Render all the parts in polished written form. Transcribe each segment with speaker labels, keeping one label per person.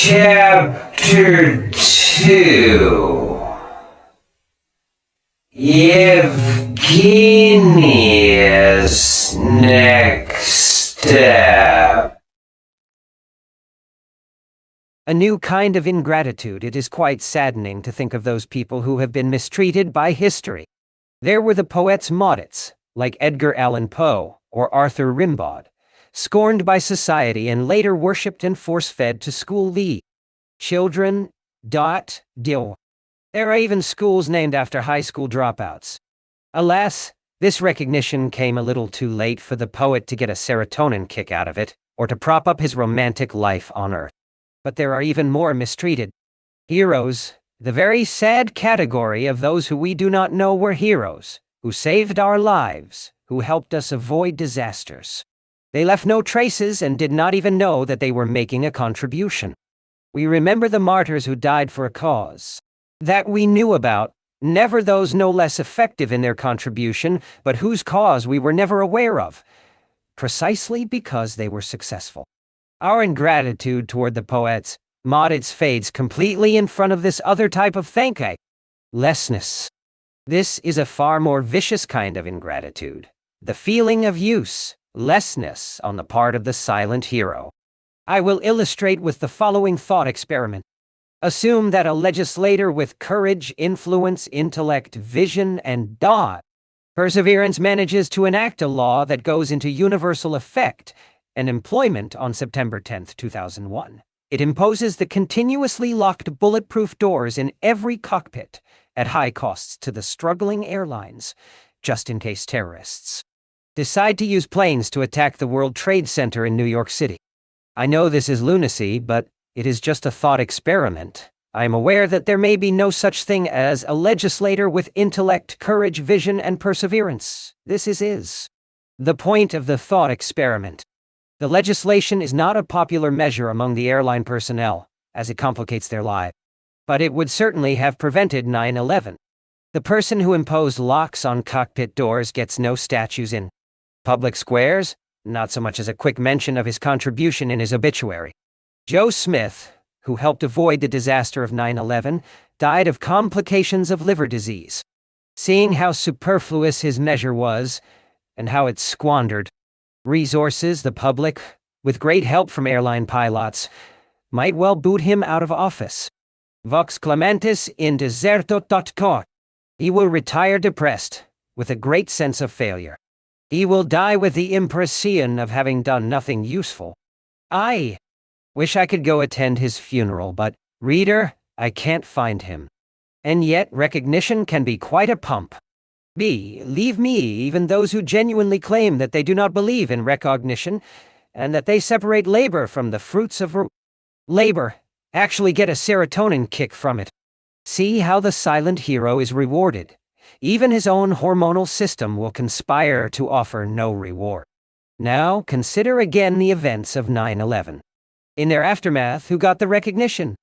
Speaker 1: Chapter 2. Evgenia's Next Step.
Speaker 2: A new kind of ingratitude. It is quite saddening to think of those people who have been mistreated by history. There were the poets maudits, like Edgar Allan Poe or Arthur Rimbaud, scorned by society and later worshipped and force-fed to school the children. There are even schools named after high school dropouts. Alas, this recognition came a little too late for the poet to get a serotonin kick out of it, or to prop up his romantic life on earth. But there are even more mistreated. Heroes, the very sad category of those who we do not know were heroes, who saved our lives, who helped us avoid disasters. They left no traces and did not even know that they were making a contribution. We remember the martyrs who died for a cause that we knew about, never those no less effective in their contribution, but whose cause we were never aware of, precisely because they were successful. Our ingratitude toward the poets, maudits, fades completely in front of this other type of thanklessness. This is a far more vicious kind of ingratitude, the feeling of uselessness on the part of the silent hero. I will illustrate with the following thought experiment. Assume that a legislator with courage, influence, intellect, vision, and perseverance manages to enact a law that goes into universal effect and employment on September 10, 2001. It imposes the continuously locked bulletproof doors in every cockpit at high costs to the struggling airlines, just in case terrorists decide to use planes to attack the World Trade Center in New York City. I know this is lunacy, but it is just a thought experiment. I am aware that there may be no such thing as a legislator with intellect, courage, vision, and perseverance. This is the point of the thought experiment. The legislation is not a popular measure among the airline personnel, as it complicates their lives. But it would certainly have prevented 9/11. The person who imposed locks on cockpit doors gets no statues in public squares, not so much as a quick mention of his contribution in his obituary. Joe Smith, who helped avoid the disaster of 9/11, died of complications of liver disease. Seeing how superfluous his measure was, and how it squandered resources, the public, with great help from airline pilots, might well boot him out of office. Vox clementis in deserto tot. He will retire depressed, with a great sense of failure. He will die with the impression of having done nothing useful. I wish I could go attend his funeral, but, reader, I can't find him. And yet recognition can be quite a pump. Believe me, even those who genuinely claim that they do not believe in recognition, and that they separate labor from the fruits of labor, actually get a serotonin kick from it. See how the silent hero is rewarded. Even his own hormonal system will conspire to offer no reward. Now consider again the events of 9/11. In their aftermath, who got the recognition?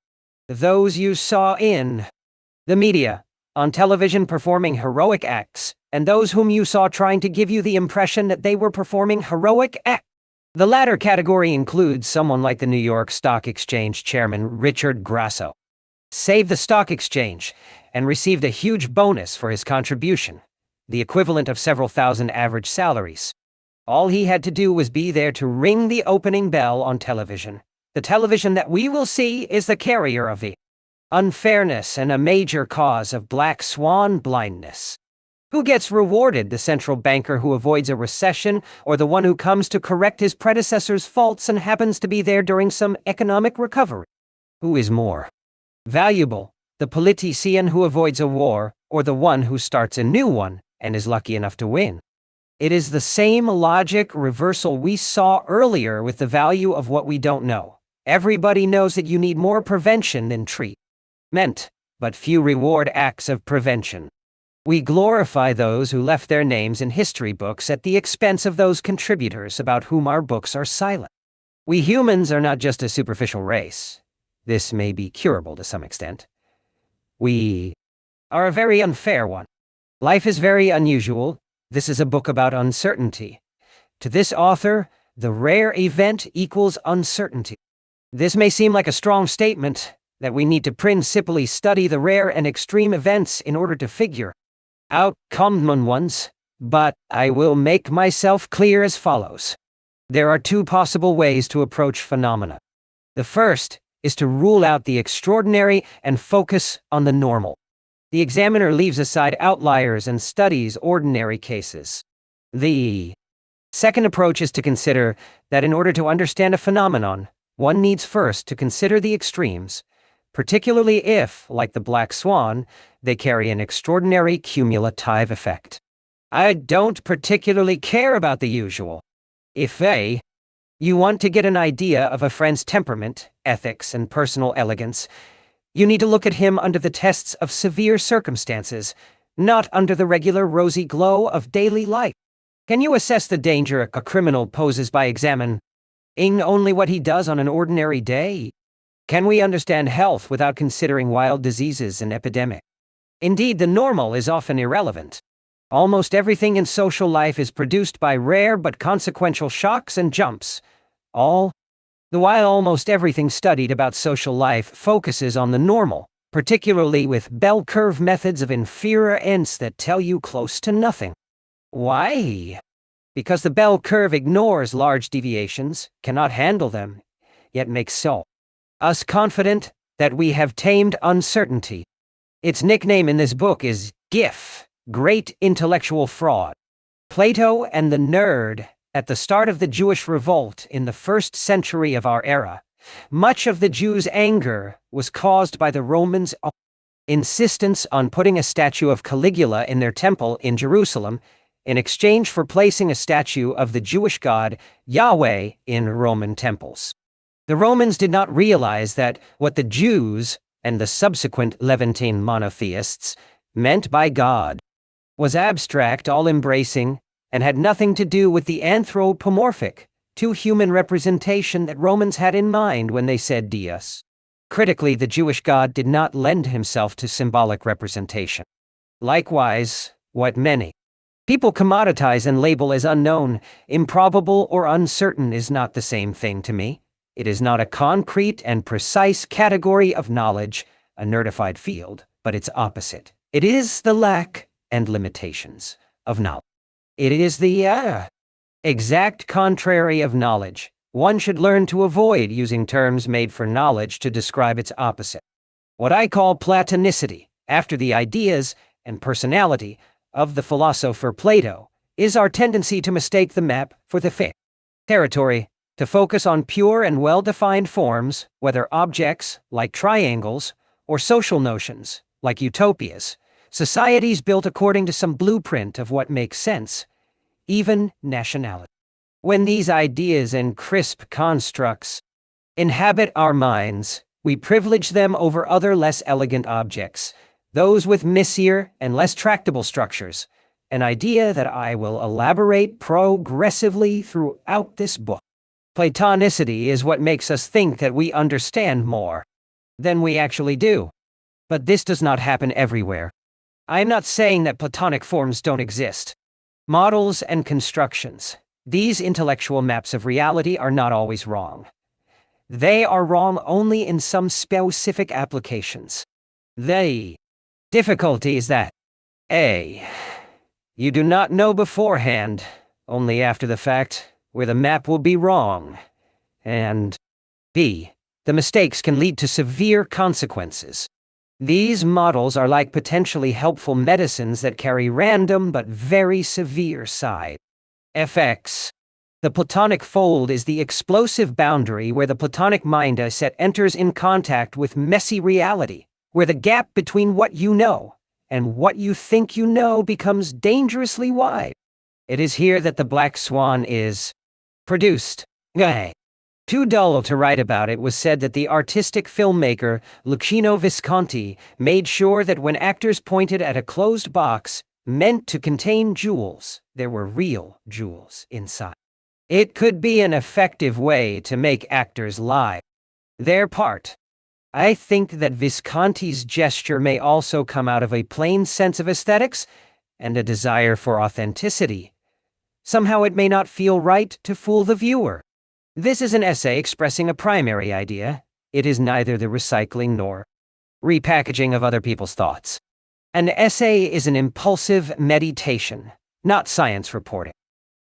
Speaker 2: Those you saw in the media, on television performing heroic acts, and those whom you saw trying to give you the impression that they were performing heroic acts. The latter category includes someone like the New York Stock Exchange chairman Richard Grasso. Saved the stock exchange and received a huge bonus for his contribution, the equivalent of several thousand average salaries. All he had to do was be there to ring the opening bell on television. The television that we will see is the carrier of the unfairness and a major cause of black swan blindness. Who gets rewarded, the central banker who avoids a recession, or the one who comes to correct his predecessor's faults and happens to be there during some economic recovery? Who is more valuable, the politician who avoids a war, or the one who starts a new one and is lucky enough to win? It is the same logic reversal we saw earlier with the value of what we don't know. Everybody knows that you need more prevention than treatment, but few reward acts of prevention. We glorify those who left their names in history books at the expense of those contributors about whom our books are silent. We humans are not just a superficial race. This may be curable to some extent. We are a very unfair one. Life is very unusual. This is a book about uncertainty. To this author, the rare event equals uncertainty. This may seem like a strong statement, that we need to principally study the rare and extreme events in order to figure out common ones, but I will make myself clear as follows. There are two possible ways to approach phenomena. The first is to rule out the extraordinary and focus on the normal. The examiner leaves aside outliers and studies ordinary cases. The second approach is to consider that in order to understand a phenomenon, one needs first to consider the extremes, particularly if, like the black swan, they carry an extraordinary cumulative effect. I don't particularly care about the usual. If you want to get an idea of a friend's temperament, ethics, and personal elegance, you need to look at him under the tests of severe circumstances, not under the regular rosy glow of daily life. Can you assess the danger a criminal poses by examining only what he does on an ordinary day? Can we understand health without considering wild diseases and epidemics? Indeed, the normal is often irrelevant. Almost everything in social life is produced by rare but consequential shocks and jumps. All the while almost everything studied about social life focuses on the normal, particularly with bell curve methods of inferior ends that tell you close to nothing. Why? Because the bell curve ignores large deviations, cannot handle them, yet makes us confident that we have tamed uncertainty. Its nickname in this book is GIF, Great Intellectual Fraud. Plato and the nerd, at the start of the Jewish revolt in the 1st century of our era, much of the Jews' anger was caused by the Romans' insistence on putting a statue of Caligula in their temple in Jerusalem in exchange for placing a statue of the Jewish god Yahweh in Roman temples. The Romans did not realize that what the Jews and the subsequent Levantine monotheists meant by God was abstract, all-embracing, and had nothing to do with the anthropomorphic, too-human representation that Romans had in mind when they said Deus. Critically, the Jewish God did not lend himself to symbolic representation. Likewise, what many people commoditize and label as unknown, improbable, or uncertain is not the same thing to me. It is not a concrete and precise category of knowledge, a nerdified field, but its opposite. It is the lack and limitations of knowledge. It is the exact contrary of knowledge. One should learn to avoid using terms made for knowledge to describe its opposite. What I call Platonicity, after the ideas and personality of the philosopher Plato, is our tendency to mistake the map for the fixed territory, to focus on pure and well-defined forms, whether objects, like triangles, or social notions, like utopias, societies built according to some blueprint of what makes sense, even nationality. When these ideas and crisp constructs inhabit our minds, we privilege them over other less elegant objects, those with messier and less tractable structures, an idea that I will elaborate progressively throughout this book. Platonicity is what makes us think that we understand more than we actually do. But this does not happen everywhere. I am not saying that Platonic forms don't exist. Models and constructions, these intellectual maps of reality, are not always wrong. They are wrong only in some specific applications. The difficulty is that A. You do not know beforehand, only after the fact, where the map will be wrong, and B. The mistakes can lead to severe consequences. These models are like potentially helpful medicines that carry random but very severe side effects. The Platonic fold is the explosive boundary where the Platonic mindset enters in contact with messy reality, where the gap between what you know and what you think you know becomes dangerously wide. It is here that the Black Swan is produced. Too dull to write about, it was said that the artistic filmmaker Luchino Visconti made sure that when actors pointed at a closed box meant to contain jewels, there were real jewels inside. It could be an effective way to make actors lie their part. I think that Visconti's gesture may also come out of a plain sense of aesthetics and a desire for authenticity. Somehow it may not feel right to fool the viewer. This is an essay expressing a primary idea. It is neither the recycling nor repackaging of other people's thoughts. An essay is an impulsive meditation, not science reporting.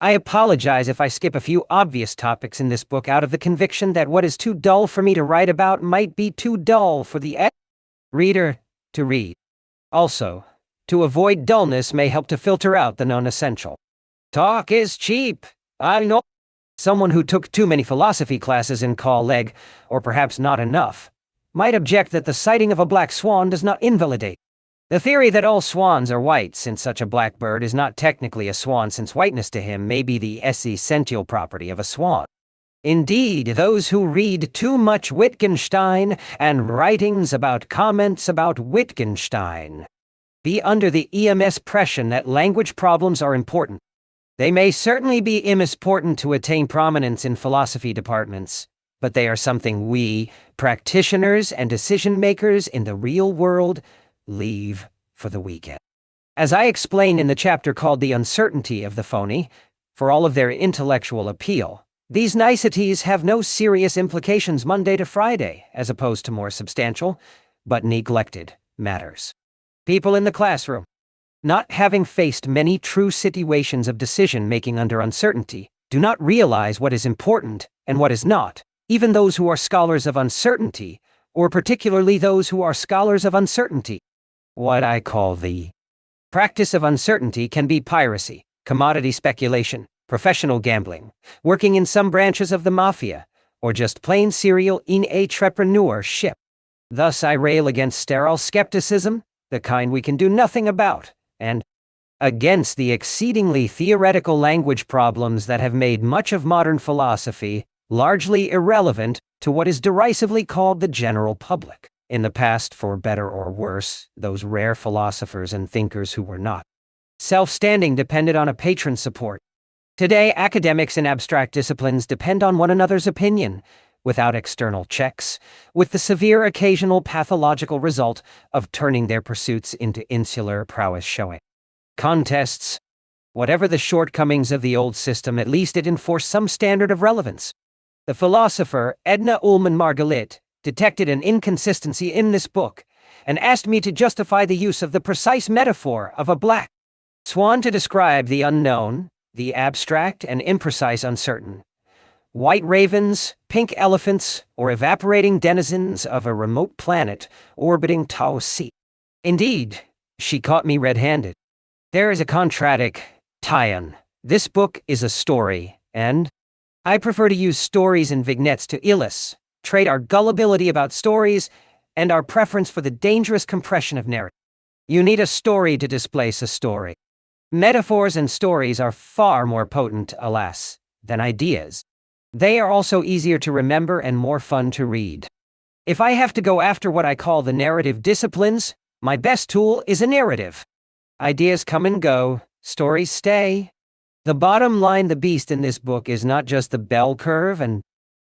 Speaker 2: I apologize if I skip a few obvious topics in this book out of the conviction that what is too dull for me to write about might be too dull for the reader to read. Also, to avoid dullness may help to filter out the non-essential. Talk is cheap. I know. Someone who took too many philosophy classes in college, or perhaps not enough, might object that the sighting of a black swan does not invalidate the theory that all swans are white, since such a black bird is not technically a swan, since whiteness to him may be the essential property of a swan. Indeed, those who read too much Wittgenstein and writings about comments about Wittgenstein be under the impression that language problems are important. They may certainly be important to attain prominence in philosophy departments, but they are something we, practitioners and decision-makers in the real world, leave for the weekend. As I explain in the chapter called The Uncertainty of the Phony, for all of their intellectual appeal, these niceties have no serious implications Monday to Friday, as opposed to more substantial, but neglected, matters. People in the classroom, not having faced many true situations of decision-making under uncertainty, do not realize what is important and what is not. Even those who are scholars of uncertainty, or particularly those who are scholars of uncertainty. What I call the practice of uncertainty can be piracy, commodity speculation, professional gambling, working in some branches of the mafia, or just plain serial entrepreneurship. Thus I rail against sterile skepticism, the kind we can do nothing about, and against the exceedingly theoretical language problems that have made much of modern philosophy largely irrelevant to what is derisively called the general public. In the past, for better or worse, those rare philosophers and thinkers who were not self-standing depended on a patron support. Today, academics in abstract disciplines depend on one another's opinion, without external checks, with the severe occasional pathological result of turning their pursuits into insular prowess showing contests. Whatever the shortcomings of the old system, at least it enforced some standard of relevance. The philosopher Edna Ullmann Margalit detected an inconsistency in this book, and asked me to justify the use of the precise metaphor of a black swan to describe the unknown, the abstract and imprecise uncertain. White ravens, pink elephants, or evaporating denizens of a remote planet orbiting Tau C. Indeed, she caught me red-handed. There is a contradic tie-in. This book is a story, and I prefer to use stories and vignettes to illustrate our gullibility about stories and our preference for the dangerous compression of narrative. You need a story to displace a story. Metaphors and stories are far more potent, alas, than ideas. They are also easier to remember and more fun to read. If I have to go after what I call the narrative disciplines, my best tool is a narrative. Ideas come and go, stories stay. The bottom line, the beast in this book is not just the bell curve and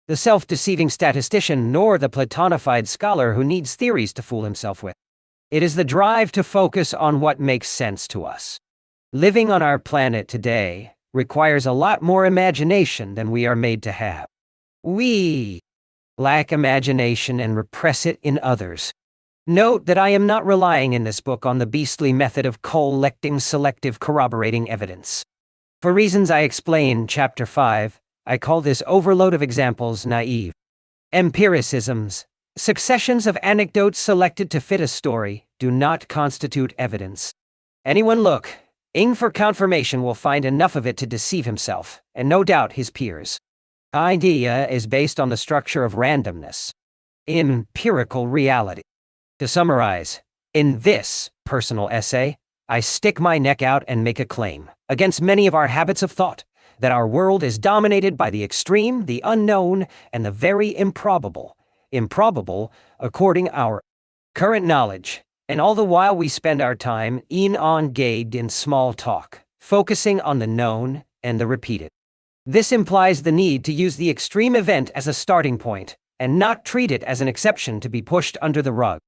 Speaker 2: the self-deceiving statistician, nor the platonified scholar who needs theories to fool himself with. It is the drive to focus on what makes sense to us. Living on our planet today requires a lot more imagination than we are made to have. We lack imagination and repress it in others. Note that I am not relying in this book on the beastly method of collecting selective corroborating evidence. For reasons I explain in Chapter 5, I call this overload of examples naive. Empiricisms, successions of anecdotes selected to fit a story, do not constitute evidence. Anyone looking for confirmation will find enough of it to deceive himself, and no doubt his peers. Idea is based on the structure of randomness. Empirical reality. To summarize, in this personal essay, I stick my neck out and make a claim, against many of our habits of thought, that our world is dominated by the extreme, the unknown, and the very improbable. Improbable, according our current knowledge, and all the while we spend our time engaged in small talk, focusing on the known and the repeated. This implies the need to use the extreme event as a starting point, and not treat it as an exception to be pushed under the rug.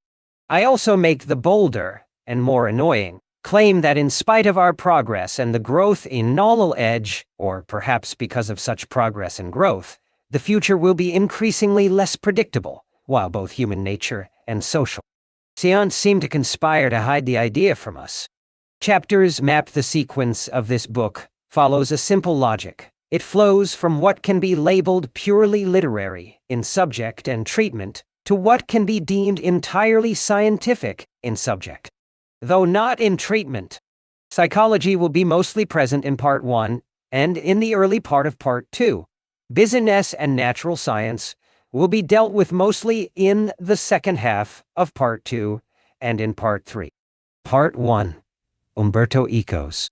Speaker 2: I also make the bolder, and more annoying, claim that in spite of our progress and the growth in knowledge, or perhaps because of such progress and growth, the future will be increasingly less predictable, while both human nature and social science seem to conspire to hide the idea from us. Chapters map the sequence of this book, follows a simple logic. It flows from what can be labeled purely literary in subject and treatment to what can be deemed entirely scientific in subject, though not in treatment. Psychology will be mostly present in Part 1 and in the early part of Part 2. Business and natural science will be dealt with mostly in the second half of Part 2 and in Part 3. Part 1. Umberto Eco's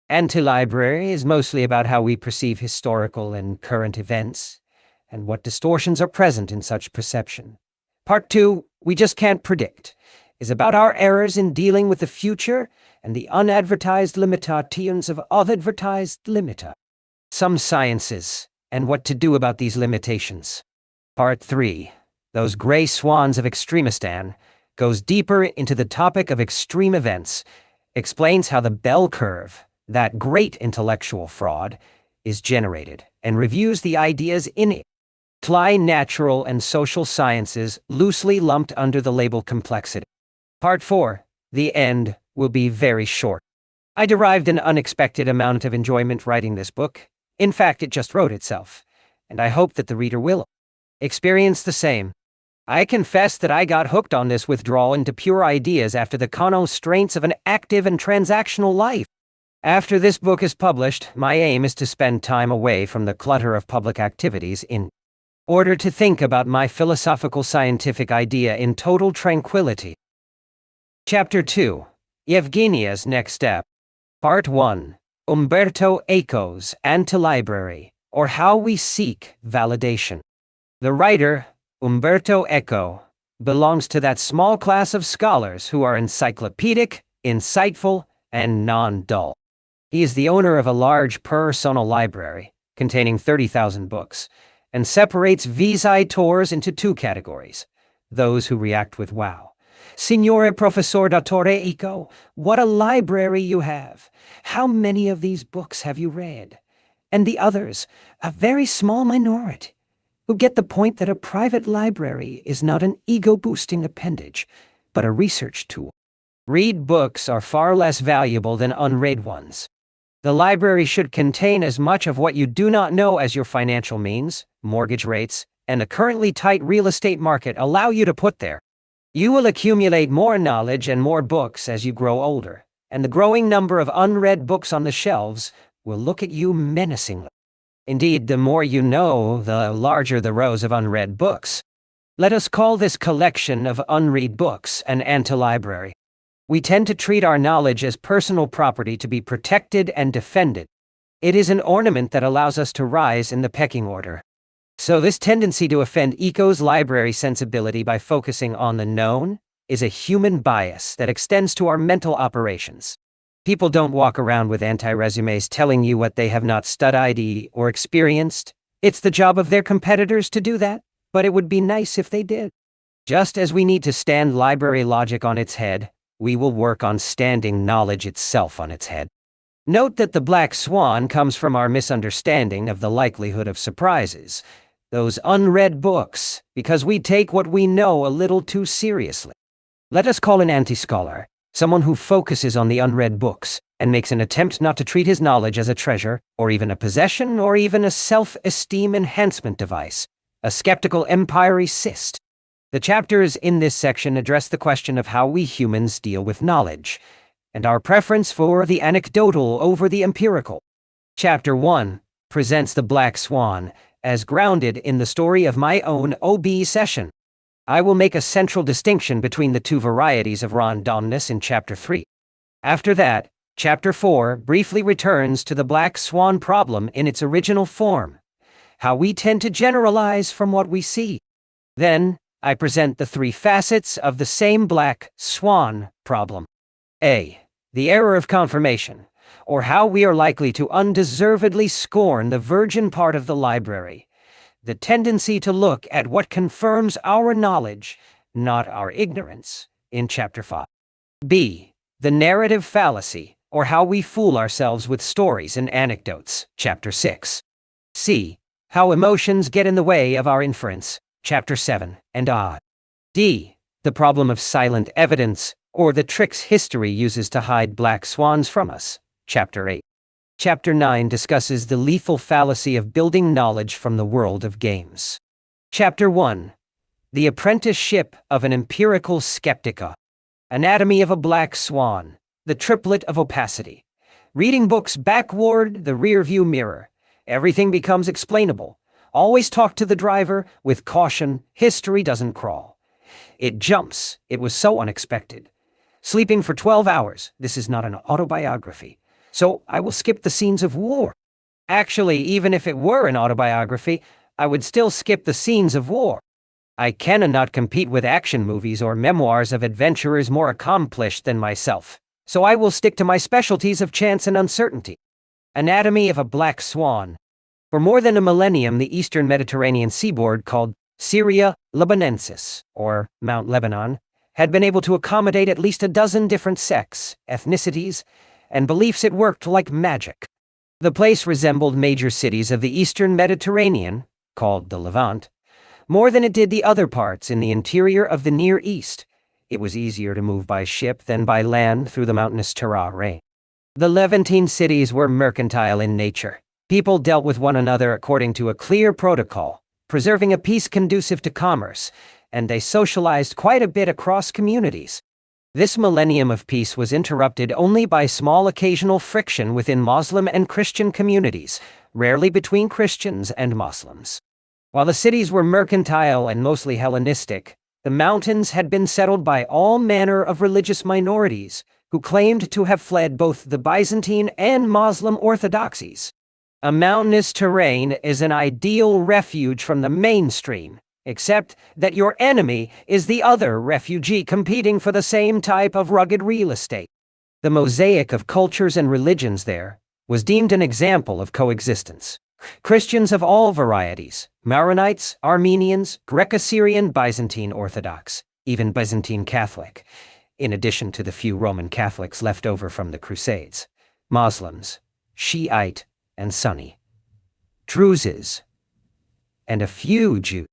Speaker 2: Anti-Library is mostly about how we perceive historical and current events, and what distortions are present in such perception. Part 2, We Just Can't Predict, is about our errors in dealing with the future and the unadvertised limitations of unadvertised limita. Some sciences, and what to do about these limitations. Part 3, Those Gray Swans of Extremistan, goes deeper into the topic of extreme events, explains how the bell curve, that great intellectual fraud, is generated, and reviews the ideas in it. Apply natural and social sciences loosely lumped under the label complexity. Part 4, The End, will be very short. I derived an unexpected amount of enjoyment writing this book. In fact, it just wrote itself, and I hope that the reader will experience the same. I confess that I got hooked on this withdrawal into pure ideas after the constraints of an active and transactional life. After this book is published, my aim is to spend time away from the clutter of public activities in order to think about my philosophical scientific idea in total tranquility. Chapter 2. Yevgenia's Next Step. Part 1. Umberto Eco's Anti-Library, or How We Seek Validation. The writer, Umberto Eco, belongs to that small class of scholars who are encyclopedic, insightful, and non-dull. He is the owner of a large personal library, containing 30,000 books, and separates visitors into two categories: those who react with wow. Signore Professor Dottore Eco, what a library you have! How many of these books have you read? And the others, a very small minority, who get the point that a private library is not an ego-boosting appendage, but a research tool. Read books are far less valuable than unread ones. The library should contain as much of what you do not know as your financial means, mortgage rates, and the currently tight real estate market allow you to put there. You will accumulate more knowledge and more books as you grow older, and the growing number of unread books on the shelves will look at you menacingly. Indeed, the more you know, the larger the rows of unread books. Let us call this collection of unread books an anti-library. We tend to treat our knowledge as personal property to be protected and defended. It is an ornament that allows us to rise in the pecking order. So this tendency to offend Eco's library sensibility by focusing on the known is a human bias that extends to our mental operations. People don't walk around with anti-resumes telling you what they have not studied or experienced. It's the job of their competitors to do that, but it would be nice if they did. Just as we need to stand library logic on its head, we will work on standing knowledge itself on its head. Note that the black swan comes from our misunderstanding of the likelihood of surprises, those unread books, because we take what we know a little too seriously. Let us call an anti-scholar someone who focuses on the unread books and makes an attempt not to treat his knowledge as a treasure, or even a possession, or even a self-esteem enhancement device, a skeptical empiricist. The chapters in this section address the question of how we humans deal with knowledge, and our preference for the anecdotal over the empirical. Chapter 1 presents the black swan as grounded in the story of my own OB session. I will make a central distinction between the two varieties of randomness in Chapter 3. After that, Chapter 4 briefly returns to the black swan problem in its original form, how we tend to generalize from what we see. Then, I present the three facets of the same black swan problem. A. The error of confirmation, or how we are likely to undeservedly scorn the virgin part of the library. The tendency to look at what confirms our knowledge, not our ignorance, in Chapter 5. B. The narrative fallacy, or how we fool ourselves with stories and anecdotes, Chapter 6. C. How emotions get in the way of our inference, Chapter 7, and D. The problem of silent evidence, or the tricks history uses to hide black swans from us, Chapter 8. Chapter 9 discusses the lethal fallacy of building knowledge from the world of games. Chapter 1. The apprenticeship of an empirical skeptica. Anatomy of a black swan. The triplet of opacity. Reading books backward, the rearview mirror. Everything becomes explainable. Always talk to the driver with caution. History doesn't crawl. It jumps. It was so unexpected. Sleeping for 12 hours. This is not an autobiography. So I will skip the scenes of war. Actually, even if it were an autobiography, I would still skip the scenes of war. I cannot compete with action movies or memoirs of adventurers more accomplished than myself. So I will stick to my specialties of chance and uncertainty. Anatomy of a black swan. For more than a millennium, the eastern Mediterranean seaboard, called Syria Lebanensis, or Mount Lebanon, had been able to accommodate at least a dozen different sects, ethnicities, and beliefs. It worked like magic. The place resembled major cities of the eastern Mediterranean, called the Levant, more than it did the other parts in the interior of the Near East. It was easier to move by ship than by land through the mountainous terrain. The Levantine cities were mercantile in nature. People dealt with one another according to a clear protocol, preserving a peace conducive to commerce, and they socialized quite a bit across communities. This millennium of peace was interrupted only by small occasional friction within Muslim and Christian communities, rarely between Christians and Muslims. While the cities were mercantile and mostly Hellenistic, the mountains had been settled by all manner of religious minorities who claimed to have fled both the Byzantine and Muslim orthodoxies. A mountainous terrain is an ideal refuge from the mainstream, except that your enemy is the other refugee competing for the same type of rugged real estate. The mosaic of cultures and religions there was deemed an example of coexistence. Christians of all varieties, Maronites, Armenians, Greco-Syrian, Byzantine Orthodox, even Byzantine Catholic, in addition to the few Roman Catholics left over from the Crusades, Muslims, Shiite, and Sunni, Druzes, and a few Jews.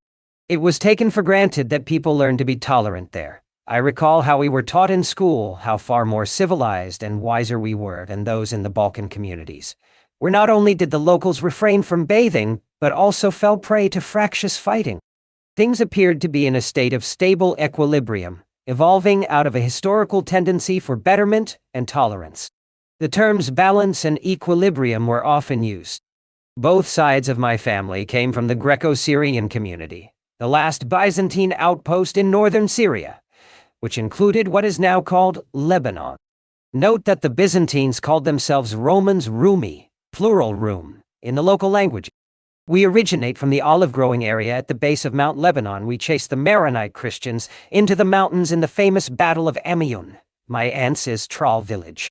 Speaker 2: It was taken for granted that people learned to be tolerant there. I recall how we were taught in school how far more civilized and wiser we were than those in the Balkan communities, where not only did the locals refrain from bathing, but also fell prey to fractious fighting. Things appeared to be in a state of stable equilibrium, evolving out of a historical tendency for betterment and tolerance. The terms balance and equilibrium were often used. Both sides of my family came from the Greco-Syrian community, the last Byzantine outpost in northern Syria, which included what is now called Lebanon. Note that the Byzantines called themselves Romans Rumi, plural Rum, in the local language. We originate from the olive-growing area at the base of Mount Lebanon. We chased the Maronite Christians into the mountains in the famous Battle of Amiun, my aunt's Tral village.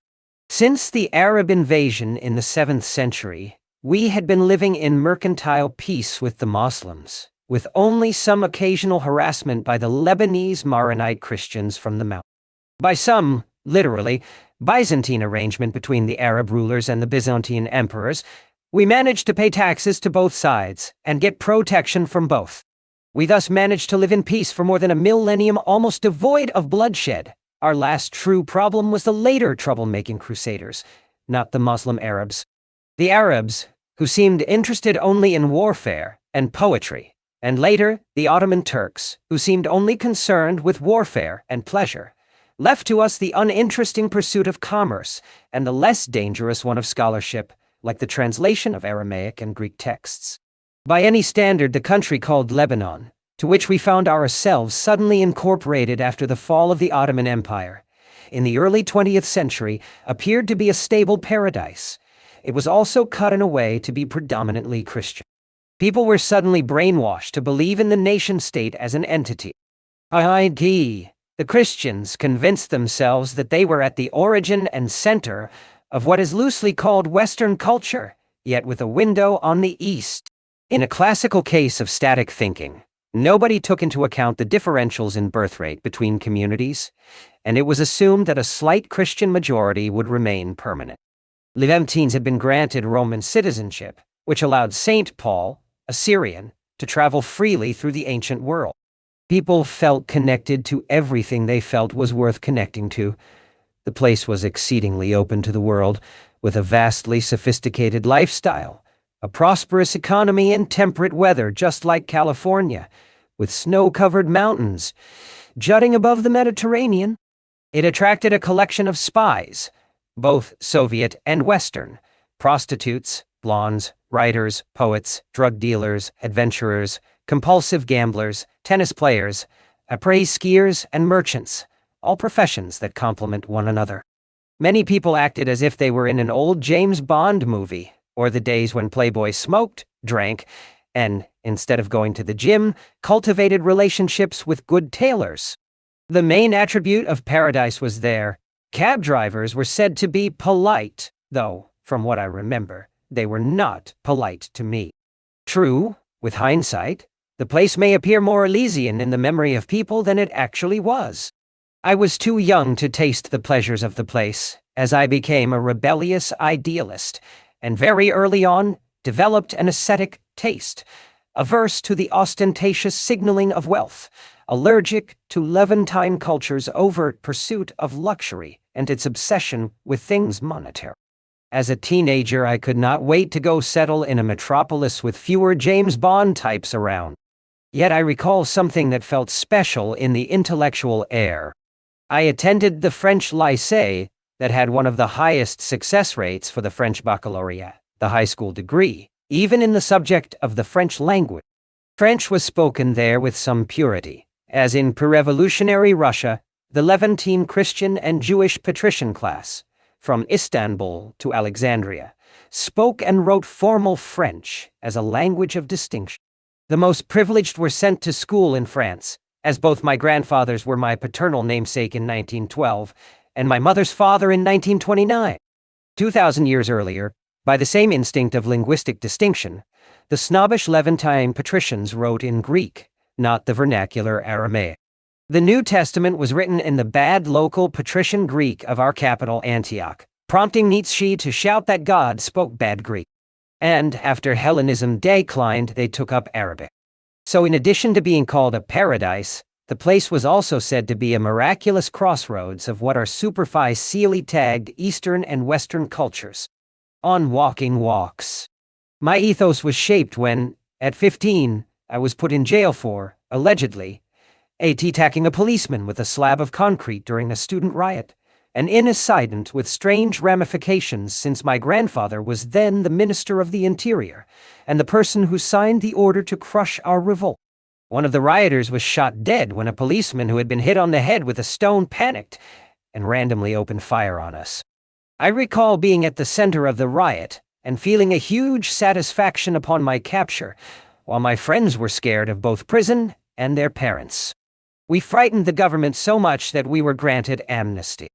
Speaker 2: Since the Arab invasion in the 7th century, we had been living in mercantile peace with the Muslims, with only some occasional harassment by the Lebanese Maronite Christians from the mountain. By some, literally, Byzantine arrangement between the Arab rulers and the Byzantine emperors, we managed to pay taxes to both sides and get protection from both. We thus managed to live in peace for more than a millennium, almost devoid of bloodshed. Our last true problem was the later troublemaking Crusaders, not the Muslim Arabs. The Arabs, who seemed interested only in warfare and poetry, and later the Ottoman Turks, who seemed only concerned with warfare and pleasure, left to us the uninteresting pursuit of commerce and the less dangerous one of scholarship, like the translation of Aramaic and Greek texts. By any standard, the country called Lebanon, to which we found ourselves suddenly incorporated after the fall of the Ottoman Empire, in the early 20th century, appeared to be a stable paradise. It was also cut in a way to be predominantly Christian. People were suddenly brainwashed to believe in the nation-state as an entity. The Christians convinced themselves that they were at the origin and center of what is loosely called Western culture, yet with a window on the East. In a classical case of static thinking, nobody took into account the differentials in birth rate between communities, and it was assumed that a slight Christian majority would remain permanent. Levantines had been granted Roman citizenship, which allowed St. Paul, a Syrian, to travel freely through the ancient world. People felt connected to everything they felt was worth connecting to. The place was exceedingly open to the world, with a vastly sophisticated lifestyle, a prosperous economy and temperate weather just like California, with snow-covered mountains jutting above the Mediterranean. It attracted a collection of spies, both Soviet and Western, prostitutes, blondes, writers, poets, drug dealers, adventurers, compulsive gamblers, tennis players, après-skiers, and merchants, all professions that complement one another. Many people acted as if they were in an old James Bond movie, or the days when playboys smoked, drank, and, instead of going to the gym, cultivated relationships with good tailors. The main attribute of paradise was there. Cab drivers were said to be polite, though, from what I remember, they were not polite to me. True, with hindsight, the place may appear more Elysian in the memory of people than it actually was. I was too young to taste the pleasures of the place, as I became a rebellious idealist, and very early on developed an ascetic taste, averse to the ostentatious signaling of wealth, allergic to Levantine culture's overt pursuit of luxury and its obsession with things monetary. As a teenager, I could not wait to go settle in a metropolis with fewer James Bond types around. Yet I recall something that felt special in the intellectual air. I attended the French lycée that had one of the highest success rates for the French baccalaureate, the high school degree, even in the subject of the French language. French was spoken there with some purity, as in pre-revolutionary Russia, the Levantine Christian and Jewish patrician class, from Istanbul to Alexandria, spoke and wrote formal French as a language of distinction. The most privileged were sent to school in France, as both my grandfathers were my paternal namesake in 1912, and my mother's father in 1929. 2,000 years earlier, by the same instinct of linguistic distinction, the snobbish Levantine patricians wrote in Greek, not the vernacular Aramaic. The New Testament was written in the bad local patrician Greek of our capital Antioch, prompting Nietzsche to shout that God spoke bad Greek. And after Hellenism declined, they took up Arabic. So in addition to being called a paradise, the place was also said to be a miraculous crossroads of what are superficially tagged Eastern and Western cultures. On walking walks. My ethos was shaped when, at 15, I was put in jail for, allegedly, attacking a policeman with a slab of concrete during a student riot, an incident with strange ramifications since my grandfather was then the Minister of the Interior and the person who signed the order to crush our revolt. One of the rioters was shot dead when a policeman who had been hit on the head with a stone panicked and randomly opened fire on us. I recall being at the center of the riot and feeling a huge satisfaction upon my capture, while my friends were scared of both prison and their parents. We frightened the government so much that we were granted amnesty.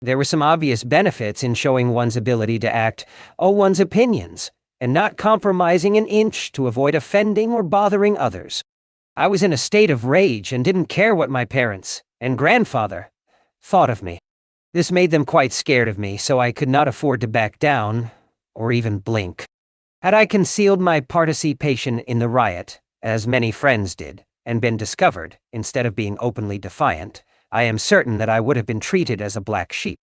Speaker 2: There were some obvious benefits in showing one's ability to act, one's opinions, and not compromising an inch to avoid offending or bothering others. I was in a state of rage and didn't care what my parents and grandfather thought of me. This made them quite scared of me, so I could not afford to back down or even blink. Had I concealed my participation in the riot, as many friends did, and been discovered, instead of being openly defiant, I am certain that I would have been treated as a black sheep.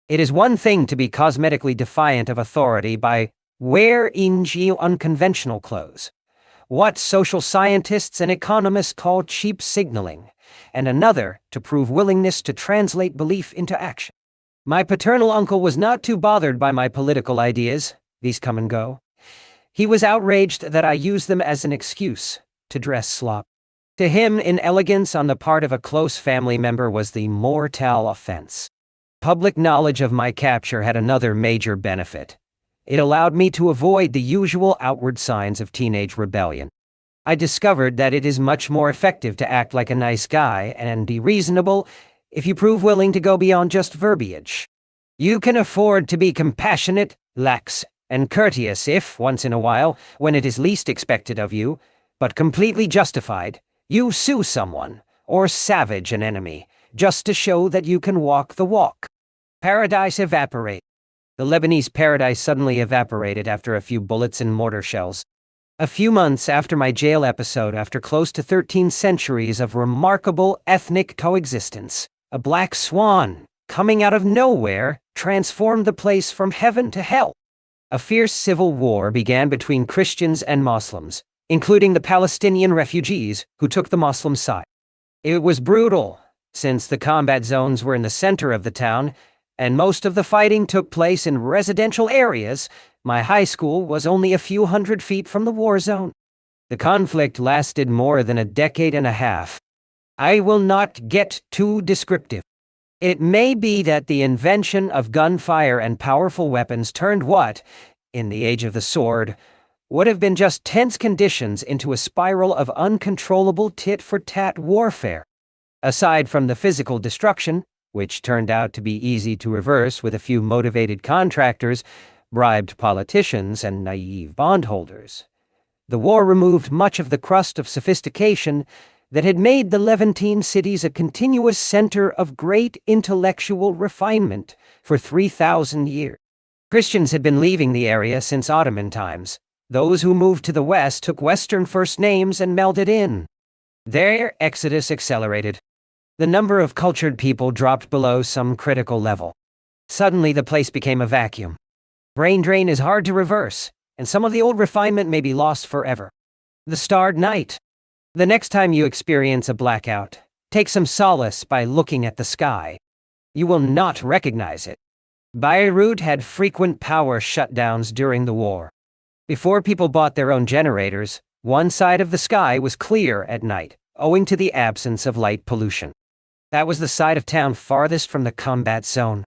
Speaker 2: It is one thing to be cosmetically defiant of authority by wearing unconventional clothes, what social scientists and economists call cheap signaling, and another to prove willingness to translate belief into action. My paternal uncle was not too bothered by my political ideas, these come and go. He was outraged that I used them as an excuse to dress slop. To him, inelegance on the part of a close family member was the mortal offense. Public knowledge of my capture had another major benefit. It allowed me to avoid the usual outward signs of teenage rebellion. I discovered that it is much more effective to act like a nice guy and be reasonable if you prove willing to go beyond just verbiage. You can afford to be compassionate, lax, and courteous if, once in a while, when it is least expected of you, but completely justified, you sue someone, or savage an enemy, just to show that you can walk the walk. Paradise evaporate. The Lebanese paradise suddenly evaporated after a few bullets and mortar shells. A few months after my jail episode, after close to 13 centuries of remarkable ethnic coexistence, a black swan, coming out of nowhere, transformed the place from heaven to hell. A fierce civil war began between Christians and Muslims, including the Palestinian refugees who took the Muslim side. It was brutal, since the combat zones were in the center of the town, and most of the fighting took place in residential areas. My high school was only a few hundred feet from the war zone. The conflict lasted more than a decade and a half. I will not get too descriptive. It may be that the invention of gunfire and powerful weapons turned what, in the age of the sword, would have been just tense conditions into a spiral of uncontrollable tit-for-tat warfare. Aside from the physical destruction, which turned out to be easy to reverse with a few motivated contractors, bribed politicians, and naive bondholders, the war removed much of the crust of sophistication that had made the Levantine cities a continuous center of great intellectual refinement for 3,000 years. Christians had been leaving the area since Ottoman times. Those who moved to the west took Western first names and melded in. Their exodus accelerated. The number of cultured people dropped below some critical level. Suddenly, the place became a vacuum. Brain drain is hard to reverse, and some of the old refinement may be lost forever. The starred night. The next time you experience a blackout, take some solace by looking at the sky. You will not recognize it. Beirut had frequent power shutdowns during the war. Before people bought their own generators, one side of the sky was clear at night, owing to the absence of light pollution. That was the side of town farthest from the combat zone.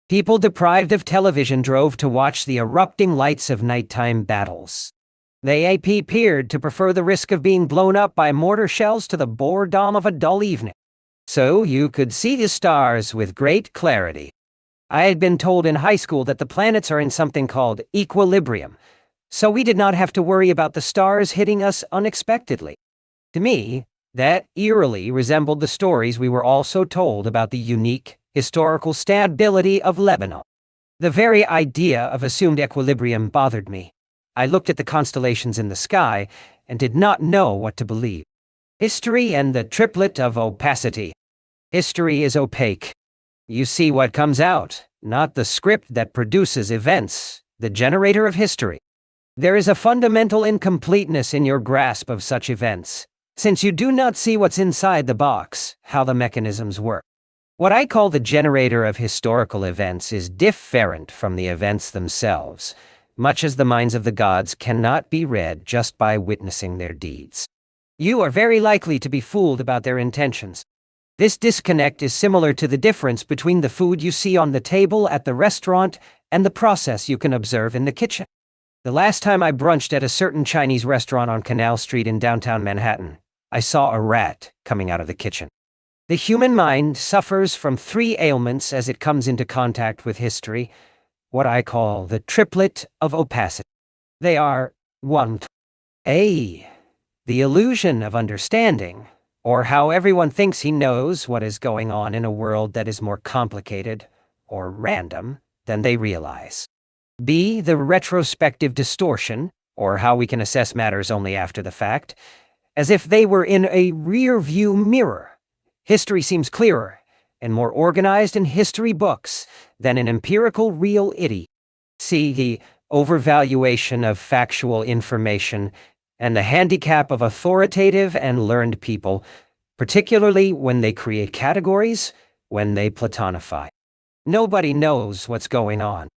Speaker 2: People deprived of television drove to watch the erupting lights of nighttime battles. They appeared to prefer the risk of being blown up by mortar shells to the boredom of a dull evening. So you could see the stars with great clarity. I had been told in high school that the planets are in something called equilibrium, so we did not have to worry about the stars hitting us unexpectedly. To me, that eerily resembled the stories we were also told about the unique, historical stability of Lebanon. The very idea of assumed equilibrium bothered me. I looked at the constellations in the sky and did not know what to believe. History and the triplet of opacity. History is opaque. You see what comes out, not the script that produces events, the generator of history. There is a fundamental incompleteness in your grasp of such events, since you do not see what's inside the box, how the mechanisms work. What I call the generator of historical events is different from the events themselves, much as the minds of the gods cannot be read just by witnessing their deeds. You are very likely to be fooled about their intentions. This disconnect is similar to the difference between the food you see on the table at the restaurant and the process you can observe in the kitchen. The last time I brunched at a certain Chinese restaurant on Canal Street in downtown Manhattan, I saw a rat coming out of the kitchen. The human mind suffers from 3 ailments as it comes into contact with history, what I call the triplet of opacity. They are 1. A. The illusion of understanding, or how everyone thinks he knows what is going on in a world that is more complicated, or random, than they realize. B. The retrospective distortion, or how we can assess matters only after the fact, as if they were in a rear-view mirror. History seems clearer and more organized in history books than in empirical real itty. C. The overvaluation of factual information and the handicap of authoritative and learned people, particularly when they create categories, when they platonify. Nobody knows what's going on.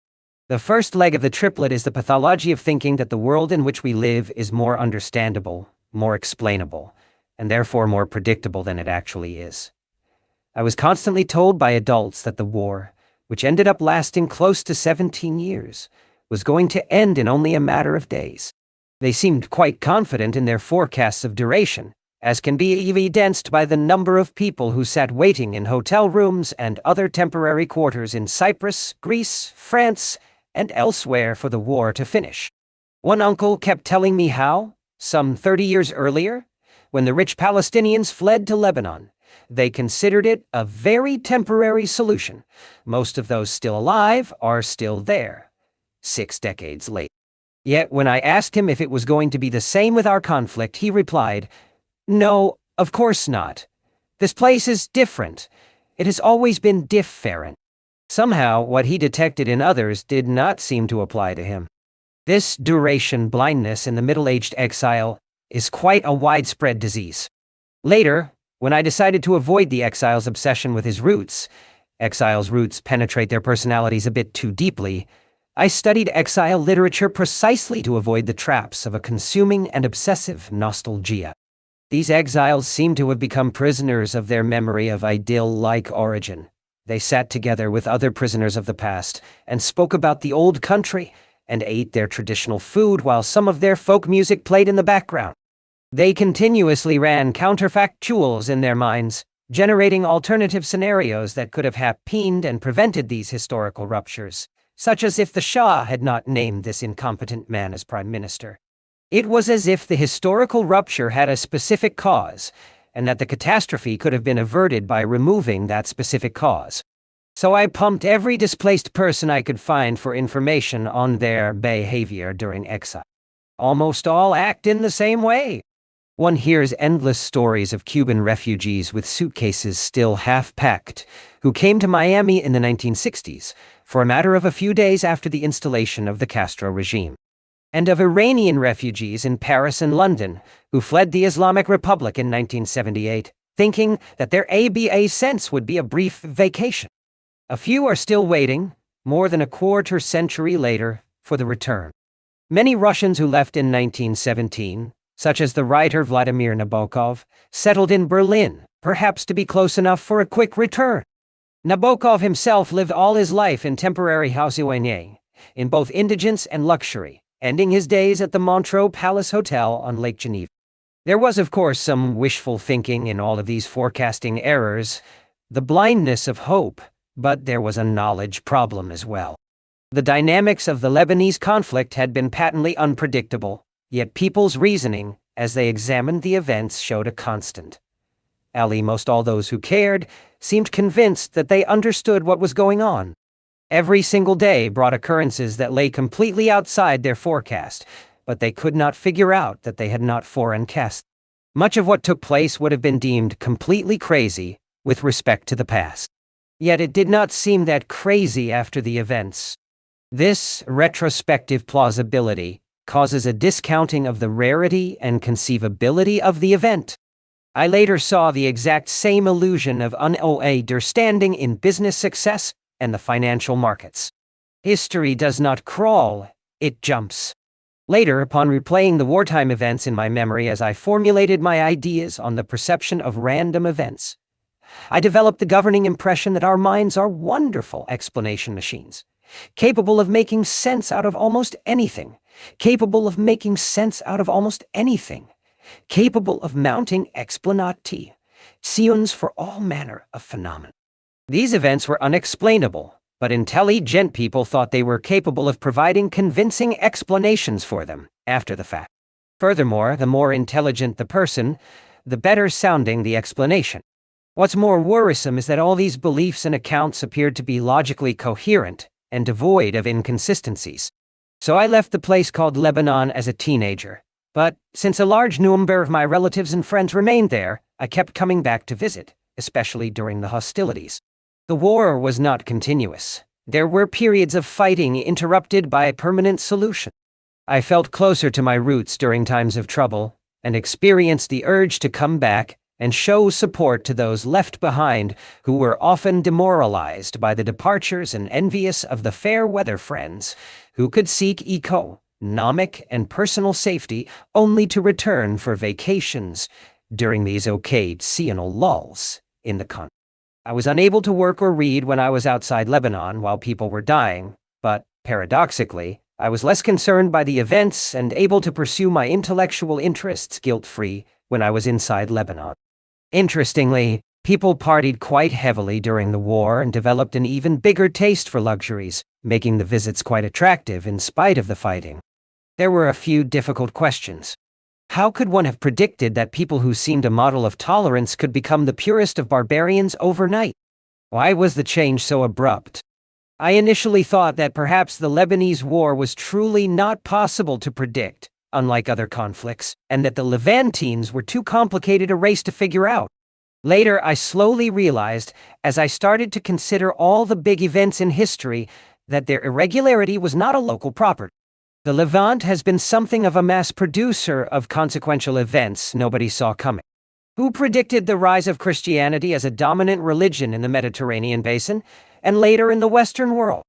Speaker 2: The first leg of the triplet is the pathology of thinking that the world in which we live is more understandable, more explainable, and therefore more predictable than it actually is. I was constantly told by adults that the war, which ended up lasting close to 17 years, was going to end in only a matter of days. They seemed quite confident in their forecasts of duration, as can be evidenced by the number of people who sat waiting in hotel rooms and other temporary quarters in Cyprus, Greece, France, and elsewhere for the war to finish. One uncle kept telling me how, some 30 years earlier, when the rich Palestinians fled to Lebanon, they considered it a very temporary solution. Most of those still alive are still there, 6 decades later. Yet when I asked him if it was going to be the same with our conflict, he replied, "No, of course not. This place is different. It has always been different." Somehow, what he detected in others did not seem to apply to him. This duration blindness in the middle-aged exile is quite a widespread disease. Later, when I decided to avoid the exile's obsession with his roots, exiles' roots penetrate their personalities a bit too deeply, I studied exile literature precisely to avoid the traps of a consuming and obsessive nostalgia. These exiles seem to have become prisoners of their memory of idyll-like origin. They sat together with other prisoners of the past and spoke about the old country and ate their traditional food while some of their folk music played in the background. They continuously ran counterfactuals in their minds, generating alternative scenarios that could have happened and prevented these historical ruptures, such as if the Shah had not named this incompetent man as prime minister. It was as if the historical rupture had a specific cause, and that the catastrophe could have been averted by removing that specific cause. So I pumped every displaced person I could find for information on their behavior during exile. Almost all act in the same way. One hears endless stories of Cuban refugees with suitcases still half-packed, who came to Miami in the 1960s, for a matter of a few days after the installation of the Castro regime, and of Iranian refugees in Paris and London, who fled the Islamic Republic in 1978, thinking that their ABA sense would be a brief vacation. A few are still waiting, more than a quarter century later, for the return. Many Russians who left in 1917, such as the writer Vladimir Nabokov, settled in Berlin, perhaps to be close enough for a quick return. Nabokov himself lived all his life in temporary hausierene, in both indigence and luxury, ending his days at the Montreux Palace Hotel on Lake Geneva. There was, of course, some wishful thinking in all of these forecasting errors, the blindness of hope, but there was a knowledge problem as well. The dynamics of the Lebanese conflict had been patently unpredictable, yet people's reasoning, as they examined the events, showed a constant. Most all those who cared seemed convinced that they understood what was going on. Every single day brought occurrences that lay completely outside their forecast, but they could not figure out that they had not forecast. Much of what took place would have been deemed completely crazy with respect to the past. Yet it did not seem that crazy after the events. This retrospective plausibility causes a discounting of the rarity and conceivability of the event. I later saw the exact same illusion of understanding in business success and the financial markets. History does not crawl, it jumps. Later, upon replaying the wartime events in my memory as I formulated my ideas on the perception of random events, I developed the governing impression that our minds are wonderful explanation machines, capable of making sense out of almost anything, capable of making sense out of almost anything, capable of mounting explanati, sions for all manner of phenomena. These events were unexplainable, but intelligent people thought they were capable of providing convincing explanations for them after the fact. Furthermore, the more intelligent the person, the better sounding the explanation. What's more worrisome is that all these beliefs and accounts appeared to be logically coherent and devoid of inconsistencies. So I left the place called Lebanon as a teenager. But since a large number of my relatives and friends remained there, I kept coming back to visit, especially during the hostilities. The war was not continuous. There were periods of fighting interrupted by a permanent solution. I felt closer to my roots during times of trouble, and experienced the urge to come back and show support to those left behind who were often demoralized by the departures and envious of the fair weather friends who could seek economic and personal safety only to return for vacations during these occasional lulls in the conflict. I was unable to work or read when I was outside Lebanon while people were dying, but, paradoxically, I was less concerned by the events and able to pursue my intellectual interests guilt-free when I was inside Lebanon. Interestingly, people partied quite heavily during the war and developed an even bigger taste for luxuries, making the visits quite attractive in spite of the fighting. There were a few difficult questions. How could one have predicted that people who seemed a model of tolerance could become the purest of barbarians overnight? Why was the change so abrupt? I initially thought that perhaps the Lebanese war was truly not possible to predict, unlike other conflicts, and that the Levantines were too complicated a race to figure out. Later, I slowly realized, as I started to consider all the big events in history, that their irregularity was not a local property. The Levant has been something of a mass producer of consequential events nobody saw coming. Who predicted the rise of Christianity as a dominant religion in the Mediterranean basin, and later in the Western world?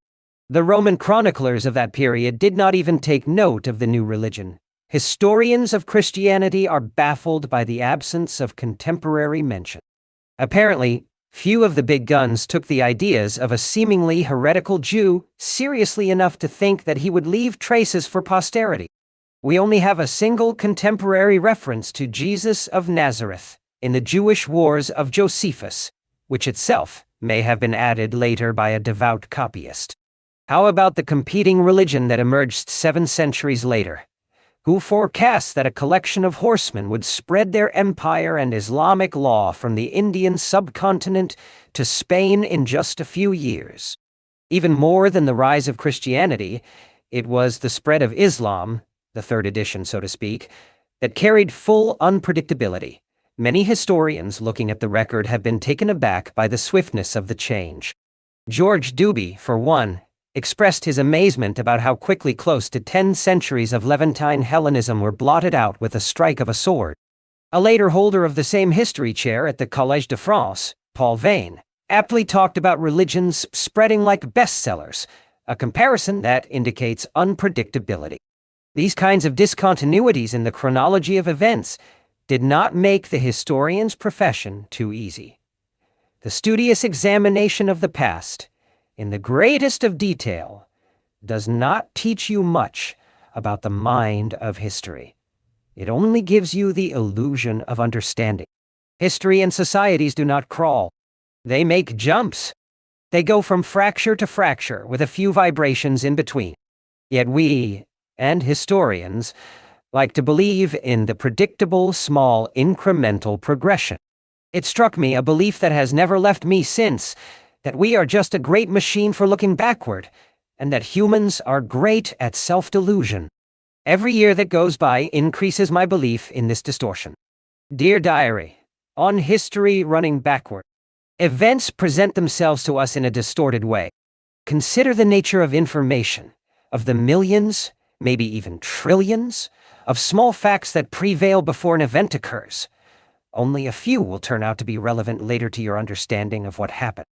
Speaker 2: The Roman chroniclers of that period did not even take note of the new religion. Historians of Christianity are baffled by the absence of contemporary mention. Apparently, few of the big guns took the ideas of a seemingly heretical Jew seriously enough to think that he would leave traces for posterity. We only have a single contemporary reference to Jesus of Nazareth in the Jewish Wars of Josephus, which itself may have been added later by a devout copyist. How about the competing religion that emerged 7 centuries later? Who forecast that a collection of horsemen would spread their empire and Islamic law from the Indian subcontinent to Spain in just a few years? Even more than the rise of Christianity, it was the spread of Islam, the 3rd edition, so to speak, that carried full unpredictability. Many historians looking at the record have been taken aback by the swiftness of the change. George Dubey, for one, expressed his amazement about how quickly close to 10 centuries of Levantine Hellenism were blotted out with a strike of a sword. A later holder of the same history chair at the Collège de France, Paul Vane, aptly talked about religions spreading like bestsellers, a comparison that indicates unpredictability. These kinds of discontinuities in the chronology of events did not make the historian's profession too easy. The studious examination of the past, in the greatest of detail, does not teach you much about the mind of history. It only gives you the illusion of understanding. History and societies do not crawl. They make jumps. They go from fracture to fracture with a few vibrations in between. Yet we, and historians, like to believe in the predictable, small, incremental progression. It struck me, a belief that has never left me since, that we are just a great machine for looking backward, and that humans are great at self-delusion. Every year that goes by increases my belief in this distortion. Dear Diary, on history running backward. Events present themselves to us in a distorted way. Consider the nature of information, of the millions, maybe even trillions, of small facts that prevail before an event occurs. Only a few will turn out to be relevant later to your understanding of what happened.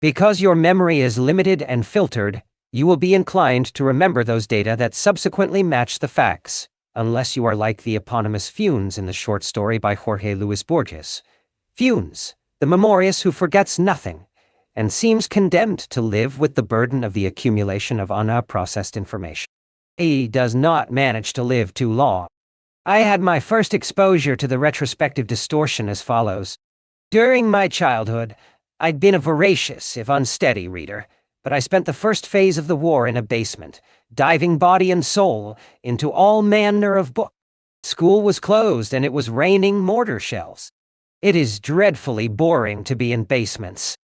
Speaker 2: Because your memory is limited and filtered, you will be inclined to remember those data that subsequently match the facts, unless you are like the eponymous Funes in the short story by Jorge Luis Borges. Funes, the memorious who forgets nothing, and seems condemned to live with the burden of the accumulation of unprocessed information. He does not manage to live too long. I had my first exposure to the retrospective distortion as follows. During my childhood, I'd been a voracious, if unsteady, reader, but I spent the first phase of the war in a basement, diving body and soul into all manner of books. School was closed and it was raining mortar shells. It is dreadfully boring to be in basements.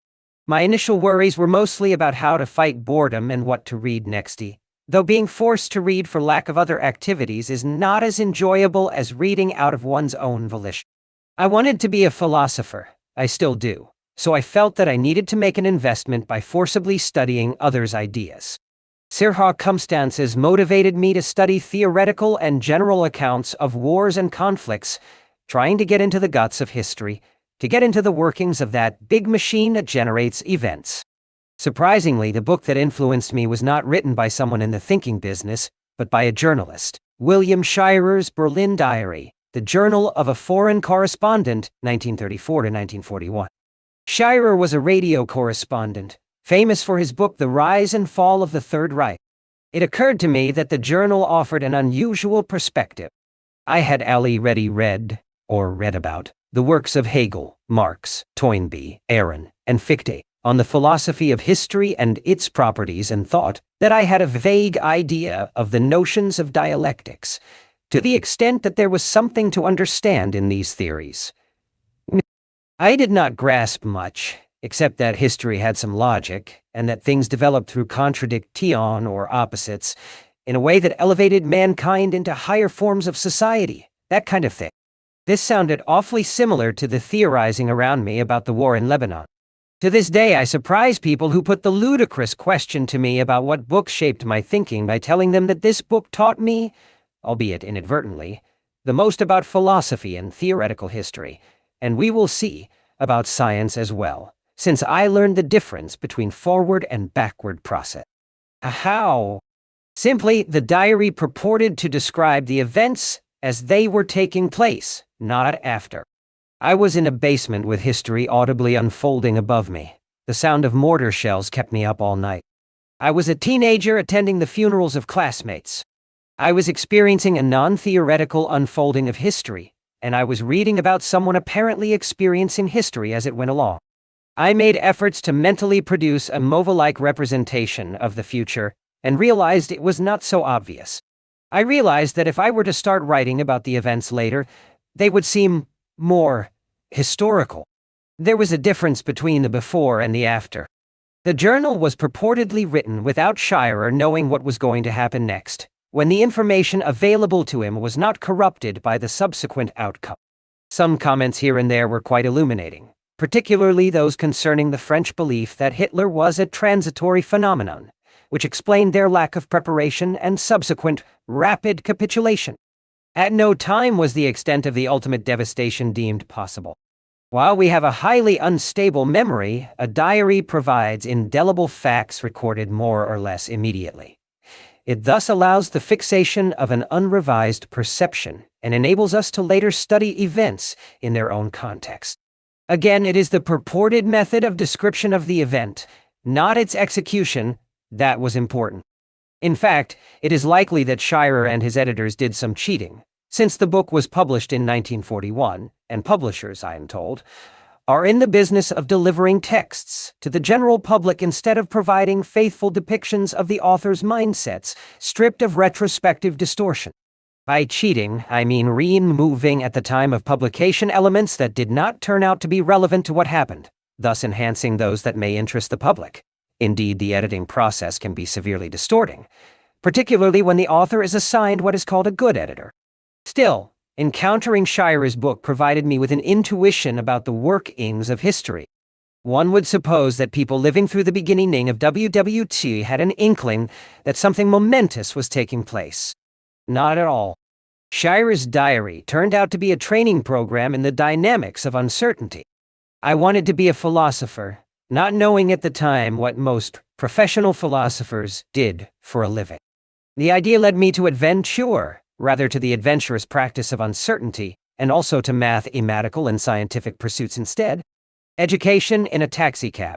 Speaker 2: My initial worries were mostly about how to fight boredom and what to read next. Though being forced to read for lack of other activities is not as enjoyable as reading out of one's own volition. I wanted to be a philosopher. I still do. So I felt that I needed to make an investment by forcibly studying others' ideas. Circumstances motivated me to study theoretical and general accounts of wars and conflicts, trying to get into the guts of history, to get into the workings of that big machine that generates events. Surprisingly, the book that influenced me was not written by someone in the thinking business, but by a journalist. William Shirer's Berlin Diary, the Journal of a Foreign Correspondent, 1934 to 1941. Shirer was a radio correspondent, famous for his book The Rise and Fall of the Third Reich. It occurred to me that the journal offered an unusual perspective. I had already read, or read about, the works of Hegel, Marx, Toynbee, Aron, and Fichte on the philosophy of history and its properties, and thought that I had a vague idea of the notions of dialectics, to the extent that there was something to understand in these theories. I did not grasp much, except that history had some logic, and that things developed through contradiction or opposites, in a way that elevated mankind into higher forms of society, that kind of thing. This sounded awfully similar to the theorizing around me about the war in Lebanon. To this day, I surprise people who put the ludicrous question to me about what book shaped my thinking by telling them that this book taught me, albeit inadvertently, the most about philosophy and theoretical history, and we will see, about science as well, since I learned the difference between forward and backward process. How? Simply, the diary purported to describe the events as they were taking place, not after. I was in a basement with history audibly unfolding above me. The sound of mortar shells kept me up all night. I was a teenager attending the funerals of classmates. I was experiencing a non-theoretical unfolding of history, and I was reading about someone apparently experiencing history as it went along. I made efforts to mentally produce a MOVA-like representation of the future and realized it was not so obvious. I realized that if I were to start writing about the events later, they would seem more historical. There was a difference between the before and the after. The journal was purportedly written without Shirer knowing what was going to happen next, when the information available to him was not corrupted by the subsequent outcome. Some comments here and there were quite illuminating, particularly those concerning the French belief that Hitler was a transitory phenomenon, which explained their lack of preparation and subsequent rapid capitulation. At no time was the extent of the ultimate devastation deemed possible. While we have a highly unstable memory, a diary provides indelible facts recorded more or less immediately. It thus allows the fixation of an unrevised perception and enables us to later study events in their own context. Again, it is the purported method of description of the event, not its execution, that was important. In fact, it is likely that Shirer and his editors did some cheating, since the book was published in 1941, and publishers, I am told, are in the business of delivering texts to the general public instead of providing faithful depictions of the author's mindsets, stripped of retrospective distortion. By cheating, I mean removing at the time of publication elements that did not turn out to be relevant to what happened, thus enhancing those that may interest the public. Indeed, the editing process can be severely distorting, particularly when the author is assigned what is called a good editor. Still, encountering Shirer's book provided me with an intuition about the workings of history. One would suppose that people living through the beginning of WWT had an inkling that something momentous was taking place. Not at all. Shirer's diary turned out to be a training program in the dynamics of uncertainty. I wanted to be a philosopher, not knowing at the time what most professional philosophers did for a living. The idea led me to adventure, rather to the adventurous practice of uncertainty, and also to mathematical and scientific pursuits instead. Education in a taxicab.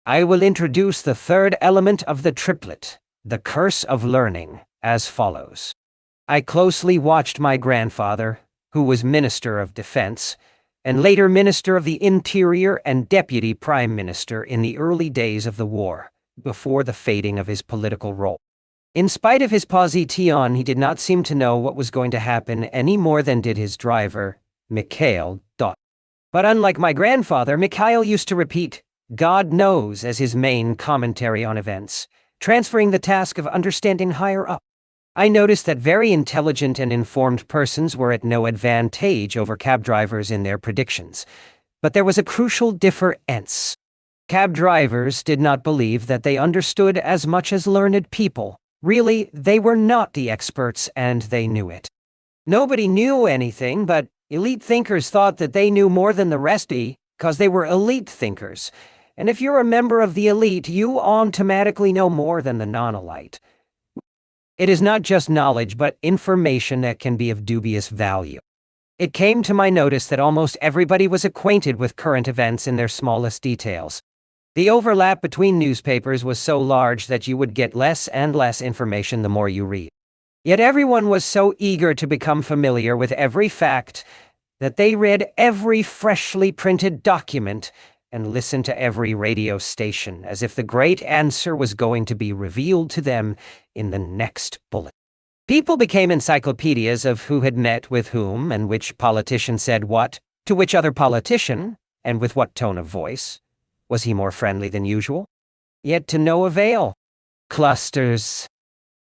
Speaker 2: I will introduce the third element of the triplet, the curse of learning, as follows. I closely watched my grandfather, who was Minister of Defense, and later Minister of the Interior and Deputy Prime Minister in the early days of the war, before the fading of his political role. In spite of his position, he did not seem to know what was going to happen any more than did his driver, Mikhail. But unlike my grandfather, Mikhail used to repeat, "God knows," as his main commentary on events, transferring the task of understanding higher up. I noticed that very intelligent and informed persons were at no advantage over cab drivers in their predictions. But there was a crucial difference. Cab drivers did not believe that they understood as much as learned people. Really, they were not the experts, and they knew it. Nobody knew anything, but elite thinkers thought that they knew more than the rest because they were elite thinkers. And if you're a member of the elite, you automatically know more than the non-elite. It is not just knowledge, but information that can be of dubious value. It came to my notice that almost everybody was acquainted with current events in their smallest details. The overlap between newspapers was so large that you would get less and less information the more you read. Yet everyone was so eager to become familiar with every fact that they read every freshly printed document and listened to every radio station as if the great answer was going to be revealed to them in the next bullet. People became encyclopedias of who had met with whom and which politician said what, to which other politician, and with what tone of voice. Was he more friendly than usual? Yet to no avail. Clusters.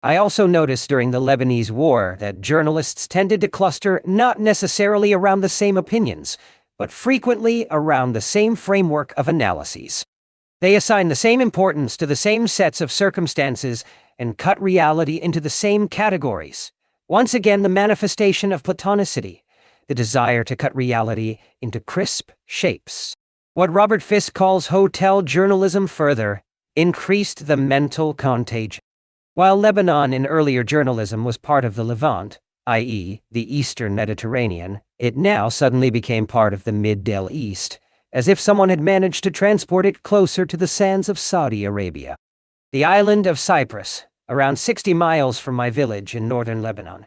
Speaker 2: I also noticed during the Lebanese War that journalists tended to cluster not necessarily around the same opinions, but frequently around the same framework of analyses. They assign the same importance to the same sets of circumstances and cut reality into the same categories. Once again, the manifestation of platonicity, the desire to cut reality into crisp shapes. What Robert Fisk calls hotel journalism further increased the mental contagion. While Lebanon in earlier journalism was part of the Levant, i.e., the Eastern Mediterranean, it now suddenly became part of the Middle East, as if someone had managed to transport it closer to the sands of Saudi Arabia. The island of Cyprus, around 60 miles from my village in northern Lebanon,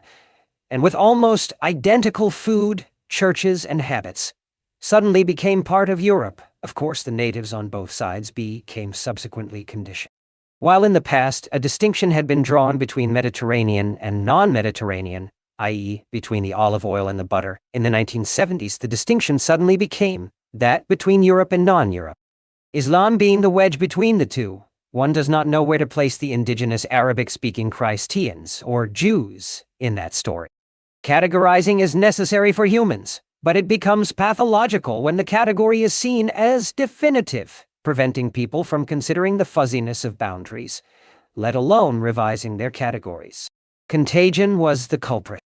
Speaker 2: and with almost identical food, churches, and habits, suddenly became part of Europe. Of course, the natives on both sides became subsequently conditioned. While in the past, a distinction had been drawn between Mediterranean and non-Mediterranean, i.e., between the olive oil and the butter, in the 1970s, the distinction suddenly became that between Europe and non-Europe. Islam being the wedge between the two, one does not know where to place the indigenous Arabic-speaking Christians, or Jews, in that story. Categorizing is necessary for humans, but it becomes pathological when the category is seen as definitive, preventing people from considering the fuzziness of boundaries, let alone revising their categories. Contagion was the culprit.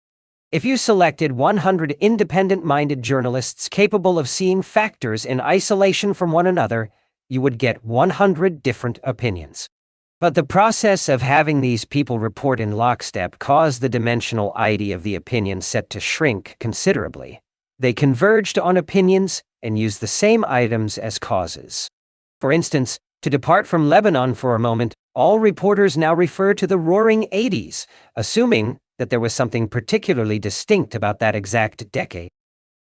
Speaker 2: If you selected 100 independent-minded journalists capable of seeing factors in isolation from one another, you would get 100 different opinions. But the process of having these people report in lockstep caused the dimensional ID of the opinion set to shrink considerably. They converged on opinions and used the same items as causes. For instance, to depart from Lebanon for a moment, all reporters now refer to the Roaring '80s, assuming that there was something particularly distinct about that exact decade.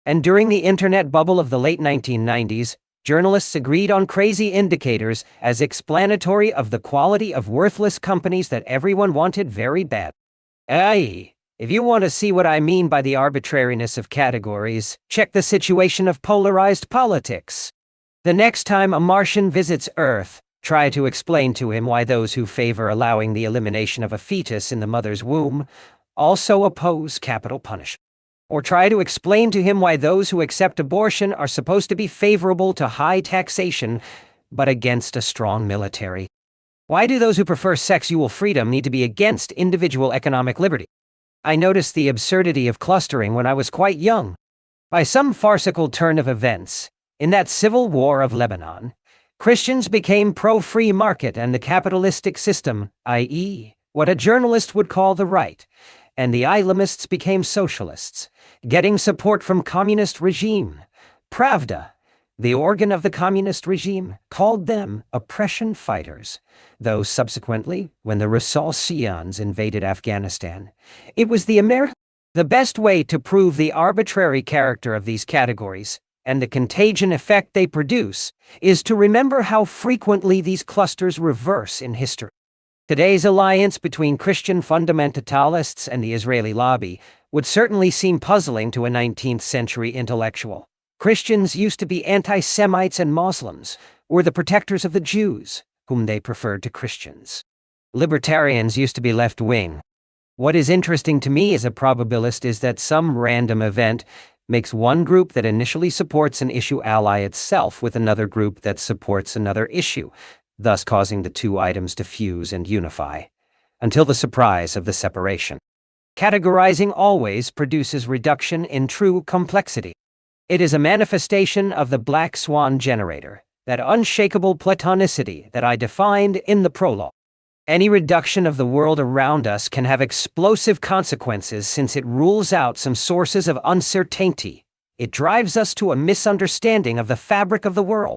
Speaker 2: And during the internet bubble of the late 1990s, journalists agreed on crazy indicators as explanatory of the quality of worthless companies that everyone wanted very bad. If you want to see what I mean by the arbitrariness of categories, check the situation of polarized politics. The next time a Martian visits Earth, try to explain to him why those who favor allowing the elimination of a fetus in the mother's womb also oppose capital punishment. Or try to explain to him why those who accept abortion are supposed to be favorable to high taxation, but against a strong military. Why do those who prefer sexual freedom need to be against individual economic liberty? I noticed the absurdity of clustering when I was quite young. By some farcical turn of events, in that civil war of Lebanon, Christians became pro-free market and the capitalistic system, i.e., what a journalist would call the right, and the Islamists became socialists, getting support from communist regime. Pravda, the organ of the communist regime, called them oppression fighters, though subsequently, when the Rasul-Sians invaded Afghanistan, it was the best way to prove the arbitrary character of these categories and the contagion effect they produce is to remember how frequently these clusters reverse in history. Today's alliance between Christian fundamentalists and the Israeli lobby would certainly seem puzzling to a 19th century intellectual. Christians used to be anti-Semites and Muslims were the protectors of the Jews, whom they preferred to Christians. Libertarians used to be left-wing. What is interesting to me as a probabilist is that some random event makes one group that initially supports an issue ally itself with another group that supports another issue, thus causing the two items to fuse and unify, until the surprise of the separation. Categorizing always produces reduction in true complexity. It is a manifestation of the black swan generator, that unshakable platonicity that I defined in the prologue. Any reduction of the world around us can have explosive consequences since it rules out some sources of uncertainty. It drives us to a misunderstanding of the fabric of the world.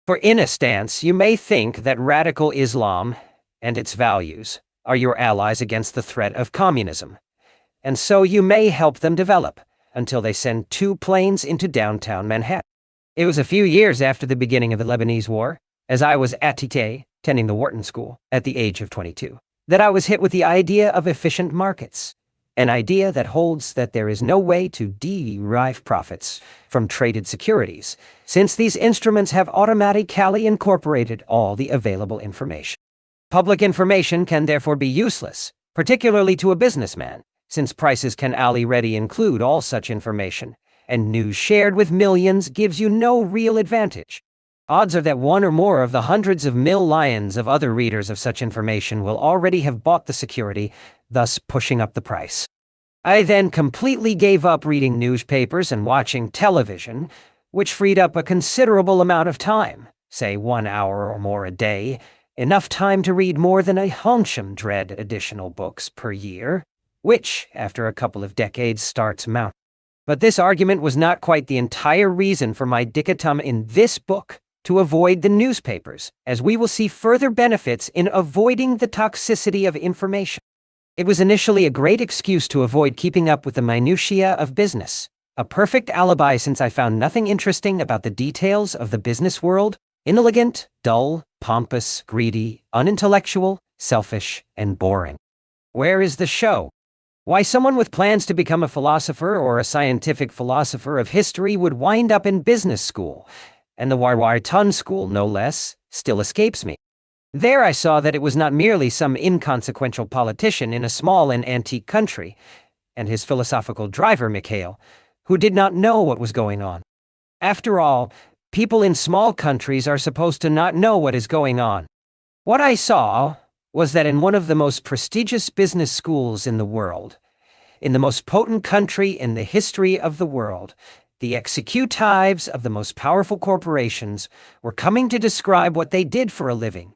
Speaker 2: For instance, you may think that radical Islam and its values are your allies against the threat of communism, and so you may help them develop until they send 2 planes into downtown Manhattan. It was a few years after the beginning of the Lebanese War, as I was attending the Wharton School at the age of 22, that I was hit with the idea of efficient markets. an idea that holds that there is no way to derive profits from traded securities, since these instruments have automatically incorporated all the available information. Public information can therefore be useless, particularly to a businessman, since prices can already include all such information, and news shared with millions gives you no real advantage. Odds are that one or more of the hundreds of millions of other readers of such information will already have bought the security, thus pushing up the price. I then completely gave up reading newspapers and watching television, which freed up a considerable amount of time, say 1 hour or more a day, enough time to read more than 100 additional books per year, which, after a couple of decades, starts mounting. But this argument was not quite the entire reason for my dichotomy in this book, to avoid the newspapers, as we will see further benefits in avoiding the toxicity of information. It was initially a great excuse to avoid keeping up with the minutiae of business, a perfect alibi since I found nothing interesting about the details of the business world, inelegant, dull, pompous, greedy, unintellectual, selfish, and boring. Where is the show? Why someone with plans to become a philosopher or a scientific philosopher of history would wind up in business school, and the Wharton School no less, still escapes me. There I saw that it was not merely some inconsequential politician in a small and antique country, and his philosophical driver, Mikhail, who did not know what was going on. After all, people in small countries are supposed to not know what is going on. What I saw was that in one of the most prestigious business schools in the world, in the most potent country in the history of the world, the executives of the most powerful corporations were coming to describe what they did for a living.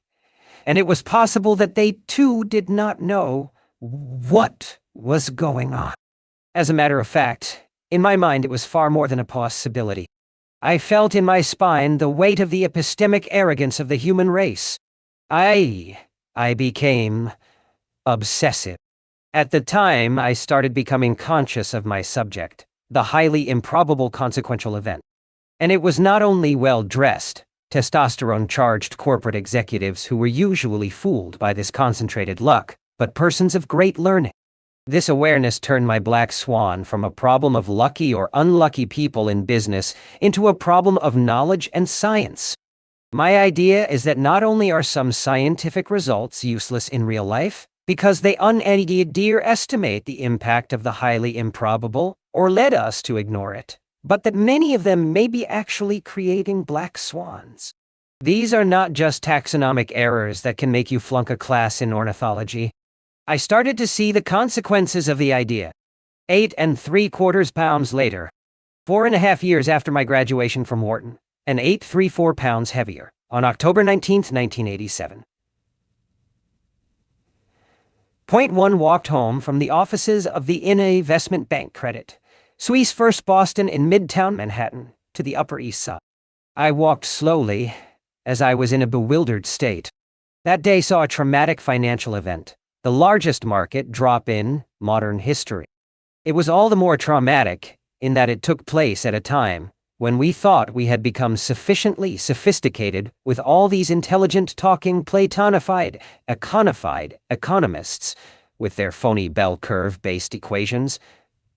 Speaker 2: And it was possible that they too did not know what was going on. As a matter of fact, in my mind it was far more than a possibility. I felt in my spine the weight of the epistemic arrogance of the human race. I became obsessive. At the time, I started becoming conscious of my subject, the highly improbable consequential event. And it was not only well-dressed, testosterone-charged corporate executives who were usually fooled by this concentrated luck, but persons of great learning. This awareness turned my black swan from a problem of lucky or unlucky people in business into a problem of knowledge and science. My idea is that not only are some scientific results useless in real life, because they underestimate the impact of the highly improbable, or led us to ignore it, but that many of them may be actually creating black swans. These are not just taxonomic errors that can make you flunk a class in ornithology. I started to see the consequences of the idea. 8 3/4 pounds later, 4.5 years after my graduation from Wharton, and 8 pounds heavier, on October 19, 1987. Point 1 walked home from the offices of the Investment Bank Credit Suisse First Boston in Midtown Manhattan, to the Upper East Side. I walked slowly, as I was in a bewildered state. That day saw a traumatic financial event, the largest market drop in modern history. It was all the more traumatic in that it took place at a time when we thought we had become sufficiently sophisticated with all these intelligent talking Platonified, economists, with their phony bell curve-based equations,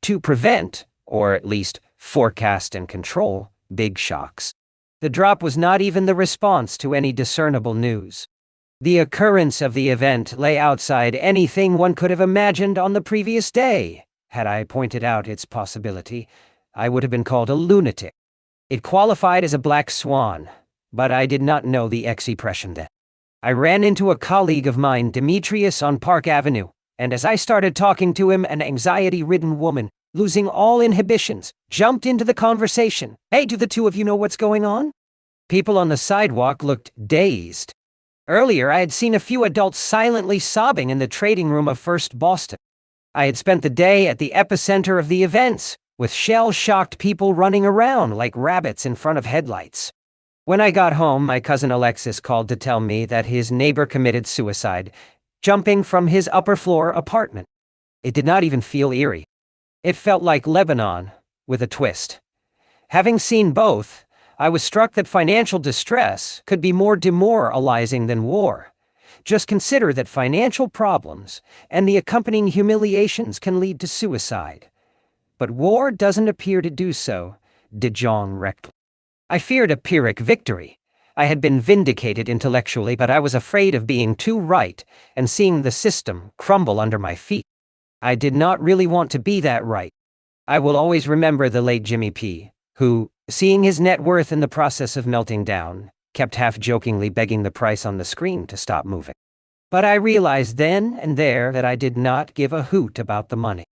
Speaker 2: to prevent, or at least forecast and control, big shocks. The drop was not even the response to any discernible news. The occurrence of the event lay outside anything one could have imagined on the previous day. Had I pointed out its possibility, I would have been called a lunatic. It qualified as a black swan, but I did not know the expression then. I ran into a colleague of mine, Demetrius, on Park Avenue, and as I started talking to him, an anxiety-ridden woman, losing all inhibitions, jumped into the conversation. "Hey, do the two of you know what's going on?" People on the sidewalk looked dazed. Earlier, I had seen a few adults silently sobbing in the trading room of First Boston. I had spent the day at the epicenter of the events, with shell-shocked people running around like rabbits in front of headlights. When I got home, my cousin Alexis called to tell me that his neighbor committed suicide, jumping from his upper-floor apartment. It did not even feel eerie. It felt like Lebanon, with a twist. Having seen both, I was struck that financial distress could be more demoralizing than war, Just consider that financial problems and the accompanying humiliations can lead to suicide. But war doesn't appear to do so, de Jong rectly. I feared a Pyrrhic victory. I had been vindicated intellectually, but I was afraid of being too right and seeing the system crumble under my feet. I did not really want to be that right. I will always remember the late Jimmy P., who, seeing his net worth in the process of melting down, kept half-jokingly begging the price on the screen to stop moving. But I realized then and there that I did not give a hoot about the money.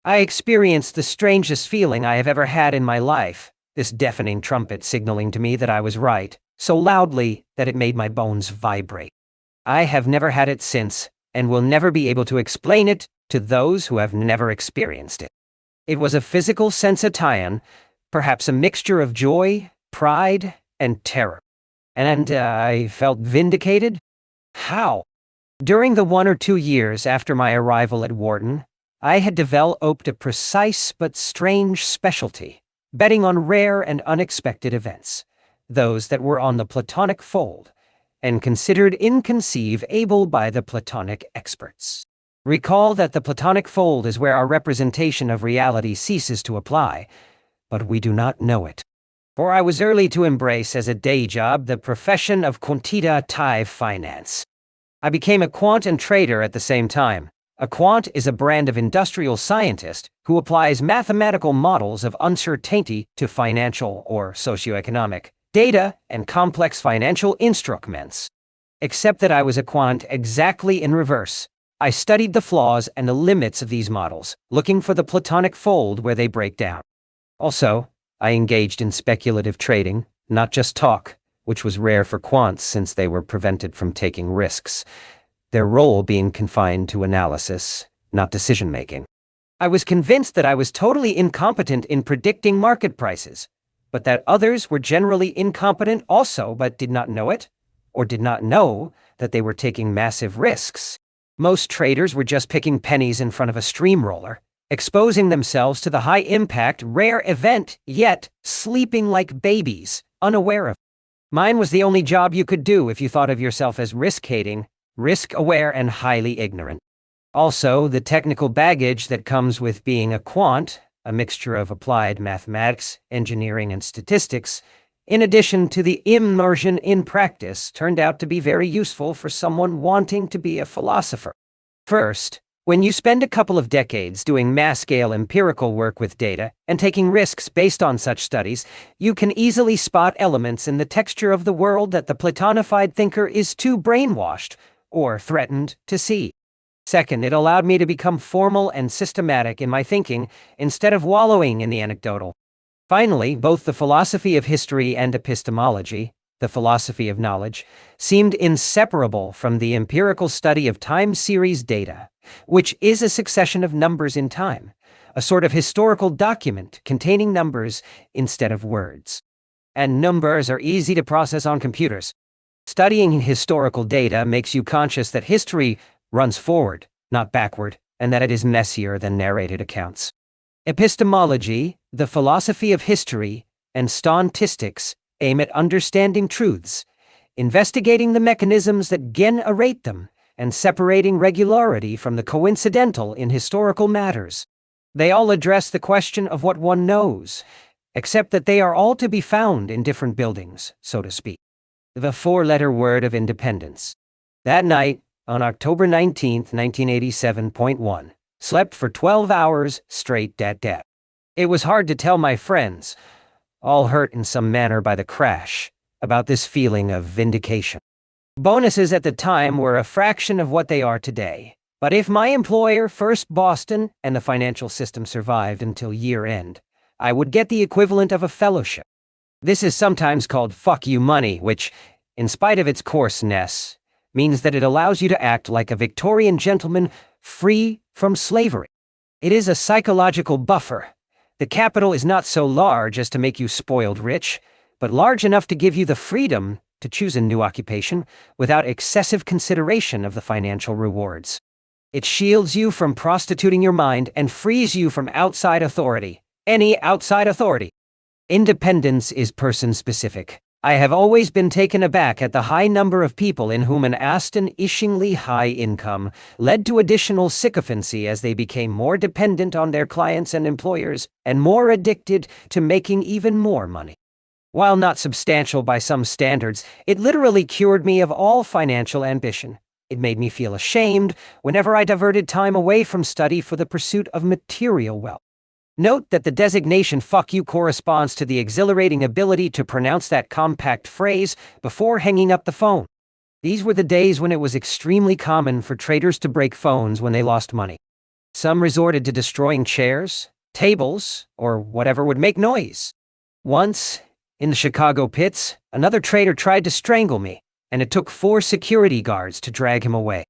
Speaker 2: I experienced the strangest feeling I have ever had in my life, this deafening trumpet signaling to me that I was right, so loudly that it made my bones vibrate. I have never had it since, and will never be able to explain it to those who have never experienced it. It was a physical sensation, perhaps a mixture of joy, pride, and terror. And I felt vindicated? How? During the 1 or 2 years after my arrival at Wharton, I had developed a precise but strange specialty, betting on rare and unexpected events, those that were on the Platonic fold, and considered inconceivable by the Platonic experts. Recall that the Platonic fold is where our representation of reality ceases to apply, but we do not know it. For I was early to embrace as a day job the profession of quantitative finance. I became a quant and trader at the same time. A quant is a brand of industrial scientist who applies mathematical models of uncertainty to financial or socioeconomic data and complex financial instruments. Except that I was a quant exactly in reverse. I studied the flaws and the limits of these models, looking for the Platonic fold where they break down. Also, I engaged in speculative trading, not just talk, which was rare for quants since they were prevented from taking risks, their role being confined to analysis, not decision-making. I was convinced that I was totally incompetent in predicting market prices, but that others were generally incompetent also but did not know it, or did not know that they were taking massive risks. Most traders were just picking pennies in front of a steamroller, exposing themselves to the high-impact, rare event, yet sleeping like babies, unaware of it. Mine was the only job you could do if you thought of yourself as risk-hating, risk-aware, and highly ignorant. Also, the technical baggage that comes with being a quant, a mixture of applied mathematics, engineering, and statistics, in addition to the immersion in practice, turned out to be very useful for someone wanting to be a philosopher. First, when you spend a couple of decades doing mass-scale empirical work with data and taking risks based on such studies, you can easily spot elements in the texture of the world that the Platonified thinker is too brainwashed or threatened to see. Second, it allowed me to become formal and systematic in my thinking instead of wallowing in the anecdotal. Finally, both the philosophy of history and epistemology, the philosophy of knowledge, seemed inseparable from the empirical study of time series data, which is a succession of numbers in time, a sort of historical document containing numbers instead of words. And numbers are easy to process on computers. Studying historical data makes you conscious that history runs forward, not backward, and that it is messier than narrated accounts. Epistemology, the philosophy of history, and statistics aim at understanding truths, investigating the mechanisms that generate them, and separating regularity from the coincidental in historical matters. They all address the question of what one knows, except that they are all to be found in different buildings, so to speak. The 4-letter word of independence. That night, on October 19, 1987.1, slept for 12 hours straight. It was hard to tell my friends, all hurt in some manner by the crash, about this feeling of vindication. Bonuses at the time were a fraction of what they are today, but if my employer, First Boston, and the financial system survived until year-end, I would get the equivalent of a fellowship. This is sometimes called fuck you money, which, in spite of its coarseness, means that it allows you to act like a Victorian gentleman free from slavery. It is a psychological buffer. The capital is not so large as to make you spoiled rich, but large enough to give you the freedom to choose a new occupation without excessive consideration of the financial rewards. It shields you from prostituting your mind and frees you from outside authority, any outside authority. Independence is person-specific. I have always been taken aback at the high number of people in whom an astonishingly high income led to additional sycophancy as they became more dependent on their clients and employers and more addicted to making even more money. While not substantial by some standards, it literally cured me of all financial ambition. It made me feel ashamed whenever I diverted time away from study for the pursuit of material wealth. Note that the designation "fuck you" corresponds to the exhilarating ability to pronounce that compact phrase before hanging up the phone. These were the days when it was extremely common for traders to break phones when they lost money. Some resorted to destroying chairs, tables, or whatever would make noise. Once, in the Chicago pits, another trader tried to strangle me, and it took 4 security guards to drag him away.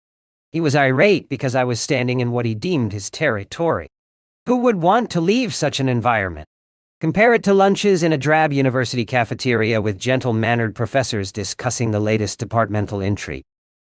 Speaker 2: He was irate because I was standing in what he deemed his territory. Who would want to leave such an environment? Compare it to lunches in a drab university cafeteria with gentle-mannered professors discussing the latest departmental intrigue.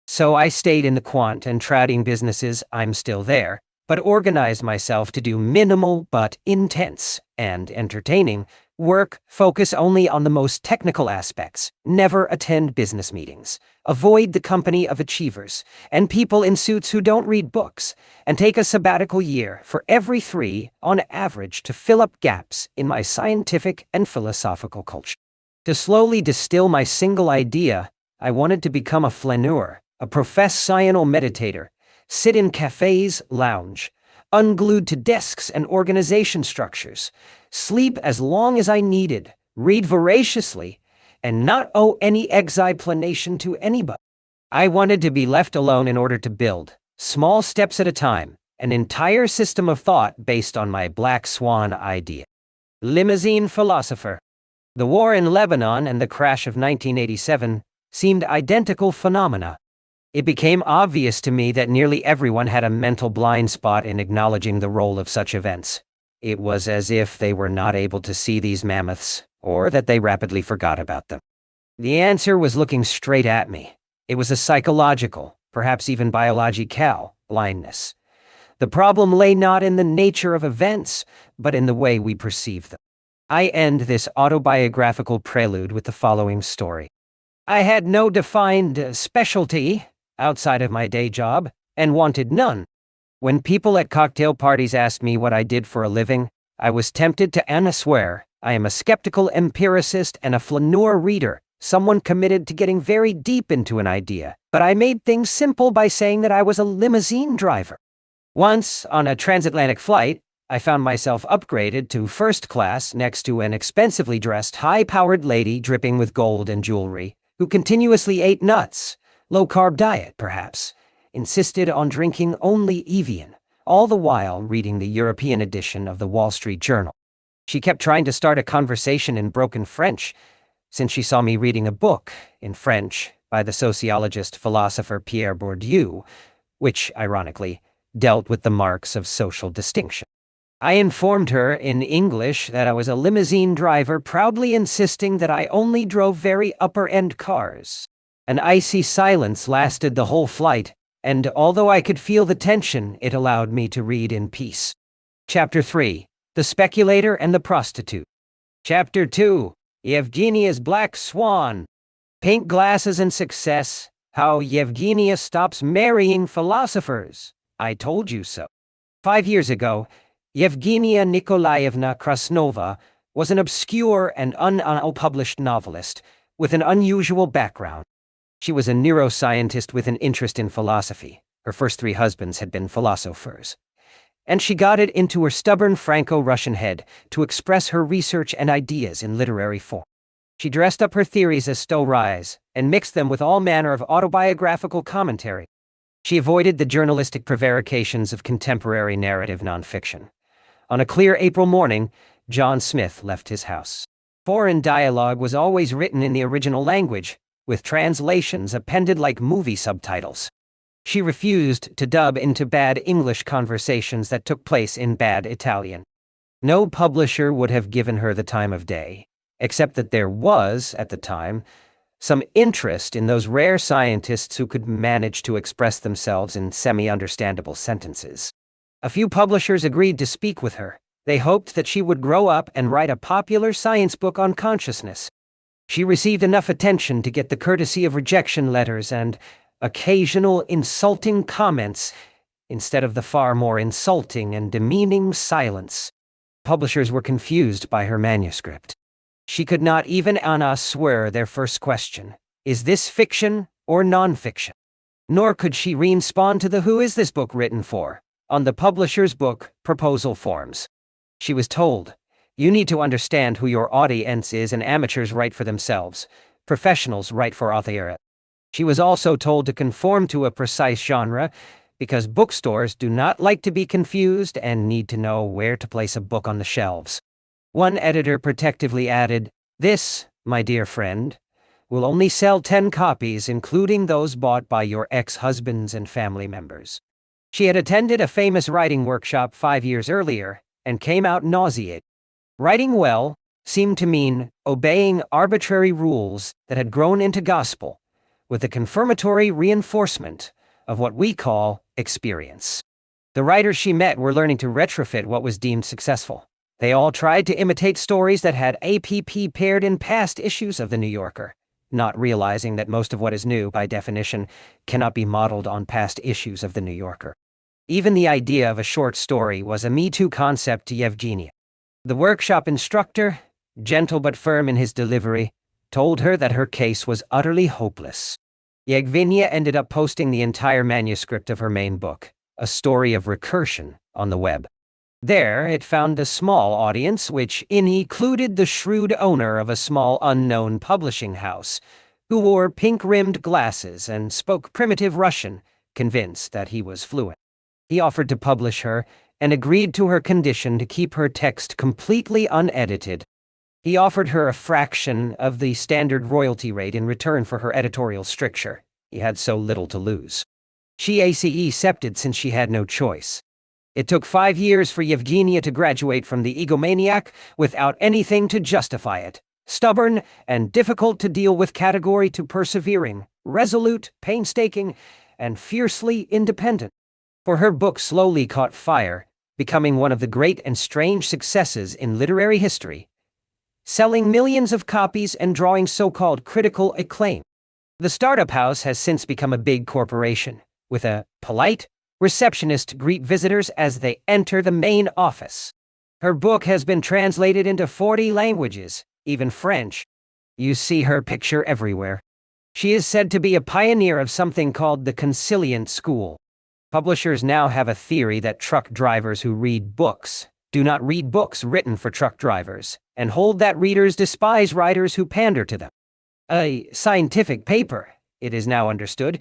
Speaker 2: So I stayed in the quant and trading businesses. I'm still there, but organized myself to do minimal but intense and entertaining work, focus only on the most technical aspects, never attend business meetings, avoid the company of achievers, and people in suits who don't read books, and take a sabbatical year for every 3, on average, to fill up gaps in my scientific and philosophical culture. To slowly distill my single idea, I wanted to become a flaneur, a professional meditator, sit in cafes, lounge, unglued to desks and organization structures, sleep as long as I needed, read voraciously, and not owe any explanation to anybody. I wanted to be left alone in order to build, small steps at a time, an entire system of thought based on my Black Swan idea. Limousine philosopher. The war in Lebanon and the crash of 1987 seemed identical phenomena. It became obvious to me that nearly everyone had a mental blind spot in acknowledging the role of such events. It was as if they were not able to see these mammoths, or that they rapidly forgot about them. The answer was looking straight at me. It was a psychological, perhaps even biological, blindness. The problem lay not in the nature of events, but in the way we perceive them. I end this autobiographical prelude with the following story. I had no defined specialty outside of my day job, and wanted none. When people at cocktail parties asked me what I did for a living, I was tempted to swear I am a skeptical empiricist and a flaneur reader, someone committed to getting very deep into an idea, but I made things simple by saying that I was a limousine driver. Once, on a transatlantic flight, I found myself upgraded to first class next to an expensively dressed, high-powered lady dripping with gold and jewelry, who continuously ate nuts, low-carb diet, perhaps, insisted on drinking only Evian, all the while reading the European edition of the Wall Street Journal. She kept trying to start a conversation in broken French, since she saw me reading a book in French by the sociologist-philosopher Pierre Bourdieu, which, ironically, dealt with the marks of social distinction. I informed her in English that I was a limousine driver, proudly insisting that I only drove very upper-end cars. An icy silence lasted the whole flight, and although I could feel the tension, it allowed me to read in peace. Chapter 3. The Speculator and the Prostitute. Chapter 2. Yevgenia's Black Swan. Pink Glasses and Success. How Yevgenia Stops Marrying Philosophers. I Told You So. 5 years ago, Yevgenia Nikolaevna Krasnova was an obscure and unpublished novelist with an unusual background. She was a neuroscientist with an interest in philosophy. Her first 3 husbands had been philosophers. And she got it into her stubborn Franco-Russian head to express her research and ideas in literary form. She dressed up her theories as stories and mixed them with all manner of autobiographical commentary. She avoided the journalistic prevarications of contemporary narrative nonfiction. On a clear April morning, John Smith left his house. Foreign dialogue was always written in the original language, with translations appended like movie subtitles. She refused to dub into bad English conversations that took place in bad Italian. No publisher would have given her the time of day, except that there was, at the time, some interest in those rare scientists who could manage to express themselves in semi-understandable sentences. A few publishers agreed to speak with her. They hoped that she would grow up and write a popular science book on consciousness. She received enough attention to get the courtesy of rejection letters and occasional insulting comments instead of the far more insulting and demeaning silence. Publishers were confused by her manuscript. She could not even answer their first question, is this fiction or nonfiction? Nor could she respond to the who is this book written for on the publisher's book proposal forms. She was told, you need to understand who your audience is, and amateurs write for themselves, professionals write for authors. She was also told to conform to a precise genre, because bookstores do not like to be confused and need to know where to place a book on the shelves. One editor protectively added, this, my dear friend, will only sell 10 copies, including those bought by your ex-husbands and family members. She had attended a famous writing workshop 5 years earlier and came out nauseated. Writing well seemed to mean obeying arbitrary rules that had grown into gospel, with the confirmatory reinforcement of what we call experience. The writers she met were learning to retrofit what was deemed successful. They all tried to imitate stories that had appeared in past issues of The New Yorker, not realizing that most of what is new, by definition, cannot be modeled on past issues of The New Yorker. Even the idea of a short story was a Me Too concept to Yevgenia. The workshop instructor, gentle but firm in his delivery, told her that her case was utterly hopeless. Yevgenia ended up posting the entire manuscript of her main book, A Story of Recursion, on the web. There, it found a small audience, which included the shrewd owner of a small unknown publishing house, who wore pink-rimmed glasses and spoke primitive Russian, convinced that he was fluent. He offered to publish her and agreed to her condition to keep her text completely unedited. He offered her a fraction of the standard royalty rate in return for her editorial stricture. He had so little to lose. She accepted since she had no choice. It took 5 years for Yevgenia to graduate from the egomaniac without anything to justify it. Stubborn and difficult to deal with category to persevering, resolute, painstaking, and fiercely independent. For her book slowly caught fire, becoming one of the great and strange successes in literary history, selling millions of copies and drawing so-called critical acclaim. The startup house has since become a big corporation, with a polite receptionist greet visitors as they enter the main office. Her book has been translated into 40 languages, even French. You see her picture everywhere. She is said to be a pioneer of something called the conciliant school. Publishers now have a theory that truck drivers who read books do not read books written for truck drivers, and hold that readers despise writers who pander to them. A scientific paper, it is now understood,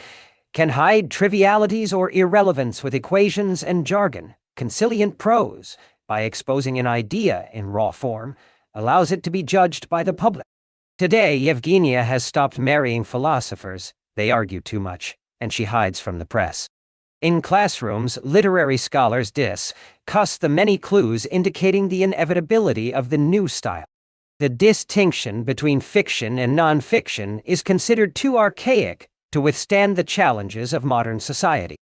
Speaker 2: can hide trivialities or irrelevance with equations and jargon. Conciliant prose, by exposing an idea in raw form, allows it to be judged by the public. Today, Yevgenia has stopped marrying philosophers. They argue too much, and she hides from the press. In classrooms, literary scholars discuss the many clues indicating the inevitability of the new style. The distinction between fiction and nonfiction is considered too archaic to withstand the challenges of modern society.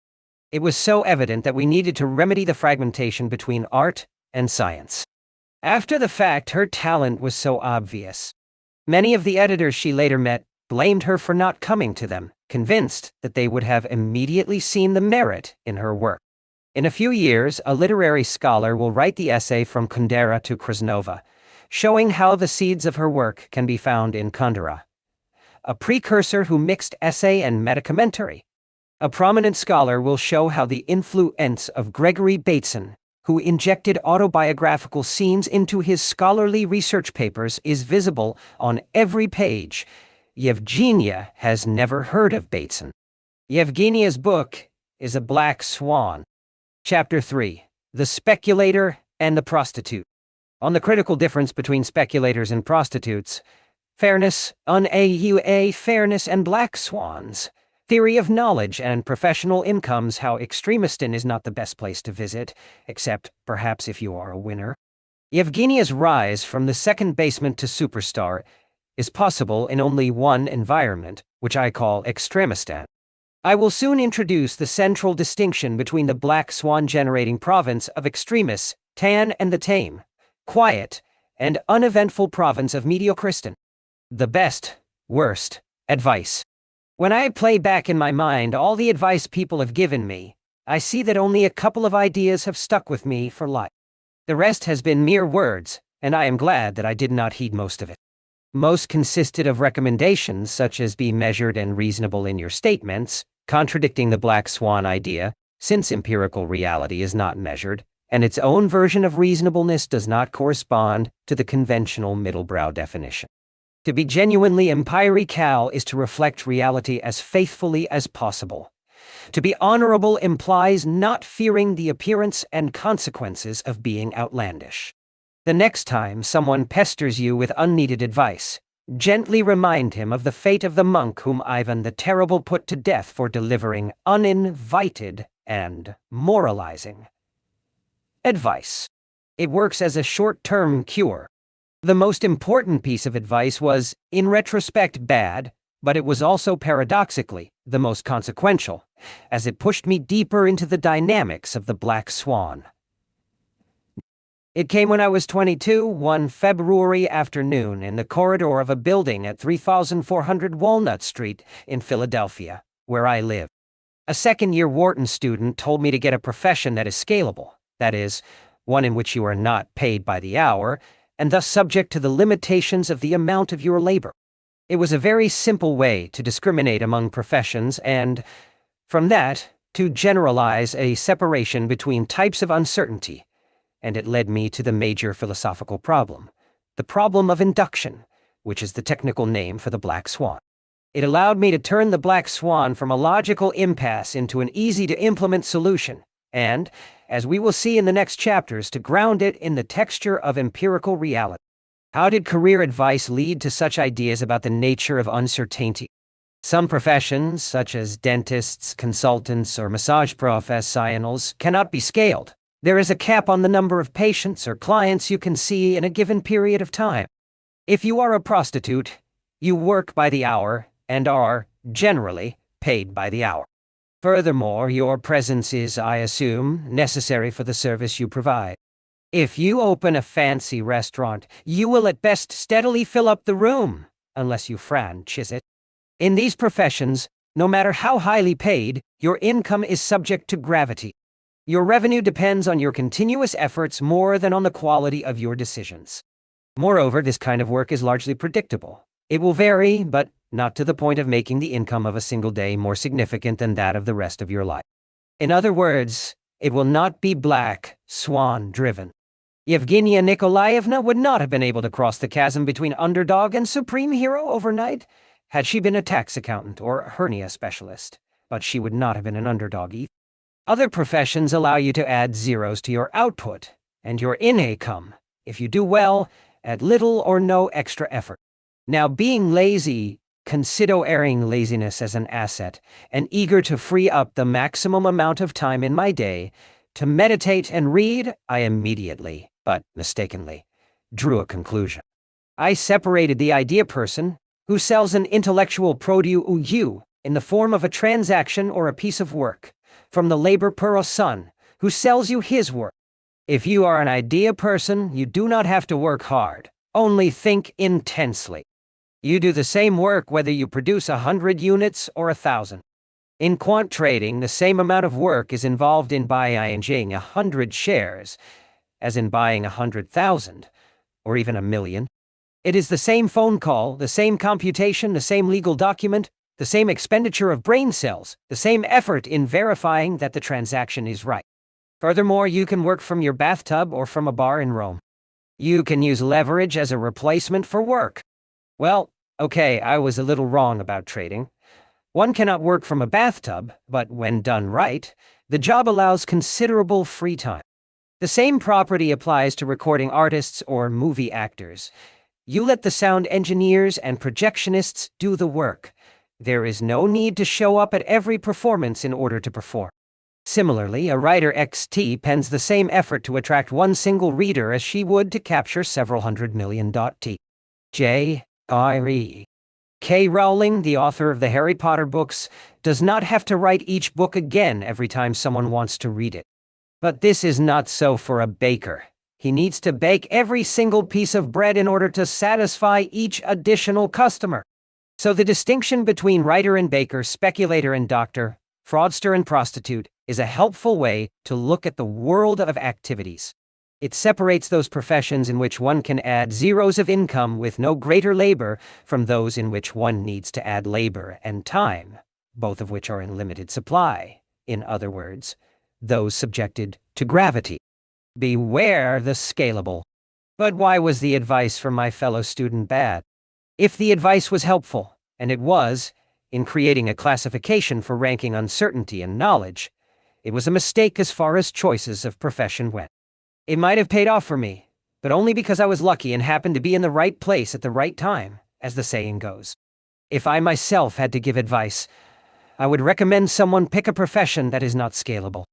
Speaker 2: It was so evident that we needed to remedy the fragmentation between art and science. After the fact, her talent was so obvious. Many of the editors she later met blamed her for not coming to them, convinced that they would have immediately seen the merit in her work. In a few years, a literary scholar will write the essay From Kundera to Krasnova, showing how the seeds of her work can be found in Kundera, a precursor who mixed essay and metacommentary. A prominent scholar will show how the influence of Gregory Bateson, who injected autobiographical scenes into his scholarly research papers, is visible on every page. Yevgenia has never heard of Bateson. Yevgenia's book is A Black Swan. Chapter 3. The Speculator and the Prostitute. On the critical difference between speculators and prostitutes, fairness, fairness and black swans, theory of knowledge and professional incomes, how Extremistan is not the best place to visit, except perhaps if you are a winner. Yevgenia's rise from the second basement to superstar is possible in only one environment, which I call Extremistan. I will soon introduce the central distinction between the black swan-generating province of Extremistan and the tame, quiet, and uneventful province of Mediocristan. The best, worst, advice. When I play back in my mind all the advice people have given me, I see that only a couple of ideas have stuck with me for life. The rest has been mere words, and I am glad that I did not heed most of it. Most consisted of recommendations such as be measured and reasonable in your statements, contradicting the black swan idea, since empirical reality is not measured, and its own version of reasonableness does not correspond to the conventional middlebrow definition. To be genuinely empirical is to reflect reality as faithfully as possible. To be honorable implies not fearing the appearance and consequences of being outlandish. The next time someone pesters you with unneeded advice, gently remind him of the fate of the monk whom Ivan the Terrible put to death for delivering uninvited and moralizing advice. It works as a short-term cure. The most important piece of advice was, in retrospect, bad, but it was also paradoxically the most consequential, as it pushed me deeper into the dynamics of the black swan. It came when I was 22, one February afternoon in the corridor of a building at 3400 Walnut Street in Philadelphia, where I live. A second-year Wharton student told me to get a profession that is scalable, that is, one in which you are not paid by the hour, and thus subject to the limitations of the amount of your labor. It was a very simple way to discriminate among professions and, from that, to generalize a separation between types of uncertainty, and it led me to the major philosophical problem, the problem of induction, which is the technical name for the black swan. It allowed me to turn the black swan from a logical impasse into an easy-to-implement solution, and, as we will see in the next chapters, to ground it in the texture of empirical reality. How did career advice lead to such ideas about the nature of uncertainty? Some professions, such as dentists, consultants, or massage professionals, cannot be scaled. There is a cap on the number of patients or clients you can see in a given period of time. If you are a prostitute, you work by the hour and are, generally, paid by the hour. Furthermore, your presence is, I assume, necessary for the service you provide. If you open a fancy restaurant, you will at best steadily fill up the room, unless you franchise it. In these professions, no matter how highly paid, your income is subject to gravity. Your revenue depends on your continuous efforts more than on the quality of your decisions. Moreover, this kind of work is largely predictable. It will vary, but not to the point of making the income of a single day more significant than that of the rest of your life. In other words, it will not be black swan-driven. Yevgenia Nikolaevna would not have been able to cross the chasm between underdog and supreme hero overnight had she been a tax accountant or a hernia specialist, but she would not have been an underdog either. Other professions allow you to add zeros to your output and your income, if you do well, at little or no extra effort. Now, being lazy, considering laziness as an asset, and eager to free up the maximum amount of time in my day to meditate and read, I immediately, but mistakenly, drew a conclusion. I separated the idea person, who sells an intellectual product in the form of a transaction or a piece of work, from the labor person, who sells you his work. If you are an idea person, you do not have to work hard, only think intensely. You do the same work whether you produce 100 units or 1,000. In quant trading, the same amount of work is involved in buying 100 shares as in buying 100,000, or even 1,000,000. It is the same phone call, the same computation, the same legal document, the same expenditure of brain cells, the same effort in verifying that the transaction is right. Furthermore, you can work from your bathtub or from a bar in Rome. You can use leverage as a replacement for work. Well, okay, I was a little wrong about trading. One cannot work from a bathtub, but when done right, the job allows considerable free time. The same property applies to recording artists or movie actors. You let the sound engineers and projectionists do the work. There is no need to show up at every performance in order to perform. Similarly, a writer XT pens the same effort to attract one single reader as she would to capture several 100 million. J.R.E. K. Rowling, the author of the Harry Potter books, does not have to write each book again every time someone wants to read it. But this is not so for a baker, He needs to bake every single piece of bread in order to satisfy each additional customer. So the distinction between writer and baker, speculator and doctor, fraudster and prostitute is a helpful way to look at the world of activities. It separates those professions in which one can add zeros of income with no greater labor from those in which one needs to add labor and time, both of which are in limited supply. In other words, those subjected to gravity. Beware the scalable. But why was the advice from my fellow student bad? If the advice was helpful, and it was, in creating a classification for ranking uncertainty and knowledge, it was a mistake as far as choices of profession went. It might have paid off for me, but only because I was lucky and happened to be in the right place at the right time, as the saying goes. If I myself had to give advice, I would recommend someone pick a profession that is not scalable.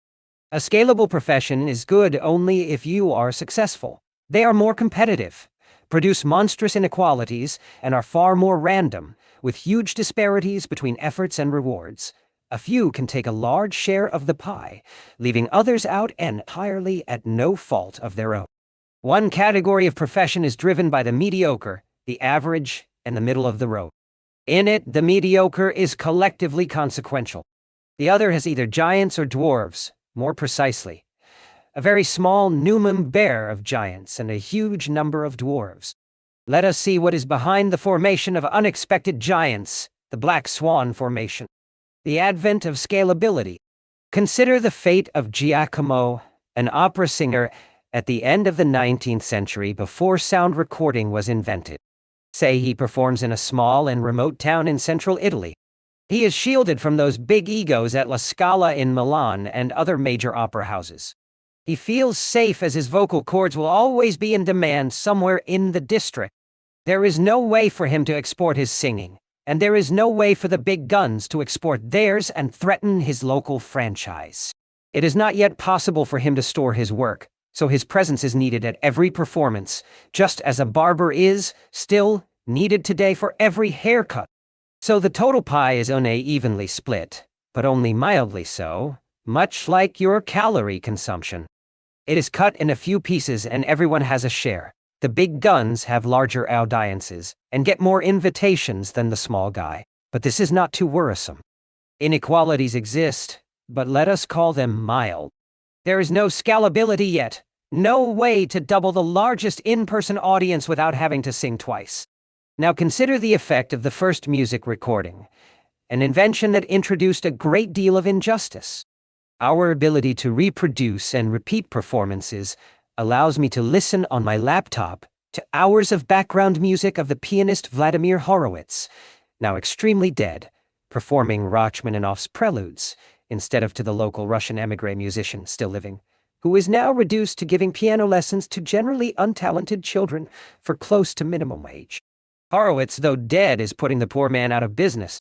Speaker 2: A scalable profession is good only if you are successful. They are more competitive, produce monstrous inequalities, and are far more random, with huge disparities between efforts and rewards. A few can take a large share of the pie, leaving others out entirely at no fault of their own. One category of profession is driven by the mediocre, the average, and the middle of the road. In it, the mediocre is collectively consequential. The other has either giants or dwarves, more precisely, a very small number of giants and a huge number of dwarves. Let us see what is behind the formation of unexpected giants, the Black Swan formation. The advent of scalability. Consider the fate of Giacomo, an opera singer at the end of the 19th century before sound recording was invented. Say he performs in a small and remote town in central Italy. He is shielded from those big egos at La Scala in Milan and other major opera houses. He feels safe as his vocal cords will always be in demand somewhere in the district. There is no way for him to export his singing, and there is no way for the big guns to export theirs and threaten his local franchise. It is not yet possible for him to store his work, so his presence is needed at every performance, just as a barber is, still, needed today for every haircut. So the total pie is unevenly split, but only mildly so, much like your calorie consumption. It is cut in a few pieces and everyone has a share. The big guns have larger audiences and get more invitations than the small guy, but this is not too worrisome. Inequalities exist, but let us call them mild. There is no scalability yet, no way to double the largest in-person audience without having to sing twice. Now consider the effect of the first music recording, an invention that introduced a great deal of injustice. Our ability to reproduce and repeat performances allows me to listen on my laptop to hours of background music of the pianist Vladimir Horowitz, now extremely dead, performing Rachmaninoff's preludes, instead of to the local Russian émigré musician still living, who is now reduced to giving piano lessons to generally untalented children for close to minimum wage. Horowitz, though dead, is putting the poor man out of business.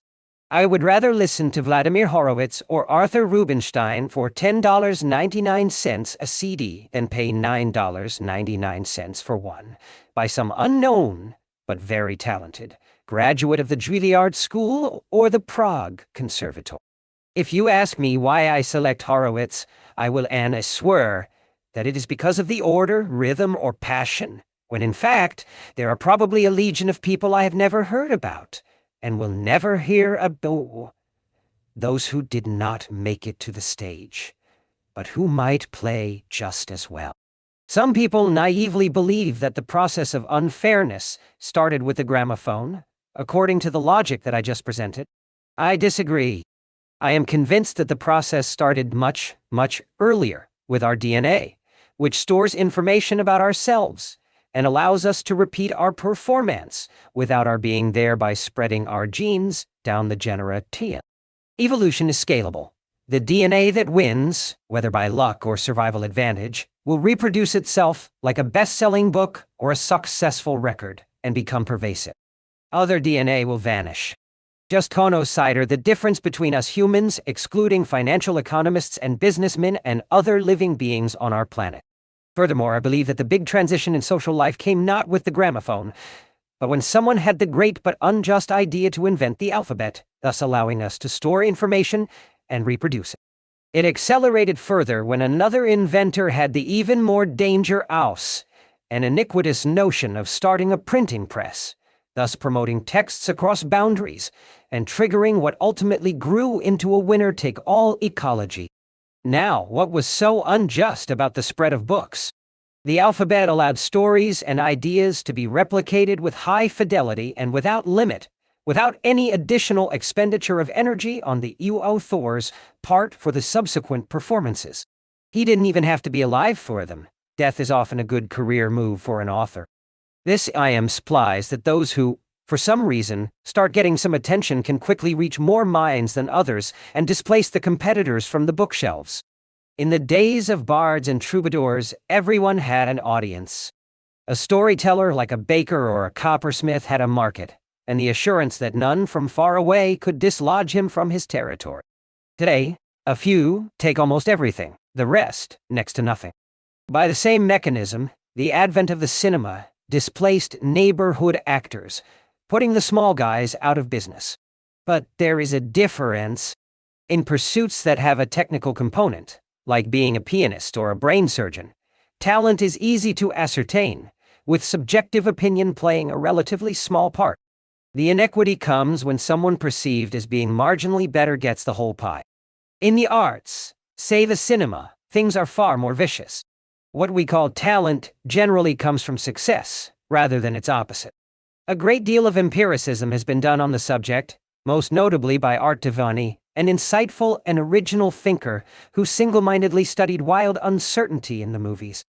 Speaker 2: I would rather listen to Vladimir Horowitz or Arthur Rubinstein for $10.99 a CD than pay $9.99 for one by some unknown, but very talented, graduate of the Juilliard School or the Prague Conservatory. If you ask me why I select Horowitz, I will swear that it is because of the order, rhythm, or passion, when in fact, there are probably a legion of people I have never heard about, and will never hear about, those who did not make it to the stage, but who might play just as well. Some people naively believe that the process of unfairness started with the gramophone, according to the logic that I just presented. I disagree. I am convinced that the process started much, much earlier with our DNA, which stores information about ourselves and allows us to repeat our performance without our being there by spreading our genes down the genera T. Evolution is scalable. The DNA that wins, whether by luck or survival advantage, will reproduce itself like a best-selling book or a successful record and become pervasive. Other DNA will vanish. Just consider the difference between us humans, excluding financial economists and businessmen and other living beings on our planet. Furthermore, I believe that the big transition in social life came not with the gramophone, but when someone had the great but unjust idea to invent the alphabet, thus allowing us to store information and reproduce it. It accelerated further when another inventor had the even more dangerous, an iniquitous notion of starting a printing press, thus promoting texts across boundaries and triggering what ultimately grew into a winner-take-all ecology. Now, what was so unjust about the spread of books? The alphabet allowed stories and ideas to be replicated with high fidelity and without limit, without any additional expenditure of energy on the author's part for the subsequent performances. He didn't even have to be alive for them. Death is often a good career move for an author. This implies that those who, for some reason, start getting some attention can quickly reach more minds than others and displace the competitors from the bookshelves. In the days of bards and troubadours, everyone had an audience. A storyteller like a baker or a coppersmith had a market, and the assurance that none from far away could dislodge him from his territory. Today, a few take almost everything, the rest next to nothing. By the same mechanism, the advent of the cinema displaced neighborhood actors, putting the small guys out of business. But there is a difference. In pursuits that have a technical component, like being a pianist or a brain surgeon, talent is easy to ascertain, with subjective opinion playing a relatively small part. The inequity comes when someone perceived as being marginally better gets the whole pie. In the arts, say the cinema, things are far more vicious. What we call talent generally comes from success, rather than its opposite. A great deal of empiricism has been done on the subject, most notably by Art Devani, an insightful and original thinker who single-mindedly studied wild uncertainty in the movies.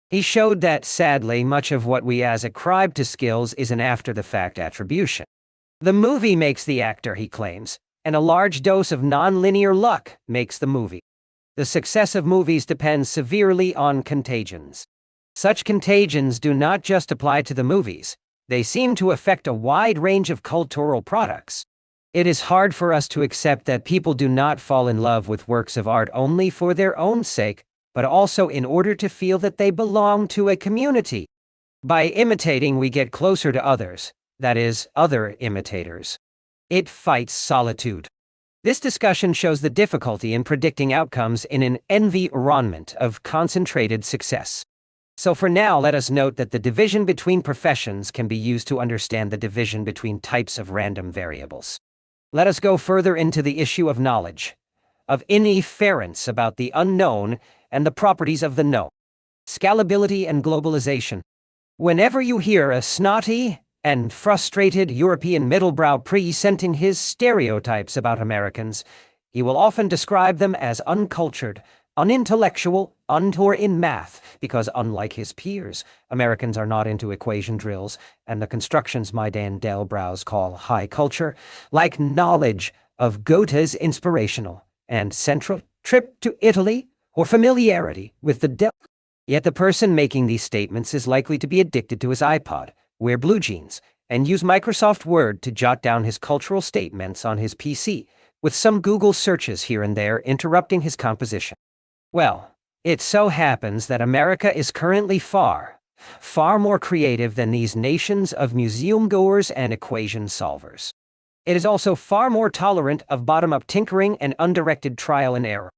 Speaker 2: He showed that, sadly, much of what we ascribe to skills is an after-the-fact attribution. The movie makes the actor, he claims, and a large dose of non-linear luck makes the movie. The success of movies depends severely on contagions. Such contagions do not just apply to the movies. They seem to affect a wide range of cultural products. It is hard for us to accept that people do not fall in love with works of art only for their own sake, but also in order to feel that they belong to a community. By imitating, we get closer to others, that is, other imitators. It fights solitude. This discussion shows the difficulty in predicting outcomes in an environment of concentrated success. So for now, let us note that the division between professions can be used to understand the division between types of random variables. Let us go further into the issue of knowledge, of inference about the unknown and the properties of the known. Scalability and globalization. Whenever you hear a snotty and frustrated European middlebrow presenting his stereotypes about Americans, he will often describe them as uncultured, unintellectual, unpoor in math, because unlike his peers, Americans are not into equation drills and the constructions my Dan Delbrows call high culture, like knowledge of Goethe's inspirational and central trip to Italy or familiarity with the devil. Yet the person making these statements is likely to be addicted to his iPod, wear blue jeans, and use Microsoft Word to jot down his cultural statements on his PC, with some Google searches here and there interrupting his composition. Well, it so happens that America is currently far more creative than these nations of museum-goers and equation solvers. It is also far more tolerant of bottom-up tinkering and undirected trial and error.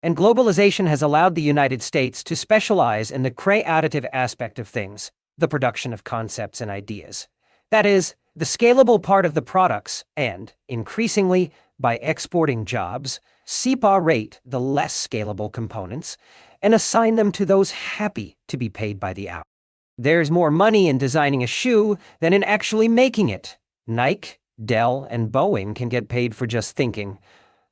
Speaker 2: And globalization has allowed the United States to specialize in the creative aspect of things, the production of concepts and ideas. That is, the scalable part of the products, and, increasingly, by exporting jobs, separate the less scalable components and assign them to those happy to be paid by the hour. There's more money in designing a shoe than in actually making it. Nike, Dell, and Boeing can get paid for just thinking,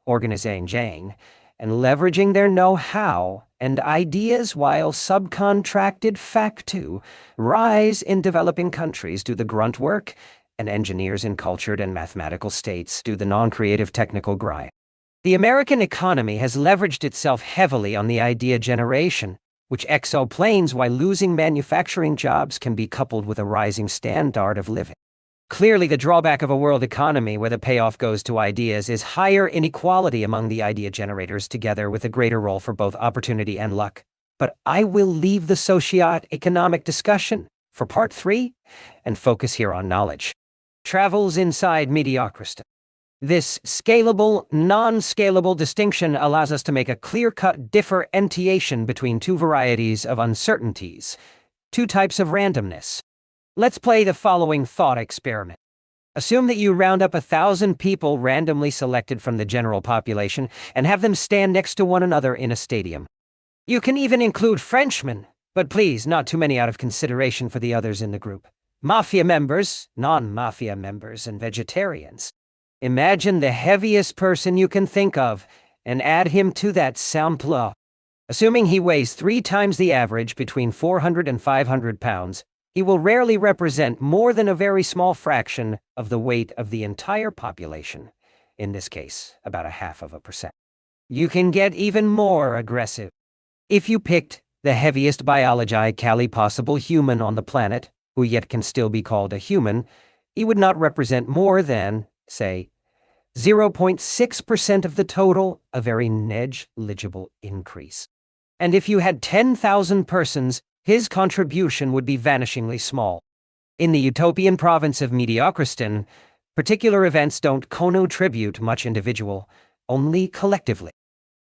Speaker 2: organizing, and leveraging their know-how and ideas, while subcontracted factu rise in developing countries do the grunt work, and engineers in cultured and mathematical states do the non-creative technical grind. The American economy has leveraged itself heavily on the idea generation, which explains why losing manufacturing jobs can be coupled with a rising standard of living. Clearly, the drawback of a world economy where the payoff goes to ideas is higher inequality among the idea generators, together with a greater role for both opportunity and luck. But I will leave the socio-economic discussion for part 3 and focus here on knowledge. Travels inside mediocrity. This scalable, non-scalable distinction allows us to make a clear-cut differentiation between two varieties of uncertainties, two types of randomness. Let's play the following thought experiment. Assume that you round up 1,000 people randomly selected from the general population and have them stand next to one another in a stadium. You can even include Frenchmen, but please, not too many out of consideration for the others in the group. Mafia members, non-mafia members, and vegetarians. Imagine the heaviest person you can think of and add him to that sample. Assuming he weighs 3 times the average, between 400 and 500 pounds, he will rarely represent more than a very small fraction of the weight of the entire population, in this case, about 0.5%. You can get even more aggressive. If you picked the heaviest biologically possible human on the planet, who yet can still be called a human, he would not represent more than, say, 0.6% of the total, a very negligible increase. And if you had 10,000 persons, his contribution would be vanishingly small. In the utopian province of Mediocristan, particular events don't contribute much individual, only collectively.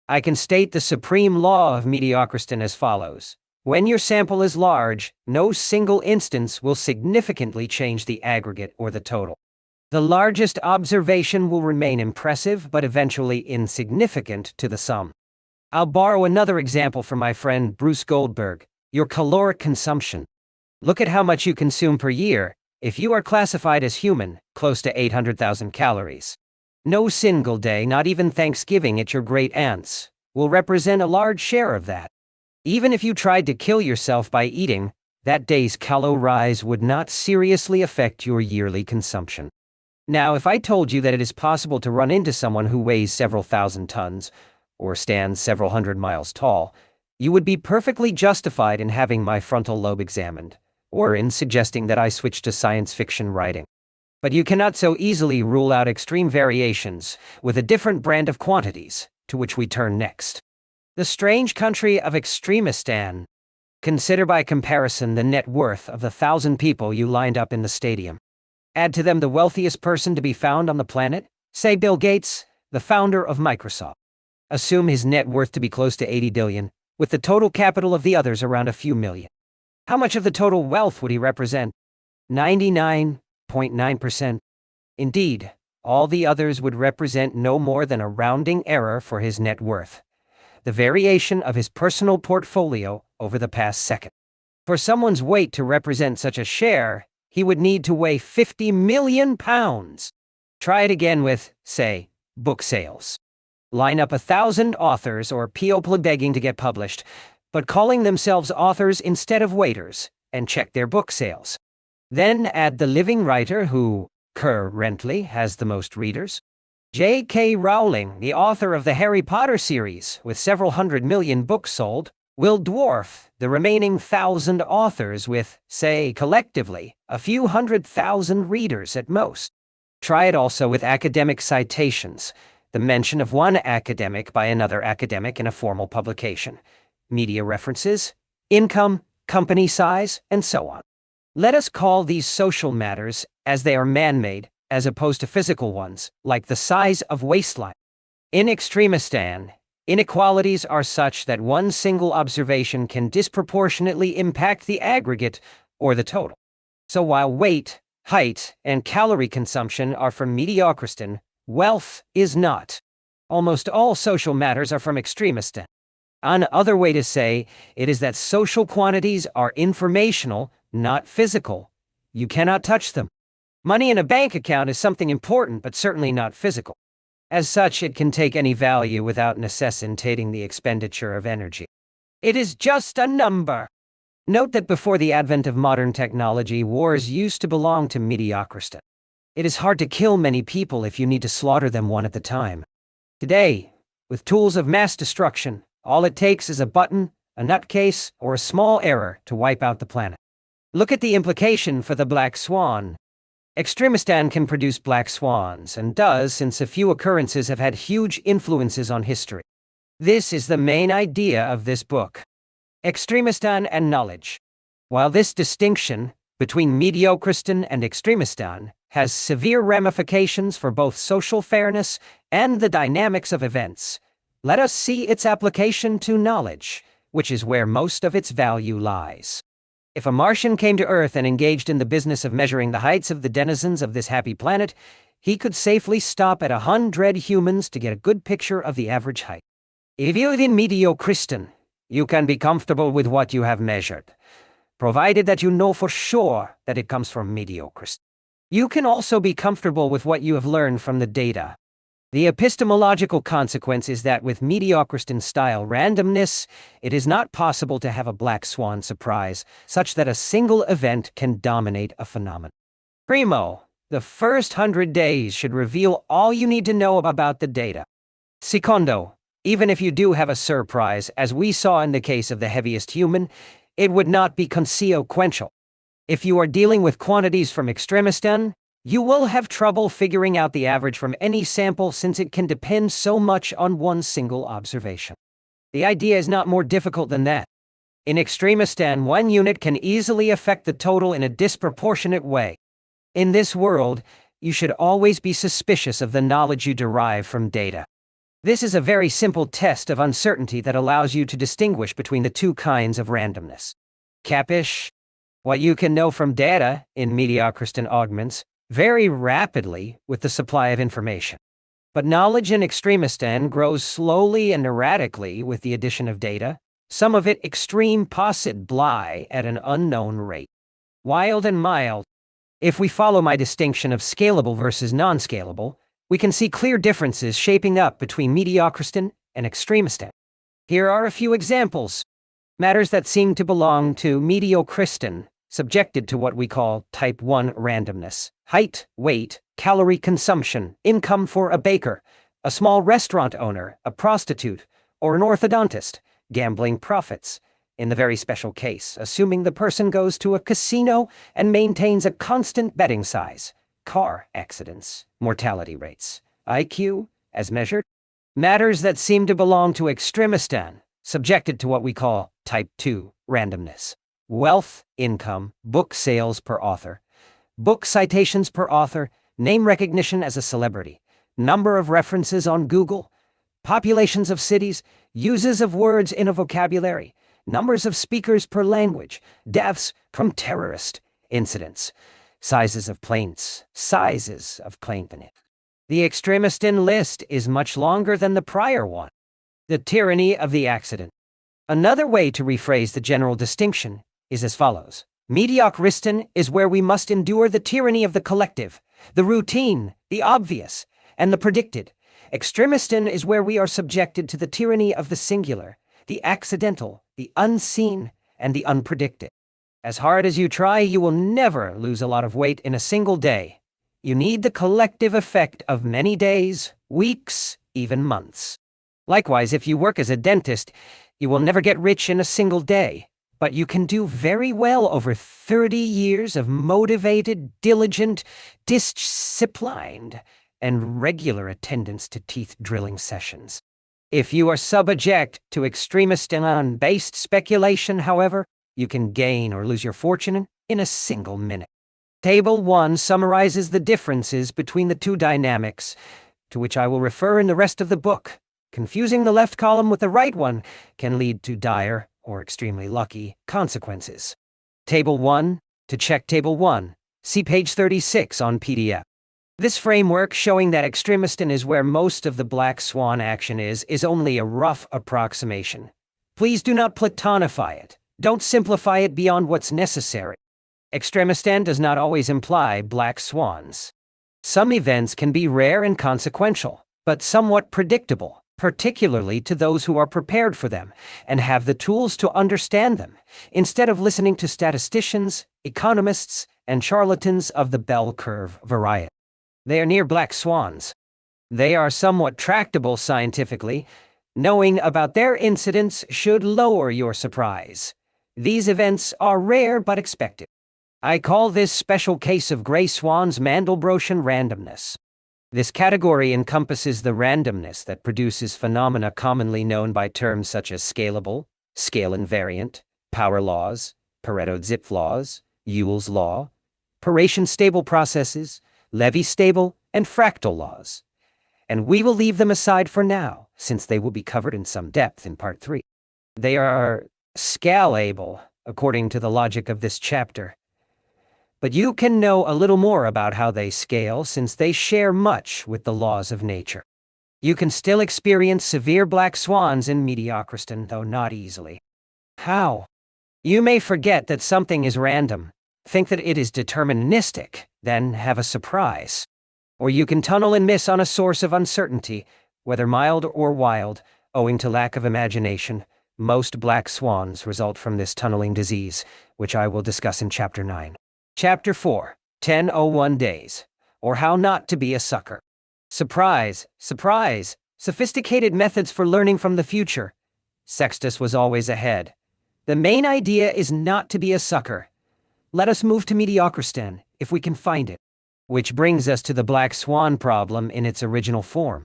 Speaker 2: I can state the supreme law of Mediocristan as follows. When your sample is large, no single instance will significantly change the aggregate or the total. The largest observation will remain impressive but eventually insignificant to the sum. I'll borrow another example from my friend Bruce Goldberg, your caloric consumption. Look at how much you consume per year. If you are classified as human, close to 800,000 calories. No single day, not even Thanksgiving at your great aunt's, will represent a large share of that. Even if you tried to kill yourself by eating, that day's calories would not seriously affect your yearly consumption. Now, if I told you that it is possible to run into someone who weighs several thousand tons, or stands several hundred miles tall, you would be perfectly justified in having my frontal lobe examined, or in suggesting that I switch to science fiction writing. But you cannot so easily rule out extreme variations with a different brand of quantities, to which we turn next. The strange country of Extremistan. Consider by comparison the net worth of the 1,000 people you lined up in the stadium. Add to them the wealthiest person to be found on the planet, say Bill Gates, the founder of Microsoft. Assume his net worth to be close to 80 billion, with the total capital of the others around a few million. How much of the total wealth would he represent? 99.9%. Indeed, all the others would represent no more than a rounding error for his net worth, the variation of his personal portfolio over the past second. For someone's weight to represent such a share, he would need to weigh 50 million pounds. Try it again with, say, book sales. Line up 1,000 authors or people begging to get published, but calling themselves authors instead of waiters, and check their book sales. Then add the living writer who, currently, has the most readers. J.K. Rowling, the author of the Harry Potter series, with several 100 million books sold, will dwarf the remaining 1,000 authors with, say, collectively, a few 100,000 readers at most. Try it also with academic citations, the mention of one academic by another academic in a formal publication, media references, income, company size, and so on. Let us call these social matters as they are man-made, as opposed to physical ones, like the size of waistline. In Extremistan, inequalities are such that one single observation can disproportionately impact the aggregate or the total. So while weight, height, and calorie consumption are from Mediocristan, wealth is not. Almost all social matters are from Extremistan. Another way to say it is that social quantities are informational, not physical. You cannot touch them. Money in a bank account is something important, but certainly not physical. As such, it can take any value without necessitating the expenditure of energy. It is just a number. Note that before the advent of modern technology, wars used to belong to Mediocristan. It is hard to kill many people if you need to slaughter them one at a time. Today, with tools of mass destruction, all it takes is a button, a nutcase, or a small error to wipe out the planet. Look at the implication for the black swan. Extremistan can produce black swans, and does, since a few occurrences have had huge influences on history. This is the main idea of this book. Extremistan and knowledge. While this distinction between Mediocristan and Extremistan has severe ramifications for both social fairness and the dynamics of events. Let us see its application to knowledge, which is where most of its value lies. If a Martian came to Earth and engaged in the business of measuring the heights of the denizens of this happy planet, he could safely stop at 100 humans to get a good picture of the average height. If you're in mediocristan, you can be comfortable with what you have measured, provided that you know for sure that it comes from mediocristan. You can also be comfortable with what you have learned from the data. The epistemological consequence is that with mediocristan-style randomness, it is not possible to have a black swan surprise, such that a single event can dominate a phenomenon. Primo, the first 100 days should reveal all you need to know about the data. Secondo, even if you do have a surprise, as we saw in the case of the heaviest human, it would not be consequential. If you are dealing with quantities from extremistan, you will have trouble figuring out the average from any sample since it can depend so much on one single observation. The idea is not more difficult than that. In extremistan, one unit can easily affect the total in a disproportionate way. In this world, you should always be suspicious of the knowledge you derive from data. This is a very simple test of uncertainty that allows you to distinguish between the two kinds of randomness. Capish? What you can know from data in mediocristan augments very rapidly with the supply of information. But knowledge in extremistan grows slowly and erratically with the addition of data, some of it extreme possit bly at an unknown rate. Wild and mild. If we follow my distinction of scalable versus non-scalable, we can see clear differences shaping up between mediocristan and extremistan. Here are a few examples. Matters that seem to belong to mediocristan, subjected to what we call type 1 randomness. Height, weight, calorie consumption, income for a baker, a small restaurant owner, a prostitute, or an orthodontist, gambling profits. In the very special case, assuming the person goes to a casino and maintains a constant betting size. Car accidents, mortality rates, IQ, as measured. Matters that seem to belong to extremistan, subjected to what we call type 2 randomness. Wealth, income, book sales per author, book citations per author, name recognition as a celebrity, number of references on Google, populations of cities, uses of words in a vocabulary, numbers of speakers per language, deaths from terrorist incidents, sizes of planes. The extremistan list is much longer than the prior one. The tyranny of the accident. Another way to rephrase the general distinction is as follows. Mediocristan is where we must endure the tyranny of the collective, the routine, the obvious, and the predicted. Extremistan is where we are subjected to the tyranny of the singular, the accidental, the unseen, and the unpredicted. As hard as you try, you will never lose a lot of weight in a single day. You need the collective effect of many days, weeks, even months. Likewise, if you work as a dentist, you will never get rich in a single day. But you can do very well over 30 years of motivated, diligent, disciplined, and regular attendance to teeth drilling sessions. If you are subject to extremistan-based speculation, however, you can gain or lose your fortune in a single minute. Table 1 summarizes the differences between the two dynamics, to which I will refer in the rest of the book. Confusing the left column with the right one can lead to dire, or extremely lucky, consequences. Table 1. To check Table 1, see page 36 on PDF. This framework, showing that extremistan is where most of the black swan action is only a rough approximation. Please do not platonify it. Don't simplify it beyond what's necessary. Extremistan does not always imply black swans. Some events can be rare and consequential, but somewhat predictable, particularly to those who are prepared for them and have the tools to understand them, instead of listening to statisticians, economists, and charlatans of the bell curve variety. They are near black swans. They are somewhat tractable scientifically. Knowing about their incidence should lower your surprise. These events are rare but expected. I call this special case of gray swans Mandelbrottian randomness. This category encompasses the randomness that produces phenomena commonly known by terms such as scalable, scale invariant, power laws, Pareto-Zipf laws, Ewell's law, Pareto stable processes, Levy-stable, and fractal laws. And we will leave them aside for now, since they will be covered in some depth in Part 3. They are scalable, according to the logic of this chapter. But you can know a little more about how they scale since they share much with the laws of nature. You can still experience severe black swans in mediocrity, though not easily. How? You may forget that something is random, think that it is deterministic, then have a surprise. Or you can tunnel and miss on a source of uncertainty, whether mild or wild, owing to lack of imagination. Most black swans result from this tunneling disease, which I will discuss in Chapter 9. Chapter 4, 1001 Days, or How Not to Be a Sucker. Surprise, surprise, sophisticated methods for learning from the future. Sextus was always ahead. The main idea is not to be a sucker. Let us move to mediocrity, if we can find it. Which brings us to the black swan problem in its original form.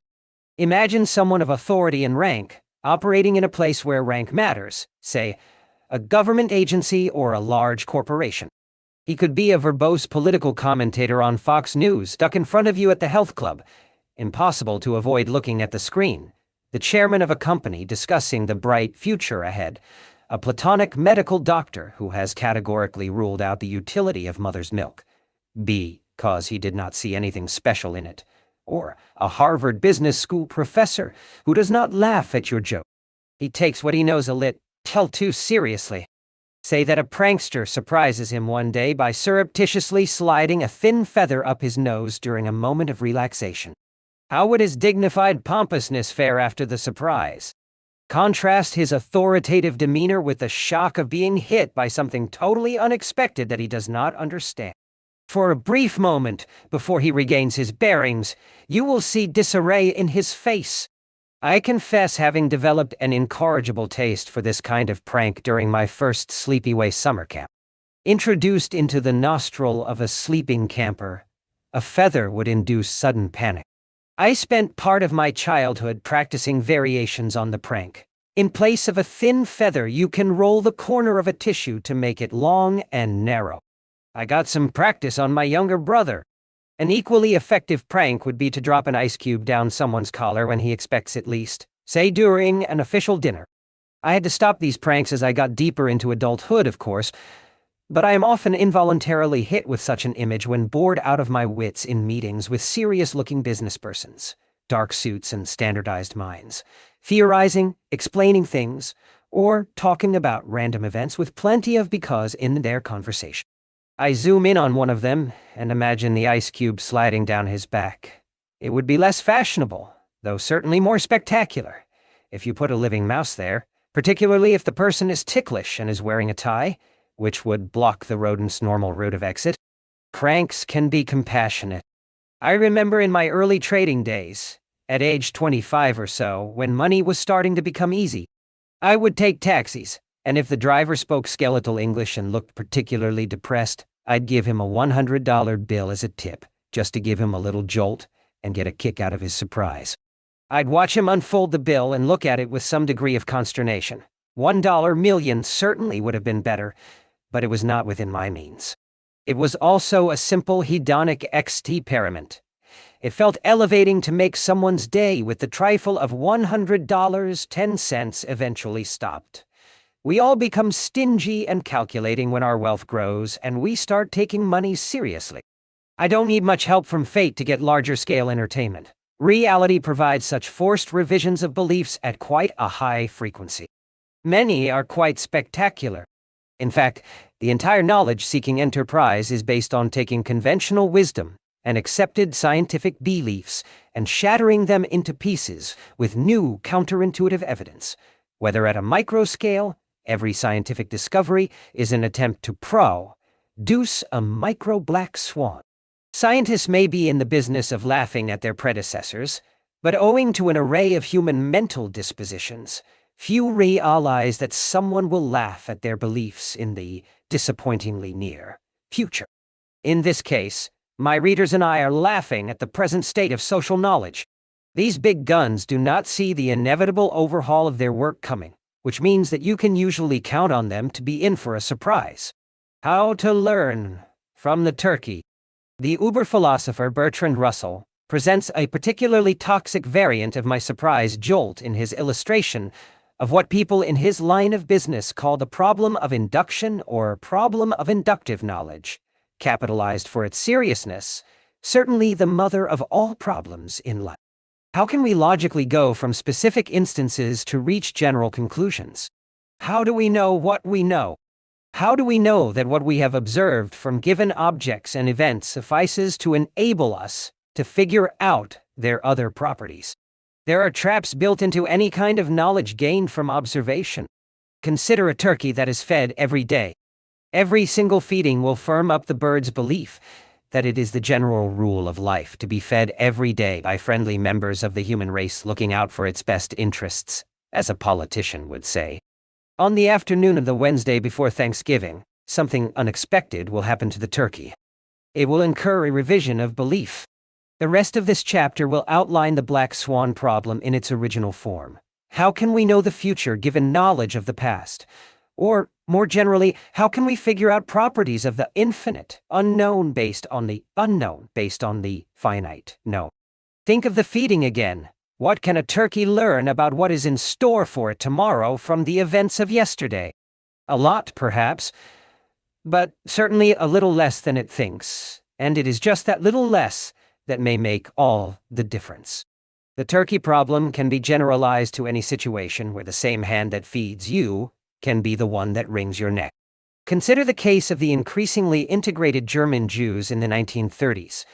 Speaker 2: Imagine someone of authority and rank, operating in a place where rank matters, say, a government agency or a large corporation. He could be a verbose political commentator on Fox News stuck in front of you at the health club. Impossible to avoid looking at the screen. The chairman of a company discussing the bright future ahead. A platonic medical doctor who has categorically ruled out the utility of mother's milk. Because he did not see anything special in it. Or a Harvard Business School professor who does not laugh at your joke. He takes what he knows a little too seriously. Say that a prankster surprises him one day by surreptitiously sliding a thin feather up his nose during a moment of relaxation. How would his dignified pompousness fare after the surprise? Contrast his authoritative demeanor with the shock of being hit by something totally unexpected that he does not understand. For a brief moment, before he regains his bearings, you will see disarray in his face. I confess having developed an incorrigible taste for this kind of prank during my first sleepaway summer camp. Introduced into the nostril of a sleeping camper, a feather would induce sudden panic. I spent part of my childhood practicing variations on the prank. In place of a thin feather, you can roll the corner of a tissue to make it long and narrow. I got some practice on my younger brother. An equally effective prank would be to drop an ice cube down someone's collar when he expects it least, say during an official dinner. I had to stop these pranks as I got deeper into adulthood, of course, but I am often involuntarily hit with such an image when bored out of my wits in meetings with serious-looking businesspersons, dark suits and standardized minds, theorizing, explaining things, or talking about random events with plenty of because in their conversation. I zoom in on one of them and imagine the ice cube sliding down his back. It would be less fashionable, though certainly more spectacular, if you put a living mouse there, particularly if the person is ticklish and is wearing a tie, which would block the rodent's normal route of exit. Pranks can be compassionate. I remember in my early trading days, at age 25 or so, when money was starting to become easy, I would take taxis. And if the driver spoke skeletal English and looked particularly depressed, I'd give him a $100 bill as a tip, just to give him a little jolt and get a kick out of his surprise. I'd watch him unfold the bill and look at it with some degree of consternation. $1 million certainly would have been better, but it was not within my means. It was also a simple hedonic experiment. It felt elevating to make someone's day with the trifle of $100, 10 cents eventually stopped. We all become stingy and calculating when our wealth grows, and we start taking money seriously. I don't need much help from fate to get larger-scale entertainment. Reality provides such forced revisions of beliefs at quite a high frequency. Many are quite spectacular. In fact, the entire knowledge-seeking enterprise is based on taking conventional wisdom and accepted scientific beliefs and shattering them into pieces with new counterintuitive evidence, whether at a micro scale. Every scientific discovery is an attempt to produce a micro black swan. Scientists may be in the business of laughing at their predecessors, but owing to an array of human mental dispositions, few realize that someone will laugh at their beliefs in the disappointingly near future. In this case, my readers and I are laughing at the present state of social knowledge. These big guns do not see the inevitable overhaul of their work coming, which means that you can usually count on them to be in for a surprise. How to learn from the turkey. The uber philosopher Bertrand Russell presents a particularly toxic variant of my surprise jolt in his illustration of what people in his line of business call the problem of induction or problem of inductive knowledge, capitalized for its seriousness, certainly the mother of all problems in life. How can we logically go from specific instances to reach general conclusions? How do we know what we know? How do we know that what we have observed from given objects and events suffices to enable us to figure out their other properties? There are traps built into any kind of knowledge gained from observation. Consider a turkey that is fed every day. Every single feeding will firm up the bird's belief that it is the general rule of life to be fed every day by friendly members of the human race looking out for its best interests, as a politician would say. On the afternoon of the Wednesday before Thanksgiving, something unexpected will happen to the turkey. It will incur a revision of belief. The rest of this chapter will outline the black swan problem in its original form. How can we know the future given knowledge of the past? Or, more generally, how can we figure out properties of the infinite, unknown based on the unknown based on the finite known? Think of the feeding again. What can a turkey learn about what is in store for it tomorrow from the events of yesterday? A lot, perhaps, but certainly a little less than it thinks, and it is just that little less that may make all the difference. The turkey problem can be generalized to any situation where the same hand that feeds you can be the one that wrings your neck. Consider the case of the increasingly integrated German Jews in the 1930s,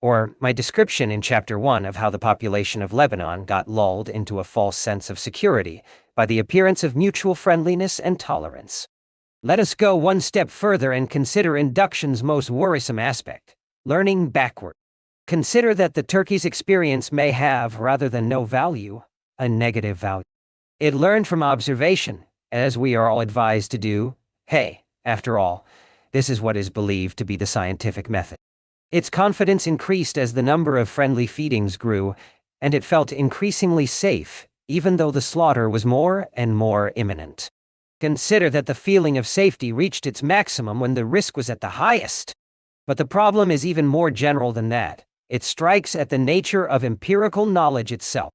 Speaker 2: or my description in Chapter 1 of how the population of Lebanon got lulled into a false sense of security by the appearance of mutual friendliness and tolerance. Let us go one step further and consider induction's most worrisome aspect, learning backward. Consider that the turkey's experience may have, rather than no value, a negative value. It learned from observation, as we are all advised to do. Hey, after all, this is what is believed to be the scientific method. Its confidence increased as the number of friendly feedings grew, and it felt increasingly safe, even though the slaughter was more and more imminent. Consider that the feeling of safety reached its maximum when the risk was at the highest. But the problem is even more general than that. It strikes at the nature of empirical knowledge itself.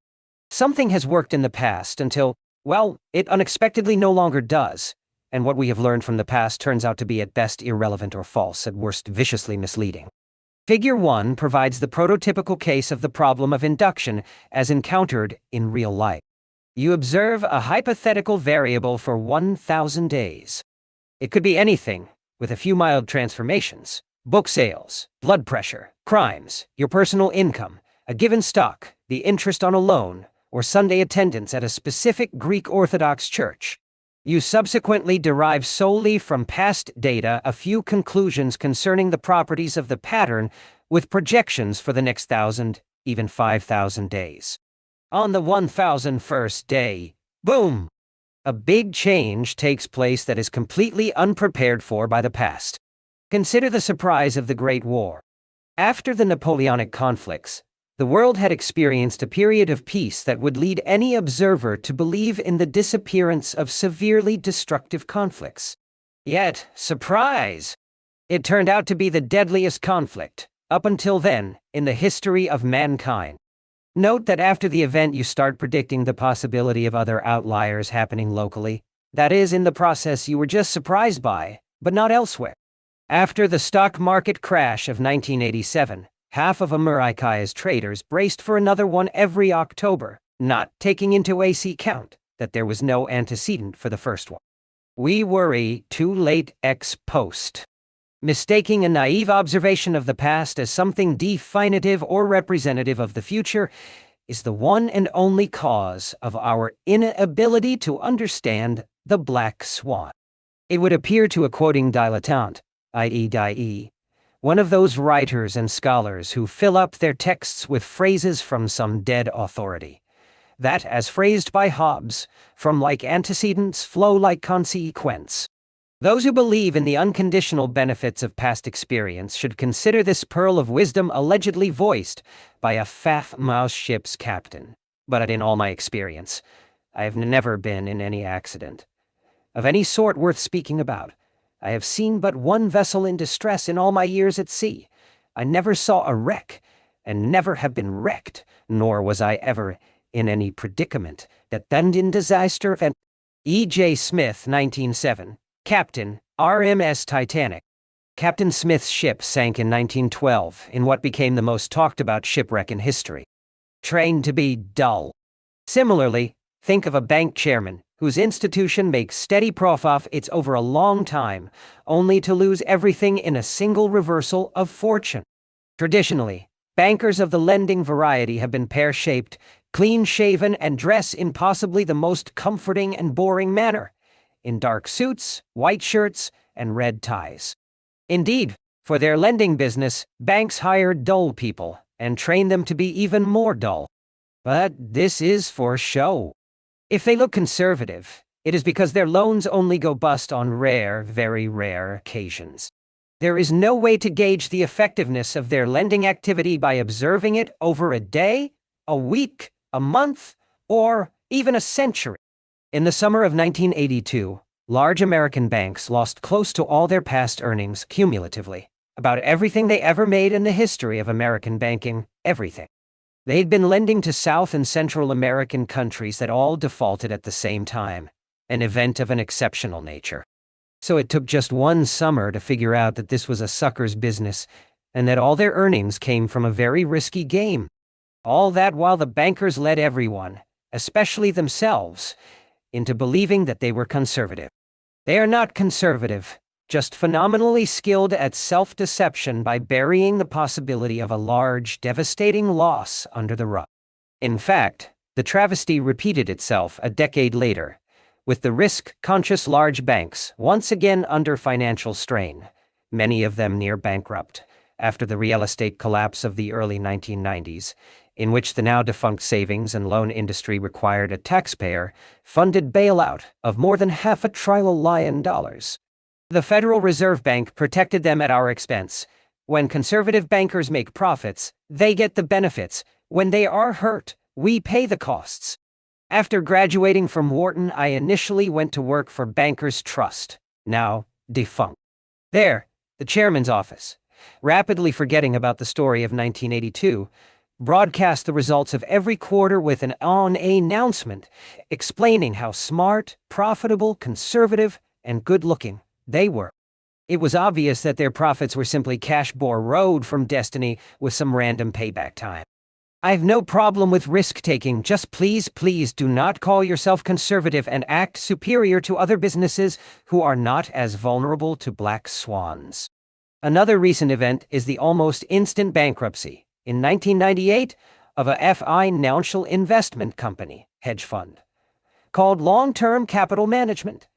Speaker 2: Something has worked in the past until, well, it unexpectedly no longer does, and what we have learned from the past turns out to be at best irrelevant or false, at worst viciously misleading. Figure 1 provides the prototypical case of the problem of induction as encountered in real life. You observe a hypothetical variable for 1,000 days. It could be anything, with a few mild transformations: book sales, blood pressure, crimes, your personal income, a given stock, the interest on a loan, or Sunday attendance at a specific Greek Orthodox church. You subsequently derive solely from past data a few conclusions concerning the properties of the pattern with projections for the next 1,000, even 5,000 days. On the 1,001st day, boom! A big change takes place that is completely unprepared for by the past. Consider the surprise of the Great War. After the Napoleonic conflicts, the world had experienced a period of peace that would lead any observer to believe in the disappearance of severely destructive conflicts. Yet, surprise! It turned out to be the deadliest conflict, up until then, in the history of mankind. Note that after the event you start predicting the possibility of other outliers happening locally. That is, in the process you were just surprised by, but not elsewhere. After the stock market crash of 1987, half of America's traders braced for another one every October, not taking into account that there was no antecedent for the first one. We worry too late ex post. Mistaking a naive observation of the past as something definitive or representative of the future is the one and only cause of our inability to understand the black swan. It would appear to a quoting dilettante, i.e. die, one of those writers and scholars who fill up their texts with phrases from some dead authority, that, as phrased by Hobbes, from like antecedents flow like consequence. Those who believe in the unconditional benefits of past experience should consider this pearl of wisdom allegedly voiced by a fat mouse ship's captain. But in all my experience, I have never been in any accident of any sort worth speaking about. I have seen but one vessel in distress in all my years at sea. I never saw a wreck, and never have been wrecked, nor was I ever in any predicament that ended in disaster event. E.J. Smith, 1907, Captain, RMS Titanic. Captain Smith's ship sank in 1912 in what became the most talked about shipwreck in history. Trained to be dull. Similarly, think of a bank chairman whose institution makes steady profits over a long time, only to lose everything in a single reversal of fortune. Traditionally, bankers of the lending variety have been pear-shaped, clean-shaven, and dress in possibly the most comforting and boring manner, in dark suits, white shirts, and red ties. Indeed, for their lending business, banks hire dull people and train them to be even more dull. But this is for show. If they look conservative, it is because their loans only go bust on rare, very rare occasions. There is no way to gauge the effectiveness of their lending activity by observing it over a day, a week, a month, or even a century. In the summer of 1982, large American banks lost close to all their past earnings cumulatively, about everything they ever made in the history of American banking, everything. They'd been lending to South and Central American countries that all defaulted at the same time, an event of an exceptional nature. So it took just one summer to figure out that this was a sucker's business, and that all their earnings came from a very risky game. All that while the bankers led everyone, especially themselves, into believing that they were conservative. They are not conservative, just phenomenally skilled at self-deception by burying the possibility of a large, devastating loss under the rug. In fact, the travesty repeated itself a decade later, with the risk-conscious large banks once again under financial strain, many of them near bankrupt, after the real estate collapse of the early 1990s, in which the now-defunct savings and loan industry required a taxpayer-funded bailout of more than $500 billion. The Federal Reserve Bank protected them at our expense. When conservative bankers make profits, they get the benefits. When they are hurt, we pay the costs. After graduating from Wharton, I initially went to work for Bankers Trust, now defunct. There, the chairman's office, rapidly forgetting about the story of 1982, broadcast the results of every quarter with an announcement explaining how smart, profitable, conservative, and good-looking they were. It was obvious that their profits were simply cash borrowed from destiny with some random payback time. I've no problem with risk-taking, just please do not call yourself conservative and act superior to other businesses who are not as vulnerable to black swans. Another recent event is the almost instant bankruptcy, in 1998, of a financial investment company, hedge fund, called Long-Term Capital Management,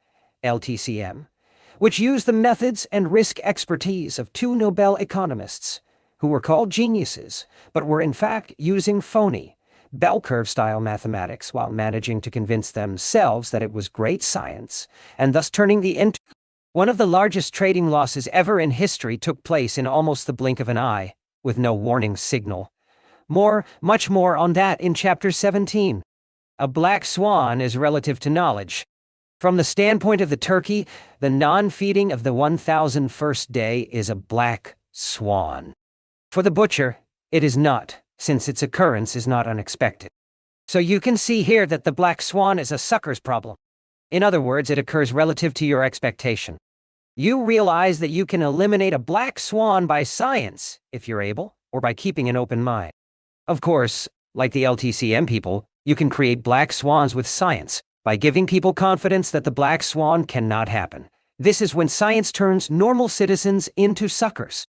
Speaker 2: LTCM, which used the methods and risk expertise of two Nobel economists, who were called geniuses, but were in fact using phony, bell curve-style mathematics while managing to convince themselves that it was great science, and thus turning one of the largest trading losses ever in history took place in almost the blink of an eye, with no warning signal. Much more on that in Chapter 17. A black swan is relative to knowledge. From the standpoint of the turkey, the non-feeding of the 1001st day is a black swan. For the butcher, it is not, since its occurrence is not unexpected. So you can see here that the black swan is a sucker's problem. In other words, it occurs relative to your expectation. You realize that you can eliminate a black swan by science, if you're able, or by keeping an open mind. Of course, like the LTCM people, you can create black swans with science, by giving people confidence that the black swan cannot happen. This is when science turns normal citizens into suckers.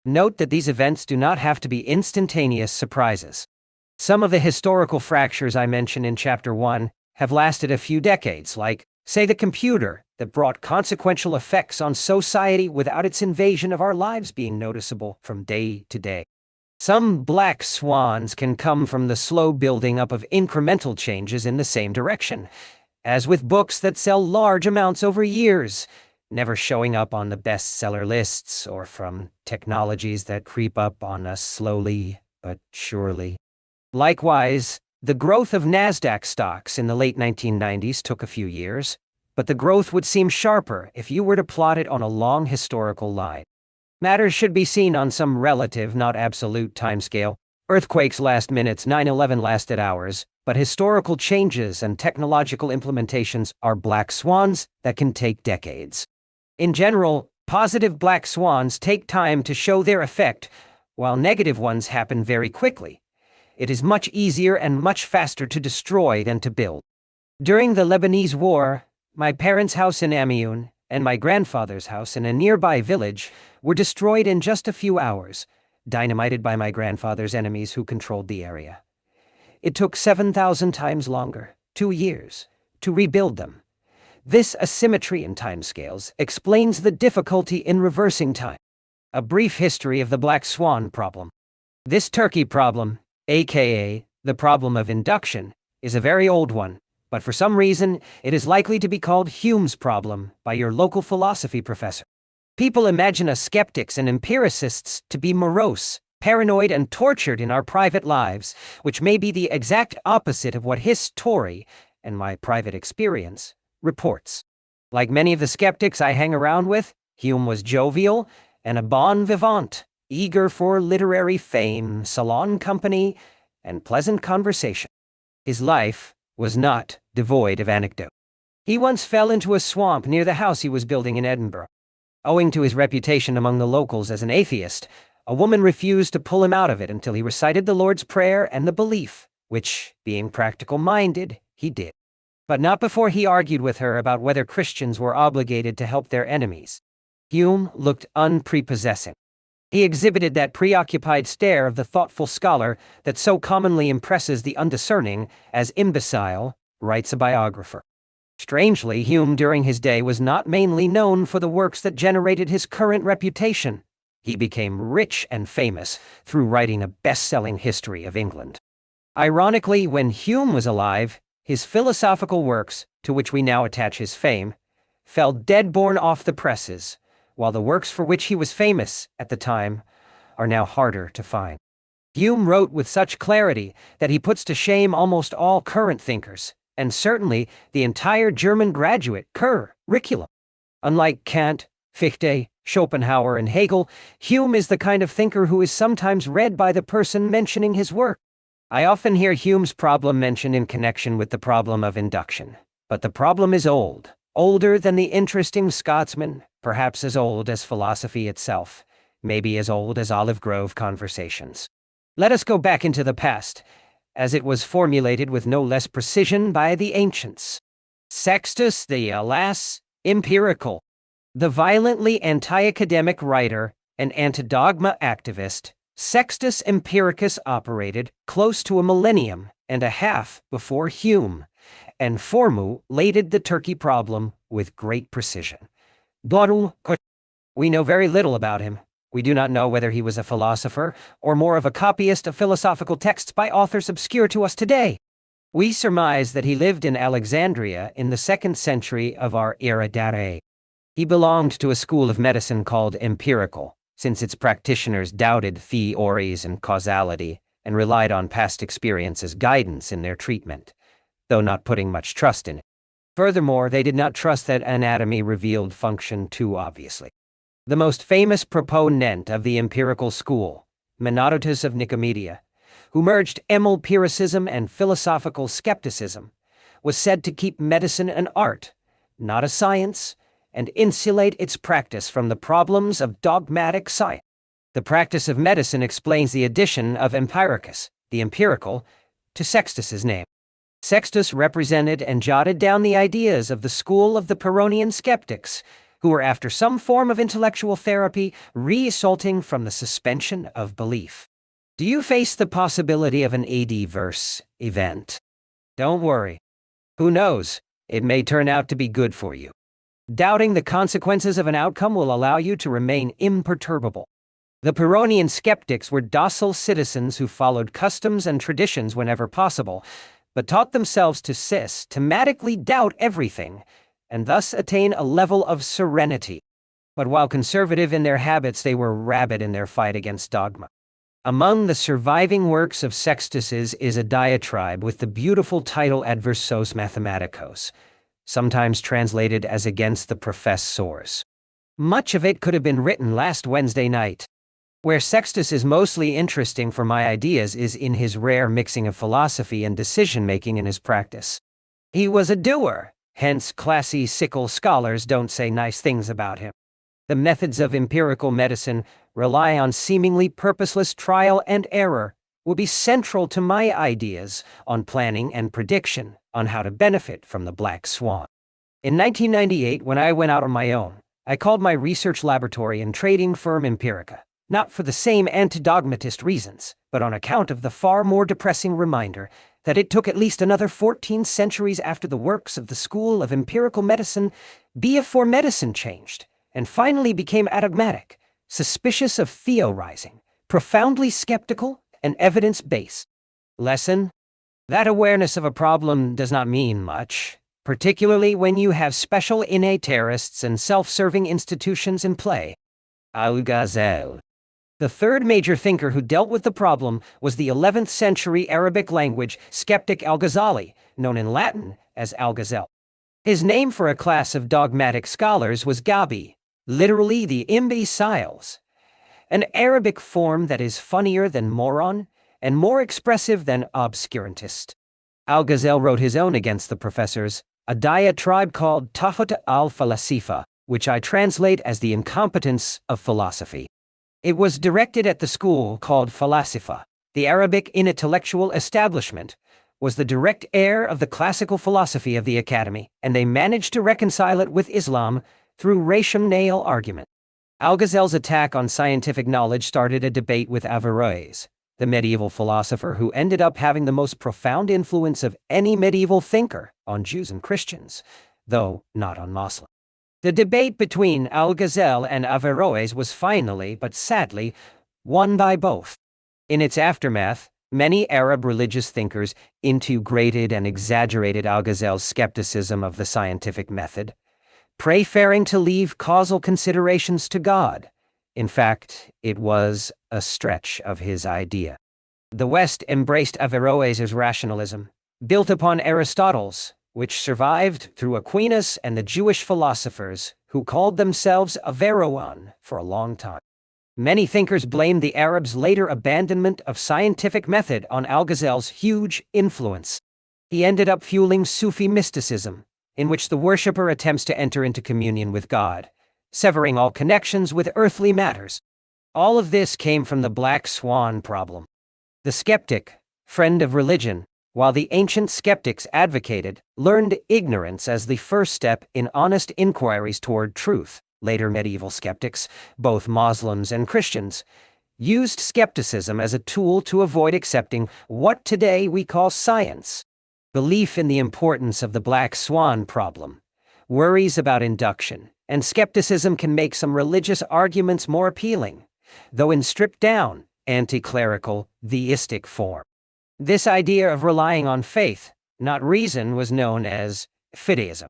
Speaker 2: Note that these events do not have to be instantaneous surprises. Some of the historical fractures I mention in Chapter 1 have lasted a few decades, like, say, the computer that brought consequential effects on society without its invasion of our lives being noticeable from day to day. Some black swans can come from the slow building up of incremental changes in the same direction, as with books that sell large amounts over years, never showing up on the bestseller lists, or from technologies that creep up on us slowly but surely. Likewise, the growth of NASDAQ stocks in the late 1990s took a few years, but the growth would seem sharper if you were to plot it on a long historical line. Matters should be seen on some relative, not absolute, timescale. Earthquakes last minutes, 9/11 lasted hours, but historical changes and technological implementations are black swans that can take decades. In general, positive black swans take time to show their effect, while negative ones happen very quickly. It is much easier and much faster to destroy than to build. During the Lebanese War, my parents' house in Amiens and my grandfather's house in a nearby village were destroyed in just a few hours, dynamited by my grandfather's enemies who controlled the area. It took 7,000 times longer, 2 years, to rebuild them. This asymmetry in timescales explains the difficulty in reversing time. A brief history of the black swan problem. This turkey problem, aka the problem of induction, is a very old one, but for some reason it is likely to be called Hume's problem by your local philosophy professor. People imagine us skeptics and empiricists to be morose, paranoid, and tortured in our private lives, which may be the exact opposite of what his story, and my private experience, reports. Like many of the skeptics I hang around with, Hume was jovial and a bon vivant, eager for literary fame, salon company, and pleasant conversation. His life was not devoid of anecdote. He once fell into a swamp near the house he was building in Edinburgh. Owing to his reputation among the locals as an atheist, a woman refused to pull him out of it until he recited the Lord's Prayer and the belief, which, being practical-minded, he did. But not before he argued with her about whether Christians were obligated to help their enemies. Hume looked unprepossessing. He exhibited that preoccupied stare of the thoughtful scholar that so commonly impresses the undiscerning as imbecile, writes a biographer. Strangely, Hume during his day was not mainly known for the works that generated his current reputation. He became rich and famous through writing a best-selling history of England. Ironically, when Hume was alive, his philosophical works, to which we now attach his fame, fell dead-born off the presses, while the works for which he was famous at the time are now harder to find. Hume wrote with such clarity that he puts to shame almost all current thinkers, and certainly the entire German graduate curriculum. Unlike Kant, Fichte, Schopenhauer, and Hegel, Hume is the kind of thinker who is sometimes read by the person mentioning his work. I often hear Hume's problem mentioned in connection with the problem of induction, but the problem is old, older than the interesting Scotsman, perhaps as old as philosophy itself, maybe as old as Olive Grove conversations. Let us go back into the past, as it was formulated with no less precision by the ancients. Sextus the, alas, empirical. The violently anti-academic writer and anti-dogma activist, Sextus Empiricus operated close to a millennium and a half before Hume, and formulated the turkey problem with great precision. We know very little about him. We do not know whether he was a philosopher or more of a copyist of philosophical texts by authors obscure to us today. We surmise that he lived in Alexandria in the 2nd century of our era datae. He belonged to a school of medicine called empirical, since its practitioners doubted theories and causality and relied on past experience as guidance in their treatment, though not putting much trust in it. Furthermore, they did not trust that anatomy revealed function too obviously. The most famous proponent of the empirical school, Menodotus of Nicomedia, who merged empiricism and philosophical skepticism, was said to keep medicine an art, not a science, and insulate its practice from the problems of dogmatic science. The practice of medicine explains the addition of Empiricus, the empirical, to Sextus's name. Sextus represented and jotted down the ideas of the school of the Pyrrhonian skeptics, who were after some form of intellectual therapy resulting from the suspension of belief. Do you face the possibility of an AD-verse event? Don't worry. Who knows? It may turn out to be good for you. Doubting the consequences of an outcome will allow you to remain imperturbable. The Pyrrhonian skeptics were docile citizens who followed customs and traditions whenever possible, but taught themselves to systematically doubt everything, and thus attain a level of serenity. But while conservative in their habits, they were rabid in their fight against dogma. Among the surviving works of Sextus's is a diatribe with the beautiful title Adversos Mathematicos, sometimes translated as Against the Professors. Much of it could have been written last Wednesday night. Where Sextus is mostly interesting for my ideas is in his rare mixing of philosophy and decision-making in his practice. He was a doer, hence classy sickle scholars don't say nice things about him. The methods of empirical medicine rely on seemingly purposeless trial and error will be central to my ideas on planning and prediction on how to benefit from the black swan. In 1998, when I went out on my own, I called my research laboratory and trading firm Empirica, not for the same anti-dogmatist reasons, but on account of the far more depressing reminder that it took at least another 14 centuries after the works of the school of empirical medicine before medicine changed, and finally became adogmatic, suspicious of theorizing, profoundly skeptical, and evidence-based. Lesson? That awareness of a problem does not mean much, particularly when you have special innatarists and self-serving institutions in play. Al-Ghazali. The third major thinker who dealt with the problem was the 11th century Arabic language skeptic Al-Ghazali, known in Latin as Al-Ghazal. His name for a class of dogmatic scholars was Gabi, literally the imbeciles, an Arabic form that is funnier than moron and more expressive than obscurantist. Al-Ghazal wrote his own against the professors, a diatribe called Tafat al-Falasifa, which I translate as the incompetence of philosophy. It was directed at the school called Falasifa. The Arabic intellectual establishment was the direct heir of the classical philosophy of the academy, and they managed to reconcile it with Islam through rational argument. Al-Ghazal's attack on scientific knowledge started a debate with Averroes, the medieval philosopher who ended up having the most profound influence of any medieval thinker on Jews and Christians, though not on Muslims. The debate between Al-Ghazal and Averroes was finally, but sadly, won by both. In its aftermath, many Arab religious thinkers integrated and exaggerated Al-Ghazal's skepticism of the scientific method, preferring to leave causal considerations to God. In fact, it was a stretch of his idea. The West embraced Averroes' rationalism, built upon Aristotle's, which survived through Aquinas and the Jewish philosophers who called themselves Averroan for a long time. Many thinkers blamed the Arabs' later abandonment of scientific method on Al-Ghazal's huge influence. He ended up fueling Sufi mysticism, in which the worshipper attempts to enter into communion with God, severing all connections with earthly matters. All of this came from the black swan problem. The skeptic, friend of religion, while the ancient skeptics advocated, learned ignorance as the first step in honest inquiries toward truth. Later medieval skeptics, both Muslims and Christians, used skepticism as a tool to avoid accepting what today we call science. Belief in the importance of the black swan problem, worries about induction, and skepticism can make some religious arguments more appealing, though in stripped-down, anti-clerical, theistic form. This idea of relying on faith, not reason, was known as fideism.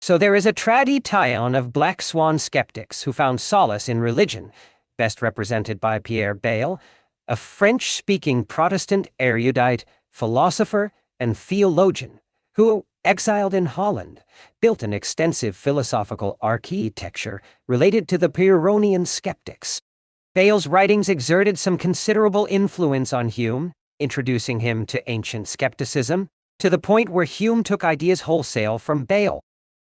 Speaker 2: So there is a tradition of black swan skeptics who found solace in religion, best represented by Pierre Bayle, a French-speaking Protestant erudite, philosopher, and theologian, who, exiled in Holland, built an extensive philosophical architecture related to the Pyrrhonian skeptics. Bayle's writings exerted some considerable influence on Hume, introducing him to ancient skepticism, to the point where Hume took ideas wholesale from Bayle.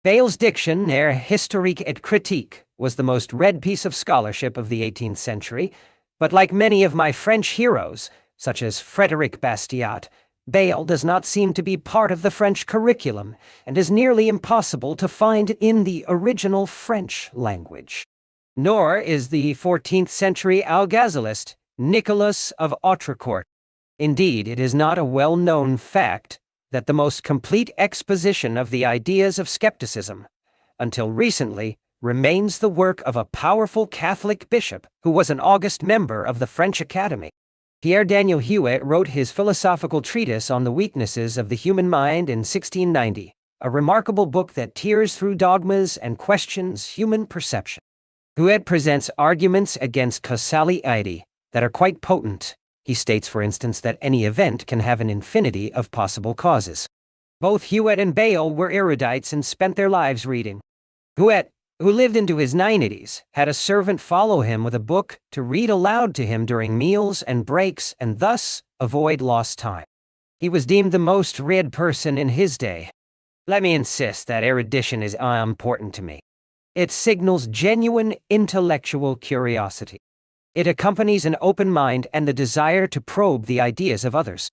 Speaker 2: Bayle's Dictionnaire historique et critique was the most read piece of scholarship of the 18th century, but like many of my French heroes, such as Frédéric Bastiat, Bayle does not seem to be part of the French curriculum and is nearly impossible to find in the original French language. Nor is the 14th century Al-Ghazalist Nicholas of Autrecourt. Indeed, it is not a well-known fact that the most complete exposition of the ideas of skepticism, until recently, remains the work of a powerful Catholic bishop who was an august member of the French Academy. Pierre-Daniel Huet wrote his philosophical treatise on the weaknesses of the human mind in 1690, a remarkable book that tears through dogmas and questions human perception. Huet presents arguments against causality that are quite potent. He states, for instance, that any event can have an infinity of possible causes. Both Huet and Bayle were erudites and spent their lives reading. Huet, who lived into his 90s, had a servant follow him with a book to read aloud to him during meals and breaks and thus avoid lost time. He was deemed the most read person in his day. Let me insist that erudition is important to me. It signals genuine intellectual curiosity. It accompanies an open mind and the desire to probe the ideas of others.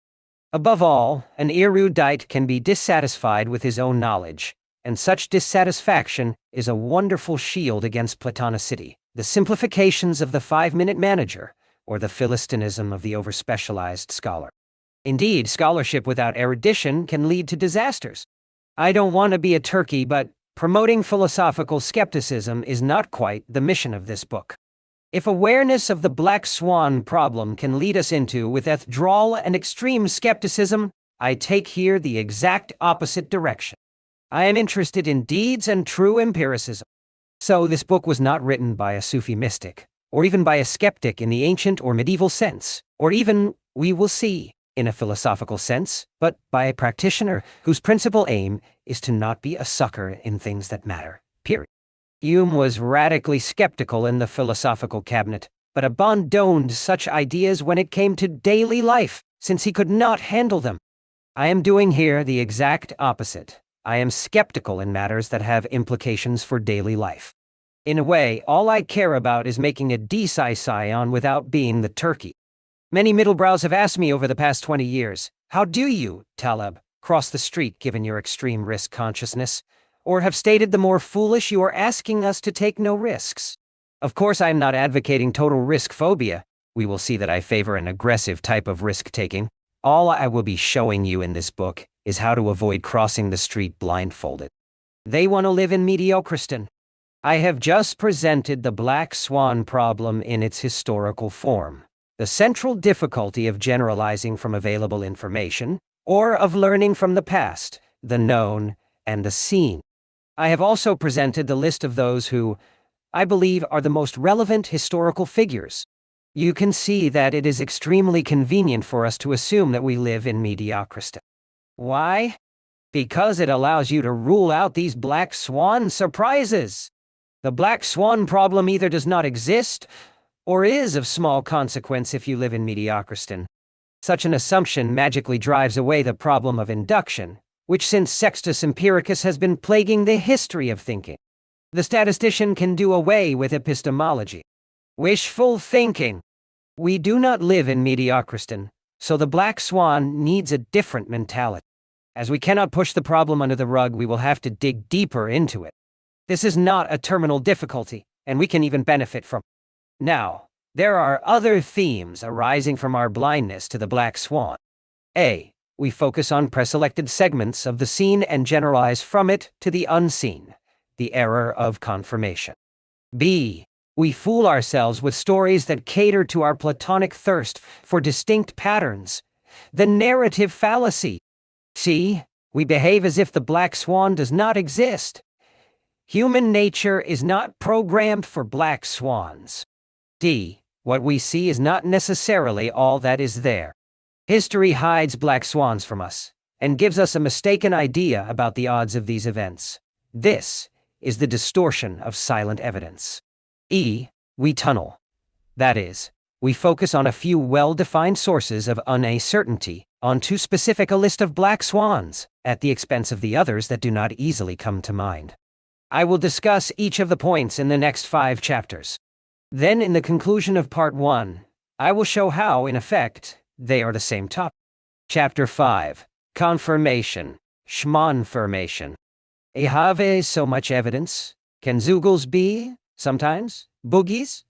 Speaker 2: Above all, an erudite can be dissatisfied with his own knowledge, and such dissatisfaction is a wonderful shield against platonicity, the simplifications of the 5-minute manager, or the philistinism of the overspecialized scholar. Indeed, scholarship without erudition can lead to disasters. I don't want to be a turkey, but promoting philosophical skepticism is not quite the mission of this book. If awareness of the black swan problem can lead us into withdrawal and extreme skepticism, I take here the exact opposite direction. I am interested in deeds and true empiricism. So this book was not written by a Sufi mystic, or even by a skeptic in the ancient or medieval sense, or even, we will see, in a philosophical sense, but by a practitioner whose principal aim is to not be a sucker in things that matter, period. Hume was radically skeptical in the philosophical cabinet, but abandoned such ideas when it came to daily life, since he could not handle them. I am doing here the exact opposite. I am skeptical in matters that have implications for daily life. In a way, all I care about is making a decision without being the turkey. Many middlebrows have asked me over the past 20 years, how do you, Taleb, cross the street given your extreme risk consciousness? Or have stated the more foolish you are asking us to take no risks. Of course, I am not advocating total risk phobia. We will see that I favor an aggressive type of risk-taking. All I will be showing you in this book is how to avoid crossing the street blindfolded. They want to live in mediocristan. I have just presented the black swan problem in its historical form. The central difficulty of generalizing from available information, or of learning from the past, the known, and the seen. I have also presented the list of those who, I believe, are the most relevant historical figures. You can see that it is extremely convenient for us to assume that we live in mediocrity. Why? Because it allows you to rule out these black swan surprises. The black swan problem either does not exist, or is of small consequence if you live in mediocristan. Such an assumption magically drives away the problem of induction, which since Sextus Empiricus has been plaguing the history of thinking. The statistician can do away with epistemology. Wishful thinking. We do not live in mediocristan, so the black swan needs a different mentality. As we cannot push the problem under the rug, we will have to dig deeper into it. This is not a terminal difficulty, and we can even benefit from it. Now, there are other themes arising from our blindness to the black swan. A. We focus on preselected segments of the seen and generalize from it to the unseen, the error of confirmation. B. We fool ourselves with stories that cater to our Platonic thirst for distinct patterns, the narrative fallacy. C. We behave as if the black swan does not exist. Human nature is not programmed for black swans. D. What we see is not necessarily all that is there. History hides black swans from us, and gives us a mistaken idea about the odds of these events. This is the distortion of silent evidence. E. We tunnel. That is, we focus on a few well-defined sources of uncertainty, on too specific a list of black swans, at the expense of the others that do not easily come to mind. I will discuss each of the points in the next 5 chapters. Then, in the conclusion of Part 1, I will show how, in effect, they are the same topic. Chapter 5. Confirmation. Schmonfirmation. Have so much evidence? Can Zoogles be, sometimes, boogies?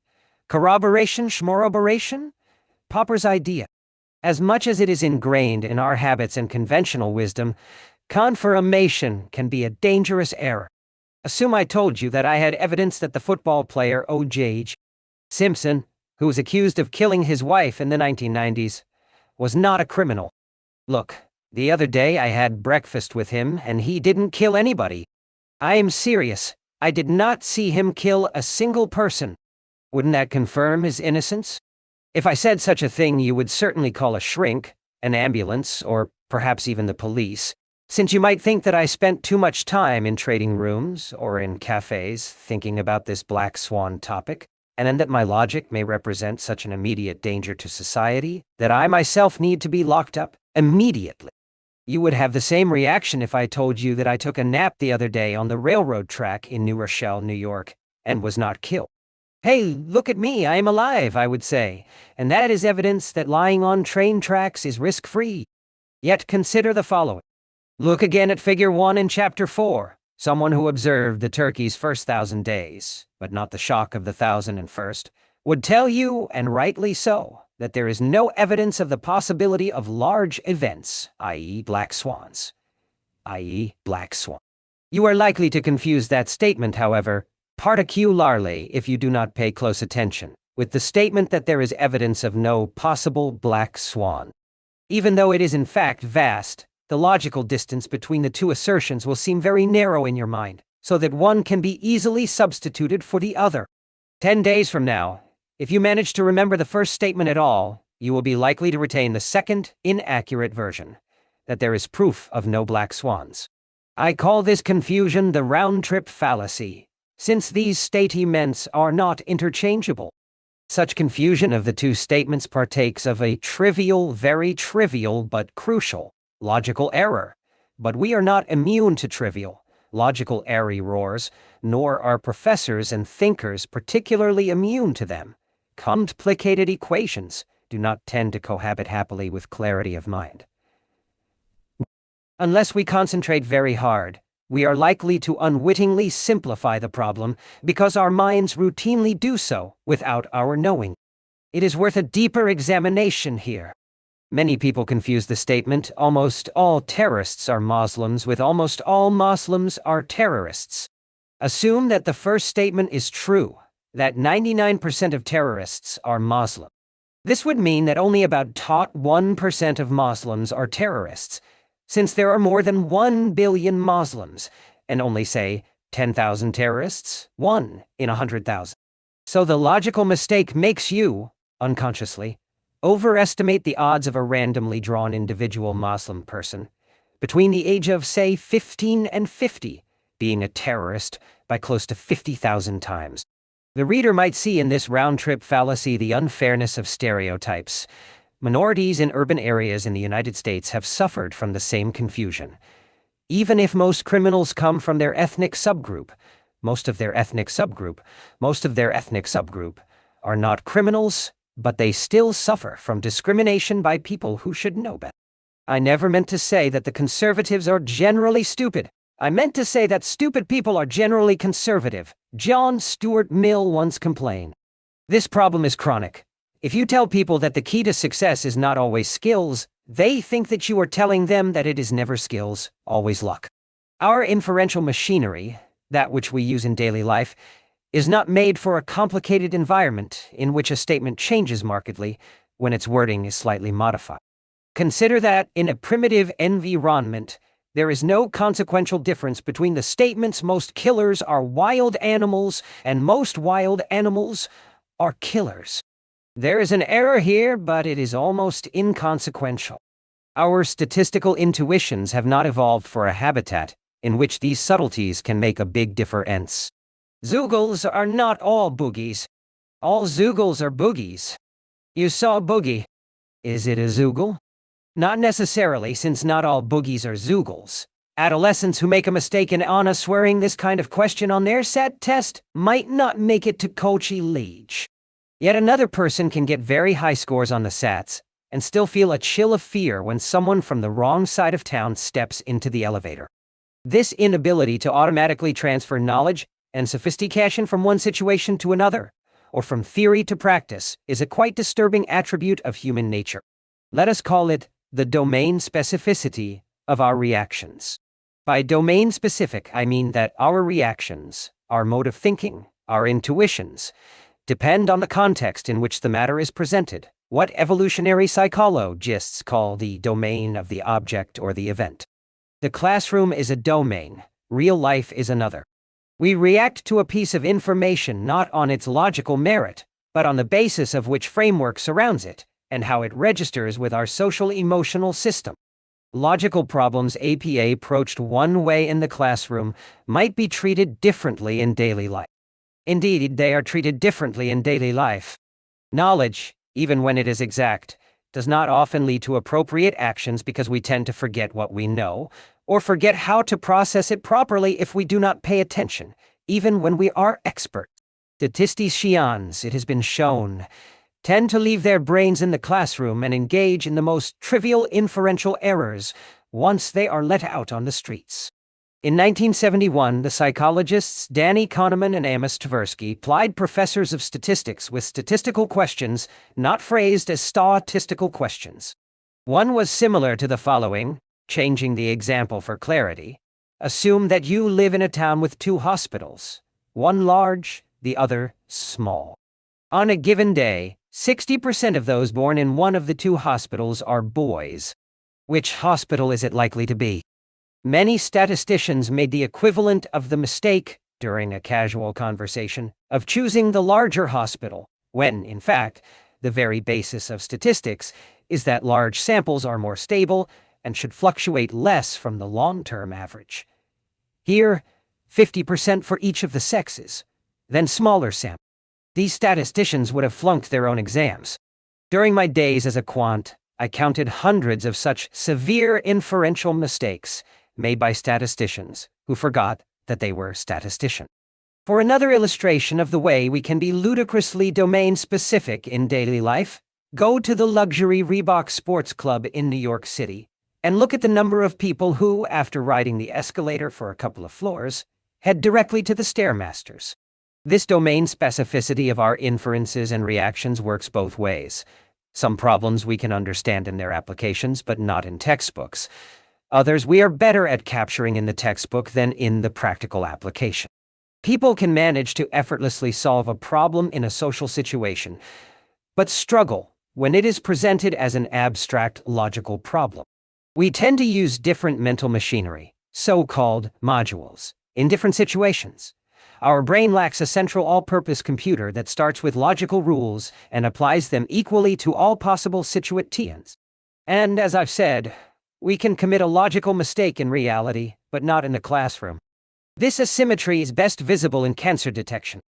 Speaker 2: Corroboration, schmorroboration? Popper's idea. As much as it is ingrained in our habits and conventional wisdom, confirmation can be a dangerous error. Assume I told you that I had evidence that the football player O.J. Simpson, who was accused of killing his wife in the 1990s, was not a criminal. Look, the other day I had breakfast with him and he didn't kill anybody. I am serious. I did not see him kill a single person. Wouldn't that confirm his innocence? If I said such a thing, you would certainly call a shrink, an ambulance, or perhaps even the police. Since you might think that I spent too much time in trading rooms or in cafes thinking about this black swan topic, and that my logic may represent such an immediate danger to society that I myself need to be locked up immediately, you would have the same reaction if I told you that I took a nap the other day on the railroad track in New Rochelle, New York, and was not killed. Hey, look at me, I am alive, I would say, and that is evidence that lying on train tracks is risk-free. Yet consider the following. Look again at Figure 1 in Chapter 4. Someone who observed the turkey's first 1,000 days, but not the shock of the 1,001st, would tell you, and rightly so, that there is no evidence of the possibility of large events, i.e. black swans. i.e. black swan. You are likely to confuse that statement, however, particularly if you do not pay close attention, with the statement that there is evidence of no possible black swan. Even though it is in fact vast, the logical distance between the two assertions will seem very narrow in your mind, so that one can be easily substituted for the other. 10 days from now, if you manage to remember the first statement at all, you will be likely to retain the second, inaccurate version, that there is proof of no black swans. I call this confusion the round-trip fallacy, since these statements are not interchangeable. Such confusion of the two statements partakes of a trivial, very trivial, but crucial logical error. But we are not immune to trivial, logical errors, nor are professors and thinkers particularly immune to them. Complicated equations do not tend to cohabit happily with clarity of mind. Unless we concentrate very hard, we are likely to unwittingly simplify the problem because our minds routinely do so without our knowing. It is worth a deeper examination here. Many people confuse the statement, almost all terrorists are Muslims, with almost all Muslims are terrorists. Assume that the first statement is true, that 99% of terrorists are Muslim. This would mean that only about 1% of Muslims are terrorists, since there are more than 1 billion Muslims, and only, say, 10,000 terrorists, 1 in 100,000. So the logical mistake makes you, unconsciously, overestimate the odds of a randomly drawn individual Muslim person, between the age of, say, 15 and 50, being a terrorist by close to 50,000 times. The reader might see in this round-trip fallacy the unfairness of stereotypes. Minorities in urban areas in the United States have suffered from the same confusion. Even if most criminals come from their ethnic subgroup, most of their ethnic subgroup are not criminals, but they still suffer from discrimination by people who should know better. I never meant to say that the conservatives are generally stupid. I meant to say that stupid people are generally conservative. John Stuart Mill once complained. This problem is chronic. If you tell people that the key to success is not always skills, they think that you are telling them that it is never skills, always luck. Our inferential machinery, that which we use in daily life, is not made for a complicated environment in which a statement changes markedly when its wording is slightly modified. Consider that in a primitive environment, there is no consequential difference between the statements most killers are wild animals and most wild animals are killers. There is an error here, but it is almost inconsequential. Our statistical intuitions have not evolved for a habitat in which these subtleties can make a big difference. Zoogles are not all boogies. All zoogles are boogies. You saw a boogie. Is it a zoogle? Not necessarily, since not all boogies are zoogles. Adolescents who make a mistake in Anna swearing this kind of question on their SAT test might not make it to Coachy Leach. Yet another person can get very high scores on the SATs and still feel a chill of fear when someone from the wrong side of town steps into the elevator. This inability to automatically transfer knowledge and sophistication from one situation to another, or from theory to practice, is a quite disturbing attribute of human nature. Let us call it the domain specificity of our reactions. By domain specific, I mean that our reactions, our mode of thinking, our intuitions, depend on the context in which the matter is presented, what evolutionary psychologists call the domain of the object or the event. The classroom is a domain, real life is another. We react to a piece of information not on its logical merit, but on the basis of which framework surrounds it, and how it registers with our social-emotional system. Logical problems APA approached one way in the classroom might be treated differently in daily life. Indeed, they are treated differently in daily life. Knowledge, even when it is exact, does not often lead to appropriate actions because we tend to forget what we know, or forget how to process it properly if we do not pay attention, even when we are experts. Statisticians, it has been shown, tend to leave their brains in the classroom and engage in the most trivial inferential errors once they are let out on the streets. In 1971, the psychologists Danny Kahneman and Amos Tversky plied professors of statistics with statistical questions not phrased as statistical questions. One was similar to the following, changing the example for clarity. Assume that you live in a town with two hospitals, one large, the other small. On a given day, 60% of those born in one of the two hospitals are boys. Which hospital is it likely to be? Many statisticians made the equivalent of the mistake, during a casual conversation, of choosing the larger hospital, when, in fact, the very basis of statistics is that large samples are more stable and should fluctuate less from the long-term average. Here, 50% for each of the sexes, then smaller samples. These statisticians would have flunked their own exams. During my days as a quant, I counted hundreds of such severe inferential mistakes made by statisticians who forgot that they were statisticians. For another illustration of the way we can be ludicrously domain-specific in daily life, go to the luxury Reebok Sports Club in New York City and look at the number of people who, after riding the escalator for a couple of floors, head directly to the Stairmasters. This domain specificity of our inferences and reactions works both ways. Some problems we can understand in their applications, but not in textbooks. Others we are better at capturing in the textbook than in the practical application. People can manage to effortlessly solve a problem in a social situation, but struggle when it is presented as an abstract logical problem. We tend to use different mental machinery, so-called modules, in different situations. Our brain lacks a central all-purpose computer that starts with logical rules and applies them equally to all possible situations. And as I've said, we can commit a logical mistake in reality, but not in the classroom. This asymmetry is best visible in cancer detection.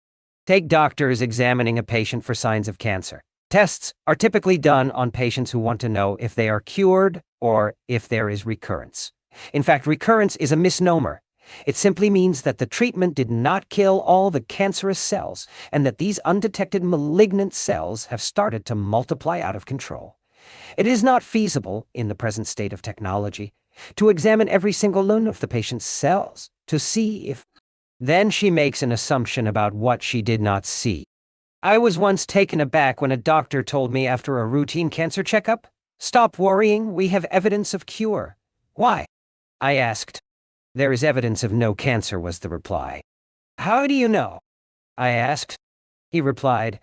Speaker 2: Take doctors examining a patient for signs of cancer. Tests are typically done on patients who want to know if they are cured or if there is recurrence. In fact, recurrence is a misnomer. It simply means that the treatment did not kill all the cancerous cells and that these undetected malignant cells have started to multiply out of control. It is not feasible, in the present state of technology, to examine every single one of the patient's cells to see if... Then she makes an assumption about what she did not see. I was once taken aback when a doctor told me after a routine cancer checkup, "Stop worrying, we have evidence of cure." Why? I asked. "There is evidence of no cancer," was the reply. "How do you know?" I asked. He replied,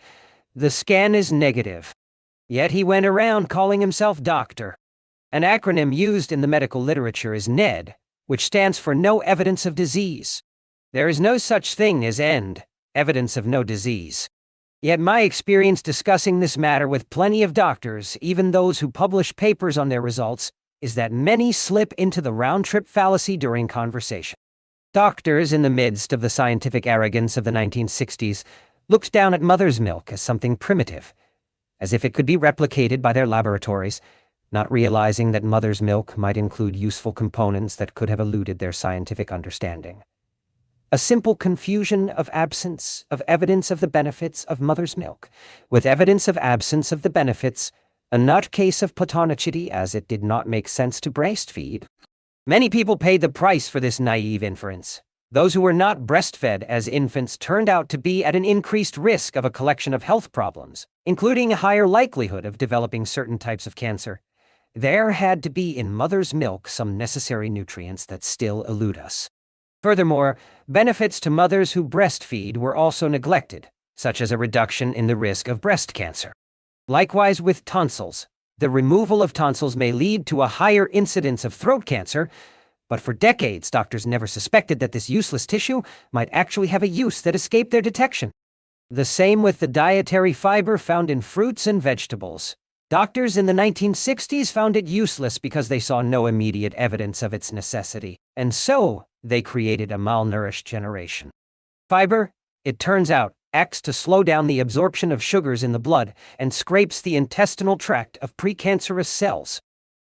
Speaker 2: "The scan is negative." Yet he went around calling himself doctor. An acronym used in the medical literature is NED, which stands for No Evidence of Disease. There is no such thing as END, evidence of no disease. Yet my experience discussing this matter with plenty of doctors, even those who publish papers on their results, is that many slip into the round-trip fallacy during conversation. Doctors, in the midst of the scientific arrogance of the 1960s, looked down at mother's milk as something primitive, as if it could be replicated by their laboratories, not realizing that mother's milk might include useful components that could have eluded their scientific understanding. A simple confusion of absence of evidence of the benefits of mother's milk, with evidence of absence of the benefits, a nutcase of platonicity as it did not make sense to breastfeed. Many people paid the price for this naive inference. Those who were not breastfed as infants turned out to be at an increased risk of a collection of health problems, including a higher likelihood of developing certain types of cancer. There had to be in mother's milk some necessary nutrients that still elude us. Furthermore, benefits to mothers who breastfeed were also neglected, such as a reduction in the risk of breast cancer. Likewise with tonsils. The removal of tonsils may lead to a higher incidence of throat cancer, but for decades doctors never suspected that this useless tissue might actually have a use that escaped their detection. The same with the dietary fiber found in fruits and vegetables. Doctors in the 1960s found it useless because they saw no immediate evidence of its necessity, and so they created a malnourished generation. Fiber, it turns out, acts to slow down the absorption of sugars in the blood and scrapes the intestinal tract of precancerous cells.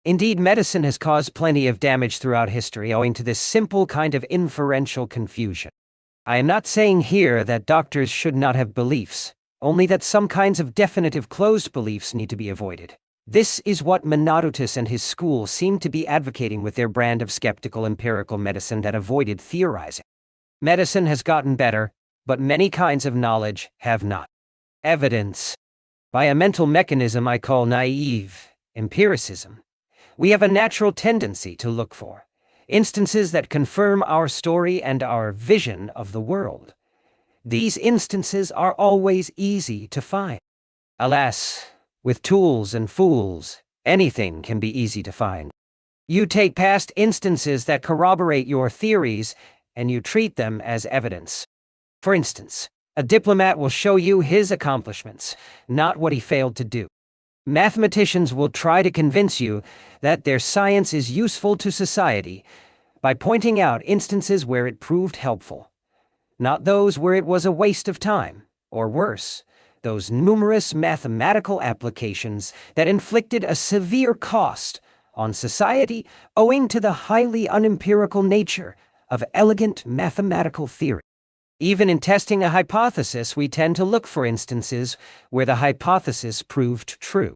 Speaker 2: Indeed, medicine has caused plenty of damage throughout history owing to this simple kind of inferential confusion. I am not saying here that doctors should not have beliefs, only that some kinds of definitive closed beliefs need to be avoided. This is what Menodotus and his school seem to be advocating with their brand of skeptical empirical medicine that avoided theorizing. Medicine has gotten better, but many kinds of knowledge have not. Evidence. By a mental mechanism I call naive empiricism, we have a natural tendency to look for instances that confirm our story and our vision of the world. These instances are always easy to find. Alas, with tools and fools, anything can be easy to find. You take past instances that corroborate your theories and you treat them as evidence. For instance, a diplomat will show you his accomplishments, not what he failed to do. Mathematicians will try to convince you that their science is useful to society by pointing out instances where it proved helpful, not those where it was a waste of time, or worse, those numerous mathematical applications that inflicted a severe cost on society owing to the highly unempirical nature of elegant mathematical theory. Even in testing a hypothesis, we tend to look for instances where the hypothesis proved true.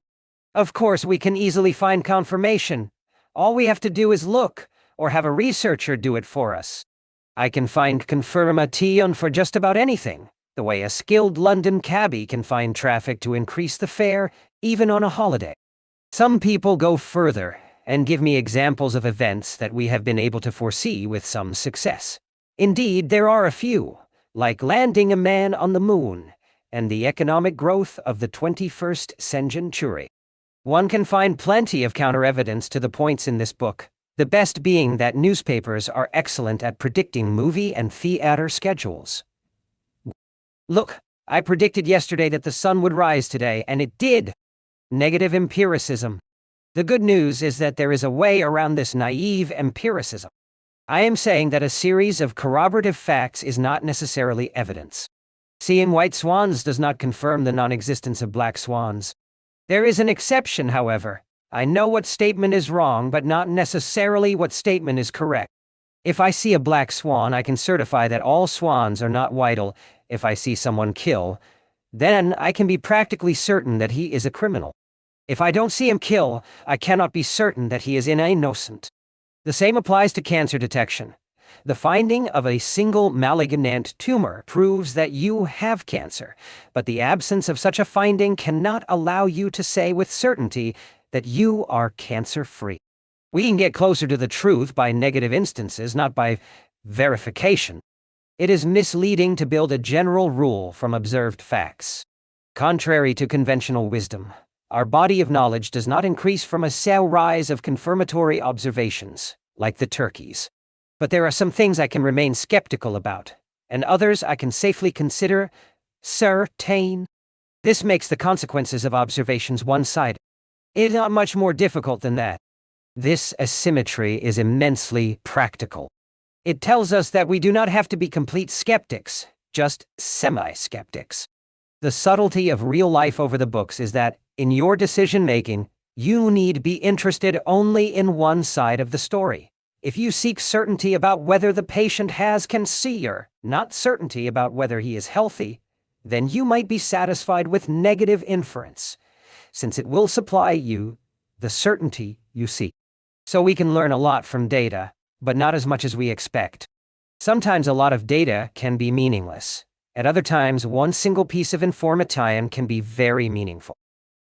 Speaker 2: Of course, we can easily find confirmation. All we have to do is look, or have a researcher do it for us. I can find confirmation for just about anything, the way a skilled London cabbie can find traffic to increase the fare, even on a holiday. Some people go further and give me examples of events that we have been able to foresee with some success. Indeed, there are a few, like landing a man on the moon and the economic growth of the 21st century. One can find plenty of counter-evidence to the points in this book, the best being that newspapers are excellent at predicting movie and theater schedules. Look, I predicted yesterday that the sun would rise today, and it did. Negative empiricism. The good news is that there is a way around this naive empiricism. I am saying that a series of corroborative facts is not necessarily evidence. Seeing white swans does not confirm the non-existence of black swans. There is an exception, however. I know what statement is wrong, but not necessarily what statement is correct. If I see a black swan, I can certify that all swans are not white. If I see someone kill, then I can be practically certain that he is a criminal. If I don't see him kill, I cannot be certain that he is innocent. The same applies to cancer detection. The finding of a single malignant tumor proves that you have cancer, but the absence of such a finding cannot allow you to say with certainty that you are cancer-free. We can get closer to the truth by negative instances, not by verification. It is misleading to build a general rule from observed facts. Contrary to conventional wisdom, our body of knowledge does not increase from a rise of confirmatory observations, like the turkeys. But there are some things I can remain skeptical about, and others I can safely consider certain. This makes the consequences of observations one-sided. It is not much more difficult than that. This asymmetry is immensely practical. It tells us that we do not have to be complete skeptics, just semi-skeptics. The subtlety of real life over the books is that, in your decision-making, you need be interested only in one side of the story. If you seek certainty about whether the patient has cancer, not certainty about whether he is healthy, then you might be satisfied with negative inference, since it will supply you the certainty you seek. So we can learn a lot from data, but not as much as we expect. Sometimes a lot of data can be meaningless. At other times, one single piece of information can be very meaningful.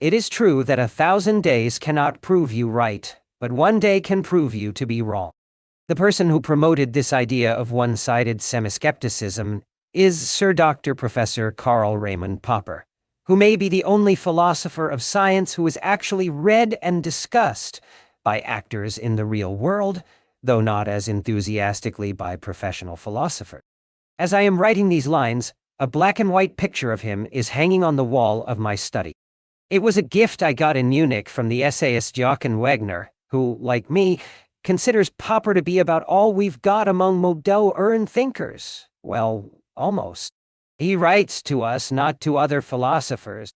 Speaker 2: It is true that 1,000 days cannot prove you right, but one day can prove you to be wrong. The person who promoted this idea of one-sided semi-skepticism is Sir Dr. Professor Karl Raimund Popper, who may be the only philosopher of science who is actually read and discussed by actors in the real world, though not as enthusiastically by professional philosophers. As I am writing these lines, a black and white picture of him is hanging on the wall of my study. It was a gift I got in Munich from the essayist Joachim Wegner, who, like me, considers Popper to be about all we've got among modern thinkers. Well, almost. He writes to us, not to other philosophers.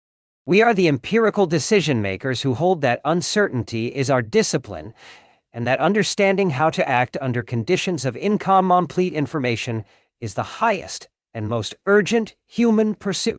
Speaker 2: We are the empirical decision-makers who hold that uncertainty is our discipline, and that understanding how to act under conditions of incomplete information is the highest and most urgent human pursuit.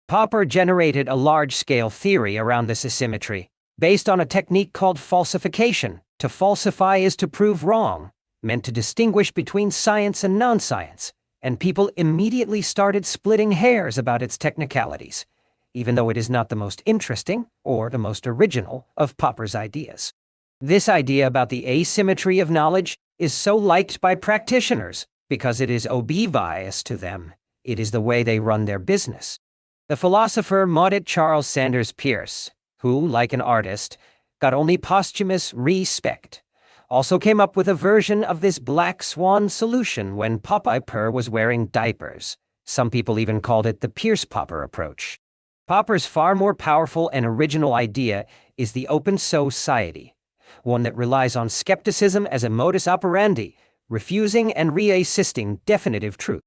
Speaker 2: Popper generated a large-scale theory around this asymmetry, based on a technique called falsification. To falsify is to prove wrong, meant to distinguish between science and non-science, and people immediately started splitting hairs about its technicalities, even though it is not the most interesting or the most original of Popper's ideas. This idea about the asymmetry of knowledge is so liked by practitioners because it is obvious to them. It is the way they run their business. The philosopher Maudit Charles Sanders Peirce, who, like an artist, got only posthumous respect, also came up with a version of this black swan solution when Popper was wearing diapers. Some people even called it the Peirce-Popper approach. Popper's far more powerful and original idea is the open society, one that relies on skepticism as a modus operandi, refusing and resisting definitive truth.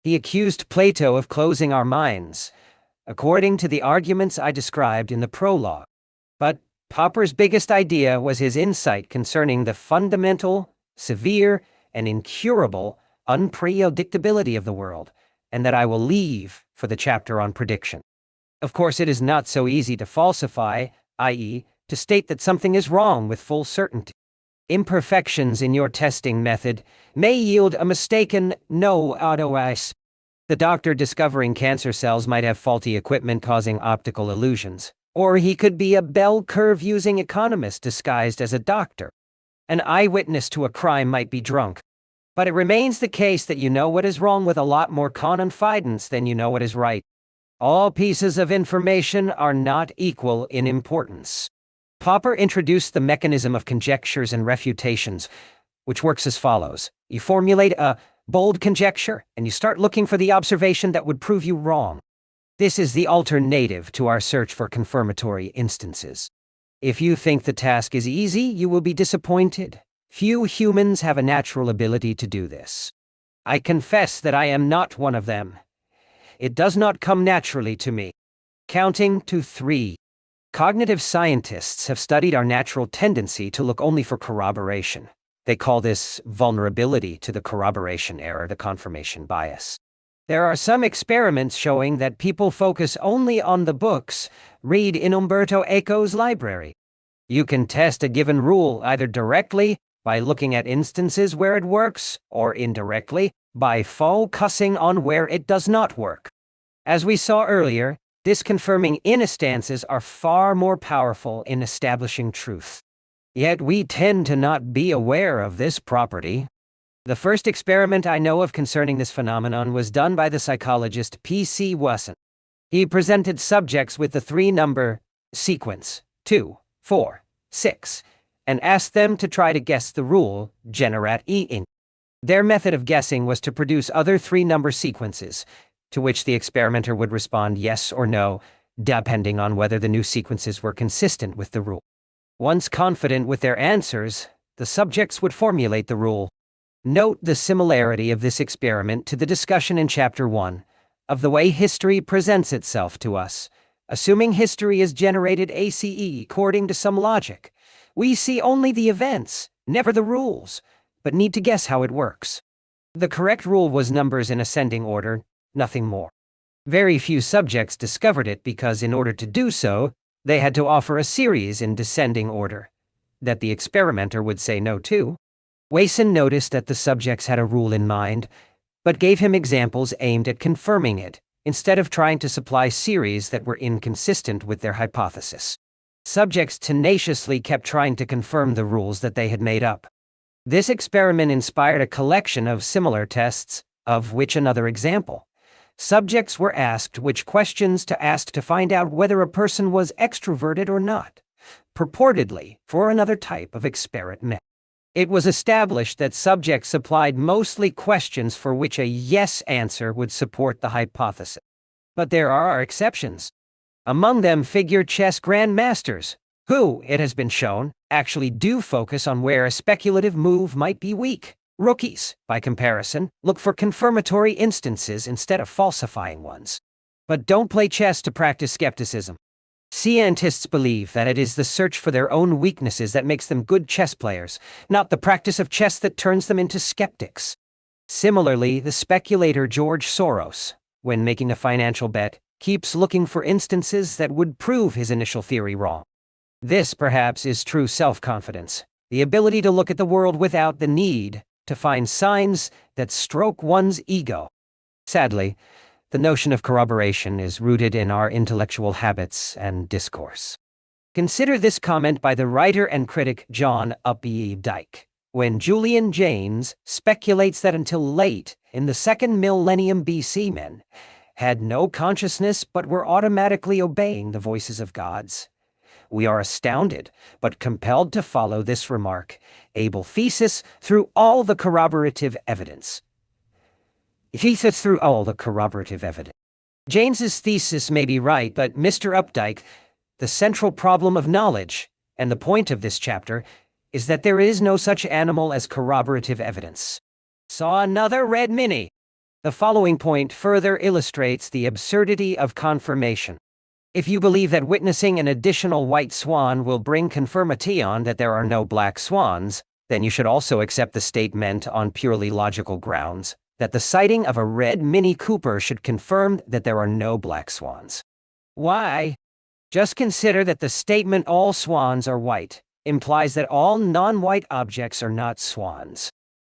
Speaker 2: He accused Plato of closing our minds, according to the arguments I described in the prologue. But Popper's biggest idea was his insight concerning the fundamental, severe, and incurable unpredictability of the world, and that I will leave for the chapter on prediction. Of course, it is not so easy to falsify, i.e., to state that something is wrong with full certainty. Imperfections in your testing method may yield a mistaken no otherwise. The doctor discovering cancer cells might have faulty equipment causing optical illusions, or he could be a bell curve-using economist disguised as a doctor. An eyewitness to a crime might be drunk. But it remains the case that you know what is wrong with a lot more confidence than you know what is right. All pieces of information are not equal in importance. Popper introduced the mechanism of conjectures and refutations, which works as follows. You formulate a bold conjecture, and you start looking for the observation that would prove you wrong. This is the alternative to our search for confirmatory instances. If you think the task is easy, you will be disappointed. Few humans have a natural ability to do this. I confess that I am not one of them. It does not come naturally to me. Counting to 3. Cognitive scientists have studied our natural tendency to look only for corroboration. They call this vulnerability to the corroboration error, the confirmation bias. There are some experiments showing that people focus only on the books. Read in Umberto Eco's library. You can test a given rule either directly, by looking at instances where it works, or indirectly, by focusing on where it does not work. As we saw earlier, disconfirming instances are far more powerful in establishing truth. Yet we tend to not be aware of this property. The first experiment I know of concerning this phenomenon was done by the psychologist P.C. Wasson. He presented subjects with the 3-number sequence, 2, 4, 6, and asked them to try to guess the rule, generat e-ing. Their method of guessing was to produce other 3-number sequences, to which the experimenter would respond yes or no, depending on whether the new sequences were consistent with the rule. Once confident with their answers, the subjects would formulate the rule. Note the similarity of this experiment to the discussion in Chapter 1 of the way history presents itself to us. Assuming history is generated ACE according to some logic, we see only the events, never the rules, but need to guess how it works. The correct rule was numbers in ascending order, nothing more. Very few subjects discovered it because in order to do so, they had to offer a series in descending order, that the experimenter would say no to. Wasson noticed that the subjects had a rule in mind, but gave him examples aimed at confirming it, instead of trying to supply series that were inconsistent with their hypothesis. Subjects tenaciously kept trying to confirm the rules that they had made up. This experiment inspired a collection of similar tests, of which another example. Subjects were asked which questions to ask to find out whether a person was extroverted or not, purportedly for another type of experiment. It was established that subjects supplied mostly questions for which a yes answer would support the hypothesis. But there are exceptions. Among them figure chess grandmasters, who, it has been shown, actually do focus on where a speculative move might be weak. Rookies, by comparison, look for confirmatory instances instead of falsifying ones. But don't play chess to practice skepticism. Scientists believe that it is the search for their own weaknesses that makes them good chess players, not the practice of chess that turns them into skeptics. Similarly, the speculator George Soros, when making a financial bet, keeps looking for instances that would prove his initial theory wrong. This, perhaps, is true self-confidence, the ability to look at the world without the need to find signs that stroke one's ego. Sadly, the notion of corroboration is rooted in our intellectual habits and discourse. Consider this comment by the writer and critic John Updike, when Julian Jaynes speculates that until late in the second millennium BC men had no consciousness but were automatically obeying the voices of gods. We are astounded, but compelled to follow this remark, able thesis through all the corroborative evidence. Jaynes's thesis may be right, but Mr. Updike, the central problem of knowledge, and the point of this chapter, is that there is no such animal as corroborative evidence. Saw another red mini. The following point further illustrates the absurdity of confirmation. If you believe that witnessing an additional white swan will bring confirmation that there are no black swans, then you should also accept the statement on purely logical grounds that the sighting of a red Mini Cooper should confirm that there are no black swans. Why? Just consider that the statement all swans are white implies that all non-white objects are not swans.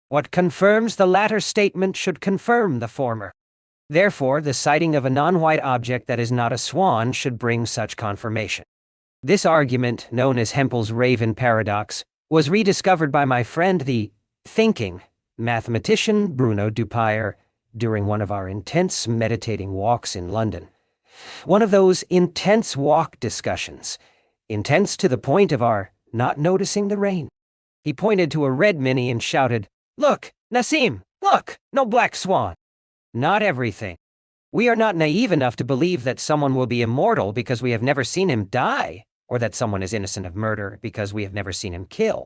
Speaker 2: What confirms the latter statement should confirm the former. Therefore, the sighting of a non-white object that is not a swan should bring such confirmation. This argument, known as Hempel's Raven paradox, was rediscovered by my friend the thinking mathematician Bruno Dupuyer during one of our intense meditating walks in London. One of those intense walk discussions, intense to the point of our not noticing the rain. He pointed to a red mini and shouted, "Look, Nassim, look, no black swan." Not everything. We are not naive enough to believe that someone will be immortal because we have never seen him die, or that someone is innocent of murder because we have never seen him kill.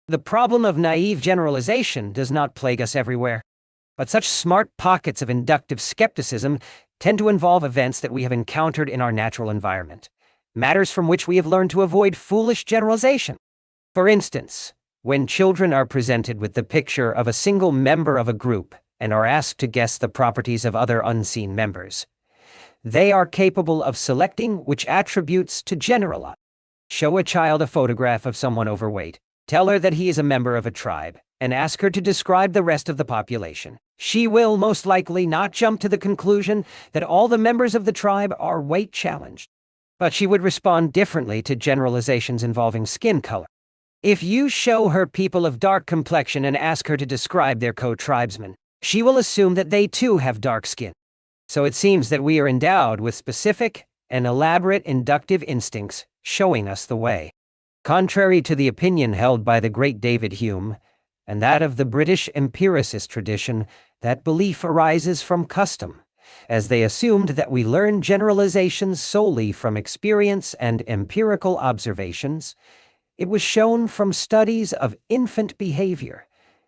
Speaker 2: The problem of naive generalization does not plague us everywhere, but such smart pockets of inductive skepticism tend to involve events that we have encountered in our natural environment, matters from which we have learned to avoid foolish generalization. For instance, when children are presented with the picture of a single member of a group and are asked to guess the properties of other unseen members, they are capable of selecting which attributes to generalize. Show a child a photograph of someone overweight, tell her that he is a member of a tribe, and ask her to describe the rest of the population. She will most likely not jump to the conclusion that all the members of the tribe are weight challenged, but she would respond differently to generalizations involving skin color. If you show her people of dark complexion and ask her to describe their co-tribesmen, she will assume that they too have dark skin. So it seems that we are endowed with specific and elaborate inductive instincts showing us the way. Contrary to the opinion held by the great David Hume, and that of the British empiricist tradition, that belief arises from custom, as they assumed that we learn generalizations solely from experience and empirical observations. It was shown from studies of infant behavior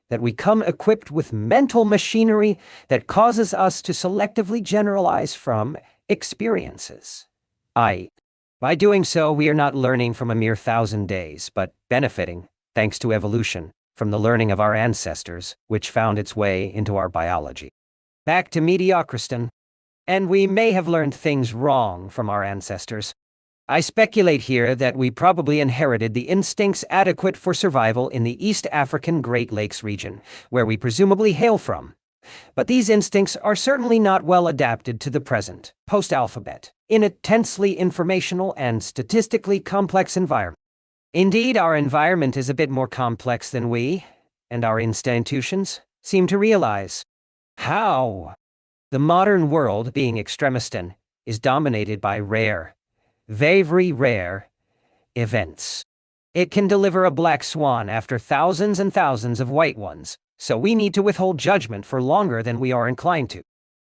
Speaker 2: that we come equipped with mental machinery that causes us to selectively generalize from experiences. By doing so, we are not learning from a mere 1,000 days, but benefiting, thanks to evolution, from the learning of our ancestors, which found its way into our biology. Back to mediocrity, and we may have learned things wrong from our ancestors. I speculate here that we probably inherited the instincts adequate for survival in the East African Great Lakes region, where we presumably hail from. But these instincts are certainly not well adapted to the present, post-alphabet, in a tensely informational and statistically complex environment. Indeed, our environment is a bit more complex than we, and our institutions, seem to realize. How? The modern world, being extremistan, is dominated by rare, very rare, events. It can deliver a black swan after thousands and thousands of white ones, so we need to withhold judgment for longer than we are inclined to.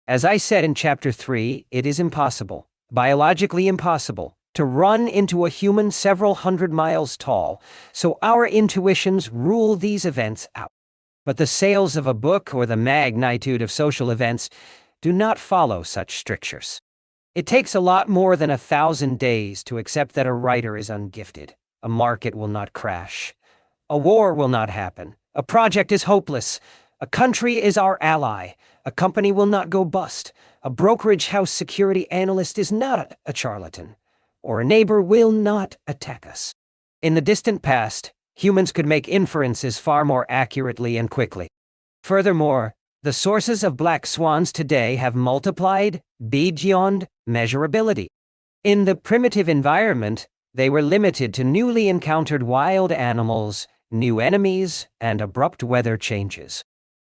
Speaker 2: As I said in Chapter 3, it is impossible, biologically impossible, to run into a human several hundred miles tall, so our intuitions rule these events out. But the sales of a book or the magnitude of social events do not follow such strictures. It takes a lot more than 1,000 days to accept that a writer is ungifted. A market will not crash. A war will not happen. A project is hopeless. A country is our ally. A company will not go bust. A brokerage house security analyst is not a charlatan. Or a neighbor will not attack us. In the distant past, humans could make inferences far more accurately and quickly. Furthermore, the sources of black swans today have multiplied beyond measurability. In the primitive environment, they were limited to newly encountered wild animals, new enemies, and abrupt weather changes.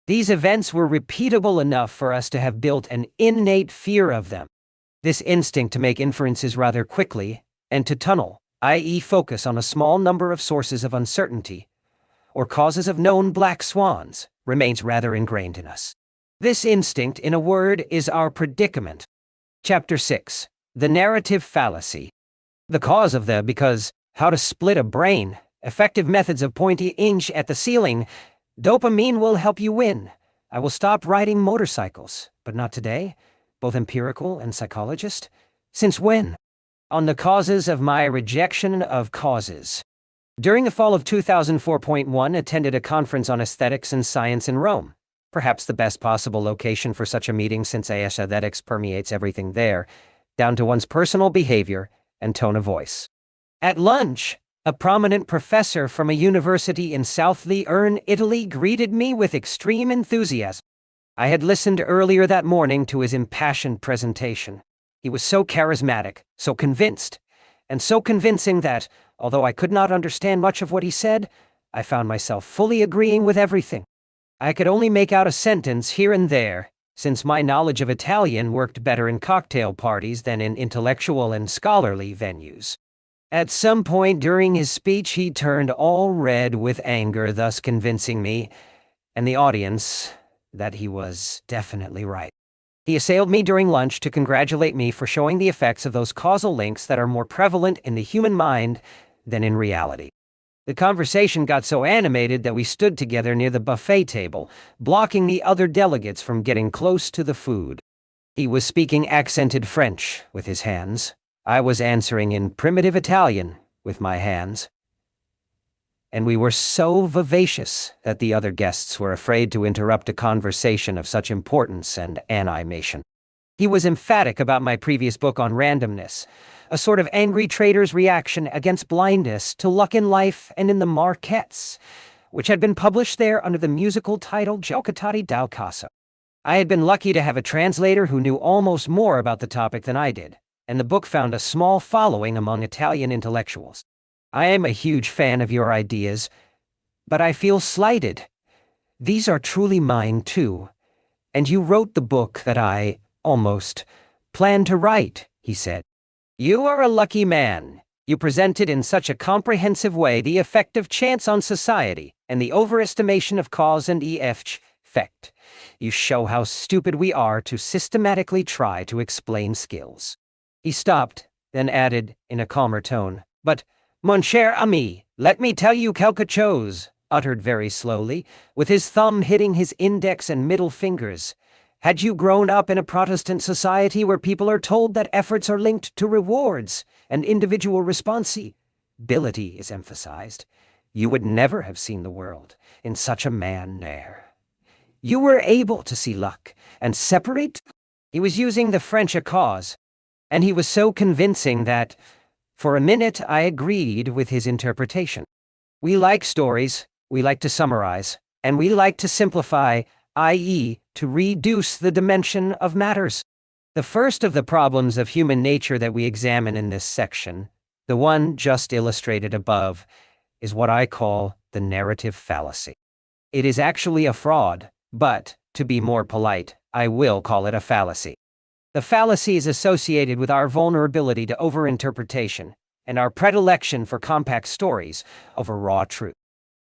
Speaker 2: These events were repeatable enough for us to have built an innate fear of them. This instinct to make inferences rather quickly, and to tunnel, i.e. focus on a small number of sources of uncertainty, or causes of known black swans, remains rather ingrained in us. This instinct, in a word, is our predicament. Chapter 6. The Narrative Fallacy. The cause of the because, how to split a brain, effective methods of pointing at the ceiling, dopamine will help you win. I will stop riding motorcycles, but not today, both empirical and psychologist. Since when? On the causes of my rejection of causes. During the fall of 2004.1, attended a conference on aesthetics and science in Rome. Perhaps the best possible location for such a meeting since aesthetics permeates everything there, down to one's personal behavior and tone of voice. At lunch, a prominent professor from a university in South Leone, Italy, greeted me with extreme enthusiasm. I had listened earlier that morning to his impassioned presentation. He was so charismatic, so convinced, and so convincing that, although I could not understand much of what he said, I found myself fully agreeing with everything. I could only make out a sentence here and there, since my knowledge of Italian worked better in cocktail parties than in intellectual and scholarly venues. At some point during his speech, he turned all red with anger, thus convincing me, and the audience, that he was definitely right. He assailed me during lunch to congratulate me for showing the effects of those causal links that are more prevalent in the human mind than in reality. The conversation got so animated that we stood together near the buffet table, blocking the other delegates from getting close to the food. He was speaking accented French with his hands. I was answering in primitive Italian with my hands. And we were so vivacious that the other guests were afraid to interrupt a conversation of such importance and animation. He was emphatic about my previous book on randomness, a sort of angry trader's reaction against blindness to luck in life and in the markets, which had been published there under the musical title Giocatore dal Caso. I had been lucky to have a translator who knew almost more about the topic than I did, and the book found a small following among Italian intellectuals. I am a huge fan of your ideas, but I feel slighted. These are truly mine too, and you wrote the book that I, almost, planned to write, he said. You are a lucky man. You presented in such a comprehensive way the effect of chance on society and the overestimation of cause and effect. You show how stupid we are to systematically try to explain skills. He stopped, then added, in a calmer tone, but, Mon cher ami, let me tell you quelque chose, uttered very slowly, with his thumb hitting his index and middle fingers. Had you grown up in a Protestant society where people are told that efforts are linked to rewards and individual responsibility is emphasized, you would never have seen the world in such a manner. You were able to see luck and separate. He was using the French cause, and he was so convincing that, for a minute, I agreed with his interpretation. We like stories, we like to summarize, and we like to simplify, i.e., to reduce the dimension of matters. The first of the problems of human nature that we examine in this section, the one just illustrated above, is what I call the narrative fallacy. It is actually a fraud, but, to be more polite, I will call it a fallacy. The fallacy is associated with our vulnerability to overinterpretation and our predilection for compact stories over raw truth.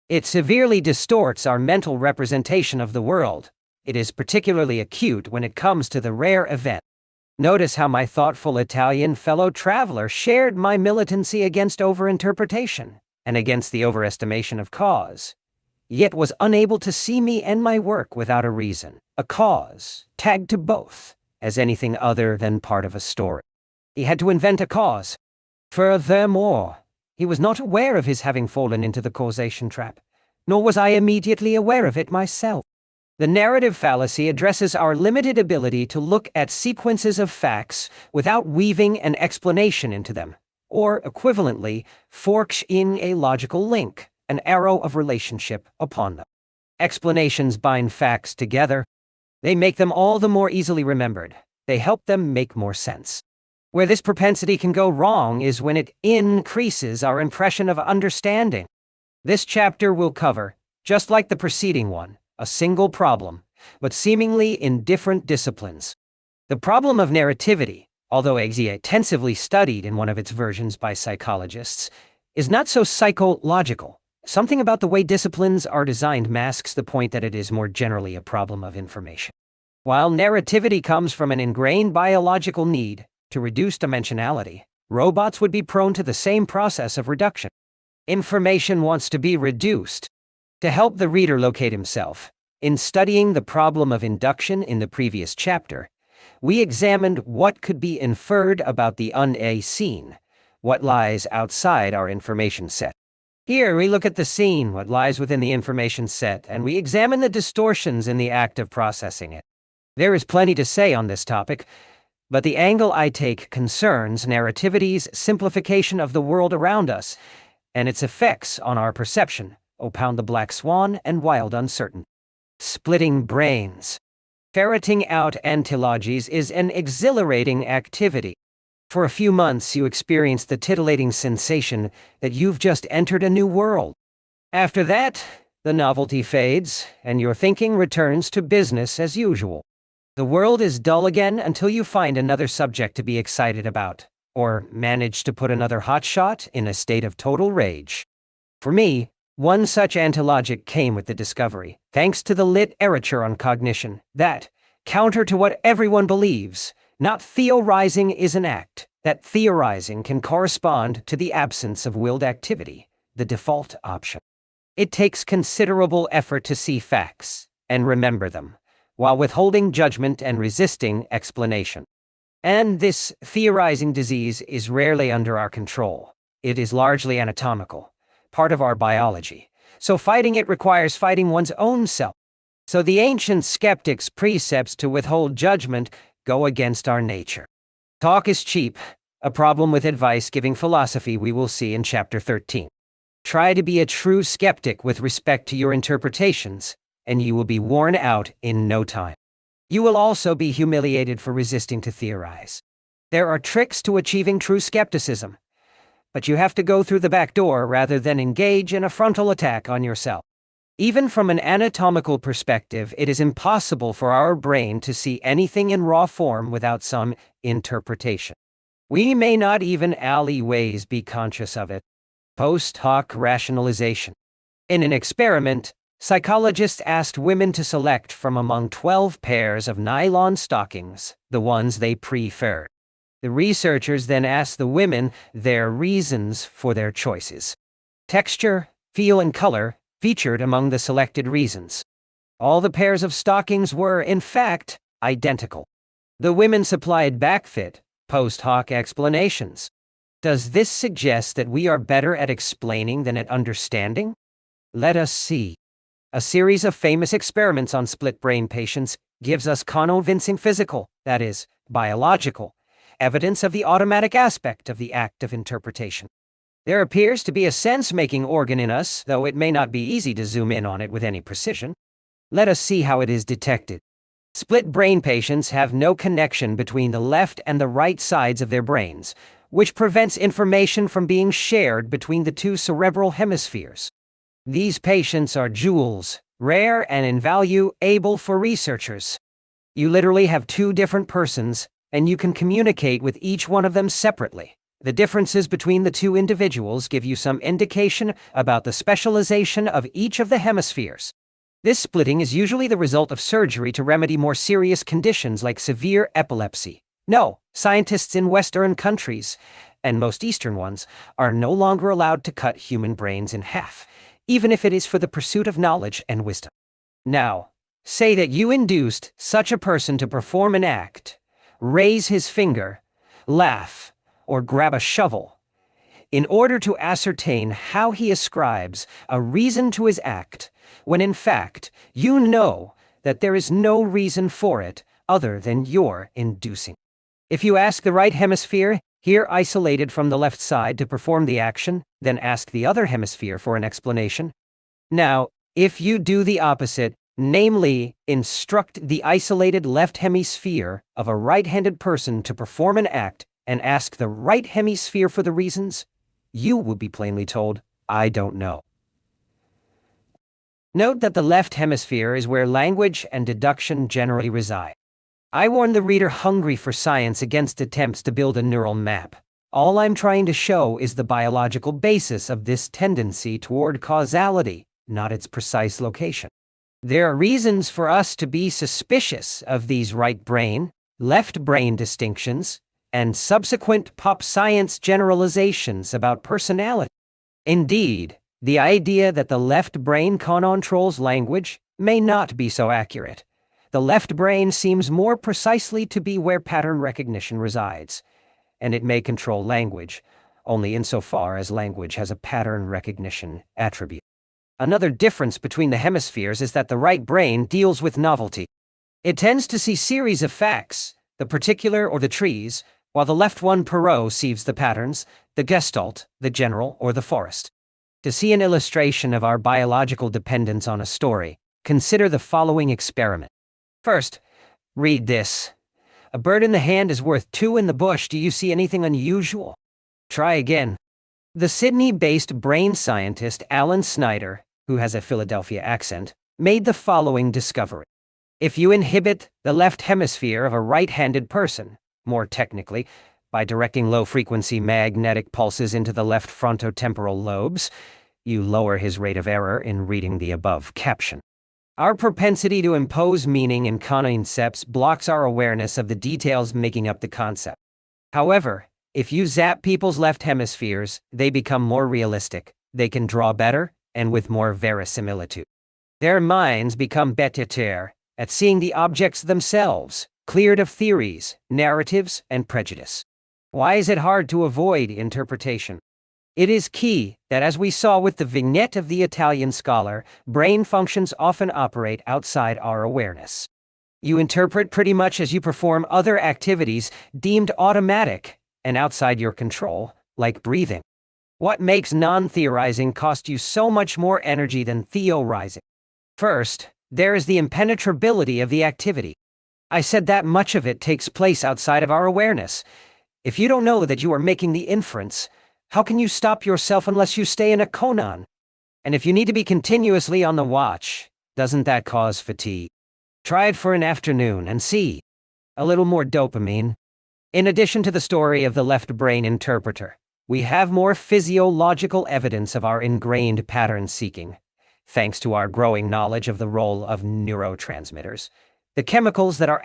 Speaker 2: It severely distorts our mental representation of the world. It is particularly acute when it comes to the rare event Notice how my thoughtful Italian fellow traveler shared my militancy against overinterpretation and against the overestimation of cause, yet was unable to see me and my work without a reason, a cause, tagged to both, as anything other than part of a story. He had to invent a cause. Furthermore, he was not aware of his having fallen into the causation trap, nor was I immediately aware of it myself. The narrative fallacy addresses our limited ability to look at sequences of facts without weaving an explanation into them, or, equivalently, forks in a logical link, an arrow of relationship upon them. Explanations bind facts together. They make them all the more easily remembered. They help them make more sense. Where this propensity can go wrong is when it increases our impression of understanding. This chapter will cover, just like the preceding one, a single problem, but seemingly in different disciplines. The problem of narrativity, although extensively studied in one of its versions by psychologists, is not so psychological. Something about the way disciplines are designed masks the point that it is more generally a problem of information. While narrativity comes from an ingrained biological need to reduce dimensionality, robots would be prone to the same process of reduction. Information wants to be reduced. To help the reader locate himself, in studying the problem of induction in the previous chapter, we examined what could be inferred about the unseen, what lies outside our information set. Here we look at the seen, what lies within the information set, and we examine the distortions in the act of processing it. There is plenty to say on this topic, but the angle I take concerns narrativity's simplification of the world around us and its effects on our perception. Opound the black swan and wild uncertain. Splitting brains. Ferreting out antilogies is an exhilarating activity. For a few months you experience the titillating sensation that you've just entered a new world. After that, the novelty fades, and your thinking returns to business as usual. The world is dull again until you find another subject to be excited about, or manage to put another hotshot in a state of total rage. For me, one such antilogic came with the discovery, thanks to the literature on cognition, that, counter to what everyone believes, not theorizing is an act, that theorizing can correspond to the absence of willed activity, the default option. It takes considerable effort to see facts and remember them, while withholding judgment and resisting explanation. And this theorizing disease is rarely under our control. It is largely anatomical, part of our biology. So fighting it requires fighting one's own self. So the ancient skeptics' precepts to withhold judgment go against our nature. Talk is cheap, a problem with advice-giving philosophy we will see in Chapter 13. Try to be a true skeptic with respect to your interpretations, and you will be worn out in no time. You will also be humiliated for resisting to theorize. There are tricks to achieving true skepticism, but you have to go through the back door rather than engage in a frontal attack on yourself. Even from an anatomical perspective, it is impossible for our brain to see anything in raw form without some interpretation. We may not even alleyways be conscious of it. Post hoc rationalization. In an experiment, psychologists asked women to select from among 12 pairs of nylon stockings, the ones they preferred. The researchers then asked the women their reasons for their choices. Texture, feel, and color featured among the selected reasons. All the pairs of stockings were, in fact, identical. The women supplied backfit, post hoc explanations. Does this suggest that we are better at explaining than at understanding? Let us see. A series of famous experiments on split brain patients gives us convincing physical, that is, biological, evidence of the automatic aspect of the act of interpretation. There appears to be a sense-making organ in us, though it may not be easy to zoom in on it with any precision. Let us see how it is detected. Split brain patients have no connection between the left and the right sides of their brains, which prevents information from being shared between the two cerebral hemispheres. These patients are jewels, rare and invaluable for researchers. You literally have two different persons, and you can communicate with each one of them separately. The differences between the two individuals give you some indication about the specialization of each of the hemispheres. This splitting is usually the result of surgery to remedy more serious conditions like severe epilepsy, No, scientists in Western countries, and most Eastern ones, are no longer allowed to cut human brains in half, even if it is for the pursuit of knowledge and wisdom. Now, say that you induced such a person to perform an act, raise his finger, laugh, or grab a shovel, in order to ascertain how he ascribes a reason to his act, when in fact you know that there is no reason for it other than your inducing. If you ask the right hemisphere, here isolated from the left side, to perform the action, then ask the other hemisphere for an explanation. Now, if you do the opposite, namely, instruct the isolated left hemisphere of a right-handed person to perform an act and ask the right hemisphere for the reasons, you will be plainly told, "I don't know." Note that the left hemisphere is where language and deduction generally reside. I warn the reader hungry for science against attempts to build a neural map. All I'm trying to show is the biological basis of this tendency toward causality, not its precise location. There are reasons for us to be suspicious of these right brain, left brain distinctions, and subsequent pop science generalizations about personality. Indeed, the idea that the left brain controls language may not be so accurate. The left brain seems more precisely to be where pattern recognition resides, and it may control language, only insofar as language has a pattern recognition attribute. Another difference between the hemispheres is that the right brain deals with novelty. It tends to see series of facts, the particular or the trees, while the left one perceives the patterns, the gestalt, the general, or the forest. To see an illustration of our biological dependence on a story, consider the following experiment. First, read this. A bird in the hand is worth two in the bush. Do you see anything unusual? Try again. The Sydney-based brain scientist Alan Snyder, who has a Philadelphia accent, made the following discovery. If you inhibit the left hemisphere of a right-handed person, more technically, by directing low-frequency magnetic pulses into the left frontotemporal lobes, you lower his rate of error in reading the above caption. Our propensity to impose meaning in concepts blocks our awareness of the details making up the concept. However, if you zap people's left hemispheres, they become more realistic, they can draw better, and with more verisimilitude. Their minds become better at seeing the objects themselves, cleared of theories, narratives, and prejudice. Why is it hard to avoid interpretation? It is key that, as we saw with the vignette of the Italian scholar, brain functions often operate outside our awareness. You interpret pretty much as you perform other activities deemed automatic and outside your control, like breathing. What makes non-theorizing cost you so much more energy than theorizing? First, there is the impenetrability of the activity. I said that much of it takes place outside of our awareness. If you don't know that you are making the inference, how can you stop yourself unless you stay in a konon? And if you need to be continuously on the watch, doesn't that cause fatigue? Try it for an afternoon and see. A little more dopamine. In addition to the story of the left brain interpreter, we have more physiological evidence of our ingrained pattern seeking, thanks to our growing knowledge of the role of neurotransmitters, the chemicals that are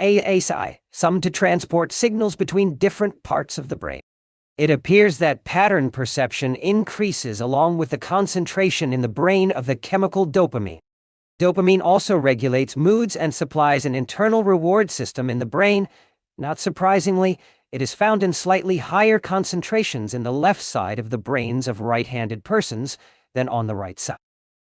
Speaker 2: some to transport signals between different parts of the brain. It appears that pattern perception increases along with the concentration in the brain of the chemical dopamine. Dopamine also regulates moods and supplies an internal reward system in the brain. Not surprisingly, it is found in slightly higher concentrations in the left side of the brains of right-handed persons than on the right side.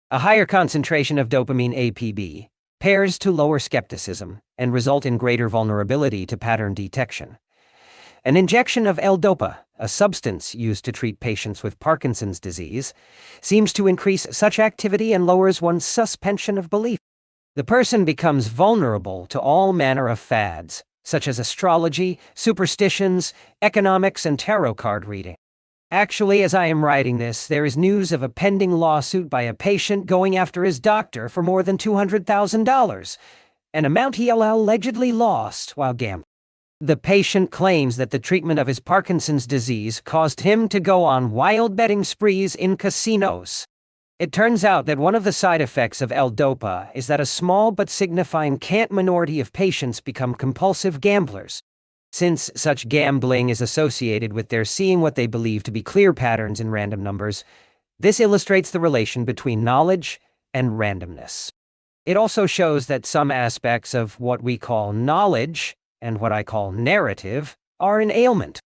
Speaker 2: A higher concentration of dopamine APB pairs to lower skepticism and result in greater vulnerability to pattern detection. An injection of L-Dopa, a substance used to treat patients with Parkinson's disease, seems to increase such activity and lowers one's suspension of belief. The person becomes vulnerable to all manner of fads, such as astrology, superstitions, economics, and tarot card reading. Actually, as I am writing this, there is news of a pending lawsuit by a patient going after his doctor for more than $200,000, an amount he allegedly lost while gambling. The patient claims that the treatment of his Parkinson's disease caused him to go on wild betting sprees in casinos. It turns out that one of the side effects of L-Dopa is that a small but significant minority of patients become compulsive gamblers. Since such gambling is associated with their seeing what they believe to be clear patterns in random numbers, this illustrates the relation between knowledge and randomness. It also shows that some aspects of what we call knowledge and what I call narrative are an ailment.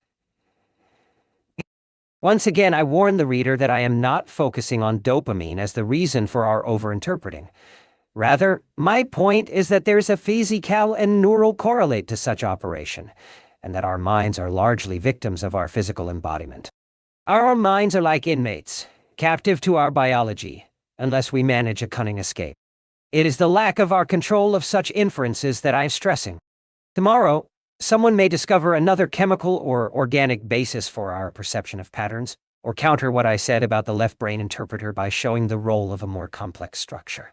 Speaker 2: Once again, I warn the reader that I am not focusing on dopamine as the reason for our overinterpreting. Rather, my point is that there's a physical and neural correlate to such operation, and that our minds are largely victims of our physical embodiment. Our minds are like inmates, captive to our biology, unless we manage a cunning escape. It is the lack of our control of such inferences that I'm stressing. Tomorrow, someone may discover another chemical or organic basis for our perception of patterns, or counter what I said about the left brain interpreter by showing the role of a more complex structure.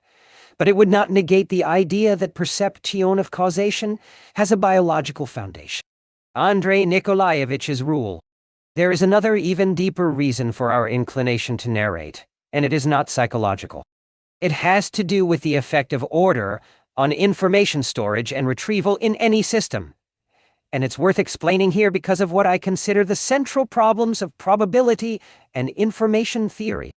Speaker 2: But it would not negate the idea that perception of causation has a biological foundation. Andrei Nikolaevich's rule. There is another, even deeper reason for our inclination to narrate, and it is not psychological. It has to do with the effect of order on information storage and retrieval in any system. And it's worth explaining here because of what I consider the central problems of probability and information theory.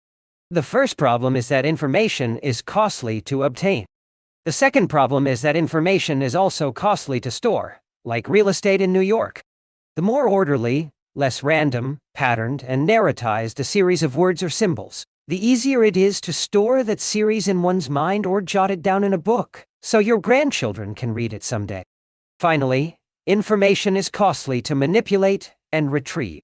Speaker 2: The first problem is that information is costly to obtain. The second problem is that information is also costly to store, like real estate in New York. The more orderly, less random, patterned, and narratized a series of words or symbols, the easier it is to store that series in one's mind or jot it down in a book, so your grandchildren can read it someday. Finally, information is costly to manipulate and retrieve.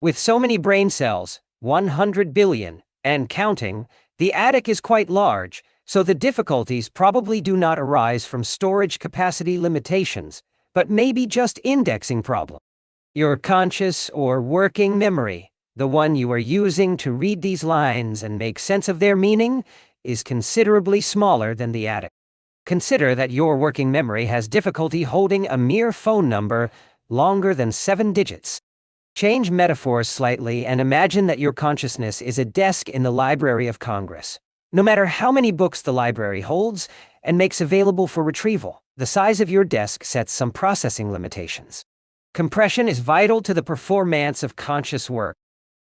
Speaker 2: With so many brain cells, 100 billion, and counting, the attic is quite large, so the difficulties probably do not arise from storage capacity limitations, but maybe just indexing problem. Your conscious or working memory, the one you are using to read these lines and make sense of their meaning, is considerably smaller than the attic. Consider that your working memory has difficulty holding a mere phone number longer than 7 digits. Change metaphors slightly and imagine that your consciousness is a desk in the Library of Congress. No matter how many books the library holds and makes available for retrieval, the size of your desk sets some processing limitations. Compression is vital to the performance of conscious work.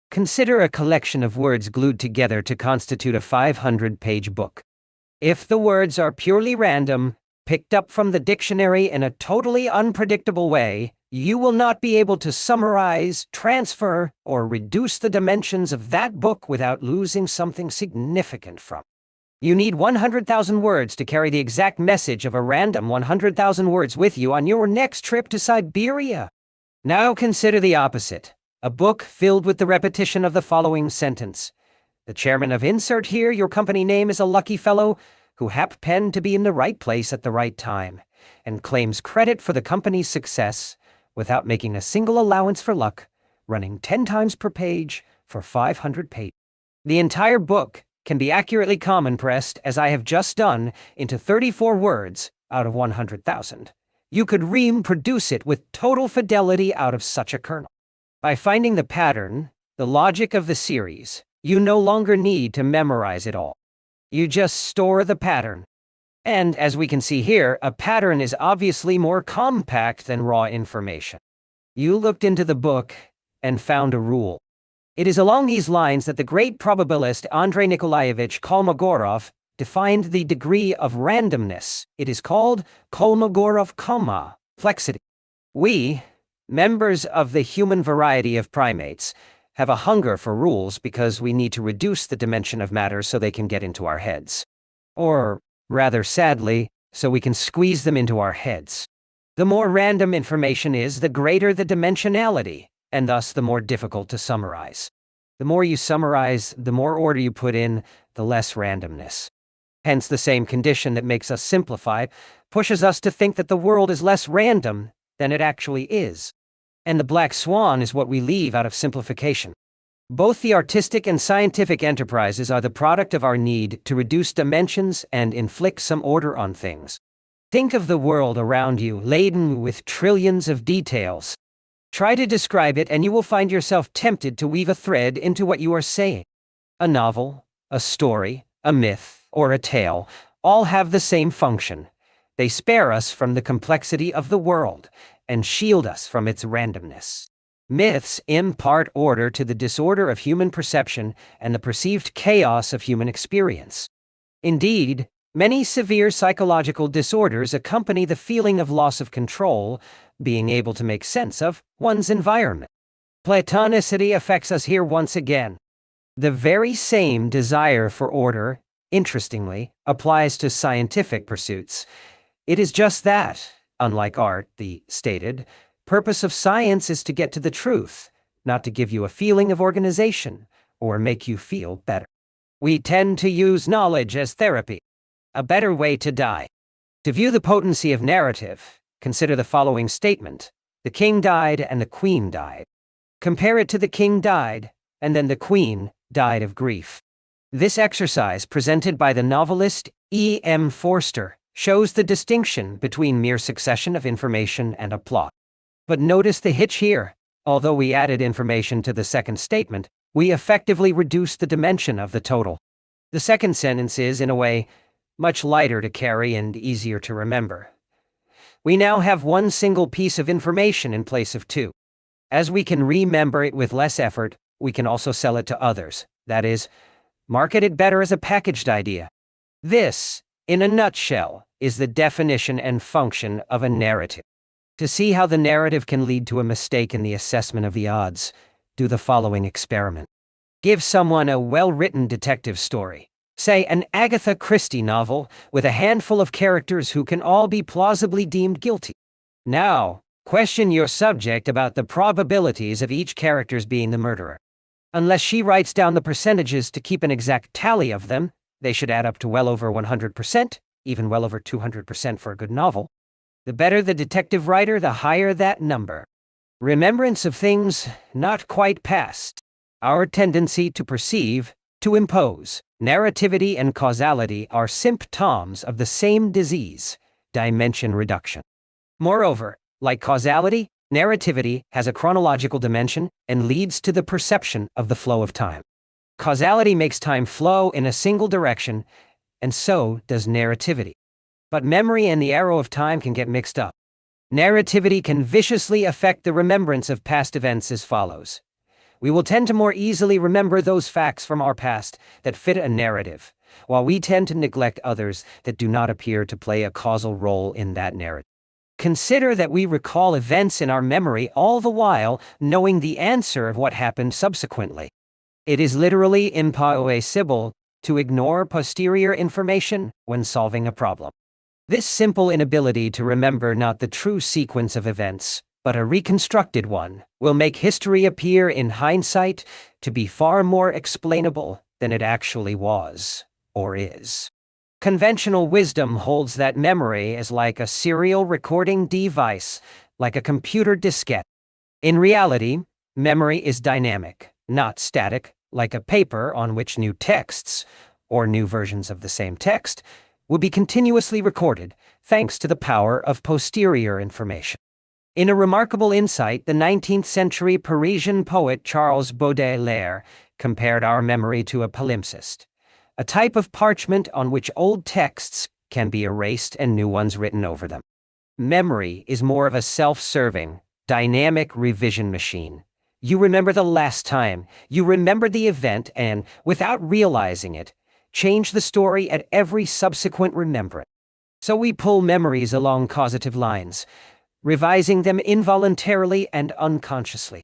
Speaker 2: Consider a collection of words glued together to constitute a 500-page book. If the words are purely random, picked up from the dictionary in a totally unpredictable way, you will not be able to summarize, transfer, or reduce the dimensions of that book without losing something significant from it. You need 100,000 words to carry the exact message of a random 100,000 words with you on your next trip to Siberia. Now consider the opposite. A book filled with the repetition of the following sentence. The chairman of insert here, your company name, is a lucky fellow who happened to be in the right place at the right time and claims credit for the company's success without making a single allowance for luck, running 10 times per page for 500 pages. The entire book can be accurately compressed, as I have just done, into 34 words out of 100,000. You could reproduce it with total fidelity out of such a kernel. By finding the pattern, the logic of the series, you no longer need to memorize it all. You just store the pattern. And, as we can see here, a pattern is obviously more compact than raw information. You looked into the book and found a rule. It is along these lines that the great probabilist Andrei Nikolaevich Kolmogorov defined the degree of randomness. It is called Kolmogorov complexity. We, members of the human variety of primates, have a hunger for rules because we need to reduce the dimension of matter so they can get into our heads. Or, rather sadly, so we can squeeze them into our heads. The more random information is, the greater the dimensionality, and thus the more difficult to summarize. The more you summarize, the more order you put in, the less randomness. Hence the same condition that makes us simplify pushes us to think that the world is less random than it actually is. And the black swan is what we leave out of simplification. Both the artistic and scientific enterprises are the product of our need to reduce dimensions and inflict some order on things. Think of the world around you, laden with trillions of details. Try to describe it and you will find yourself tempted to weave a thread into what you are saying. A novel, a story, a myth, or a tale all have the same function. They spare us from the complexity of the world and shield us from its randomness. Myths impart order to the disorder of human perception and the perceived chaos of human experience. Indeed, many severe psychological disorders accompany the feeling of loss of control, being able to make sense of one's environment. Platonicity affects us here once again. The very same desire for order, interestingly, applies to scientific pursuits. It is just that, unlike art, the stated purpose of science is to get to the truth, not to give you a feeling of organization or make you feel better. We tend to use knowledge as therapy, a better way to die. To view the potency of narrative, consider the following statement: the king died and the queen died. Compare it to the king died, and then the queen died of grief. This exercise, presented by the novelist E.M. Forster, shows the distinction between mere succession of information and a plot. But notice the hitch here. Although we added information to the second statement, we effectively reduced the dimension of the total. The second sentence is, in a way, much lighter to carry and easier to remember. We now have one single piece of information in place of two. As we can remember it with less effort, we can also sell it to others. That is, market it better as a packaged idea. This, in a nutshell, is the definition and function of a narrative. To see how the narrative can lead to a mistake in the assessment of the odds, do the following experiment. Give someone a well-written detective story, say an Agatha Christie novel, with a handful of characters who can all be plausibly deemed guilty. Now, question your subject about the probabilities of each character's being the murderer. Unless she writes down the percentages to keep an exact tally of them, they should add up to well over 100%, even well over 200% for a good novel. The better the detective writer, the higher that number. Remembrance of things not quite past. Our tendency to perceive, to impose. Narrativity and causality are symptoms of the same disease, dimension reduction. Moreover, like causality, narrativity has a chronological dimension and leads to the perception of the flow of time. Causality makes time flow in a single direction, and so does narrativity. But memory and the arrow of time can get mixed up. Narrativity can viciously affect the remembrance of past events as follows. We will tend to more easily remember those facts from our past that fit a narrative, while we tend to neglect others that do not appear to play a causal role in that narrative. Consider that we recall events in our memory all the while knowing the answer of what happened subsequently. It is literally impossible to ignore posterior information when solving a problem. This simple inability to remember not the true sequence of events, but a reconstructed one, will make history appear in hindsight to be far more explainable than it actually was, or is. Conventional wisdom holds that memory is like a serial recording device, like a computer diskette. In reality, memory is dynamic, not static, like a paper on which new texts, or new versions of the same text, will be continuously recorded, thanks to the power of posterior information. In a remarkable insight, the 19th century Parisian poet Charles Baudelaire compared our memory to a palimpsest, a type of parchment on which old texts can be erased and new ones written over them. Memory is more of a self-serving, dynamic revision machine. You remember the last time, you remember the event, and, without realizing it, change the story at every subsequent remembrance. So we pull memories along causative lines, revising them involuntarily and unconsciously.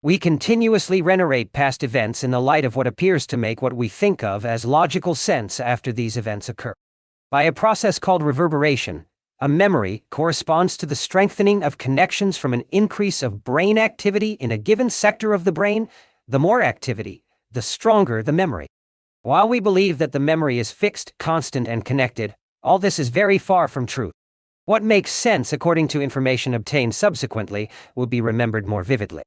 Speaker 2: We continuously reiterate past events in the light of what appears to make what we think of as logical sense after these events occur. By a process called reverberation, a memory corresponds to the strengthening of connections from an increase of brain activity in a given sector of the brain. The more activity, the stronger the memory. While we believe that the memory is fixed, constant, and connected, all this is very far from truth. What makes sense according to information obtained subsequently will be remembered more vividly.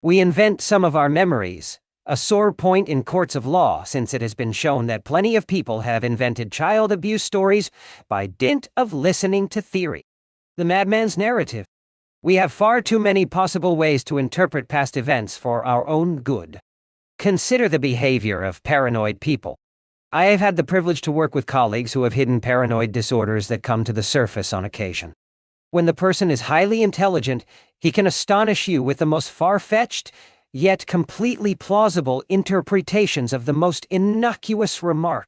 Speaker 2: We invent some of our memories, a sore point in courts of law since it has been shown that plenty of people have invented child abuse stories by dint of listening to theory. The madman's narrative. We have far too many possible ways to interpret past events for our own good. Consider the behavior of paranoid people. I have had the privilege to work with colleagues who have hidden paranoid disorders that come to the surface on occasion. When the person is highly intelligent, he can astonish you with the most far-fetched, yet completely plausible interpretations of the most innocuous remark.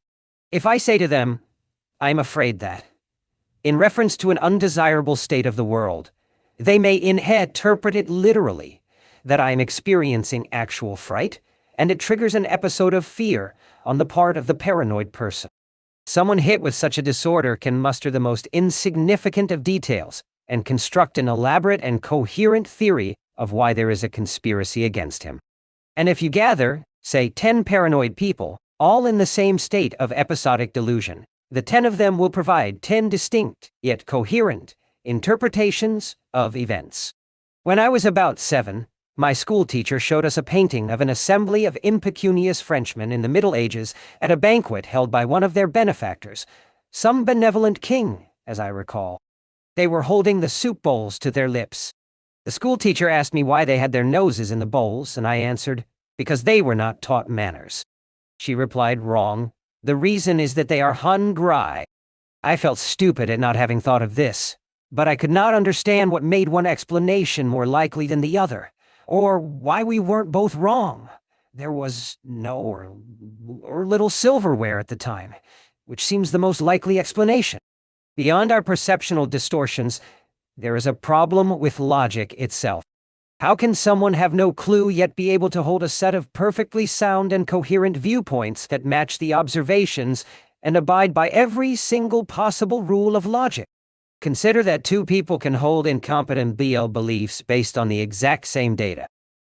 Speaker 2: If I say to them, "I'm afraid that," in reference to an undesirable state of the world, they may interpret it literally, that I am experiencing actual fright, and it triggers an episode of fear on the part of the paranoid person. Someone hit with such a disorder can muster the most insignificant of details and construct an elaborate and coherent theory of why there is a conspiracy against him. And if you gather, say, 10 paranoid people, all in the same state of episodic delusion, the 10 of them will provide 10 distinct, yet coherent, interpretations of events. When I was about 7, my school teacher showed us a painting of an assembly of impecunious Frenchmen in the Middle Ages at a banquet held by one of their benefactors, some benevolent king, as I recall. They were holding the soup bowls to their lips. The school teacher asked me why they had their noses in the bowls, and I answered, because they were not taught manners. She replied, wrong. The reason is that they are hungry. I felt stupid at not having thought of this, but I could not understand what made one explanation more likely than the other, or why we weren't both wrong. There was no or little silverware at the time, which seems the most likely explanation. Beyond our perceptual distortions, there is a problem with logic itself. How can someone have no clue yet be able to hold a set of perfectly sound and coherent viewpoints that match the observations and abide by every single possible rule of logic? Consider that two people can hold incompetent beliefs based on the exact same data.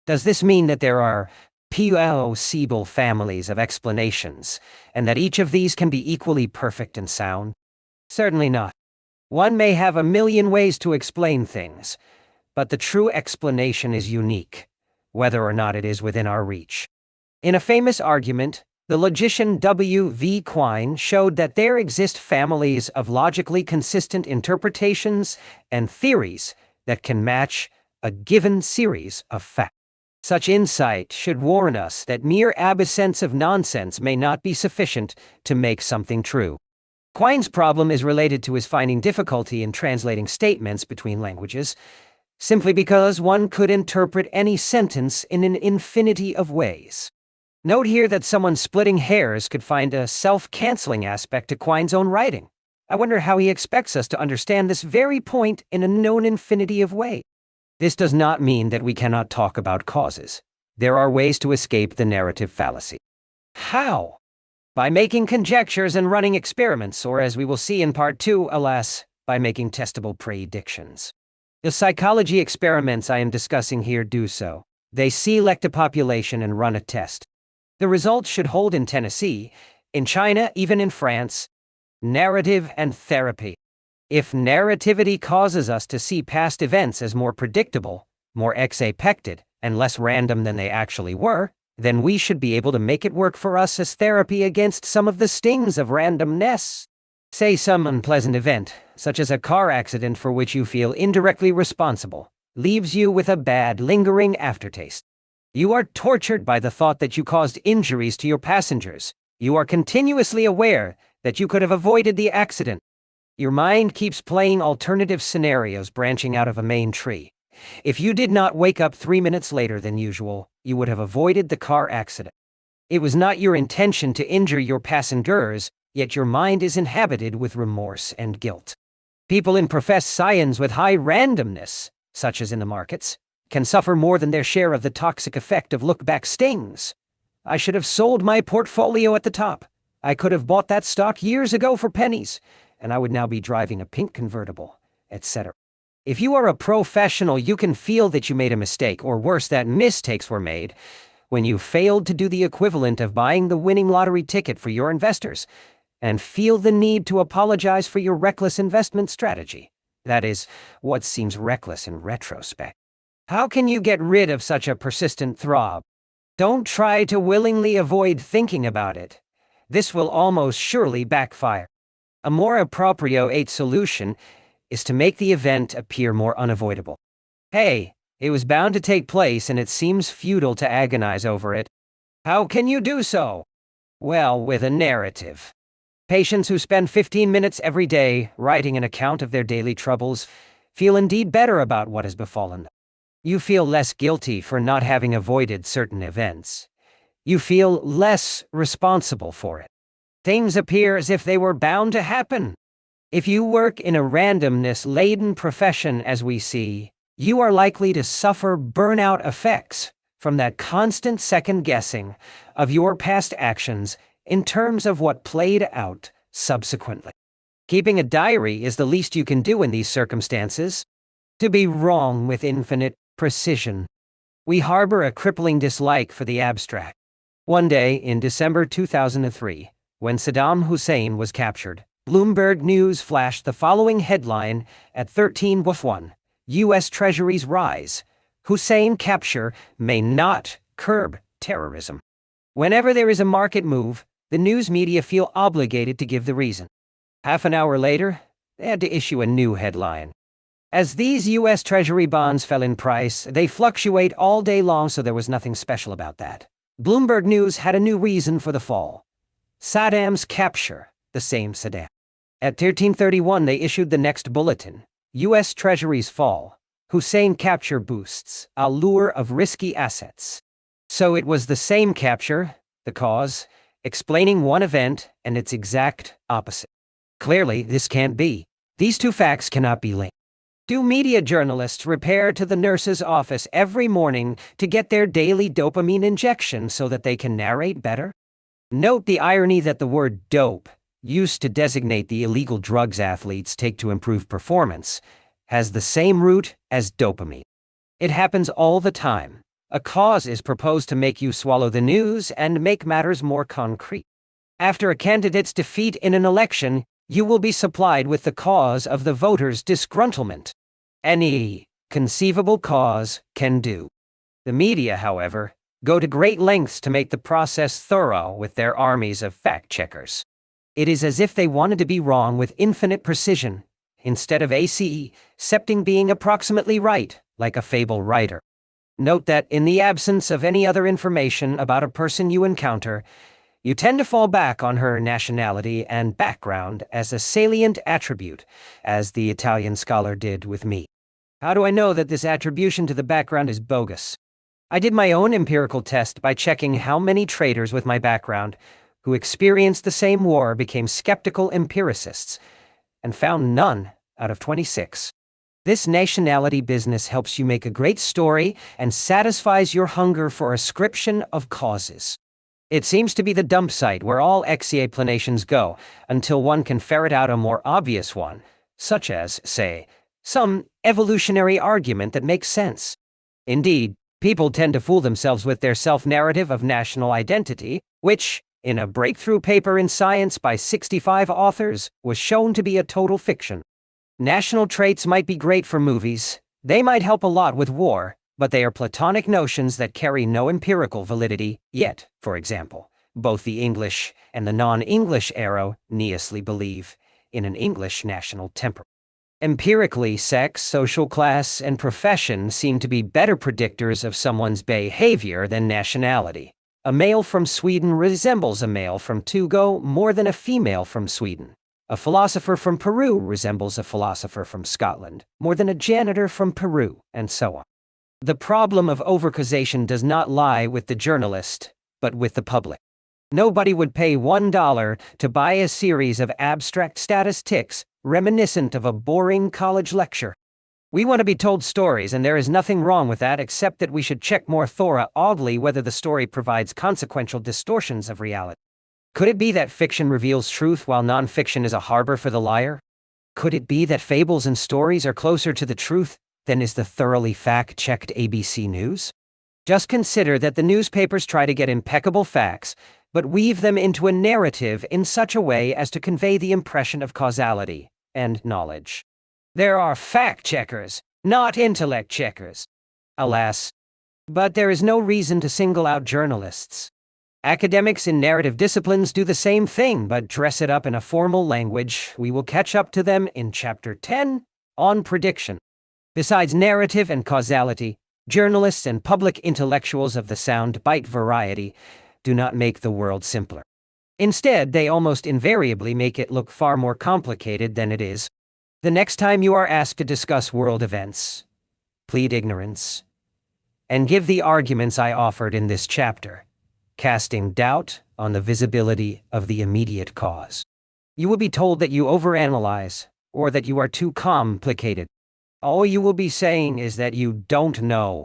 Speaker 2: Does this mean that there are possible families of explanations, and that each of these can be equally perfect and sound? Certainly not. One may have a million ways to explain things, but the true explanation is unique, whether or not it is within our reach. In a famous argument, the logician W.V. Quine showed that there exist families of logically consistent interpretations and theories that can match a given series of facts. Such insight should warn us that mere absence of nonsense may not be sufficient to make something true. Quine's problem is related to his finding difficulty in translating statements between languages, simply because one could interpret any sentence in an infinity of ways. Note here that someone splitting hairs could find a self-canceling aspect to Quine's own writing. I wonder how he expects us to understand this very point in a known infinity of ways. This does not mean that we cannot talk about causes. There are ways to escape the narrative fallacy. How? By making conjectures and running experiments, or as we will see in part 2, alas, by making testable predictions. The psychology experiments I am discussing here do so. They select a population and run a test. The results should hold in Tennessee, in China, even in France. Narrative and therapy. If narrativity causes us to see past events as more predictable, more expected, and less random than they actually were, then we should be able to make it work for us as therapy against some of the stings of randomness. Say some unpleasant event, such as a car accident for which you feel indirectly responsible, leaves you with a bad, lingering aftertaste. You are tortured by the thought that you caused injuries to your passengers. You are continuously aware that you could have avoided the accident. Your mind keeps playing alternative scenarios branching out of a main tree. If you did not wake up 3 minutes later than usual, you would have avoided the car accident. It was not your intention to injure your passengers, yet your mind is inhabited with remorse and guilt. People in professed science with high randomness, such as in the markets, can suffer more than their share of the toxic effect of look-back stings. I should have sold my portfolio at the top. I could have bought that stock years ago for pennies, and I would now be driving a pink convertible, etc. If you are a professional, you can feel that you made a mistake, or worse, that mistakes were made, when you failed to do the equivalent of buying the winning lottery ticket for your investors, and feel the need to apologize for your reckless investment strategy. That is, what seems reckless in retrospect. How can you get rid of such a persistent throb? Don't try to willingly avoid thinking about it. This will almost surely backfire. A more appropriate solution is to make the event appear more unavoidable. Hey, it was bound to take place and it seems futile to agonize over it. How can you do so? Well, with a narrative. Patients who spend 15 minutes every day writing an account of their daily troubles feel indeed better about what has befallen them. You feel less guilty for not having avoided certain events. You feel less responsible for it. Things appear as if they were bound to happen. If you work in a randomness-laden profession as we see, you are likely to suffer burnout effects from that constant second-guessing of your past actions in terms of what played out subsequently. Keeping a diary is the least you can do in these circumstances. To be wrong with infinite precision. We harbor a crippling dislike for the abstract. One day in December 2003, when Saddam Hussein was captured, Bloomberg News flashed the following headline at 13:1: U.S. Treasuries rise. Hussein capture may not curb terrorism. Whenever there is a market move, the news media feel obligated to give the reason. Half an hour later, they had to issue a new headline. As these U.S. Treasury bonds fell in price, they fluctuate all day long, so there was nothing special about that. Bloomberg News had a new reason for the fall. Saddam's capture, the same Saddam. At 13:31, they issued the next bulletin. U.S. Treasuries fall. Hussein capture boosts allure of risky assets. So it was the same capture, the cause, explaining one event and its exact opposite. Clearly, this can't be. These two facts cannot be linked. Do media journalists repair to the nurse's office every morning to get their daily dopamine injection so that they can narrate better? Note the irony that the word dope, used to designate the illegal drugs athletes take to improve performance, has the same root as dopamine. It happens all the time. A cause is proposed to make you swallow the news and make matters more concrete. After a candidate's defeat in an election, you will be supplied with the cause of the voters' disgruntlement. Any conceivable cause can do. The media, however, go to great lengths to make the process thorough with their armies of fact-checkers. It is as if they wanted to be wrong with infinite precision, instead of accepting being approximately right, like a fable writer. Note that in the absence of any other information about a person you encounter, you tend to fall back on her nationality and background as a salient attribute, as the Italian scholar did with me. How do I know that this attribution to the background is bogus? I did my own empirical test by checking how many traders with my background who experienced the same war became skeptical empiricists, and found none out of 26. This nationality business helps you make a great story and satisfies your hunger for ascription of causes. It seems to be the dump site where all explanations go, until one can ferret out a more obvious one, such as, say, some evolutionary argument that makes sense. Indeed, people tend to fool themselves with their self-narrative of national identity, which, in a breakthrough paper in Science by 65 authors, was shown to be a total fiction. National traits might be great for movies, they might help a lot with war, but they are platonic notions that carry no empirical validity, yet, for example, both the English and the non-English erroneously believe in an English national temperament. Empirically, sex, social class, and profession seem to be better predictors of someone's behavior than nationality. A male from Sweden resembles a male from Togo more than a female from Sweden. A philosopher from Peru resembles a philosopher from Scotland more than a janitor from Peru, and so on. The problem of overcausation does not lie with the journalist, but with the public. Nobody would pay $1 to buy a series of abstract statistics reminiscent of a boring college lecture. We want to be told stories, and there is nothing wrong with that, except that we should check more thoroughly whether the story provides consequential distortions of reality. Could it be that fiction reveals truth while nonfiction is a harbor for the liar? Could it be that fables and stories are closer to the truth than is the thoroughly fact-checked ABC News? Just consider that the newspapers try to get impeccable facts, but weave them into a narrative in such a way as to convey the impression of causality and knowledge. There are fact-checkers, not intellect checkers. Alas. But there is no reason to single out journalists. Academics in narrative disciplines do the same thing, but dress it up in a formal language. We will catch up to them in Chapter 10 on prediction. Besides narrative and causality, journalists and public intellectuals of the sound bite variety do not make the world simpler. Instead, they almost invariably make it look far more complicated than it is. The next time you are asked to discuss world events, plead ignorance, and give the arguments I offered in this chapter, casting doubt on the visibility of the immediate cause. You will be told that you overanalyze, or that you are too complicated. All you will be saying is that you don't know.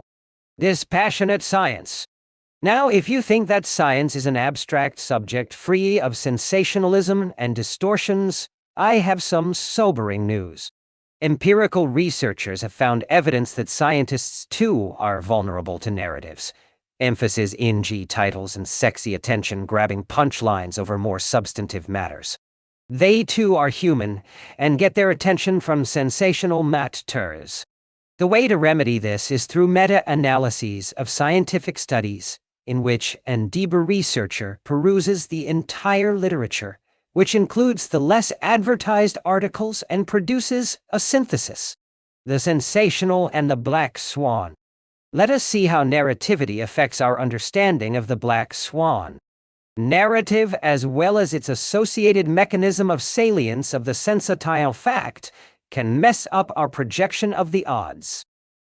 Speaker 2: Dispassionate science. Now, if you think that science is an abstract subject free of sensationalism and distortions, I have some sobering news. Empirical researchers have found evidence that scientists too are vulnerable to narratives. Emphasis in titles and sexy attention-grabbing punchlines over more substantive matters. They too are human and get their attention from sensational matters. The way to remedy this is through meta-analyses of scientific studies, in which an deeper researcher peruses the entire literature, which includes the less advertised articles, and produces a synthesis. The sensational and the black swan. Let us see how narrativity affects our understanding of the black swan. Narrative, as well as its associated mechanism of salience of the sensatile fact, can mess up our projection of the odds.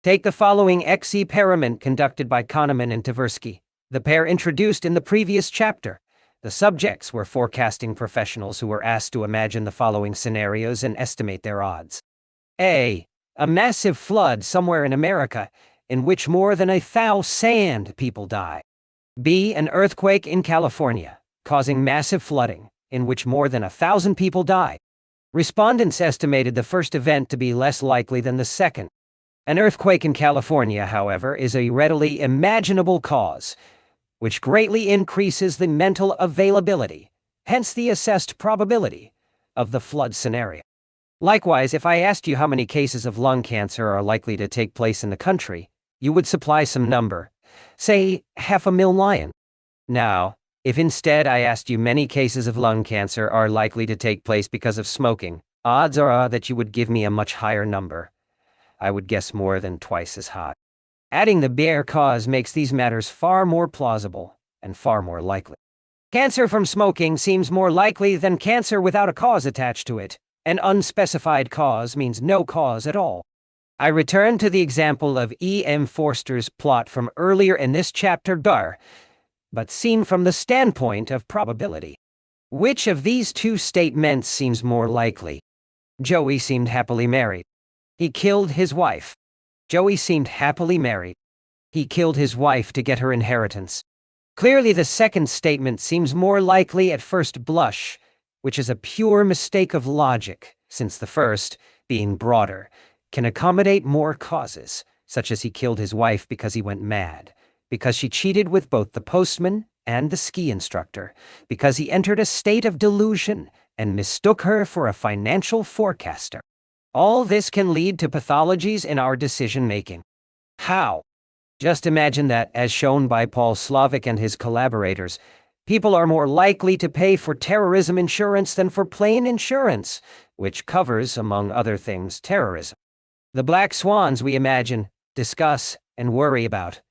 Speaker 2: Take the following experiment conducted by Kahneman and Tversky, the pair introduced in the previous chapter. The subjects were forecasting professionals who were asked to imagine the following scenarios and estimate their odds. A massive flood somewhere in America, in which more than 1,000 people die. B, an earthquake in California, causing massive flooding, in which more than 1,000 people die. Respondents estimated the first event to be less likely than the second. An earthquake in California, however, is a readily imaginable cause, which greatly increases the mental availability, hence the assessed probability, of the flood scenario. Likewise, if I asked you how many cases of lung cancer are likely to take place in the country, you would supply some number, say 500,000. Now, if instead I asked you many cases of lung cancer are likely to take place because of smoking, odds are that you would give me a much higher number. I would guess more than twice as high. Adding the bare cause makes these matters far more plausible and far more likely. Cancer from smoking seems more likely than cancer without a cause attached to it. An unspecified cause means no cause at all. I return to the example of E.M. Forster's plot from earlier in this chapter, but seen from the standpoint of probability. Which of these two statements seems more likely? Joey seemed happily married. He killed his wife. Joey seemed happily married. He killed his wife to get her inheritance. Clearly, the second statement seems more likely at first blush, which is a pure mistake of logic, since the first, being broader, can accommodate more causes, such as he killed his wife because he went mad, because she cheated with both the postman and the ski instructor, because he entered a state of delusion and mistook her for a financial forecaster. All this can lead to pathologies in our decision-making. How? Just imagine that, as shown by Paul Slovic and his collaborators, people are more likely to pay for terrorism insurance than for plain insurance, which covers, among other things, terrorism. The black swans we imagine, discuss, and worry about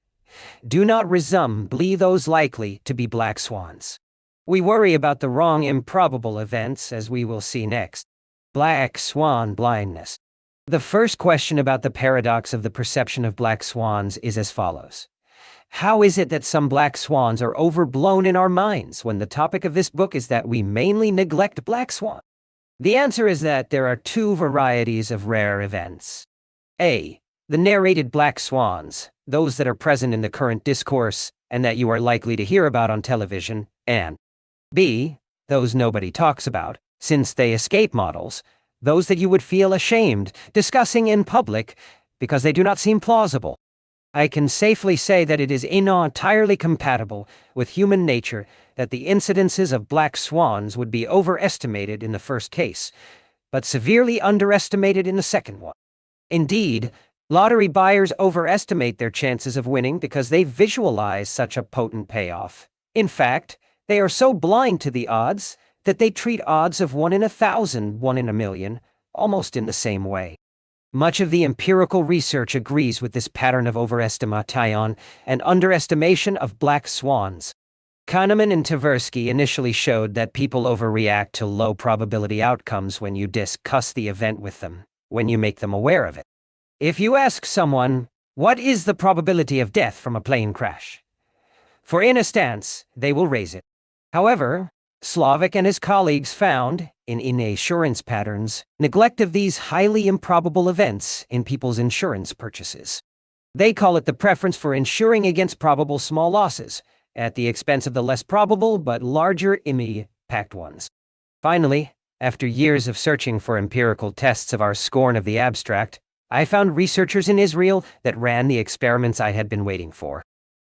Speaker 2: do not resemble those likely to be black swans. We worry about the wrong improbable events, as we will see next. Black swan blindness. The first question about the paradox of the perception of black swans is as follows. How is it that some black swans are overblown in our minds when the topic of this book is that we mainly neglect black swan? The answer is that there are two varieties of rare events. A. The narrated black swans, those that are present in the current discourse and that you are likely to hear about on television, and B. Those nobody talks about, since they escape models, those that you would feel ashamed discussing in public because they do not seem plausible. I can safely say that it is entirely compatible with human nature that the incidences of black swans would be overestimated in the first case, but severely underestimated in the second one. Indeed, lottery buyers overestimate their chances of winning because they visualize such a potent payoff. In fact, they are so blind to the odds that they treat odds of 1 in 1,000, 1 in a million, almost in the same way. Much of the empirical research agrees with this pattern of overestimation and underestimation of black swans. Kahneman and Tversky initially showed that people overreact to low probability outcomes when you discuss the event with them, when you make them aware of it. If you ask someone, what is the probability of death from a plane crash? For instance, they will raise it. However, Slavic and his colleagues found, in assurance patterns, neglect of these highly improbable events in people's insurance purchases. They call it the preference for insuring against probable small losses, at the expense of the less probable but larger impact ones. Finally, after years of searching for empirical tests of our scorn of the abstract, I found researchers in Israel that ran the experiments I had been waiting for.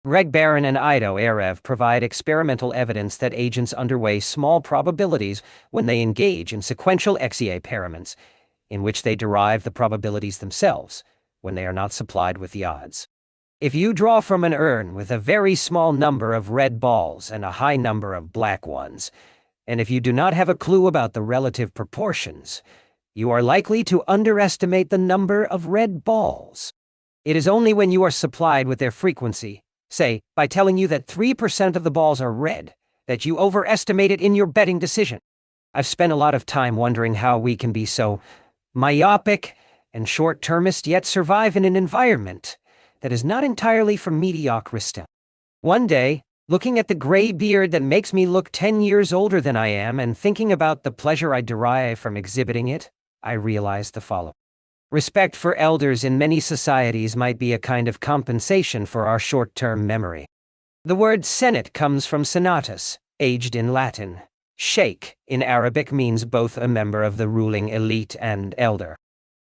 Speaker 2: Greg Barron and Ido Erev provide experimental evidence that agents underweigh small probabilities when they engage in sequential experiments, in which they derive the probabilities themselves, when they are not supplied with the odds. If you draw from an urn with a very small number of red balls and a high number of black ones, and if you do not have a clue about the relative proportions, you are likely to underestimate the number of red balls. It is only when you are supplied with their frequency, say, by telling you that 3% of the balls are red, that you overestimate it in your betting decision. I've spent a lot of time wondering how we can be so myopic and short-termist yet survive in an environment that is not entirely for mediocrity. One day, looking at the gray beard that makes me look 10 years older than I am and thinking about the pleasure I derive from exhibiting it, I realized the following. Respect for elders in many societies might be a kind of compensation for our short-term memory. The word senate comes from senatus, aged in Latin. Sheikh, in Arabic, means both a member of the ruling elite and elder.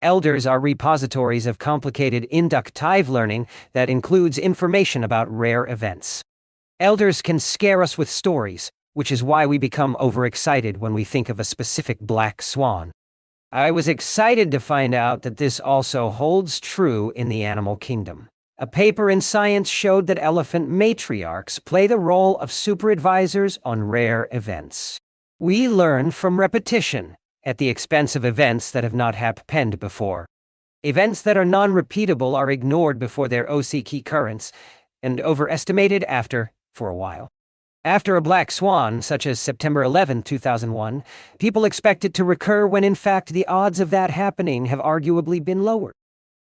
Speaker 2: Elders are repositories of complicated inductive learning that includes information about rare events. Elders can scare us with stories, which is why we become overexcited when we think of a specific black swan. I was excited to find out that this also holds true in the animal kingdom. A paper in Science showed that elephant matriarchs play the role of superadvisors on rare events. We learn from repetition, at the expense of events that have not happened before. Events that are non-repeatable are ignored before their key currents, and overestimated after, for a while. After a black swan, such as September 11, 2001, people expect it to recur when in fact the odds of that happening have arguably been lowered.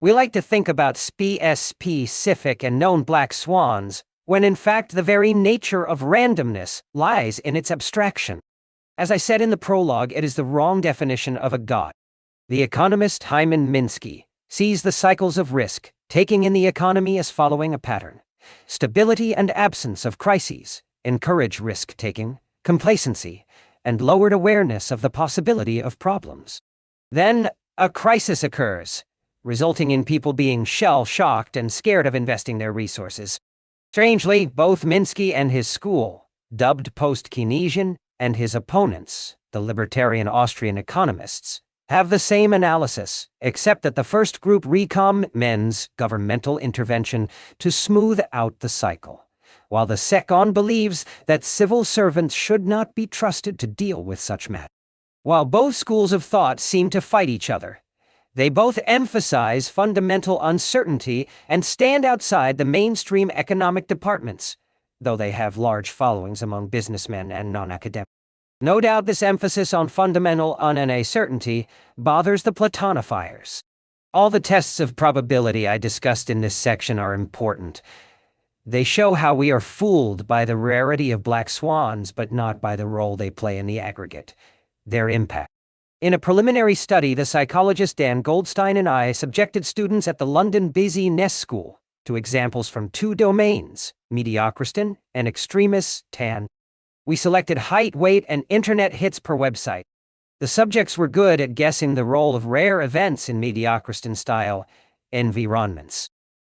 Speaker 2: We like to think about specific and known black swans, when in fact the very nature of randomness lies in its abstraction. As I said in the prologue, it is the wrong definition of a god. The economist Hyman Minsky sees the cycles of risk, taking in the economy as following a pattern. Stability and absence of crises encourage risk-taking, complacency, and lowered awareness of the possibility of problems. Then, a crisis occurs, resulting in people being shell-shocked and scared of investing their resources. Strangely, both Minsky and his school, dubbed post-Keynesian, and his opponents, the libertarian Austrian economists, have the same analysis, except that the first group recommends governmental intervention to smooth out the cycle, while the second believes that civil servants should not be trusted to deal with such matters. While both schools of thought seem to fight each other, they both emphasize fundamental uncertainty and stand outside the mainstream economic departments, though they have large followings among businessmen and non-academics. No doubt this emphasis on fundamental uncertainty bothers the Platonifiers. All the tests of probability I discussed in this section are important. They show how we are fooled by the rarity of black swans, but not by the role they play in the aggregate, their impact. In a preliminary study, the psychologist Dan Goldstein and I subjected students at the London Business School to examples from two domains, mediocrity and extremis tan. We selected height, weight, and internet hits per website. The subjects were good at guessing the role of rare events in mediocrity-style environments.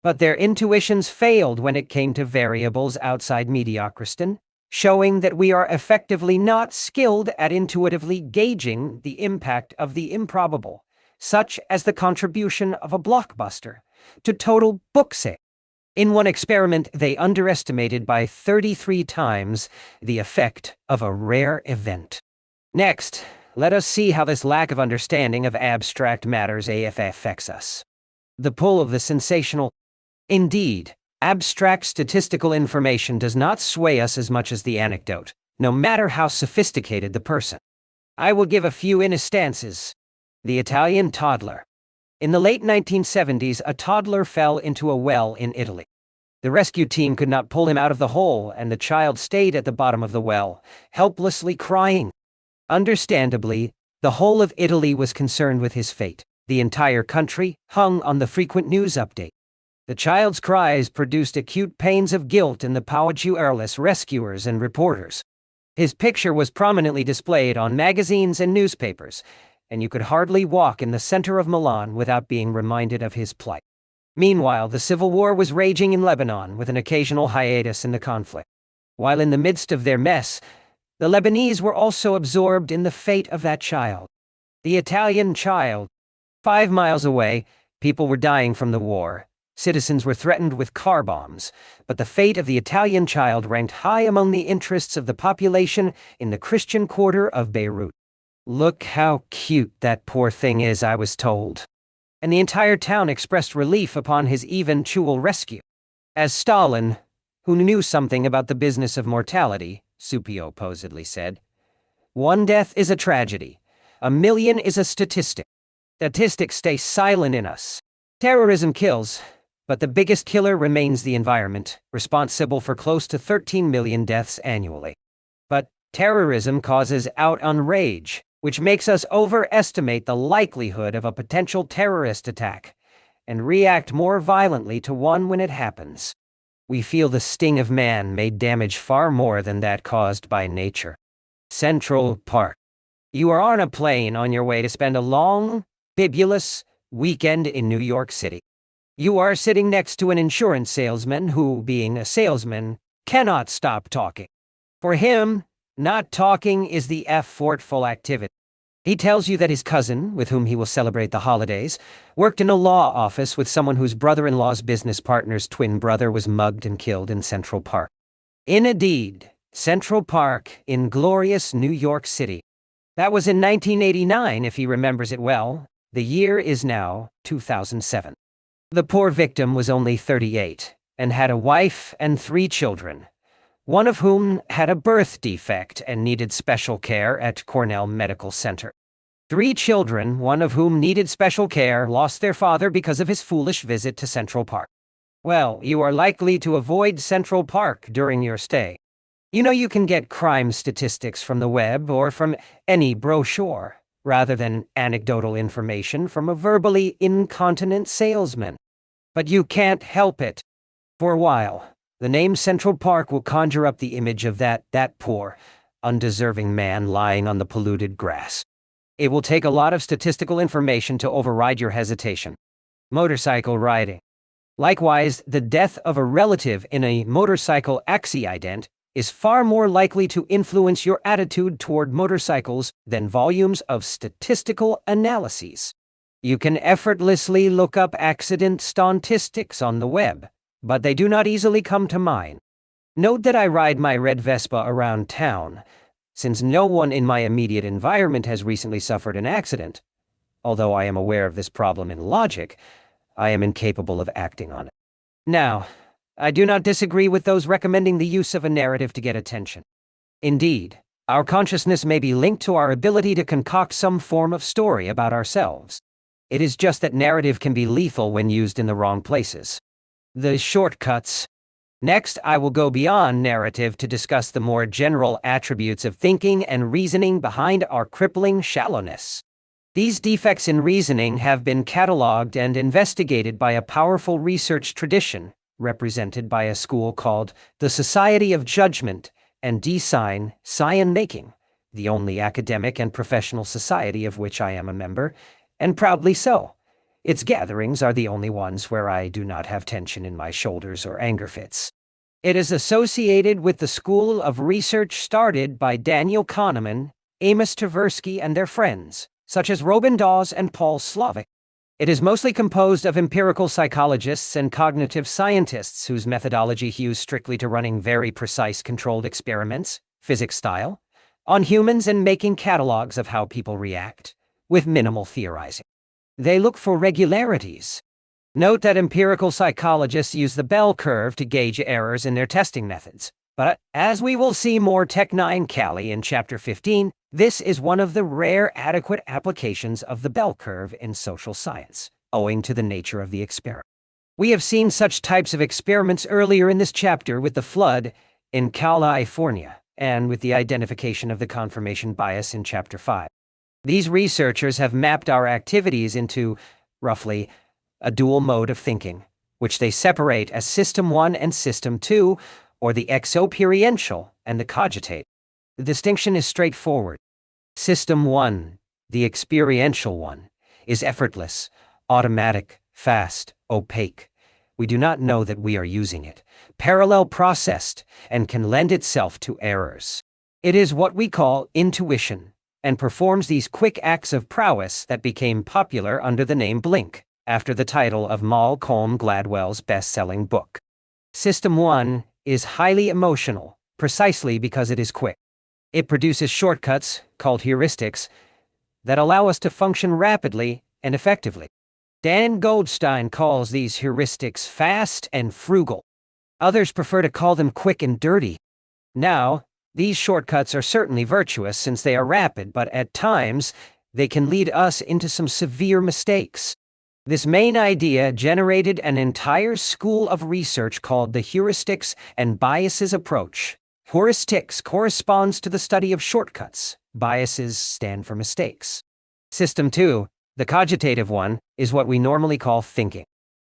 Speaker 2: But their intuitions failed when it came to variables outside mediocrity, showing that we are effectively not skilled at intuitively gauging the impact of the improbable, such as the contribution of a blockbuster to total book sales. In one experiment, they underestimated by 33 times the effect of a rare event. Next, let us see how this lack of understanding of abstract matters affects us. The pull of the sensational. Indeed, Abstract statistical information does not sway us as much as the anecdote, no matter how sophisticated the person. I will give a few instances. The Italian toddler. In the late 1970s, a toddler fell into a well in Italy. The rescue team could not pull him out of the hole, and the child stayed at the bottom of the well, helplessly crying. Understandably, the whole of Italy was concerned with his fate. The entire country hung on the frequent news update. The child's cries produced acute pains of guilt in the Pauaciuerless rescuers and reporters. His picture was prominently displayed on magazines and newspapers, and you could hardly walk in the center of Milan without being reminded of his plight. Meanwhile, the civil war was raging in Lebanon with an occasional hiatus in the conflict. While in the midst of their mess, the Lebanese were also absorbed in the fate of that child. The Italian child. 5 miles away, people were dying from the war. Citizens were threatened with car bombs, but the fate of the Italian child ranked high among the interests of the population in the Christian quarter of Beirut. "Look how cute that poor thing is," I was told. And the entire town expressed relief upon his eventual rescue. As Stalin, who knew something about the business of mortality, supposedly said, "One death is a tragedy. 1,000,000 is a statistic. Statistics stay silent in us. Terrorism kills, but the biggest killer remains the environment, responsible for close to 13 million deaths annually. But terrorism causes out-on rage, which makes us overestimate the likelihood of a potential terrorist attack, and react more violently to one when it happens. We feel the sting of man-made damage far more than that caused by nature." Central Park. You are on a plane on your way to spend a long, bibulous weekend in New York City. You are sitting next to an insurance salesman who, being a salesman, cannot stop talking. For him, not talking is the effortful activity. He tells you that his cousin, with whom he will celebrate the holidays, worked in a law office with someone whose brother-in-law's business partner's twin brother was mugged and killed in Central Park. Indeed, Central Park in glorious New York City. That was in 1989, if he remembers it well. The year is now 2007. The poor victim was only 38 and had a wife and 3 children, one of whom had a birth defect and needed special care at Cornell Medical Center. 3 children, one of whom needed special care, lost their father because of his foolish visit to Central Park. Well, you are likely to avoid Central Park during your stay. You know, you can get crime statistics from the web or from any brochure, rather than anecdotal information from a verbally incontinent salesman. But you can't help it. For a while, the name Central Park will conjure up the image of that poor, undeserving man lying on the polluted grass. It will take a lot of statistical information to override your hesitation. Motorcycle riding. Likewise, the death of a relative in a motorcycle accident is far more likely to influence your attitude toward motorcycles than volumes of statistical analyses. You can effortlessly look up accident statistics on the web, but they do not easily come to mind. Note that I ride my red Vespa around town, since no one in my immediate environment has recently suffered an accident. Although I am aware of this problem in logic, I am incapable of acting on it. Now, I do not disagree with those recommending the use of a narrative to get attention. Indeed, our consciousness may be linked to our ability to concoct some form of story about ourselves. It is just that narrative can be lethal when used in the wrong places. The shortcuts. Next, I will go beyond narrative to discuss the more general attributes of thinking and reasoning behind our crippling shallowness. These defects in reasoning have been catalogued and investigated by a powerful research tradition, represented by a school called the Society of Judgment and Design Science-Making, the only academic and professional society of which I am a member, and proudly so. Its gatherings are the only ones where I do not have tension in my shoulders or anger fits. It is associated with the school of research started by Daniel Kahneman, Amos Tversky, and their friends, such as Robin Dawes and Paul Slovic. It is mostly composed of empirical psychologists and cognitive scientists whose methodology hews strictly to running very precise controlled experiments, physics style, on humans and making catalogs of how people react, with minimal theorizing. They look for regularities. Note that empirical psychologists use the bell curve to gauge errors in their testing methods. But as we will see more Tech 9 Cali in Chapter 15, this is one of the rare adequate applications of the bell curve in social science, owing to the nature of the experiment. We have seen such types of experiments earlier in this chapter with the flood in California and with the identification of the confirmation bias in Chapter 5. These researchers have mapped our activities into, roughly, a dual mode of thinking, which they separate as System 1 and System 2, or the exoperiential and the cogitate. The distinction is straightforward. System 1, the experiential one, is effortless, automatic, fast, opaque. We do not know that we are using it, parallel processed, and can lend itself to errors. It is what we call intuition, and performs these quick acts of prowess that became popular under the name Blink, after the title of Malcolm Gladwell's best-selling book. System 1 is highly emotional, precisely because it is quick. It produces shortcuts, called heuristics, that allow us to function rapidly and effectively. Dan Goldstein calls these heuristics fast and frugal. Others prefer to call them quick and dirty. Now, these shortcuts are certainly virtuous since they are rapid, but at times, they can lead us into some severe mistakes. This main idea generated an entire school of research called the heuristics and biases approach. Heuristics corresponds to the study of shortcuts. Biases stand for mistakes. System 2, the cogitative one, is what we normally call thinking.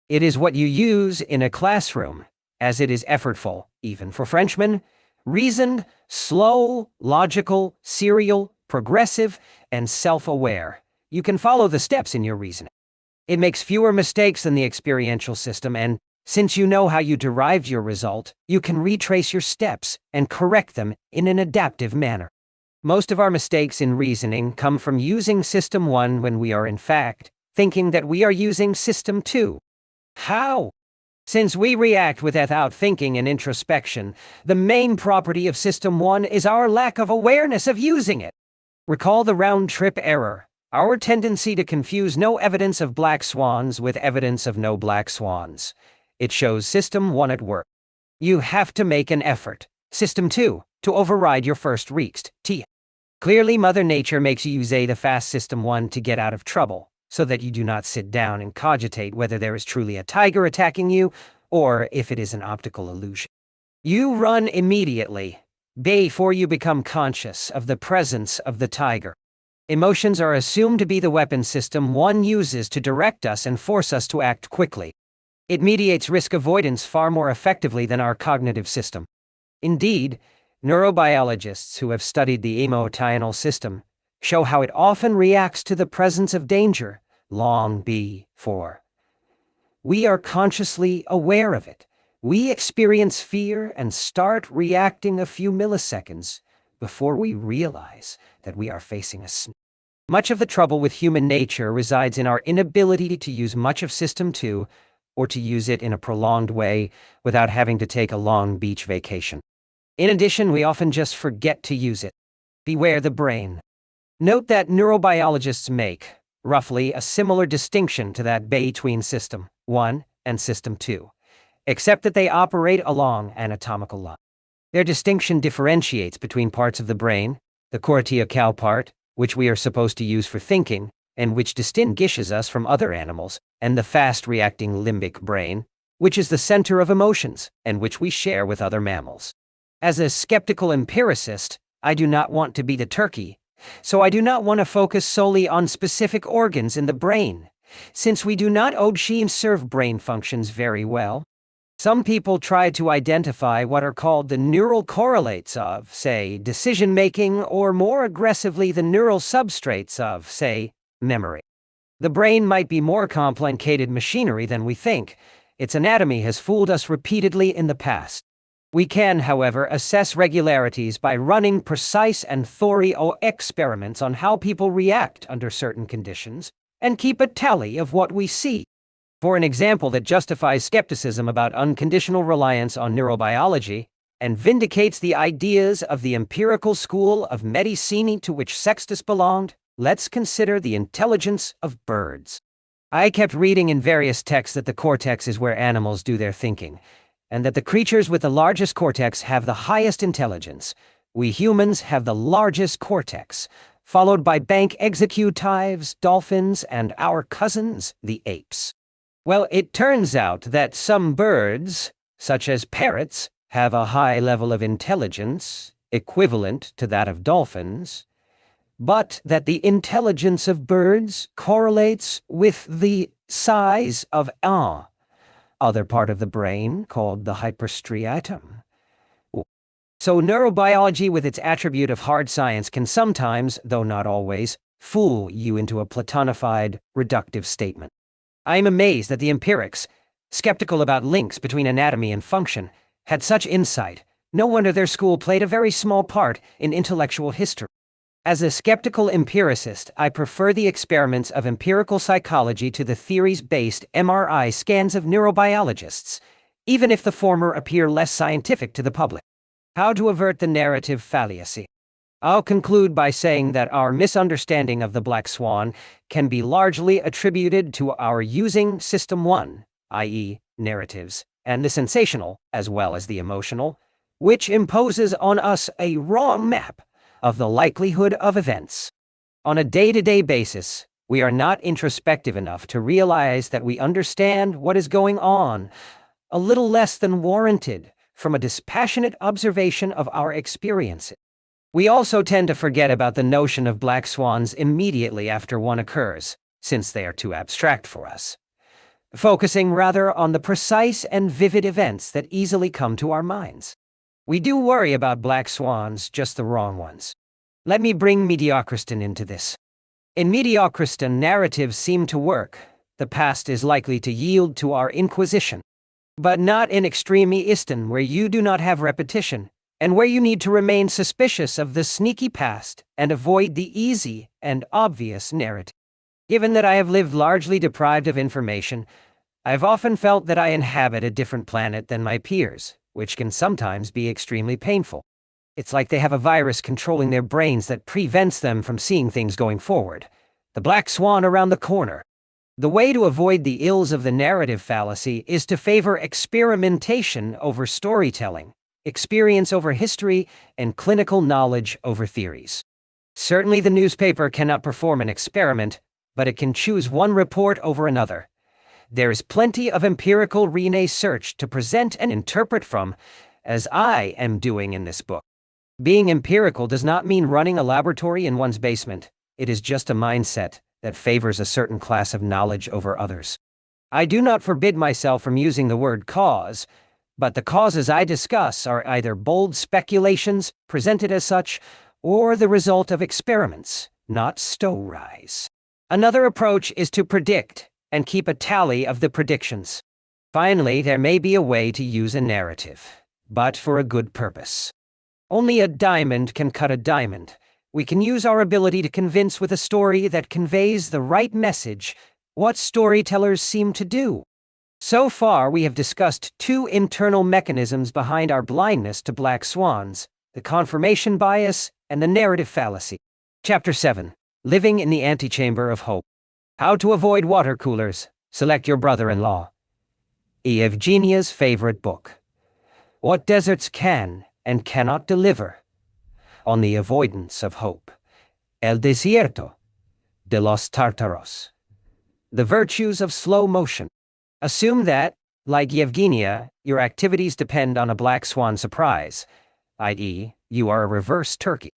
Speaker 2: It is what you use in a classroom, as it is effortful, even for Frenchmen, reasoned, slow, logical, serial, progressive, and self-aware. You can follow the steps in your reasoning. It makes fewer mistakes than the experiential system, and since you know how you derived your result, you can retrace your steps and correct them in an adaptive manner. Most of our mistakes in reasoning come from using System 1 when we are in fact thinking that we are using System 2. How? Since we react without thinking and introspection, the main property of System 1 is our lack of awareness of using it. Recall the round-trip error. Our tendency to confuse no evidence of black swans with evidence of no black swans. It shows System 1 at work. You have to make an effort. System 2, to override your first react. Clearly, Mother Nature makes you use the fast System 1 to get out of trouble, so that you do not sit down and cogitate whether there is truly a tiger attacking you, or if it is an optical illusion. You run immediately, before you become conscious of the presence of the tiger. Emotions are assumed to be the weapon System 1 uses to direct us and force us to act quickly. It mediates risk avoidance far more effectively than our cognitive system. Indeed, neurobiologists who have studied the emotional system show how it often reacts to the presence of danger long before we are consciously aware of it. We experience fear and start reacting a few milliseconds before we realize that we are facing a snake. Much of the trouble with human nature resides in our inability to use much of System 2 or to use it in a prolonged way without having to take a long beach vacation. In addition, we often just forget to use it. Beware the brain. Note that neurobiologists make, roughly, a similar distinction to that between System 1 and System 2, except that they operate along anatomical lines. Their distinction differentiates between parts of the brain, the cortical part, which we are supposed to use for thinking, and which distinguishes us from other animals, and the fast-reacting limbic brain, which is the center of emotions, and which we share with other mammals. As a skeptical empiricist, I do not want to be the turkey, so I do not want to focus solely on specific organs in the brain, since we do not observe brain functions very well. Some people try to identify what are called the neural correlates of, say, decision-making, or more aggressively the neural substrates of, say, memory. The brain might be more complicated machinery than we think. Its anatomy has fooled us repeatedly in the past. We can, however, assess regularities by running precise and thorough experiments on how people react under certain conditions, and keep a tally of what we see. For an example that justifies skepticism about unconditional reliance on neurobiology, and vindicates the ideas of the empirical school of medicine to which Sextus belonged, let's consider the intelligence of birds. I kept reading in various texts that the cortex is where animals do their thinking, and that the creatures with the largest cortex have the highest intelligence. We humans have the largest cortex, followed by bank executives, dolphins, and our cousins, the apes. Well, it turns out that some birds, such as parrots, have a high level of intelligence, equivalent to that of dolphins, but that the intelligence of birds correlates with the size of other part of the brain called the hyperstriatum. So neurobiology with its attribute of hard science can sometimes, though not always, fool you into a platonified, reductive statement. I am amazed that the empirics, skeptical about links between anatomy and function, had such insight. No wonder their school played a very small part in intellectual history. As a skeptical empiricist, I prefer the experiments of empirical psychology to the theories-based MRI scans of neurobiologists, even if the former appear less scientific to the public. How to avert the narrative fallacy. I'll conclude by saying that our misunderstanding of the black swan can be largely attributed to our using System 1, i.e., narratives, and the sensational, as well as the emotional, which imposes on us a wrong map of the likelihood of events. On a day-to-day basis, we are not introspective enough to realize that we understand what is going on, a little less than warranted, from a dispassionate observation of our experiences. We also tend to forget about the notion of black swans immediately after one occurs, since they are too abstract for us, focusing rather on the precise and vivid events that easily come to our minds. We do worry about black swans, just the wrong ones. Let me bring mediocristan into this. In mediocristan, narratives seem to work. The past is likely to yield to our inquisition. But not in extremeistan, where you do not have repetition, and where you need to remain suspicious of the sneaky past and avoid the easy and obvious narrative. Given that I have lived largely deprived of information, I've often felt that I inhabit a different planet than my peers, which can sometimes be extremely painful. It's like they have a virus controlling their brains that prevents them from seeing things going forward. The black swan around the corner. The way to avoid the ills of the narrative fallacy is to favor experimentation over storytelling, experience over history, and clinical knowledge over theories. Certainly the newspaper cannot perform an experiment, but it can choose one report over another. There is plenty of empirical research to present and interpret from, as I am doing in this book. Being empirical does not mean running a laboratory in one's basement. It is just a mindset that favors a certain class of knowledge over others. I do not forbid myself from using the word cause, but the causes I discuss are either bold speculations presented as such, or the result of experiments, not stories. Another approach is to predict and keep a tally of the predictions. Finally, there may be a way to use a narrative, but for a good purpose. Only a diamond can cut a diamond. We can use our ability to convince with a story that conveys the right message, what storytellers seem to do. So far, we have discussed two internal mechanisms behind our blindness to black swans, the confirmation bias and the narrative fallacy. Chapter 7. Living in the Antechamber of Hope. How to avoid water coolers. Select your brother-in-law. Evgenia's favorite book. What deserts can and cannot deliver. On the avoidance of hope. El desierto de los tártaros. The virtues of slow motion. Assume that, like Yevgenia, your activities depend on a black swan surprise, i.e., you are a reverse turkey.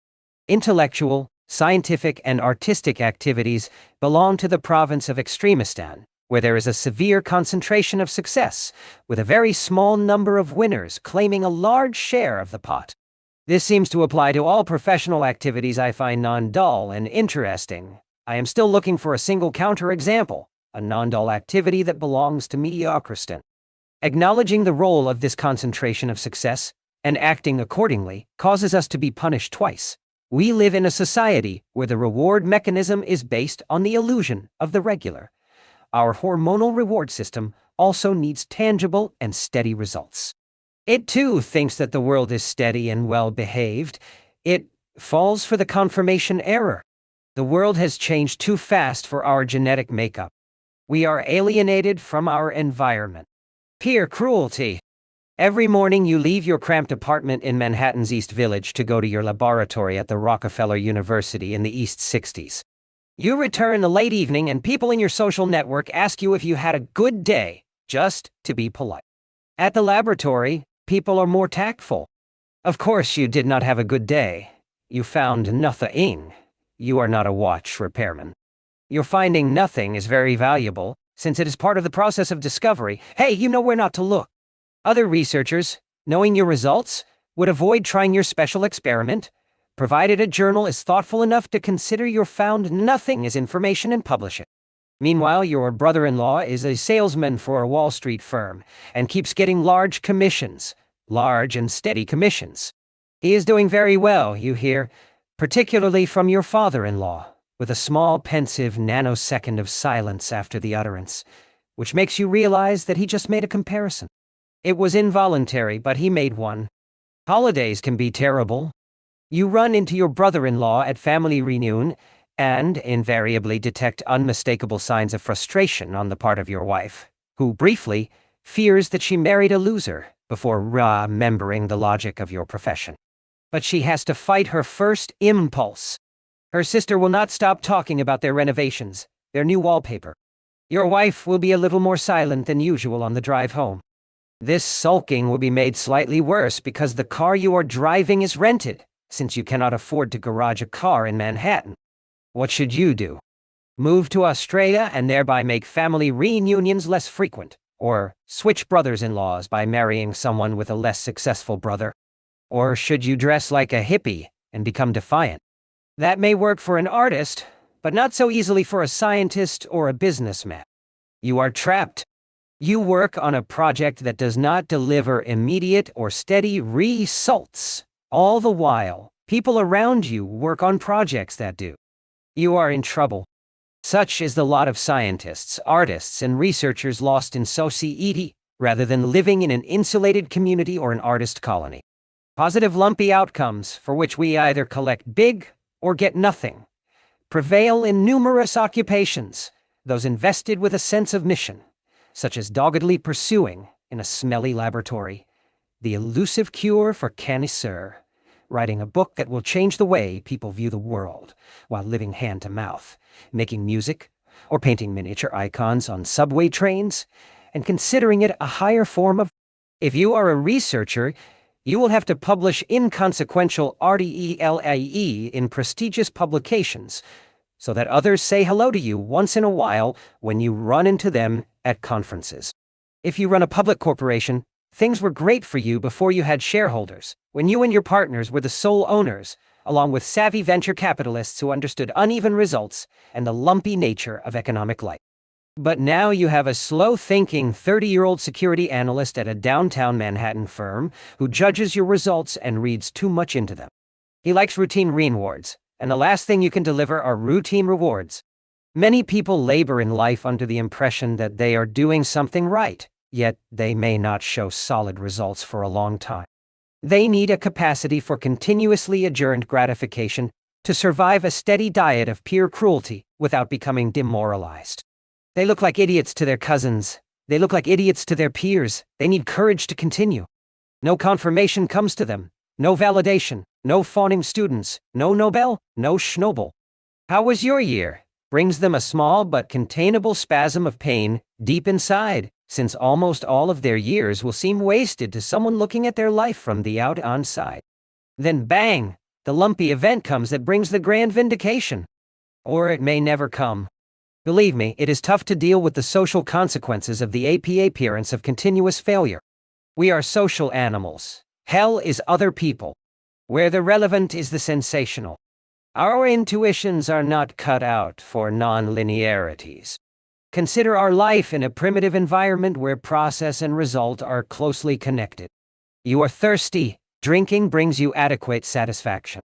Speaker 2: Intellectual, scientific, and artistic activities belong to the province of Extremistan, where there is a severe concentration of success, with a very small number of winners claiming a large share of the pot. This seems to apply to all professional activities I find non-dull and interesting. I am still looking for a single counterexample, a non-dull activity that belongs to mediocristan. Acknowledging the role of this concentration of success, and acting accordingly, causes us to be punished twice. We live in a society where the reward mechanism is based on the illusion of the regular. Our hormonal reward system also needs tangible and steady results. It too thinks that the world is steady and well-behaved. It falls for the confirmation error. The world has changed too fast for our genetic makeup. We are alienated from our environment. Peer cruelty. Every morning you leave your cramped apartment in Manhattan's East Village to go to your laboratory at the Rockefeller University in the East 60s. You return the late evening and people in your social network ask you if you had a good day, just to be polite. At the laboratory, people are more tactful. Of course you did not have a good day. You found nothing. You are not a watch repairman. Your finding nothing is very valuable, since it is part of the process of discovery. Hey, you know where not to look. Other researchers, knowing your results, would avoid trying your special experiment, provided a journal is thoughtful enough to consider your found nothing as information and publish it. Meanwhile, your brother-in-law is a salesman for a Wall Street firm and keeps getting large commissions, large and steady commissions. He is doing very well, you hear, particularly from your father-in-law, with a small pensive nanosecond of silence after the utterance, which makes you realize that he just made a comparison. It was involuntary, but he made one. Holidays can be terrible. You run into your brother-in-law at family reunion and invariably detect unmistakable signs of frustration on the part of your wife, who briefly fears that she married a loser before remembering the logic of your profession. But she has to fight her first impulse. Her sister will not stop talking about their renovations, their new wallpaper. Your wife will be a little more silent than usual on the drive home. This sulking will be made slightly worse because the car you are driving is rented, since you cannot afford to garage a car in Manhattan. What should you do? Move to Australia and thereby make family reunions less frequent, or switch brothers-in-laws by marrying someone with a less successful brother? Or should you dress like a hippie and become defiant? That may work for an artist, but not so easily for a scientist or a businessman. You are trapped. You work on a project that does not deliver immediate or steady results. All the while, people around you work on projects that do. You are in trouble. Such is the lot of scientists, artists, and researchers lost in society, rather than living in an insulated community or an artist colony. Positive lumpy outcomes, for which we either collect big or get nothing, prevail in numerous occupations, those invested with a sense of mission, such as doggedly pursuing, in a smelly laboratory, the elusive cure for cancer, writing a book that will change the way people view the world, while living hand to mouth, making music, or painting miniature icons on subway trains, and considering it a higher form of... If you are a researcher, you will have to publish inconsequential articles in prestigious publications, so that others say hello to you once in a while when you run into them at conferences. If you run a public corporation, things were great for you before you had shareholders, when you and your partners were the sole owners, along with savvy venture capitalists who understood uneven results and the lumpy nature of economic life. But now you have a slow-thinking 30-year-old security analyst at a downtown Manhattan firm who judges your results and reads too much into them. He likes routine rewards, and the last thing you can deliver are routine rewards. Many people labor in life under the impression that they are doing something right, yet they may not show solid results for a long time. They need a capacity for continuously adjourned gratification to survive a steady diet of peer cruelty without becoming demoralized. They look like idiots to their cousins. They look like idiots to their peers. They need courage to continue. No confirmation comes to them. No validation. No fawning students. No Nobel. No Schnobel. How was your year? Brings them a small but containable spasm of pain deep inside, since almost all of their years will seem wasted to someone looking at their life from the outside. Then bang! The lumpy event comes that brings the grand vindication. Or it may never come. Believe me, it is tough to deal with the social consequences of the appearance of continuous failure. We are social animals. Hell is other people, where the relevant is the sensational. Our intuitions are not cut out for non-linearities. Consider our life in a primitive environment where process and result are closely connected. You are thirsty, drinking brings you adequate satisfaction.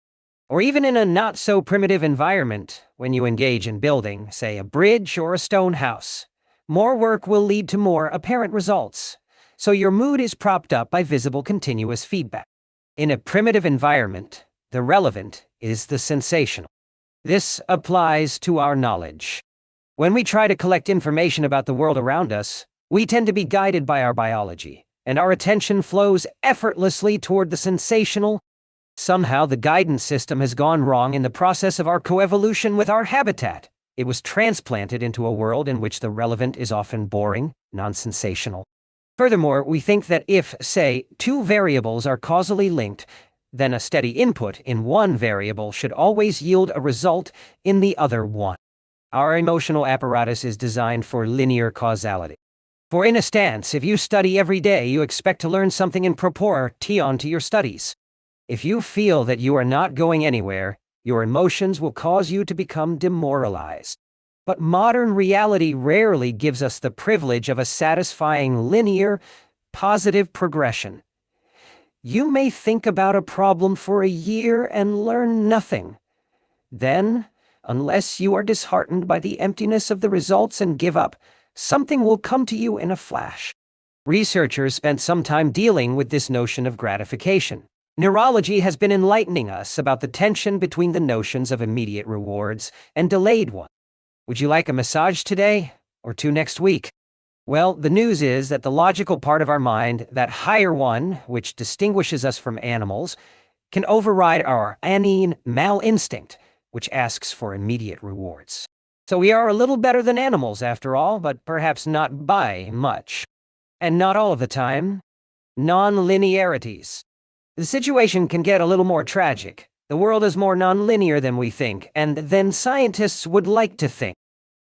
Speaker 2: Or even in a not-so-primitive environment, when you engage in building, say, a bridge or a stone house, more work will lead to more apparent results, so your mood is propped up by visible continuous feedback. In a primitive environment, the relevant is the sensational. This applies to our knowledge. When we try to collect information about the world around us, we tend to be guided by our biology, and our attention flows effortlessly toward the sensational. Somehow the guidance system has gone wrong in the process of our coevolution with our habitat. It was transplanted into a world in which the relevant is often boring, non-sensational. Furthermore, we think that if, say, two variables are causally linked, then a steady input in one variable should always yield a result in the other one. Our emotional apparatus is designed for linear causality. For instance, if you study every day, you expect to learn something in proportion to your studies. If you feel that you are not going anywhere, your emotions will cause you to become demoralized. But modern reality rarely gives us the privilege of a satisfying linear, positive progression. You may think about a problem for a year and learn nothing. Then, unless you are disheartened by the emptiness of the results and give up, something will come to you in a flash. Researchers spent some time dealing with this notion of gratification. Neurology has been enlightening us about the tension between the notions of immediate rewards and delayed ones. Would you like a massage today, or two next week? Well, the news is that the logical part of our mind, that higher one, which distinguishes us from animals, can override our animal instinct, which asks for immediate rewards. So we are a little better than animals after all, but perhaps not by much. And not all of the time. Non-linearities. The situation can get a little more tragic. The world is more non-linear than we think, and than scientists would like to think.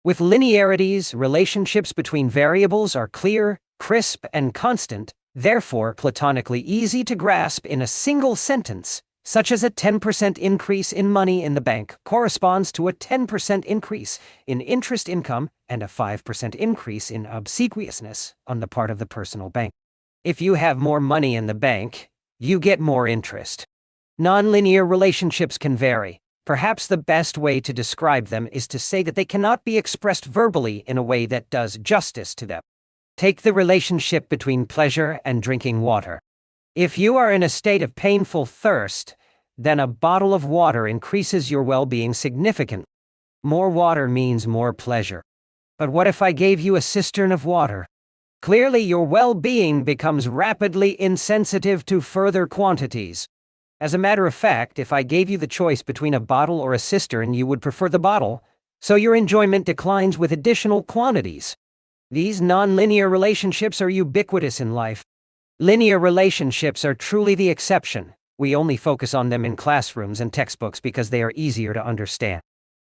Speaker 2: With linearities, relationships between variables are clear, crisp, and constant, therefore platonically easy to grasp in a single sentence, such as a 10% increase in money in the bank corresponds to a 10% increase in interest income and a 5% increase in obsequiousness on the part of the personal bank. If you have more money in the bank, you get more interest. Nonlinear relationships can vary. Perhaps the best way to describe them is to say that they cannot be expressed verbally in a way that does justice to them. Take the relationship between pleasure and drinking water. If you are in a state of painful thirst, then a bottle of water increases your well-being significantly. More water means more pleasure. But what if I gave you a cistern of water? Clearly, your well-being becomes rapidly insensitive to further quantities. As a matter of fact, if I gave you the choice between a bottle or a cistern, you would prefer the bottle, so your enjoyment declines with additional quantities. These non-linear relationships are ubiquitous in life. Linear relationships are truly the exception. We only focus on them in classrooms and textbooks because they are easier to understand.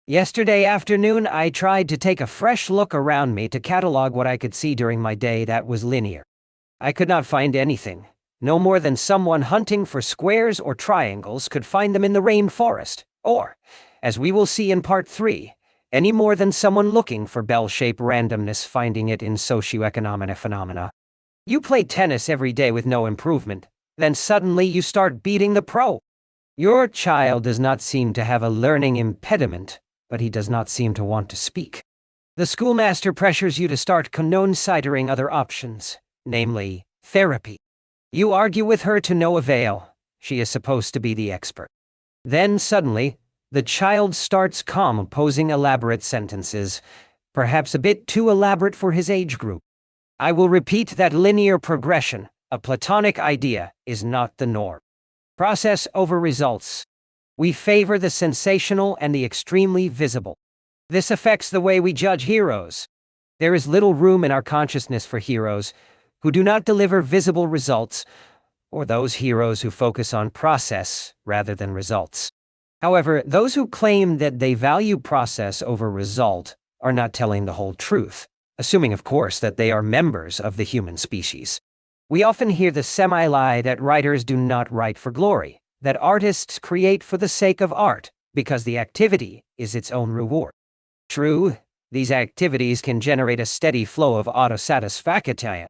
Speaker 2: Yesterday afternoon, I tried to take a fresh look around me to catalog what I could see during my day that was linear. I could not find anything. No more than someone hunting for squares or triangles could find them in the rainforest, or, as we will see in Part 3, any more than someone looking for bell-shaped randomness finding it in socioeconomic phenomena. You play tennis every day with no improvement, then suddenly you start beating the pro. Your child does not seem to have a learning impediment, but he does not seem to want to speak. The schoolmaster pressures you to start considering other options, namely, therapy. You argue with her to no avail. She is supposed to be the expert. Then suddenly, the child starts composing elaborate sentences, perhaps a bit too elaborate for his age group. I will repeat that linear progression, a Platonic idea, is not the norm. Process over results. We favor the sensational and the extremely visible. This affects the way we judge heroes. There is little room in our consciousness for heroes who do not deliver visible results, or those heroes who focus on process rather than results. However, those who claim that they value process over result are not telling the whole truth, assuming, of course, that they are members of the human species. We often hear the semi-lie that writers do not write for glory, that artists create for the sake of art, because the activity is its own reward. True, these activities can generate a steady flow of autosatisfaction.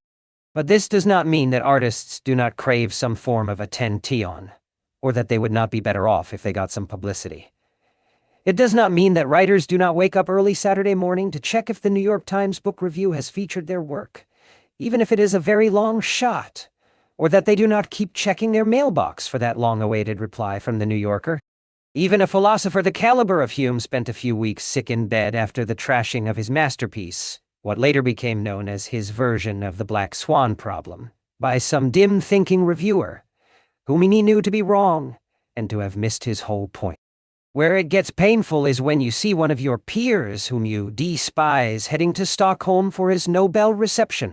Speaker 2: But this does not mean that artists do not crave some form of attention, or that they would not be better off if they got some publicity. It does not mean that writers do not wake up early Saturday morning to check if the New York Times Book Review has featured their work, even if it is a very long shot, or that they do not keep checking their mailbox for that long-awaited reply from the New Yorker. Even a philosopher the caliber of Hume spent a few weeks sick in bed after the trashing of his masterpiece, what later became known as his version of the Black Swan problem, by some dim-thinking reviewer, whom he knew to be wrong and to have missed his whole point. Where it gets painful is when you see one of your peers whom you despise heading to Stockholm for his Nobel reception.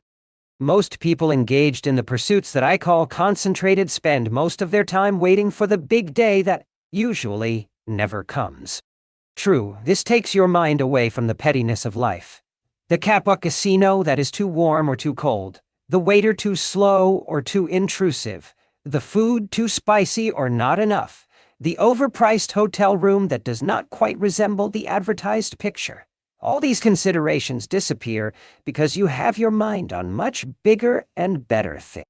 Speaker 2: Most people engaged in the pursuits that I call concentrated spend most of their time waiting for the big day that usually never comes. True, this takes your mind away from the pettiness of life. The cappuccino that is too warm or too cold, the waiter too slow or too intrusive, the food too spicy or not enough, the overpriced hotel room that does not quite resemble the advertised picture. All these considerations disappear because you have your mind on much bigger and better things.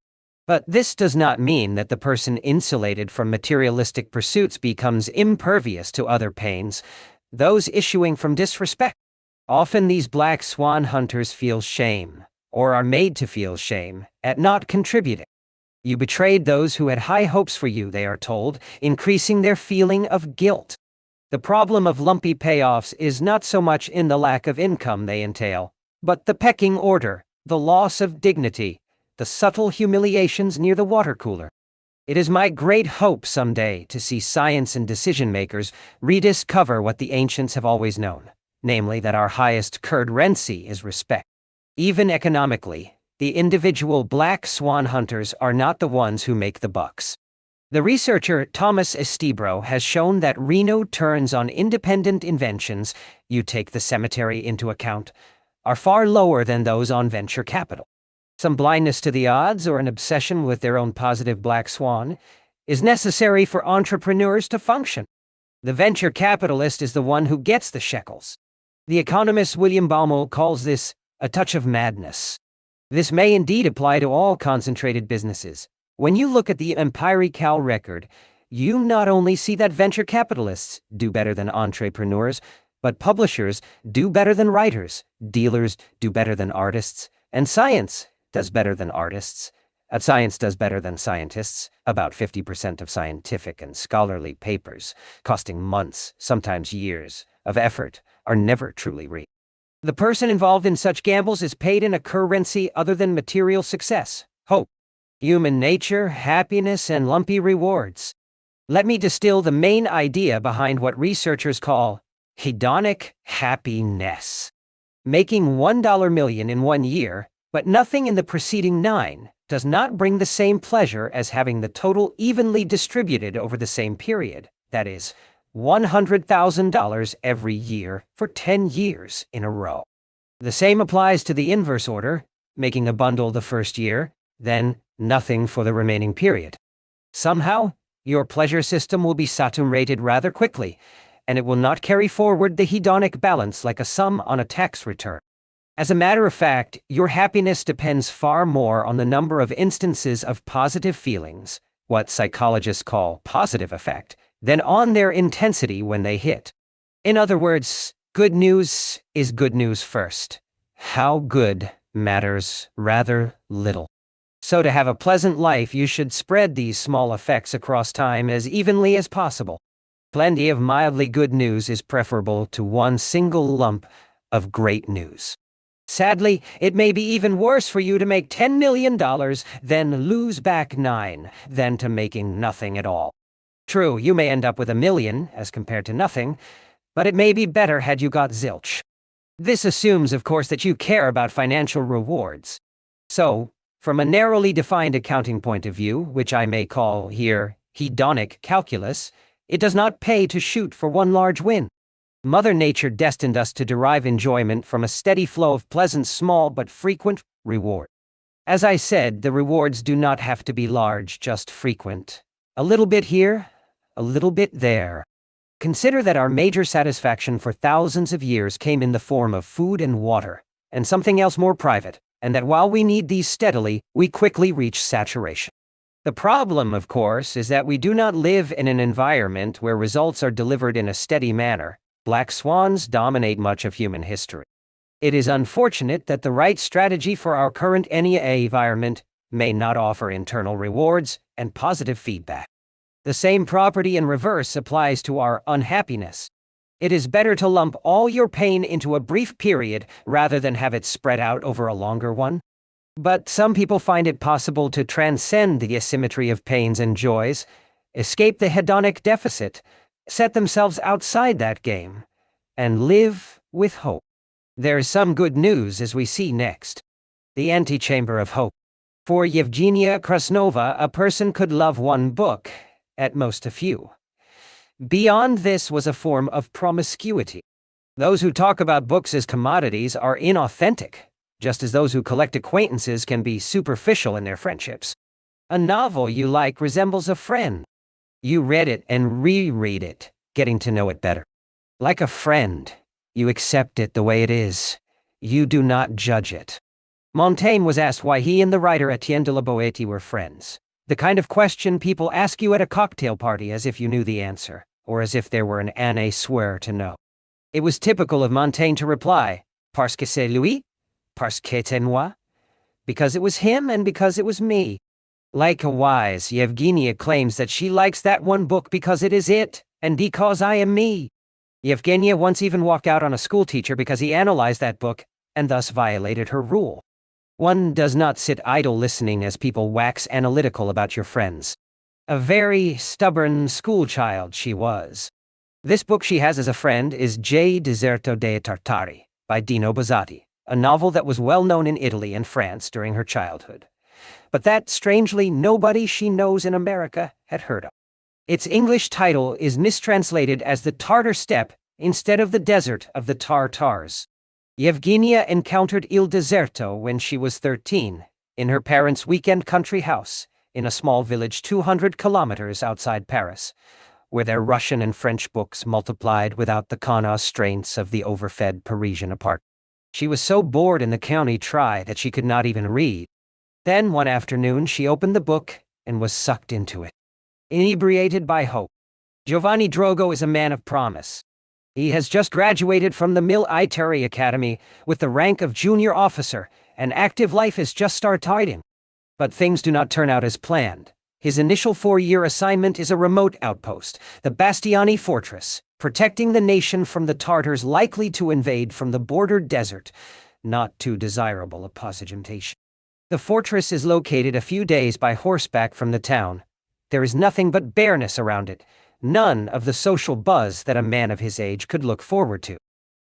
Speaker 2: But this does not mean that the person insulated from materialistic pursuits becomes impervious to other pains, those issuing from disrespect. Often these black swan hunters feel shame, or are made to feel shame, at not contributing. You betrayed those who had high hopes for you, they are told, increasing their feeling of guilt. The problem of lumpy payoffs is not so much in the lack of income they entail, but the pecking order, the loss of dignity, the subtle humiliations near the water cooler. It is my great hope someday to see science and decision-makers rediscover what the ancients have always known, namely that our highest currency is respect. Even economically, the individual black swan hunters are not the ones who make the bucks. The researcher Thomas Estebro has shown that Reno turns on independent inventions, you take the cemetery into account, are far lower than those on venture capital. Some blindness to the odds or an obsession with their own positive black swan is necessary for entrepreneurs to function. The venture capitalist is the one who gets the shekels. The economist William Baumol calls this a touch of madness. This may indeed apply to all concentrated businesses. When you look at the empirical record, you not only see that venture capitalists do better than entrepreneurs, but publishers do better than writers, dealers do better than artists, and science does better than artists. Science does better than scientists. About 50% of scientific and scholarly papers, costing months, sometimes years, of effort, are never truly read. The person involved in such gambles is paid in a currency other than material success, hope, human nature, happiness, and lumpy rewards. Let me distill the main idea behind what researchers call hedonic happiness. Making $1 million in 1 year, but nothing in the preceding 9, does not bring the same pleasure as having the total evenly distributed over the same period, that is, $100,000 every year for 10 years in a row. The same applies to the inverse order, making a bundle the first year, then nothing for the remaining period. Somehow, your pleasure system will be saturated rather quickly, and it will not carry forward the hedonic balance like a sum on a tax return. As a matter of fact, your happiness depends far more on the number of instances of positive feelings, what psychologists call positive affect, than on their intensity when they hit. In other words, good news is good news first. How good matters rather little. So to have a pleasant life, you should spread these small effects across time as evenly as possible. Plenty of mildly good news is preferable to one single lump of great news. Sadly, it may be even worse for you to make $10 million than lose back 9 than to making nothing at all. True, you may end up with $1 million as compared to nothing, but it may be better had you got zilch. This assumes, of course, that you care about financial rewards. So, from a narrowly defined accounting point of view, which I may call here hedonic calculus, it does not pay to shoot for one large win. Mother Nature destined us to derive enjoyment from a steady flow of pleasant, small but frequent reward. As I said, the rewards do not have to be large, just frequent. A little bit here, a little bit there. Consider that our major satisfaction for thousands of years came in the form of food and water, and something else more private, and that while we need these steadily, we quickly reach saturation. The problem, of course, is that we do not live in an environment where results are delivered in a steady manner. Black swans dominate much of human history. It is unfortunate that the right strategy for our current environment may not offer internal rewards and positive feedback. The same property in reverse applies to our unhappiness. It is better to lump all your pain into a brief period rather than have it spread out over a longer one. But some people find it possible to transcend the asymmetry of pains and joys, escape the hedonic deficit, set themselves outside that game, and live with hope. There's some good news as we see next. The antechamber of hope. For Yevgenia Krasnova, a person could love one book, at most a few. Beyond this was a form of promiscuity. Those who talk about books as commodities are inauthentic, just as those who collect acquaintances can be superficial in their friendships. A novel you like resembles a friend. You read it and reread it, getting to know it better. Like a friend, you accept it the way it is. You do not judge it. Montaigne was asked why he and the writer Etienne de la Boétie were friends. The kind of question people ask you at a cocktail party as if you knew the answer, or as if there were an année swear to know. It was typical of Montaigne to reply, parce que c'est lui, parce que c'est moi, because it was him and because it was me. Like a wise, Yevgenia claims that she likes that one book because it is it, and because I am me. Yevgenia once even walked out on a schoolteacher because he analyzed that book, and thus violated her rule. One does not sit idle listening as people wax analytical about your friends. A very stubborn schoolchild she was. This book she has as a friend is J. Deserto dei Tartari by Dino Buzzati, a novel that was well known in Italy and France during her childhood, but that, strangely, nobody she knows in America had heard of. Its English title is mistranslated as the Tartar Steppe instead of the Desert of the Tartars. Yevgenia encountered Il Deserto when she was 13, in her parents' weekend country house, in a small village 200 kilometers outside Paris, where their Russian and French books multiplied without the constraints of the overfed Parisian apartment. She was so bored in the county try that she could not even read. Then one afternoon she opened the book and was sucked into it. Inebriated by hope. Giovanni Drogo is a man of promise. He has just graduated from the Military Academy with the rank of junior officer, and active life is just starting. But things do not turn out as planned. His initial 4-year assignment is a remote outpost, the Bastiani Fortress, protecting the nation from the Tartars likely to invade from the border desert, not too desirable a position. The fortress is located a few days by horseback from the town. There is nothing but bareness around it, none of the social buzz that a man of his age could look forward to.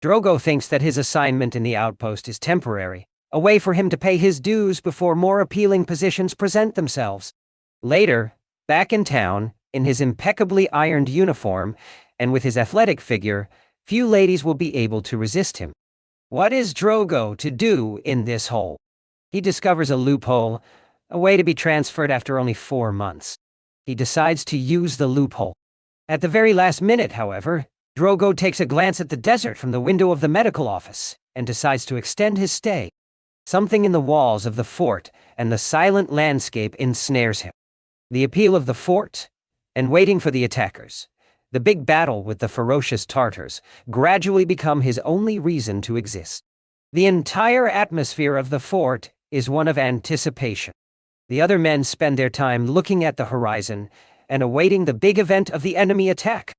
Speaker 2: Drogo thinks that his assignment in the outpost is temporary, a way for him to pay his dues before more appealing positions present themselves. Later, back in town, in his impeccably ironed uniform, and with his athletic figure, few ladies will be able to resist him. What is Drogo to do in this hole? He discovers a loophole, a way to be transferred after only 4 months. He decides to use the loophole. At the very last minute, however, Drogo takes a glance at the desert from the window of the medical office and decides to extend his stay. Something in the walls of the fort and the silent landscape ensnares him. The appeal of the fort, and waiting for the attackers, the big battle with the ferocious Tartars, gradually become his only reason to exist. The entire atmosphere of the fort is one of anticipation. The other men spend their time looking at the horizon and awaiting the big event of the enemy attack.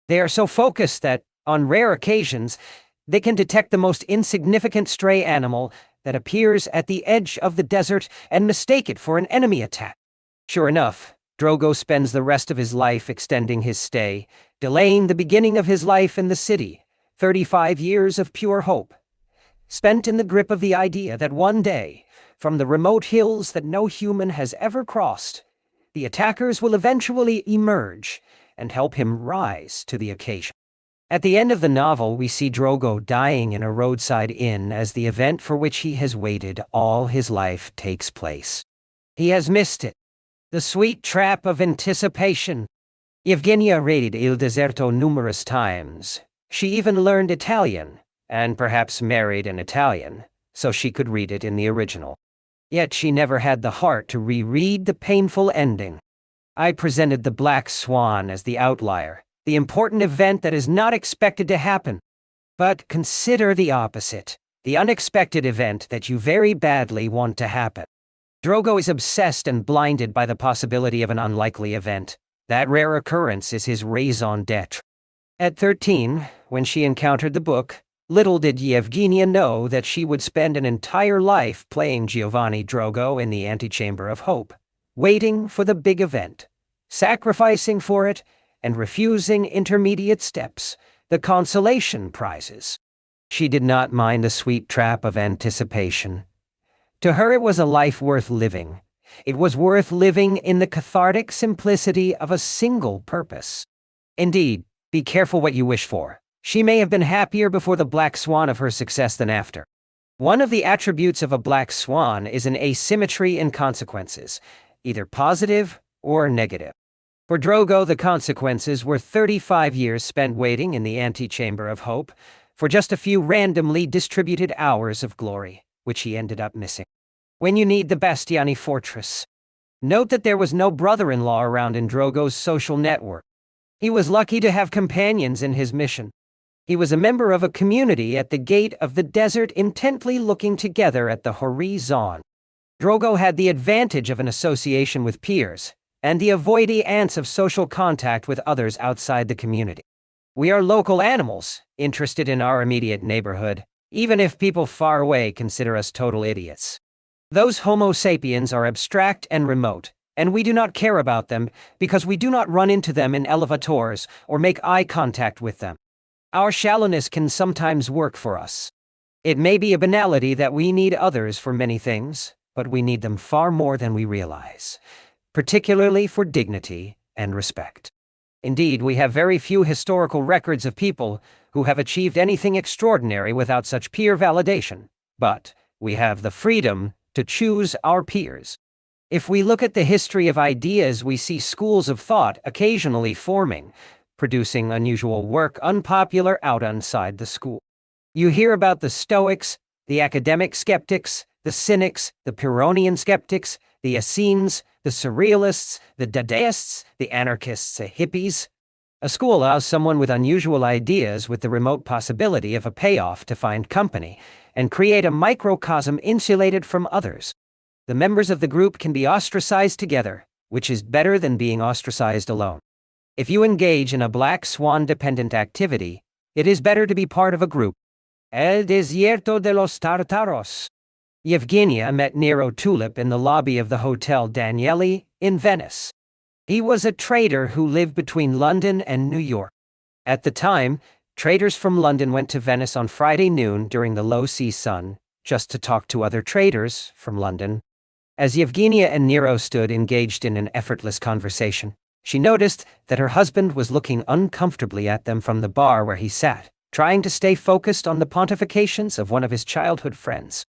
Speaker 2: They are so focused that, on rare occasions, they can detect the most insignificant stray animal that appears at the edge of the desert and mistake it for an enemy attack. Sure enough, Drogo spends the rest of his life extending his stay, delaying the beginning of his life in the city, 35 years of pure hope, spent in the grip of the idea that one day, from the remote hills that no human has ever crossed, the attackers will eventually emerge and help him rise to the occasion. At the end of the novel, we see Drogo dying in a roadside inn as the event for which he has waited all his life takes place. He has missed it. The sweet trap of anticipation. Yevgenia read Il Deserto numerous times. She even learned Italian, and perhaps married an Italian, so she could read it in the original. Yet she never had the heart to reread the painful ending. I presented the Black Swan as the outlier, the important event that is not expected to happen. But consider the opposite, the unexpected event that you very badly want to happen. Drogo is obsessed and blinded by the possibility of an unlikely event, That rare occurrence is his raison d'etre. At 13, when she encountered the book, little did Yevgenia know that she would spend an entire life playing Giovanni Drogo in the antechamber of hope, waiting for the big event, sacrificing for it, and refusing intermediate steps, the consolation prizes. She did not mind the sweet trap of anticipation. To her it was a life worth living. It was worth living in the cathartic simplicity of a single purpose. Indeed, be careful what you wish for. She may have been happier before the black swan of her success than after. One of the attributes of a black swan is an asymmetry in consequences, either positive or negative. For Drogo, the consequences were 35 years spent waiting in the antechamber of hope for just a few randomly distributed hours of glory, which he ended up missing. When you need the Bastiani fortress. Note that there was no brother-in-law around in Drogo's social network. He was lucky to have companions in his mission. He was a member of a community at the gate of the desert, intently looking together at the horizon. Drogo had the advantage of an association with peers, and the avoidance of social contact with others outside the community. We are local animals, interested in our immediate neighborhood, even if people far away consider us total idiots. Those Homo sapiens are abstract and remote, and we do not care about them because we do not run into them in elevators or make eye contact with them. Our shallowness can sometimes work for us. It may be a banality that we need others for many things, but we need them far more than we realize, particularly for dignity and respect. Indeed, we have very few historical records of people who have achieved anything extraordinary without such peer validation, but we have the freedom to choose our peers. If we look at the history of ideas, we see schools of thought occasionally forming, producing unusual work unpopular outside the school. You hear about the Stoics, the academic skeptics, the Cynics, the Pyrrhonian skeptics, the Essenes, the Surrealists, the Dadaists, the anarchists, the hippies. A school allows someone with unusual ideas with the remote possibility of a payoff to find company and create a microcosm insulated from others. The members of the group can be ostracized together, which is better than being ostracized alone. If you engage in a black swan-dependent activity, it is better to be part of a group. El desierto de los tartaros. Yevgenia met Nero Tulip in the lobby of the Hotel Danieli in Venice. He was a trader who lived between London and New York. At the time, traders from London went to Venice on Friday noon during the low-sea sun, just to talk to other traders from London. As Yevgenia and Nero stood engaged in an effortless conversation, she noticed that her husband was looking uncomfortably at them from the bar where he sat, trying to stay focused on the pontifications of one of his childhood friends.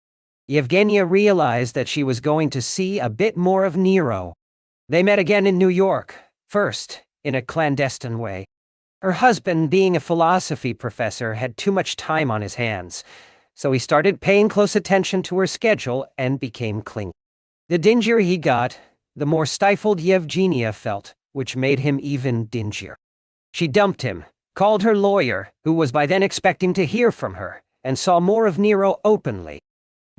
Speaker 2: Yevgenia realized that she was going to see a bit more of Nero. They met again in New York, first in a clandestine way. Her husband, being a philosophy professor, had too much time on his hands, so he started paying close attention to her schedule and became clingy. The dingier he got, the more stifled Yevgenia felt, which made him even dingier. She dumped him, called her lawyer, who was by then expecting to hear from her, and saw more of Nero openly.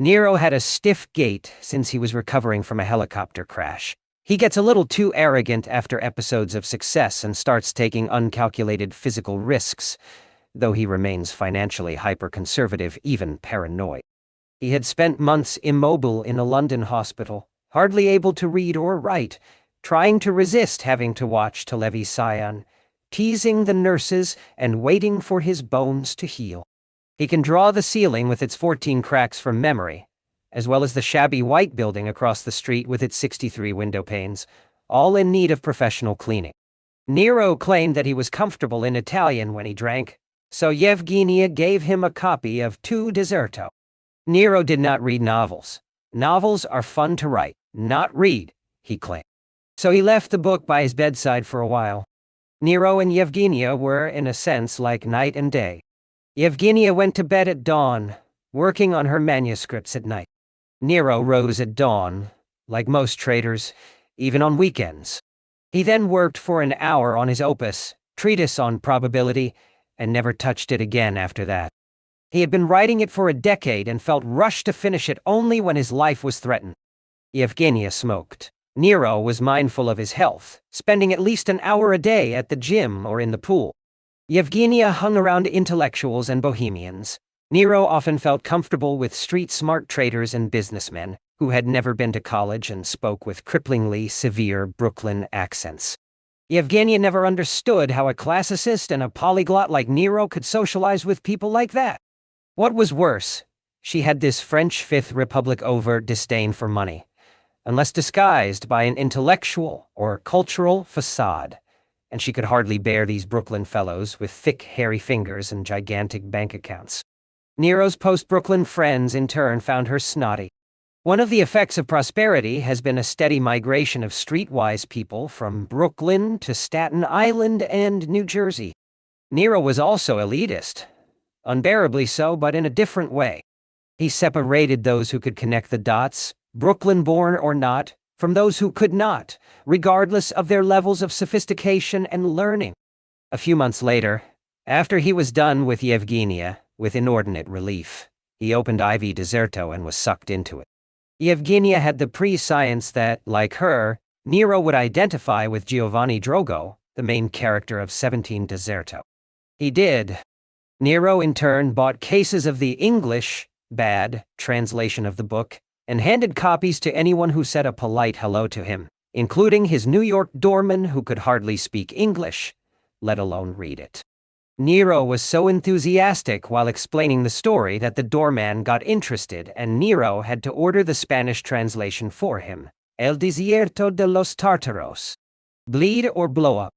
Speaker 2: Nero had a stiff gait since he was recovering from a helicopter crash. He gets a little too arrogant after episodes of success and starts taking uncalculated physical risks, though he remains financially hyper-conservative, even paranoid. He had spent months immobile in a London hospital, hardly able to read or write, trying to resist having to watch television, teasing the nurses and waiting for his bones to heal. He can draw the ceiling with its 14 cracks from memory, as well as the shabby white building across the street with its 63 window panes, all in need of professional cleaning. Nero claimed that he was comfortable in Italian when he drank, so Yevgenia gave him a copy of Tu Deserto. Nero did not read novels. Novels are fun to write, not read, he claimed. So he left the book by his bedside for a while. Nero and Yevgenia were, in a sense, like night and day. Yevgenia went to bed at dawn, working on her manuscripts at night. Nero rose at dawn, like most traders, even on weekends. He then worked for an hour on his opus, Treatise on Probability, and never touched it again after that. He had been writing it for a decade and felt rushed to finish it only when his life was threatened. Yevgenia smoked. Nero was mindful of his health, spending at least an hour a day at the gym or in the pool. Yevgenia hung around intellectuals and bohemians. Nero often felt comfortable with street-smart traders and businessmen who had never been to college and spoke with cripplingly severe Brooklyn accents. Yevgenia never understood how a classicist and a polyglot like Nero could socialize with people like that. What was worse, she had this French Fifth Republic overt disdain for money, unless disguised by an intellectual or cultural facade, and she could hardly bear these Brooklyn fellows with thick, hairy fingers and gigantic bank accounts. Nero's post-Brooklyn friends, in turn, found her snotty. One of the effects of prosperity has been a steady migration of streetwise people from Brooklyn to Staten Island and New Jersey. Nero was also elitist, unbearably so, but in a different way. He separated those who could connect the dots, Brooklyn-born or not, from those who could not, regardless of their levels of sophistication and learning. A few months later, after he was done with Yevgenia, with inordinate relief, he opened IV Deserto and was sucked into it. Yevgenia had the prescience that, like her, Nero would identify with Giovanni Drogo, the main character of 17 Deserto. He did. Nero, in turn, bought cases of the English, bad, translation of the book, and handed copies to anyone who said a polite hello to him, including his New York doorman who could hardly speak English, let alone read it. Nero was so enthusiastic while explaining the story that the doorman got interested, and Nero had to order the Spanish translation for him. El desierto de los tártaros. Bleed or blow up.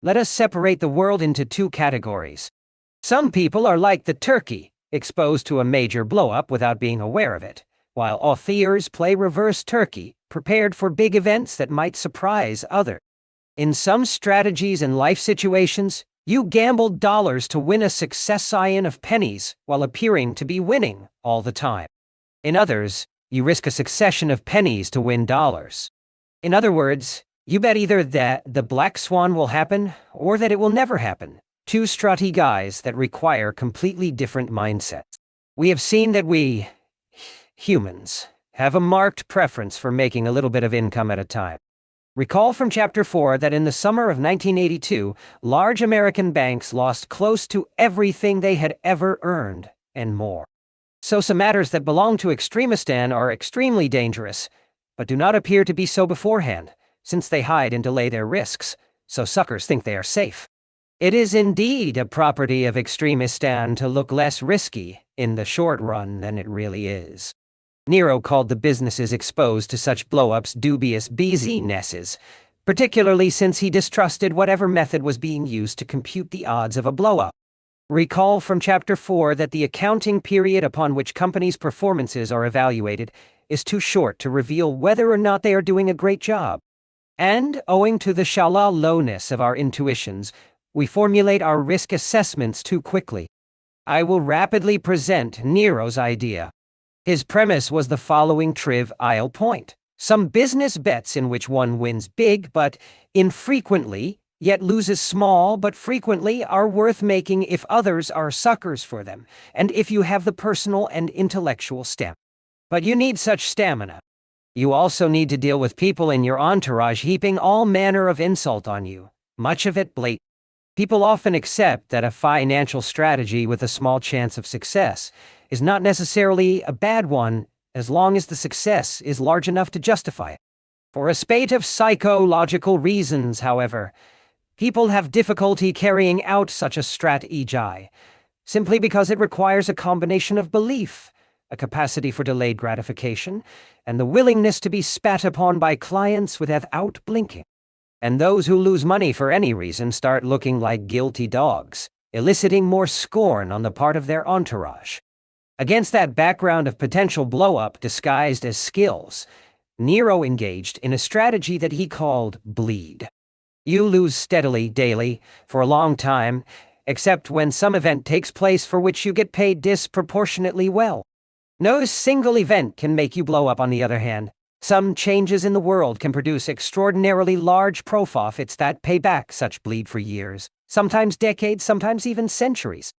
Speaker 2: Let us separate the world into two categories. Some people are like the turkey, exposed to a major blow-up without being aware of it, while authors play reverse turkey, prepared for big events that might surprise others. In some strategies and life situations, you gambled dollars to win a succession of pennies while appearing to be winning all the time. In others, you risk a succession of pennies to win dollars. In other words, you bet either that the black swan will happen or that it will never happen. Two strategies that require completely different mindsets. We have seen that we, humans, have a marked preference for making a little bit of income at a time. Recall from Chapter 4 that in the summer of 1982, large American banks lost close to everything they had ever earned, and more. So some matters that belong to Extremistan are extremely dangerous, but do not appear to be so beforehand, since they hide and delay their risks, so suckers think they are safe. It is indeed a property of Extremistan to look less risky in the short run than it really is. Nero called the businesses exposed to such blow-ups dubious businesses, particularly since he distrusted whatever method was being used to compute the odds of a blow-up. Recall from Chapter 4 that the accounting period upon which companies' performances are evaluated is too short to reveal whether or not they are doing a great job. And, owing to the shallowness of our intuitions, we formulate our risk assessments too quickly. I will rapidly present Nero's idea. His premise was the following trivial point. Some business bets in which one wins big but infrequently, yet loses small but frequently, are worth making if others are suckers for them, and if you have the personal and intellectual stamina. But you need such stamina. You also need to deal with people in your entourage heaping all manner of insult on you, much of it blatant. People often accept that a financial strategy with a small chance of success is not necessarily a bad one as long as the success is large enough to justify it. For a spate of psychological reasons, however, people have difficulty carrying out such a strategy, simply because it requires a combination of belief, a capacity for delayed gratification, and the willingness to be spat upon by clients without blinking. And those who lose money for any reason start looking like guilty dogs, eliciting more scorn on the part of their entourage. Against that background of potential blow-up disguised as skills, Nero engaged in a strategy that he called bleed. You lose steadily, daily, for a long time, except when some event takes place for which you get paid disproportionately well. No single event can make you blow up, on the other hand. Some changes in the world can produce extraordinarily large profits that pay back such bleed for years, sometimes decades, sometimes even centuries.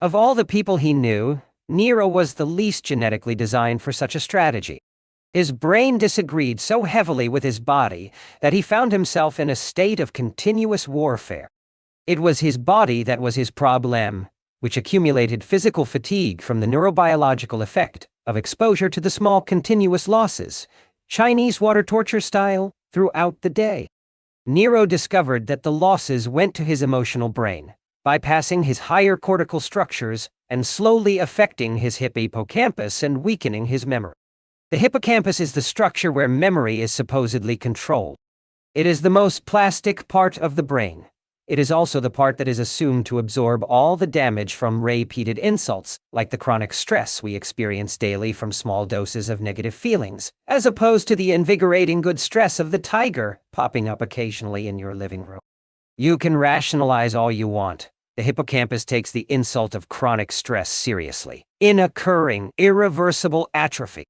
Speaker 2: Of all the people he knew, Nero was the least genetically designed for such a strategy. His brain disagreed so heavily with his body that he found himself in a state of continuous warfare. It was his body that was his problem, which accumulated physical fatigue from the neurobiological effect of exposure to the small continuous losses, Chinese water torture style, throughout the day. Nero discovered that the losses went to his emotional brain, bypassing his higher cortical structures and slowly affecting his hippocampus and weakening his memory. The hippocampus is the structure where memory is supposedly controlled. It is the most plastic part of the brain. It is also the part that is assumed to absorb all the damage from repeated insults, like the chronic stress we experience daily from small doses of negative feelings, as opposed to the invigorating good stress of the tiger popping up occasionally in your living room. You can rationalize all you want. The hippocampus takes the insult of chronic stress seriously, in occurring, irreversible atrophy.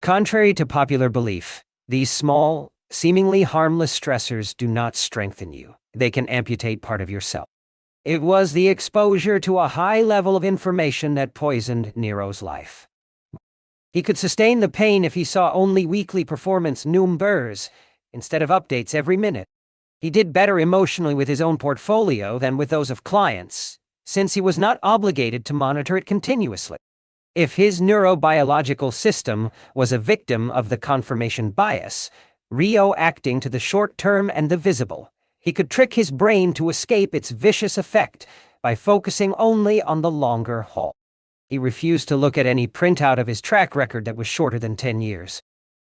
Speaker 2: Contrary to popular belief, these small, seemingly harmless stressors do not strengthen you. They can amputate part of yourself. It was the exposure to a high level of information that poisoned Nero's life. He could sustain the pain if he saw only weekly performance numbers instead of updates every minute. He did better emotionally with his own portfolio than with those of clients, since he was not obligated to monitor it continuously. If his neurobiological system was a victim of the confirmation bias, reacting to the short-term and the visible, he could trick his brain to escape its vicious effect by focusing only on the longer haul. He refused to look at any printout of his track record that was shorter than 10 years.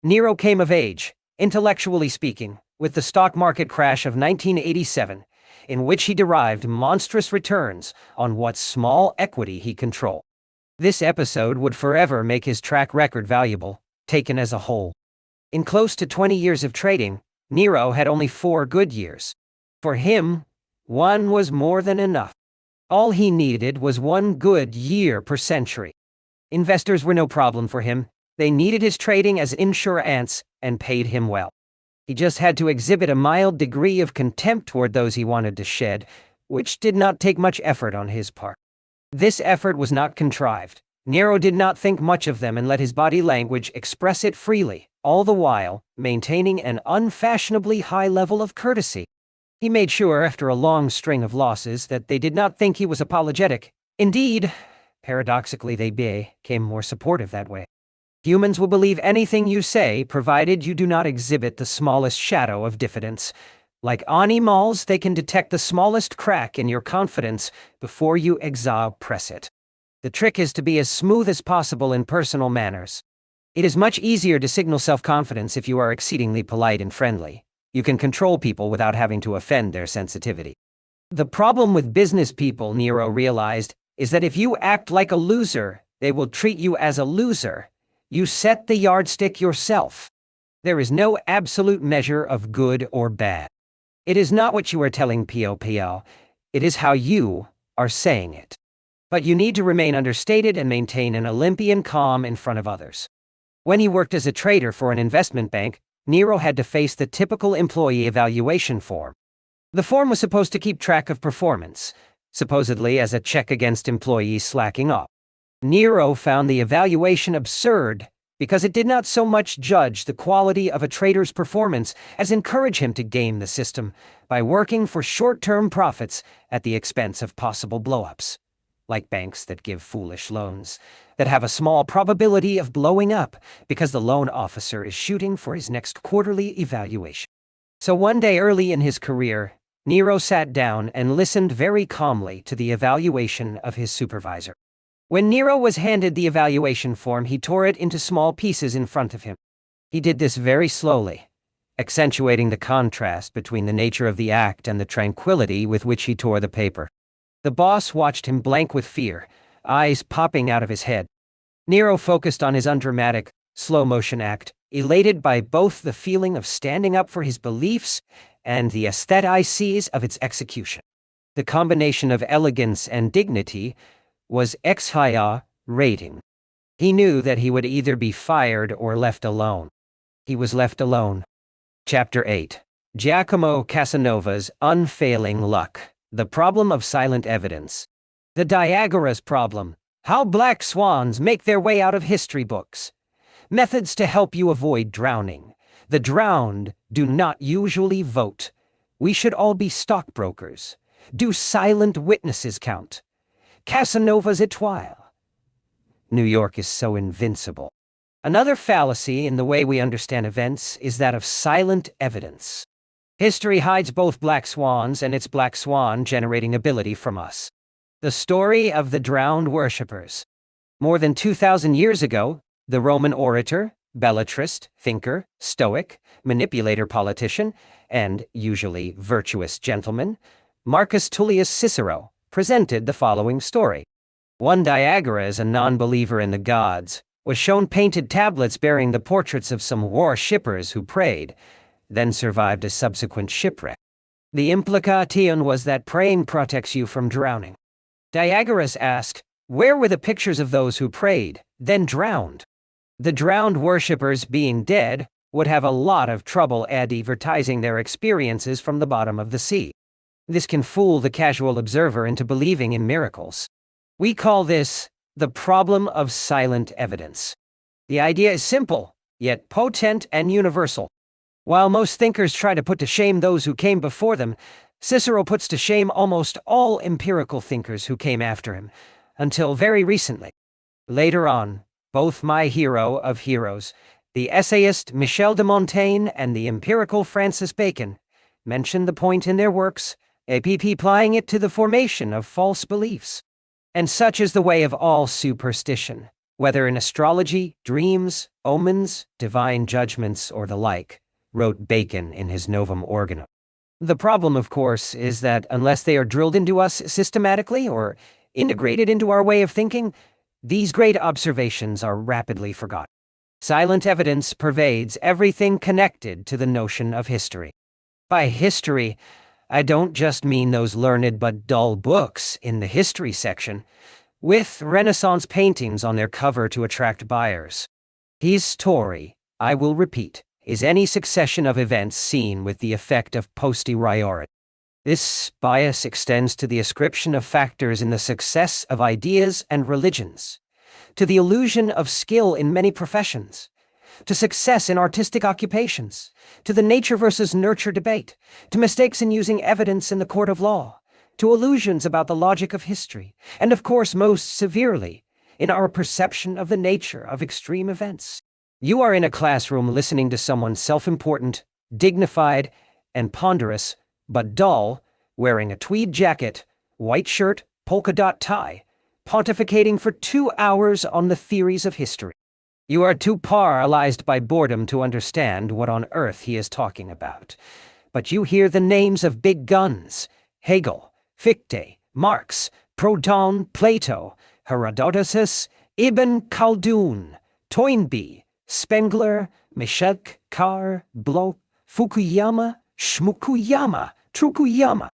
Speaker 2: Nero came of age, intellectually speaking, with the stock market crash of 1987, in which he derived monstrous returns on what small equity he controlled. This episode would forever make his track record valuable, taken as a whole. In close to 20 years of trading, Nero had only 4 good years. For him, 1 was more than enough. All he needed was 1 good year per century. Investors were no problem for him. They needed his trading as insurance and paid him well. He just had to exhibit a mild degree of contempt toward those he wanted to shed, which did not take much effort on his part. This effort was not contrived. Nero did not think much of them and let his body language express it freely, all the while maintaining an unfashionably high level of courtesy. He made sure, after a long string of losses, that they did not think he was apologetic. Indeed, paradoxically, they became more supportive that way. Humans will believe anything you say, provided you do not exhibit the smallest shadow of diffidence. Like animals, they can detect the smallest crack in your confidence before you press it. The trick is to be as smooth as possible in personal manners. It is much easier to signal self-confidence if you are exceedingly polite and friendly. You can control people without having to offend their sensitivity. The problem with business people, Nero realized, is that if you act like a loser, they will treat you as a loser. You set the yardstick yourself. There is no absolute measure of good or bad. It is not what you are telling people, it is how you are saying it. But you need to remain understated and maintain an Olympian calm in front of others. When he worked as a trader for an investment bank, Nero had to face the typical employee evaluation form. The form was supposed to keep track of performance, supposedly as a check against employees slacking off. Nero found the evaluation absurd because it did not so much judge the quality of a trader's performance as encourage him to game the system by working for short-term profits at the expense of possible blow-ups. Like banks that give foolish loans that have a small probability of blowing up because the loan officer is shooting for his next quarterly evaluation. So one day early in his career, Nero sat down and listened very calmly to the evaluation of his supervisor. When Nero was handed the evaluation form, he tore it into small pieces in front of him. He did this very slowly, accentuating the contrast between the nature of the act and the tranquility with which he tore the paper. The boss watched him blank with fear, eyes popping out of his head. Nero focused on his undramatic, slow-motion act, elated by both the feeling of standing up for his beliefs and the aesthetics of its execution. The combination of elegance and dignity was exhilarating. He knew that he would either be fired or left alone. He was left alone. Chapter 8. Giacomo Casanova's Unfailing Luck. The Problem of Silent Evidence. The Diagoras Problem. How Black Swans Make Their Way Out of History Books. Methods to help you avoid drowning. The drowned do not usually vote. We should all be stockbrokers. Do silent witnesses count? Casanovas étoile. New York is so invincible. Another fallacy in the way we understand events is that of silent evidence. History hides both black swans and its black swan generating ability from us. The story of the drowned worshippers. More than 2,000 years ago, the Roman orator, belletrist, thinker, stoic, manipulator politician, and usually virtuous gentleman, Marcus Tullius Cicero, presented the following story. One Diagoras, a non-believer in the gods, was shown painted tablets bearing the portraits of some worshippers who prayed, then survived a subsequent shipwreck. The implication was that praying protects you from drowning. Diagoras asked, where were the pictures of those who prayed, then drowned? The drowned worshippers, being dead, would have a lot of trouble advertising their experiences from the bottom of the sea. This can fool the casual observer into believing in miracles. We call this the problem of silent evidence. The idea is simple, yet potent and universal. While most thinkers try to put to shame those who came before them, Cicero puts to shame almost all empirical thinkers who came after him, until very recently. Later on, both my hero of heroes, the essayist Michel de Montaigne and the empirical Francis Bacon, mention the point in their works, applying it to the formation of false beliefs. And such is the way of all superstition, whether in astrology, dreams, omens, divine judgments, or the like, wrote Bacon in his Novum Organum. The problem, of course, is that unless they are drilled into us systematically or integrated into our way of thinking, these great observations are rapidly forgotten. Silent evidence pervades everything connected to the notion of history. By history, I don't just mean those learned but dull books in the history section, with Renaissance paintings on their cover to attract buyers. His story, I will repeat, is any succession of events seen with the effect of posteriority. This bias extends to the ascription of factors in the success of ideas and religions, to the illusion of skill in many professions, to success in artistic occupations, to the nature versus nurture debate, to mistakes in using evidence in the court of law, to illusions about the logic of history, and of course most severely, in our perception of the nature of extreme events. You are in a classroom listening to someone self-important, dignified, and ponderous, but dull, wearing a tweed jacket, white shirt, polka dot tie, pontificating for 2 hours on the theories of history. You are too paralyzed by boredom to understand what on earth he is talking about. But you hear the names of big guns, Hegel, Fichte, Marx, Proudhon, Plato, Herodotus, Ibn Khaldun, Toynbee, Spengler, Meshach, Carr, Bloch, Fukuyama, Shmukuyama, Trukuyama.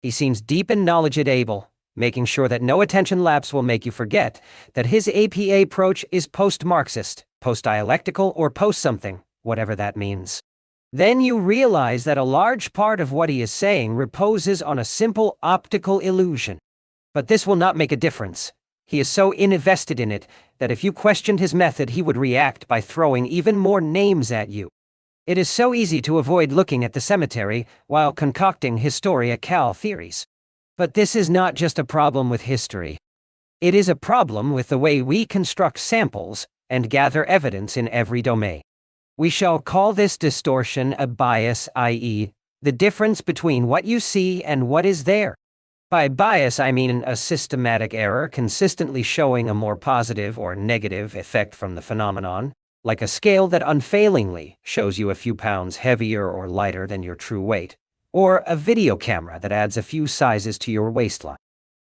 Speaker 2: He seems deep in knowledge and able, making sure that no attention lapse will make you forget that his APA approach is post-Marxist, post-dialectical, or post-something, whatever that means. Then you realize that a large part of what he is saying reposes on a simple optical illusion. But this will not make a difference. He is so invested in it that if you questioned his method, he would react by throwing even more names at you. It is so easy to avoid looking at the cemetery while concocting historical theories. But this is not just a problem with history. It is a problem with the way we construct samples and gather evidence in every domain. We shall call this distortion a bias, i.e., the difference between what you see and what is there. By bias, I mean a systematic error consistently showing a more positive or negative effect from the phenomenon, like a scale that unfailingly shows you a few pounds heavier or lighter than your true weight, or a video camera that adds a few sizes to your waistline.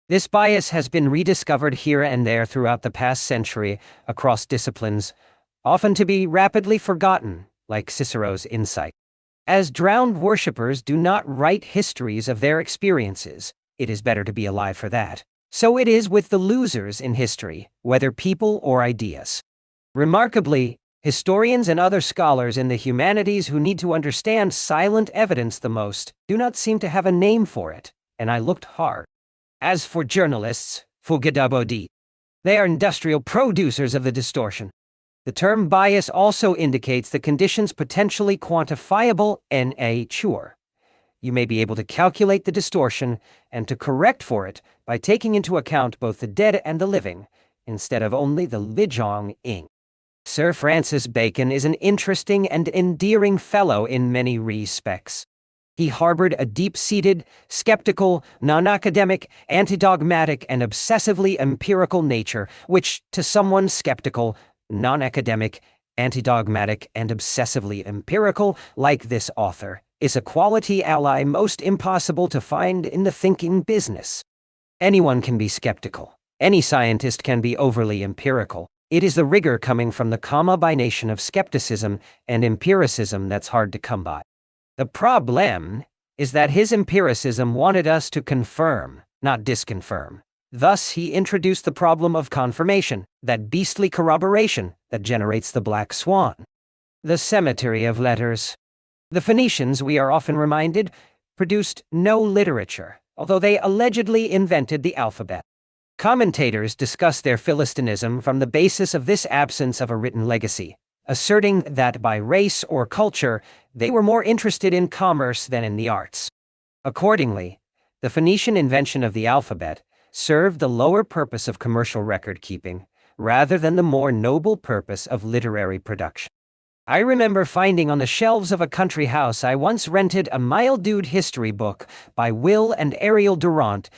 Speaker 2: This bias has been rediscovered here and there throughout the past century across disciplines, often to be rapidly forgotten, like Cicero's insight. As drowned worshippers do not write histories of their experiences, it is better to be alive for that. So it is with the losers in history, whether people or ideas. Remarkably, historians and other scholars in the humanities who need to understand silent evidence the most do not seem to have a name for it, and I looked hard. As for journalists, Fugidabodi, they are industrial producers of the distortion. The term bias also indicates the conditions potentially quantifiable nature. You may be able to calculate the distortion and to correct for it by taking into account both the dead and the living, instead of only the living. Sir Francis Bacon is an interesting and endearing fellow in many respects. He harbored a deep-seated, skeptical, non-academic, anti-dogmatic, and obsessively empirical nature, which, to someone skeptical, non-academic, anti-dogmatic, and obsessively empirical, like this author, is a quality ally most impossible to find in the thinking business. Anyone can be skeptical. Any scientist can be overly empirical. It is the rigor coming from the combination of skepticism and empiricism that's hard to come by. The problem is that his empiricism wanted us to confirm, not disconfirm. Thus, he introduced the problem of confirmation, that beastly corroboration that generates the black swan. The cemetery of letters. The Phoenicians, we are often reminded, produced no literature, although they allegedly invented the alphabet. Commentators discuss their Philistinism from the basis of this absence of a written legacy, asserting that by race or culture, they were more interested in commerce than in the arts. Accordingly, the Phoenician invention of the alphabet served the lower purpose of commercial record-keeping, rather than the more noble purpose of literary production. I remember finding on the shelves of a country house I once rented a mildewed history book by Will and Ariel Durant,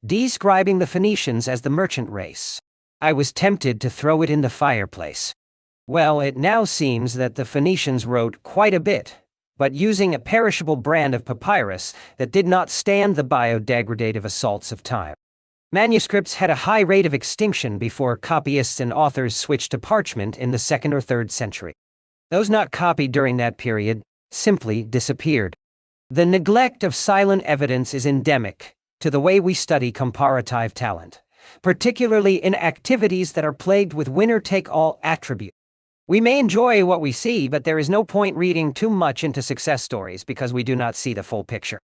Speaker 2: describing the Phoenicians as the merchant race. I was tempted to throw it in the fireplace. Well, it now seems that the Phoenicians wrote quite a bit, but using a perishable brand of papyrus that did not stand the biodegradative assaults of time. Manuscripts had a high rate of extinction before copyists and authors switched to parchment in the 2nd or 3rd century. Those not copied during that period simply disappeared. The neglect of silent evidence is endemic to the way we study comparative talent, particularly in activities that are plagued with winner-take-all attribute. We may enjoy what we see, but there is no point reading too much into success stories because we do not see the full picture.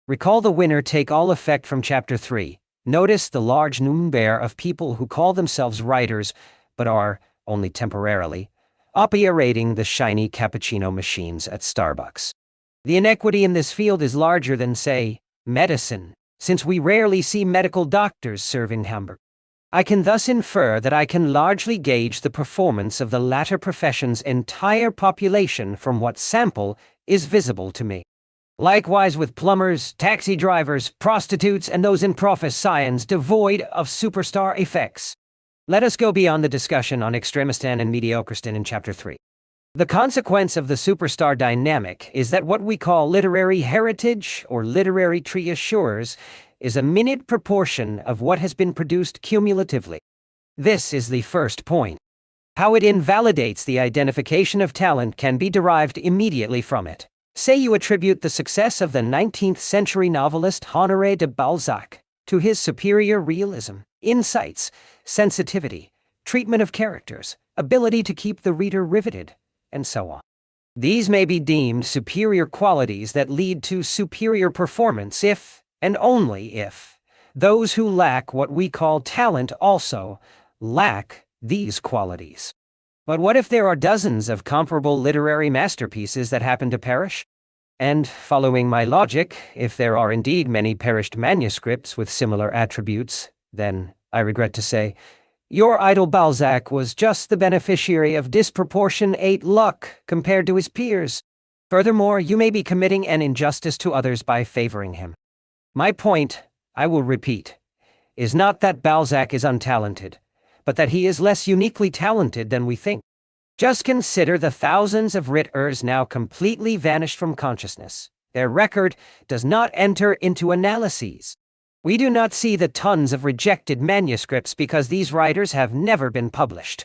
Speaker 2: Recall the winner-take-all effect from Chapter 3. Notice the large number of people who call themselves writers, but are, only temporarily, operating the shiny cappuccino machines at Starbucks. The inequity in this field is larger than, say, medicine, since we rarely see medical doctors serving hamburgers. I can thus infer that I can largely gauge the performance of the latter profession's entire population from what sample is visible to me. Likewise with plumbers, taxi drivers, prostitutes, and those in professions devoid of superstar effects. Let us go beyond the discussion on extremistan and mediocrestan in Chapter 3. The consequence of the superstar dynamic is that what we call literary heritage or literary tree assures is a minute proportion of what has been produced cumulatively. This is the first point. How it invalidates the identification of talent can be derived immediately from it. Say you attribute the success of the 19th century novelist Honoré de Balzac to his superior realism, insights, sensitivity, treatment of characters, ability to keep the reader riveted, and so on. These may be deemed superior qualities that lead to superior performance if, and only if, those who lack what we call talent also lack these qualities. But what if there are dozens of comparable literary masterpieces that happen to perish? And, following my logic, if there are indeed many perished manuscripts with similar attributes, then, I regret to say, your idol Balzac was just the beneficiary of disproportionate luck compared to his peers. Furthermore, you may be committing an injustice to others by favoring him. My point, I will repeat, is not that Balzac is untalented, but that he is less uniquely talented than we think. Just consider the thousands of writers now completely vanished from consciousness. Their record does not enter into analyses. We do not see the tons of rejected manuscripts because these writers have never been published.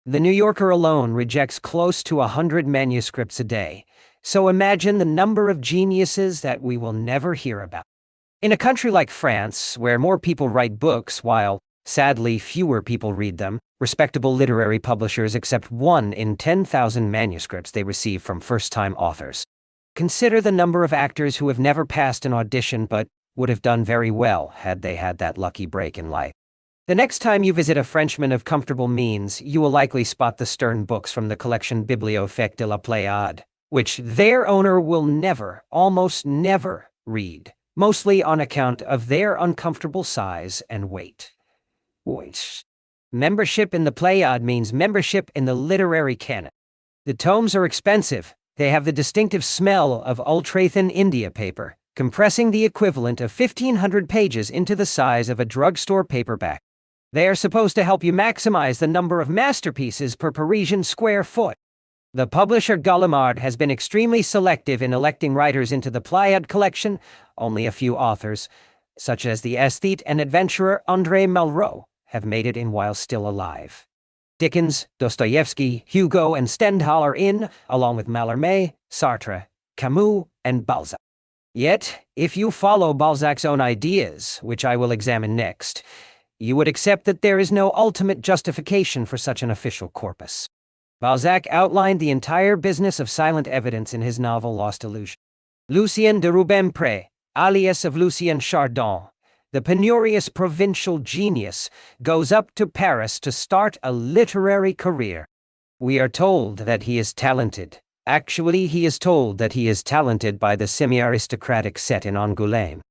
Speaker 2: The New Yorker alone rejects close to 100 manuscripts a day, so imagine the number of geniuses that we will never hear about. In a country like France, where more people write books while, sadly, fewer people read them, respectable literary publishers accept 1 in 10,000 manuscripts they receive from first-time authors. Consider the number of actors who have never passed an audition but would have done very well had they had that lucky break in life. The next time you visit a Frenchman of comfortable means, you will likely spot the stern books from the collection Bibliothèque de la Pléiade, which their owner will never, almost never, read, mostly on account of their uncomfortable size and weight. Membership in the Pléiade means membership in the literary canon. The tomes are expensive. They have the distinctive smell of ultra-thin India paper, compressing the equivalent of 1,500 pages into the size of a drugstore paperback. They are supposed to help you maximize the number of masterpieces per Parisian square foot. The publisher Gallimard has been extremely selective in electing writers into the Pléiade collection. Only a few authors, such as the aesthete and adventurer André Malraux, have made it in while still alive. Dickens, Dostoevsky, Hugo, and Stendhal are in, along with Mallarmé, Sartre, Camus, and Balzac. Yet, if you follow Balzac's own ideas, which I will examine next, you would accept that there is no ultimate justification for such an official corpus. Balzac outlined the entire business of silent evidence in his novel Lost Illusion. Lucien de Rubempré, alias of Lucien Chardon, the penurious provincial genius, goes up to Paris to start a literary career. We are told that he is talented. Actually, he is told that he is talented by the semi-aristocratic set in Angoulême.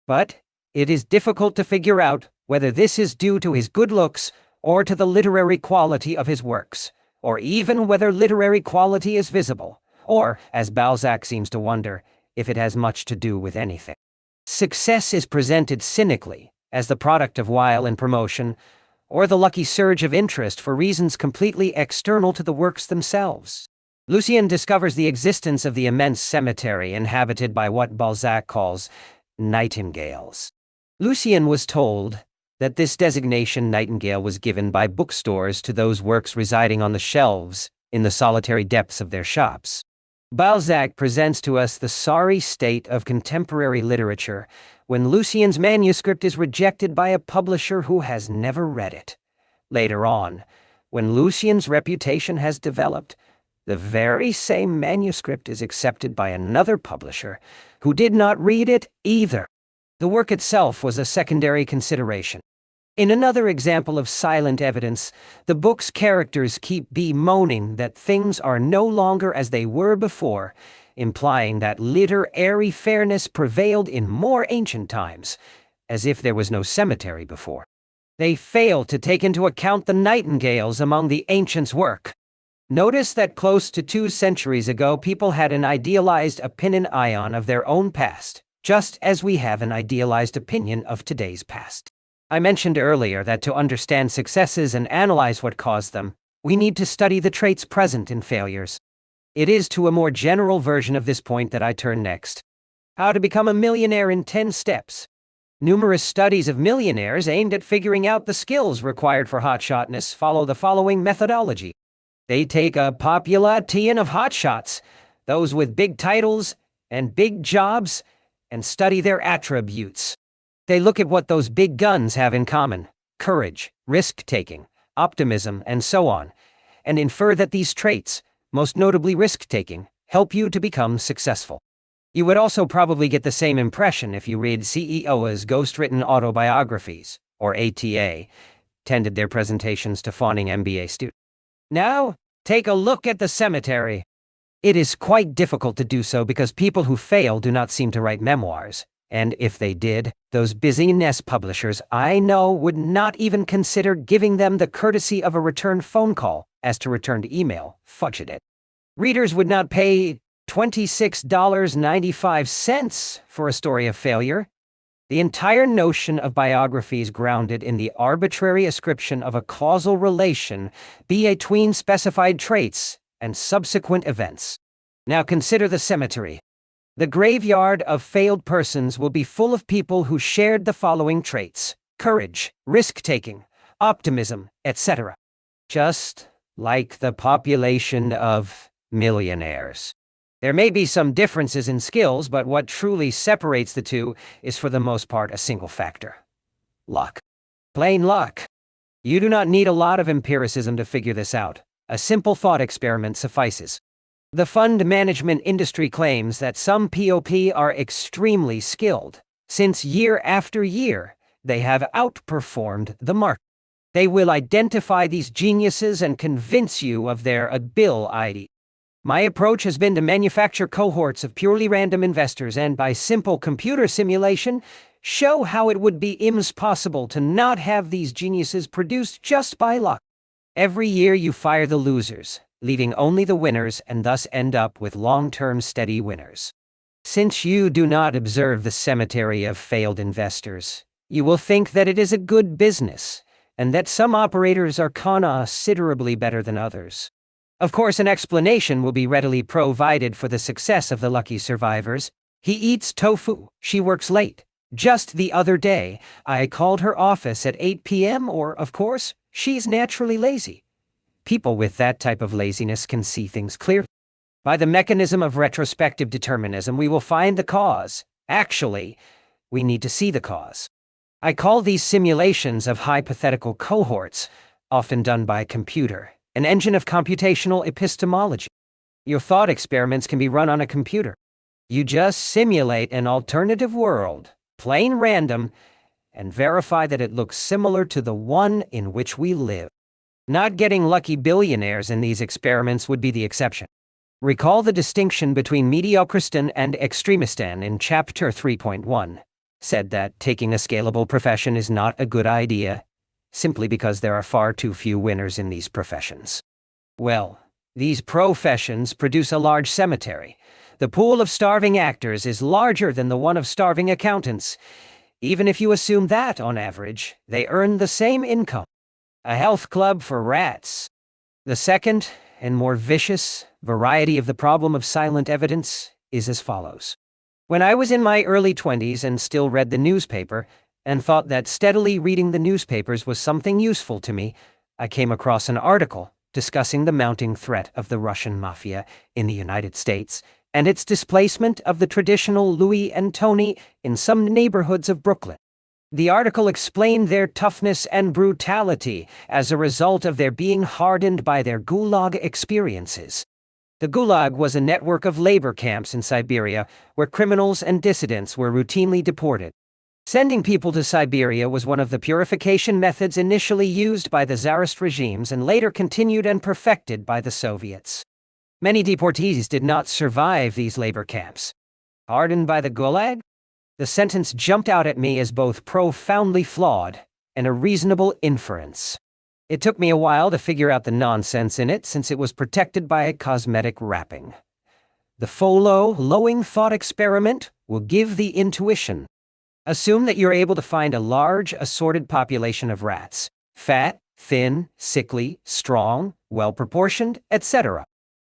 Speaker 2: But it is difficult to figure out whether this is due to his good looks or to the literary quality of his works, or even whether literary quality is visible, or, as Balzac seems to wonder, if it has much to do with anything. Success is presented cynically as the product of wile and promotion, or the lucky surge of interest for reasons completely external to the works themselves. Lucien discovers the existence of the immense cemetery inhabited by what Balzac calls nightingales. Lucien was told that this designation nightingale was given by bookstores to those works residing on the shelves in the solitary depths of their shops. Balzac presents to us the sorry state of contemporary literature when Lucien's manuscript is rejected by a publisher who has never read it. Later on, when Lucien's reputation has developed, the very same manuscript is accepted by another publisher who did not read it either. The work itself was a secondary consideration. In another example of silent evidence, the book's characters keep bemoaning that things are no longer as they were before, implying that literary fairness prevailed in more ancient times, as if there was no cemetery before. They fail to take into account the nightingales among the ancients' work. Notice that close to 2 centuries ago people had an idealized opinion of their own past, just as we have an idealized opinion of today's past. I mentioned earlier that to understand successes and analyze what caused them, we need to study the traits present in failures. It is to a more general version of this point that I turn next. How to become a millionaire in 10 steps. Numerous studies of millionaires aimed at figuring out the skills required for hotshotness follow the following methodology. They take a population of hotshots, those with big titles and big jobs, and study their attributes. They look at what those big guns have in common: courage, risk-taking, optimism, and so on, and infer that these traits, most notably risk-taking, help you to become successful. You would also probably get the same impression if you read CEO's ghost-written autobiographies, or ATA, tended their presentations to fawning MBA students. Now, take a look at the cemetery. It is quite difficult to do so because people who fail do not seem to write memoirs. And if they did, those business publishers I know would not even consider giving them the courtesy of a return phone call as to returned email. Fudge it. Readers would not pay $26.95 for a story of failure. The entire notion of biography is grounded in the arbitrary ascription of a causal relation between specified traits and subsequent events. Now consider the cemetery. The graveyard of failed persons will be full of people who shared the following traits: courage, risk-taking, optimism, etc. Just like the population of millionaires. There may be some differences in skills, but what truly separates the two is for the most part a single factor: luck. Plain luck. You do not need a lot of empiricism to figure this out. A simple thought experiment suffices. The fund management industry claims that some POP are extremely skilled, since year after year, They have outperformed the market. They will identify these geniuses and convince you of their ability. My approach has been to manufacture cohorts of purely random investors and, by simple computer simulation, show how it would be impossible to not have these geniuses produced just by luck. Every year you fire the losers, leaving only the winners, and thus end up with long-term steady winners. Since you do not observe the cemetery of failed investors, you will think that it is a good business, and that some operators are considerably better than others. Of course, an explanation will be readily provided for the success of the lucky survivors. He eats tofu, she works late. Just the other day, I called her office at 8 p.m. or, of course, she's naturally lazy. People with that type of laziness can see things clearly. By the mechanism of retrospective determinism, we will find the cause. Actually, we need to see the cause. I call these simulations of hypothetical cohorts, often done by a computer, an engine of computational epistemology. Your thought experiments can be run on a computer. You just simulate an alternative world, plain random, and verify that it looks similar to the one in which we live. Not getting lucky billionaires in these experiments would be the exception. Recall the distinction between mediocristan and extremistan in Chapter 3.1. Said that taking a scalable profession is not a good idea, simply because there are far too few winners in these professions. Well, these professions produce a large cemetery. The pool of starving actors is larger than the one of starving accountants, even if you assume that, on average, they earn the same income. A health club for rats. The second, and more vicious, variety of the problem of silent evidence is as follows. When I was in my early 20s and still read the newspaper, and thought that steadily reading the newspapers was something useful to me, I came across an article discussing the mounting threat of the Russian mafia in the United States and its displacement of the traditional Louis and Tony in some neighborhoods of Brooklyn. The article explained their toughness and brutality as a result of their being hardened by their Gulag experiences. The Gulag was a network of labor camps in Siberia where criminals and dissidents were routinely deported. Sending people to Siberia was one of the purification methods initially used by the Tsarist regimes and later continued and perfected by the Soviets. Many deportees did not survive these labor camps. Hardened by the Gulag? The sentence jumped out at me as both profoundly flawed and a reasonable inference. It took me a while to figure out the nonsense in it, since it was protected by a cosmetic wrapping. The following thought experiment will give the intuition. Assume that you're able to find a large, assorted population of rats. Fat, thin, sickly, strong, well-proportioned, etc.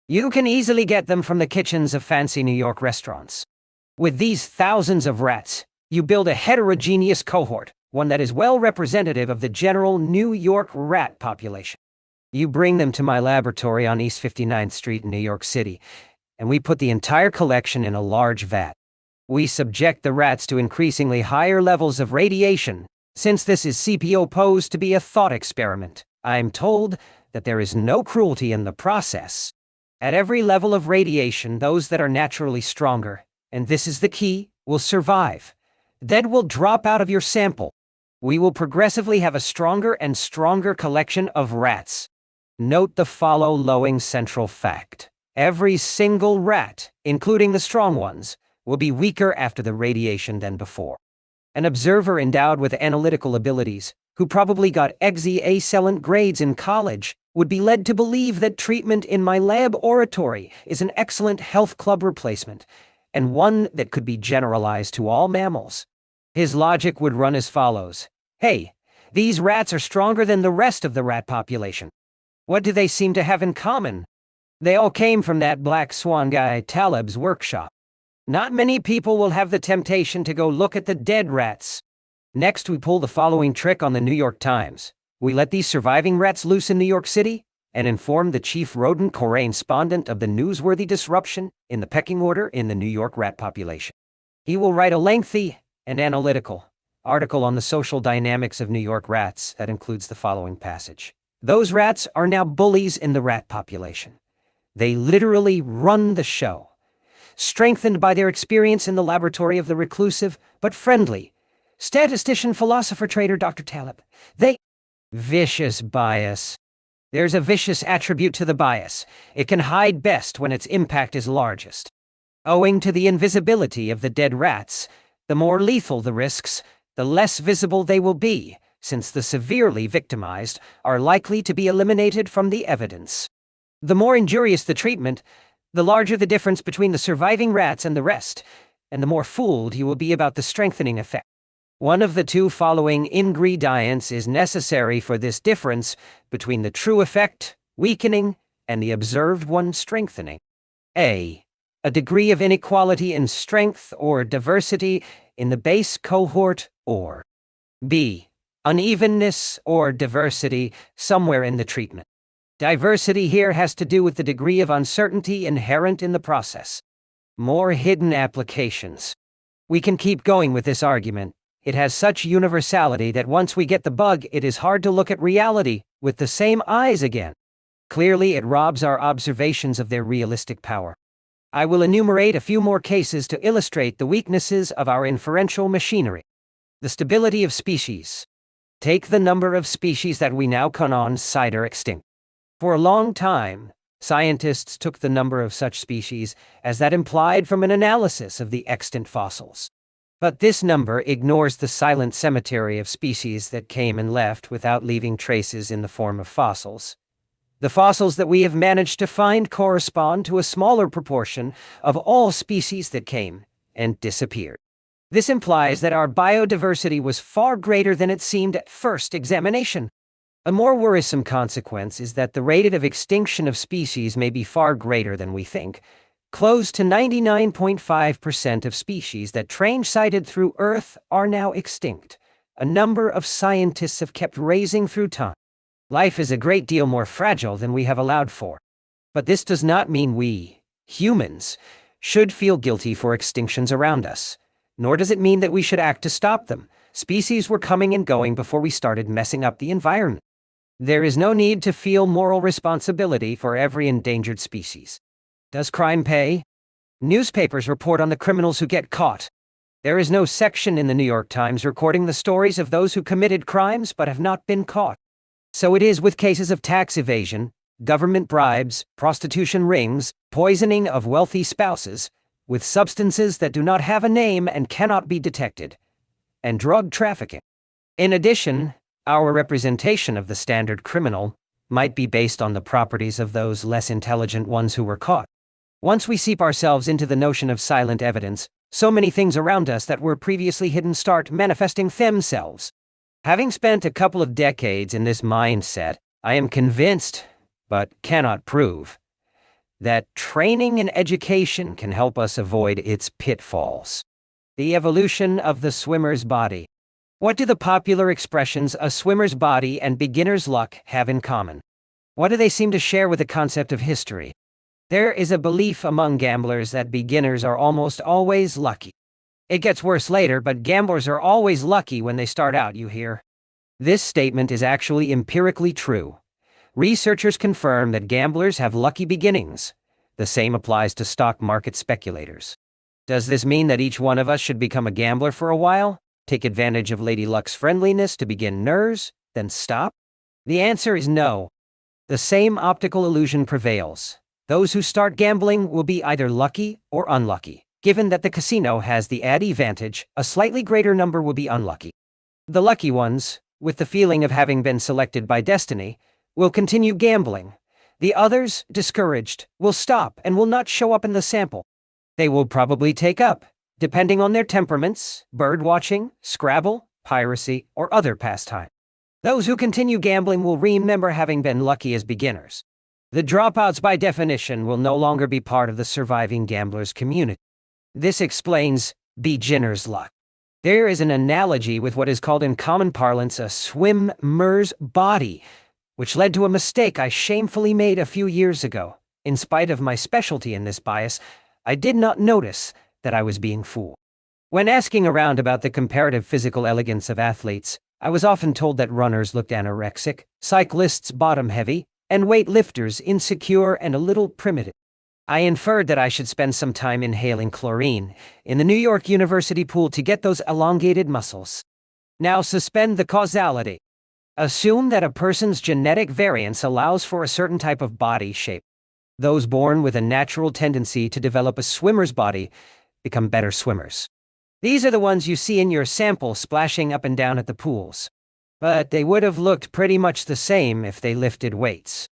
Speaker 2: You can easily get them from the kitchens of fancy New York restaurants. With these thousands of rats, you build a heterogeneous cohort, one that is well representative of the general New York rat population. You bring them to my laboratory on East 59th Street in New York City, and we put the entire collection in a large vat. We subject the rats to increasingly higher levels of radiation. Since this is supposed to be a thought experiment, I'm told that there is no cruelty in the process. At every level of radiation, those that are naturally stronger, and this is the key, will survive. Dead will drop out of your sample. We will progressively have a stronger and stronger collection of rats. Note the following central fact. Every single rat, including the strong ones, will be weaker after the radiation than before. An observer endowed with analytical abilities, who probably got excellent grades in college, would be led to believe that treatment in my laboratory is an excellent health club replacement, and one that could be generalized to all mammals. His logic would run as follows. Hey, these rats are stronger than the rest of the rat population. What do they seem to have in common? They all came from that black Swan guy Taleb's workshop. Not many people will have the temptation to go look at the dead rats. Next, we pull the following trick on the New York Times. We let these surviving rats loose in New York City and inform the chief rodent correspondent of the newsworthy disruption in the pecking order in the New York rat population. He will write a lengthy and analytical article on the social dynamics of New York rats that includes the following passage. Those rats are now bullies in the rat population. They literally run the show. Strengthened by their experience in the laboratory of the reclusive but friendly, statistician, philosopher, trader, Dr. Taleb. Vicious bias. There's a vicious attribute to the bias. It can hide best when its impact is largest. Owing to the invisibility of the dead rats, the more lethal the risks, the less visible they will be, since the severely victimized are likely to be eliminated from the evidence. The more injurious the treatment, the larger the difference between the surviving rats and the rest, and the more fooled you will be about the strengthening effect. One of the two following ingredients is necessary for this difference between the true effect, weakening, and the observed one, strengthening. A degree of inequality in strength or diversity in the base cohort, or B, unevenness or diversity somewhere in the treatment. Diversity here has to do with the degree of uncertainty inherent in the process. More hidden applications. We can keep going with this argument. It has such universality that once we get the bug, it is hard to look at reality with the same eyes again. Clearly, it robs our observations of their realistic power. I will enumerate a few more cases to illustrate the weaknesses of our inferential machinery. The stability of species. Take the number of species that we now consider extinct. For a long time, scientists took the number of such species as that implied from an analysis of the extant fossils. But this number ignores the silent cemetery of species that came and left without leaving traces in the form of fossils. The fossils that we have managed to find correspond to a smaller proportion of all species that came and disappeared. This implies that our biodiversity was far greater than it seemed at first examination. A more worrisome consequence is that the rate of extinction of species may be far greater than we think. Close to 99.5% of species that transited through Earth are now extinct. A number of scientists have kept raising through time. Life is a great deal more fragile than we have allowed for. But this does not mean we, humans, should feel guilty for extinctions around us. Nor does it mean that we should act to stop them. Species were coming and going before we started messing up the environment. There is no need to feel moral responsibility for every endangered species. Does crime pay? Newspapers report on the criminals who get caught. There is no section in the New York Times recording the stories of those who committed crimes but have not been caught. So it is with cases of tax evasion, government bribes, prostitution rings, poisoning of wealthy spouses, with substances that do not have a name and cannot be detected, and drug trafficking. In addition, our representation of the standard criminal might be based on the properties of those less intelligent ones who were caught. Once we seep ourselves into the notion of silent evidence, so many things around us that were previously hidden start manifesting themselves. Having spent a couple of decades in this mindset, I am convinced, but cannot prove, that training and education can help us avoid its pitfalls. The evolution of the swimmer's body. What do the popular expressions "a swimmer's body" and "beginner's luck" have in common? What do they seem to share with the concept of history? There is a belief among gamblers that beginners are almost always lucky. It gets worse later, but gamblers are always lucky when they start out, you hear. This statement is actually empirically true. Researchers confirm that gamblers have lucky beginnings. The same applies to stock market speculators. Does this mean that each one of us should become a gambler for a while? Take advantage of Lady Luck's friendliness to begin NERS, then stop? The answer is no. The same optical illusion prevails. Those who start gambling will be either lucky or unlucky. Given that the casino has the added advantage, a slightly greater number will be unlucky. The lucky ones, with the feeling of having been selected by destiny, will continue gambling. The others, discouraged, will stop and will not show up in the sample. They will probably take up, depending on their temperaments, birdwatching, Scrabble, piracy, or other pastime. Those who continue gambling will remember having been lucky as beginners. The dropouts, by definition, will no longer be part of the surviving gamblers' community. This explains beginner's luck. There is an analogy with what is called in common parlance a swimmer's body, which led to a mistake I shamefully made a few years ago. In spite of my specialty in this bias, I did not notice that I was being fooled. When asking around about the comparative physical elegance of athletes, I was often told that runners looked anorexic, cyclists bottom-heavy, and weightlifters insecure and a little primitive. I inferred that I should spend some time inhaling chlorine in the New York University pool to get those elongated muscles. Now suspend the causality. Assume that a person's genetic variance allows for a certain type of body shape. Those born with a natural tendency to develop a swimmer's body become better swimmers. These are the ones you see in your sample splashing up and down at the pools. But they would have looked pretty much the same if they lifted weights.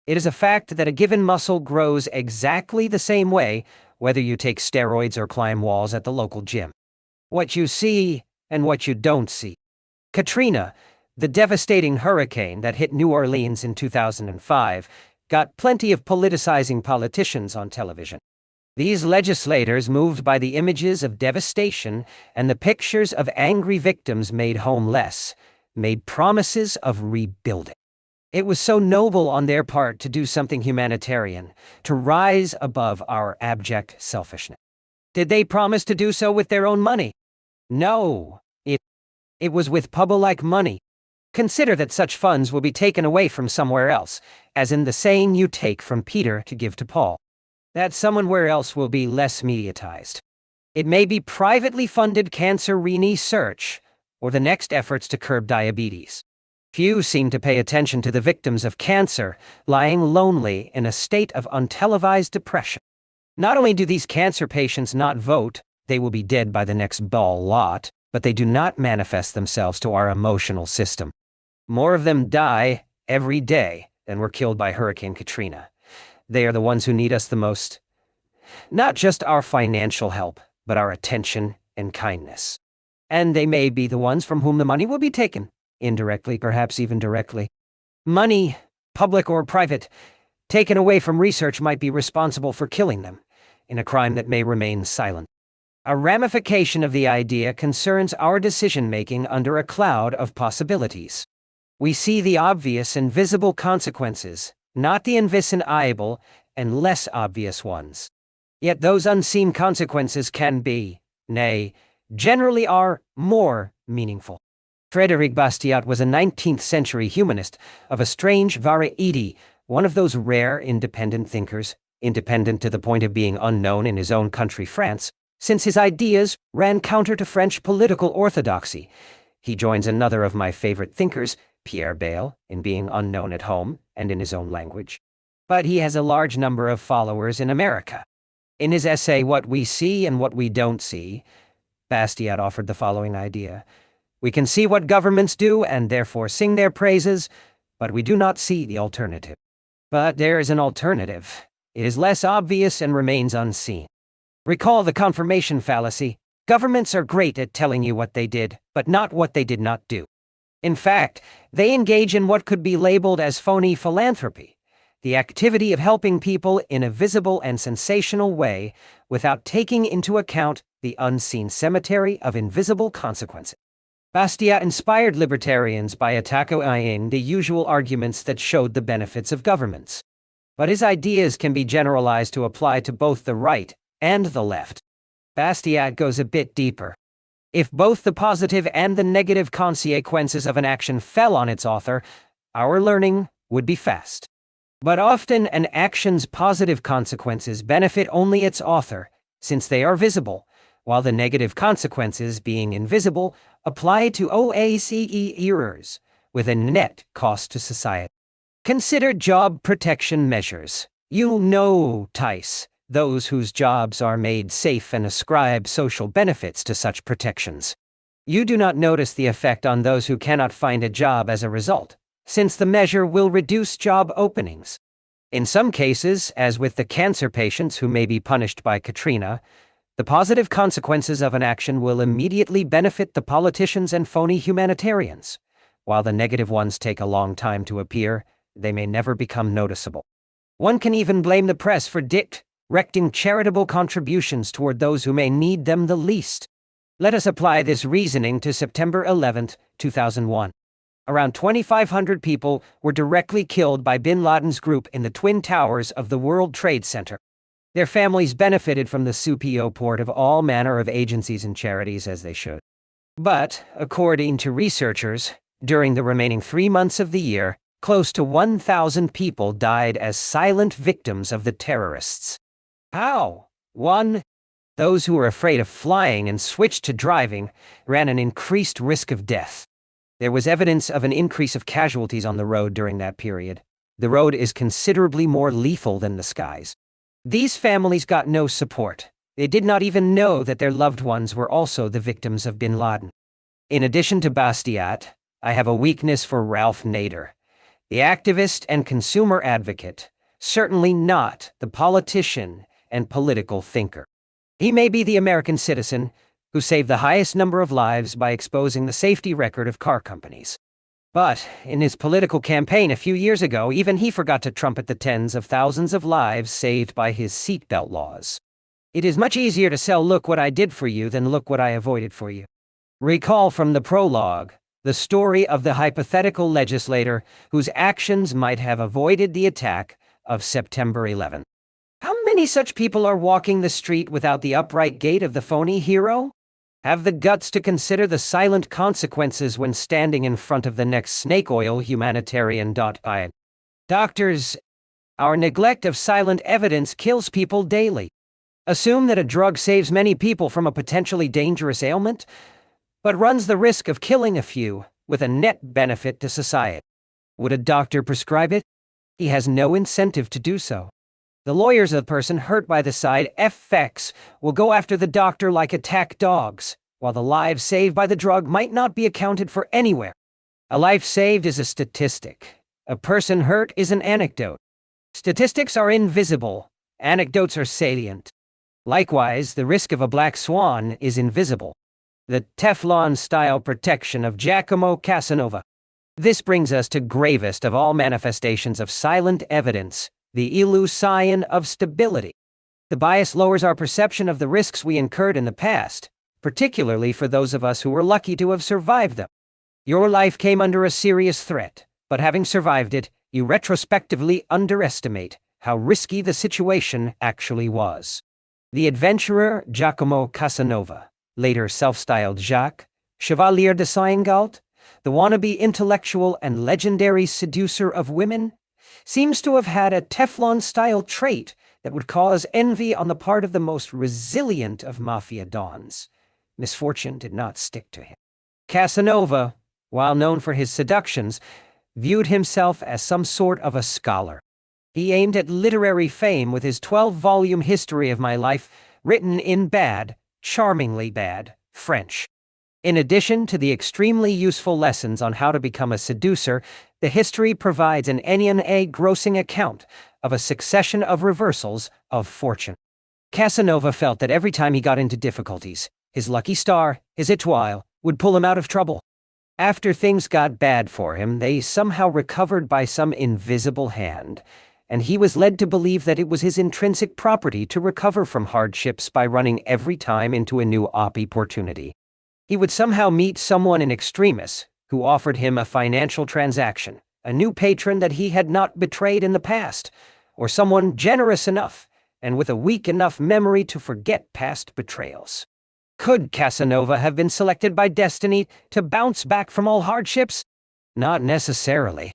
Speaker 2: It is a fact that a given muscle grows exactly the same way whether you take steroids or climb walls at the local gym. What you see and what you don't see. Katrina, the devastating hurricane that hit New Orleans in 2005, got plenty of politicizing politicians on television. These legislators, moved by the images of devastation and the pictures of angry victims made homeless, made promises of rebuilding. It was so noble on their part to do something humanitarian, to rise above our abject selfishness. Did they promise to do so with their own money? No, it was with public money. Consider that such funds will be taken away from somewhere else, as in the saying you take from Peter to give to Paul. That somewhere else will be less mediatized. It may be privately funded cancer research, or the next efforts to curb diabetes. Few seem to pay attention to the victims of cancer lying lonely in a state of untelevised depression. Not only do these cancer patients not vote, they will be dead by the next ball lot, but they do not manifest themselves to our emotional system. More of them die every day than were killed by Hurricane Katrina. They are the ones who need us the most. Not just our financial help, but our attention and kindness. And they may be the ones from whom the money will be taken, indirectly, perhaps even directly. Money, public or private, taken away from research might be responsible for killing them, in a crime that may remain silent. A ramification of the idea concerns our decision-making under a cloud of possibilities. We see the obvious and visible consequences, not the invisible and less obvious ones. Yet those unseen consequences can be, nay, generally are, more meaningful. Frédéric Bastiat was a 19th-century humanist of a strange variety, one of those rare independent thinkers, independent to the point of being unknown in his own country, France, since his ideas ran counter to French political orthodoxy. He joins another of my favorite thinkers, Pierre Bayle, in being unknown at home and in his own language. But he has a large number of followers in America. In his essay, What We See and What We Don't See, Bastiat offered the following idea. We can see what governments do and therefore sing their praises, but we do not see the alternative. But there is an alternative. It is less obvious and remains unseen. Recall the confirmation fallacy. Governments are great at telling you what they did, but not what they did not do. In fact, they engage in what could be labeled as phony philanthropy, the activity of helping people in a visible and sensational way without taking into account the unseen cemetery of invisible consequences. Bastiat inspired libertarians by attacking the usual arguments that showed the benefits of governments. But his ideas can be generalized to apply to both the right and the left. Bastiat goes a bit deeper. If both the positive and the negative consequences of an action fell on its author, our learning would be fast. But often an action's positive consequences benefit only its author, since they are visible, while the negative consequences, being invisible, apply to OACE errors, with a net cost to society. Consider job protection measures. You know, Tice, those whose jobs are made safe and ascribe social benefits to such protections. You do not notice the effect on those who cannot find a job as a result, since the measure will reduce job openings. In some cases, as with the cancer patients who may be punished by Katrina, the positive consequences of an action will immediately benefit the politicians and phony humanitarians. While the negative ones take a long time to appear, they may never become noticeable. One can even blame the press for directing charitable contributions toward those who may need them the least. Let us apply this reasoning to September 11, 2001. Around 2,500 people were directly killed by bin Laden's group in the Twin Towers of the World Trade Center. Their families benefited from the support of all manner of agencies and charities, as they should. But, according to researchers, during the remaining 3 months of the year, close to 1,000 people died as silent victims of the terrorists. How? 1. Those who were afraid of flying and switched to driving ran an increased risk of death. There was evidence of an increase of casualties on the road during that period. The road is considerably more lethal than the skies. These families got no support. They did not even know that their loved ones were also the victims of bin Laden. In addition to Bastiat, I have a weakness for Ralph Nader, the activist and consumer advocate, certainly not the politician and political thinker. He may be the American citizen who saved the highest number of lives by exposing the safety record of car companies. But in his political campaign a few years ago, even he forgot to trumpet the tens of thousands of lives saved by his seatbelt laws. It is much easier to sell "look what I did for you" than "look what I avoided for you." Recall from the prologue the story of the hypothetical legislator whose actions might have avoided the attack of September 11th. How many such people are walking the street without the upright gait of the phony hero? Have the guts to consider the silent consequences when standing in front of the next snake oil humanitarian. Doctors, our neglect of silent evidence kills people daily. Assume that a drug saves many people from a potentially dangerous ailment, but runs the risk of killing a few with a net benefit to society. Would a doctor prescribe it? He has no incentive to do so. The lawyers of the person hurt by the side effects will go after the doctor like attack dogs, while the lives saved by the drug might not be accounted for anywhere. A life saved is a statistic. A person hurt is an anecdote. Statistics are invisible. Anecdotes are salient. Likewise, the risk of a black swan is invisible. The Teflon-style protection of Giacomo Casanova. This brings us to gravest of all manifestations of silent evidence, the illusion of stability. The bias lowers our perception of the risks we incurred in the past, particularly for those of us who were lucky to have survived them. Your life came under a serious threat, but having survived it, you retrospectively underestimate how risky the situation actually was. The adventurer Giacomo Casanova, later self-styled Jacques, Chevalier de Saint-Galt, the wannabe intellectual and legendary seducer of women, seems to have had a Teflon-style trait that would cause envy on the part of the most resilient of mafia dons. Misfortune did not stick to him. Casanova, while known for his seductions, viewed himself as some sort of a scholar. He aimed at literary fame with his 12-volume history of my life, written in bad, charmingly bad, French. In addition to the extremely useful lessons on how to become a seducer, the history provides an engrossing account of a succession of reversals of fortune. Casanova felt that every time he got into difficulties, his lucky star, his étoile, would pull him out of trouble. After things got bad for him, they somehow recovered by some invisible hand, and he was led to believe that it was his intrinsic property to recover from hardships by running every time into a new opportunity. He would somehow meet someone in extremis who offered him a financial transaction, a new patron that he had not betrayed in the past, or someone generous enough and with a weak enough memory to forget past betrayals. Could Casanova have been selected by destiny to bounce back from all hardships? Not necessarily.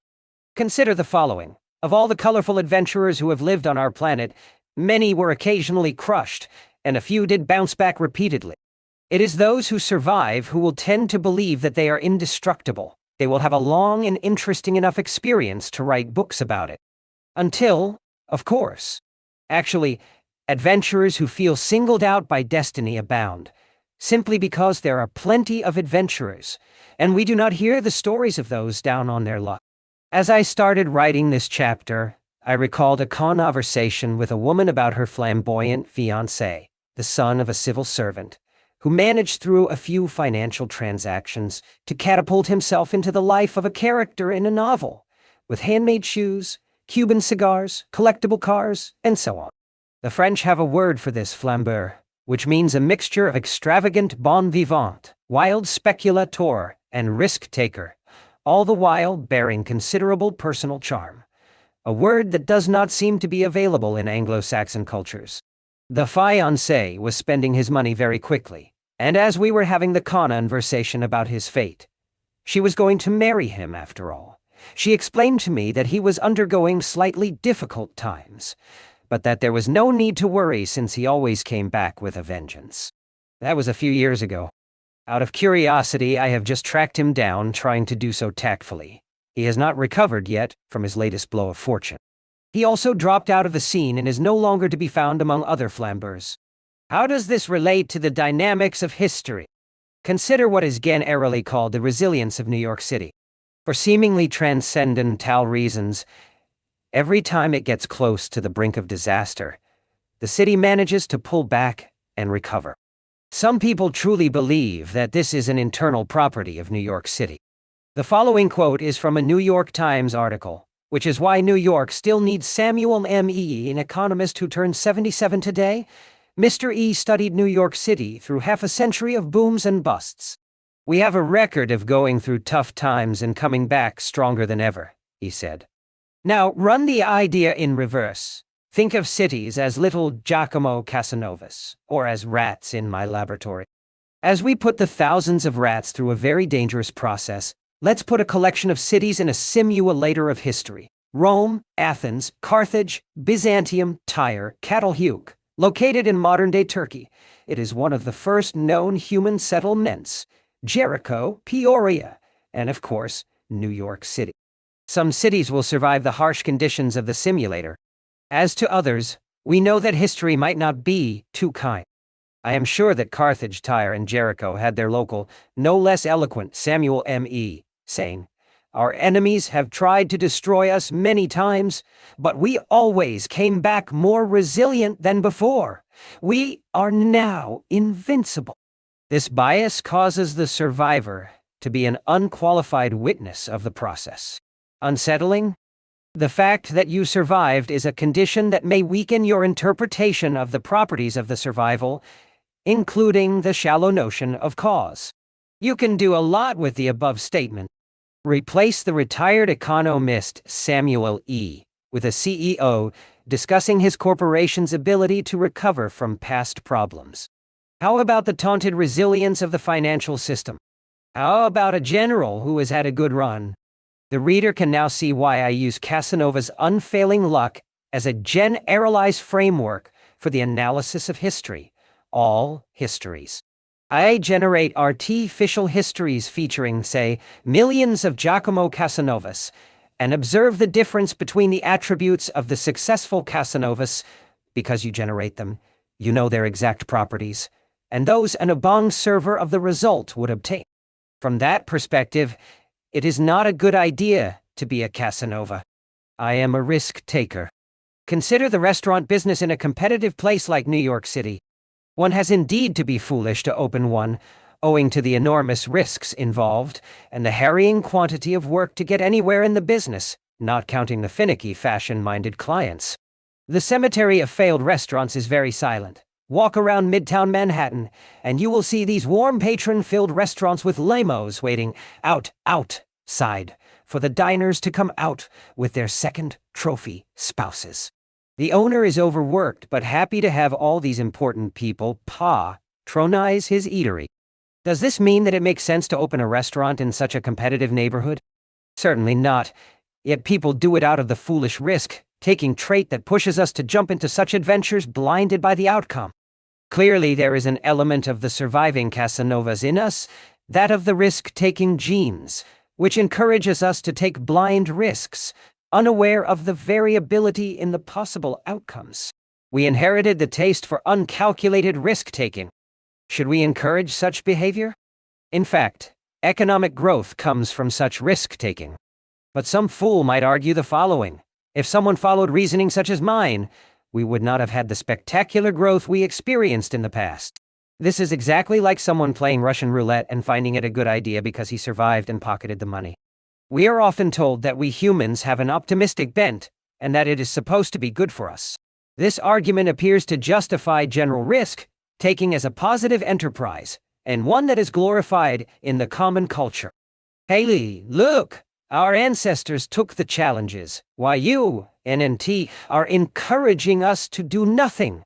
Speaker 2: Consider the following. Of all the colorful adventurers who have lived on our planet, many were occasionally crushed, and a few did bounce back repeatedly. It is those who survive who will tend to believe that they are indestructible. They will have a long and interesting enough experience to write books about it. Until, of course. Actually, adventurers who feel singled out by destiny abound, simply because there are plenty of adventurers, and we do not hear the stories of those down on their luck. As I started writing this chapter, I recalled a conversation with a woman about her flamboyant fiancé, the son of a civil servant, who managed through a few financial transactions to catapult himself into the life of a character in a novel, with handmade shoes, Cuban cigars, collectible cars, and so on. The French have a word for this flambeur, which means a mixture of extravagant bon vivant, wild speculator, and risk-taker, all the while bearing considerable personal charm, a word that does not seem to be available in Anglo-Saxon cultures. The fiancé was spending his money very quickly, and as we were having the conversation about his fate, she was going to marry him after all. She explained to me that he was undergoing slightly difficult times, but that there was no need to worry since he always came back with a vengeance. That was a few years ago. Out of curiosity, I have just tracked him down, trying to do so tactfully. He has not recovered yet from his latest blow of fortune. He also dropped out of the scene and is no longer to be found among other flambeurs. How does this relate to the dynamics of history? Consider what is generally called the resilience of New York City. For seemingly transcendental reasons, every time it gets close to the brink of disaster, the city manages to pull back and recover. Some people truly believe that this is an internal property of New York City. The following quote is from a New York Times article, which is why New York still needs Samuel M. E., an economist who turned 77 today. Mr. E. studied New York City through half a century of booms and busts. We have a record of going through tough times and coming back stronger than ever, he said. Now, run the idea in reverse. Think of cities as little Giacomo Casanovas, or as rats in my laboratory. As we put the thousands of rats through a very dangerous process, let's put a collection of cities in a simulator of history. Rome, Athens, Carthage, Byzantium, Tyre, Catalhuyuk. Located in modern-day Turkey, it is one of the first known human settlements. Jericho, Peoria, and of course, New York City. Some cities will survive the harsh conditions of the simulator. As to others, we know that history might not be too kind. I am sure that Carthage, Tyre, and Jericho had their local, no less eloquent Samuel M. E. saying, "Our enemies have tried to destroy us many times, but we always came back more resilient than before. We are now invincible." This bias causes the survivor to be an unqualified witness of the process. Unsettling? The fact that you survived is a condition that may weaken your interpretation of the properties of the survival, including the shallow notion of cause. You can do a lot with the above statement. Replace the retired economist Samuel E. with a CEO discussing his corporation's ability to recover from past problems. How about the taunted resilience of the financial system? How about a general who has had a good run? The reader can now see why I use Casanova's unfailing luck as a generalized framework for the analysis of history, all histories. I generate artificial histories featuring, say, millions of Giacomo Casanovas, and observe the difference between the attributes of the successful Casanovas, because you generate them, you know their exact properties, and those an Abong server of the result would obtain. From that perspective, it is not a good idea to be a Casanova. I am a risk taker. Consider the restaurant business in a competitive place like New York City. One has indeed to be foolish to open one, owing to the enormous risks involved and the harrying quantity of work to get anywhere in the business, not counting the finicky, fashion-minded clients. The cemetery of failed restaurants is very silent. Walk around Midtown Manhattan, and you will see these warm patron-filled restaurants with lamos waiting outside for the diners to come out with their second trophy spouses. The owner is overworked but happy to have all these important people patronize his eatery. Does this mean that it makes sense to open a restaurant in such a competitive neighborhood? Certainly not. Yet people do it out of the foolish risk-taking trait that pushes us to jump into such adventures blinded by the outcome. Clearly, there is an element of the surviving Casanovas in us, that of the risk-taking genes, which encourages us to take blind risks, unaware of the variability in the possible outcomes. We inherited the taste for uncalculated risk-taking. Should we encourage such behavior? In fact, economic growth comes from such risk-taking. But some fool might argue the following: if someone followed reasoning such as mine, we would not have had the spectacular growth we experienced in the past. This is exactly like someone playing Russian roulette and finding it a good idea because he survived and pocketed the money. We are often told that we humans have an optimistic bent, and that it is supposed to be good for us. This argument appears to justify general risk-taking as a positive enterprise, and one that is glorified in the common culture. Hey, look! Our ancestors took the challenges, while you, NNT, are encouraging us to do nothing.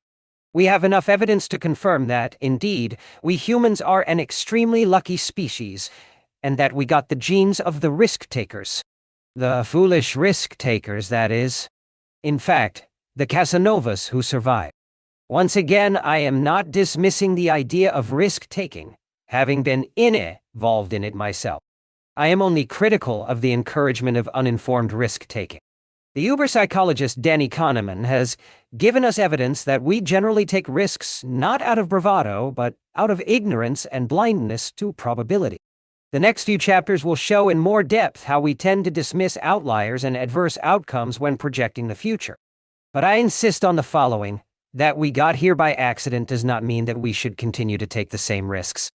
Speaker 2: We have enough evidence to confirm that, indeed, we humans are an extremely lucky species, and that we got the genes of the risk-takers. The foolish risk-takers, that is. In fact, the Casanovas who survive. Once again, I am not dismissing the idea of risk-taking, having been involved in it myself. I am only critical of the encouragement of uninformed risk-taking. The Uber psychologist Danny Kahneman has given us evidence that we generally take risks not out of bravado, but out of ignorance and blindness to probability. The next few chapters will show in more depth how we tend to dismiss outliers and adverse outcomes when projecting the future. But I insist on the following: that we got here by accident does not mean that we should continue to take the same risks.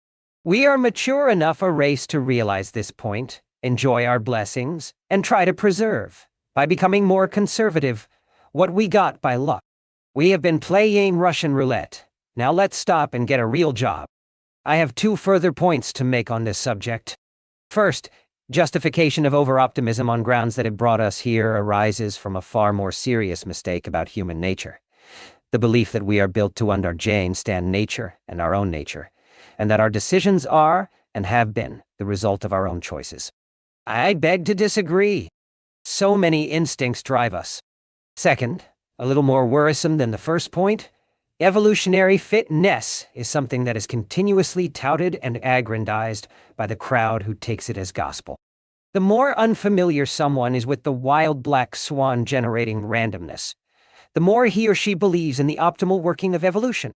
Speaker 2: We are mature enough a race to realize this point, enjoy our blessings, and try to preserve, by becoming more conservative, what we got by luck. We have been playing Russian roulette. Now let's stop and get a real job. I have 2 further points to make on this subject. First, justification of over-optimism on grounds that have brought us here arises from a far more serious mistake about human nature. The belief that we are built to understand nature and our own nature, and that our decisions are, and have been, the result of our own choices. I beg to disagree. So many instincts drive us. Second, a little more worrisome than the first point, evolutionary fitness is something that is continuously touted and aggrandized by the crowd who takes it as gospel. The more unfamiliar someone is with the wild black swan generating randomness, the more he or she believes in the optimal working of evolution.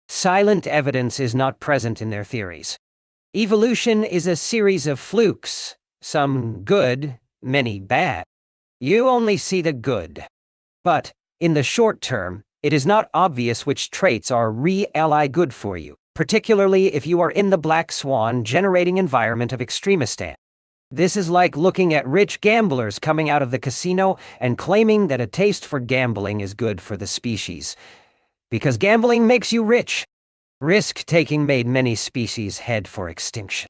Speaker 2: Silent evidence is not present in their theories. Evolution is a series of flukes, some good, many bad. You only see the good. But, in the short term, it is not obvious which traits are really good for you, particularly if you are in the black swan generating environment of extremistan. This is like looking at rich gamblers coming out of the casino and claiming that a taste for gambling is good for the species, because gambling makes you rich. Risk-taking made many species head for extinction.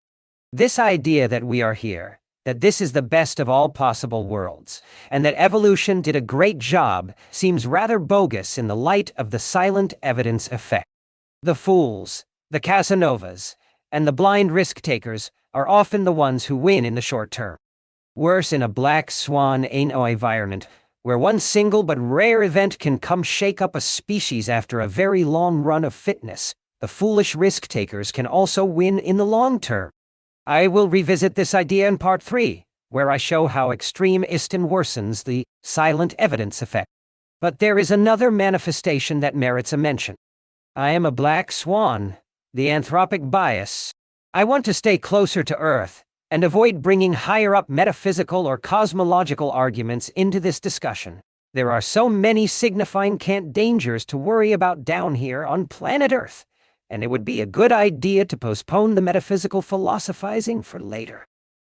Speaker 2: This idea that we are here, that this is the best of all possible worlds, and that evolution did a great job, seems rather bogus in the light of the silent evidence effect. The fools, the Casanovas, and the blind risk-takers are often the ones who win in the short term. Worse, in a black swan environment, where one single but rare event can come shake up a species after a very long run of fitness, the foolish risk-takers can also win in the long term. I will revisit this idea in Part 3, where I show how extremism worsens the silent evidence effect. But there is another manifestation that merits a mention. I am a black swan, the anthropic bias. I want to stay closer to Earth and avoid bringing higher-up metaphysical or cosmological arguments into this discussion. There are so many significant dangers to worry about down here on planet Earth, and it would be a good idea to postpone the metaphysical philosophizing for later.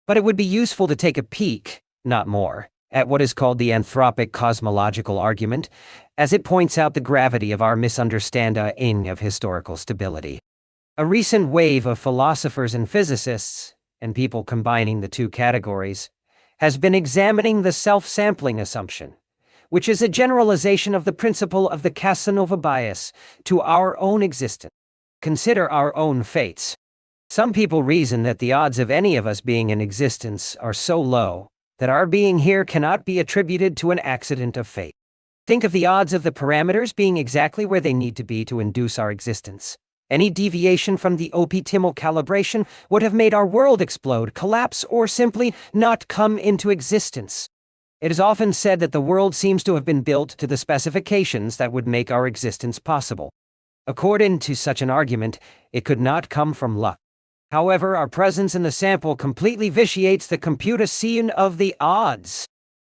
Speaker 2: But it would be useful to take a peek, not more, at what is called the anthropic cosmological argument, as it points out the gravity of our misunderstanding of historical stability. A recent wave of philosophers and physicists, and people combining the 2 categories, has been examining the self-sampling assumption, which is a generalization of the principle of the Casanova bias to our own existence. Consider our own fates. Some people reason that the odds of any of us being in existence are so low that our being here cannot be attributed to an accident of fate. Think of the odds of the parameters being exactly where they need to be to induce our existence. Any deviation from the optimal calibration would have made our world explode, collapse, or simply not come into existence. It is often said that the world seems to have been built to the specifications that would make our existence possible. According to such an argument, it could not come from luck. However, our presence in the sample completely vitiates the computation of the odds.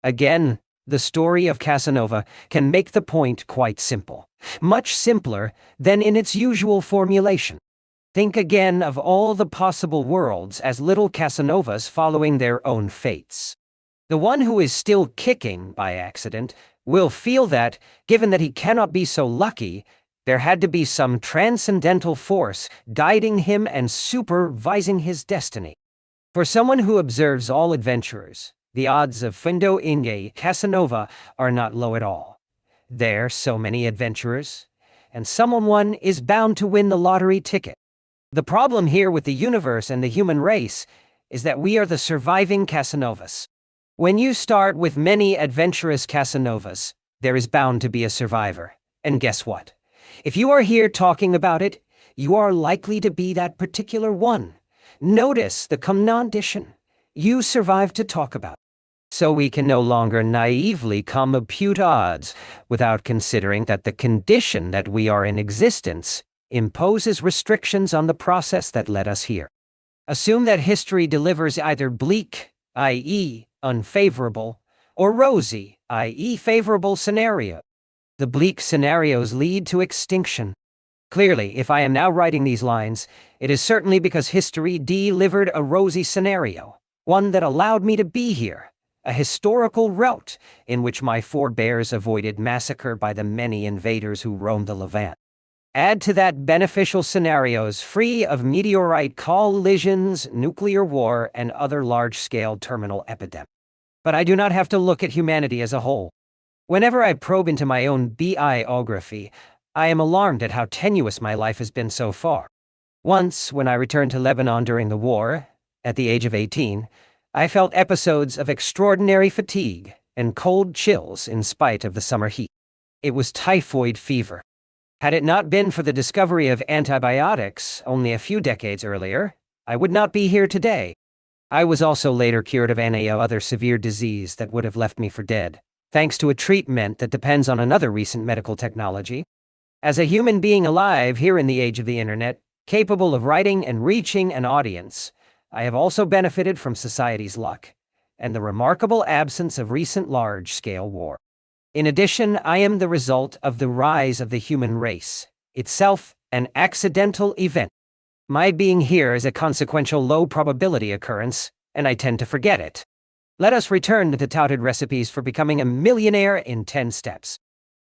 Speaker 2: Again, the story of Casanova can make the point quite simple, much simpler than in its usual formulation. Think again of all the possible worlds as little Casanovas following their own fates. The one who is still kicking by accident will feel that, given that he cannot be so lucky, there had to be some transcendental force guiding him and supervising his destiny. For someone who observes all adventurers, the odds of finding Casanova are not low at all. There are so many adventurers, and someone is bound to win the lottery ticket. The problem here with the universe and the human race is that we are the surviving Casanovas. When you start with many adventurous Casanovas, there is bound to be a survivor. And guess what? If you are here talking about it, you are likely to be that particular one. Notice the condition. You survived to talk about. So we can no longer naively compute odds without considering that the condition that we are in existence imposes restrictions on the process that led us here. Assume that history delivers either bleak, i.e., unfavorable, or rosy, i.e., favorable scenario. The bleak scenarios lead to extinction. Clearly, if I am now writing these lines, it is certainly because history delivered a rosy scenario, one that allowed me to be here, a historical route in which my forebears avoided massacre by the many invaders who roamed the Levant. Add to that beneficial scenarios free of meteorite collisions, nuclear war, and other large-scale terminal epidemics. But I do not have to look at humanity as a whole. Whenever I probe into my own biography, I am alarmed at how tenuous my life has been so far. Once, when I returned to Lebanon during the war, at the age of 18, I felt episodes of extraordinary fatigue and cold chills in spite of the summer heat. It was typhoid fever. Had it not been for the discovery of antibiotics only a few decades earlier, I would not be here today. I was also later cured of any other severe disease that would have left me for dead, thanks to a treatment that depends on another recent medical technology. As a human being alive here in the age of the internet, capable of writing and reaching an audience, I have also benefited from society's luck and the remarkable absence of recent large-scale war. In addition, I am the result of the rise of the human race, itself an accidental event. My being here is a consequential low-probability occurrence, and I tend to forget it. Let us return to the touted recipes for becoming a millionaire in 10 steps.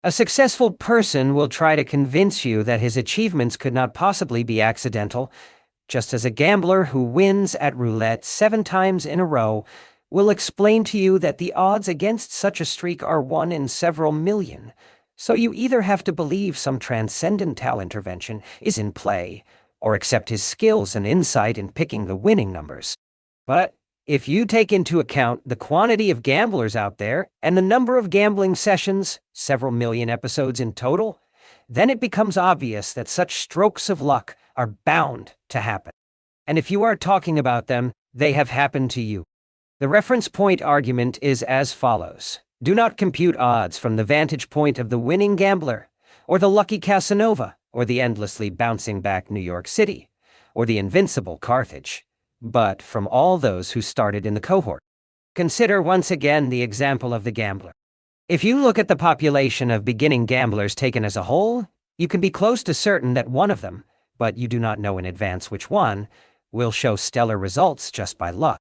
Speaker 2: A successful person will try to convince you that his achievements could not possibly be accidental, just as a gambler who wins at roulette 7 times in a row will explain to you that the odds against such a streak are 1 in several million. So you either have to believe some transcendental intervention is in play, or accept his skills and insight in picking the winning numbers. But if you take into account the quantity of gamblers out there and the number of gambling sessions, several million episodes in total, then it becomes obvious that such strokes of luck are bound to happen. And if you are talking about them, they have happened to you. The reference point argument is as follows. Do not compute odds from the vantage point of the winning gambler, or the lucky Casanova, or the endlessly bouncing back New York City, or the invincible Carthage, but from all those who started in the cohort. Consider once again the example of the gambler. If you look at the population of beginning gamblers taken as a whole, you can be close to certain that one of them, but you do not know in advance which one, will show stellar results just by luck.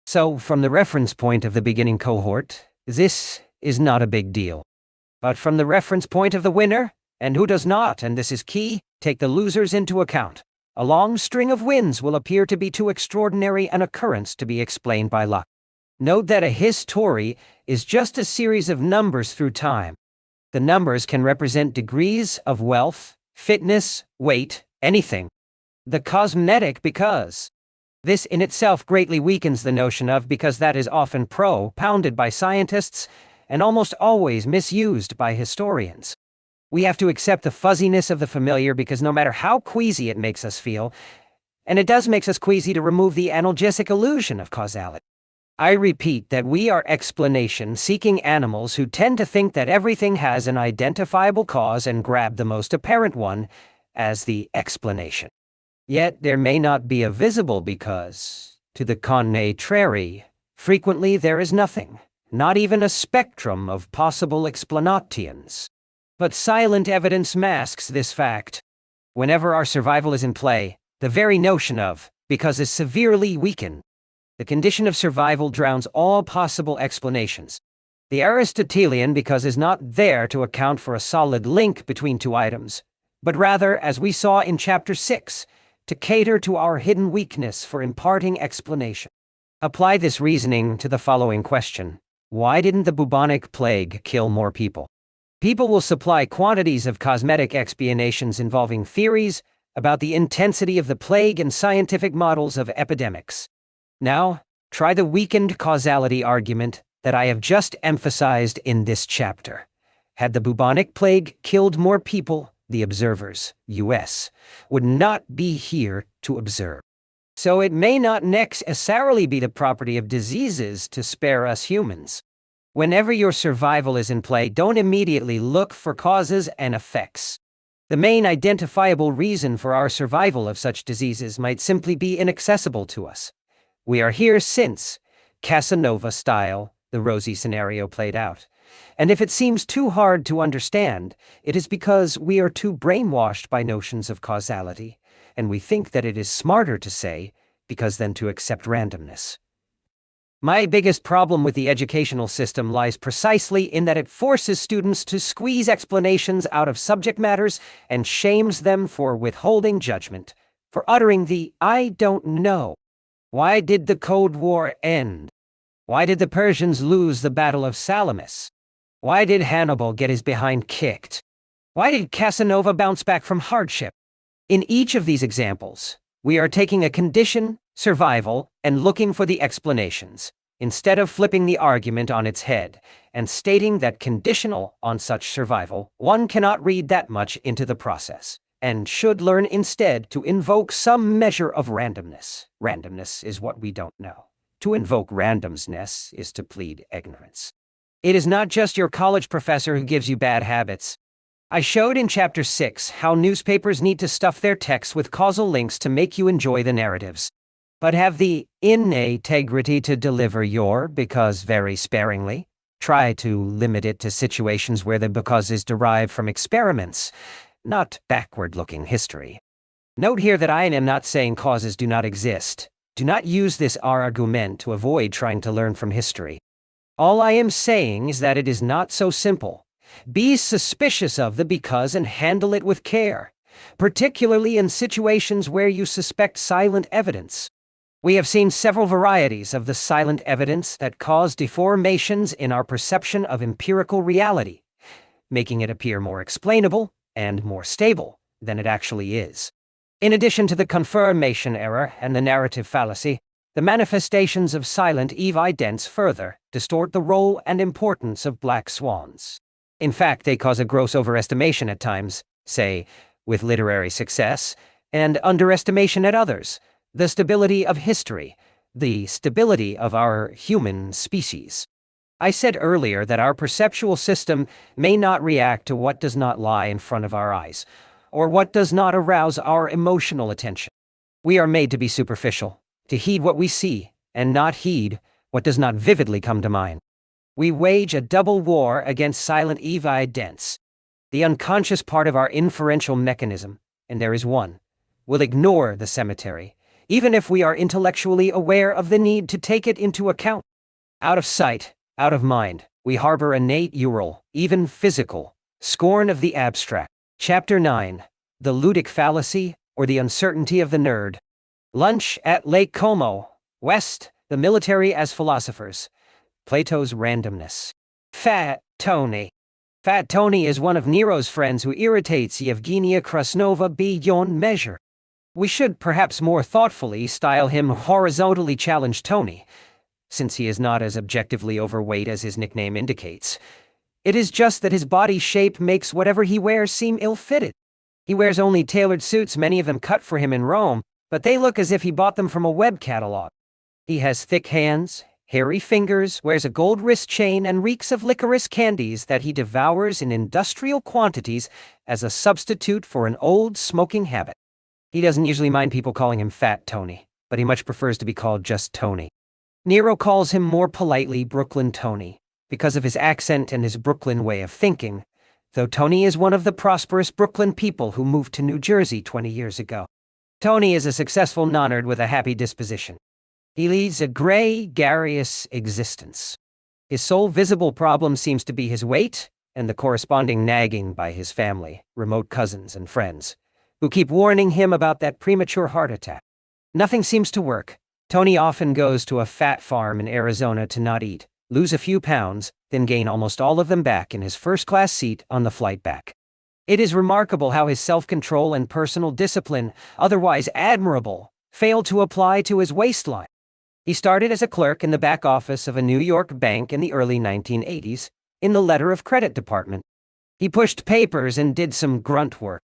Speaker 2: So, from the reference point of the beginning cohort, this is not a big deal. But from the reference point of the winner, and who does not, and this is key, take the losers into account, a long string of wins will appear to be too extraordinary an occurrence to be explained by luck. Note that a history is just a series of numbers through time. The numbers can represent degrees of wealth, fitness, weight, anything. The cosmetic because. This in itself greatly weakens the notion of because that is often propounded by scientists and almost always misused by historians. We have to accept the fuzziness of the familiar because no matter how queasy it makes us feel, and it does make us queasy to remove the analgesic illusion of causality. I repeat that we are explanation-seeking animals who tend to think that everything has an identifiable cause and grab the most apparent one as the explanation. Yet there may not be a visible because, to the contrary, frequently there is nothing, not even a spectrum of possible explanations. But silent evidence masks this fact. Whenever our survival is in play, the very notion of because is severely weakened. The condition of survival drowns all possible explanations. The Aristotelian because is not there to account for a solid link between two items, but rather, as we saw in Chapter 6, to cater to our hidden weakness for imparting explanation. Apply this reasoning to the following question. Why didn't the bubonic plague kill more people? People will supply quantities of cosmetic explanations involving theories about the intensity of the plague and scientific models of epidemics. Now, try the weakened causality argument that I have just emphasized in this chapter. Had the bubonic plague killed more people, the observers, U.S., would not be here to observe. So it may not necessarily be the property of diseases to spare us humans. Whenever your survival is in play, don't immediately look for causes and effects. The main identifiable reason for our survival of such diseases might simply be inaccessible to us. We are here since, Casanova style, the rosy scenario played out. And if it seems too hard to understand, it is because we are too brainwashed by notions of causality, and we think that it is smarter to say, because than to accept randomness. My biggest problem with the educational system lies precisely in that it forces students to squeeze explanations out of subject matters and shames them for withholding judgment, for uttering the "I don't know." Why did the Cold War end? Why did the Persians lose the Battle of Salamis? Why did Hannibal get his behind kicked? Why did Casanova bounce back from hardship? In each of these examples, we are taking a condition, survival, and looking for the explanations, instead of flipping the argument on its head and stating that conditional on such survival, one cannot read that much into the process, and should learn instead to invoke some measure of randomness. Randomness is what we don't know. To invoke randomness is to plead ignorance. It is not just your college professor who gives you bad habits. I showed in Chapter 6 how newspapers need to stuff their texts with causal links to make you enjoy the narratives, but have the integrity to deliver your because very sparingly. Try to limit it to situations where the because is derived from experiments, not backward-looking history. Note here that I am not saying causes do not exist. Do not use this argument to avoid trying to learn from history. All I am saying is that it is not so simple. Be suspicious of the because and handle it with care, particularly in situations where you suspect silent evidence. We have seen several varieties of the silent evidence that cause deformations in our perception of empirical reality, making it appear more explainable and more stable than it actually is. In addition to the confirmation error and the narrative fallacy, the manifestations of silent evidence further distort the role and importance of black swans. In fact, they cause a gross overestimation at times, say, with literary success, and underestimation at others, the stability of history, the stability of our human species. I said earlier that our perceptual system may not react to what does not lie in front of our eyes, or what does not arouse our emotional attention. We are made to be superficial, to heed what we see, and not heed what does not vividly come to mind. We wage a double war against silent evidence. The unconscious part of our inferential mechanism, and there is one, will ignore the cemetery, even if we are intellectually aware of the need to take it into account. Out of sight, out of mind, we harbor a natural, even physical, scorn of the abstract. Chapter 9, The Ludic Fallacy, or the Uncertainty of the Nerd. Lunch at Lake Como, West, the Military as Philosophers. Plato's randomness. Fat Tony. Fat Tony is one of Nero's friends who irritates Yevgenia Krasnova beyond measure. We should perhaps more thoughtfully style him horizontally challenged Tony, since he is not as objectively overweight as his nickname indicates. It is just that his body shape makes whatever he wears seem ill-fitted. He wears only tailored suits, many of them cut for him in Rome, but they look as if he bought them from a web catalog. He has thick hands, hairy fingers, wears a gold wrist chain, and reeks of licorice candies that he devours in industrial quantities as a substitute for an old smoking habit. He doesn't usually mind people calling him Fat Tony, but he much prefers to be called just Tony. Nero calls him more politely Brooklyn Tony, because of his accent and his Brooklyn way of thinking, though Tony is one of the prosperous Brooklyn people who moved to New Jersey 20 years ago. Tony is a successful nonard with a happy disposition. He leads a gregarious existence. His sole visible problem seems to be his weight and the corresponding nagging by his family, remote cousins and friends, who keep warning him about that premature heart attack. Nothing seems to work. Tony often goes to a fat farm in Arizona to not eat, lose a few pounds, then gain almost all of them back in his first-class seat on the flight back. It is remarkable how his self-control and personal discipline, otherwise admirable, fail to apply to his waistline. He started as a clerk in the back office of a New York bank in the early 1980s, in the letter of credit department. He pushed papers and did some grunt work.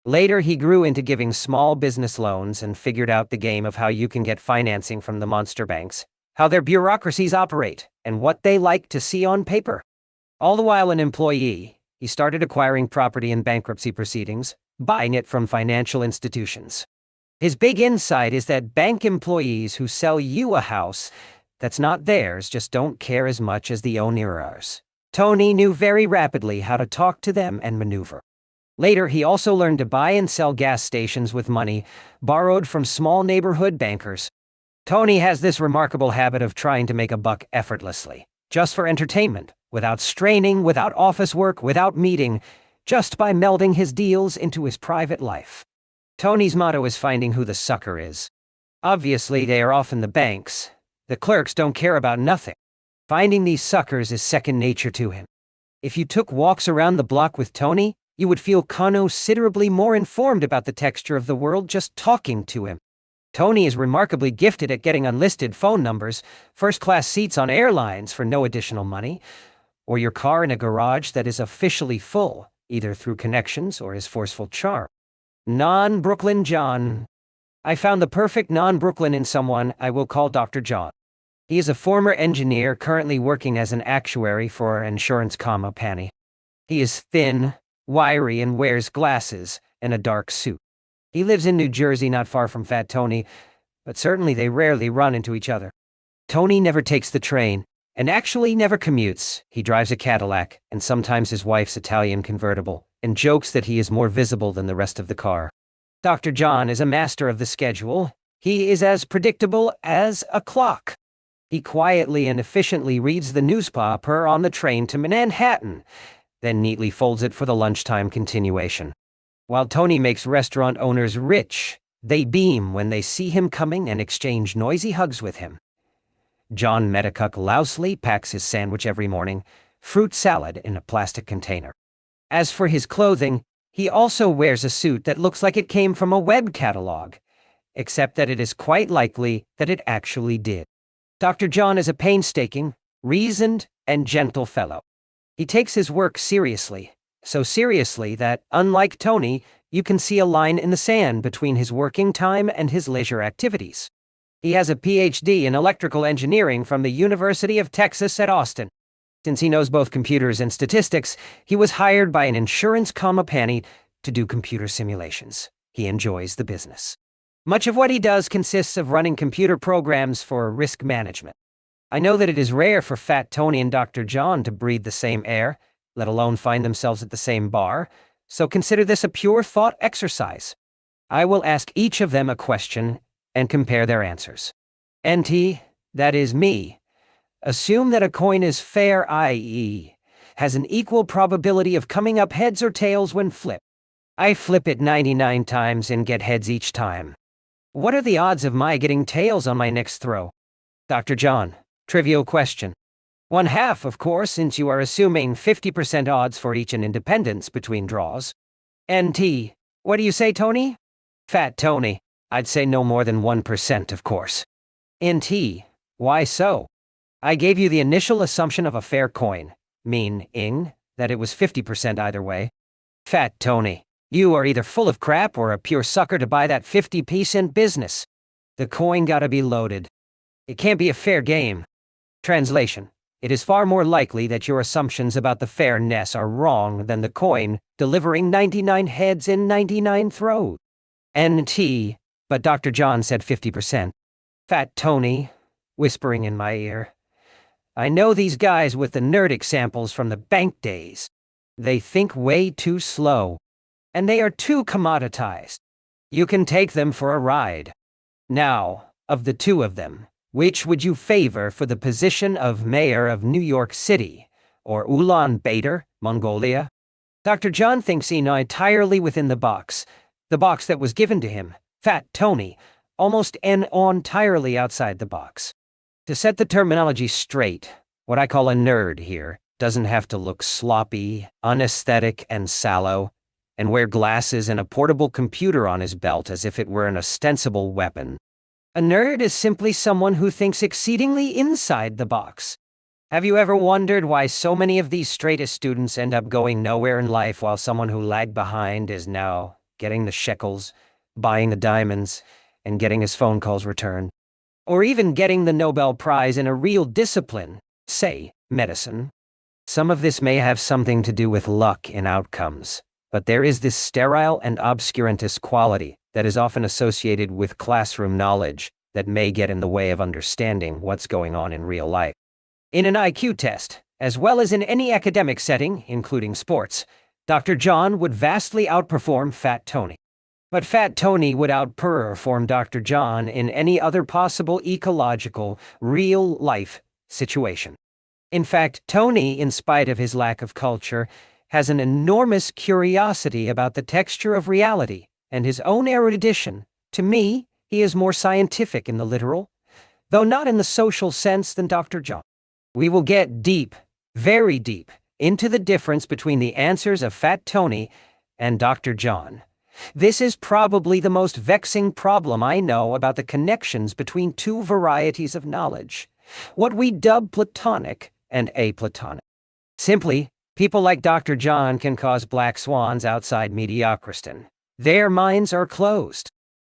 Speaker 2: Later, he grew into giving small business loans and figured out the game of how you can get financing from the monster banks, how their bureaucracies operate, and what they like to see on paper. All the while an employee, he started acquiring property in bankruptcy proceedings, buying it from financial institutions. His big insight is that bank employees who sell you a house that's not theirs just don't care as much as the owners. Tony knew very rapidly how to talk to them and maneuver. Later, he also learned to buy and sell gas stations with money borrowed from small neighborhood bankers. Tony has this remarkable habit of trying to make a buck effortlessly, just for entertainment, without straining, without office work, without meeting, just by melding his deals into his private life. Tony's motto is finding who the sucker is. Obviously, they are often the banks. The clerks don't care about nothing. Finding these suckers is second nature to him. If you took walks around the block with Tony, you would feel considerably more informed about the texture of the world just talking to him. Tony is remarkably gifted at getting unlisted phone numbers, first-class seats on airlines for no additional money, or your car in a garage that is officially full, either through connections or his forceful charm. Non-Brooklyn John. I found the perfect non-Brooklyn in someone I will call Dr. John. He is a former engineer currently working as an actuary for an insurance company. He is thin, wiry, and wears glasses and a dark suit. He lives in New Jersey, not far from Fat Tony, but certainly they rarely run into each other. Tony never takes the train, and actually never commutes. He drives a Cadillac, and sometimes his wife's Italian convertible, and jokes that he is more visible than the rest of the car. Dr. John is a master of the schedule. He is as predictable as a clock. He quietly and efficiently reads the newspaper on the train to Manhattan, then neatly folds it for the lunchtime continuation. While Tony makes restaurant owners rich, they beam when they see him coming and exchange noisy hugs with him. John meticulously packs his sandwich every morning, fruit salad in a plastic container. As for his clothing, he also wears a suit that looks like it came from a web catalog, except that it is quite likely that it actually did. Dr. John is a painstaking, reasoned, and gentle fellow. He takes his work seriously, so seriously that, unlike Tony, you can see a line in the sand between his working time and his leisure activities. He has a PhD in electrical engineering from the University of Texas at Austin. Since he knows both computers and statistics, he was hired by an insurance company to do computer simulations. He enjoys the business. Much of what he does consists of running computer programs for risk management. I know that it is rare for Fat Tony and Dr. John to breathe the same air, let alone find themselves at the same bar, so consider this a pure thought exercise. I will ask each of them a question and compare their answers. NT, that is me. Assume that a coin is fair, i.e., has an equal probability of coming up heads or tails when flipped. I flip it 99 times and get heads each time. What are the odds of my getting tails on my next throw? Dr. John, trivial question. 1/2, of course, since you are assuming 50% odds for each an independence between draws. NT, what do you say, Tony? Fat Tony, I'd say no more than 1%, of course. NT, why so? I gave you the initial assumption of a fair coin, meaning that it was 50% either way. Fat Tony, you are either full of crap or a pure sucker to buy that 50% business. The coin gotta be loaded. It can't be a fair game. Translation. It is far more likely that your assumptions about the fairness are wrong than the coin delivering 99 heads in 99 throws. NT, but Dr. John said 50%. Fat Tony, whispering in my ear. I know these guys with the nerd examples from the bank days. They think way too slow. And they are too commoditized. You can take them for a ride. Now, of the two of them, which would you favor for the position of mayor of New York City, or Ulaanbaatar, Mongolia? Dr. John thinks he knows entirely within the box that was given to him, Fat Tony, almost entirely outside the box. To set the terminology straight, what I call a nerd here doesn't have to look sloppy, unaesthetic, and sallow, and wear glasses and a portable computer on his belt as if it were an ostensible weapon. A nerd is simply someone who thinks exceedingly inside the box. Have you ever wondered why so many of these straightest students end up going nowhere in life while someone who lagged behind is now getting the shekels, buying the diamonds, and getting his phone calls returned? Or even getting the Nobel Prize in a real discipline, say, medicine? Some of this may have something to do with luck in outcomes, but there is this sterile and obscurantist quality that is often associated with classroom knowledge that may get in the way of understanding what's going on in real life. In an IQ test, as well as in any academic setting, including sports, Dr. John would vastly outperform Fat Tony. But Fat Tony would outperform Dr. John in any other possible ecological, real-life situation. In fact, Tony, in spite of his lack of culture, has an enormous curiosity about the texture of reality and his own erudition. To me, he is more scientific in the literal, though not in the social sense, than Dr. John. We will get deep, very deep, into the difference between the answers of Fat Tony and Dr. John. This is probably the most vexing problem I know about the connections between two varieties of knowledge, what we dub Platonic and aplatonic. Simply, people like Dr. John can cause black swans outside mediocrity. Their minds are closed.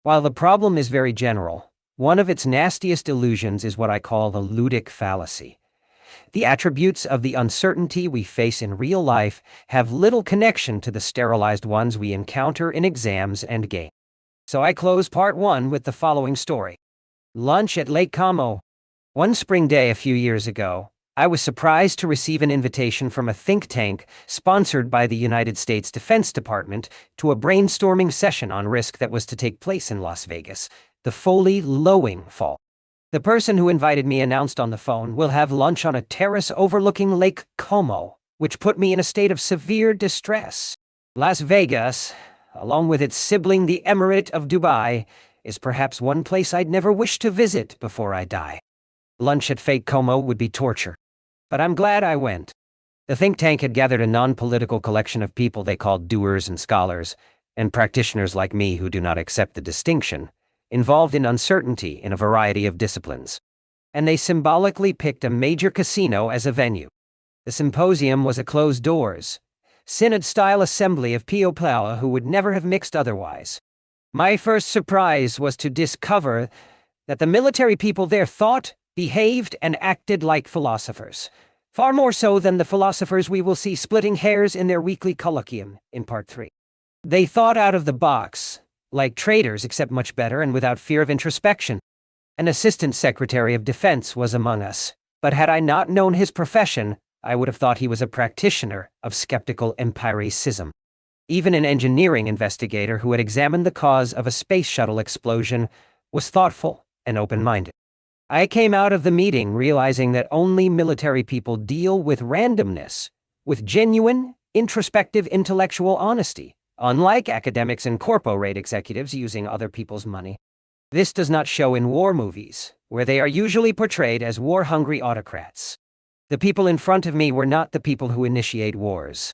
Speaker 2: While the problem is very general, one of its nastiest illusions is what I call the ludic fallacy. The attributes of the uncertainty we face in real life have little connection to the sterilized ones we encounter in exams and games. So I close part 1 with the following story. Lunch at Lake Como. One spring day a few years ago, I was surprised to receive an invitation from a think tank sponsored by the United States Defense Department to a brainstorming session on risk that was to take place in Las Vegas, the Foley-Lowing Fall. The person who invited me announced on the phone, "We'll have lunch on a terrace overlooking Lake Como," which put me in a state of severe distress. Las Vegas, along with its sibling the Emirate of Dubai, is perhaps one place I'd never wish to visit before I die. Lunch at Fake Como would be torture. But I'm glad I went. The think tank had gathered a non-political collection of people they called doers and scholars, and practitioners like me who do not accept the distinction, involved in uncertainty in a variety of disciplines. And they symbolically picked a major casino as a venue. The symposium was a closed-doors, synod-style assembly of people who would never have mixed otherwise. My first surprise was to discover that the military people there thought, behaved, and acted like philosophers, far more so than the philosophers we will see splitting hairs in their weekly colloquium in Part 3. They thought out of the box, like traders, except much better and without fear of introspection. An assistant secretary of defense was among us, but had I not known his profession, I would have thought he was a practitioner of skeptical empiricism. Even an engineering investigator who had examined the cause of a space shuttle explosion was thoughtful and open-minded. I came out of the meeting realizing that only military people deal with randomness, with genuine, introspective intellectual honesty, unlike academics and corporate executives using other people's money. This does not show in war movies, where they are usually portrayed as war-hungry autocrats. The people in front of me were not the people who initiate wars.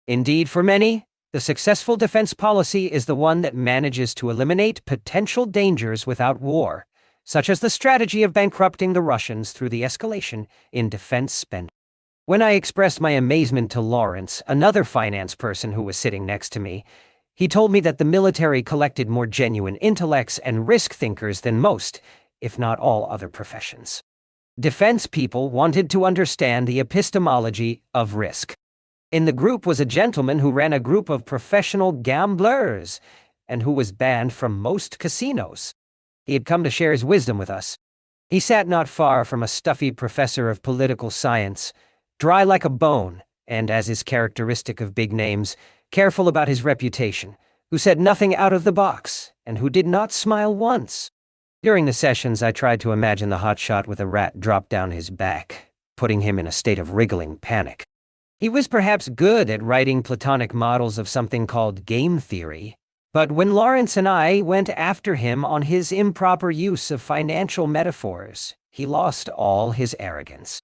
Speaker 2: Indeed, for many, the successful defense policy is the one that manages to eliminate potential dangers without war, such as the strategy of bankrupting the Russians through the escalation in defense spending. When I expressed my amazement to Lawrence, another finance person who was sitting next to me, he told me that the military collected more genuine intellects and risk thinkers than most, if not all, other professions. Defense people wanted to understand the epistemology of risk. In the group was a gentleman who ran a group of professional gamblers and who was banned from most casinos. He had come to share his wisdom with us. He sat not far from a stuffy professor of political science, dry like a bone, and, as is characteristic of big names, careful about his reputation, who said nothing out of the box, and who did not smile once. During the sessions, I tried to imagine the hotshot with a rat drop down his back, putting him in a state of wriggling panic. He was perhaps good at writing Platonic models of something called game theory, but when Lawrence and I went after him on his improper use of financial metaphors, he lost all his arrogance.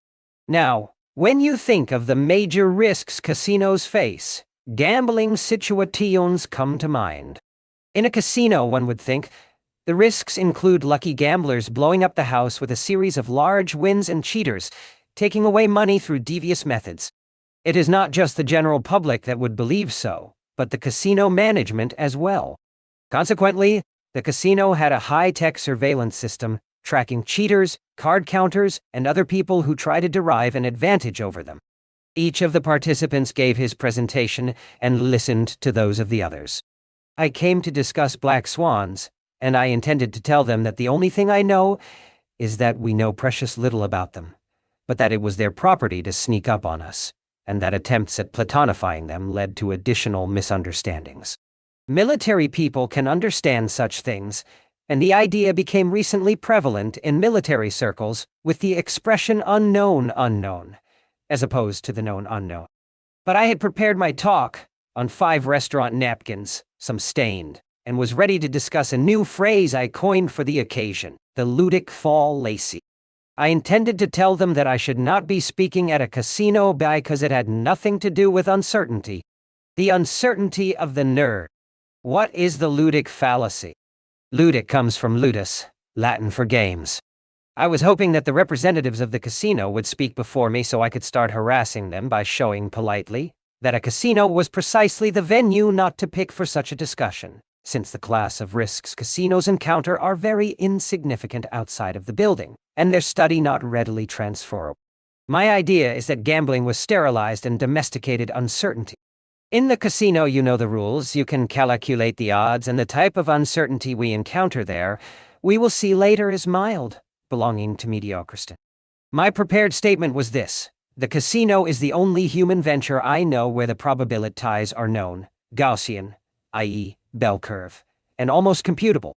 Speaker 2: Now, when you think of the major risks casinos face, gambling situations come to mind. In a casino, one would think, the risks include lucky gamblers blowing up the house with a series of large wins and cheaters taking away money through devious methods. It is not just the general public that would believe so, but the casino management as well. Consequently, the casino had a high-tech surveillance system tracking cheaters, card counters, and other people who try to derive an advantage over them. Each of the participants gave his presentation and listened to those of the others. I came to discuss black swans, and I intended to tell them that the only thing I know is that we know precious little about them, but that it was their property to sneak up on us, and that attempts at platonifying them led to additional misunderstandings. Military people can understand such things, and the idea became recently prevalent in military circles with the expression unknown, as opposed to the known unknown. But I had prepared my talk on 5 restaurant napkins, some stained, and was ready to discuss a new phrase I coined for the occasion, the ludic fallacy. I intended to tell them that I should not be speaking at a casino because it had nothing to do with uncertainty. The uncertainty of the nerd. What is the ludic fallacy? Ludic comes from ludus, Latin for games. I was hoping that the representatives of the casino would speak before me so I could start harassing them by showing politely that a casino was precisely the venue not to pick for such a discussion, since the class of risks casinos encounter are very insignificant outside of the building, and their study not readily transferable. My idea is that gambling was sterilized and domesticated uncertainty. In the casino, you know the rules, you can calculate the odds, and the type of uncertainty we encounter there, we will see later is mild, belonging to mediocrity. My prepared statement was this: the casino is the only human venture I know where the probabilities are known, Gaussian, i.e., bell curve, and almost computable.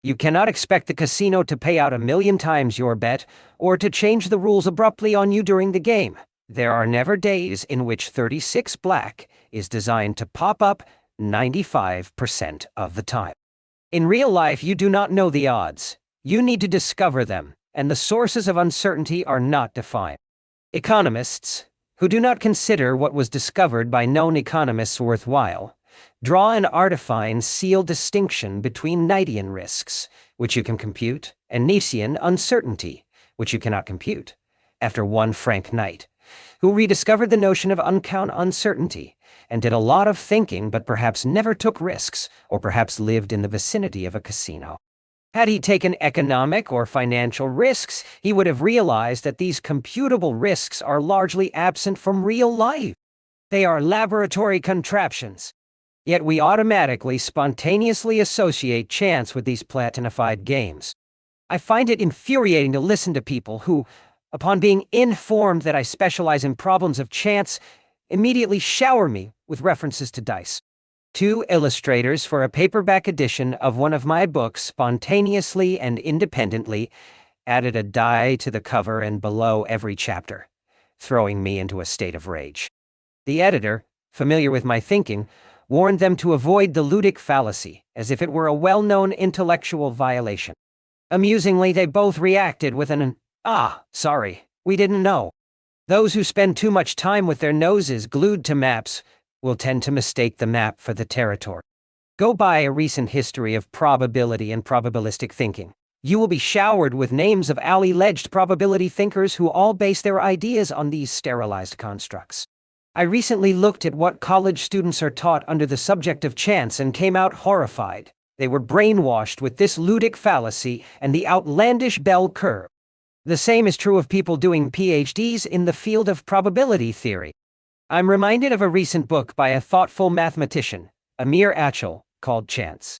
Speaker 2: You cannot expect the casino to pay out 1,000,000 times your bet, or to change the rules abruptly on you during the game. There are never days in which 36 black is designed to pop up 95% of the time. In real life, you do not know the odds. You need to discover them, and the sources of uncertainty are not defined. Economists, who do not consider what was discovered by known economists worthwhile, draw an artifine sealed distinction between Knightian risks, which you can compute, and Nietzschean uncertainty, which you cannot compute, after one Frank Knight, who rediscovered the notion of uncount uncertainty, and did a lot of thinking but perhaps never took risks, or perhaps lived in the vicinity of a casino. Had he taken economic or financial risks, he would have realized that these computable risks are largely absent from real life. They are laboratory contraptions. Yet we automatically, spontaneously associate chance with these platonified games. I find it infuriating to listen to people who, upon being informed that I specialize in problems of chance, immediately shower me with references to dice. 2 illustrators for a paperback edition of one of my books spontaneously and independently added a die to the cover and below every chapter, throwing me into a state of rage. The editor, familiar with my thinking, warned them to avoid the ludic fallacy, as if it were a well-known intellectual violation. Amusingly, they both reacted with sorry, we didn't know. Those who spend too much time with their noses glued to maps will tend to mistake the map for the territory. Go buy a recent history of probability and probabilistic thinking. You will be showered with names of alleged probability thinkers who all base their ideas on these sterilized constructs. I recently looked at what college students are taught under the subject of chance and came out horrified. They were brainwashed with this ludic fallacy and the outlandish bell curve. The same is true of people doing PhDs in the field of probability theory. I'm reminded of a recent book by a thoughtful mathematician, Amir Achel, called Chance.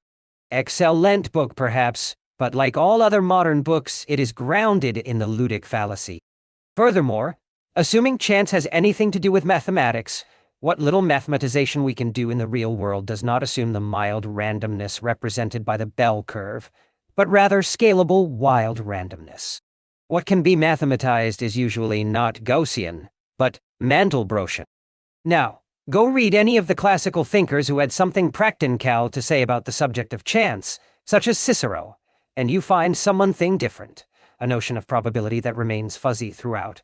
Speaker 2: Excellent book perhaps, but like all other modern books, it is grounded in the ludic fallacy. Furthermore, assuming chance has anything to do with mathematics, what little mathematization we can do in the real world does not assume the mild randomness represented by the bell curve, but rather scalable wild randomness. What can be mathematized is usually not Gaussian, but Mandelbrottian. Now, go read any of the classical thinkers who had something practical to say about the subject of chance, such as Cicero, and you find something different, a notion of probability that remains fuzzy throughout,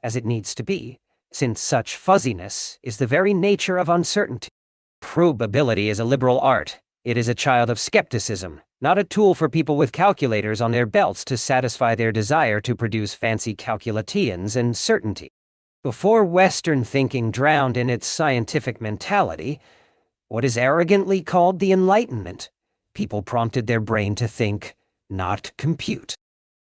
Speaker 2: as it needs to be, since such fuzziness is the very nature of uncertainty. Probability is a liberal art. It is a child of skepticism, not a tool for people with calculators on their belts to satisfy their desire to produce fancy calculatians and certainty. Before Western thinking drowned in its scientific mentality, what is arrogantly called the Enlightenment, people prompted their brain to think, not compute.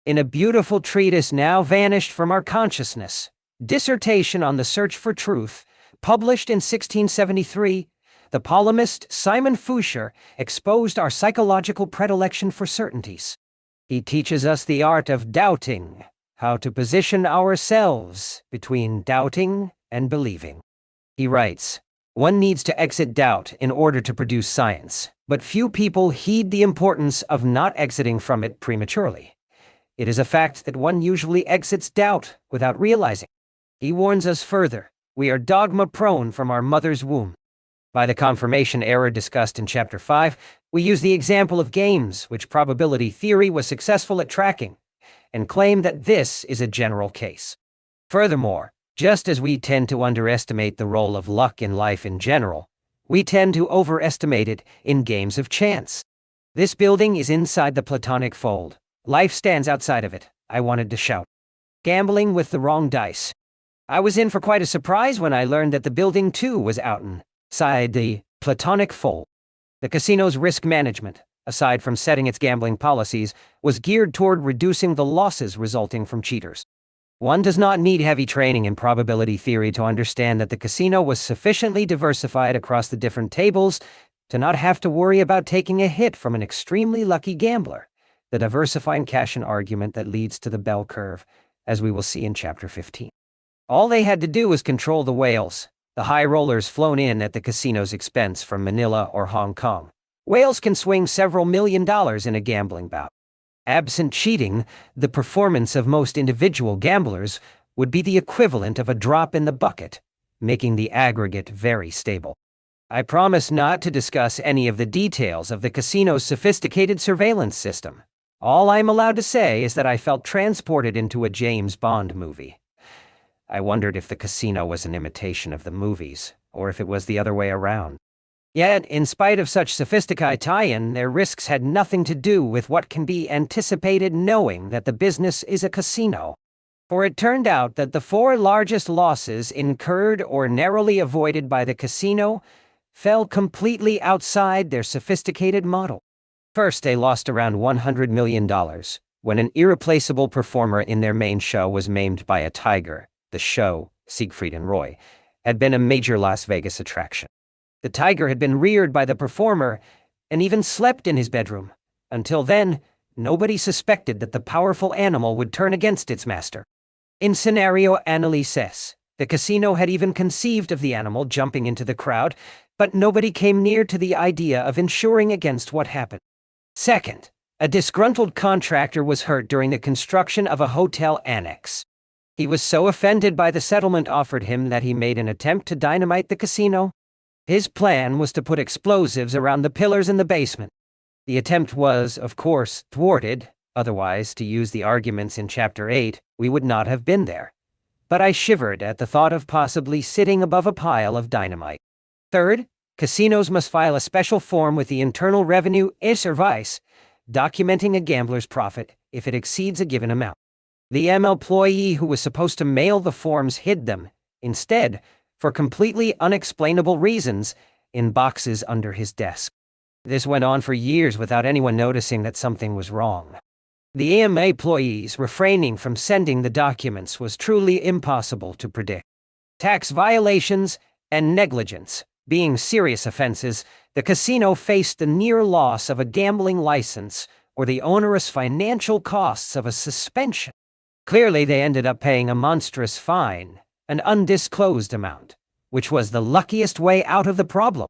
Speaker 2: In a beautiful treatise now vanished from our consciousness, Dissertation on the Search for Truth, published in 1673, the polemist Simon Foucher exposed our psychological predilection for certainties. He teaches us the art of doubting, how to position ourselves between doubting and believing. He writes, "One needs to exit doubt in order to produce science, but few people heed the importance of not exiting from it prematurely. It is a fact that one usually exits doubt without realizing." He warns us further, we are dogma-prone from our mother's womb. By the confirmation error discussed in Chapter 5, we use the example of games, which probability theory was successful at tracking, and claim that this is a general case. Furthermore, just as we tend to underestimate the role of luck in life in general, we tend to overestimate it in games of chance. This building is inside the Platonic fold. Life stands outside of it, I wanted to shout. Gambling with the wrong dice. I was in for quite a surprise when I learned that the building too was outside the Platonic fold. The casino's risk management, aside from setting its gambling policies, was geared toward reducing the losses resulting from cheaters. One does not need heavy training in probability theory to understand that the casino was sufficiently diversified across the different tables to not have to worry about taking a hit from an extremely lucky gambler, the diversifying cash-in argument that leads to the bell curve, as we will see in Chapter 15. All they had to do was control the whales, the high rollers flown in at the casino's expense from Manila or Hong Kong. Whales can swing several $1 million in a gambling bout. Absent cheating, the performance of most individual gamblers would be the equivalent of a drop in the bucket, making the aggregate very stable. I promise not to discuss any of the details of the casino's sophisticated surveillance system. All I'm allowed to say is that I felt transported into a James Bond movie. I wondered if the casino was an imitation of the movies, or if it was the other way around. Yet, in spite of such sophisticated tie-in, their risks had nothing to do with what can be anticipated knowing that the business is a casino. For it turned out that the 4 largest losses incurred or narrowly avoided by the casino fell completely outside their sophisticated model. First, they lost around $100 million when an irreplaceable performer in their main show was maimed by a tiger. The show, Siegfried and Roy, had been a major Las Vegas attraction. The tiger had been reared by the performer and even slept in his bedroom. Until then, nobody suspected that the powerful animal would turn against its master. In scenario analysis, the casino had even conceived of the animal jumping into the crowd, but nobody came near to the idea of insuring against what happened. Second, a disgruntled contractor was hurt during the construction of a hotel annex. He was so offended by the settlement offered him that he made an attempt to dynamite the casino. His plan was to put explosives around the pillars in the basement. The attempt was, of course, thwarted. Otherwise, to use the arguments in Chapter 8, we would not have been there. But I shivered at the thought of possibly sitting above a pile of dynamite. Third, casinos must file a special form with the Internal Revenue Service, documenting a gambler's profit if it exceeds a given amount. The employee who was supposed to mail the forms hid them, instead, for completely unexplainable reasons, in boxes under his desk. This went on for years without anyone noticing that something was wrong. The employees refraining from sending the documents was truly impossible to predict. Tax violations and negligence being serious offenses, the casino faced the near loss of a gambling license or the onerous financial costs of a suspension. Clearly, they ended up paying a monstrous fine, an undisclosed amount, which was the luckiest way out of the problem.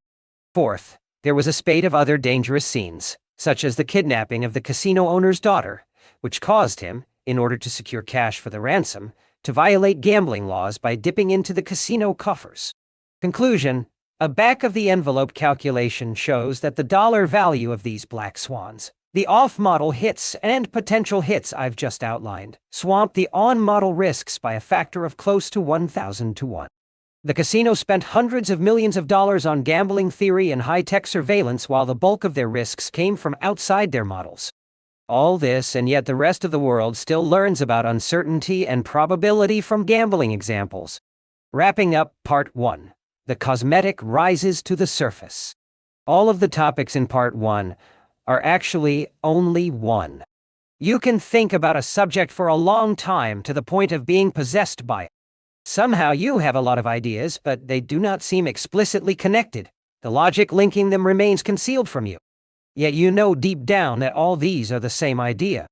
Speaker 2: Fourth, there was a spate of other dangerous scenes, such as the kidnapping of the casino owner's daughter, which caused him, in order to secure cash for the ransom, to violate gambling laws by dipping into the casino coffers. Conclusion: a back-of-the-envelope calculation shows that the dollar value of these black swans, the off-model hits and potential hits I've just outlined, swamp the on-model risks by a factor of close to 1,000 to 1. The casino spent hundreds of millions of dollars on gambling theory and high-tech surveillance while the bulk of their risks came from outside their models. All this, and yet the rest of the world still learns about uncertainty and probability from gambling examples. Wrapping up Part 1. The cosmetic rises to the surface. All of the topics in Part 1 are actually only one. You can think about a subject for a long time to the point of being possessed by it. Somehow you have a lot of ideas, but they do not seem explicitly connected. The logic linking them remains concealed from you. Yet you know deep down that all these are the same idea.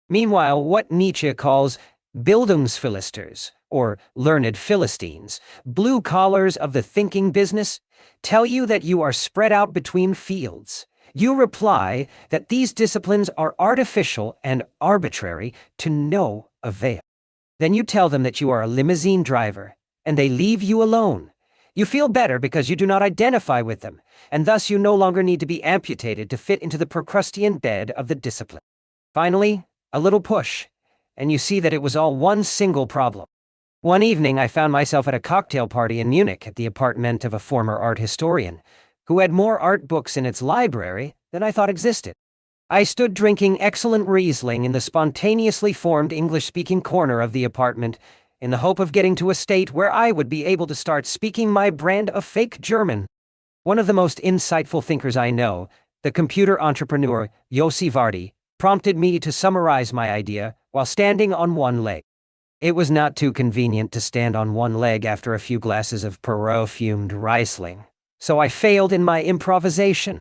Speaker 2: Meanwhile, what Nietzsche calls Bildungsphilisters, or learned Philistines, blue collars of the thinking business, tell you that you are spread out between fields. You reply that these disciplines are artificial and arbitrary to no avail. Then you tell them that you are a limousine driver, and they leave you alone. You feel better because you do not identify with them, and thus you no longer need to be amputated to fit into the Procrustean bed of the discipline. Finally, a little push, and you see that it was all one single problem. One evening I found myself at a cocktail party in Munich at the apartment of a former art historian, who had more art books in its library than I thought existed. I stood drinking excellent Riesling in the spontaneously formed English-speaking corner of the apartment, in the hope of getting to a state where I would be able to start speaking my brand of fake German. One of the most insightful thinkers I know, the computer entrepreneur Yossi Vardi, prompted me to summarize my idea while standing on one leg. It was not too convenient to stand on one leg after a few glasses of Perot-fumed Riesling, so I failed in my improvisation.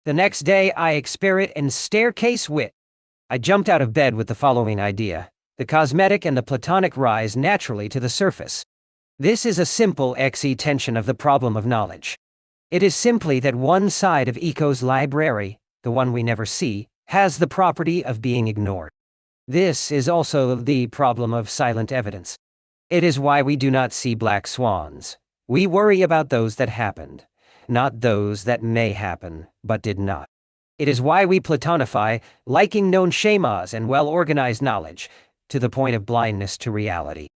Speaker 2: The next day I experienced in staircase wit. I jumped out of bed with the following idea. The cosmetic and the platonic rise naturally to the surface. This is a simple extension of the problem of knowledge. It is simply that one side of Eco's library, the one we never see, has the property of being ignored. This is also the problem of silent evidence. It is why we do not see black swans. We worry about those that happened, not those that may happen, but did not. It is why we platonify, liking known schemas and well-organized knowledge, to the point of blindness to reality.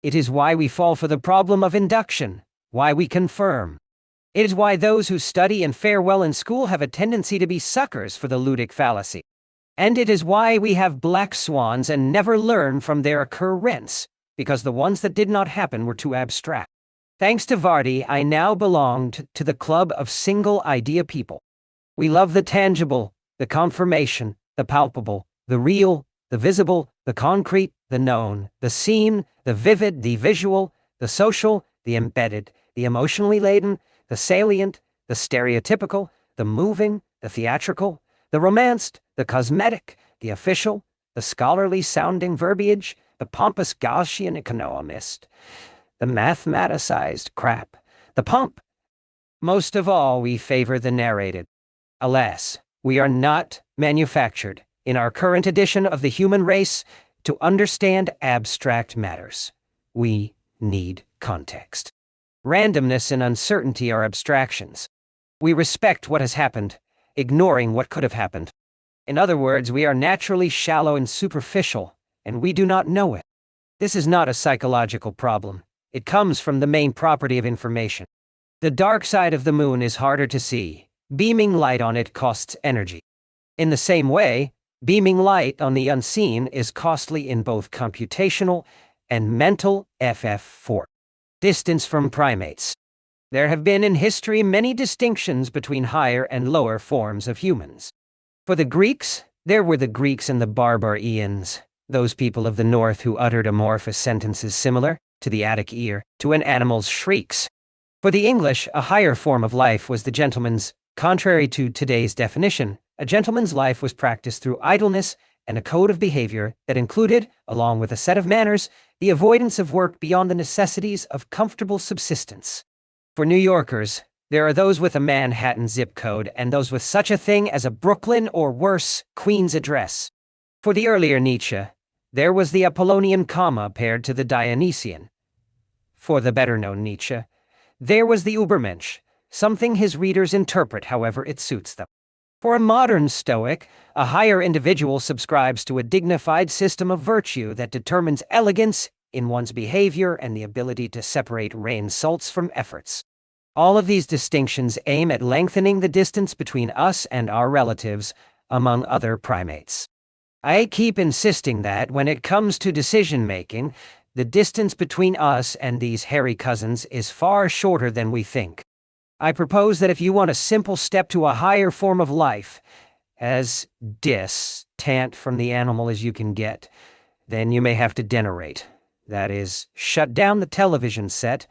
Speaker 2: It is why we fall for the problem of induction, why we confirm. It is why those who study and fare well in school have a tendency to be suckers for the ludic fallacy. And it is why we have black swans and never learn from their occurrence, because the ones that did not happen were too abstract. Thanks to Vardy, I now belonged to the club of single-idea people. We love the tangible, the confirmation, the palpable, the real, the visible, the concrete, the known, the seen, the vivid, the visual, the social, the embedded, the emotionally laden, the salient, the stereotypical, the moving, the theatrical, the romanced, the cosmetic, the official, the scholarly-sounding verbiage, the pompous Gaussian economist, the mathematicized crap, the pump. Most of all, we favor the narrated. Alas, we are not manufactured, in our current edition of the human race, to understand abstract matters. We need context. Randomness and uncertainty are abstractions. We respect what has happened, ignoring what could have happened. In other words, we are naturally shallow and superficial, and we do not know it. This is not a psychological problem. It comes from the main property of information. The dark side of the moon is harder to see. Beaming light on it costs energy. In the same way, beaming light on the unseen is costly in both computational and mental FF4. Distance from primates. There have been in history many distinctions between higher and lower forms of humans. For the Greeks, there were the Greeks and the barbarians, those people of the north who uttered amorphous sentences similar, to the Attic ear, to an animal's shrieks. For the English, a higher form of life was the gentleman's. Contrary to today's definition, a gentleman's life was practiced through idleness and a code of behavior that included, along with a set of manners, the avoidance of work beyond the necessities of comfortable subsistence. For New Yorkers, there are those with a Manhattan zip code and those with such a thing as a Brooklyn or worse, Queens address. For the earlier Nietzsche, there was the Apollonian comma paired to the Dionysian. For the better-known Nietzsche, there was the Übermensch, something his readers interpret however it suits them. For a modern Stoic, a higher individual subscribes to a dignified system of virtue that determines elegance in one's behavior and the ability to separate results from efforts. All of these distinctions aim at lengthening the distance between us and our relatives, among other primates. I keep insisting that, when it comes to decision-making, the distance between us and these hairy cousins is far shorter than we think. I propose that if you want a simple step to a higher form of life, as distant from the animal as you can get, then you may have to degenerate. That is, shut down the television set,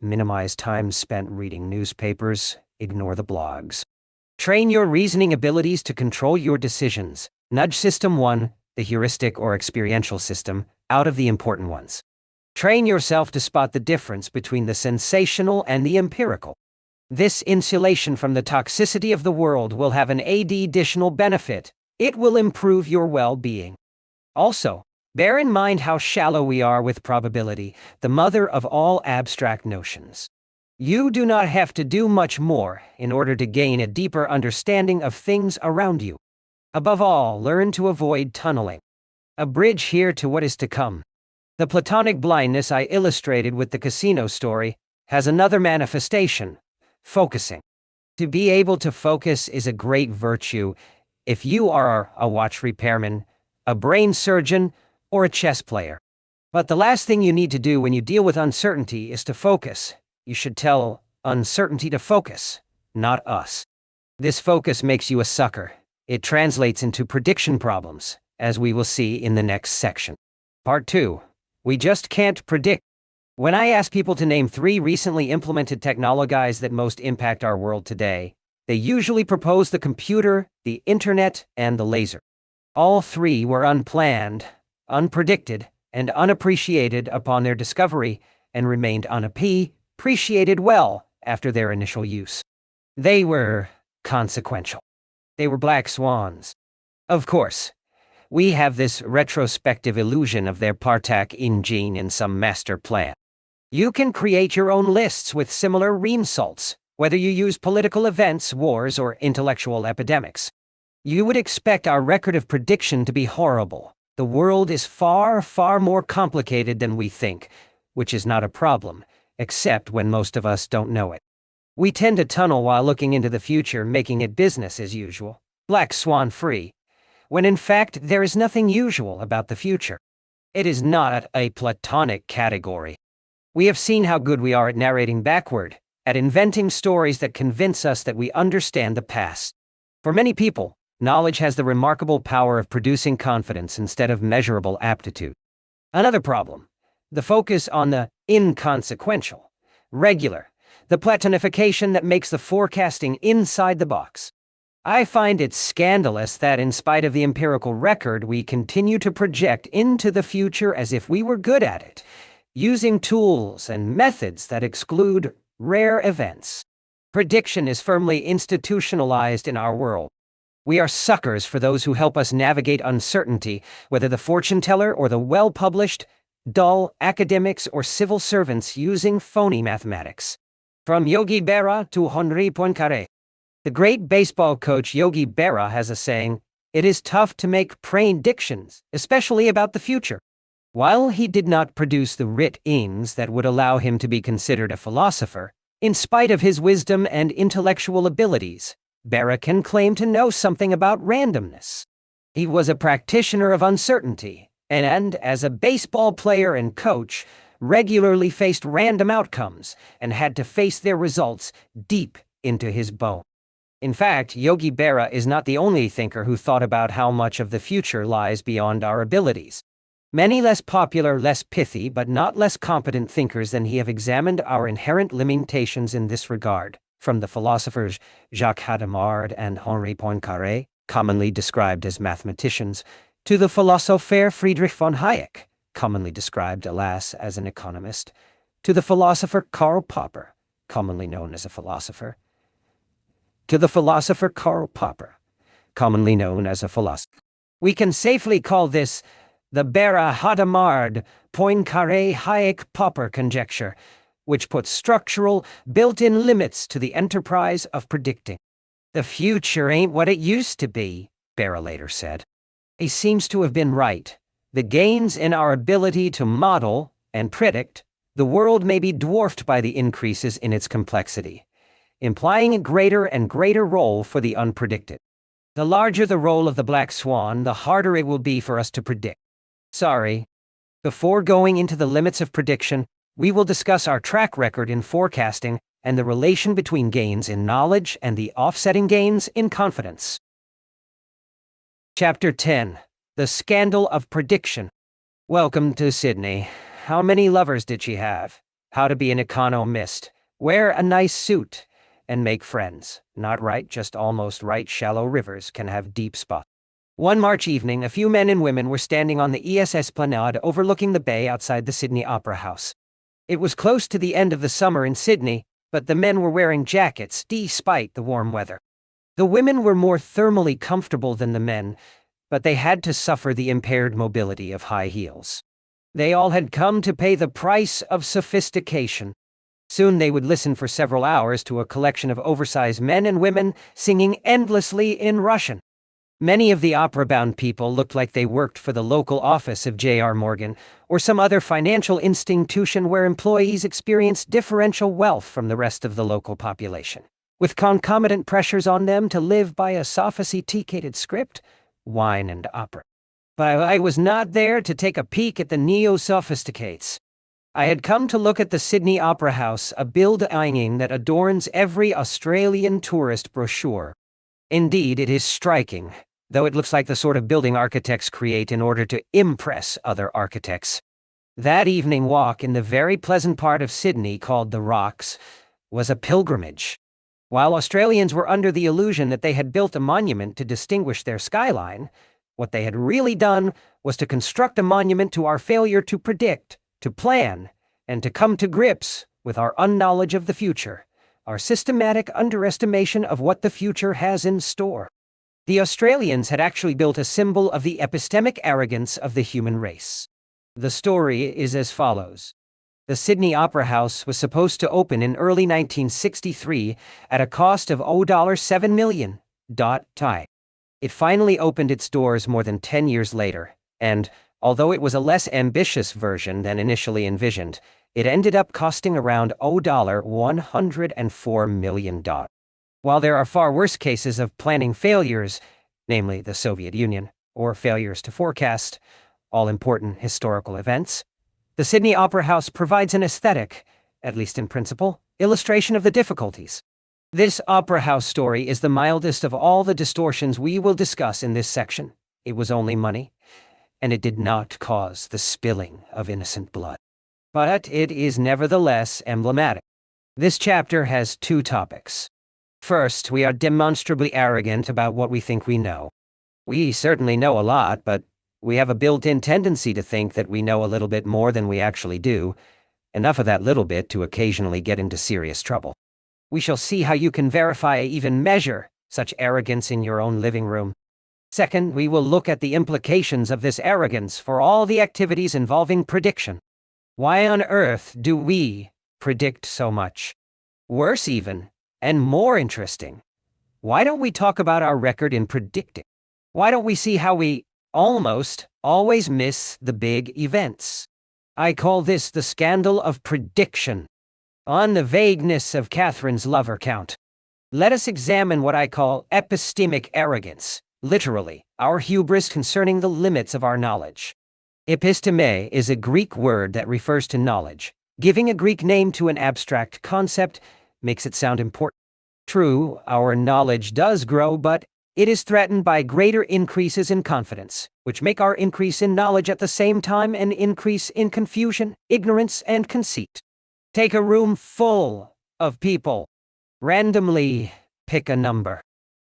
Speaker 2: minimize time spent reading newspapers, ignore the blogs. Train your reasoning abilities to control your decisions. Nudge System 1, the heuristic or experiential system, out of the important ones. Train yourself to spot the difference between the sensational and the empirical. This insulation from the toxicity of the world will have an additional benefit. It will improve your well-being. Also, bear in mind how shallow we are with probability, the mother of all abstract notions. You do not have to do much more in order to gain a deeper understanding of things around you. Above all, learn to avoid tunneling. A bridge here to what is to come. The platonic blindness I illustrated with the casino story has another manifestation: focusing. To be able to focus is a great virtue if you are a watch repairman, a brain surgeon, or a chess player. But the last thing you need to do when you deal with uncertainty is to focus. You should tell uncertainty to focus, not us. This focus makes you a sucker. It translates into prediction problems, as we will see in the next section. Part 2. We just can't predict. When I ask people to name 3 recently implemented technologies that most impact our world today, they usually propose the computer, the internet, and the laser. All 3 were unplanned, unpredicted, and unappreciated upon their discovery, and remained unappreciated well after their initial use. They were consequential. They were black swans. Of course, we have this retrospective illusion of their partak ingene in some master plan. You can create your own lists with similar results, whether you use political events, wars, or intellectual epidemics. You would expect our record of prediction to be horrible. The world is far, far more complicated than we think, which is not a problem, except when most of us don't know it. We tend to tunnel while looking into the future, making it business as usual, black swan free, when in fact there is nothing usual about the future. It is not a platonic category. We have seen how good we are at narrating backward, at inventing stories that convince us that we understand the past. For many people, knowledge has the remarkable power of producing confidence instead of measurable aptitude. Another problem: the focus on the inconsequential, regular, the platonification that makes the forecasting inside the box. I find it scandalous that, in spite of the empirical record, we continue to project into the future as if we were good at it, using tools and methods that exclude rare events. Prediction is firmly institutionalized in our world. We are suckers for those who help us navigate uncertainty, whether the fortune teller or the well-published, dull academics or civil servants using phony mathematics. From Yogi Berra to Henri Poincaré. The great baseball coach Yogi Berra has a saying: "It is tough to make predictions, especially about the future." While he did not produce the writings that would allow him to be considered a philosopher, in spite of his wisdom and intellectual abilities, Berra can claim to know something about randomness. He was a practitioner of uncertainty, and as a baseball player and coach, regularly faced random outcomes and had to face their results deep into his bone. In fact, Yogi Berra is not the only thinker who thought about how much of the future lies beyond our abilities. Many less popular, less pithy, but not less competent thinkers than he have examined our inherent limitations in this regard, from the philosophers Jacques Hadamard and Henri Poincaré, commonly described as mathematicians, to the philosopher Friedrich von Hayek, commonly described, alas, as an economist, to the philosopher Karl Popper, commonly known as a philosopher, to the philosopher Karl Popper, commonly known as a philosopher. We can safely call this the Berra-Hadamard-Poincaré-Hayek-Popper conjecture, which puts structural, built-in limits to the enterprise of predicting. "The future ain't what it used to be," Berra later said. He seems to have been right. The gains in our ability to model, and predict, the world may be dwarfed by the increases in its complexity, implying a greater and greater role for the unpredicted. The larger the role of the black swan, the harder it will be for us to predict. Sorry. Before going into the limits of prediction, we will discuss our track record in forecasting and the relation between gains in knowledge and the offsetting gains in confidence. Chapter 10. The Scandal of Prediction. Welcome to Sydney. How many lovers did she have? How to be an economist. Wear a nice suit. And make friends. Not right, just almost right. Shallow rivers can have deep spots. One March evening, a few men and women were standing on the ES Esplanade overlooking the bay outside the Sydney Opera House. It was close to the end of the summer in Sydney, but the men were wearing jackets despite the warm weather. The women were more thermally comfortable than the men, but they had to suffer the impaired mobility of high heels. They all had come to pay the price of sophistication. Soon they would listen for several hours to a collection of oversized men and women singing endlessly in Russian. Many of the opera-bound people looked like they worked for the local office of J.R. Morgan or some other financial institution where employees experienced differential wealth from the rest of the local population, with concomitant pressures on them to live by a sophisticated script, wine and opera. But I was not there to take a peek at the neo-sophisticates. I had come to look at the Sydney Opera House, a building that adorns every Australian tourist brochure. Indeed, it is striking, though it looks like the sort of building architects create in order to impress other architects. That evening walk in the very pleasant part of Sydney called the Rocks was a pilgrimage. While Australians were under the illusion that they had built a monument to distinguish their skyline, what they had really done was to construct a monument to our failure to predict, to plan, and to come to grips with our unknowledge of the future, our systematic underestimation of what the future has in store. The Australians had actually built a symbol of the epistemic arrogance of the human race. The story is as follows. The Sydney Opera House was supposed to open in early 1963 at a cost of $7 million. It finally opened its doors more than 10 years later, and, although it was a less ambitious version than initially envisioned, it ended up costing around $104 million. While there are far worse cases of planning failures, namely the Soviet Union, or failures to forecast all important historical events, the Sydney Opera House provides an aesthetic, at least in principle, illustration of the difficulties. This opera house story is the mildest of all the distortions we will discuss in this section. It was only money, and it did not cause the spilling of innocent blood. But it is nevertheless emblematic. This chapter has two topics. First, we are demonstrably arrogant about what we think we know. We certainly know a lot, but we have a built-in tendency to think that we know a little bit more than we actually do, enough of that little bit to occasionally get into serious trouble. We shall see how you can verify, even measure, such arrogance in your own living room. Second, we will look at the implications of this arrogance for all the activities involving prediction. Why on earth do we predict so much? Worse even, and more interesting, why don't we talk about our record in predicting? Why don't we see how we almost always miss the big events? I call this the scandal of prediction. On the vagueness of Catherine's lover count, let us examine what I call epistemic arrogance, literally, our hubris concerning the limits of our knowledge. Episteme is a Greek word that refers to knowledge. Giving a Greek name to an abstract concept makes it sound important. True, our knowledge does grow, but it is threatened by greater increases in confidence, which make our increase in knowledge at the same time an increase in confusion, ignorance, and conceit. Take a room full of people. Randomly pick a number.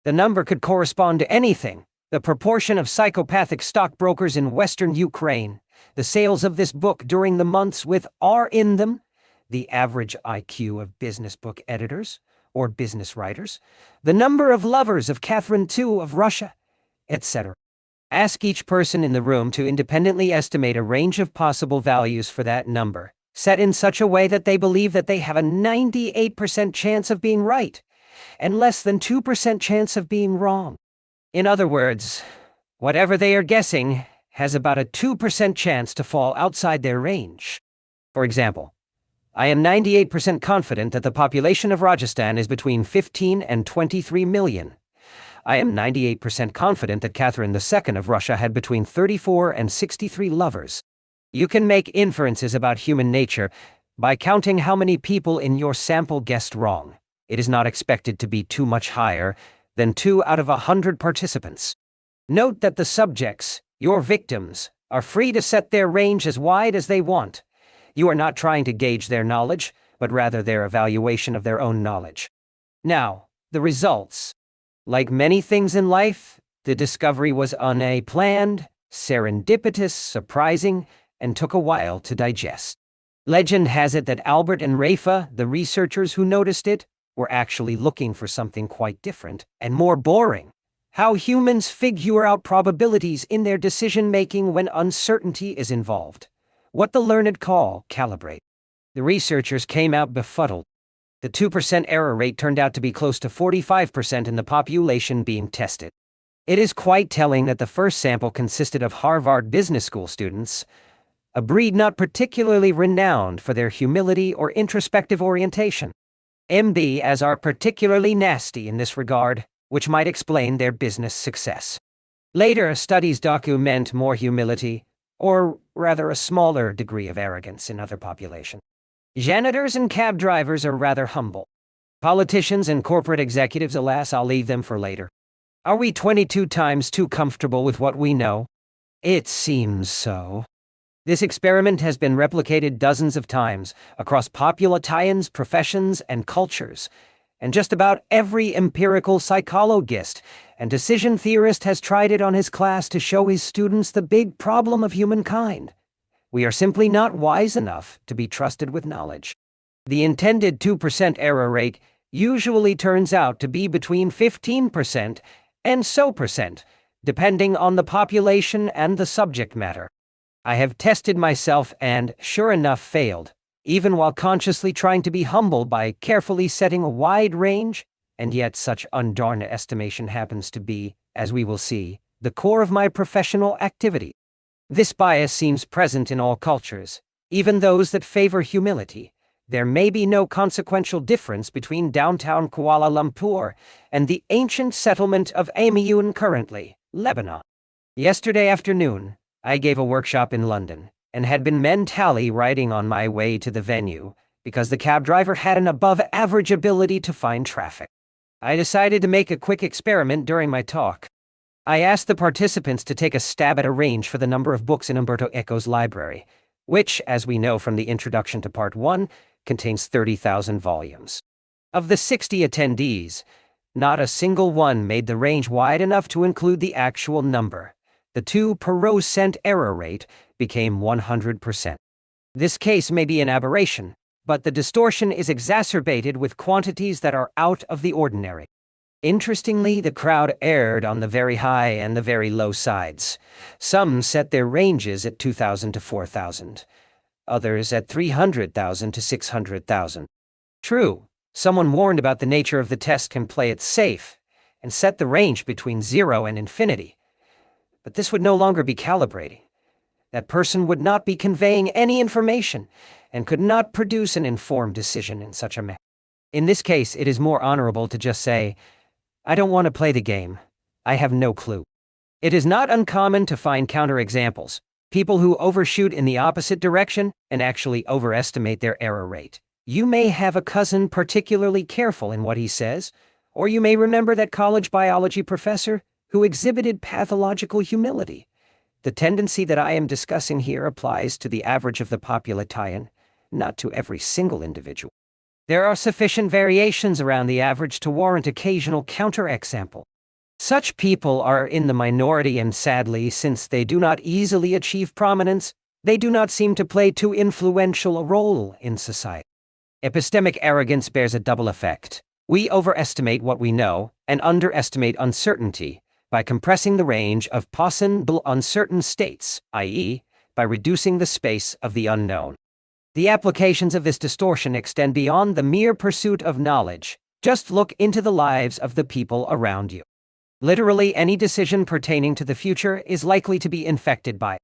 Speaker 2: The number could correspond to anything. The proportion of psychopathic stockbrokers in Western Ukraine, the sales of this book during the months with R in them, the average IQ of business book editors or business writers, the number of lovers of Catherine II of Russia, etc. Ask each person in the room to independently estimate a range of possible values for that number, set in such a way that they believe that they have a 98% chance of being right, and less than 2% chance of being wrong. In other words, whatever they are guessing has about a 2% chance to fall outside their range. For example, I am 98% confident that the population of Rajasthan is between 15 and 23 million. I am 98% confident that Catherine II of Russia had between 34 and 63 lovers. You can make inferences about human nature by counting how many people in your sample guessed wrong. It is not expected to be too much higher than 2 out of 100 participants. Note that the subjects, your victims, are free to set their range as wide as they want. You are not trying to gauge their knowledge, but rather their evaluation of their own knowledge. Now, the results. Like many things in life, the discovery was unplanned, serendipitous, surprising, and took a while to digest. Legend has it that Albert and Rafa, the researchers who noticed it, were actually looking for something quite different and more boring. How humans figure out probabilities in their decision-making when uncertainty is involved. What the learned call calibrate. The researchers came out befuddled. The 2% error rate turned out to be close to 45% in the population being tested. It is quite telling that the first sample consisted of Harvard Business School students, a breed not particularly renowned for their humility or introspective orientation. MBs are particularly nasty in this regard, which might explain their business success. Later, studies document more humility, or rather a smaller degree of arrogance in other populations. Janitors and cab drivers are rather humble. Politicians and corporate executives, alas, I'll leave them for later. Are we 22 times too comfortable with what we know? It seems so. This experiment has been replicated dozens of times across populations, professions, and cultures, and just about every empirical psychologist and decision theorist has tried it on his class to show his students the big problem of humankind. We are simply not wise enough to be trusted with knowledge. The intended 2% error rate usually turns out to be between 15% and so percent, depending on the population and the subject matter. I have tested myself and, sure enough, failed, even while consciously trying to be humble by carefully setting a wide range, and yet such undarned estimation happens to be, as we will see, the core of my professional activity. This bias seems present in all cultures, even those that favor humility. There may be no consequential difference between downtown Kuala Lumpur and the ancient settlement of Amiun currently, Lebanon. Yesterday afternoon, I gave a workshop in London, and had been mentally riding on my way to the venue because the cab driver had an above-average ability to find traffic. I decided to make a quick experiment during my talk. I asked the participants to take a stab at a range for the number of books in Umberto Eco's library, which, as we know from the introduction to Part 1, contains 30,000 volumes. Of the 60 attendees, not a single one made the range wide enough to include the actual number. The 2% error rate became 100%. This case may be an aberration, but the distortion is exacerbated with quantities that are out of the ordinary. Interestingly, the crowd erred on the very high and the very low sides. Some set their ranges at 2,000 to 4,000, others at 300,000 to 600,000. True, someone warned about the nature of the test can play it safe and set the range between 0 and infinity. But this would no longer be calibrating. That person would not be conveying any information and could not produce an informed decision in such a manner. In this case, it is more honorable to just say, I don't want to play the game. I have no clue. It is not uncommon to find counterexamples, people who overshoot in the opposite direction and actually overestimate their error rate. You may have a cousin particularly careful in what he says, or you may remember that college biology professor who exhibited pathological humility. The tendency that I am discussing here applies to the average of the population, not to every single individual. There are sufficient variations around the average to warrant occasional counterexample. Such people are in the minority, and sadly, since they do not easily achieve prominence, they do not seem to play too influential a role in society. Epistemic arrogance bears a double effect. We overestimate what we know and underestimate uncertainty by compressing the range of possible uncertain states, i.e., by reducing the space of the unknown. The applications of this distortion extend beyond the mere pursuit of knowledge. Just look into the lives of the people around you. Literally any decision pertaining to the future is likely to be infected by it.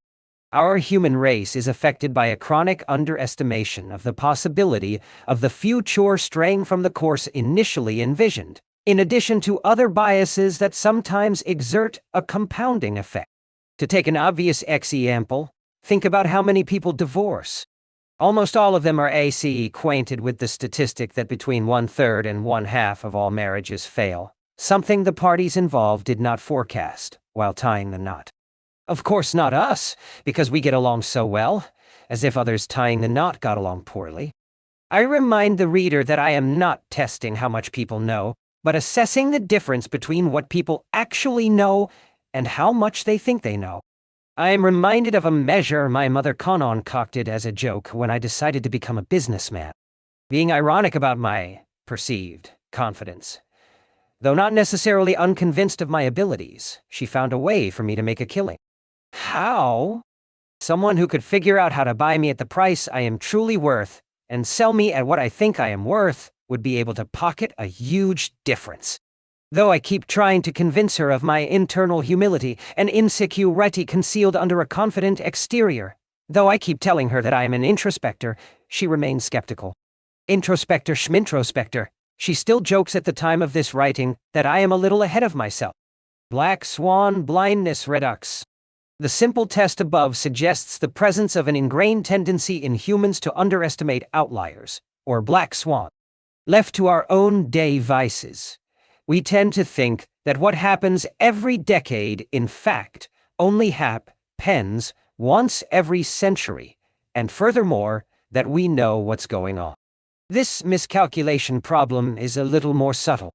Speaker 2: Our human race is affected by a chronic underestimation of the possibility of the future straying from the course initially envisioned, in addition to other biases that sometimes exert a compounding effect. To take an obvious example, think about how many people divorce. Almost all of them are acquainted with the statistic that between 1/3 and 1/2 of all marriages fail, something the parties involved did not forecast while tying the knot. Of course not us, because we get along so well, as if others tying the knot got along poorly. I remind the reader that I am not testing how much people know, but assessing the difference between what people actually know and how much they think they know. I am reminded of a measure my mother concocted as a joke when I decided to become a businessman, being ironic about my perceived confidence. Though not necessarily unconvinced of my abilities, she found a way for me to make a killing. How? Someone who could figure out how to buy me at the price I am truly worth and sell me at what I think I am worth would be able to pocket a huge difference. Though I keep trying to convince her of my internal humility and insecurity concealed under a confident exterior, though I keep telling her that I am an introspector, she remains skeptical. Introspector schmintrospector, she still jokes at the time of this writing that I am a little ahead of myself. Black Swan blindness redux. The simple test above suggests the presence of an ingrained tendency in humans to underestimate outliers, or black swan. Left to our own devices, we tend to think that what happens every decade, in fact, only happens once every century, and furthermore, that we know what's going on. This miscalculation problem is a little more subtle.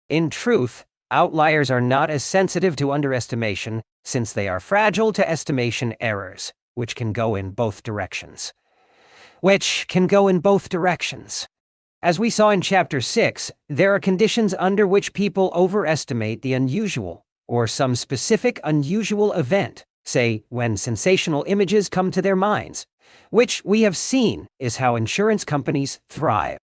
Speaker 2: In truth, outliers are not as sensitive to underestimation, since they are fragile to estimation errors, which can go in both directions. As we saw in Chapter 6, there are conditions under which people overestimate the unusual, or some specific unusual event, say when sensational images come to their minds, which we have seen is how insurance companies thrive.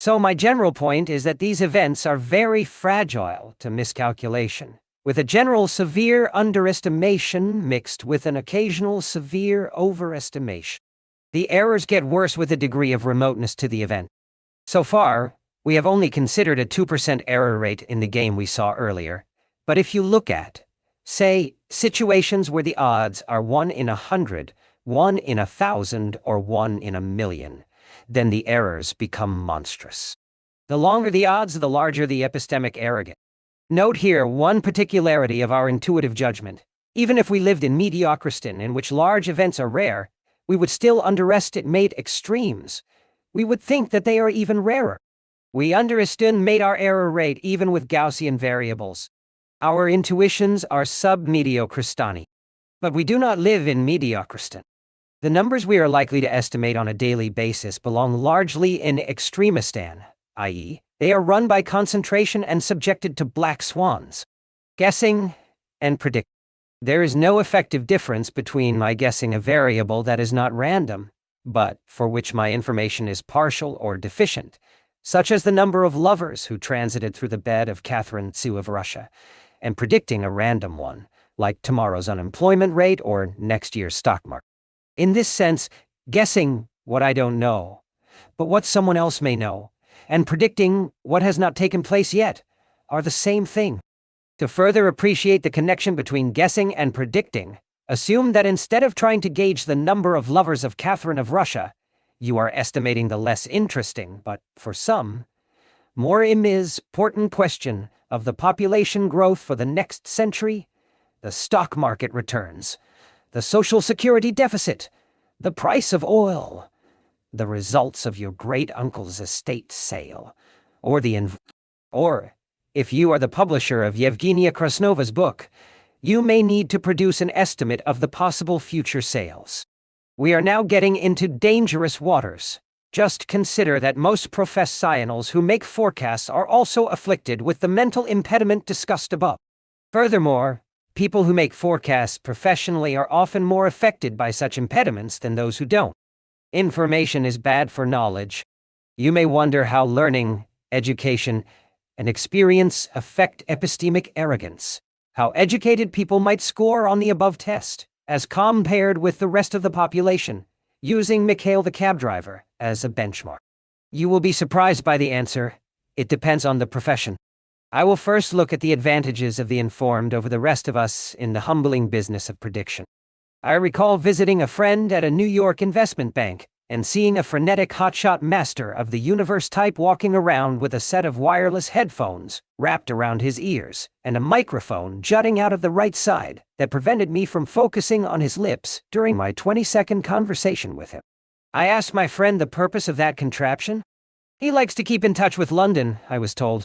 Speaker 2: So my general point is that these events are very fragile to miscalculation, with a general severe underestimation mixed with an occasional severe overestimation. The errors get worse with a degree of remoteness to the event. So far, we have only considered a 2% error rate in the game we saw earlier, but if you look at, say, situations where the odds are 1 in 100, 1 in 1,000, or 1 in 1,000,000, then the errors become monstrous. The longer the odds, the larger the epistemic error gets. Note here one particularity of our intuitive judgment. Even if we lived in mediocristan, in which large events are rare, we would still underestimate extremes. We would think that they are even rarer. We underestimate our error rate even with Gaussian variables. Our intuitions are sub-mediocristani. But we do not live in mediocristan. The numbers we are likely to estimate on a daily basis belong largely in extremistan, i.e., they are run by concentration and subjected to black swans. Guessing and predict. There is no effective difference between my guessing a variable that is not random, but for which my information is partial or deficient, such as the number of lovers who transited through the bed of Catherine II of Russia, and predicting a random one, like tomorrow's unemployment rate or next year's stock market. In this sense, guessing what I don't know, but what someone else may know, and predicting what has not taken place yet, are the same thing. To further appreciate the connection between guessing and predicting, assume that instead of trying to gauge the number of lovers of Catherine of Russia, you are estimating the less interesting, but for some, more important question of the population growth for the next century, the stock market returns, the social security deficit, the price of oil, the results of your great-uncle's estate sale, or if you are the publisher of Yevgenia Krasnova's book, you may need to produce an estimate of the possible future sales. We are now getting into dangerous waters. Just consider that most professionals who make forecasts are also afflicted with the mental impediment discussed above. Furthermore, people who make forecasts professionally are often more affected by such impediments than those who don't. Information is bad for knowledge. You may wonder how learning, education, and experience affect epistemic arrogance. How educated people might score on the above test. as compared with the rest of the population, using Mikhail the cab driver as a benchmark? You will be surprised by the answer. It depends on the profession. I will first look at the advantages of the informed over the rest of us in the humbling business of prediction. I recall visiting a friend at a New York investment bank and seeing a frenetic hotshot master of the universe type walking around with a set of wireless headphones wrapped around his ears and a microphone jutting out of the right side that prevented me from focusing on his lips during my 20-second conversation with him. I asked my friend the purpose of that contraption. He likes to keep in touch with London, I was told.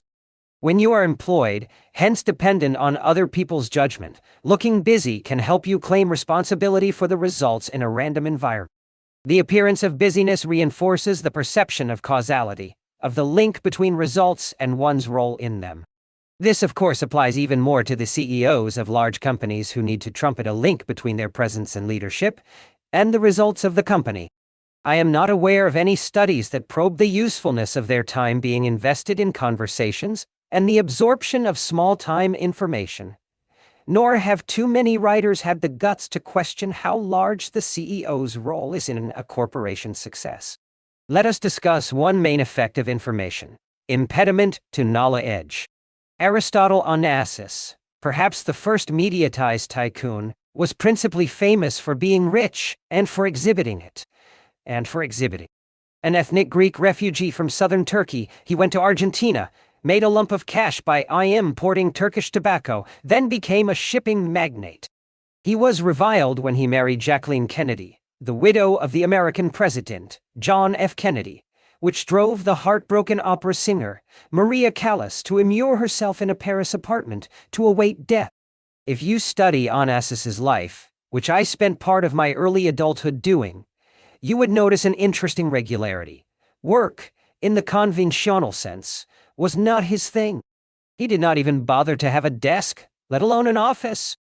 Speaker 2: When you are employed, hence dependent on other people's judgment, looking busy can help you claim responsibility for the results in a random environment. The appearance of busyness reinforces the perception of causality, of the link between results and one's role in them. This, of course, applies even more to the CEOs of large companies who need to trumpet a link between their presence and leadership and the results of the company. I am not aware of any studies that probe the usefulness of their time being invested in conversations and the absorption of small-time information. Nor have too many writers had the guts to question how large the CEO's role is in a corporation's success. Let us discuss one main effect of information: impediment to knowledge. Aristotle Onassis, perhaps the first mediatized tycoon, was principally famous for being rich and for exhibiting it. An ethnic Greek refugee from southern Turkey, he went to Argentina, made a lump of cash by importing Turkish tobacco, then became a shipping magnate. He was reviled when he married Jacqueline Kennedy, the widow of the American president, John F. Kennedy, which drove the heartbroken opera singer, Maria Callas, to immure herself in a Paris apartment to await death. If you study Onassis's life, which I spent part of my early adulthood doing, you would notice an interesting regularity. Work, in the conventional sense, was not his thing. He did not even bother to have a desk, let alone an office.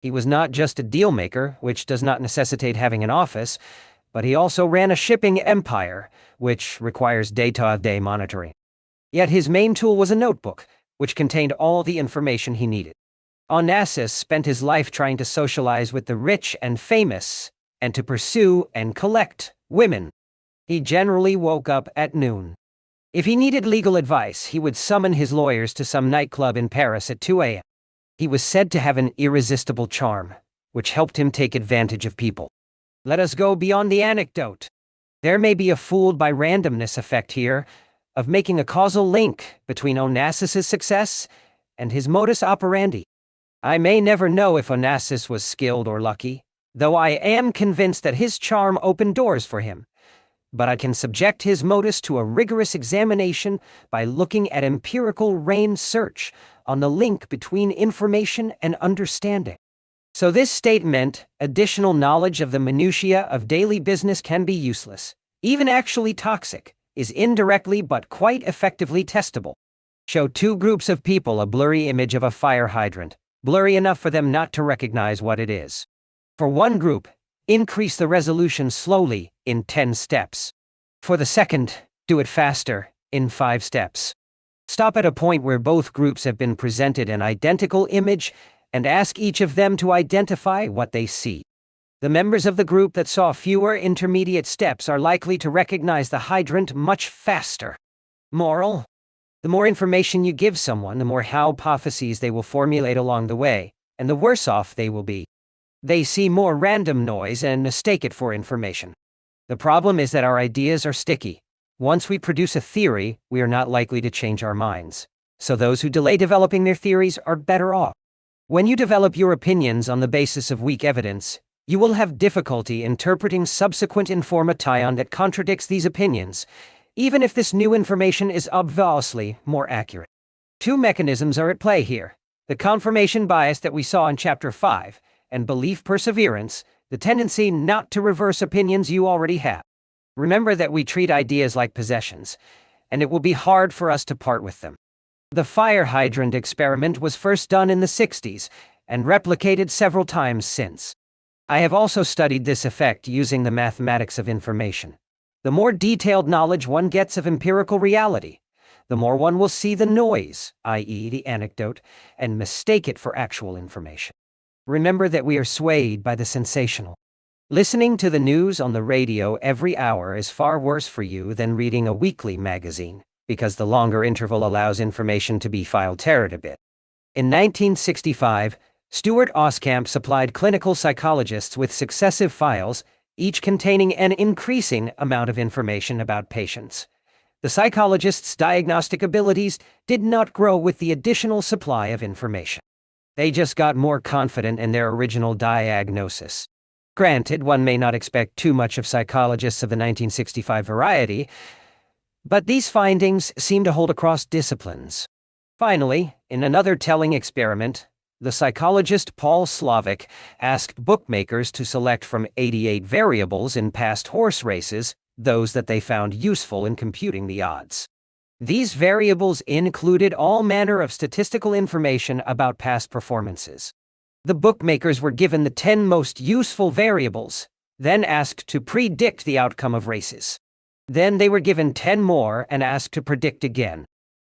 Speaker 2: He was not just a deal maker, which does not necessitate having an office, but he also ran a shipping empire, which requires day-to-day monitoring. Yet his main tool was a notebook, which contained all the information he needed. Onassis spent his life trying to socialize with the rich and famous, and to pursue and collect women. He generally woke up at noon. If he needed legal advice, he would summon his lawyers to some nightclub in Paris at 2 a.m. He was said to have an irresistible charm, which helped him take advantage of people. Let us go beyond the anecdote. There may be a fooled by randomness effect here, of making a causal link between Onassis's success and his modus operandi. I may never know if Onassis was skilled or lucky, though I am convinced that his charm opened doors for him. But I can subject his modus to a rigorous examination by looking at empirical RAIN search on the link between information and understanding. So this statement, additional knowledge of the minutiae of daily business can be useless, even actually toxic, is indirectly but quite effectively testable. Show two groups of people a blurry image of a fire hydrant, blurry enough for them not to recognize what it is. For one group, increase the resolution slowly, in 10 steps. For the second, do it faster, in 5 steps. Stop at a point where both groups have been presented an identical image and ask each of them to identify what they see. The members of the group that saw fewer intermediate steps are likely to recognize the hydrant much faster. Moral: the more information you give someone, the more hypotheses they will formulate along the way, and the worse off they will be. They see more random noise and mistake it for information. The problem is that our ideas are sticky. Once we produce a theory, we are not likely to change our minds. So those who delay developing their theories are better off. When you develop your opinions on the basis of weak evidence, you will have difficulty interpreting subsequent information that contradicts these opinions, even if this new information is obviously more accurate. Two mechanisms are at play here: the confirmation bias that we saw in Chapter 5, and belief perseverance, the tendency not to reverse opinions you already have. Remember that we treat ideas like possessions, and it will be hard for us to part with them. The fire hydrant experiment was first done in the 60s, and replicated several times since. I have also studied this effect using the mathematics of information. The more detailed knowledge one gets of empirical reality, the more one will see the noise, i.e., the anecdote, and mistake it for actual information. Remember that we are swayed by the sensational. Listening to the news on the radio every hour is far worse for you than reading a weekly magazine, because the longer interval allows information to be filtered a bit. In 1965, Stuart Oskamp supplied clinical psychologists with successive files, each containing an increasing amount of information about patients. The psychologists' diagnostic abilities did not grow with the additional supply of information. They just got more confident in their original diagnosis. Granted, one may not expect too much of psychologists of the 1965 variety, but these findings seem to hold across disciplines. Finally, in another telling experiment, the psychologist Paul Slovic asked bookmakers to select from 88 variables in past horse races those that they found useful in computing the odds. These variables included all manner of statistical information about past performances. The bookmakers were given the 10 most useful variables, then asked to predict the outcome of races. Then they were given 10 more and asked to predict again.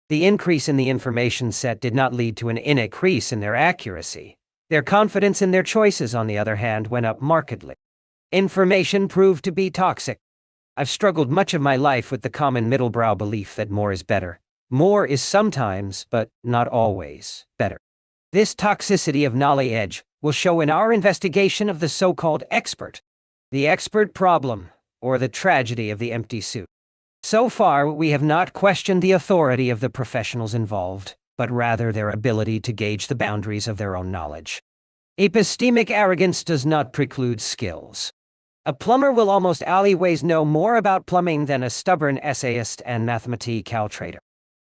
Speaker 2: The increase in the information set did not lead to an increase in their accuracy. Their confidence in their choices, on the other hand, went up markedly. Information proved to be toxic. I've struggled much of my life with the common middlebrow belief that more is better. More is sometimes, but not always, better. This toxicity of knowledge will show in our investigation of the so-called expert, the expert problem, or the tragedy of the empty suit. So far, we have not questioned the authority of the professionals involved, but rather their ability to gauge the boundaries of their own knowledge. Epistemic arrogance does not preclude skills. A plumber will almost always know more about plumbing than a stubborn essayist and mathematical trader.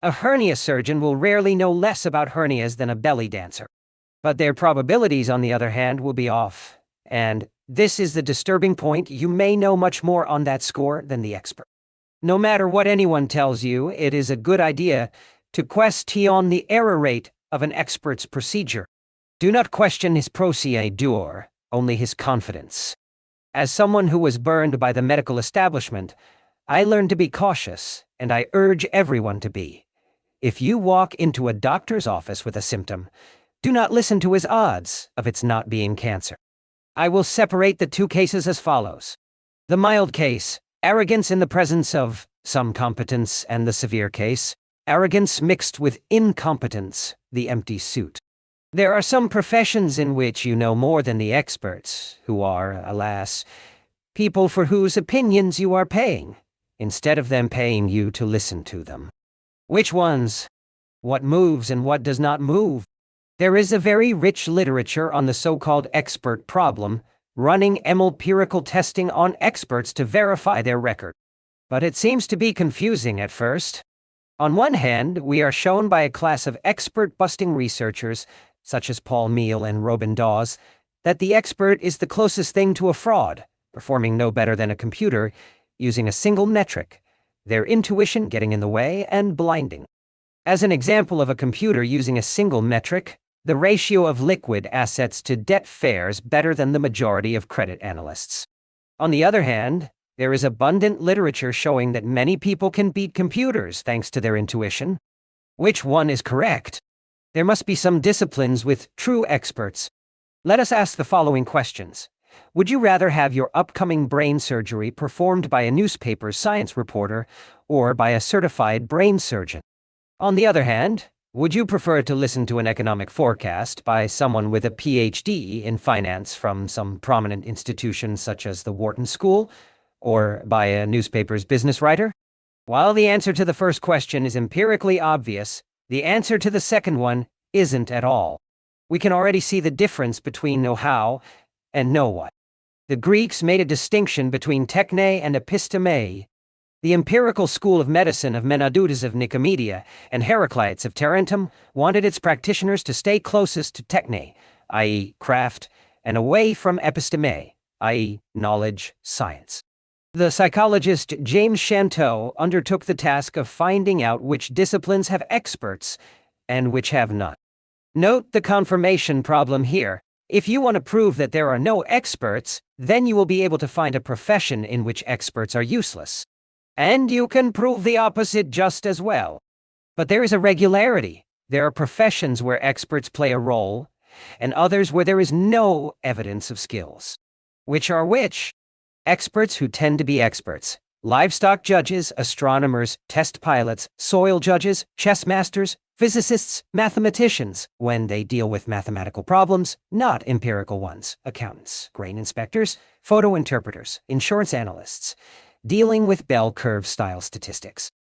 Speaker 2: A hernia surgeon will rarely know less about hernias than a belly dancer. But their probabilities, on the other hand, will be off. And this is the disturbing point: you may know much more on that score than the expert. No matter what anyone tells you, it is a good idea to question the error rate of an expert's procedure. Do not question his procedure, only his confidence. As someone who was burned by the medical establishment, I learned to be cautious, and I urge everyone to be. If you walk into a doctor's office with a symptom, do not listen to his odds of its not being cancer. I will separate the two cases as follows. The mild case, arrogance in the presence of some competence, and the severe case, arrogance mixed with incompetence, the empty suit. There are some professions in which you know more than the experts, who are, alas, people for whose opinions you are paying, instead of them paying you to listen to them. Which ones? What moves and what does not move? There is a very rich literature on the so-called expert problem, running empirical testing on experts to verify their record. But it seems to be confusing at first. On one hand, we are shown by a class of expert-busting researchers, such as Paul Meehl and Robin Dawes, that the expert is the closest thing to a fraud, performing no better than a computer, using a single metric, their intuition getting in the way and blinding. As an example of a computer using a single metric, the ratio of liquid assets to debt fares better than the majority of credit analysts. On the other hand, there is abundant literature showing that many people can beat computers thanks to their intuition. Which one is correct? There must be some disciplines with true experts. Let us ask the following questions. Would you rather have your upcoming brain surgery performed by a newspaper's science reporter or by a certified brain surgeon? On the other hand, would you prefer to listen to an economic forecast by someone with a PhD in finance from some prominent institution such as the Wharton School, or by a newspaper's business writer? While the answer to the first question is empirically obvious, the answer to the second one isn't at all. We can already see the difference between know-how and know-what. The Greeks made a distinction between techne and episteme. The empirical school of medicine of Menadutes of Nicomedia and Heraclitus of Tarentum wanted its practitioners to stay closest to techne, i.e., craft, and away from episteme, i.e., knowledge, science. The psychologist James Shantou undertook the task of finding out which disciplines have experts and which have not. Note the confirmation problem here. If you want to prove that there are no experts, then you will be able to find a profession in which experts are useless. And you can prove the opposite just as well. But there is a regularity. There are professions where experts play a role, and others where there is no evidence of skills. Which are which? Experts who tend to be experts. Livestock judges, astronomers, test pilots, soil judges, chess masters, physicists, mathematicians, when they deal with mathematical problems, not empirical ones. Accountants, grain inspectors, photo interpreters, insurance analysts, dealing with bell curve style statistics.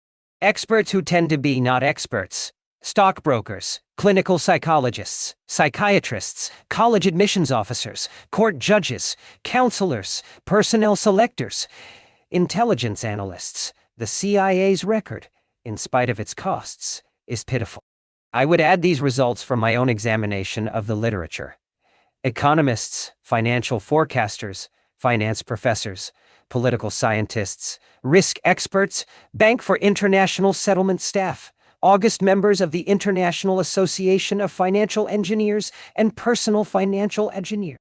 Speaker 2: Experts who tend to be not experts. Stockbrokers, clinical psychologists, psychiatrists, college admissions officers, court judges, counselors, personnel selectors, intelligence analysts. The CIA's record, in spite of its costs, is pitiful. I would add these results from my own examination of the literature. Economists, financial forecasters, finance professors, political scientists, risk experts, Bank for International Settlement staff, August members of the International Association of Financial Engineers, and personal financial engineer.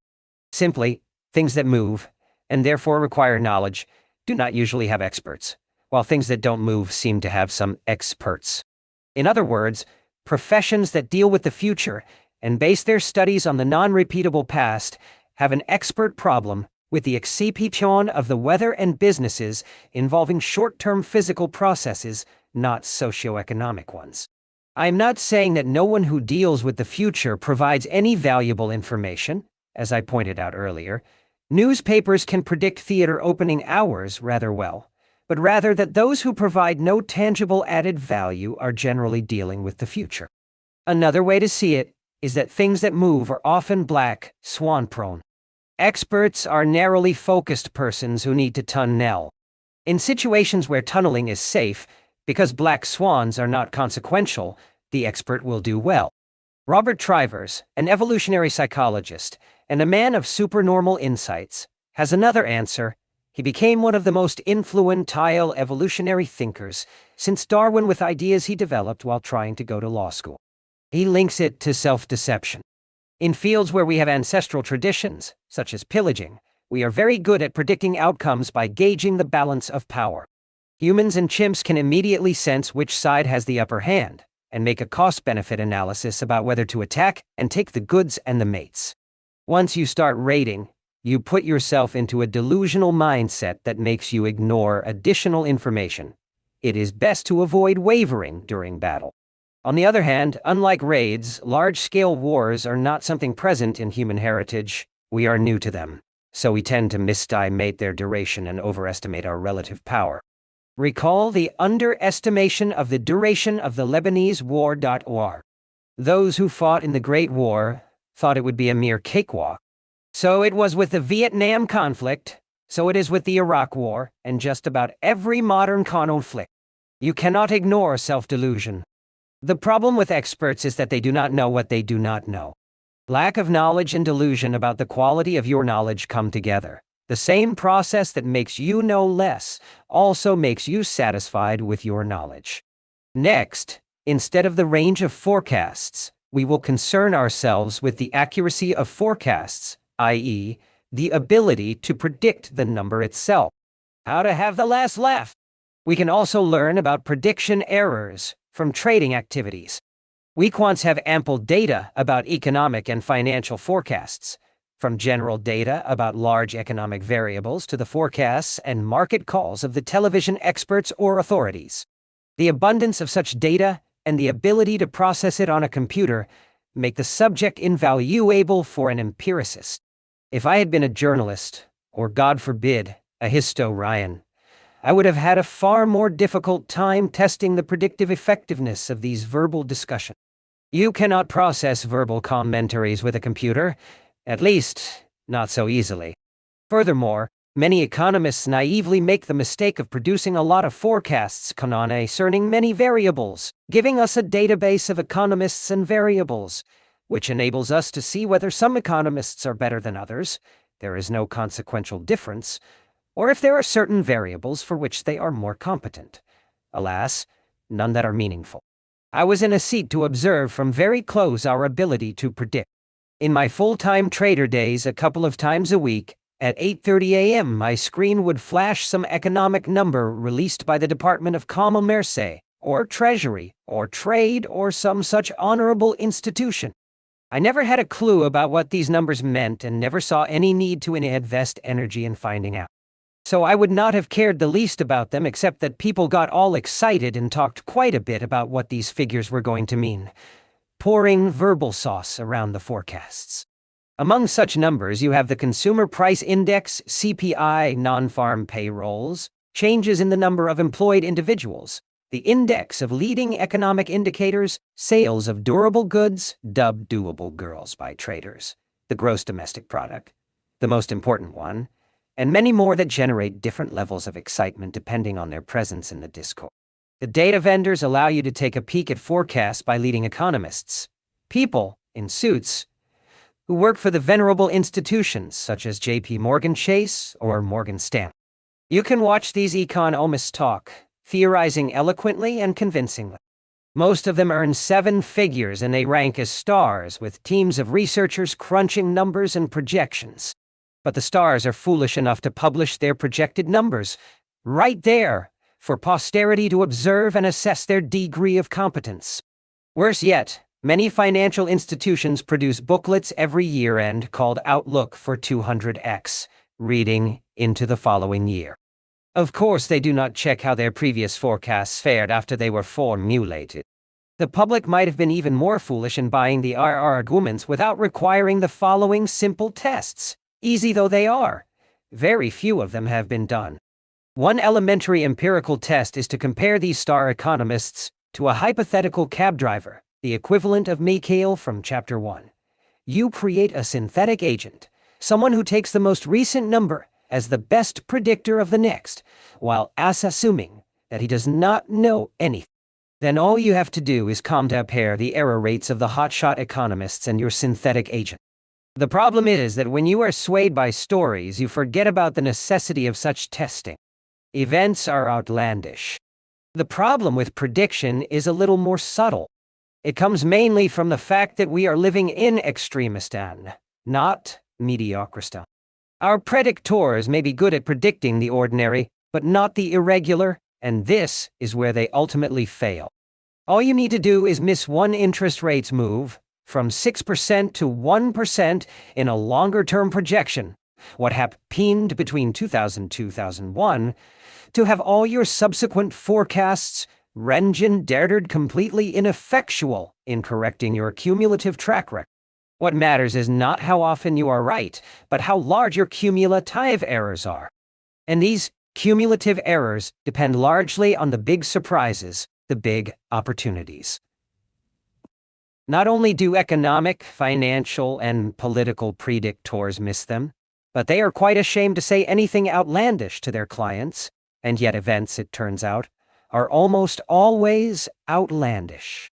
Speaker 2: Simply, things that move, and therefore require knowledge, do not usually have experts, while things that don't move seem to have some experts. In other words, professions that deal with the future and base their studies on the non-repeatable past have an expert problem with the exception of the weather and businesses involving short-term physical processes, not socioeconomic ones. I am not saying that no one who deals with the future provides any valuable information. As I pointed out earlier, newspapers can predict theater opening hours rather well, but rather that those who provide no tangible added value are generally dealing with the future. Another way to see it is that things that move are often black swan prone. Experts are narrowly focused persons who need to tunnel. In situations where tunneling is safe, because black swans are not consequential, the expert will do well. Robert Trivers, an evolutionary psychologist and a man of supernormal insights, has another answer. He became one of the most influential evolutionary thinkers since Darwin with ideas he developed while trying to go to law school. He links it to self-deception. In fields where we have ancestral traditions, such as pillaging, we are very good at predicting outcomes by gauging the balance of power. Humans and chimps can immediately sense which side has the upper hand and make a cost-benefit analysis about whether to attack and take the goods and the mates. Once you start raiding, you put yourself into a delusional mindset that makes you ignore additional information. It is best to avoid wavering during battle. On the other hand, unlike raids, large-scale wars are not something present in human heritage. We are new to them, so we tend to misestimate their duration and overestimate our relative power. Recall the underestimation of the duration of the Lebanese War. Those who fought in the Great War thought it would be a mere cakewalk. So it was with the Vietnam conflict, so it is with the Iraq War, and just about every modern conflict. You cannot ignore self-delusion. The problem with experts is that they do not know what they do not know. Lack of knowledge and delusion about the quality of your knowledge come together. The same process that makes you know less also makes you satisfied with your knowledge. Next, instead of the range of forecasts, we will concern ourselves with the accuracy of forecasts, i.e., the ability to predict the number itself. How to have the last laugh. We can also learn about prediction errors from trading activities. We quants have ample data about economic and financial forecasts, from general data about large economic variables to the forecasts and market calls of the television experts or authorities. The abundance of such data and the ability to process it on a computer make the subject invaluable for an empiricist. If I had been a journalist, or God forbid, a historian, I would have had a far more difficult time testing the predictive effectiveness of these verbal discussions. You cannot process verbal commentaries with a computer, at least, not so easily. Furthermore, many economists naively make the mistake of producing a lot of forecasts concerning many variables, giving us a database of economists and variables, which enables us to see whether some economists are better than others, there is no consequential difference, or if there are certain variables for which they are more competent. Alas, none that are meaningful. I was in a seat to observe from very close our ability to predict. In my full-time trader days, a couple of times a week, at 8:30 a.m. my screen would flash some economic number released by the Department of Commerce, or Treasury, or Trade, or some such honorable institution. I never had a clue about what these numbers meant and never saw any need to invest energy in finding out. So I would not have cared the least about them except that people got all excited and talked quite a bit about what these figures were going to mean, pouring verbal sauce around the forecasts. Among such numbers, you have the Consumer Price Index, CPI, non-farm payrolls, changes in the number of employed individuals, the index of leading economic indicators, sales of durable goods, dubbed doable girls by traders, the gross domestic product, the most important one, and many more that generate different levels of excitement depending on their presence in the discourse. The data vendors allow you to take a peek at forecasts by leading economists, people in suits who work for the venerable institutions such as J.P. Morgan Chase or Morgan Stanley. You can watch these economists talk, theorizing eloquently and convincingly. Most of them earn 7 figures and they rank as stars with teams of researchers crunching numbers and projections. But the stars are foolish enough to publish their projected numbers right there for posterity to observe and assess their degree of competence. Worse yet, many financial institutions produce booklets every year-end called Outlook for 200x, reading into the following year. Of course, they do not check how their previous forecasts fared after they were formulated. The public might have been even more foolish in buying the RR arguments without requiring the following simple tests. Easy though they are, very few of them have been done. One elementary empirical test is to compare these star economists to a hypothetical cab driver, the equivalent of Mikhail from Chapter 1. You create a synthetic agent, someone who takes the most recent number as the best predictor of the next, while assuming that he does not know anything. Then all you have to do is compare the error rates of the hotshot economists and your synthetic agent. The problem is that when you are swayed by stories, you forget about the necessity of such testing. Events are outlandish. The problem with prediction is a little more subtle. It comes mainly from the fact that we are living in extremistan, not mediocristan. Our predictors may be good at predicting the ordinary, but not the irregular, and this is where they ultimately fail. All you need to do is miss one interest rates move, from 6% to 1% in a longer-term projection, what happened between 2000 and 2001, to have all your subsequent forecasts rendered completely ineffectual in correcting your cumulative track record. What matters is not how often you are right, but how large your cumulative errors are. And these cumulative errors depend largely on the big surprises, the big opportunities. Not only do economic, financial, and political predictors miss them, but they are quite ashamed to say anything outlandish to their clients, and yet events, it turns out, are almost always outlandish.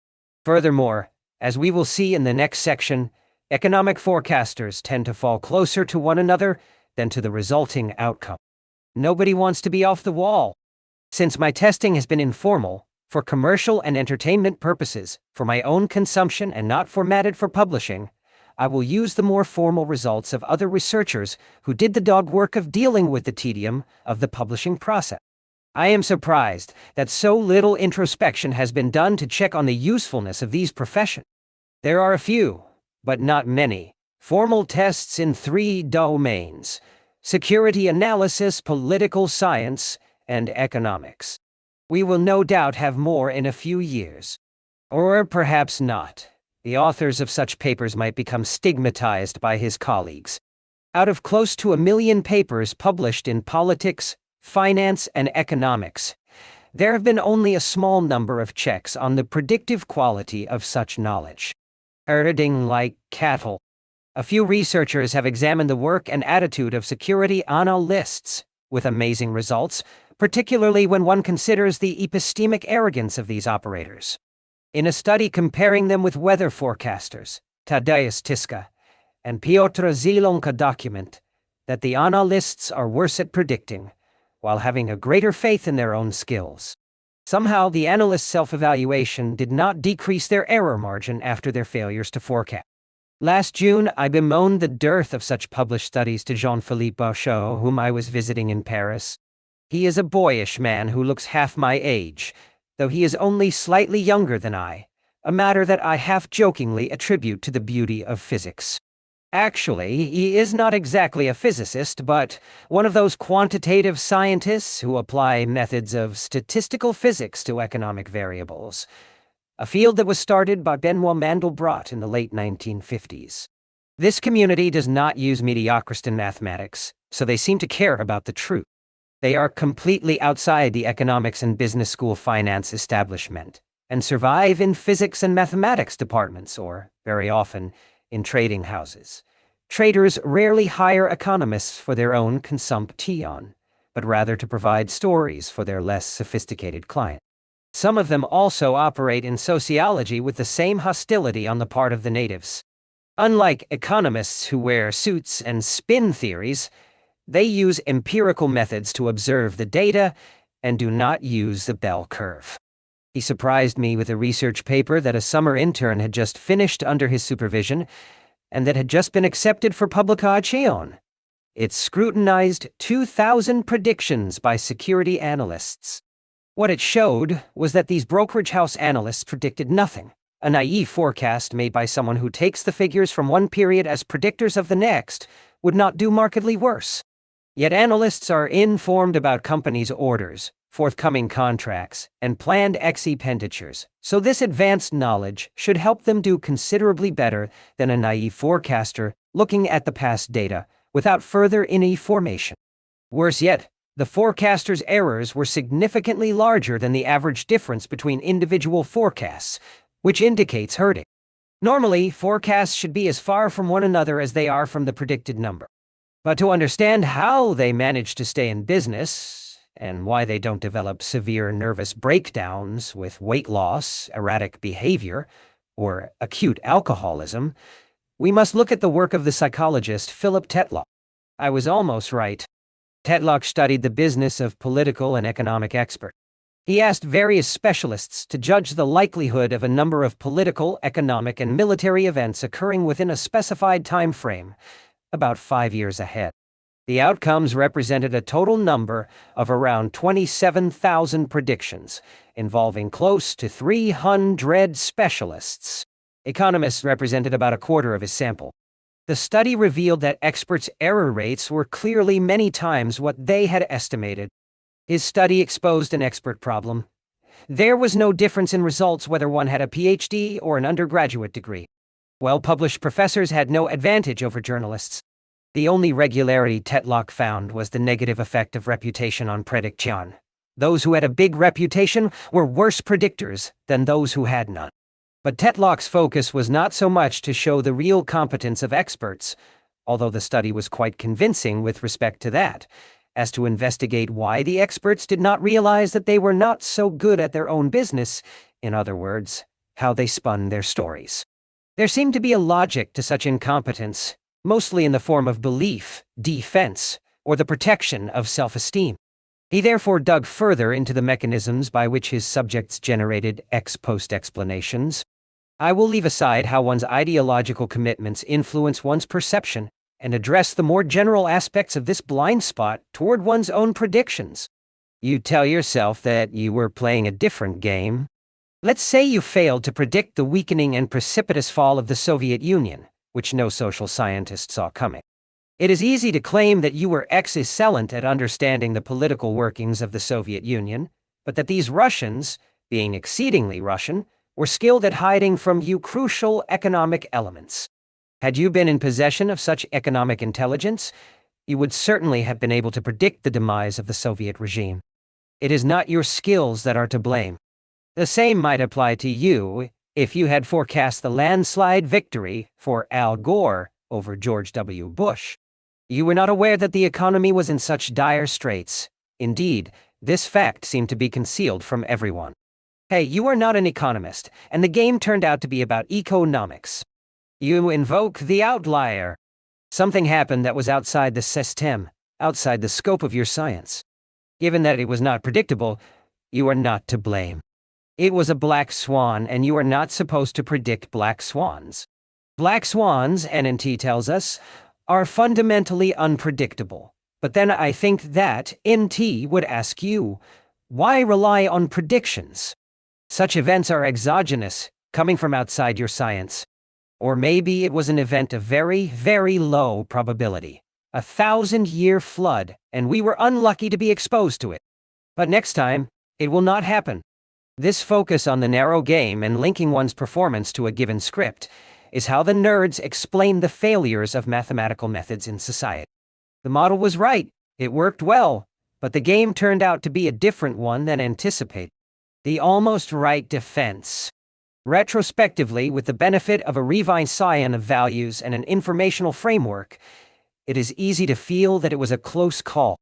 Speaker 2: Furthermore, as we will see in the next section, economic forecasters tend to fall closer to one another than to the resulting outcome. Nobody wants to be off the wall. Since my testing has been informal, for commercial and entertainment purposes, for my own consumption and not formatted for publishing, I will use the more formal results of other researchers who did the dog work of dealing with the tedium of the publishing process. I am surprised that so little introspection has been done to check on the usefulness of these professions. There are a few, but not many, formal tests in 3 domains: security analysis, political science, and economics. We will no doubt have more in a few years. Or perhaps not. The authors of such papers might become stigmatized by his colleagues. Out of close to 1 million papers published in politics, finance, and economics, there have been only a small number of checks on the predictive quality of such knowledge. Herding like cattle. A few researchers have examined the work and attitude of security analysts, with amazing results, particularly when one considers the epistemic arrogance of these operators. In a study comparing them with weather forecasters, Tadeusz Tyska and Piotr Zielonka document that the analysts are worse at predicting, while having a greater faith in their own skills. Somehow, the analysts' self-evaluation did not decrease their error margin after their failures to forecast. Last June, I bemoaned the dearth of such published studies to Jean-Philippe Bauchot, whom I was visiting in Paris. He is a boyish man who looks half my age, though he is only slightly younger than I, a matter that I half-jokingly attribute to the beauty of physics. Actually, he is not exactly a physicist, but one of those quantitative scientists who apply methods of statistical physics to economic variables, a field that was started by Benoit Mandelbrot in the late 1950s. This community does not use mediocrity in mathematics, so they seem to care about the truth. They are completely outside the economics and business school finance establishment, and survive in physics and mathematics departments, or, very often, in trading houses. Traders rarely hire economists for their own consumption, but rather to provide stories for their less sophisticated clients. Some of them also operate in sociology with the same hostility on the part of the natives. Unlike economists who wear suits and spin theories, they use empirical methods to observe the data and do not use the bell curve. He surprised me with a research paper that a summer intern had just finished under his supervision and that had just been accepted for publication. It scrutinized 2,000 predictions by security analysts. What it showed was that these brokerage house analysts predicted nothing, a naive forecast made by someone who takes the figures from one period as predictors of the next would not do markedly worse. Yet analysts are informed about companies' orders, forthcoming contracts, and planned expenditures, so this advanced knowledge should help them do considerably better than a naive forecaster looking at the past data without further information. Worse yet, the forecaster's errors were significantly larger than the average difference between individual forecasts, which indicates herding. Normally, forecasts should be as far from one another as they are from the predicted number. But to understand how they manage to stay in business, and why they don't develop severe nervous breakdowns with weight loss, erratic behavior, or acute alcoholism, we must look at the work of the psychologist Philip Tetlock. I was almost right. Tetlock studied the business of political and economic experts. He asked various specialists to judge the likelihood of a number of political, economic, and military events occurring within a specified time frame, about 5 years ahead. The outcomes represented a total number of around 27,000 predictions, involving close to 300 specialists. Economists represented about a quarter of his sample. The study revealed that experts' error rates were clearly many times what they had estimated. His study exposed an expert problem. There was no difference in results whether one had a PhD or an undergraduate degree. Well-published professors had no advantage over journalists. The only regularity Tetlock found was the negative effect of reputation on prediction. Those who had a big reputation were worse predictors than those who had none. But Tetlock's focus was not so much to show the real competence of experts, although the study was quite convincing with respect to that, as to investigate why the experts did not realize that they were not so good at their own business, in other words, how they spun their stories. There seemed to be a logic to such incompetence, mostly in the form of belief, defense, or the protection of self-esteem. He therefore dug further into the mechanisms by which his subjects generated ex post explanations. I will leave aside how one's ideological commitments influence one's perception and address the more general aspects of this blind spot toward one's own predictions. You tell yourself that you were playing a different game. Let's say you failed to predict the weakening and precipitous fall of the Soviet Union, which no social scientist saw coming. It is easy to claim that you were excellent at understanding the political workings of the Soviet Union, but that these Russians, being exceedingly Russian, were skilled at hiding from you crucial economic elements. Had you been in possession of such economic intelligence, you would certainly have been able to predict the demise of the Soviet regime. It is not your skills that are to blame. The same might apply to you if you had forecast the landslide victory for Al Gore over George W. Bush. You were not aware that the economy was in such dire straits. Indeed, this fact seemed to be concealed from everyone. Hey, you are not an economist, and the game turned out to be about economics. You invoke the outlier. Something happened that was outside the system, outside the scope of your science. Given that it was not predictable, you are not to blame. It was a black swan, and you are not supposed to predict black swans. Black swans, NNT tells us, are fundamentally unpredictable. But then I think that NT would ask you, why rely on predictions? Such events are exogenous, coming from outside your science. Or maybe it was an event of very, very low probability. A 1,000-year flood, and we were unlucky to be exposed to it. But next time, it will not happen. This focus on the narrow game and linking one's performance to a given script is how the nerds explain the failures of mathematical methods in society. The model was right, it worked well, but the game turned out to be a different one than anticipated. The almost right defense. Retrospectively, with the benefit of a revised science of values and an informational framework, it is easy to feel that it was a close call.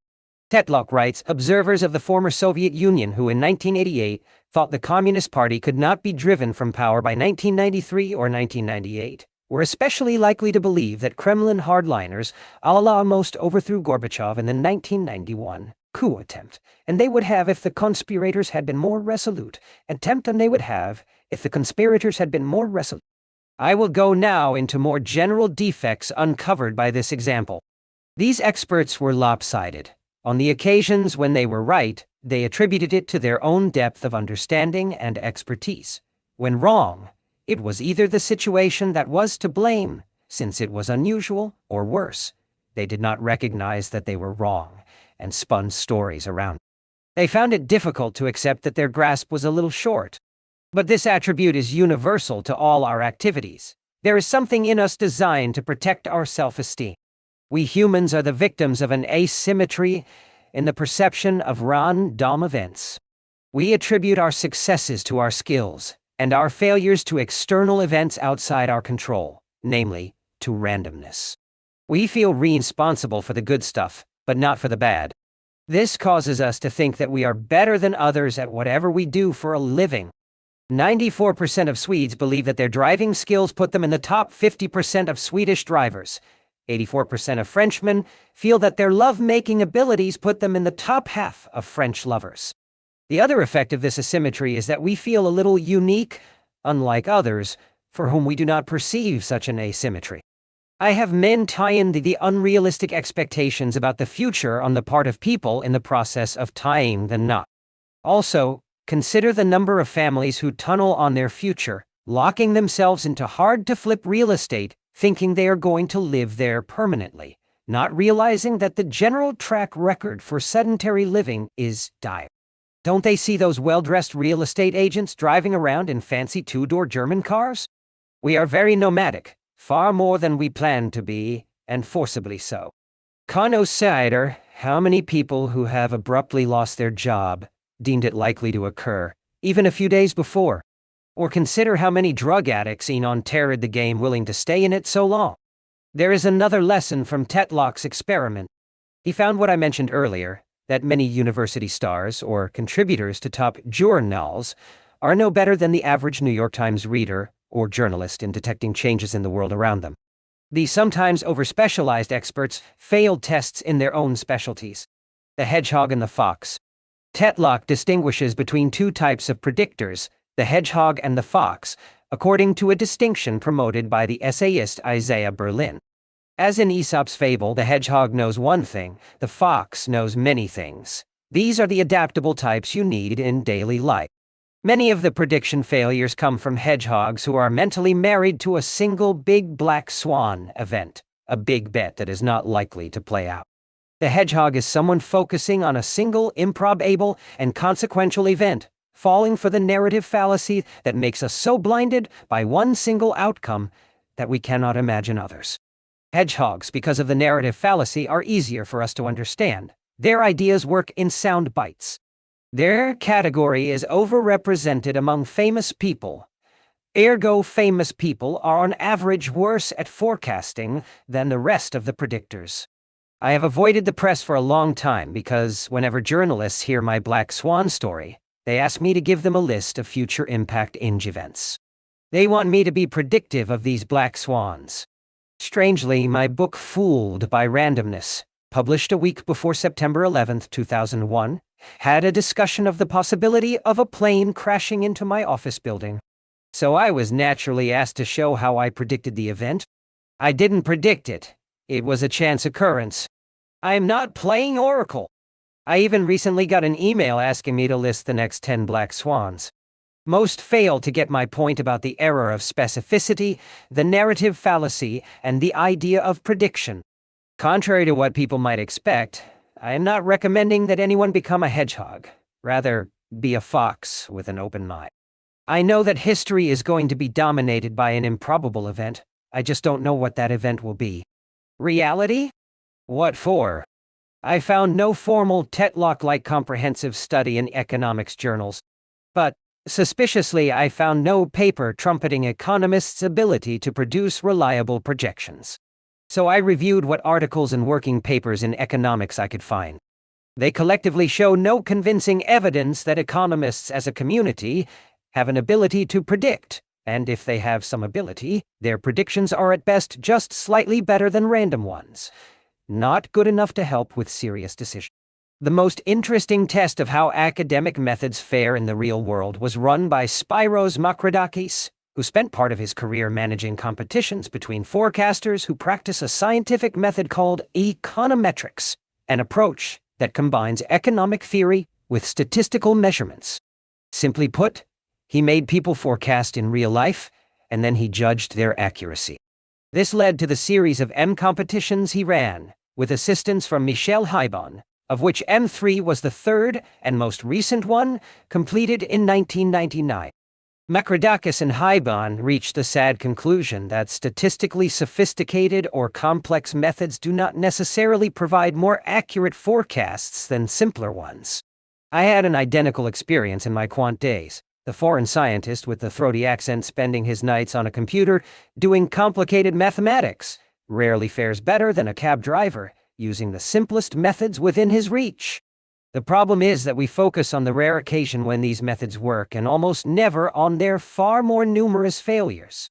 Speaker 2: Tetlock writes, observers of the former Soviet Union who in 1988 thought the Communist Party could not be driven from power by 1993 or 1998 were especially likely to believe that Kremlin hardliners a la most overthrew Gorbachev in the 1991 coup attempt, and they would have if the conspirators had been more resolute, and they would have if the conspirators had been more resolute. I will go now into more general defects uncovered by this example. These experts were lopsided. On the occasions when they were right, they attributed it to their own depth of understanding and expertise. When wrong, it was either the situation that was to blame, since it was unusual, or worse, they did not recognize that they were wrong, and spun stories around. They found it difficult to accept that their grasp was a little short. But this attribute is universal to all our activities. There is something in us designed to protect our self-esteem. We humans are the victims of an asymmetry in the perception of random events. We attribute our successes to our skills, and our failures to external events outside our control, namely, to randomness. We feel responsible for the good stuff, but not for the bad. This causes us to think that we are better than others at whatever we do for a living. 94% of Swedes believe that their driving skills put them in the top 50% of Swedish drivers. 84% of Frenchmen feel that their love-making abilities put them in the top half of French lovers. The other effect of this asymmetry is that we feel a little unique, unlike others, for whom we do not perceive such an asymmetry. I have maintained the unrealistic expectations about the future on the part of people in the process of tying the knot. Also, consider the number of families who tunnel on their future, locking themselves into hard-to-flip real estate, thinking they are going to live there permanently, not realizing that the general track record for sedentary living is dire. Don't they see those well-dressed real estate agents driving around in fancy two-door German cars? We are very nomadic, far more than we planned to be, and forcibly so. Consider how many people who have abruptly lost their job deemed it likely to occur, even a few days before. Or consider how many drug addicts entered the game willing to stay in it so long. There is another lesson from Tetlock's experiment. He found what I mentioned earlier, that many university stars or contributors to top journals are no better than the average New York Times reader or journalist in detecting changes in the world around them. These sometimes over-specialized experts failed tests in their own specialties. The hedgehog and the fox. Tetlock distinguishes between two types of predictors, the hedgehog and the fox, according to a distinction promoted by the essayist Isaiah Berlin. As in Aesop's fable, the hedgehog knows one thing, the fox knows many things. These are the adaptable types you need in daily life. Many of the prediction failures come from hedgehogs who are mentally married to a single big black swan event, a big bet that is not likely to play out. The hedgehog is someone focusing on a single improbable and consequential event, falling for the narrative fallacy that makes us so blinded by one single outcome that we cannot imagine others. Hedgehogs, because of the narrative fallacy, are easier for us to understand. Their ideas work in sound bites. Their category is overrepresented among famous people. Ergo, famous people are on average worse at forecasting than the rest of the predictors. I have avoided the press for a long time because whenever journalists hear my Black Swan story, they ask me to give them a list of future impact events. They want me to be predictive of these black swans. Strangely, my book Fooled by Randomness, published a week before September 11, 2001, had a discussion of the possibility of a plane crashing into my office building. So I was naturally asked to show how I predicted the event. I didn't predict it. It was a chance occurrence. I am not playing Oracle. I even recently got an email asking me to list the next 10 black swans. Most fail to get my point about the error of specificity, the narrative fallacy, and the idea of prediction. Contrary to what people might expect, I am not recommending that anyone become a hedgehog. Rather, be a fox with an open mind. I know that history is going to be dominated by an improbable event. I just don't know what that event will be. Reality? What for? I found no formal Tetlock-like comprehensive study in economics journals. But, suspiciously, I found no paper trumpeting economists' ability to produce reliable projections. So I reviewed what articles and working papers in economics I could find. They collectively show no convincing evidence that economists as a community have an ability to predict, and if they have some ability, their predictions are at best just slightly better than random ones. Not good enough to help with serious decisions. The most interesting test of how academic methods fare in the real world was run by Spyros Makridakis, who spent part of his career managing competitions between forecasters who practice a scientific method called econometrics, an approach that combines economic theory with statistical measurements. Simply put, he made people forecast in real life, and then he judged their accuracy. This led to the series of M competitions he ran, with assistance from Michel Haibon, of which M3 was the third and most recent one, completed in 1999. Makridakis and Haibon reached the sad conclusion that statistically sophisticated or complex methods do not necessarily provide more accurate forecasts than simpler ones. I had an identical experience in my quant days. The foreign scientist with the throaty accent spending his nights on a computer doing complicated mathematics rarely fares better than a cab driver using the simplest methods within his reach. The problem is that we focus on the rare occasion when these methods work and almost never on their far more numerous failures.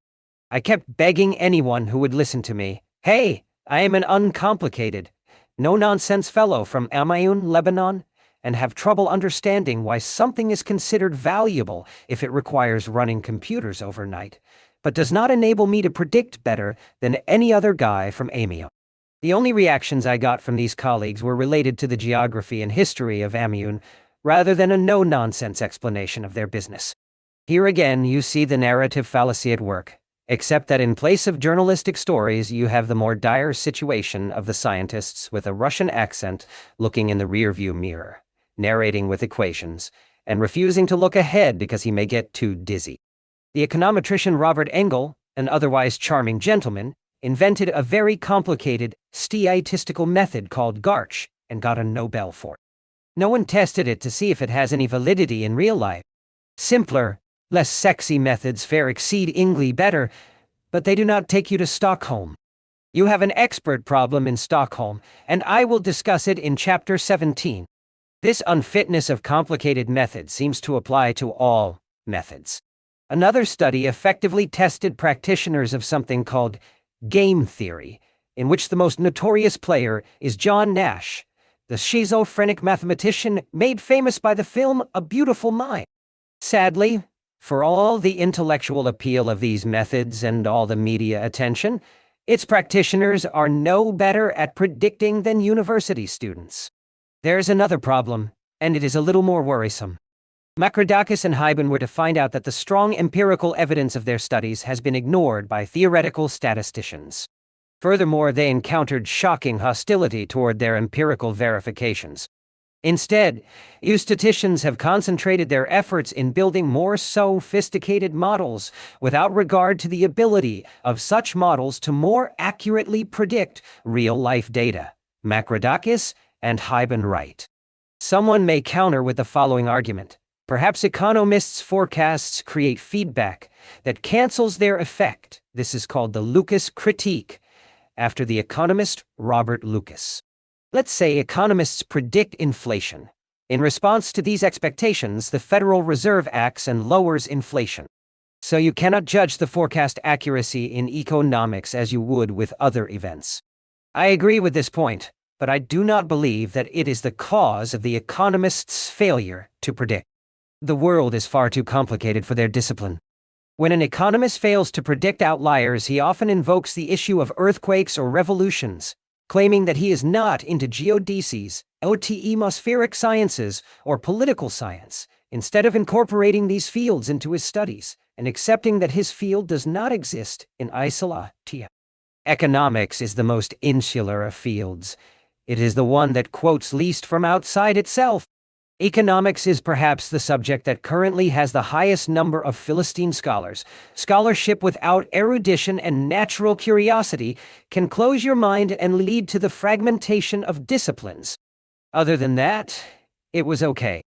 Speaker 2: I kept begging anyone who would listen to me, "Hey, I am an uncomplicated, no-nonsense fellow from Amayun, Lebanon, and have trouble understanding why something is considered valuable if it requires running computers overnight, but does not enable me to predict better than any other guy from Amiens." The only reactions I got from these colleagues were related to the geography and history of Amiens, rather than a no-nonsense explanation of their business. Here again, you see the narrative fallacy at work, except that in place of journalistic stories, you have the more dire situation of the scientists with a Russian accent looking in the rearview mirror, narrating with equations, and refusing to look ahead because he may get too dizzy. The econometrician Robert Engel, an otherwise charming gentleman, invented a very complicated statistical method called GARCH and got a Nobel for it. No one tested it to see if it has any validity in real life. Simpler, less sexy methods fare exceedingly better, but they do not take you to Stockholm. You have an expert problem in Stockholm, and I will discuss it in Chapter 17. This unfitness of complicated methods seems to apply to all methods. Another study effectively tested practitioners of something called game theory, in which the most notorious player is John Nash, the schizophrenic mathematician made famous by the film A Beautiful Mind. Sadly, for all the intellectual appeal of these methods and all the media attention, its practitioners are no better at predicting than university students. There's another problem, and it is a little more worrisome. Makridakis and Haibon were to find out that the strong empirical evidence of their studies has been ignored by theoretical statisticians. Furthermore, they encountered shocking hostility toward their empirical verifications. Instead, you statisticians have concentrated their efforts in building more sophisticated models without regard to the ability of such models to more accurately predict real-life data. Makridakis and Haibon write. Someone may counter with the following argument. Perhaps economists' forecasts create feedback that cancels their effect. This is called the Lucas critique, after the economist Robert Lucas. Let's say economists predict inflation. In response to these expectations, the Federal Reserve acts and lowers inflation. So you cannot judge the forecast accuracy in economics as you would with other events. I agree with this point, but I do not believe that it is the cause of the economists' failure to predict. The world is far too complicated for their discipline. When an economist fails to predict outliers, he often invokes the issue of earthquakes or revolutions, claiming that he is not into geodesies, atmospheric sciences, or political science, instead of incorporating these fields into his studies and accepting that his field does not exist in isolation. Economics is the most insular of fields. It is the one that quotes least from outside itself. Economics is perhaps the subject that currently has the highest number of Philistine scholars. Scholarship without erudition and natural curiosity can close your mind and lead to the fragmentation of disciplines. Other than that, it was okay.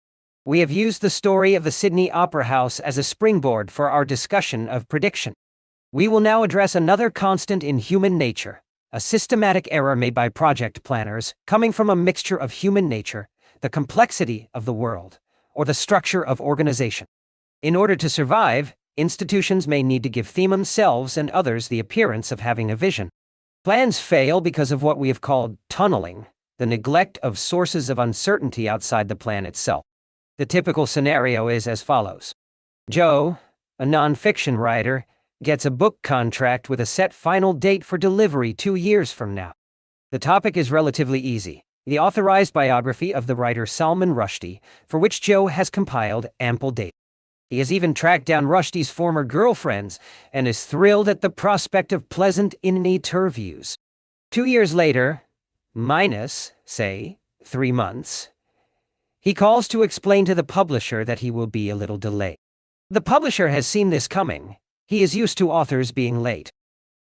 Speaker 2: We have used the story of the Sydney Opera House as a springboard for our discussion of prediction. We will now address another constant in human nature, a systematic error made by project planners, coming from a mixture of human nature, the complexity of the world, or the structure of organization. In order to survive, institutions may need to give themselves and others the appearance of having a vision. Plans fail because of what we have called tunneling, the neglect of sources of uncertainty outside the plan itself. The typical scenario is as follows. Joe, a nonfiction writer, gets a book contract with a set final date for delivery 2 years from now. The topic is relatively easy. The authorized biography of the writer Salman Rushdie, for which Joe has compiled ample data. He has even tracked down Rushdie's former girlfriends and is thrilled at the prospect of pleasant interviews. 2 years later, minus, say, 3 months, he calls to explain to the publisher that he will be a little delayed. The publisher has seen this coming. He is used to authors being late.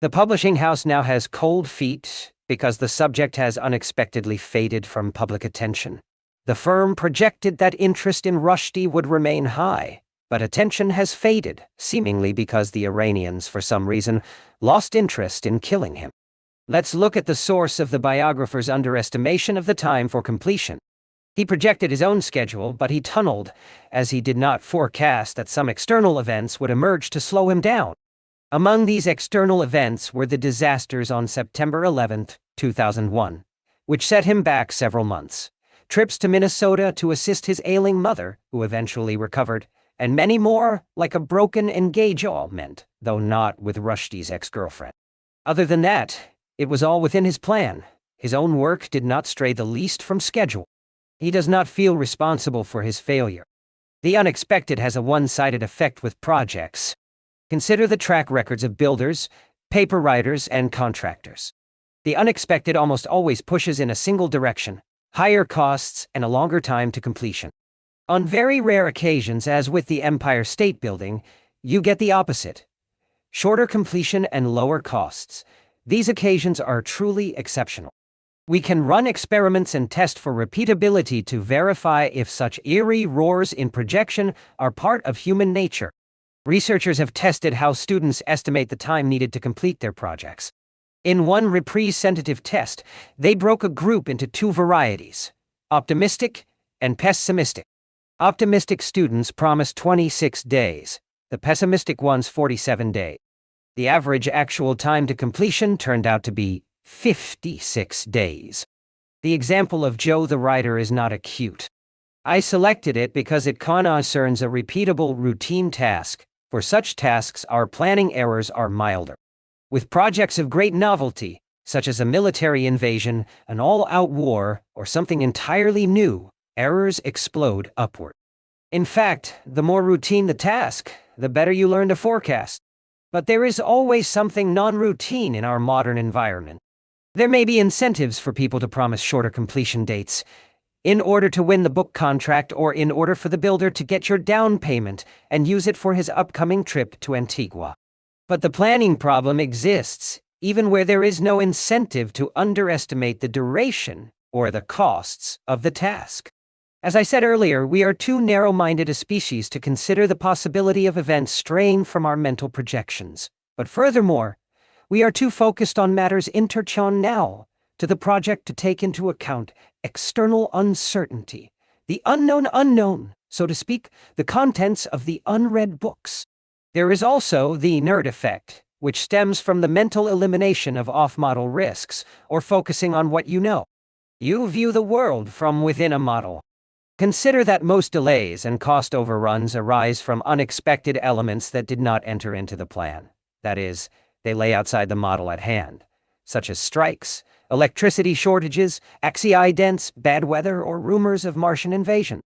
Speaker 2: The publishing house now has cold feet because the subject has unexpectedly faded from public attention. The firm projected that interest in Rushdie would remain high, but attention has faded, seemingly because the Iranians, for some reason, lost interest in killing him. Let's look at the source of the biographer's underestimation of the time for completion. He projected his own schedule, but he tunneled, as he did not forecast that some external events would emerge to slow him down. Among these external events were the disasters on September 11, 2001, which set him back several months, trips to Minnesota to assist his ailing mother, who eventually recovered, and many more, like a broken engagement, though not with Rushdie's ex-girlfriend. Other than that, it was all within his plan. His own work did not stray the least from schedule. He does not feel responsible for his failure. The unexpected has a one-sided effect with projects. Consider the track records of builders, paper writers, and contractors. The unexpected almost always pushes in a single direction, higher costs and a longer time to completion. On very rare occasions, as with the Empire State Building, you get the opposite. Shorter completion and lower costs. These occasions are truly exceptional. We can run experiments and test for repeatability to verify if such eerie roars in projection are part of human nature. Researchers have tested how students estimate the time needed to complete their projects. In one representative test, they broke a group into 2 varieties, optimistic and pessimistic. Optimistic students promised 26 days, the pessimistic ones 47 days. The average actual time to completion turned out to be 56 days. The example of Joe the writer is not acute. I selected it because it concerns a repeatable routine task. For such tasks, our planning errors are milder. With projects of great novelty, such as a military invasion, an all-out war, or something entirely new, errors explode upward. In fact, the more routine the task, the better you learn to forecast. But there is always something non-routine in our modern environment. There may be incentives for people to promise shorter completion dates, in order to win the book contract or in order for the builder to get your down payment and use it for his upcoming trip to Antigua. But the planning problem exists, even where there is no incentive to underestimate the duration or the costs of the task. As I said earlier, we are too narrow-minded a species to consider the possibility of events straying from our mental projections. But furthermore, we are too focused on matters internal to the project to take into account external uncertainty, the unknown, so to speak, the contents of the unread books. There is also the nerd effect, which stems from the mental elimination of off-model risks, or focusing on what you know. You view the world from within a model. Consider that most delays and cost overruns arise from unexpected elements that did not enter into the plan. That is, they lay outside the model at hand, such as strikes, electricity shortages, accidents, bad weather, or rumors of Martian invasion.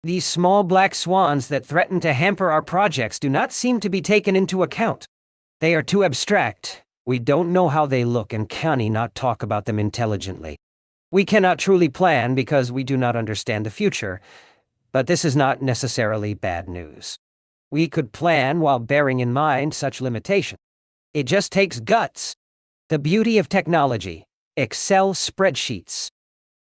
Speaker 2: These small black swans that threaten to hamper our projects do not seem to be taken into account. They are too abstract. We don't know how they look and cannot talk about them intelligently. We cannot truly plan because we do not understand the future, but this is not necessarily bad news. We could plan while bearing in mind such limitation. It just takes guts. The beauty of technology, Excel spreadsheets.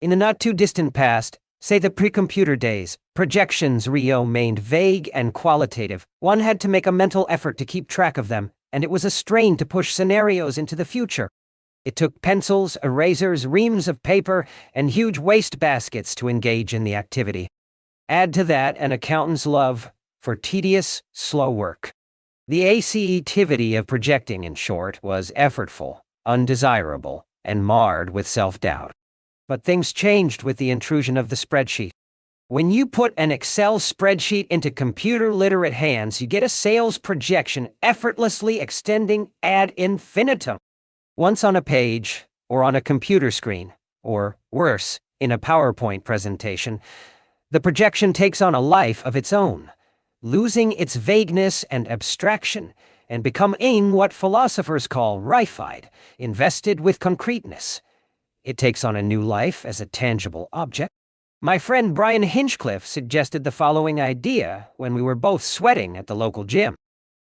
Speaker 2: In the not-too-distant past, say the pre-computer days, projections remained vague and qualitative. One had to make a mental effort to keep track of them, and it was a strain to push scenarios into the future. It took pencils, erasers, reams of paper, and huge waste baskets to engage in the activity. Add to that an accountant's love for tedious, slow work. The activity of projecting, in short, was effortful, undesirable, and marred with self-doubt. But things changed with the intrusion of the spreadsheet. When you put an Excel spreadsheet into computer-literate hands, you get a sales projection effortlessly extending ad infinitum. Once on a page, or on a computer screen, or worse, in a PowerPoint presentation, the projection takes on a life of its own, losing its vagueness and abstraction, and becoming what philosophers call reified, invested with concreteness. It takes on a new life as a tangible object. My friend Brian Hinchcliffe suggested the following idea when we were both sweating at the local gym.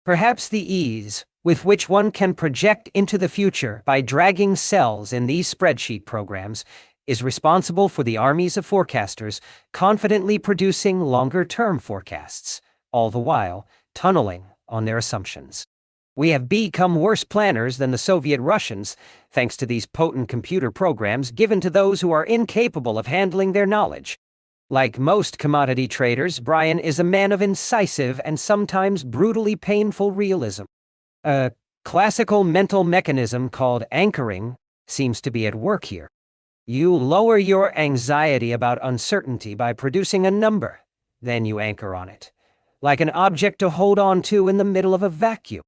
Speaker 2: Perhaps the ease with which one can project into the future by dragging cells in these spreadsheet programs is responsible for the armies of forecasters confidently producing longer-term forecasts, all the while tunneling on their assumptions. We have become worse planners than the Soviet Russians, thanks to these potent computer programs given to those who are incapable of handling their knowledge. Like most commodity traders, Brian is a man of incisive and sometimes brutally painful realism. A classical mental mechanism called anchoring seems to be at work here. You lower your anxiety about uncertainty by producing a number, then you anchor on it, like an object to hold on to in the middle of a vacuum.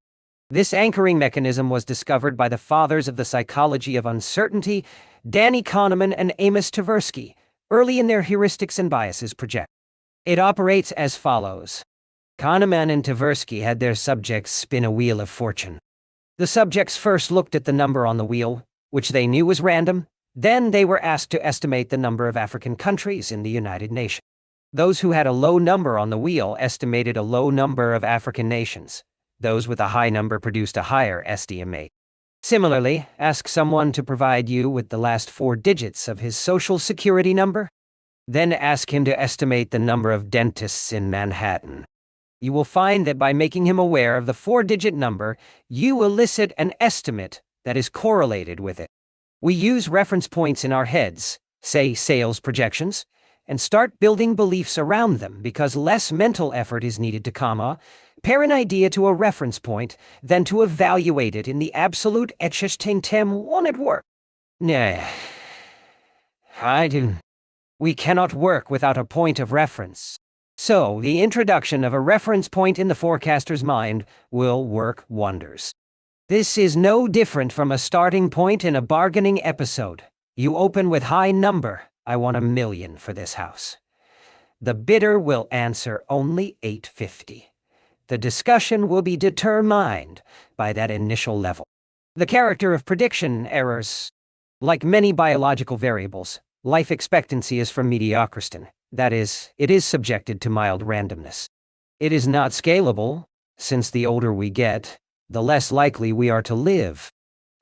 Speaker 2: This anchoring mechanism was discovered by the fathers of the psychology of uncertainty, Danny Kahneman and Amos Tversky, early in their heuristics and biases project. It operates as follows. Kahneman and Tversky had their subjects spin a wheel of fortune. The subjects first looked at the number on the wheel, which they knew was random. Then they were asked to estimate the number of African countries in the United Nations. Those who had a low number on the wheel estimated a low number of African nations. Those with a high number produced a higher estimate. Similarly, ask someone to provide you with the last 4 digits of his social security number. Then ask him to estimate the number of dentists in Manhattan. You will find that by making him aware of the 4-digit number, you elicit an estimate that is correlated with it. We use reference points in our heads, say sales projections, and start building beliefs around them because less mental effort is needed to pair an idea to a reference point than to evaluate it in the absolute etchestentem one at work. Nah, we cannot work without a point of reference. So, the introduction of a reference point in the forecaster's mind will work wonders. This is no different from a starting point in a bargaining episode. You open with high number, I want $1 million for this house. The bidder will answer only $850. The discussion will be determined by that initial level. The character of prediction errors. Like many biological variables, life expectancy is from mediocrity. That is, it is subjected to mild randomness. It is not scalable, since the older we get, the less likely we are to live.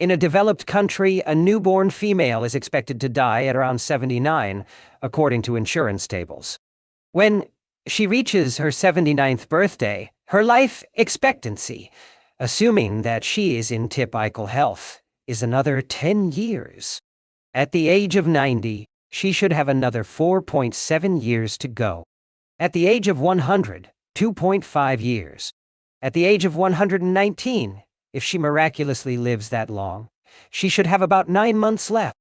Speaker 2: In a developed country, a newborn female is expected to die at around 79, according to insurance tables. When she reaches her 79th birthday, her life expectancy, assuming that she is in typical health, is another 10 years. At the age of 90, she should have another 4.7 years to go. At the age of 100, 2.5 years. At the age of 119, if she miraculously lives that long, she should have about 9 months left.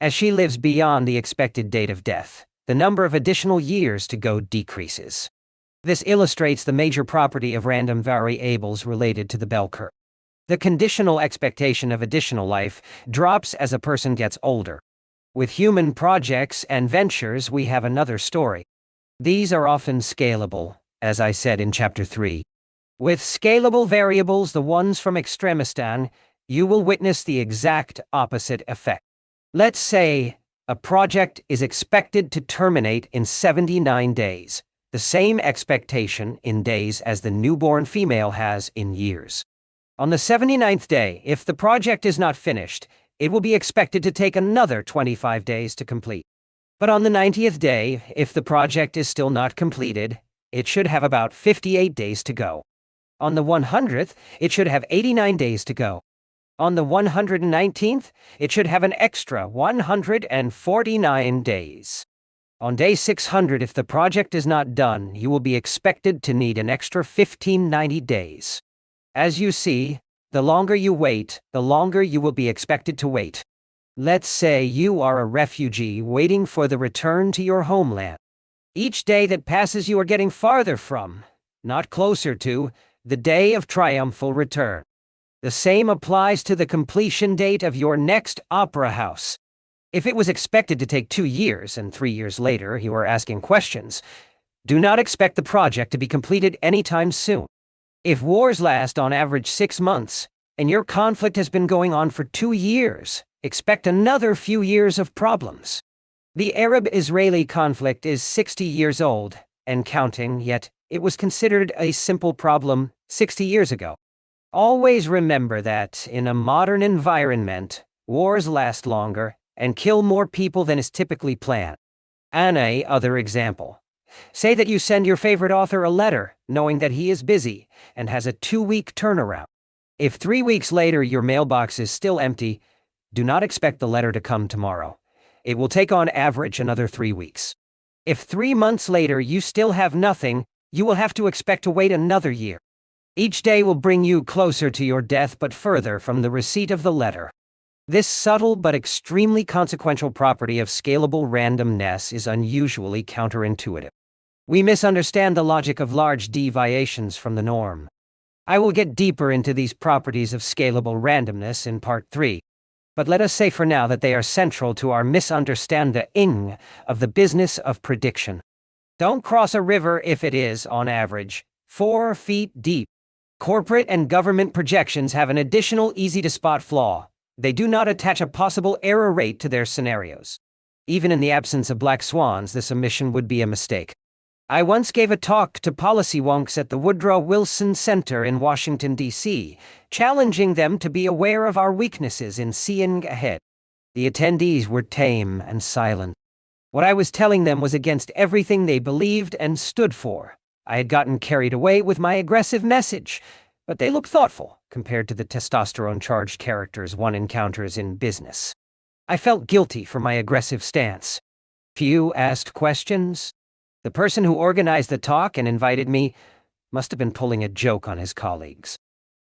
Speaker 2: As she lives beyond the expected date of death, the number of additional years to go decreases. This illustrates the major property of random variables related to the bell curve. The conditional expectation of additional life drops as a person gets older. With human projects and ventures, we have another story. These are often scalable, as I said in Chapter 3. With scalable variables, the ones from Extremistan, you will witness the exact opposite effect. Let's say a project is expected to terminate in 79 days, the same expectation in days as the newborn female has in years. On the 79th day, if the project is not finished, it will be expected to take another 25 days to complete. But on the 90th day, if the project is still not completed, it should have about 58 days to go. On the 100th, it should have 89 days to go. On the 119th, it should have an extra 149 days. On day 600, if the project is not done, you will be expected to need an extra 1590 days. As you see, the longer you wait, the longer you will be expected to wait. Let's say you are a refugee waiting for the return to your homeland. Each day that passes you are getting farther from, not closer to, the day of triumphal return. The same applies to the completion date of your next opera house. If it was expected to take 2 years and 3 years later you are asking questions, do not expect the project to be completed anytime soon. If wars last on average 6 months, and your conflict has been going on for 2 years, expect another few years of problems. The Arab-Israeli conflict is 60 years old, and counting, yet it was considered a simple problem 60 years ago. Always remember that, in a modern environment, wars last longer and kill more people than is typically planned. Other example. Say that you send your favorite author a letter, knowing that he is busy, and has a 2-week turnaround. If 3 weeks later your mailbox is still empty, do not expect the letter to come tomorrow. It will take on average another 3 weeks. If 3 months later you still have nothing, you will have to expect to wait another year. Each day will bring you closer to your death but further from the receipt of the letter. This subtle but extremely consequential property of scalable randomness is unusually counterintuitive. We misunderstand the logic of large deviations from the norm. I will get deeper into these properties of scalable randomness in Part 3. But let us say for now that they are central to our misunderstanding of the business of prediction. Don't cross a river if it is, on average, 4 feet deep. Corporate and government projections have an additional easy-to-spot flaw. They do not attach a possible error rate to their scenarios. Even in the absence of black swans, this omission would be a mistake. I once gave a talk to policy wonks at the Woodrow Wilson Center in Washington, D.C., challenging them to be aware of our weaknesses in seeing ahead. The attendees were tame and silent. What I was telling them was against everything they believed and stood for. I had gotten carried away with my aggressive message, but they looked thoughtful compared to the testosterone-charged characters one encounters in business. I felt guilty for my aggressive stance. Few asked questions. The person who organized the talk and invited me must have been pulling a joke on his colleagues.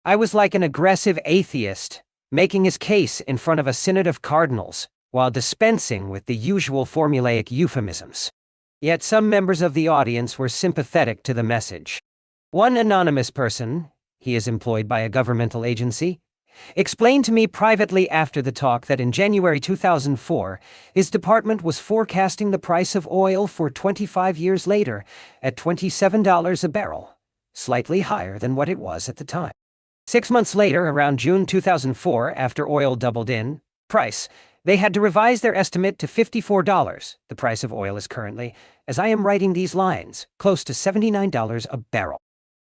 Speaker 2: I was like an aggressive atheist, making his case in front of a synod of cardinals, while dispensing with the usual formulaic euphemisms. Yet some members of the audience were sympathetic to the message. One anonymous person, he is employed by a governmental agency, explained to me privately after the talk that in January 2004, his department was forecasting the price of oil for 25 years later at $27 a barrel, slightly higher than what it was at the time. 6 months later, around June 2004, after oil doubled in price, they had to revise their estimate to $54. The price of oil is currently, as I am writing these lines, close to $79 a barrel.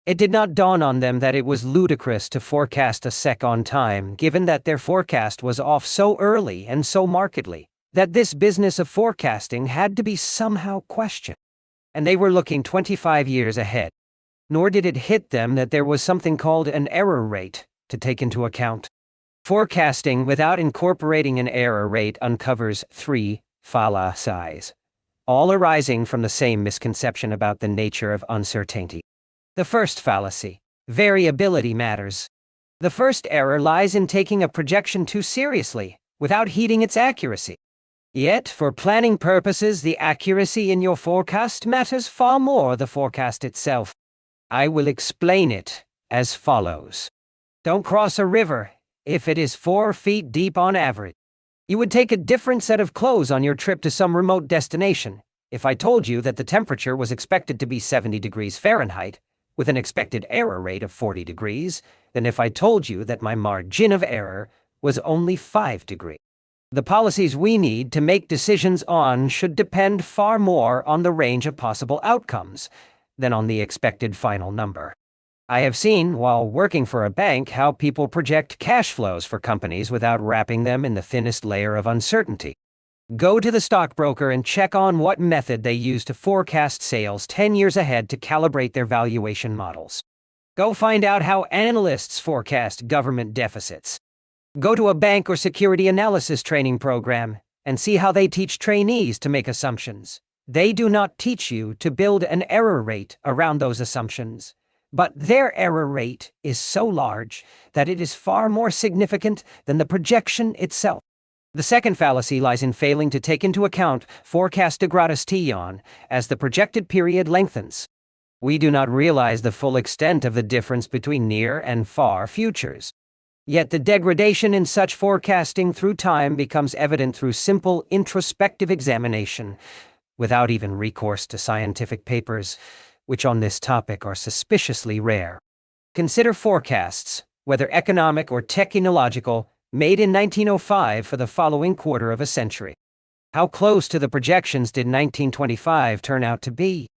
Speaker 2: It did not dawn on them that it was ludicrous to forecast a SEC on time, given that their forecast was off so early and so markedly, that this business of forecasting had to be somehow questioned. And they were looking 25 years ahead. Nor did it hit them that there was something called an error rate to take into account. Forecasting without incorporating an error rate uncovers 3 fallacies, all arising from the same misconception about the nature of uncertainty. The first fallacy: variability matters. The first error lies in taking a projection too seriously, without heeding its accuracy. Yet, for planning purposes, the accuracy in your forecast matters far more than the forecast itself. I will explain it as follows. Don't cross a river if it is 4 feet deep on average. You would take a different set of clothes on your trip to some remote destination, If I told you that the temperature was expected to be 70 degrees Fahrenheit, with an expected error rate of 40 degrees, than if I told you that my margin of error was only 5 degrees. The policies we need to make decisions on should depend far more on the range of possible outcomes than on the expected final number. I have seen, while working for a bank, how people project cash flows for companies without wrapping them in the thinnest layer of uncertainty. Go to the stockbroker and check on what method they use to forecast sales 10 years ahead to calibrate their valuation models. Go find out how analysts forecast government deficits. Go to a bank or security analysis training program and see how they teach trainees to make assumptions. They do not teach you to build an error rate around those assumptions, but their error rate is so large that it is far more significant than the projection itself. The second fallacy lies in failing to take into account forecast degradation as the projected period lengthens. We do not realize the full extent of the difference between near and far futures. Yet the degradation in such forecasting through time becomes evident through simple introspective examination, without even recourse to scientific papers, which on this topic are suspiciously rare. Consider forecasts, whether economic or technological, made in 1905 for the following quarter of a century. How close to the projections did 1925 turn out to be?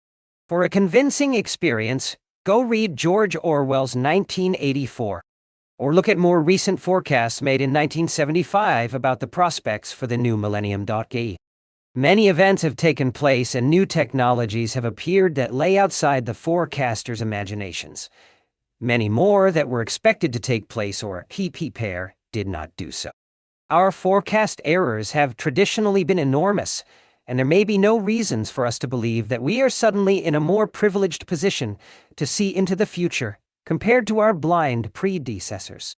Speaker 2: For a convincing experience, go read George Orwell's 1984. Or look at more recent forecasts made in 1975 about the prospects for the new millennium. Many events have taken place and new technologies have appeared that lay outside the forecasters' imaginations. Many more that were expected to take place or prepare did not do so. Our forecast errors have traditionally been enormous, and there may be no reasons for us to believe that we are suddenly in a more privileged position to see into the future compared to our blind predecessors.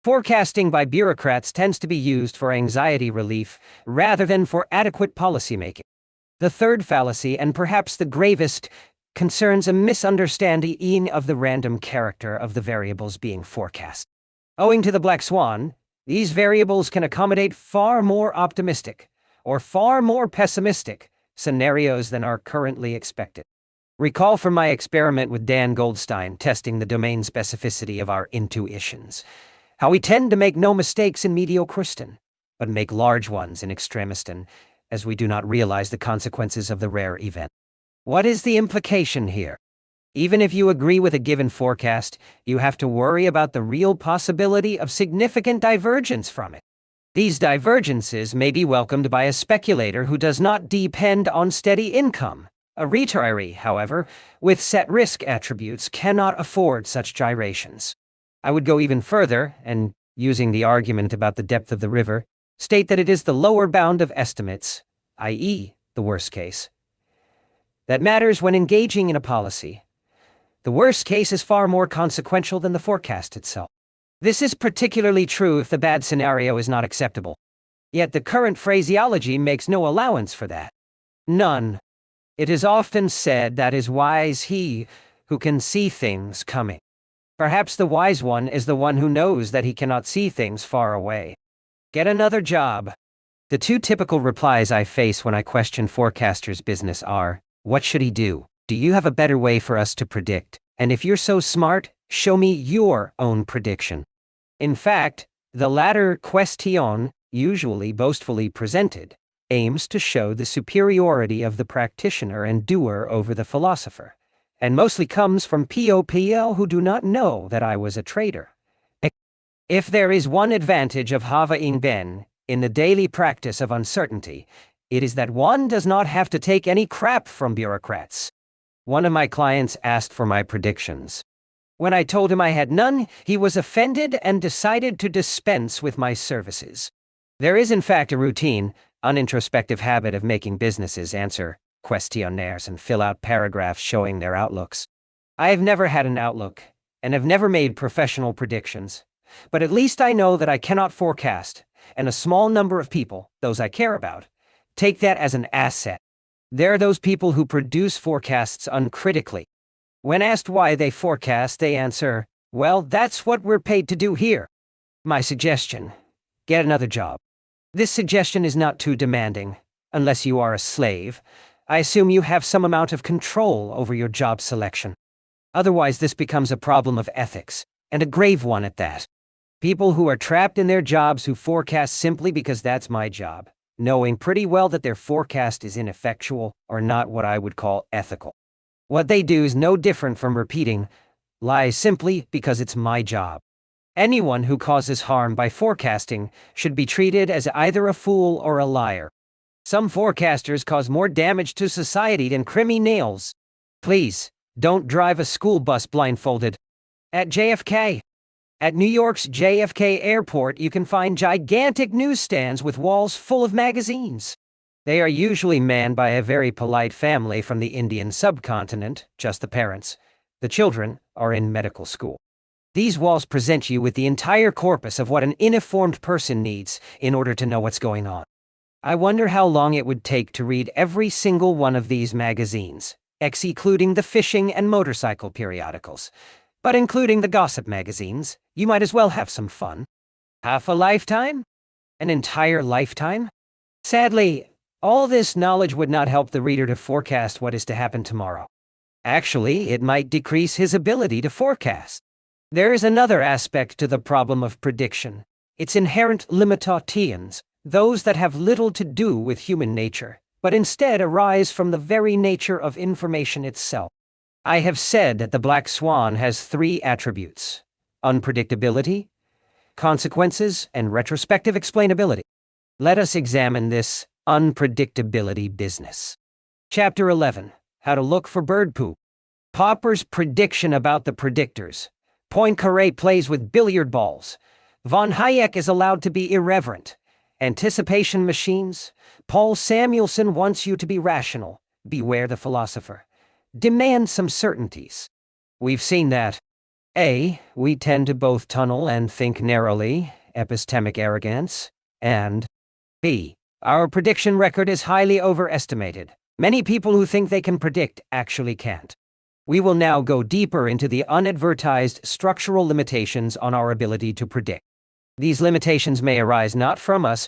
Speaker 2: Forecasting by bureaucrats tends to be used for anxiety relief rather than for adequate policymaking. The third fallacy, and perhaps the gravest, concerns a misunderstanding of the random character of the variables being forecast. Owing to the black swan, these variables can accommodate far more optimistic or far more pessimistic scenarios than are currently expected. Recall from my experiment with Dan Goldstein testing the domain specificity of our intuitions, how we tend to make no mistakes in mediocristan, but make large ones in extremistan, as we do not realize the consequences of the rare event. What is the implication here? Even if you agree with a given forecast, you have to worry about the real possibility of significant divergence from it. These divergences may be welcomed by a speculator who does not depend on steady income. A retiree, however, with set risk attributes cannot afford such gyrations. I would go even further, and, using the argument about the depth of the river, state that it is the lower bound of estimates, i.e., the worst case, that matters when engaging in a policy. The worst case is far more consequential than the forecast itself. This is particularly true if the bad scenario is not acceptable. Yet the current phraseology makes no allowance for that. None. It is often said that is wise he who can see things coming. Perhaps the wise one is the one who knows that he cannot see things far away. Get another job. The two typical replies I face when I question forecasters' business are, what should he do? Do you have a better way for us to predict? And if you're so smart, show me your own prediction. In fact, the latter question, usually boastfully presented, aims to show the superiority of the practitioner and doer over the philosopher, and mostly comes from people who do not know that I was a trader. If there is one advantage of having been in the daily practice of uncertainty, it is that one does not have to take any crap from bureaucrats. One of my clients asked for my predictions. When I told him I had none, he was offended and decided to dispense with my services. There is in fact a routine, unintrospective habit of making businesses answer questionnaires and fill out paragraphs showing their outlooks. I have never had an outlook, and have never made professional predictions, but at least I know that I cannot forecast, and a small number of people, those I care about, take that as an asset. There are those people who produce forecasts uncritically. When asked why they forecast, they answer, well, that's what we're paid to do here. My suggestion, get another job. This suggestion is not too demanding, unless you are a slave, I assume you have some amount of control over your job selection. Otherwise, this becomes a problem of ethics, and a grave one at that. People who are trapped in their jobs who forecast simply because that's my job, knowing pretty well that their forecast is ineffectual or not what I would call ethical. What they do is no different from repeating lies simply because it's my job. Anyone who causes harm by forecasting should be treated as either a fool or a liar. Some forecasters cause more damage to society than criminals. Please, don't drive a school bus blindfolded. At JFK. At New York's JFK Airport, you can find gigantic newsstands with walls full of magazines. They are usually manned by a very polite family from the Indian subcontinent, just the parents. The children are in medical school. These walls present you with the entire corpus of what an uninformed person needs in order to know what's going on. I wonder how long it would take to read every single one of these magazines, excluding the fishing and motorcycle periodicals. But including the gossip magazines, you might as well have some fun. Half a lifetime? An entire lifetime? Sadly, all this knowledge would not help the reader to forecast what is to happen tomorrow. Actually, it might decrease his ability to forecast. There is another aspect to the problem of prediction. Its inherent limitations, those that have little to do with human nature, but instead arise from the very nature of information itself. I have said that the black swan has 3 attributes: unpredictability, consequences, and retrospective explainability. Let us examine this unpredictability business. Chapter 11. How to look for bird poop. Popper's prediction about the predictors. Poincaré plays with billiard balls. Von Hayek is allowed to be irreverent. Anticipation machines. Paul Samuelson wants you to be rational. Beware the philosopher. Demand some certainties. We've seen that. A. We tend to both tunnel and think narrowly, epistemic arrogance, and B. Our prediction record is highly overestimated. Many people who think they can predict actually can't. We will now go deeper into the unadvertised structural limitations on our ability to predict. These limitations may arise not from us,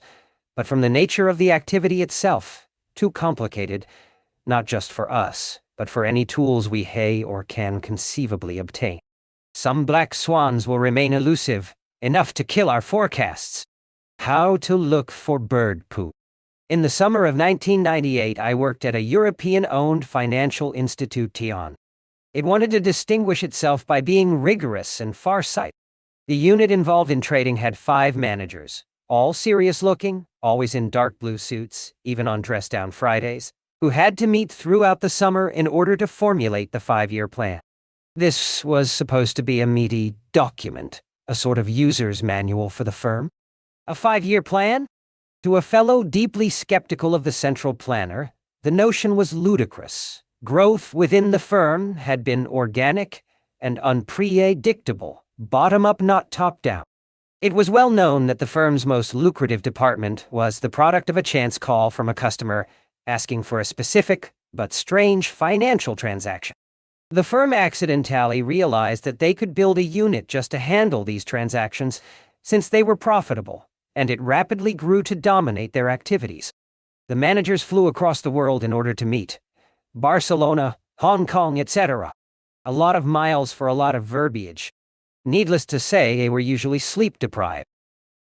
Speaker 2: but from the nature of the activity itself, too complicated, not just for us, but for any tools we hay or can conceivably obtain. Some black swans will remain elusive, enough to kill our forecasts. How to look for bird poop. In the summer of 1998, I worked at a European-owned financial institution. It wanted to distinguish itself by being rigorous and farsighted. The unit involved in trading had 5 managers, all serious-looking, always in dark blue suits, even on dress-down Fridays, who had to meet throughout the summer in order to formulate the 5-year plan. This was supposed to be a meaty document, a sort of user's manual for the firm. A 5-year plan? To a fellow deeply skeptical of the central planner, the notion was ludicrous. Growth within the firm had been organic and unpredictable, bottom-up, not top-down. It was well known that the firm's most lucrative department was the product of a chance call from a customer asking for a specific but strange financial transaction. The firm accidentally realized that they could build a unit just to handle these transactions since they were profitable, and it rapidly grew to dominate their activities. The managers flew across the world in order to meet. Barcelona, Hong Kong, etc. A lot of miles for a lot of verbiage. Needless to say, they were usually sleep-deprived.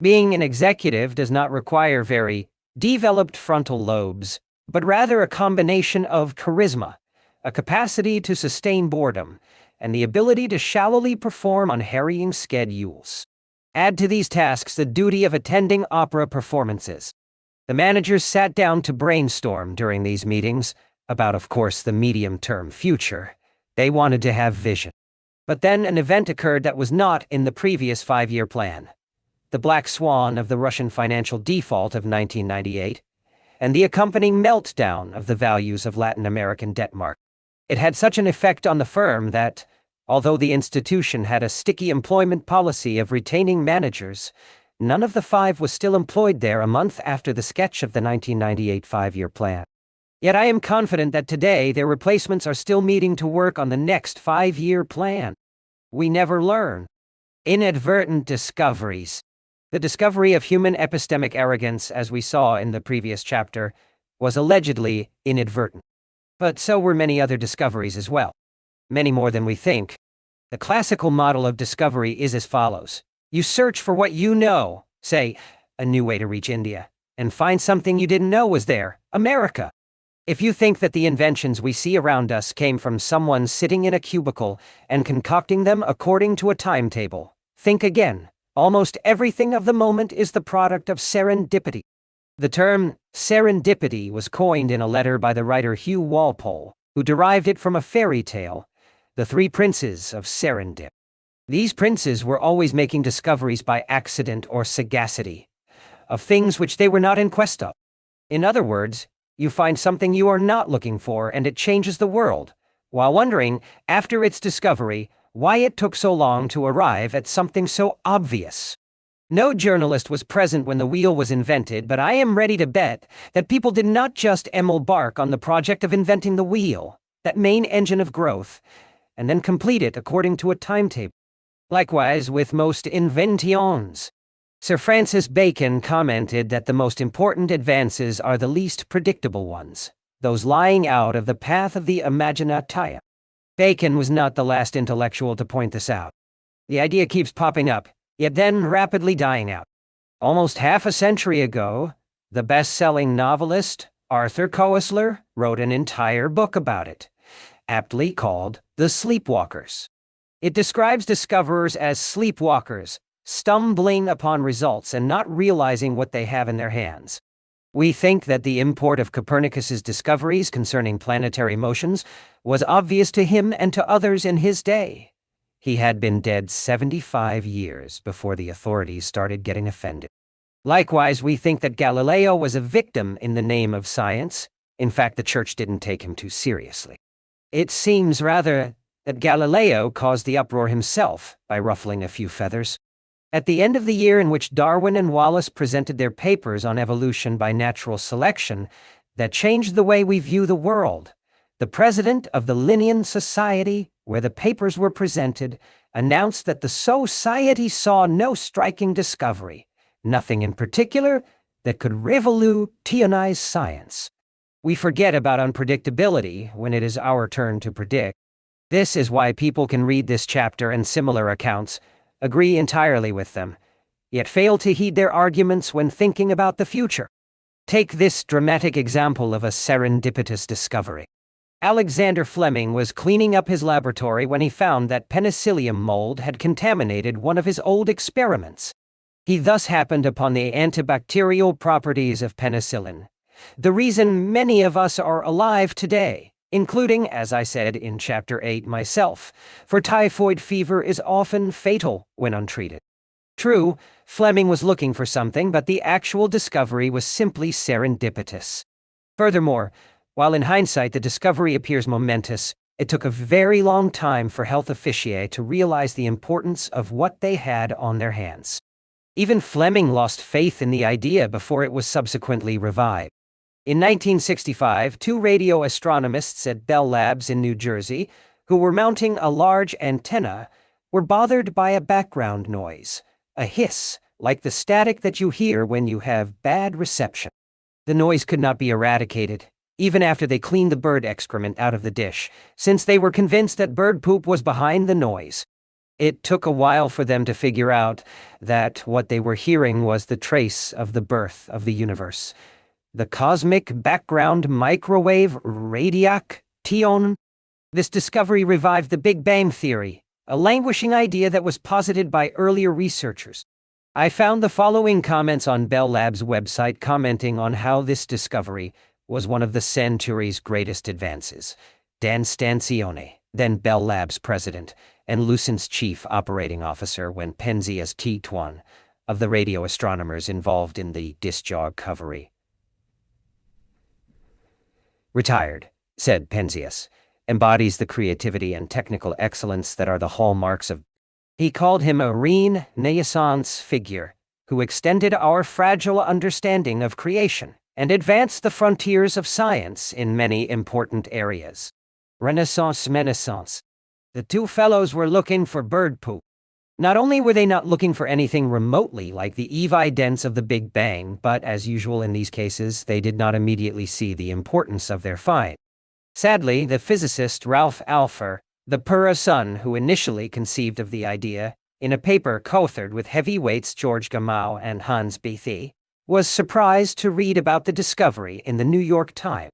Speaker 2: Being an executive does not require very developed frontal lobes, but rather a combination of charisma, a capacity to sustain boredom, and the ability to shallowly perform on harrying schedules. Add to these tasks the duty of attending opera performances. The managers sat down to brainstorm during these meetings about, of course, the medium-term future. They wanted to have vision. But then an event occurred that was not in the previous 5-year plan. The black swan of the Russian financial default of 1998, and the accompanying meltdown of the values of Latin American debt market. It had such an effect on the firm that, although the institution had a sticky employment policy of retaining managers, none of the 5 was still employed there a month after the sketch of the 1998 5-year plan. Yet I am confident that today their replacements are still meeting to work on the next 5-year plan. We never learn. Inadvertent discoveries. The discovery of human epistemic arrogance, as we saw in the previous chapter, was allegedly inadvertent. But so were many other discoveries as well. Many more than we think. The classical model of discovery is as follows. You search for what you know, say, a new way to reach India, and find something you didn't know was there, America. If you think that the inventions we see around us came from someone sitting in a cubicle and concocting them according to a timetable, think again. Almost everything of the moment is the product of serendipity. The term serendipity was coined in a letter by the writer Hugh Walpole, who derived it from a fairy tale, The Three Princes of Serendip. These princes were always making discoveries by accident or sagacity, of things which they were not in quest of. In other words, you find something you are not looking for and it changes the world, while wondering, after its discovery, why it took so long to arrive at something so obvious. No journalist was present when the wheel was invented, but I am ready to bet that people did not just embark on the project of inventing the wheel, that main engine of growth, and then complete it according to a timetable. Likewise with most inventions. Sir Francis Bacon commented that the most important advances are the least predictable ones, those lying out of the path of the imaginatio. Bacon was not the last intellectual to point this out. The idea keeps popping up, yet then rapidly dying out. Almost half a century ago, the best-selling novelist Arthur Koestler wrote an entire book about it, aptly called The Sleepwalkers. It describes discoverers as sleepwalkers, stumbling upon results and not realizing what they have in their hands. We think that the import of Copernicus's discoveries concerning planetary motions was obvious to him and to others in his day. He had been dead 75 years before the authorities started getting offended. Likewise, we think that Galileo was a victim in the name of science. In fact, the church didn't take him too seriously. It seems, rather, that Galileo caused the uproar himself by ruffling a few feathers. At the end of the year in which Darwin and Wallace presented their papers on evolution by natural selection that changed the way we view the world, the president of the Linnean Society, where the papers were presented, announced that the society saw no striking discovery, nothing in particular that could revolutionize science. We forget about unpredictability when it is our turn to predict. This is why people can read this chapter and similar accounts, agree entirely with them, yet fail to heed their arguments when thinking about the future. Take this dramatic example of a serendipitous discovery. Alexander Fleming was cleaning up his laboratory when he found that penicillium mold had contaminated one of his old experiments. He thus happened upon the antibacterial properties of penicillin, the reason many of us are alive today, including, as I said in Chapter 8 myself, for typhoid fever is often fatal when untreated. True, Fleming was looking for something, but the actual discovery was simply serendipitous. Furthermore, while in hindsight the discovery appears momentous, it took a very long time for health officiae to realize the importance of what they had on their hands. Even Fleming lost faith in the idea before it was subsequently revived. In 1965, two radio astronomists at Bell Labs in New Jersey, who were mounting a large antenna, were bothered by a background noise, a hiss, like the static that you hear when you have bad reception. The noise could not be eradicated, even after they cleaned the bird excrement out of the dish, since they were convinced that bird poop was behind the noise. It took a while for them to figure out that what they were hearing was the trace of the birth of the universe. The cosmic background microwave radiation. This discovery revived the Big Bang theory, a languishing idea that was posited by earlier researchers. I found the following comments on Bell Labs' website commenting on how this discovery was one of the century's greatest advances. Dan Stancione, then Bell Labs president, and Lucent's chief operating officer when Penzias T1, of the radio astronomers involved in the discovery. Retired, said Penzias, embodies the creativity and technical excellence that are the hallmarks of. He called him a Renaissance figure who extended our fragile understanding of creation and advanced the frontiers of science in many important areas. Renaissance. The two fellows were looking for bird poop. Not only were they not looking for anything remotely like the evidence of the Big Bang, but as usual in these cases, they did not immediately see the importance of their find. Sadly, the physicist Ralph Alpher, the Pura son who initially conceived of the idea, in a paper co-authored with heavyweights George Gamow and Hans Bethe, was surprised to read about the discovery in the New York Times.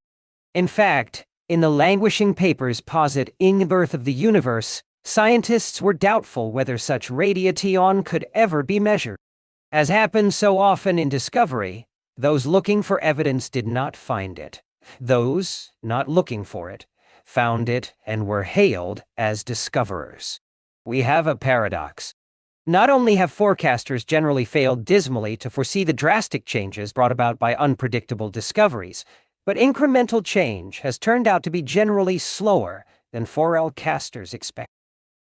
Speaker 2: In fact, in the languishing papers positing the birth of the universe, scientists were doubtful whether such radiation could ever be measured. As happens so often in discovery, those looking for evidence did not find it. Those not looking for it found it and were hailed as discoverers. We have a paradox. Not only have forecasters generally failed dismally to foresee the drastic changes brought about by unpredictable discoveries, but incremental change has turned out to be generally slower than forecasters expect.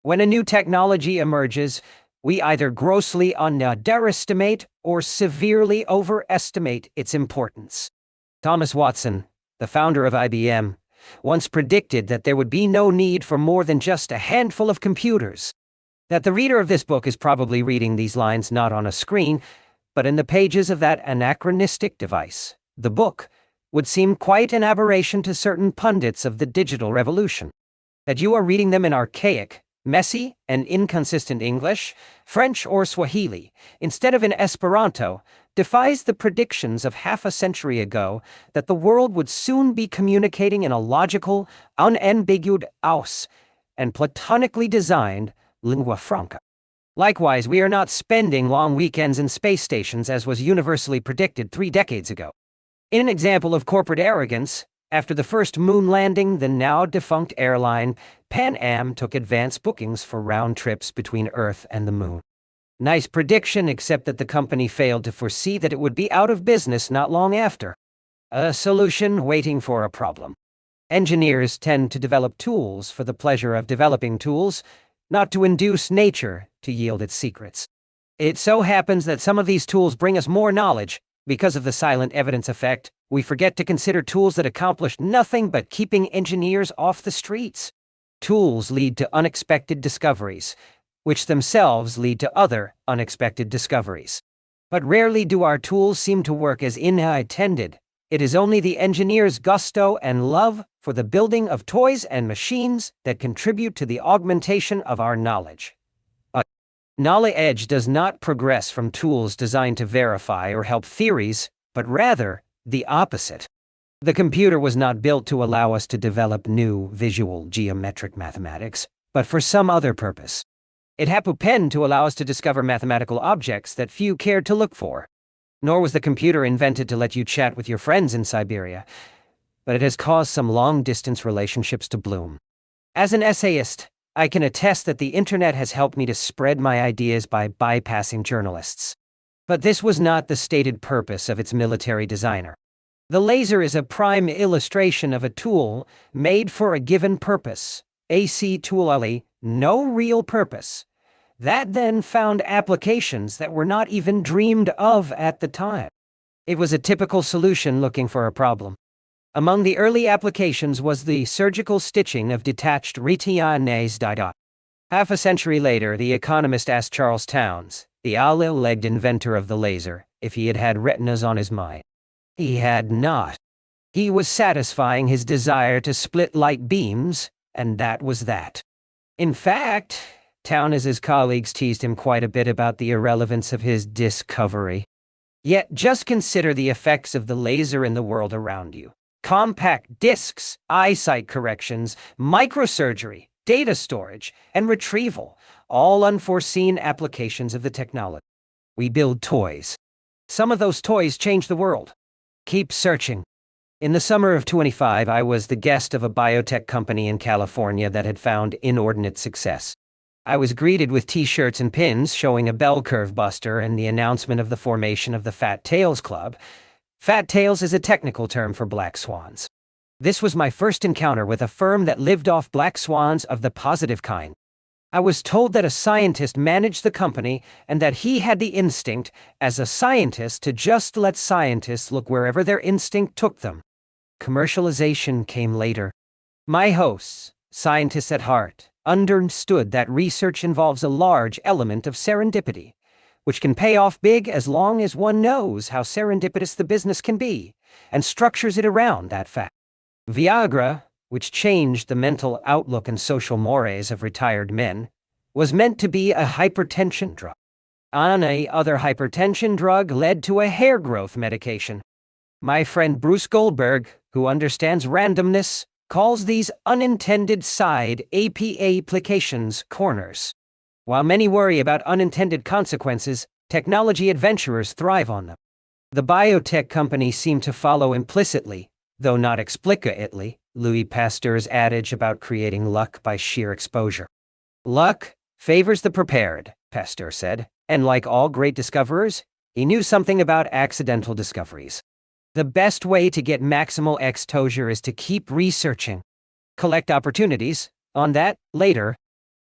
Speaker 2: When a new technology emerges, we either grossly underestimate or severely overestimate its importance. Thomas Watson, the founder of IBM, once predicted that there would be no need for more than just a handful of computers. That the reader of this book is probably reading these lines not on a screen, but in the pages of that anachronistic device, the book, would seem quite an aberration to certain pundits of the digital revolution. That you are reading them in archaic, messy, and inconsistent English, French, or Swahili, instead of in Esperanto, defies the predictions of half a century ago that the world would soon be communicating in a logical, unambiguous, and platonically designed lingua franca. Likewise, we are not spending long weekends in space stations as was universally predicted 3 decades ago. In an example of corporate arrogance, after the first moon landing, the now-defunct airline Pan Am took advance bookings for round trips between Earth and the Moon. Nice prediction, except that the company failed to foresee that it would be out of business not long after. A solution waiting for a problem. Engineers tend to develop tools for the pleasure of developing tools, not to induce nature to yield its secrets. It so happens that some of these tools bring us more knowledge. Because of the silent evidence effect, we forget to consider tools that accomplish nothing but keeping engineers off the streets. Tools lead to unexpected discoveries, which themselves lead to other unexpected discoveries. But rarely do our tools seem to work as intended. It is only the engineer's gusto and love for the building of toys and machines that contribute to the augmentation of our knowledge. Knowledge does not progress from tools designed to verify or help theories, but rather the opposite. The computer was not built to allow us to develop new visual geometric mathematics, but for some other purpose. It happened to allow us to discover mathematical objects that few cared to look for. Nor was the computer invented to let you chat with your friends in Siberia, but it has caused some long-distance relationships to bloom. As an essayist, I can attest that the internet has helped me to spread my ideas by bypassing journalists. But this was not the stated purpose of its military designer. The laser is a prime illustration of a tool made for a given purpose, AC tool, no real purpose. That then found applications that were not even dreamed of at the time. It was a typical solution looking for a problem. Among the early applications was the surgical stitching of detached retinas. Half a century later, the economist asked Charles Townes, the owl-legged inventor of the laser, if he had had retinas on his mind. He had not. He was satisfying his desire to split light beams, and that was that. In fact, Townes' colleagues teased him quite a bit about the irrelevance of his discovery. Yet just consider the effects of the laser in the world around you. Compact discs, eyesight corrections, microsurgery, data storage, and retrieval, all unforeseen applications of the technology. We build toys. Some of those toys change the world. Keep searching. In the summer of 25, I was the guest of a biotech company in California that had found inordinate success. I was greeted with t-shirts and pins showing a bell curve buster and the announcement of the formation of the Fat Tails Club. Fat tails is a technical term for black swans. This was my first encounter with a firm that lived off black swans of the positive kind. I was told that a scientist managed the company and that he had the instinct, as a scientist, to just let scientists look wherever their instinct took them. Commercialization came later. My hosts, scientists at heart, understood that research involves a large element of serendipity, which can pay off big as long as one knows how serendipitous the business can be, and structures it around that fact. Viagra, which changed the mental outlook and social mores of retired men, was meant to be a hypertension drug. Any other hypertension drug led to a hair growth medication. My friend Bruce Goldberg, who understands randomness, calls these unintended side applications corners. While many worry about unintended consequences, technology adventurers thrive on them. The biotech companies seem to follow implicitly, though not explicitly, Louis Pasteur's adage about creating luck by sheer exposure. Luck favors the prepared, Pasteur said, and like all great discoverers, he knew something about accidental discoveries. The best way to get maximal exposure is to keep researching. Collect opportunities, on that, later.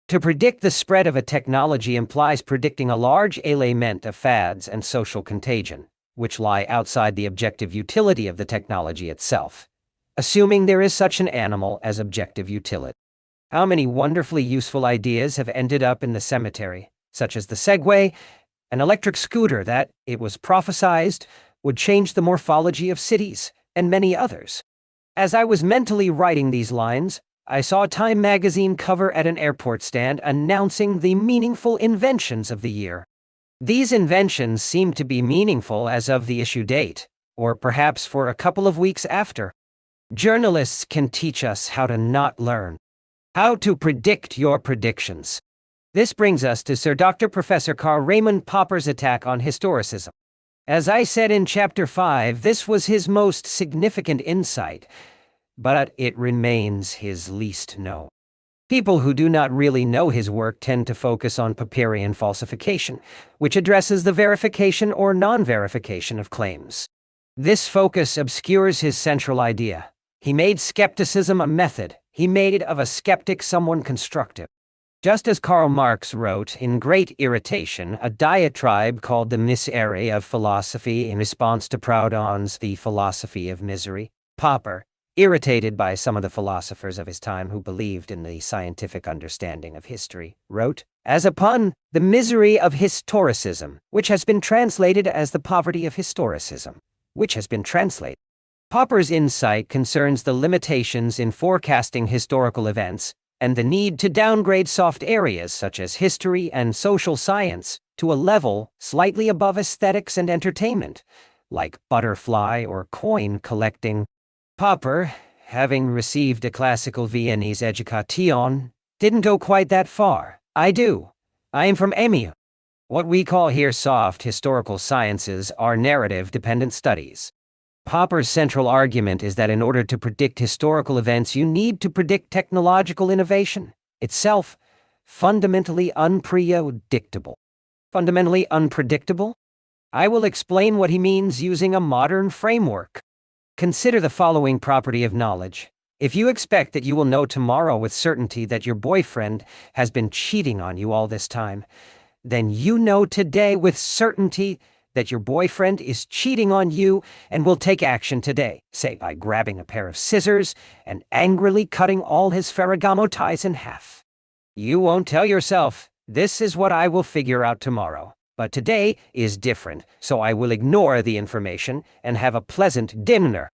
Speaker 2: To predict the spread of a technology implies predicting a large element of fads and social contagion, which lie outside the objective utility of the technology itself, assuming there is such an animal as objective utility. How many wonderfully useful ideas have ended up in the cemetery, such as the Segway, an electric scooter that, it was prophesied, would change the morphology of cities, and many others. As I was mentally writing these lines, I saw a Time magazine cover at an airport stand announcing the meaningful inventions of the year. These inventions seemed to be meaningful as of the issue date, or perhaps for a couple of weeks after. Journalists can teach us how to not learn, how to predict your predictions. This brings us to Sir Dr. Professor Karl Raimund Popper's attack on historicism. As I said in Chapter 5, this was his most significant insight, but it remains his least known. People who do not really know his work tend to focus on Popperian falsification, which addresses the verification or non-verification of claims. This focus obscures his central idea. He made skepticism a method. He made of a skeptic someone constructive. Just as Karl Marx wrote, in great irritation, a diatribe called the Misery of Philosophy in response to Proudhon's The Philosophy of Misery, Popper, irritated by some of the philosophers of his time who believed in the scientific understanding of history, wrote, as a pun, the misery of historicism, which has been translated as the poverty of historicism, which has been translated. Popper's insight concerns the limitations in forecasting historical events and the need to downgrade soft areas such as history and social science to a level slightly above aesthetics and entertainment, like butterfly or coin collecting. Popper, having received a classical Viennese education, didn't go quite that far. I do. I am from EMU. What we call here soft historical sciences are narrative-dependent studies. Popper's central argument is that in order to predict historical events, you need to predict technological innovation, itself fundamentally unpredictable. Fundamentally unpredictable? I will explain what he means using a modern framework. Consider the following property of knowledge. If you expect that you will know tomorrow with certainty that your boyfriend has been cheating on you all this time, then you know today with certainty that your boyfriend is cheating on you and will take action today, say by grabbing a pair of scissors and angrily cutting all his Ferragamo ties in half. You won't tell yourself, this is what I will figure out tomorrow. But today is different, so I will ignore the information and have a pleasant dinner.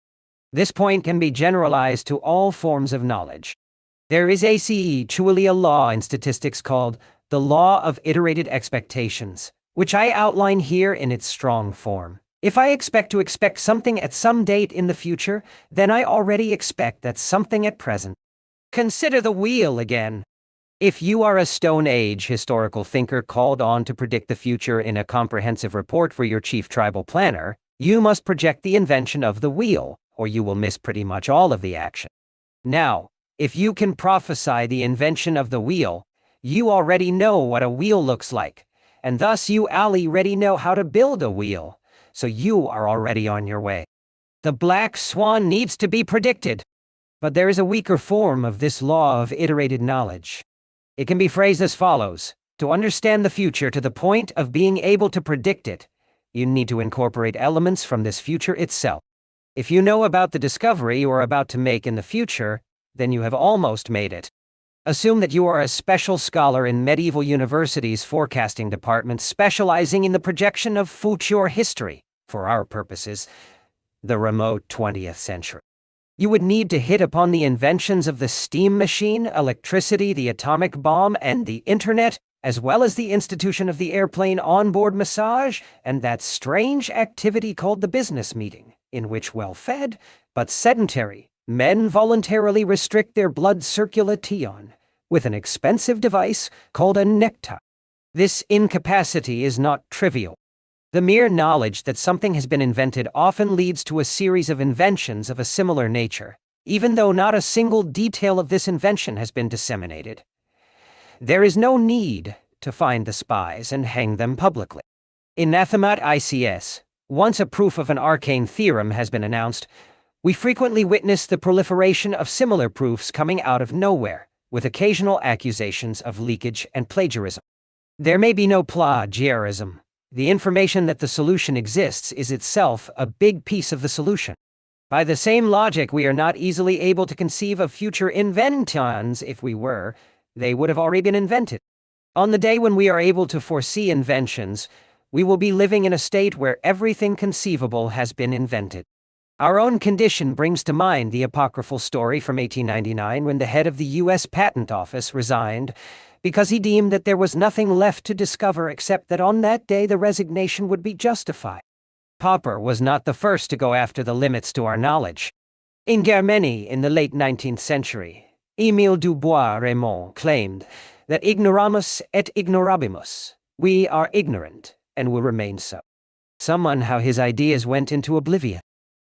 Speaker 2: This point can be generalized to all forms of knowledge. There is actually a law in statistics called the law of iterated expectations, which I outline here in its strong form. If I expect to expect something at some date in the future, then I already expect that something at present. Consider the wheel again. If you are a Stone Age historical thinker called on to predict the future in a comprehensive report for your chief tribal planner, you must project the invention of the wheel, or you will miss pretty much all of the action. Now, if you can prophesy the invention of the wheel, you already know what a wheel looks like, and thus you already know how to build a wheel, so you are already on your way. The black swan needs to be predicted. But there is a weaker form of this law of iterated knowledge. It can be phrased as follows. To understand the future to the point of being able to predict it, you need to incorporate elements from this future itself. If you know about the discovery you are about to make in the future, then you have almost made it. Assume that you are a special scholar in medieval university's forecasting department specializing in the projection of future history, for our purposes, the remote 20th century. You would need to hit upon the inventions of the steam machine, electricity, the atomic bomb, and the internet, as well as the institution of the airplane onboard massage, and that strange activity called the business meeting, in which well-fed, but sedentary, men voluntarily restrict their blood circulation with an expensive device called a necktie. This incapacity is not trivial. The mere knowledge that something has been invented often leads to a series of inventions of a similar nature, even though not a single detail of this invention has been disseminated. There is no need to find the spies and hang them publicly. In Nathamat ICS, once a proof of an arcane theorem has been announced, we frequently witness the proliferation of similar proofs coming out of nowhere, with occasional accusations of leakage and plagiarism. There may be no plagiarism. The information that the solution exists is itself a big piece of the solution. By the same logic, we are not easily able to conceive of future inventions. If we were, they would have already been invented. On the day when we are able to foresee inventions, we will be living in a state where everything conceivable has been invented. Our own condition brings to mind the apocryphal story from 1899 when the head of the U.S. Patent Office resigned because he deemed that there was nothing left to discover except that on that day the resignation would be justified. Popper was not the first to go after the limits to our knowledge. In Germany, in the late 19th century, Émile Dubois-Reymond claimed that ignoramus et ignorabimus, we are ignorant and will remain so. Somehow his ideas went into oblivion,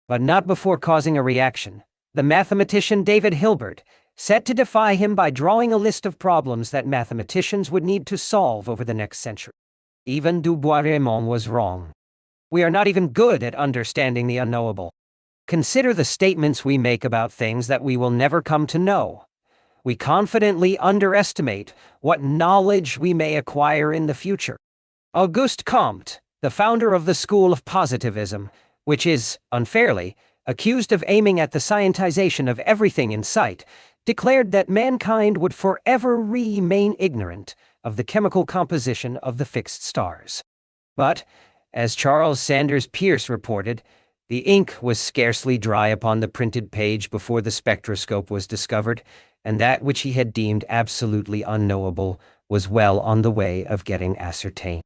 Speaker 2: but not before causing a reaction. The mathematician David Hilbert set to defy him by drawing a list of problems that mathematicians would need to solve over the next century. Even Dubois-Reymond was wrong. We are not even good at understanding the unknowable. Consider the statements we make about things that we will never come to know. We confidently underestimate what knowledge we may acquire in the future. Auguste Comte, the founder of the school of positivism, which is, unfairly, accused of aiming at the scientization of everything in sight, declared that mankind would forever remain ignorant of the chemical composition of the fixed stars. But, as Charles Sanders Peirce reported, the ink was scarcely dry upon the printed page before the spectroscope was discovered, and that which he had deemed absolutely unknowable was well on the way of getting ascertained.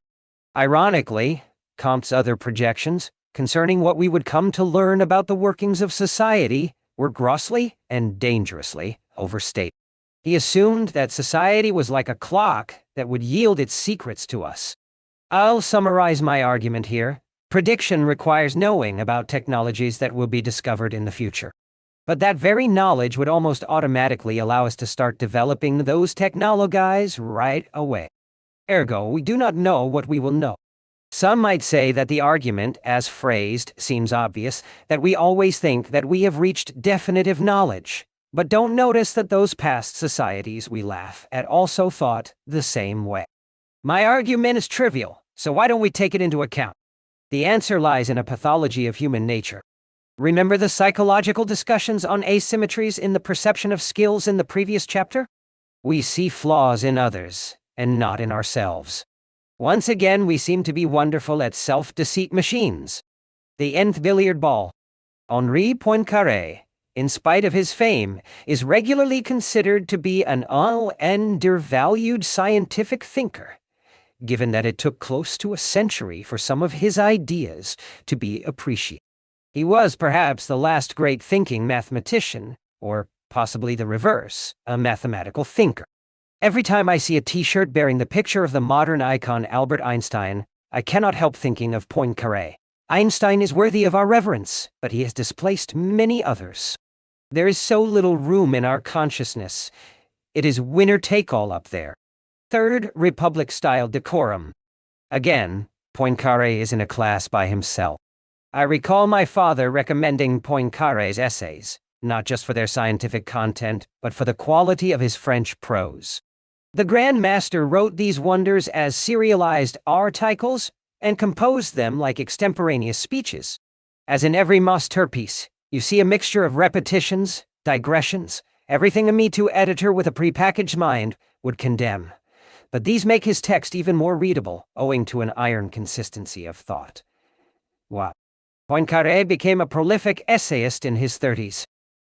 Speaker 2: Ironically, Comte's other projections concerning what we would come to learn about the workings of society were grossly and dangerously overstated. He assumed that society was like a clock that would yield its secrets to us. I'll summarize my argument here. Prediction requires knowing about technologies that will be discovered in the future. But that very knowledge would almost automatically allow us to start developing those technologies right away. Ergo, we do not know what we will know. Some might say that the argument, as phrased, seems obvious, that we always think that we have reached definitive knowledge, but don't notice that those past societies we laugh at also thought the same way. My argument is trivial, so why don't we take it into account? The answer lies in a pathology of human nature. Remember the psychological discussions on asymmetries in the perception of skills in the previous chapter? We see flaws in others, and not in ourselves. Once again, we seem to be wonderful at self-deceit machines. The nth billiard ball. Henri Poincaré, in spite of his fame, is regularly considered to be an undervalued scientific thinker, given that it took close to a century for some of his ideas to be appreciated. He was perhaps the last great thinking mathematician, or possibly the reverse, a mathematical thinker. Every time I see a t-shirt bearing the picture of the modern icon Albert Einstein, I cannot help thinking of Poincaré. Einstein is worthy of our reverence, but he has displaced many others. There is so little room in our consciousness. It is winner-take-all up there. Third Republic-style decorum. Again, Poincaré is in a class by himself. I recall my father recommending Poincaré's essays, not just for their scientific content, but for the quality of his French prose. The Grand Master wrote these wonders as serialized articles and composed them like extemporaneous speeches. As in every masterpiece, you see a mixture of repetitions, digressions, everything a Me Too editor with a prepackaged mind would condemn. But these make his text even more readable, owing to an iron consistency of thought. Wow. Poincaré became a prolific essayist in his 30s.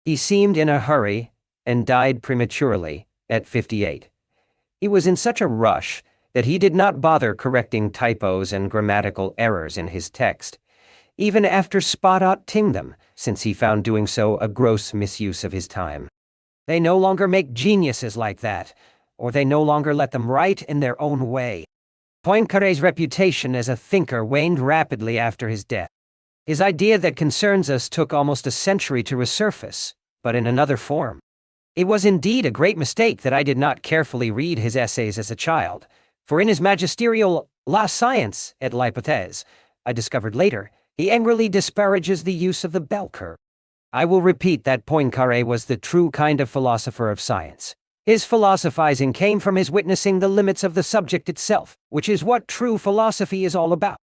Speaker 2: He seemed in a hurry and died prematurely at 58. He was in such a rush that he did not bother correcting typos and grammatical errors in his text, even after spotting them, since he found doing so a gross misuse of his time. They no longer make geniuses like that, or they no longer let them write in their own way. Poincaré's reputation as a thinker waned rapidly after his death. His idea that concerns us took almost a century to resurface, but in another form. It was indeed a great mistake that I did not carefully read his essays as a child, for in his magisterial La Science et l'Hypothèse, I discovered later, he angrily disparages the use of the bell curve. I will repeat that Poincaré was the true kind of philosopher of science. His philosophizing came from his witnessing the limits of the subject itself, which is what true philosophy is all about.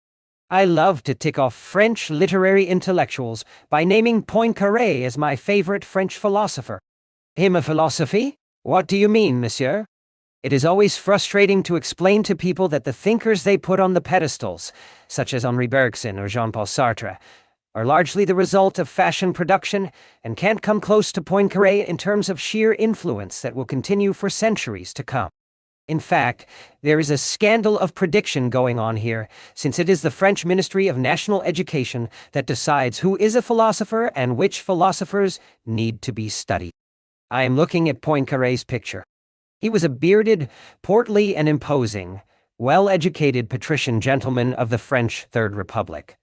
Speaker 2: I love to tick off French literary intellectuals by naming Poincaré as my favorite French philosopher. Him a philosophy? What do you mean, monsieur? It is always frustrating to explain to people that the thinkers they put on the pedestals, such as Henri Bergson or Jean-Paul Sartre, are largely the result of fashion production and can't come close to Poincaré in terms of sheer influence that will continue for centuries to come. In fact, there is a scandal of prediction going on here, since it is the French Ministry of National Education that decides who is a philosopher and which philosophers need to be studied. I am looking at Poincaré's picture. He was a bearded, portly and imposing, well-educated patrician gentleman of the French Third Republic.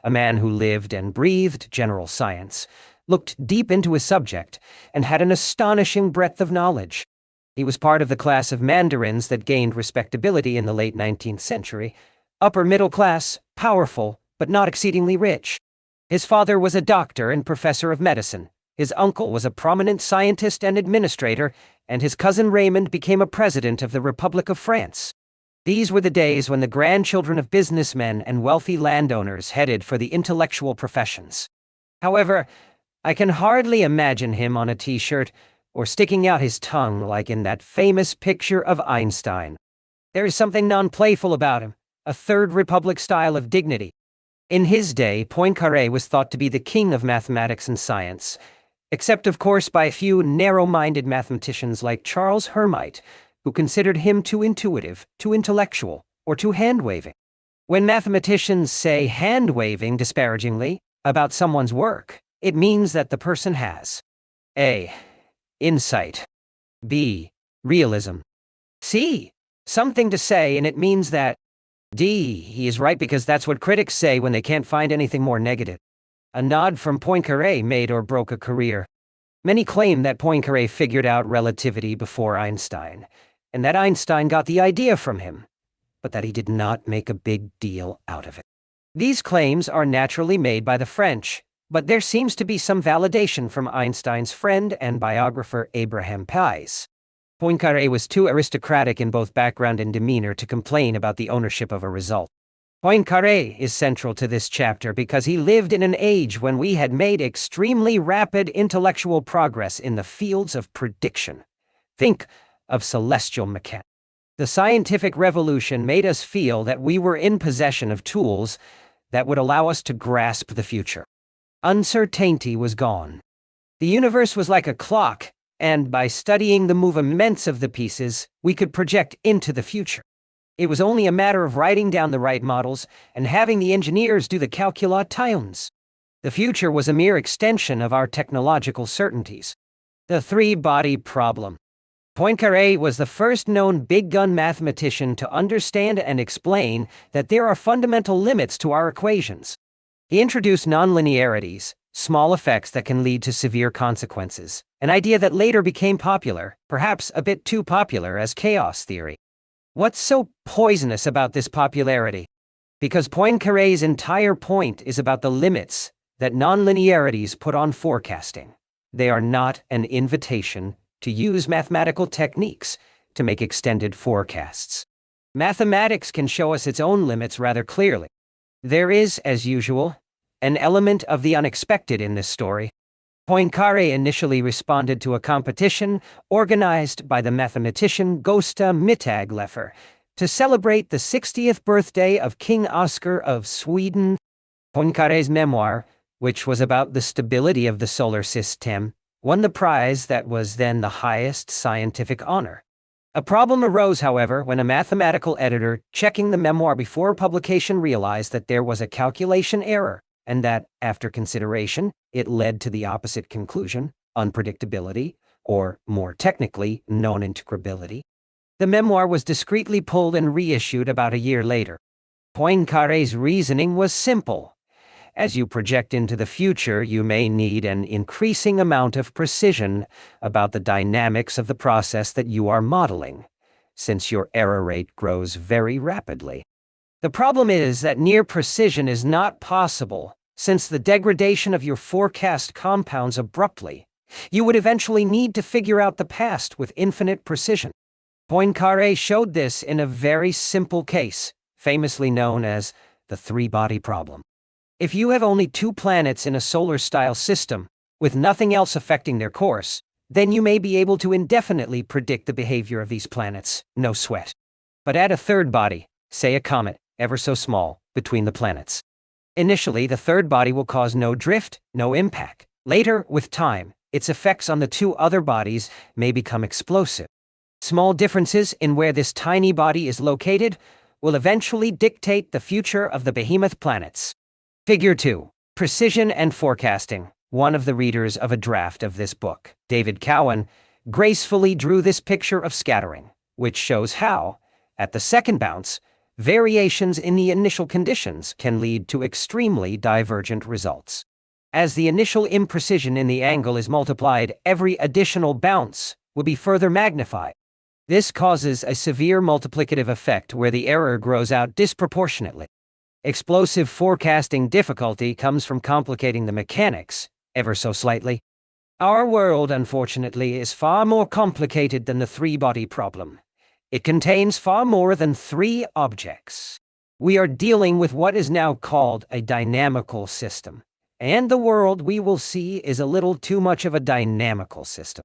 Speaker 2: A man who lived and breathed general science, looked deep into his subject, and had an astonishing breadth of knowledge. He was part of the class of mandarins that gained respectability in the late 19th century, upper middle class, powerful, but not exceedingly rich. His father was a doctor and professor of medicine. His uncle was a prominent scientist and administrator, and his cousin Raymond became a president of the Republic of France. These were the days when the grandchildren of businessmen and wealthy landowners headed for the intellectual professions. However, I can hardly imagine him on a t-shirt or sticking out his tongue like in that famous picture of Einstein. There is something non-playful about him, a Third Republic style of dignity. In his day, Poincaré was thought to be the king of mathematics and science, except of course by a few narrow-minded mathematicians like Charles Hermite, who considered him too intuitive, too intellectual, or too hand-waving. When mathematicians say hand-waving disparagingly about someone's work, it means that the person has A. Insight. B. Realism. C. Something to say, and it means that D. He is right because that's what critics say when they can't find anything more negative. A nod from Poincaré made or broke a career. Many claim that Poincaré figured out relativity before Einstein, and that Einstein got the idea from him, but that he did not make a big deal out of it. These claims are naturally made by the French, but there seems to be some validation from Einstein's friend and biographer Abraham Pais. Poincaré was too aristocratic in both background and demeanor to complain about the ownership of a result. Poincaré is central to this chapter because he lived in an age when we had made extremely rapid intellectual progress in the fields of prediction. Think of celestial mechanics. The scientific revolution made us feel that we were in possession of tools that would allow us to grasp the future. Uncertainty was gone. The universe was like a clock, and by studying the movements of the pieces, we could project into the future. It was only a matter of writing down the right models and having the engineers do the calculations. The future was a mere extension of our technological certainties. The three-body problem. Poincaré was the first known big-gun mathematician to understand and explain that there are fundamental limits to our equations. He introduced nonlinearities, small effects that can lead to severe consequences, an idea that later became popular, perhaps a bit too popular, as chaos theory. What's so poisonous about this popularity? Because Poincaré's entire point is about the limits that nonlinearities put on forecasting. They are not an invitation to use mathematical techniques to make extended forecasts. Mathematics can show us its own limits rather clearly. There is, as usual, an element of the unexpected in this story. Poincaré initially responded to a competition organized by the mathematician Gösta Mittag-Leffler to celebrate the 60th birthday of King Oscar of Sweden. Poincaré's memoir, which was about the stability of the solar system, won the prize that was then the highest scientific honor. A problem arose, however, when a mathematical editor checking the memoir before publication realized that there was a calculation error, and that, after consideration, it led to the opposite conclusion, unpredictability, or more technically, non-integrability. The memoir was discreetly pulled and reissued about a year later. Poincaré's reasoning was simple. As you project into the future, you may need an increasing amount of precision about the dynamics of the process that you are modeling, since your error rate grows very rapidly. The problem is that near precision is not possible, since the degradation of your forecast compounds abruptly. You would eventually need to figure out the past with infinite precision. Poincaré showed this in a very simple case, famously known as the three-body problem. If you have only 2 planets in a solar-style system, with nothing else affecting their course, then you may be able to indefinitely predict the behavior of these planets, no sweat. But add a third body, say a comet, ever so small, between the planets. Initially, the third body will cause no drift, no impact. Later, with time, its effects on the 2 other bodies may become explosive. Small differences in where this tiny body is located will eventually dictate the future of the behemoth planets. Figure 2. Precision and Forecasting. One of the readers of a draft of this book, David Cowan, gracefully drew this picture of scattering, which shows how, at the second bounce, variations in the initial conditions can lead to extremely divergent results. As the initial imprecision in the angle is multiplied, every additional bounce will be further magnified. This causes a severe multiplicative effect where the error grows out disproportionately. Explosive forecasting difficulty comes from complicating the mechanics, ever so slightly. Our world, unfortunately, is far more complicated than the three-body problem. It contains far more than 3 objects. We are dealing with what is now called a dynamical system, and the world we will see is a little too much of a dynamical system.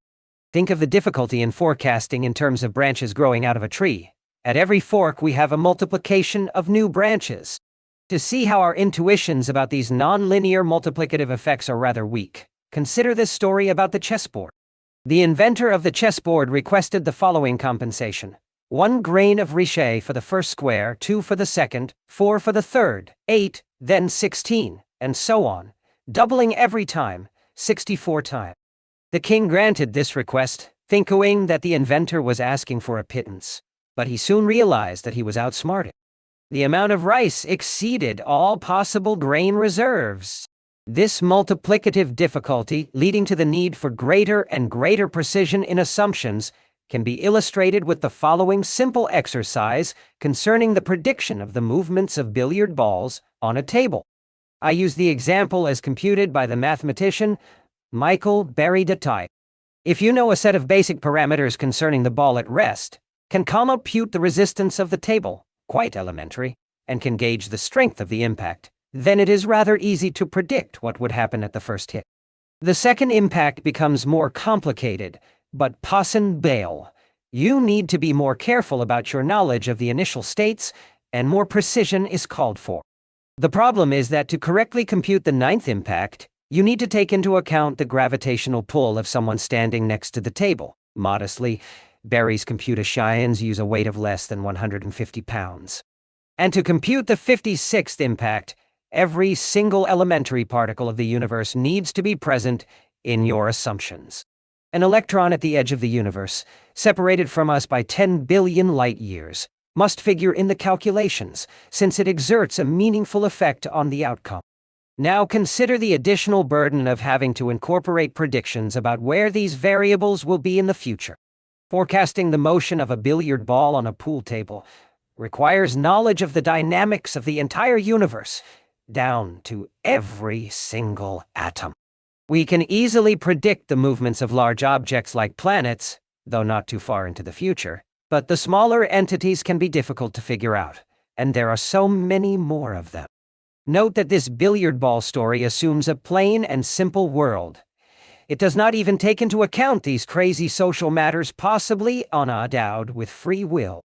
Speaker 2: Think of the difficulty in forecasting in terms of branches growing out of a tree. At every fork, we have a multiplication of new branches. To see how our intuitions about these non-linear multiplicative effects are rather weak, consider this story about the chessboard. The inventor of the chessboard requested the following compensation: 1 grain of richet for the first square, 2 for the second, 4 for the third, 8, then 16, and so on, doubling every time, 64 times. The king granted this request, thinking that the inventor was asking for a pittance, but he soon realized that he was outsmarted. The amount of rice exceeded all possible grain reserves. This multiplicative difficulty, leading to the need for greater and greater precision in assumptions, can be illustrated with the following simple exercise concerning the prediction of the movements of billiard balls on a table. I use the example as computed by the mathematician Michael Berry-de-Type. If you know a set of basic parameters concerning the ball at rest, can compute the resistance of the table, quite elementary, and can gauge the strength of the impact, then it is rather easy to predict what would happen at the first hit. The second impact becomes more complicated, but passen bail. You need to be more careful about your knowledge of the initial states, and more precision is called for. The problem is that to correctly compute the 9th impact, you need to take into account the gravitational pull of someone standing next to the table. Modestly, Berry's computations use a weight of less than 150 pounds. And to compute the 56th impact, every single elementary particle of the universe needs to be present in your assumptions. An electron at the edge of the universe, separated from us by 10 billion light-years, must figure in the calculations, since it exerts a meaningful effect on the outcome. Now consider the additional burden of having to incorporate predictions about where these variables will be in the future. Forecasting the motion of a billiard ball on a pool table requires knowledge of the dynamics of the entire universe, down to every single atom. We can easily predict the movements of large objects like planets, though not too far into the future, but the smaller entities can be difficult to figure out, and there are so many more of them. Note that this billiard ball story assumes a plain and simple world. It does not even take into account these crazy social matters possibly endowed with free will.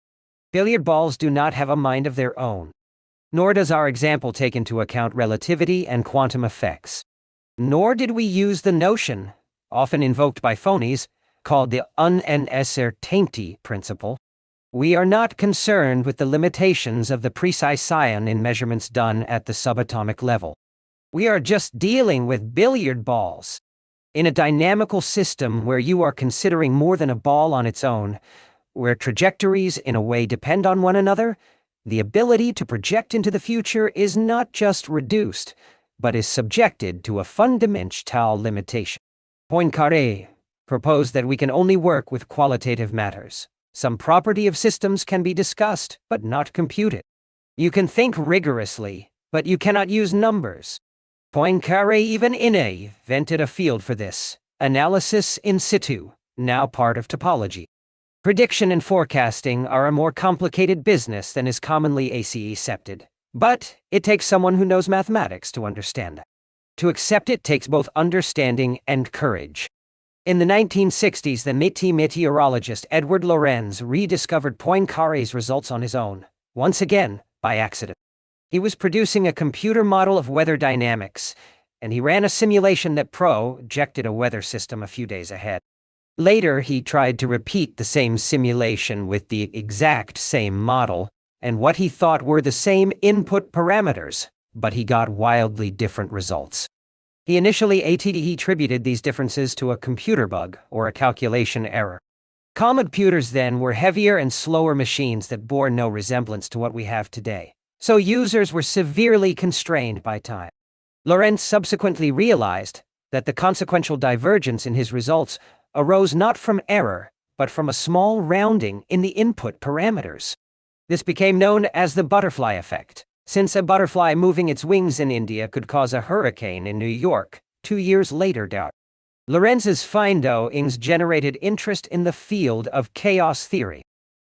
Speaker 2: Billiard balls do not have a mind of their own. Nor does our example take into account relativity and quantum effects. Nor did we use the notion often invoked by phonies, called the uncertainty principle. We are not concerned with the limitations of the precise science in measurements done at the subatomic level. We are just dealing with billiard balls. In a dynamical system where you are considering more than a ball on its own, where trajectories in a way depend on one another, the ability to project into the future is not just reduced, but is subjected to a fundamental limitation. Poincaré proposed that we can only work with qualitative matters. Some property of systems can be discussed, but not computed. You can think rigorously, but you cannot use numbers. Poincaré even invented a field for this, analysis in situ, now part of topology. Prediction and forecasting are a more complicated business than is commonly accepted, but it takes someone who knows mathematics to understand that. To accept it takes both understanding and courage. In the 1960s, the meteorologist Edward Lorenz rediscovered Poincaré's results on his own, once again, by accident. He was producing a computer model of weather dynamics, and he ran a simulation that projected a weather system a few days ahead. Later, he tried to repeat the same simulation with the exact same model, and what he thought were the same input parameters, but he got wildly different results. He initially attributed these differences to a computer bug or a calculation error. Computers then were heavier and slower machines that bore no resemblance to what we have today, so users were severely constrained by time. Lorenz subsequently realized that the consequential divergence in his results arose not from error, but from a small rounding in the input parameters. This became known as the butterfly effect, since a butterfly moving its wings in India could cause a hurricane in New York 2 years later. Lorenz's findings generated interest in the field of chaos theory.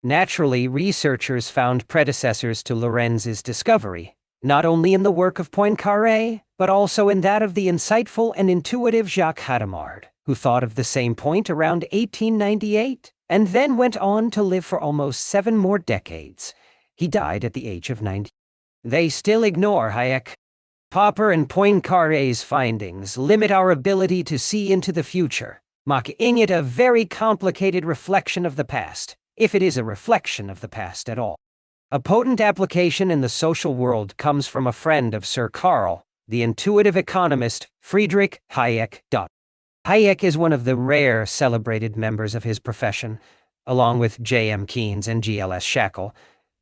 Speaker 2: Naturally, researchers found predecessors to Lorenz's discovery, not only in the work of Poincaré, but also in that of the insightful and intuitive Jacques Hadamard, who thought of the same point around 1898, and then went on to live for almost 7 more decades. He died at the age of 90. They still ignore Hayek. Popper and Poincaré's findings limit our ability to see into the future, making it a very complicated reflection of the past, if it is a reflection of the past at all. A potent application in the social world comes from a friend of Sir Karl, the intuitive economist Friedrich Hayek. Hayek is one of the rare celebrated members of his profession, along with J.M. Keynes and G.L.S. Shackle,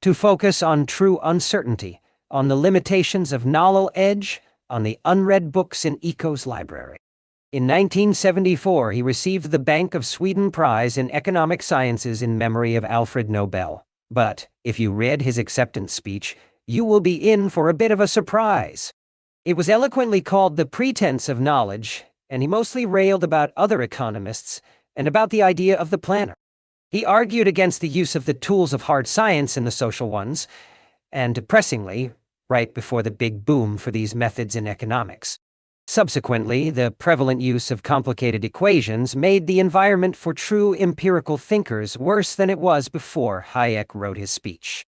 Speaker 2: to focus on true uncertainty, on the limitations of knowledge, on the unread books in Eco's library. In 1974, he received the Bank of Sweden Prize in Economic Sciences in memory of Alfred Nobel. But, if you read his acceptance speech, you will be in for a bit of a surprise. It was eloquently called the pretense of knowledge, and he mostly railed about other economists and about the idea of the planner. He argued against the use of the tools of hard science in the social ones, and depressingly, right before the big boom for these methods in economics. Subsequently, the prevalent use of complicated equations made the environment for true empirical thinkers worse than it was before Hayek wrote his speech.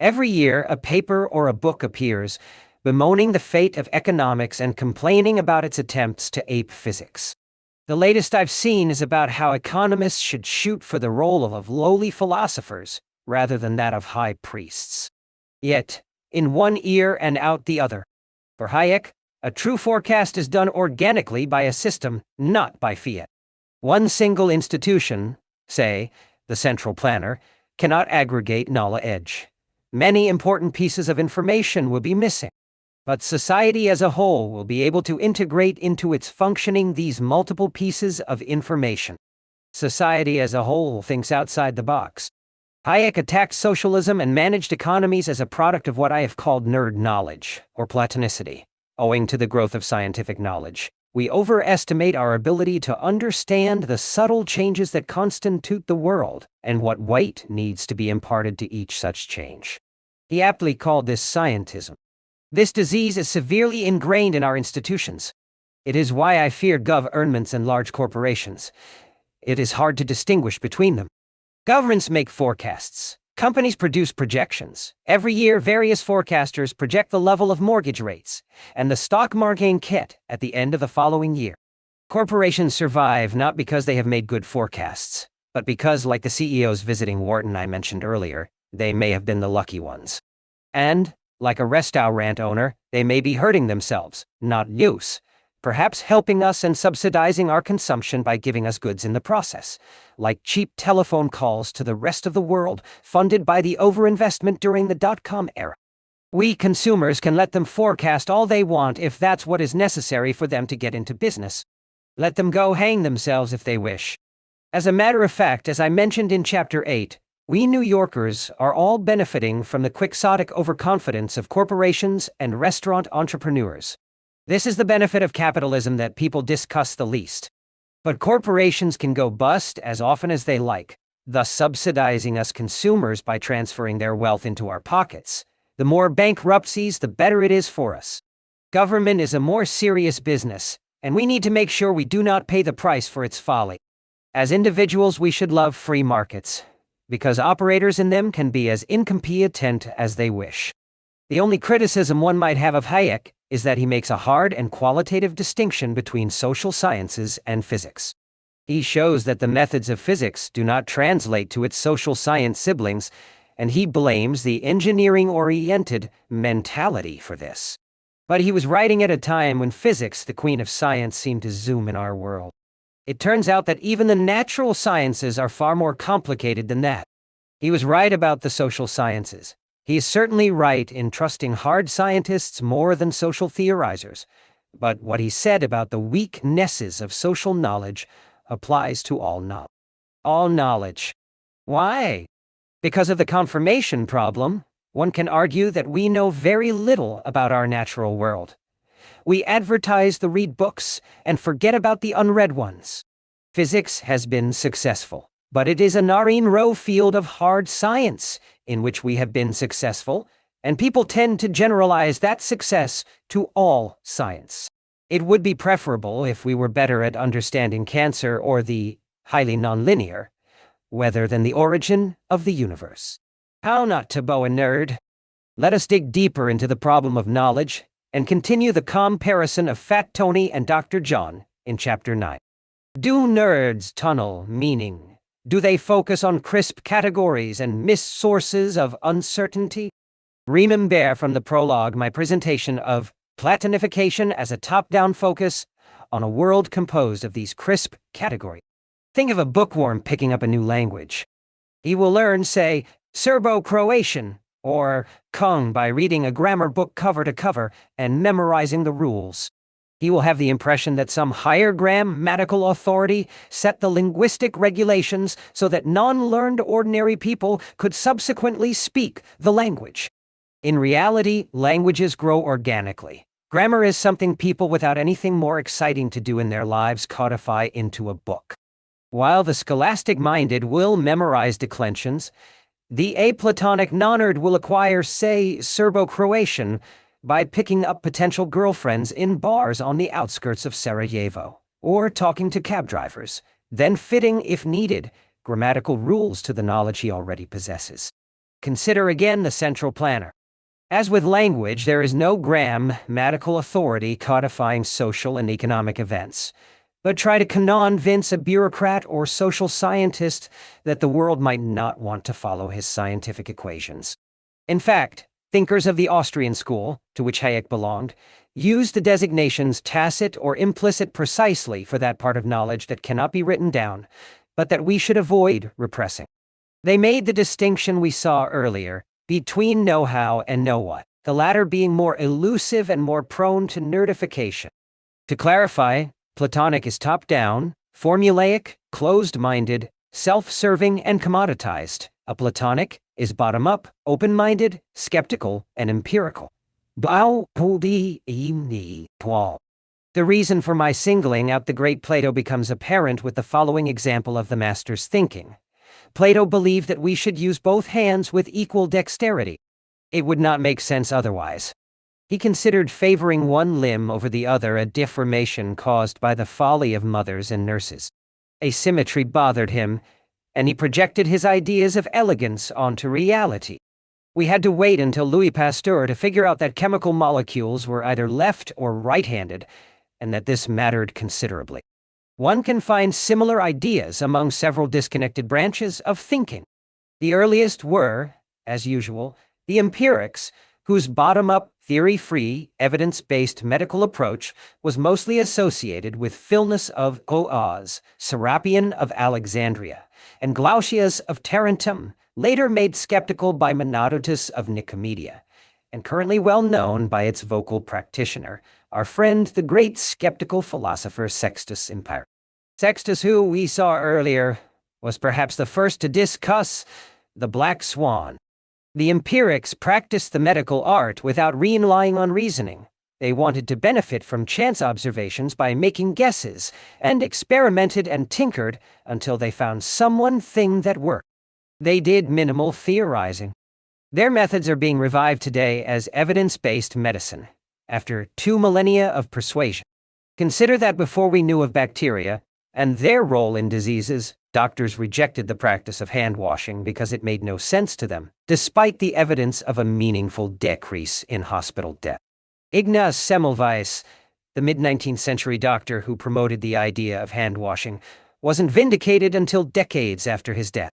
Speaker 2: Every year, a paper or a book appears, bemoaning the fate of economics and complaining about its attempts to ape physics. The latest I've seen is about how economists should shoot for the role of lowly philosophers rather than that of high priests. Yet, in one ear and out the other. For Hayek, a true forecast is done organically by a system, not by fiat. One single institution, say, the central planner, cannot aggregate knowledge. Many important pieces of information will be missing. But society as a whole will be able to integrate into its functioning these multiple pieces of information. Society as a whole thinks outside the box. Hayek attacked socialism and managed economies as a product of what I have called nerd knowledge, or Platonicity. Owing to the growth of scientific knowledge, we overestimate our ability to understand the subtle changes that constitute the world and what weight needs to be imparted to each such change. He aptly called this scientism. This disease is severely ingrained in our institutions. It is why I fear governments and large corporations. It is hard to distinguish between them. Governments make forecasts. Companies produce projections. Every year, various forecasters project the level of mortgage rates and the stock market at the end of the following year. Corporations survive not because they have made good forecasts, but because, like the CEOs visiting Wharton I mentioned earlier, they may have been the lucky ones. And, like a restaurant owner, they may be hurting themselves, not use, perhaps helping us and subsidizing our consumption by giving us goods in the process, like cheap telephone calls to the rest of the world funded by the overinvestment during the dot-com era. We consumers can let them forecast all they want if that's what is necessary for them to get into business. Let them go hang themselves if they wish. As a matter of fact, as I mentioned in Chapter 8, we New Yorkers are all benefiting from the quixotic overconfidence of corporations and restaurant entrepreneurs. This is the benefit of capitalism that people discuss the least. But corporations can go bust as often as they like, thus subsidizing us consumers by transferring their wealth into our pockets. The more bankruptcies, the better it is for us. Government is a more serious business, and we need to make sure we do not pay the price for its folly. As individuals, we should love free markets, because operators in them can be as incompetent as they wish. The only criticism one might have of Hayek is that he makes a hard and qualitative distinction between social sciences and physics. He shows that the methods of physics do not translate to its social science siblings, and he blames the engineering-oriented mentality for this. But he was writing at a time when physics, the queen of science, seemed to zoom in our world. It turns out that even the natural sciences are far more complicated than that. He was right about the social sciences. He is certainly right in trusting hard scientists more than social theorizers. But what he said about the weaknesses of social knowledge applies to all knowledge. All knowledge. Why? Because of the confirmation problem, one can argue that we know very little about our natural world. We advertise the read books and forget about the unread ones. Physics has been successful, but it is a narrow field of hard science in which we have been successful, and people tend to generalize that success to all science. It would be preferable if we were better at understanding cancer or the highly nonlinear weather than the origin of the universe. How not to bow a nerd? Let us dig deeper into the problem of knowledge and continue the comparison of Fat Tony and Dr. John in Chapter 9. Do nerds tunnel meaning? Do they focus on crisp categories and miss sources of uncertainty? Remember from the prologue my presentation of Platonification as a top-down focus on a world composed of these crisp categories. Think of a bookworm picking up a new language. He will learn, say, Serbo-Croatian or Kung by reading a grammar book cover to cover and memorizing the rules. He will have the impression that some higher grammatical authority set the linguistic regulations so that non-learned ordinary people could subsequently speak the language. In reality, languages grow organically. Grammar is something people without anything more exciting to do in their lives codify into a book. While the scholastic-minded will memorize declensions, the aplatonic nonerd will acquire, say, Serbo-Croatian by picking up potential girlfriends in bars on the outskirts of Sarajevo, or talking to cab drivers, then fitting, if needed, grammatical rules to the knowledge he already possesses. Consider again the central planner. As with language, there is no grammatical authority codifying social and economic events. But try to convince a bureaucrat or social scientist that the world might not want to follow his scientific equations. In fact, thinkers of the Austrian school, to which Hayek belonged, used the designations tacit or implicit precisely for that part of knowledge that cannot be written down, but that we should avoid repressing. They made the distinction we saw earlier between know-how and know-what, the latter being more elusive and more prone to nerdification. To clarify, Platonic is top-down, formulaic, closed-minded, self-serving, and commoditized. Aplatonic is bottom-up, open-minded, skeptical, and empirical. The reason for my singling out the great Plato becomes apparent with the following example of the master's thinking. Plato believed that we should use both hands with equal dexterity. It would not make sense otherwise. He considered favoring one limb over the other a deformation caused by the folly of mothers and nurses. Asymmetry bothered him, and he projected his ideas of elegance onto reality. We had to wait until Louis Pasteur to figure out that chemical molecules were either left or right-handed, and that this mattered considerably. One can find similar ideas among several disconnected branches of thinking. The earliest were, as usual, the empirics, whose bottom-up, theory-free, evidence-based medical approach was mostly associated with Philonous of Oz, Serapion of Alexandria, and Glaucias of Tarentum, later made skeptical by Menodotus of Nicomedia, and currently well known by its vocal practitioner, our friend the great skeptical philosopher Sextus Empiricus. Sextus, who we saw earlier, was perhaps the first to discuss the black swan. The empirics practiced the medical art without relying on reasoning. They wanted to benefit from chance observations by making guesses, and experimented and tinkered until they found some one thing that worked. They did minimal theorizing. Their methods are being revived today as evidence-based medicine, after 2 millennia of persuasion. Consider that before we knew of bacteria and their role in diseases, doctors rejected the practice of hand-washing because it made no sense to them, despite the evidence of a meaningful decrease in hospital death. Ignaz Semmelweis, the mid-19th century doctor who promoted the idea of hand-washing, wasn't vindicated until decades after his death.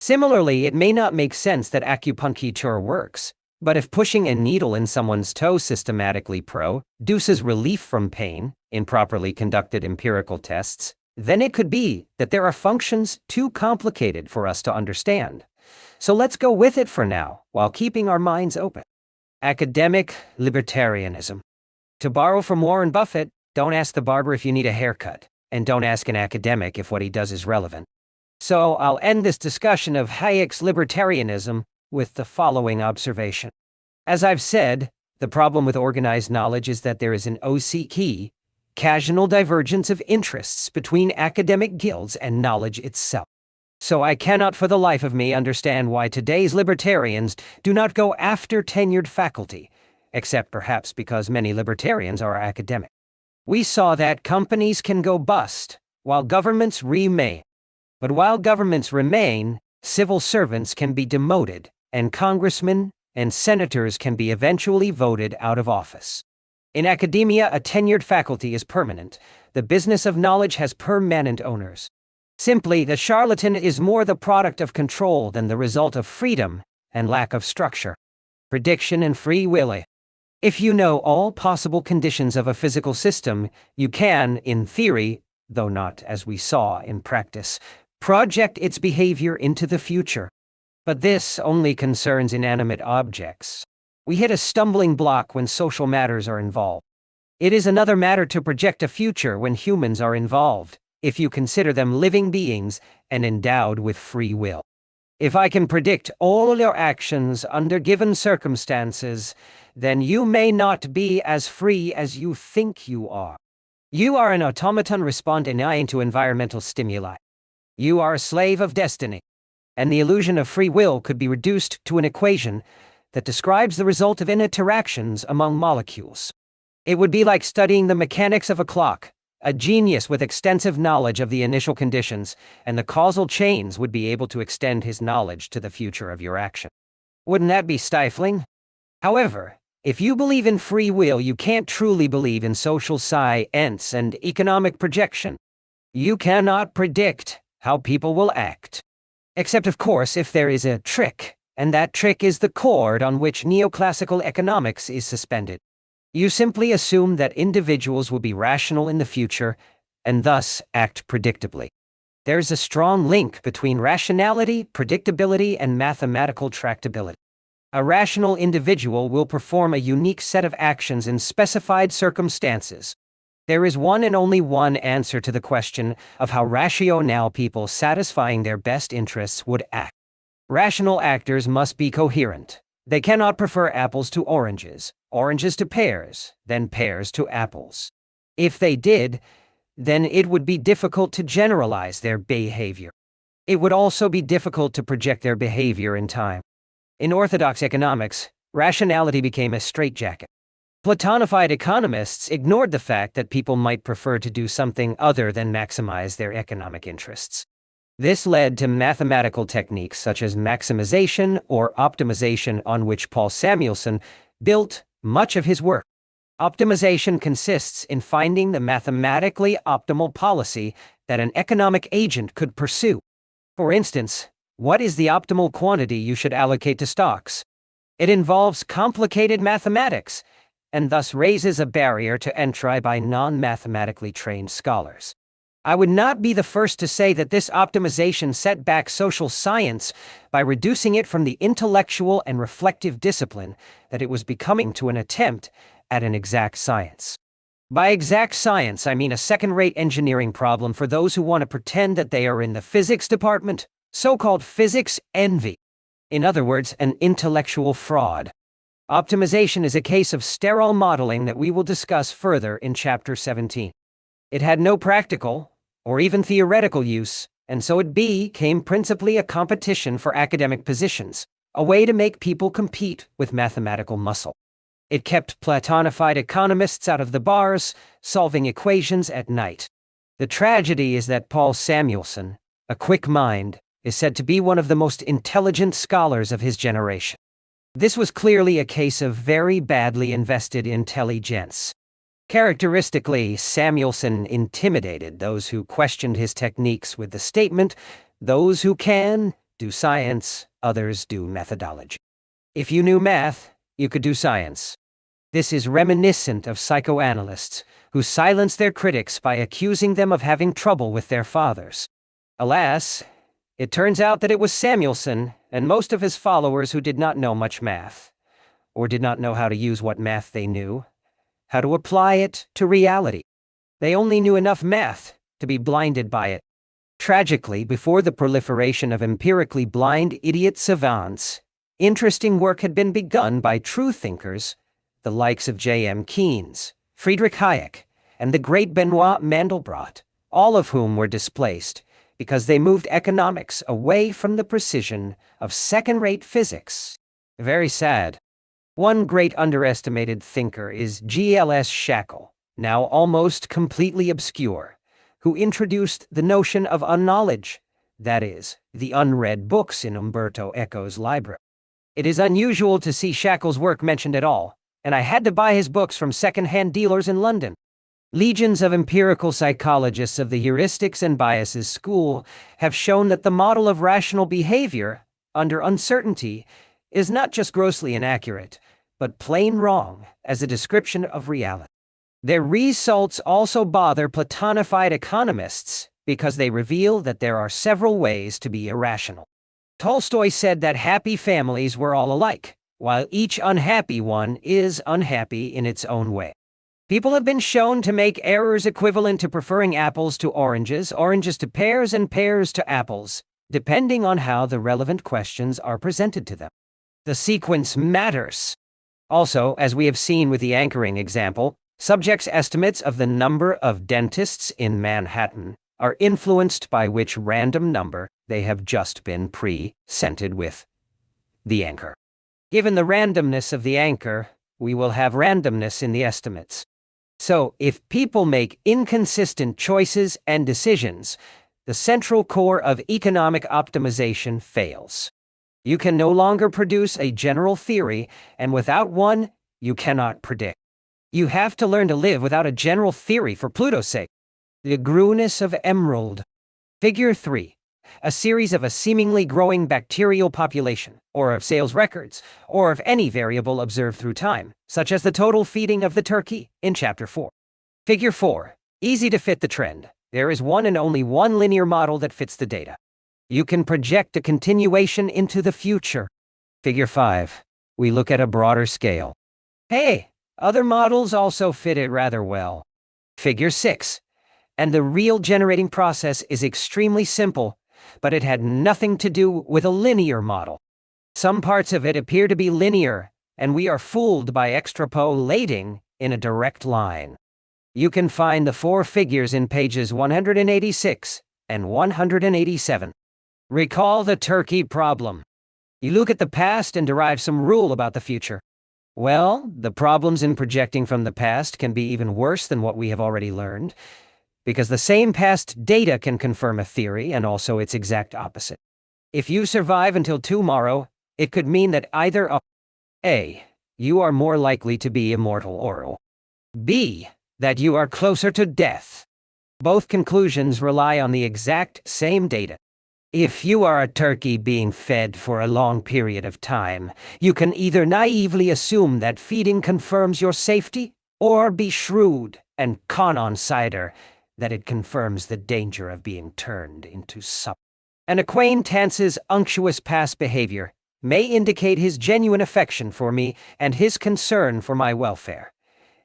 Speaker 2: Similarly, it may not make sense that acupuncture works, but if pushing a needle in someone's toe systematically produces relief from pain in properly conducted empirical tests, then it could be that there are functions too complicated for us to understand. So let's go with it for now, while keeping our minds open. Academic libertarianism. To borrow from Warren Buffett, don't ask the barber if you need a haircut, and don't ask an academic if what he does is relevant. So I'll end this discussion of Hayek's libertarianism with the following observation. As I've said, the problem with organized knowledge is that there is an OCK, occasional divergence of interests between academic guilds and knowledge itself. So I cannot for the life of me understand why today's libertarians do not go after tenured faculty, except perhaps because many libertarians are academic. We saw that companies can go bust, while governments remain. But while governments remain, civil servants can be demoted, and congressmen and senators can be eventually voted out of office. In academia, a tenured faculty is permanent. The business of knowledge has permanent owners. Simply, the charlatan is more the product of control than the result of freedom and lack of structure, prediction, and free will. If you know all possible conditions of a physical system, you can, in theory, though not as we saw in practice, project its behavior into the future. But this only concerns inanimate objects. We hit a stumbling block when social matters are involved. It is another matter to project a future when humans are involved, if you consider them living beings and endowed with free will. If I can predict all your actions under given circumstances, then you may not be as free as you think you are. You are an automaton responding to environmental stimuli. You are a slave of destiny. And the illusion of free will could be reduced to an equation that describes the result of interactions among molecules. It would be like studying the mechanics of a clock. A genius with extensive knowledge of the initial conditions and the causal chains would be able to extend his knowledge to the future of your action. Wouldn't that be stifling? However, if you believe in free will, you can't truly believe in social science and economic projection. You cannot predict how people will act. Except, of course, if there is a trick, and that trick is the cord on which neoclassical economics is suspended. You simply assume that individuals will be rational in the future, and thus act predictably. There's a strong link between rationality, predictability, and mathematical tractability. A rational individual will perform a unique set of actions in specified circumstances. There is one and only one answer to the question of how rational people satisfying their best interests would act. Rational actors must be coherent. They cannot prefer apples to oranges, oranges to pears, then pears to apples. If they did, then it would be difficult to generalize their behavior. It would also be difficult to project their behavior in time. In orthodox economics, rationality became a straitjacket. Platonified economists ignored the fact that people might prefer to do something other than maximize their economic interests. This led to mathematical techniques such as maximization or optimization, on which Paul Samuelson built much of his work. Optimization consists in finding the mathematically optimal policy that an economic agent could pursue. For instance, what is the optimal quantity you should allocate to stocks? It involves complicated mathematics, and thus raises a barrier to entry by non-mathematically trained scholars. I would not be the first to say that this optimization set back social science by reducing it from the intellectual and reflective discipline that it was becoming to an attempt at an exact science. By exact science, I mean a second-rate engineering problem for those who want to pretend that they are in the physics department, so-called physics envy. In other words, an intellectual fraud. Optimization is a case of sterile modeling that we will discuss further in Chapter 17. It had no practical, or even theoretical use, and so it became principally a competition for academic positions, a way to make people compete with mathematical muscle. It kept Platonified economists out of the bars, solving equations at night. The tragedy is that Paul Samuelson, a quick mind, is said to be one of the most intelligent scholars of his generation. This was clearly a case of very badly invested intelligence. Characteristically, Samuelson intimidated those who questioned his techniques with the statement, "Those who can, do science, others do methodology." If you knew math, you could do science. This is reminiscent of psychoanalysts who silence their critics by accusing them of having trouble with their fathers. Alas, it turns out that it was Samuelson and most of his followers who did not know much math, or did not know how to use what math they knew, how to apply it to reality. They only knew enough math to be blinded by it. Tragically, before the proliferation of empirically blind idiot savants, interesting work had been begun by true thinkers, the likes of J.M. Keynes, Friedrich Hayek, and the great Benoit Mandelbrot, all of whom were displaced because they moved economics away from the precision of second-rate physics. Very sad. One great underestimated thinker is G.L.S. Shackle, now almost completely obscure, who introduced the notion of unknowledge, that is, the unread books in Umberto Eco's library. It is unusual to see Shackle's work mentioned at all, and I had to buy his books from second-hand dealers in London. Legions of empirical psychologists of the heuristics and biases school have shown that the model of rational behavior, under uncertainty, is not just grossly inaccurate, but plain wrong as a description of reality. Their results also bother Platonified economists because they reveal that there are several ways to be irrational. Tolstoy said that happy families were all alike, while each unhappy one is unhappy in its own way. People have been shown to make errors equivalent to preferring apples to oranges, oranges to pears, and pears to apples, depending on how the relevant questions are presented to them. The sequence matters. Also, as we have seen with the anchoring example, subjects' estimates of the number of dentists in Manhattan are influenced by which random number they have just been presented with. The anchor. Given the randomness of the anchor, we will have randomness in the estimates. So, if people make inconsistent choices and decisions, the central core of economic optimization fails. You can no longer produce a general theory, and without one, you cannot predict. You have to learn to live without a general theory for Pluto's sake. The grewness of emerald. Figure 3. A series of a seemingly growing bacterial population, or of sales records, or of any variable observed through time, such as the total feeding of the turkey in Chapter 4. Figure 4. Easy to fit the trend. There is one and only one linear model that fits the data. You can project a continuation into the future. Figure 5. We look at a broader scale. Hey, other models also fit it rather well. Figure 6. And the real generating process is extremely simple, but it had nothing to do with a linear model. Some parts of it appear to be linear, and we are fooled by extrapolating in a direct line. You can find the 4 figures in pages 186 and 187. Recall the turkey problem. You look at the past and derive some rule about the future. Well, the problems in projecting from the past can be even worse than what we have already learned, because the same past data can confirm a theory and also its exact opposite. If you survive until tomorrow, it could mean that either A. You are more likely to be immortal, or B. That you are closer to death. Both conclusions rely on the exact same data. If you are a turkey being fed for a long period of time, you can either naively assume that feeding confirms your safety, or be shrewd and con on cider that it confirms the danger of being turned into supper. An acquaintance's unctuous past behavior may indicate his genuine affection for me and his concern for my welfare.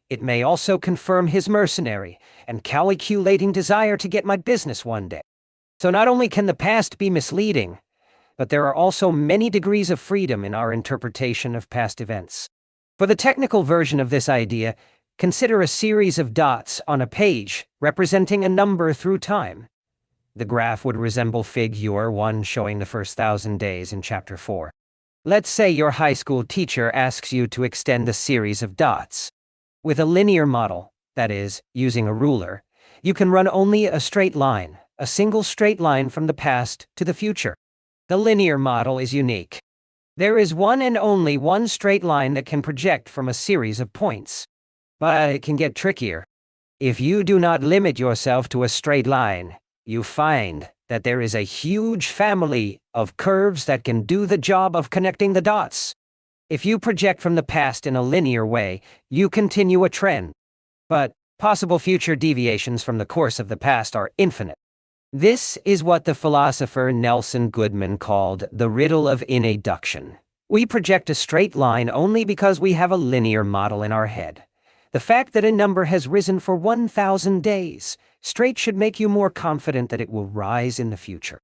Speaker 2: It may also confirm his mercenary and calculating desire to get my business one day. So not only can the past be misleading, but there are also many degrees of freedom in our interpretation of past events. For the technical version of this idea, consider a series of dots on a page representing a number through time. The graph would resemble Figure 1 showing the first 1,000 days in Chapter 4. Let's say your high school teacher asks you to extend the series of dots. With a linear model, that is, using a ruler, you can run only a straight line, a single straight line from the past to the future. The linear model is unique. There is one and only one straight line that can project from a series of points. But it can get trickier. If you do not limit yourself to a straight line, you find that there is a huge family of curves that can do the job of connecting the dots. If you project from the past in a linear way, you continue a trend. But possible future deviations from the course of the past are infinite. This is what the philosopher Nelson Goodman called the riddle of ineduction. We project a straight line only because we have a linear model in our head. The fact that a number has risen for 1,000 days straight should make you more confident that it will rise in the future.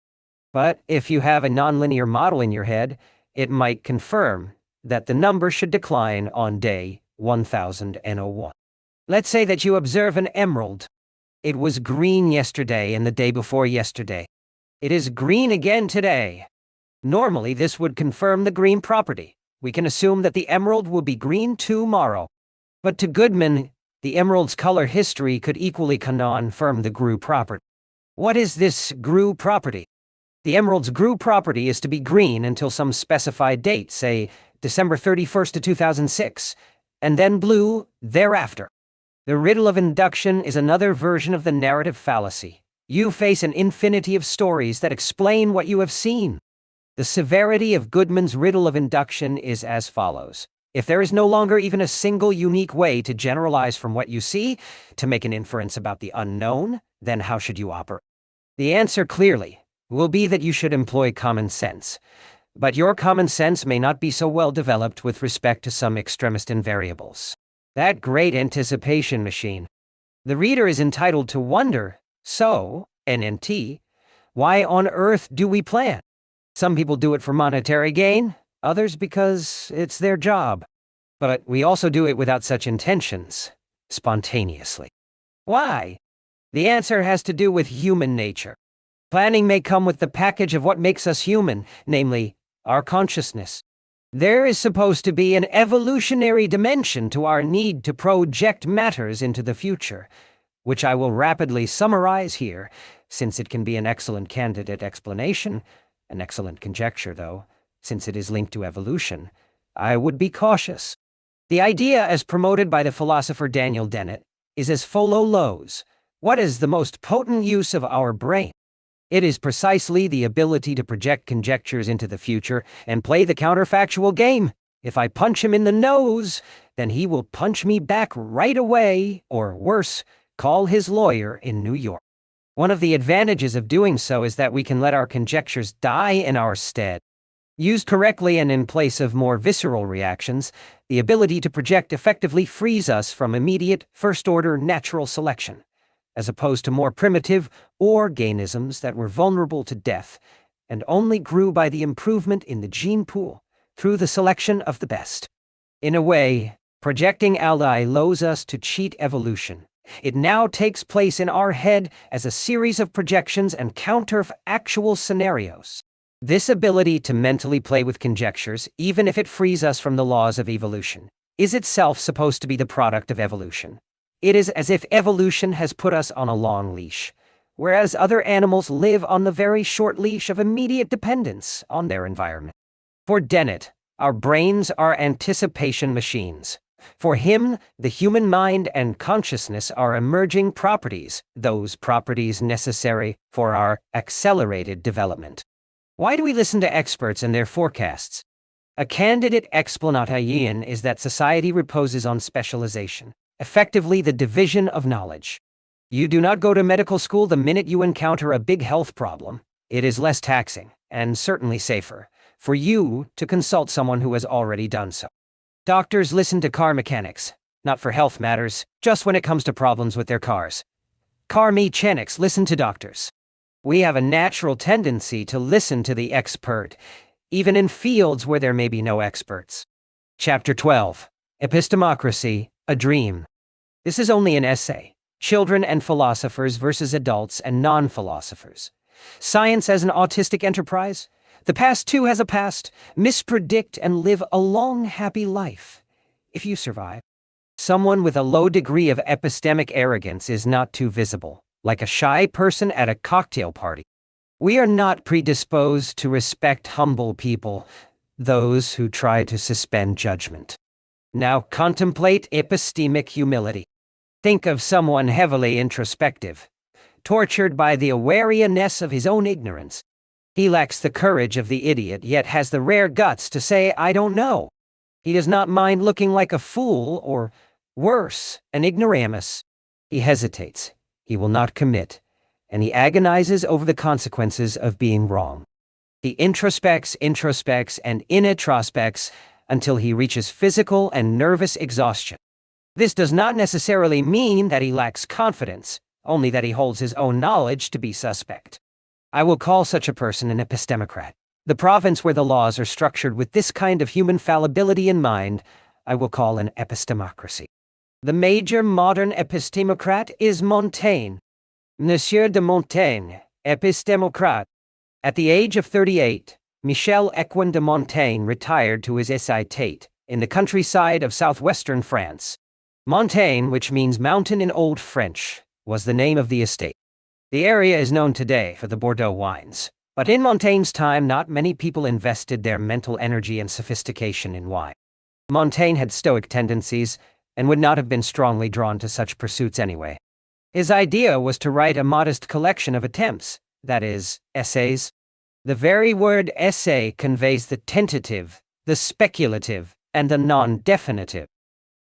Speaker 2: But if you have a nonlinear model in your head, it might confirm that the number should decline on day 1001. Let's say that you observe an emerald. It was green yesterday and the day before yesterday. It is green again today. Normally, this would confirm the green property. We can assume that the emerald will be green tomorrow. But to Goodman, the emerald's color history could equally confirm the GRU property. What is this GRU property? The emerald's GRU property is to be green until some specified date, say December 31st of 2006, and then blue thereafter. The riddle of induction is another version of the narrative fallacy. You face an infinity of stories that explain what you have seen. The severity of Goodman's riddle of induction is as follows. If there is no longer even a single unique way to generalize from what you see, to make an inference about the unknown, then how should you operate? The answer clearly will be that you should employ common sense. But your common sense may not be so well developed with respect to some extremist invariables. That great anticipation machine. The reader is entitled to wonder, so, NNT, why on earth do we plan? Some people do it for monetary gain, others because it's their job. But we also do it without such intentions, spontaneously. Why? The answer has to do with human nature. Planning may come with the package of what makes us human, namely, our consciousness. There is supposed to be an evolutionary dimension to our need to project matters into the future, which I will rapidly summarize here, since it can be an excellent candidate explanation, an excellent conjecture, though, since it is linked to evolution. I would be cautious. The idea, as promoted by the philosopher Daniel Dennett, is as follows. What is the most potent use of our brain? It is precisely the ability to project conjectures into the future and play the counterfactual game. If I punch him in the nose, then he will punch me back right away, or worse, call his lawyer in New York. One of the advantages of doing so is that we can let our conjectures die in our stead. Used correctly and in place of more visceral reactions, the ability to project effectively frees us from immediate, first-order natural selection, as opposed to more primitive organisms that were vulnerable to death and only grew by the improvement in the gene pool through the selection of the best. In a way, projecting allows us to cheat evolution. It now takes place in our head as a series of projections and counter-actual scenarios. This ability to mentally play with conjectures, even if it frees us from the laws of evolution, is itself supposed to be the product of evolution. It is as if evolution has put us on a long leash, whereas other animals live on the very short leash of immediate dependence on their environment. For Dennett, our brains are anticipation machines, For him, the human mind and consciousness are emerging properties, those properties necessary for our accelerated development. Why do we listen to experts and their forecasts? A candid explanation is that society reposes on specialization, effectively the division of knowledge. You do not go to medical school the minute you encounter a big health problem. It is less taxing, and certainly safer, for you to consult someone who has already done so. Doctors listen to car mechanics, not for health matters, just when it comes to problems with their cars. Car mechanics listen to doctors. We have a natural tendency to listen to the expert, even in fields where there may be no experts. Chapter 12. Epistemocracy, a Dream. This is only an essay. Children and philosophers versus adults and non-philosophers. Science as an autistic enterprise? The past too has a past. Mispredict and live a long, happy life. If you survive. Someone with a low degree of epistemic arrogance is not too visible, like a shy person at a cocktail party. We are not predisposed to respect humble people, those who try to suspend judgment. Now contemplate epistemic humility. Think of someone heavily introspective, tortured by the awareness of his own ignorance. He lacks the courage of the idiot, yet has the rare guts to say, "I don't know." He does not mind looking like a fool, or, worse, an ignoramus. He hesitates, he will not commit, and he agonizes over the consequences of being wrong. He introspects, and introspects until he reaches physical and nervous exhaustion. This does not necessarily mean that he lacks confidence, only that he holds his own knowledge to be suspect. I will call such a person an epistemocrat. The province where the laws are structured with this kind of human fallibility in mind, I will call an epistemocracy. The major modern epistemocrat is Montaigne. Monsieur de Montaigne, epistemocrat. At the age of 38, Michel Étienne de Montaigne retired to his estate in the countryside of southwestern France. Montaigne, which means mountain in Old French, was the name of the estate. The area is known today for the Bordeaux wines, but in Montaigne's time not many people invested their mental energy and sophistication in wine. Montaigne had stoic tendencies and would not have been strongly drawn to such pursuits anyway. His idea was to write a modest collection of attempts, that is, essays. The very word essay conveys the tentative, the speculative, and the non-definitive.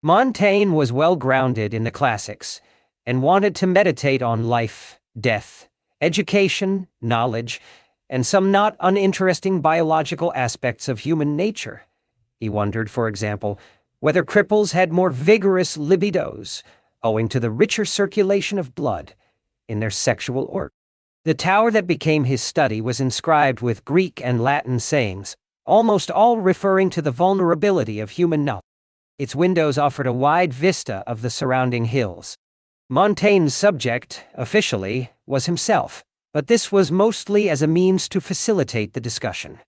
Speaker 2: Montaigne was well grounded in the classics and wanted to meditate on life, death, education, knowledge, and some not uninteresting biological aspects of human nature. He wondered, for example, whether cripples had more vigorous libidos, owing to the richer circulation of blood in their sexual organ. The tower that became his study was inscribed with Greek and Latin sayings, almost all referring to the vulnerability of human knowledge. Its windows offered a wide vista of the surrounding hills. Montaigne's subject, officially, was himself, but this was mostly as a means to facilitate the discussion.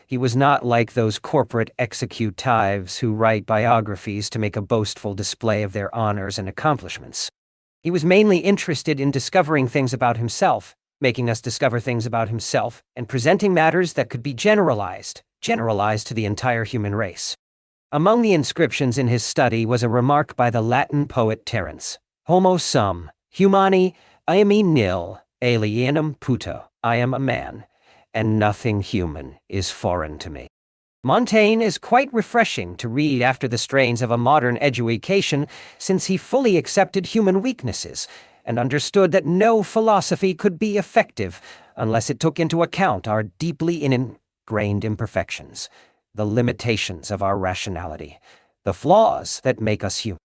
Speaker 2: He was not like those corporate executives who write biographies to make a boastful display of their honors and accomplishments. He was mainly interested in discovering things about himself, making us discover things about himself, and presenting matters that could be generalized to the entire human race. Among the inscriptions in his study was a remark by the Latin poet Terence, Homo sum, humani, iami nil, alienum puto, I am a man, and nothing human is foreign to me. Montaigne is quite refreshing to read after the strains of a modern education, since he fully accepted human weaknesses and understood that no philosophy could be effective unless it took into account our deeply ingrained imperfections, the limitations of our rationality, the flaws that make us human.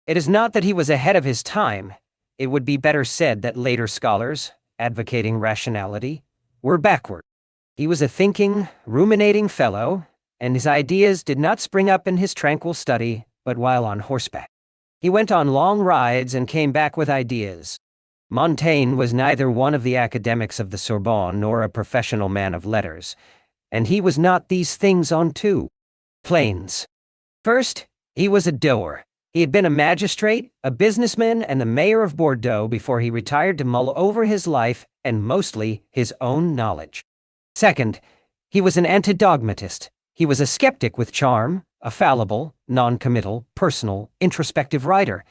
Speaker 2: It is not that he was ahead of his time. It would be better said that later scholars, advocating rationality, were backward. He was a thinking, ruminating fellow, and his ideas did not spring up in his tranquil study, but while on horseback. He went on long rides and came back with ideas. Montaigne was neither one of the academics of the Sorbonne nor a professional man of letters, and he was not these things on two planes. First, he was a doer. He had been a magistrate, a businessman, and the mayor of Bordeaux before he retired to mull over his life and mostly his own knowledge. Second, he was an anti-dogmatist. He was a skeptic with charm, a fallible, non-committal, personal, introspective writer,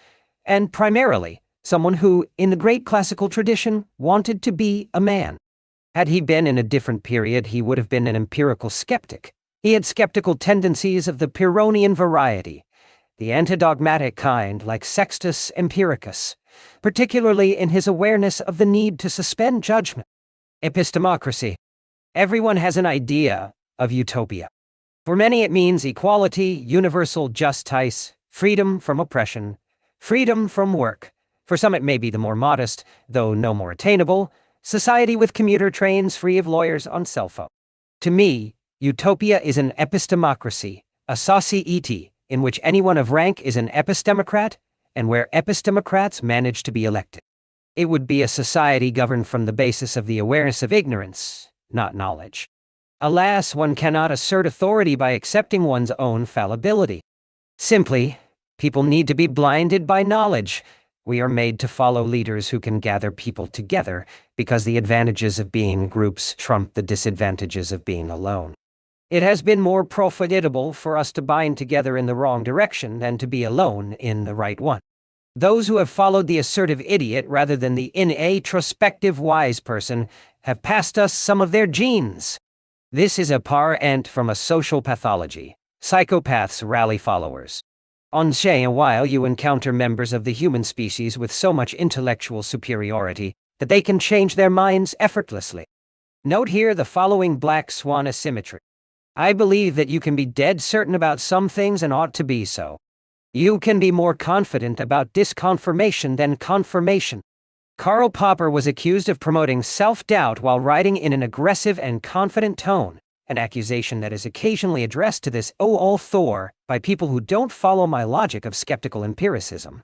Speaker 2: and primarily someone who, in the great classical tradition, wanted to be a man. Had he been in a different period, he would have been an empirical skeptic. He had skeptical tendencies of the Pyrrhonian variety, the antidogmatic kind like Sextus Empiricus, particularly in his awareness of the need to suspend judgment. Epistemocracy. Everyone has an idea of utopia. For many it means equality, universal justice, freedom from oppression, freedom from work. For some it may be the more modest, though no more attainable, society with commuter trains free of lawyers on cell phone. To me, utopia is an epistemocracy, a society in which anyone of rank is an epistemocrat, and where epistemocrats manage to be elected. It would be a society governed from the basis of the awareness of ignorance, not knowledge. Alas, one cannot assert authority by accepting one's own fallibility. Simply, people need to be blinded by knowledge. We are made to follow leaders who can gather people together, because the advantages of being in groups trump the disadvantages of being alone. It has been more profitable for us to bind together in the wrong direction than to be alone in the right one. Those who have followed the assertive idiot rather than the introspective wise person have passed us some of their genes. This is a parent from a social pathology. Psychopaths rally followers. Once in a while you encounter members of the human species with so much intellectual superiority that they can change their minds effortlessly. Note here the following black swan asymmetry. I believe that you can be dead certain about some things and ought to be so. You can be more confident about disconfirmation than confirmation. Karl Popper was accused of promoting self-doubt while writing in an aggressive and confident tone, an accusation that is occasionally addressed to this author by people who don't follow my logic of skeptical empiricism.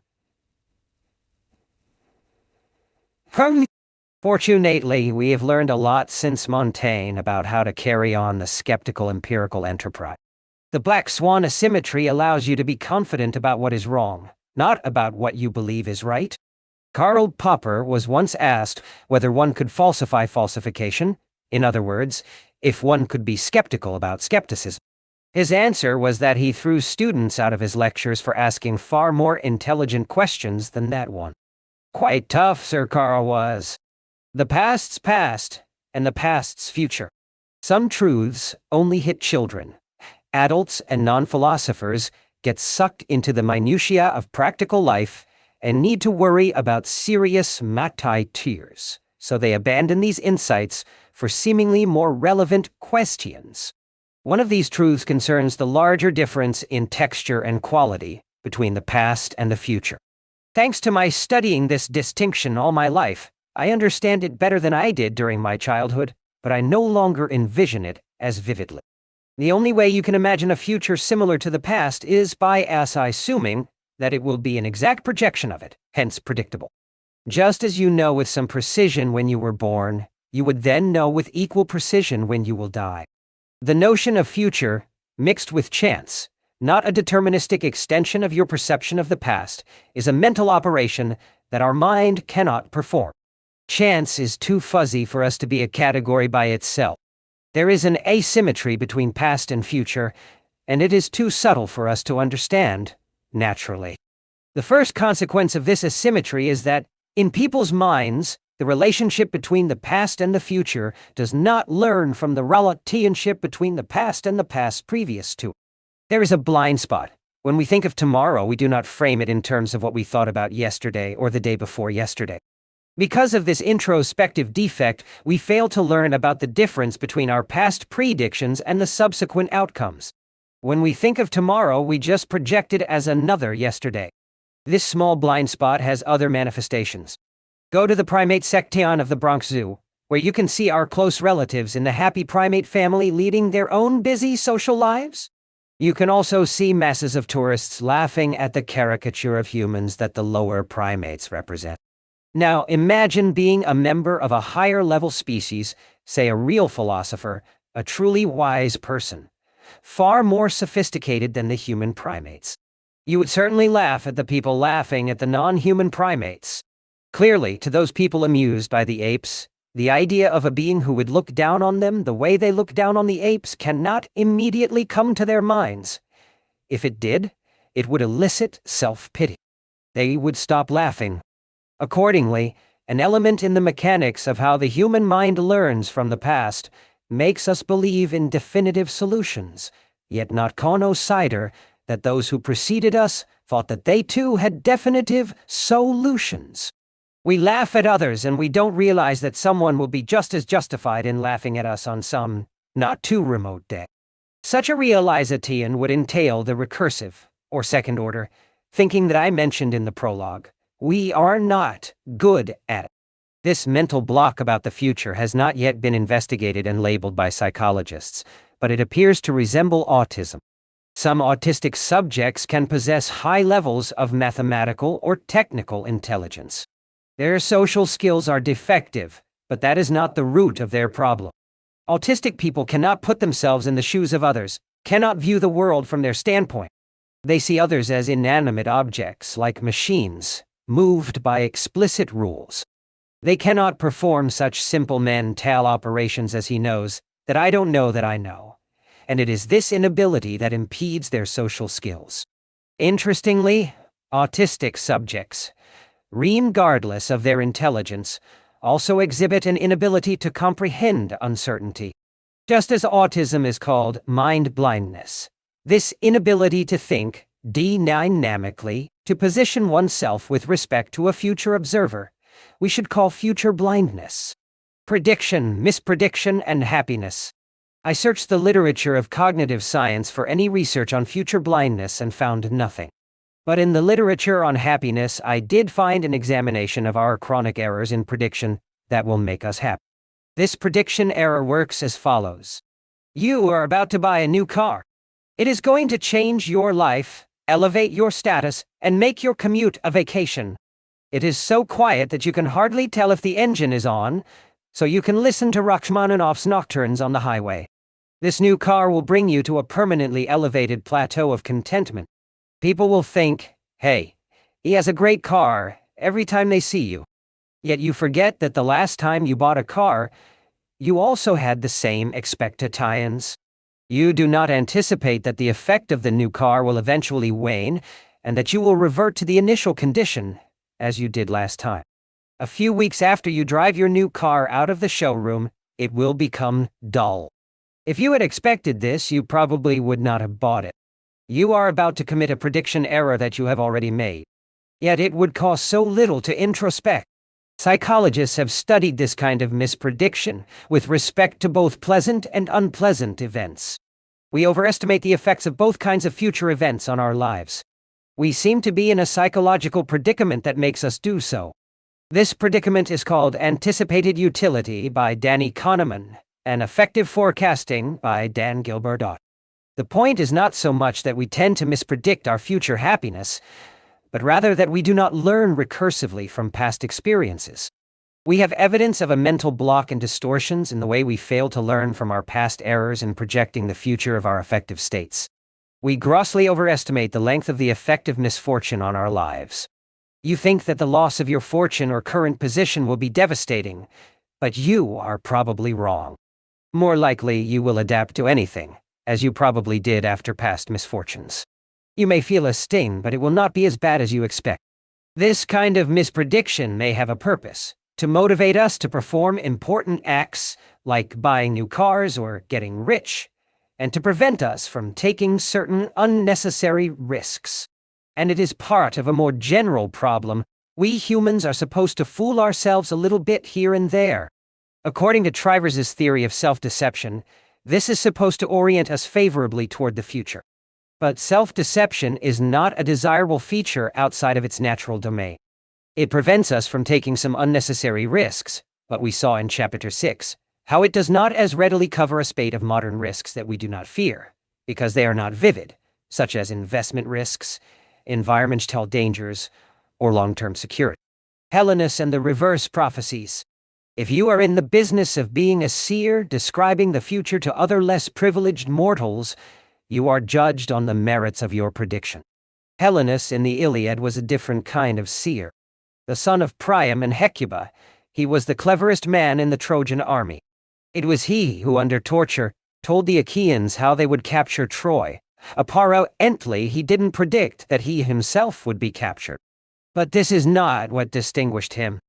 Speaker 2: Fortunately, we have learned a lot since Montaigne about how to carry on the skeptical empirical enterprise. The black swan asymmetry allows you to be confident about what is wrong, not about what you believe is right. Karl Popper was once asked whether one could falsify falsification, in other words, if one could be skeptical about skepticism. His answer was that he threw students out of his lectures for asking far more intelligent questions than that one. Quite tough, Sir Karl was. The past's past, and the past's future. Some truths only hit children. Adults and non-philosophers get sucked into the minutiae of practical life and need to worry about serious matters, so they abandon these insights for seemingly more relevant questions. One of these truths concerns the larger difference in texture and quality between the past and the future. Thanks to my studying this distinction all my life, I understand it better than I did during my childhood, but I no longer envision it as vividly. The only way you can imagine a future similar to the past is by assuming that it will be an exact projection of it, hence predictable. Just as you know with some precision when you were born, you would then know with equal precision when you will die. The notion of future, mixed with chance, not a deterministic extension of your perception of the past, is a mental operation that our mind cannot perform. Chance is too fuzzy for us to be a category by itself. There is an asymmetry between past and future, and it is too subtle for us to understand, naturally. The first consequence of this asymmetry is that, in people's minds, the relationship between the past and the future does not learn from the relationship between the past and the past previous to it. There is a blind spot. When we think of tomorrow, we do not frame it in terms of what we thought about yesterday or the day before yesterday. Because of this introspective defect, we fail to learn about the difference between our past predictions and the subsequent outcomes. When we think of tomorrow, we just project it as another yesterday. This small blind spot has other manifestations. Go to the primate section of the Bronx Zoo, where you can see our close relatives in the happy primate family leading their own busy social lives. You can also see masses of tourists laughing at the caricature of humans that the lower primates represent. Now, imagine being a member of a higher-level species, say a real philosopher, a truly wise person, far more sophisticated than the human primates. You would certainly laugh at the people laughing at the non-human primates. Clearly, to those people amused by the apes, the idea of a being who would look down on them the way they look down on the apes cannot immediately come to their minds. If it did, it would elicit self-pity. They would stop laughing. Accordingly, an element in the mechanics of how the human mind learns from the past makes us believe in definitive solutions, yet not consider that those who preceded us thought that they too had definitive solutions. We laugh at others and we don't realize that someone will be just as justified in laughing at us on some not too remote day. Such a realization would entail the recursive, or second order, thinking that I mentioned in the prologue. We are not good at it. This mental block about the future has not yet been investigated and labeled by psychologists, but it appears to resemble autism. Some autistic subjects can possess high levels of mathematical or technical intelligence. Their social skills are defective, but that is not the root of their problem. Autistic people cannot put themselves in the shoes of others, cannot view the world from their standpoint. They see others as inanimate objects, like machines, moved by explicit rules. They cannot perform such simple mental operations as he knows, that I don't know that I know. And it is this inability that impedes their social skills. Interestingly, autistic subjects, regardless of their intelligence, also exhibit an inability to comprehend uncertainty. Just as autism is called mind blindness, this inability to think dynamically, to position oneself with respect to a future observer, we should call future blindness. Prediction, misprediction, and happiness. I searched the literature of cognitive science for any research on future blindness and found nothing. But in the literature on happiness, I did find an examination of our chronic errors in prediction that will make us happy. This prediction error works as follows. You are about to buy a new car. It is going to change your life, elevate your status, and make your commute a vacation. It is so quiet that you can hardly tell if the engine is on, so you can listen to Rachmaninoff's nocturnes on the highway. This new car will bring you to a permanently elevated plateau of contentment. People will think, hey, he has a great car, every time they see you. Yet you forget that the last time you bought a car, you also had the same expectations. You do not anticipate that the effect of the new car will eventually wane, and that you will revert to the initial condition, as you did last time. A few weeks after you drive your new car out of the showroom, it will become dull. If you had expected this, you probably would not have bought it. You are about to commit a prediction error that you have already made. Yet it would cost so little to introspect. Psychologists have studied this kind of misprediction with respect to both pleasant and unpleasant events. We overestimate the effects of both kinds of future events on our lives. We seem to be in a psychological predicament that makes us do so. This predicament is called Anticipated Utility by Danny Kahneman and Effective Forecasting by Dan Gilbert. The point is not so much that we tend to mispredict our future happiness, but rather that we do not learn recursively from past experiences. We have evidence of a mental block and distortions in the way we fail to learn from our past errors in projecting the future of our affective states. We grossly overestimate the length of the effect of misfortune on our lives. You think that the loss of your fortune or current position will be devastating, but you are probably wrong. More likely, you will adapt to anything, as you probably did after past misfortunes. You may feel a sting, but it will not be as bad as you expect. This kind of misprediction may have a purpose, to motivate us to perform important acts like buying new cars or getting rich, and to prevent us from taking certain unnecessary risks. And it is part of a more general problem. We humans are supposed to fool ourselves a little bit here and there. According to Trivers's theory of self-deception, this is supposed to orient us favorably toward the future. But self-deception is not a desirable feature outside of its natural domain. It prevents us from taking some unnecessary risks, but we saw in Chapter 6 how it does not as readily cover a spate of modern risks that we do not fear, because they are not vivid, such as investment risks, environmental dangers, or long-term security. Hellenus and the reverse prophecies. If you are in the business of being a seer, describing the future to other less privileged mortals, you are judged on the merits of your prediction. Hellenus in the Iliad was a different kind of seer. The son of Priam and Hecuba, he was the cleverest man in the Trojan army. It was he who, under torture, told the Achaeans how they would capture Troy, Apparently, he didn't predict that he himself would be captured. But this is not what distinguished him.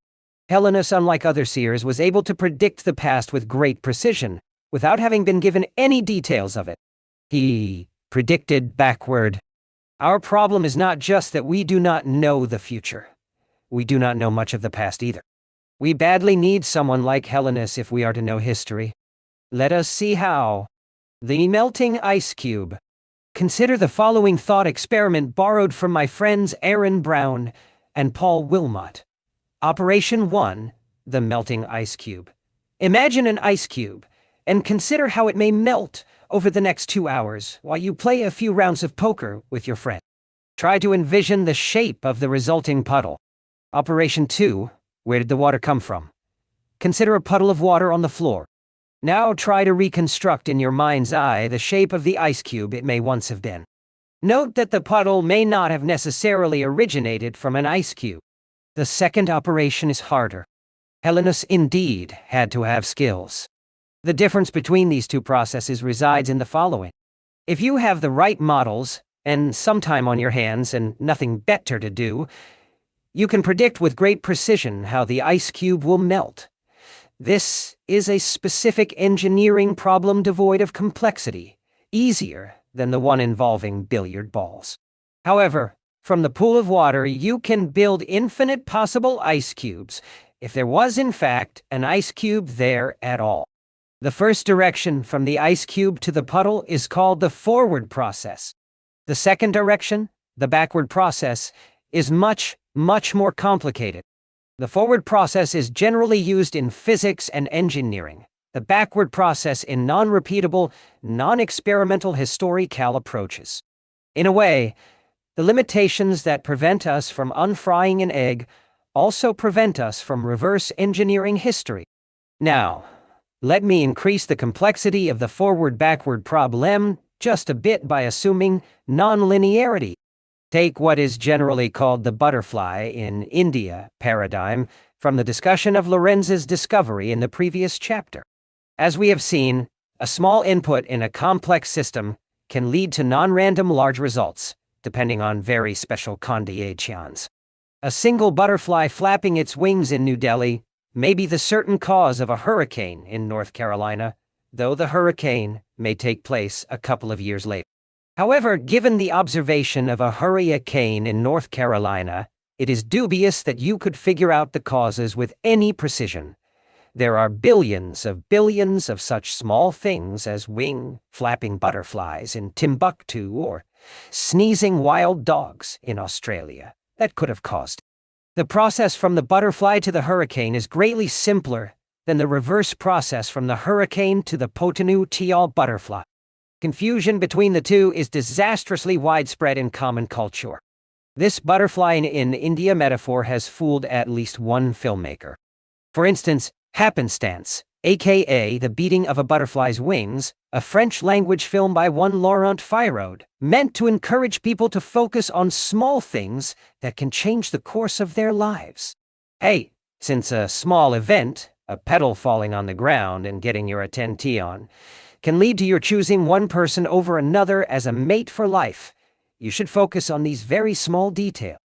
Speaker 2: Helenus, unlike other seers, was able to predict the past with great precision, without having been given any details of it. He predicted backward. Our problem is not just that we do not know the future. We do not know much of the past either. We badly need someone like Helenus if we are to know history. Let us see how. The melting ice cube. Consider the following thought experiment borrowed from my friends Aaron Brown and Paul Wilmot. Operation 1. The melting ice cube. Imagine an ice cube, and consider how it may melt over the next 2 hours while you play a few rounds of poker with your friend. Try to envision the shape of the resulting puddle. Operation 2. Where did the water come from? Consider a puddle of water on the floor. Now try to reconstruct in your mind's eye the shape of the ice cube it may once have been. Note that the puddle may not have necessarily originated from an ice cube. The second operation is harder. Helenus indeed had to have skills. The difference between these two processes resides in the following. If you have the right models, and some time on your hands and nothing better to do, you can predict with great precision how the ice cube will melt. This is a specific engineering problem devoid of complexity, easier than the one involving billiard balls. However, from the pool of water, you can build infinite possible ice cubes, if there was in fact an ice cube there at all. The first direction from the ice cube to the puddle is called the forward process. The second direction, the backward process, is much more complicated. The forward process is generally used in physics and engineering, the backward process in non-repeatable, non-experimental historical approaches. In a way, the limitations that prevent us from unfrying an egg also prevent us from reverse engineering history. Now, let me increase the complexity of the forward-backward problem just a bit by assuming non-linearity. Take what is generally called the butterfly in India paradigm from the discussion of Lorenz's discovery in the previous chapter. As we have seen, a small input in a complex system can lead to non-random large results, depending on very special conditions. A single butterfly flapping its wings in New Delhi may be the certain cause of a hurricane in North Carolina, though the hurricane may take place a couple of years later. However, given the observation of a hurricane in North Carolina, it is dubious that you could figure out the causes with any precision. There are billions of such small things as flapping butterflies in Timbuktu or sneezing wild dogs in Australia that could have caused it. The process from the butterfly to the hurricane is greatly simpler than the reverse process from the hurricane to the potential butterfly. Confusion between the two is disastrously widespread in common culture. This butterfly in India metaphor has fooled at least one filmmaker. For instance, Happenstance, aka The Beating of a Butterfly's Wings, a French-language film by one Laurent Firaud, meant to encourage people to focus on small things that can change the course of their lives. Hey, since a small event, a petal falling on the ground and getting your attention, can lead to your choosing one person over another as a mate for life, you should focus on these very small details.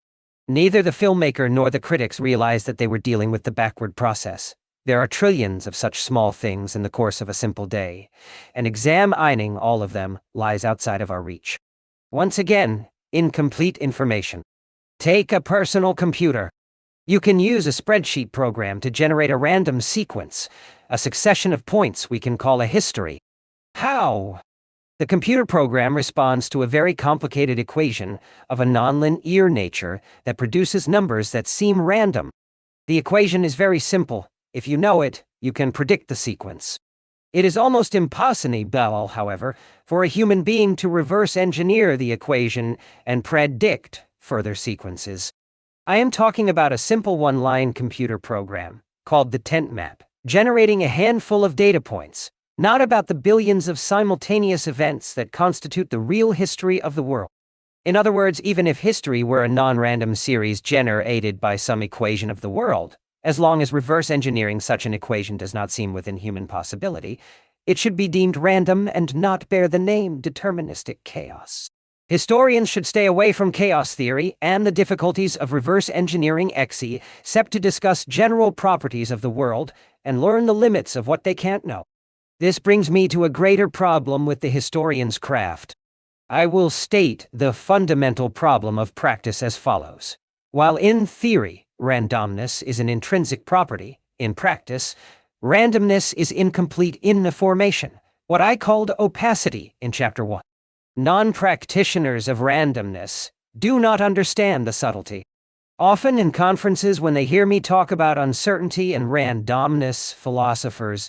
Speaker 2: Neither the filmmaker nor the critics realized that they were dealing with the backward process. There are trillions of such small things in the course of a simple day, and examining all of them lies outside of our reach. Once again, incomplete information. Take a personal computer. You can use a spreadsheet program to generate a random sequence, a succession of points we can call a history. How? The computer program responds to a very complicated equation of a nonlinear nature that produces numbers that seem random. The equation is very simple. If you know it, you can predict the sequence. It is almost impossible, however, for a human being to reverse engineer the equation and predict further sequences. I am talking about a simple one-line computer program called the tent map, generating a handful of data points, not about the billions of simultaneous events that constitute the real history of the world. In other words, even if history were a non-random series generated by some equation of the world, as long as reverse engineering such an equation does not seem within human possibility, it should be deemed random and not bear the name deterministic chaos. Historians should stay away from chaos theory and the difficulties of reverse engineering except to discuss general properties of the world and learn the limits of what they can't know. This brings me to a greater problem with the historian's craft. I will state the fundamental problem of practice as follows. While in theory, randomness is an intrinsic property, in practice, randomness is incomplete in the formation, what I called opacity in Chapter 1. Non-practitioners of randomness do not understand the subtlety. Often in conferences when they hear me talk about uncertainty and randomness, philosophers,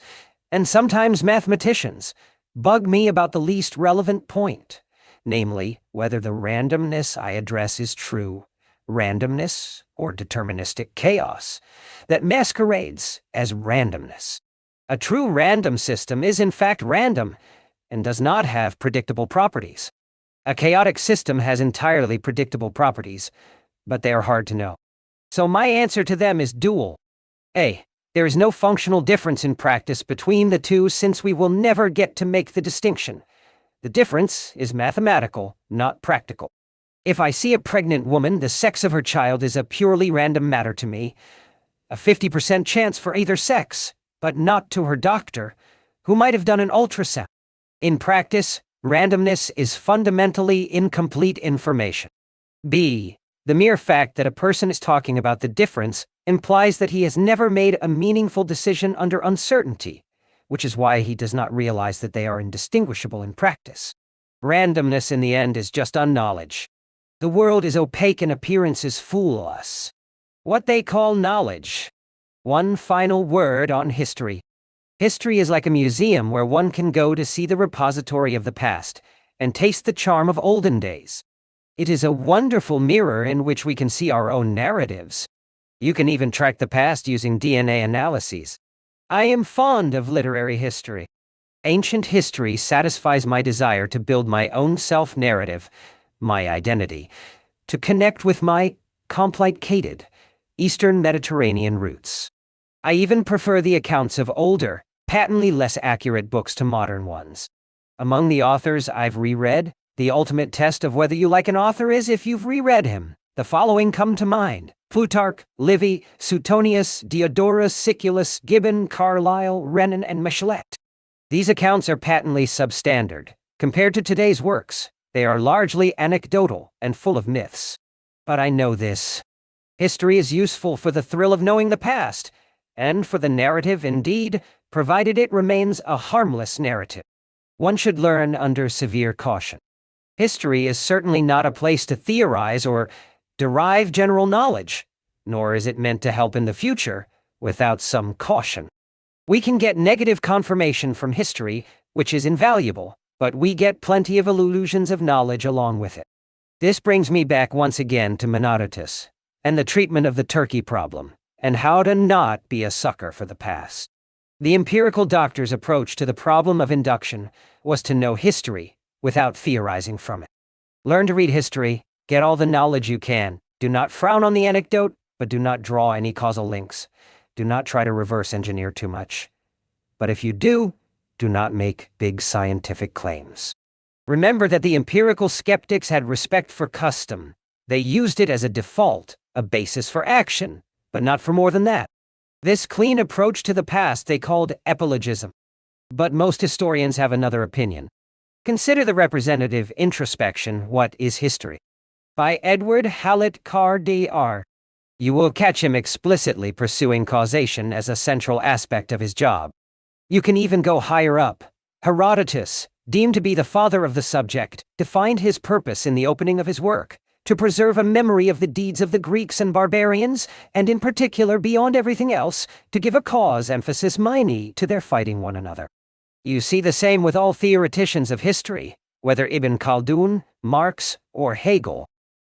Speaker 2: and sometimes mathematicians, bug me about the least relevant point, namely, whether the randomness I address is true, randomness, or deterministic chaos, that masquerades as randomness. A true random system is in fact random, and does not have predictable properties. A chaotic system has entirely predictable properties, but they are hard to know. So my answer to them is dual. A. There is no functional difference in practice between the two since we will never get to make the distinction. The difference is mathematical, not practical. If I see a pregnant woman, the sex of her child is a purely random matter to me. A 50% chance for either sex, but not to her doctor, who might have done an ultrasound. In practice, randomness is fundamentally incomplete information. B. The mere fact that a person is talking about the difference implies that he has never made a meaningful decision under uncertainty, which is why he does not realize that they are indistinguishable in practice. Randomness in the end is just unknowledge. The world is opaque and appearances fool us. What they call knowledge. One final word on history. History is like a museum where one can go to see the repository of the past and taste the charm of olden days. It is a wonderful mirror in which we can see our own narratives. You can even track the past using DNA analyses. I am fond of literary history. Ancient history satisfies my desire to build my own self-narrative, my identity, to connect with my complicated Eastern Mediterranean roots. I even prefer the accounts of older, patently less accurate books to modern ones. Among the authors I've reread, the ultimate test of whether you like an author is if you've reread him. The following come to mind: Plutarch, Livy, Suetonius, Diodorus Siculus, Gibbon, Carlyle, Renan, and Michelet. These accounts are patently substandard. Compared to today's works, they are largely anecdotal and full of myths. But I know this. History is useful for the thrill of knowing the past, and for the narrative indeed, provided it remains a harmless narrative. One should learn under severe caution. History is certainly not a place to theorize or derive general knowledge, nor is it meant to help in the future without some caution. We can get negative confirmation from history, which is invaluable, but we get plenty of illusions of knowledge along with it. This brings me back once again to Menodotus, and the treatment of the turkey problem, and how to not be a sucker for the past. The empirical doctor's approach to the problem of induction was to know history without theorizing from it. Learn to read history, get all the knowledge you can, do not frown on the anecdote, but do not draw any causal links. Do not try to reverse engineer too much. But if you do not make big scientific claims. Remember that the empirical skeptics had respect for custom. They used it as a default, a basis for action, but not for more than that. This clean approach to the past they called epilogism. But most historians have another opinion. Consider the representative introspection, What is History? By Edward Hallett Carr Dr. You will catch him explicitly pursuing causation as a central aspect of his job. You can even go higher up. Herodotus, deemed to be the father of the subject, defined his purpose in the opening of his work, to preserve a memory of the deeds of the Greeks and barbarians, and in particular, beyond everything else, to give a cause emphasis minor to their fighting one another. You see the same with all theoreticians of history, whether Ibn Khaldun, Marx, or Hegel.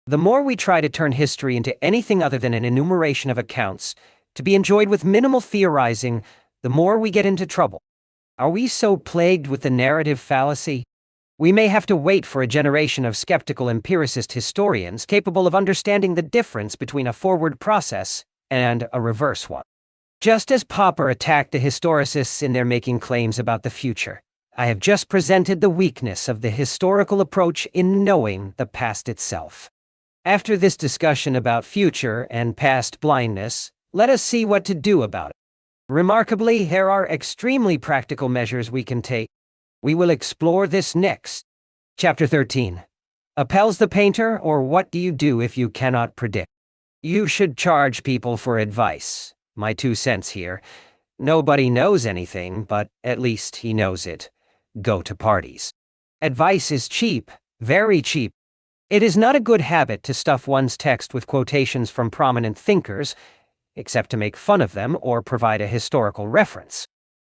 Speaker 2: The more we try to turn history into anything other than an enumeration of accounts, to be enjoyed with minimal theorizing, the more we get into trouble. Are we so plagued with the narrative fallacy? We may have to wait for a generation of skeptical empiricist historians capable of understanding the difference between a forward process and a reverse one. Just as Popper attacked the historicists in their making claims about the future, I have just presented the weakness of the historical approach in knowing the past itself. After this discussion about future and past blindness, let us see what to do about it. Remarkably, there are extremely practical measures we can take. We will explore this next. Chapter 13. Appels the painter, or what do you do if you cannot predict? You should charge people for advice. My 2 cents here. Nobody knows anything, but at least he knows it. Go to parties. Advice is cheap, very cheap. It is not a good habit to stuff one's text with quotations from prominent thinkers, except to make fun of them or provide a historical reference.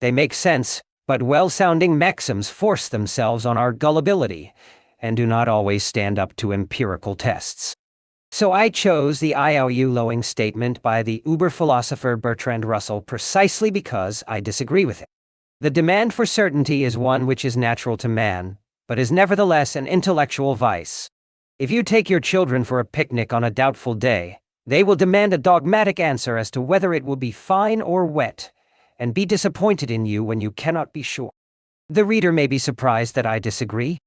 Speaker 2: They make sense, but well-sounding maxims force themselves on our gullibility, and do not always stand up to empirical tests. So I chose the IOU-lowing statement by the uber-philosopher Bertrand Russell precisely because I disagree with it. The demand for certainty is one which is natural to man, but is nevertheless an intellectual vice. If you take your children for a picnic on a doubtful day, they will demand a dogmatic answer as to whether it will be fine or wet, and be disappointed in you when you cannot be sure. The reader may be surprised that I disagree.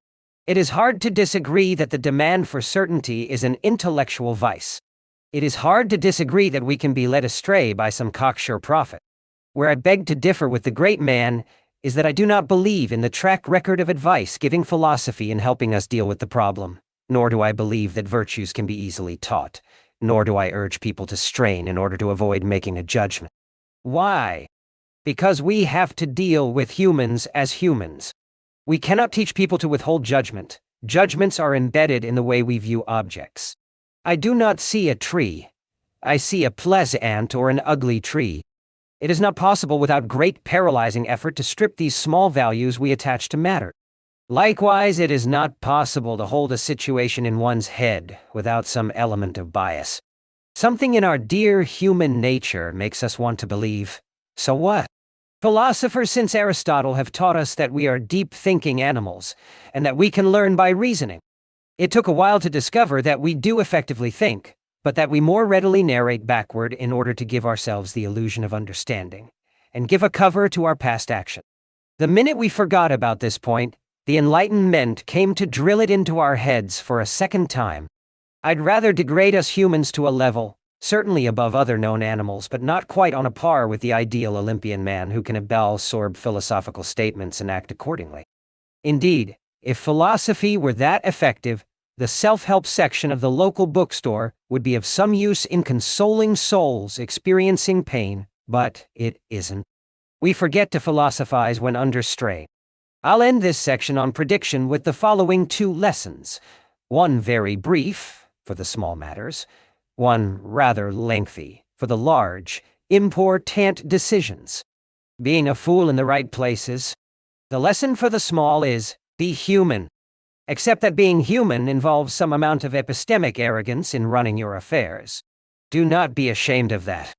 Speaker 2: It is hard to disagree that the demand for certainty is an intellectual vice. It is hard to disagree that we can be led astray by some cocksure prophet. Where I beg to differ with the great man is that I do not believe in the track record of advice-giving philosophy in helping us deal with the problem, nor do I believe that virtues can be easily taught, nor do I urge people to strain in order to avoid making a judgment. Why? Because we have to deal with humans as humans. We cannot teach people to withhold judgment. Judgments are embedded in the way we view objects. I do not see a tree. I see a pleasant or an ugly tree. It is not possible without great paralyzing effort to strip these small values we attach to matter. Likewise, it is not possible to hold a situation in one's head without some element of bias. Something in our dear human nature makes us want to believe. So what? Philosophers since Aristotle have taught us that we are deep-thinking animals, and that we can learn by reasoning. It took a while to discover that we do effectively think, but that we more readily narrate backward in order to give ourselves the illusion of understanding, and give a cover to our past action. The minute we forgot about this point, the Enlightenment came to drill it into our heads for a second time. I'd rather degrade us humans to a level, certainly above other known animals, but not quite on a par with the ideal Olympian man who can absorb philosophical statements and act accordingly. Indeed, if philosophy were that effective, the self-help section of the local bookstore would be of some use in consoling souls experiencing pain, but it isn't. We forget to philosophize when under strain. I'll end this section on prediction with the following 2 lessons. One very brief, for the small matters. One rather lengthy, for the large, important decisions. Being a fool in the right places. The lesson for the small is, be human. Except that being human involves some amount of epistemic arrogance in running your affairs. Do not be ashamed of that.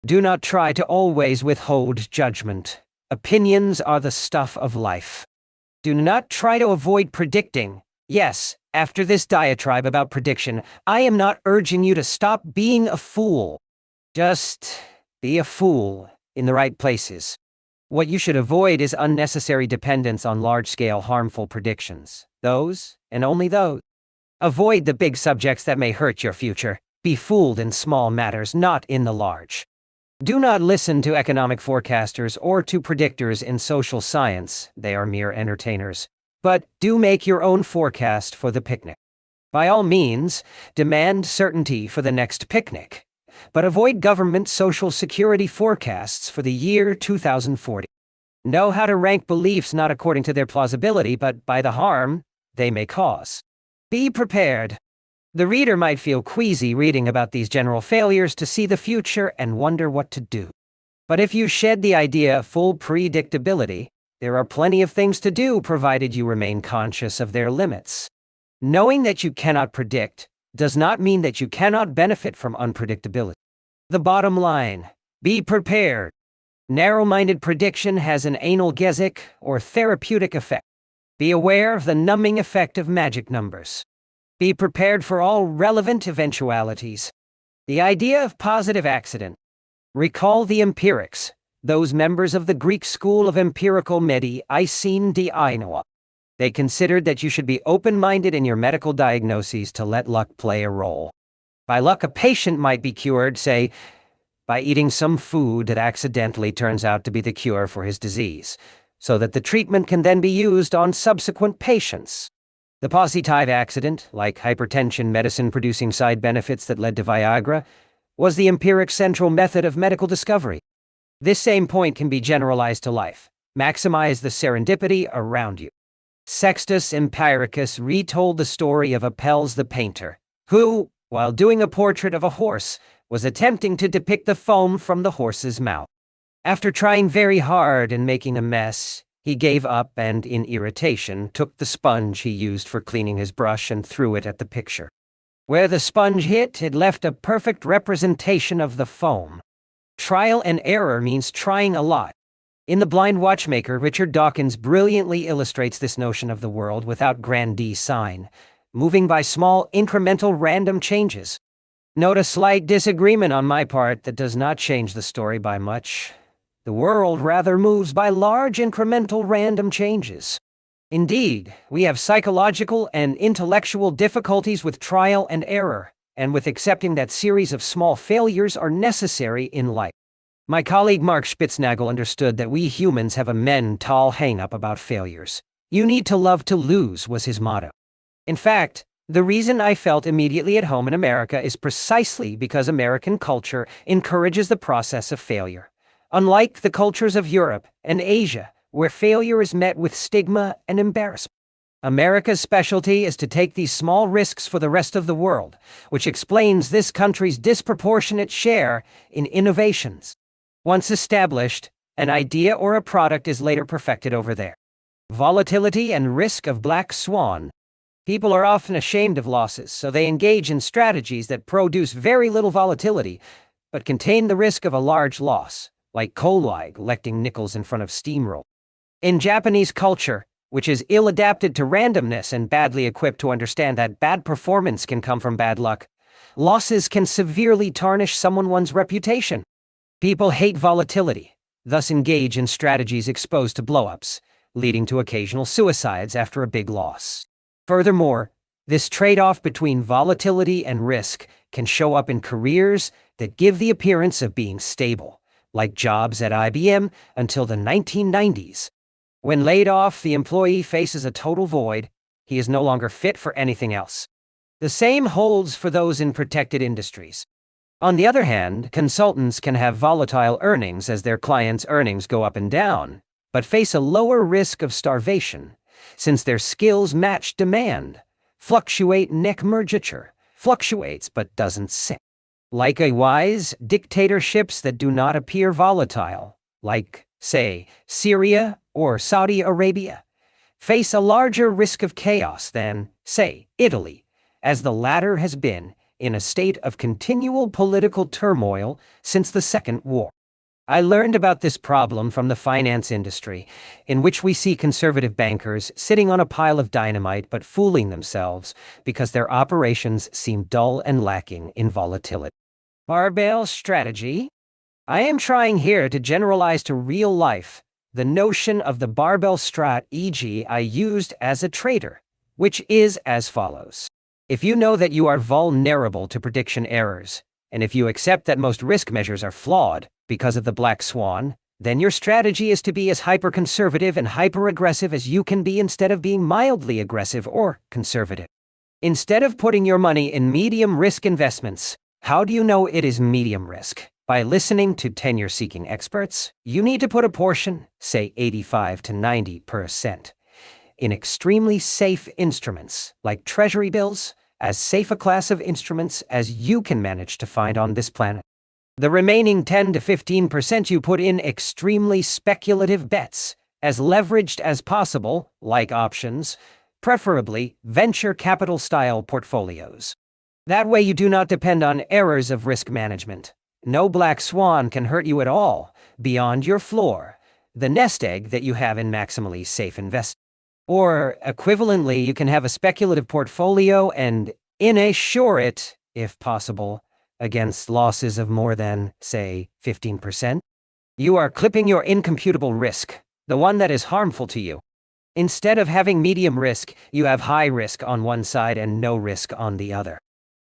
Speaker 2: Do not try to always withhold judgment. Opinions are the stuff of life. Do not try to avoid predicting. Yes, after this diatribe about prediction, I am not urging you to stop being a fool. Just be a fool in the right places. What you should avoid is unnecessary dependence on large-scale harmful predictions. Those, and only those. Avoid the big subjects that may hurt your future. Be fooled in small matters, not in the large. Do not listen to economic forecasters or to predictors in social science. They are mere entertainers. But do make your own forecast for the picnic. By all means, demand certainty for the next picnic. But avoid government social security forecasts for the year 2040. Know how to rank beliefs not according to their plausibility, but by the harm they may cause. Be prepared. The reader might feel queasy reading about these general failures to see the future and wonder what to do. But if you shed the idea of full predictability, there are plenty of things to do provided you remain conscious of their limits. Knowing that you cannot predict does not mean that you cannot benefit from unpredictability. The bottom line, be prepared. Narrow-minded prediction has an analgesic or therapeutic effect. Be aware of the numbing effect of magic numbers. Be prepared for all relevant eventualities. The idea of positive accident. Recall the empirics, those members of the Greek school of empirical medicine dianoa. They considered that you should be open-minded in your medical diagnoses to let luck play a role. By luck, a patient might be cured, say, by eating some food that accidentally turns out to be the cure for his disease, so that the treatment can then be used on subsequent patients. The positive accident, like hypertension medicine producing side benefits that led to Viagra, was the empiric central method of medical discovery. This same point can be generalized to life. Maximize the serendipity around you. Sextus Empiricus retold the story of Apelles the painter, who, while doing a portrait of a horse, was attempting to depict the foam from the horse's mouth. After trying very hard and making a mess, he gave up and, in irritation, took the sponge he used for cleaning his brush and threw it at the picture. Where the sponge hit, it left a perfect representation of the foam. Trial and error means trying a lot. In The Blind Watchmaker, Richard Dawkins brilliantly illustrates this notion of the world without grandee sign, moving by small, incremental, random changes. Note a slight disagreement on my part that does not change the story by much. The world rather moves by large, incremental, random changes. Indeed, we have psychological and intellectual difficulties with trial and error, and with accepting that series of small failures are necessary in life. My colleague Mark Spitznagel understood that we humans have a mental hang-up about failures. "You need to love to lose," was his motto. In fact, the reason I felt immediately at home in America is precisely because American culture encourages the process of failure. Unlike the cultures of Europe and Asia, where failure is met with stigma and embarrassment. America's specialty is to take these small risks for the rest of the world, which explains this country's disproportionate share in innovations. Once established, an idea or a product is later perfected over there. Volatility and risk of black swan. People are often ashamed of losses, so they engage in strategies that produce very little volatility, but contain the risk of a large loss, like collecting nickels in front of steamroll. In Japanese culture, which is ill-adapted to randomness and badly equipped to understand that bad performance can come from bad luck, losses can severely tarnish someone's reputation. People hate volatility, thus engage in strategies exposed to blow-ups, leading to occasional suicides after a big loss. Furthermore, this trade-off between volatility and risk can show up in careers that give the appearance of being stable, like jobs at IBM until the 1990s. When laid off, the employee faces a total void. He is no longer fit for anything else. The same holds for those in protected industries. On the other hand, consultants can have volatile earnings as their clients' earnings go up and down, but face a lower risk of starvation, since their skills match demand. Fluctuates but doesn't sink. Likewise, dictatorships that do not appear volatile, like, say, Syria or Saudi Arabia, face a larger risk of chaos than, say, Italy, as the latter has been in a state of continual political turmoil since the Second War. I learned about this problem from the finance industry, in which we see conservative bankers sitting on a pile of dynamite but fooling themselves because their operations seem dull and lacking in volatility. Barbell strategy? I am trying here to generalize to real life the notion of the barbell strategy I used as a trader, which is as follows. If you know that you are vulnerable to prediction errors, and if you accept that most risk measures are flawed because of the black swan, then your strategy is to be as hyper-conservative and hyper-aggressive as you can be instead of being mildly aggressive or conservative. Instead of putting your money in medium-risk investments, how do you know it is medium risk? By listening to tenure-seeking experts, you need to put a portion, say 85 to 90%, in extremely safe instruments, like treasury bills, as safe a class of instruments as you can manage to find on this planet. The remaining 10 to 15% you put in extremely speculative bets, as leveraged as possible, like options, preferably venture capital-style portfolios. That way you do not depend on errors of risk management. No black swan can hurt you at all, beyond your floor, the nest egg that you have in maximally safe investment. Or, equivalently, you can have a speculative portfolio and insure it, if possible, against losses of more than, say, 15%. You are clipping your incomputable risk, the one that is harmful to you. Instead of having medium risk, you have high risk on one side and no risk on the other.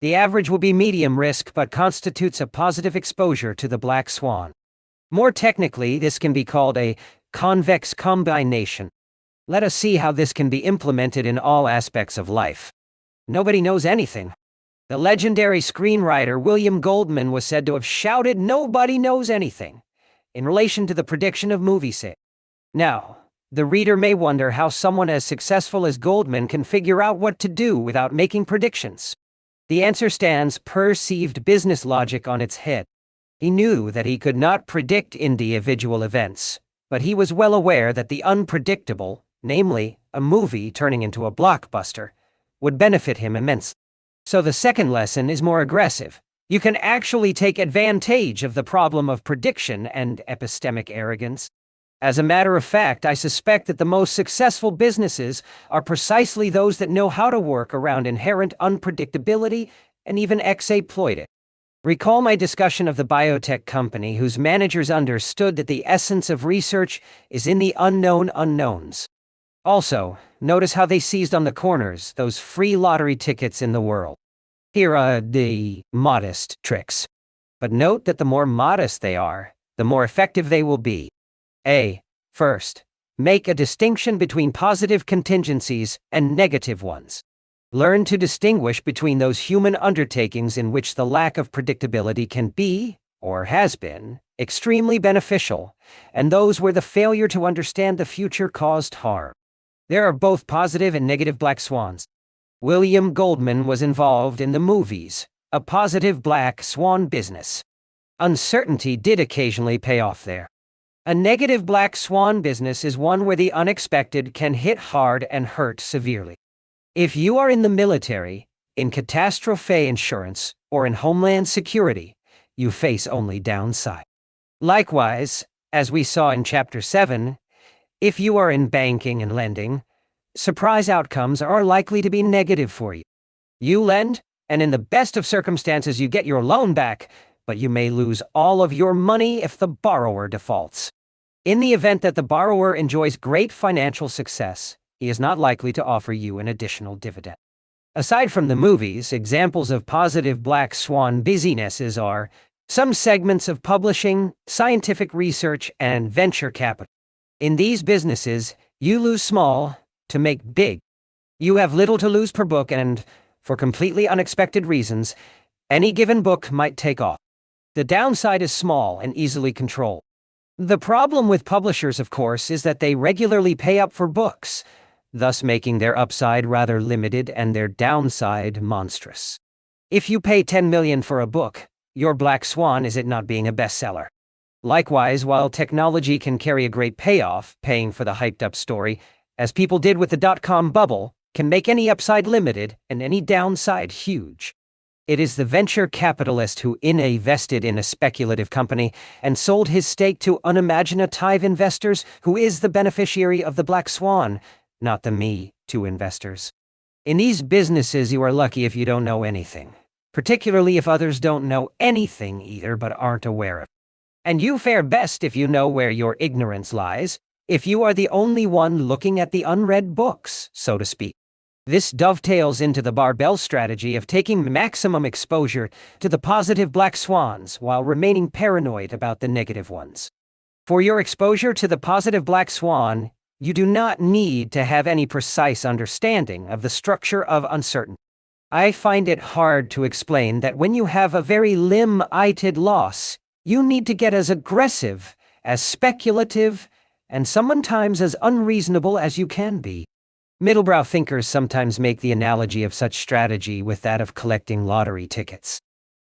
Speaker 2: The average will be medium risk but constitutes a positive exposure to the black swan. More technically, this can be called a convex combination. Let us see how this can be implemented in all aspects of life. Nobody knows anything. The legendary screenwriter William Goldman was said to have shouted, "Nobody knows anything," in relation to the prediction of movie sales. Now, the reader may wonder how someone as successful as Goldman can figure out what to do without making predictions. The answer stands perceived business logic on its head. He knew that he could not predict individual events, but he was well aware that the unpredictable, namely, a movie turning into a blockbuster, would benefit him immensely. So the second lesson is more aggressive. You can actually take advantage of the problem of prediction and epistemic arrogance. As a matter of fact, I suspect that the most successful businesses are precisely those that know how to work around inherent unpredictability and even exploit it. Recall my discussion of the biotech company whose managers understood that the essence of research is in the unknown unknowns. Also, notice how they seized on the corners, those free lottery tickets in the world. Here are the modest tricks. But note that the more modest they are, the more effective they will be. First, make a distinction between positive contingencies and negative ones. Learn to distinguish between those human undertakings in which the lack of predictability can be, or has been, extremely beneficial, and those where the failure to understand the future caused harm. There are both positive and negative black swans. William Goldman was involved in the movies, a positive black swan business. Uncertainty did occasionally pay off there. A negative black swan business is one where the unexpected can hit hard and hurt severely. If you are in the military, in catastrophe insurance, or in homeland security, you face only downside. Likewise, as we saw in Chapter 7, if you are in banking and lending, surprise outcomes are likely to be negative for you. You lend, and in the best of circumstances you get your loan back, but you may lose all of your money if the borrower defaults. In the event that the borrower enjoys great financial success, he is not likely to offer you an additional dividend. Aside from the movies, examples of positive black swan businesses are some segments of publishing, scientific research, and venture capital. In these businesses, you lose small to make big. You have little to lose per book and, for completely unexpected reasons, any given book might take off. The downside is small and easily controlled. The problem with publishers, of course, is that they regularly pay up for books, thus making their upside rather limited and their downside monstrous. If you pay $10 million for a book, your black swan is it not being a bestseller. Likewise, while technology can carry a great payoff, paying for the hyped-up story, as people did with the dot-com bubble, can make any upside limited and any downside huge. It is the venture capitalist who invested in a speculative company and sold his stake to unimaginative investors who is the beneficiary of the black swan, not the Me Too investors. In these businesses, you are lucky if you don't know anything, particularly if others don't know anything either but aren't aware of it. And you fare best if you know where your ignorance lies, if you are the only one looking at the unread books, so to speak. This dovetails into the barbell strategy of taking maximum exposure to the positive black swans while remaining paranoid about the negative ones. For your exposure to the positive black swan, you do not need to have any precise understanding of the structure of uncertainty. I find it hard to explain that when you have a very limited loss, you need to get as aggressive, as speculative, and sometimes as unreasonable as you can be. Middlebrow thinkers sometimes make the analogy of such strategy with that of collecting lottery tickets.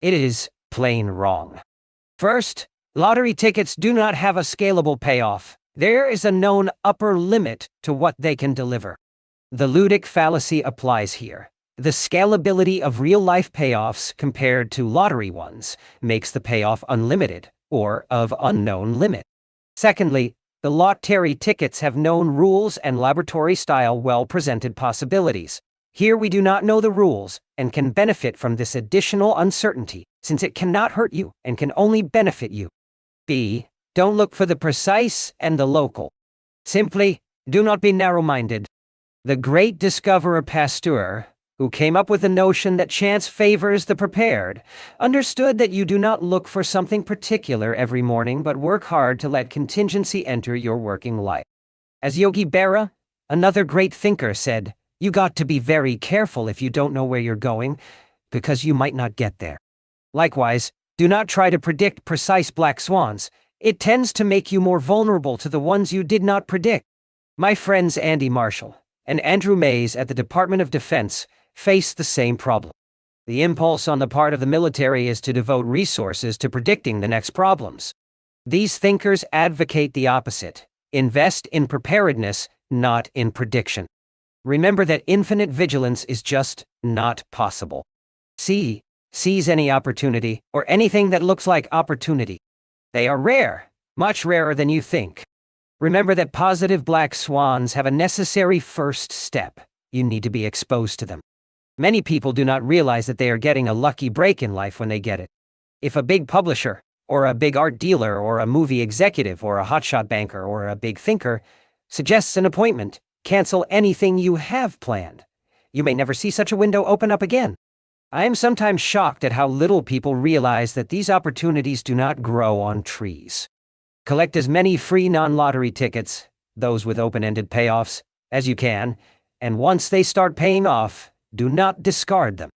Speaker 2: It is plain wrong. First, lottery tickets do not have a scalable payoff. There is a known upper limit to what they can deliver. The ludic fallacy applies here. The scalability of real-life payoffs compared to lottery ones makes the payoff unlimited, or of unknown limit. Secondly, the lottery tickets have known rules and laboratory-style well-presented possibilities. Here we do not know the rules and can benefit from this additional uncertainty, since it cannot hurt you and can only benefit you. B. Don't look for the precise and the local. Simply, do not be narrow-minded. The great discoverer Pasteur, who came up with the notion that chance favors the prepared, understood that you do not look for something particular every morning but work hard to let contingency enter your working life. As Yogi Berra, another great thinker, said, you got to be very careful if you don't know where you're going, because you might not get there. Likewise, do not try to predict precise black swans. It tends to make you more vulnerable to the ones you did not predict. My friends Andy Marshall and Andrew Mays at the Department of Defense face the same problem. The impulse on the part of the military is to devote resources to predicting the next problems. These thinkers advocate the opposite. Invest in preparedness, not in prediction. Remember that infinite vigilance is just not possible. Seize any opportunity, or anything that looks like opportunity. They are rare, much rarer than you think. Remember that positive black swans have a necessary first step. You need to be exposed to them. Many people do not realize that they are getting a lucky break in life when they get it. If a big publisher, or a big art dealer, or a movie executive, or a hotshot banker, or a big thinker suggests an appointment, cancel anything you have planned. You may never see such a window open up again. I am sometimes shocked at how little people realize that these opportunities do not grow on trees. Collect as many free non-lottery tickets, those with open-ended payoffs, as you can, and once they start paying off, do not discard them.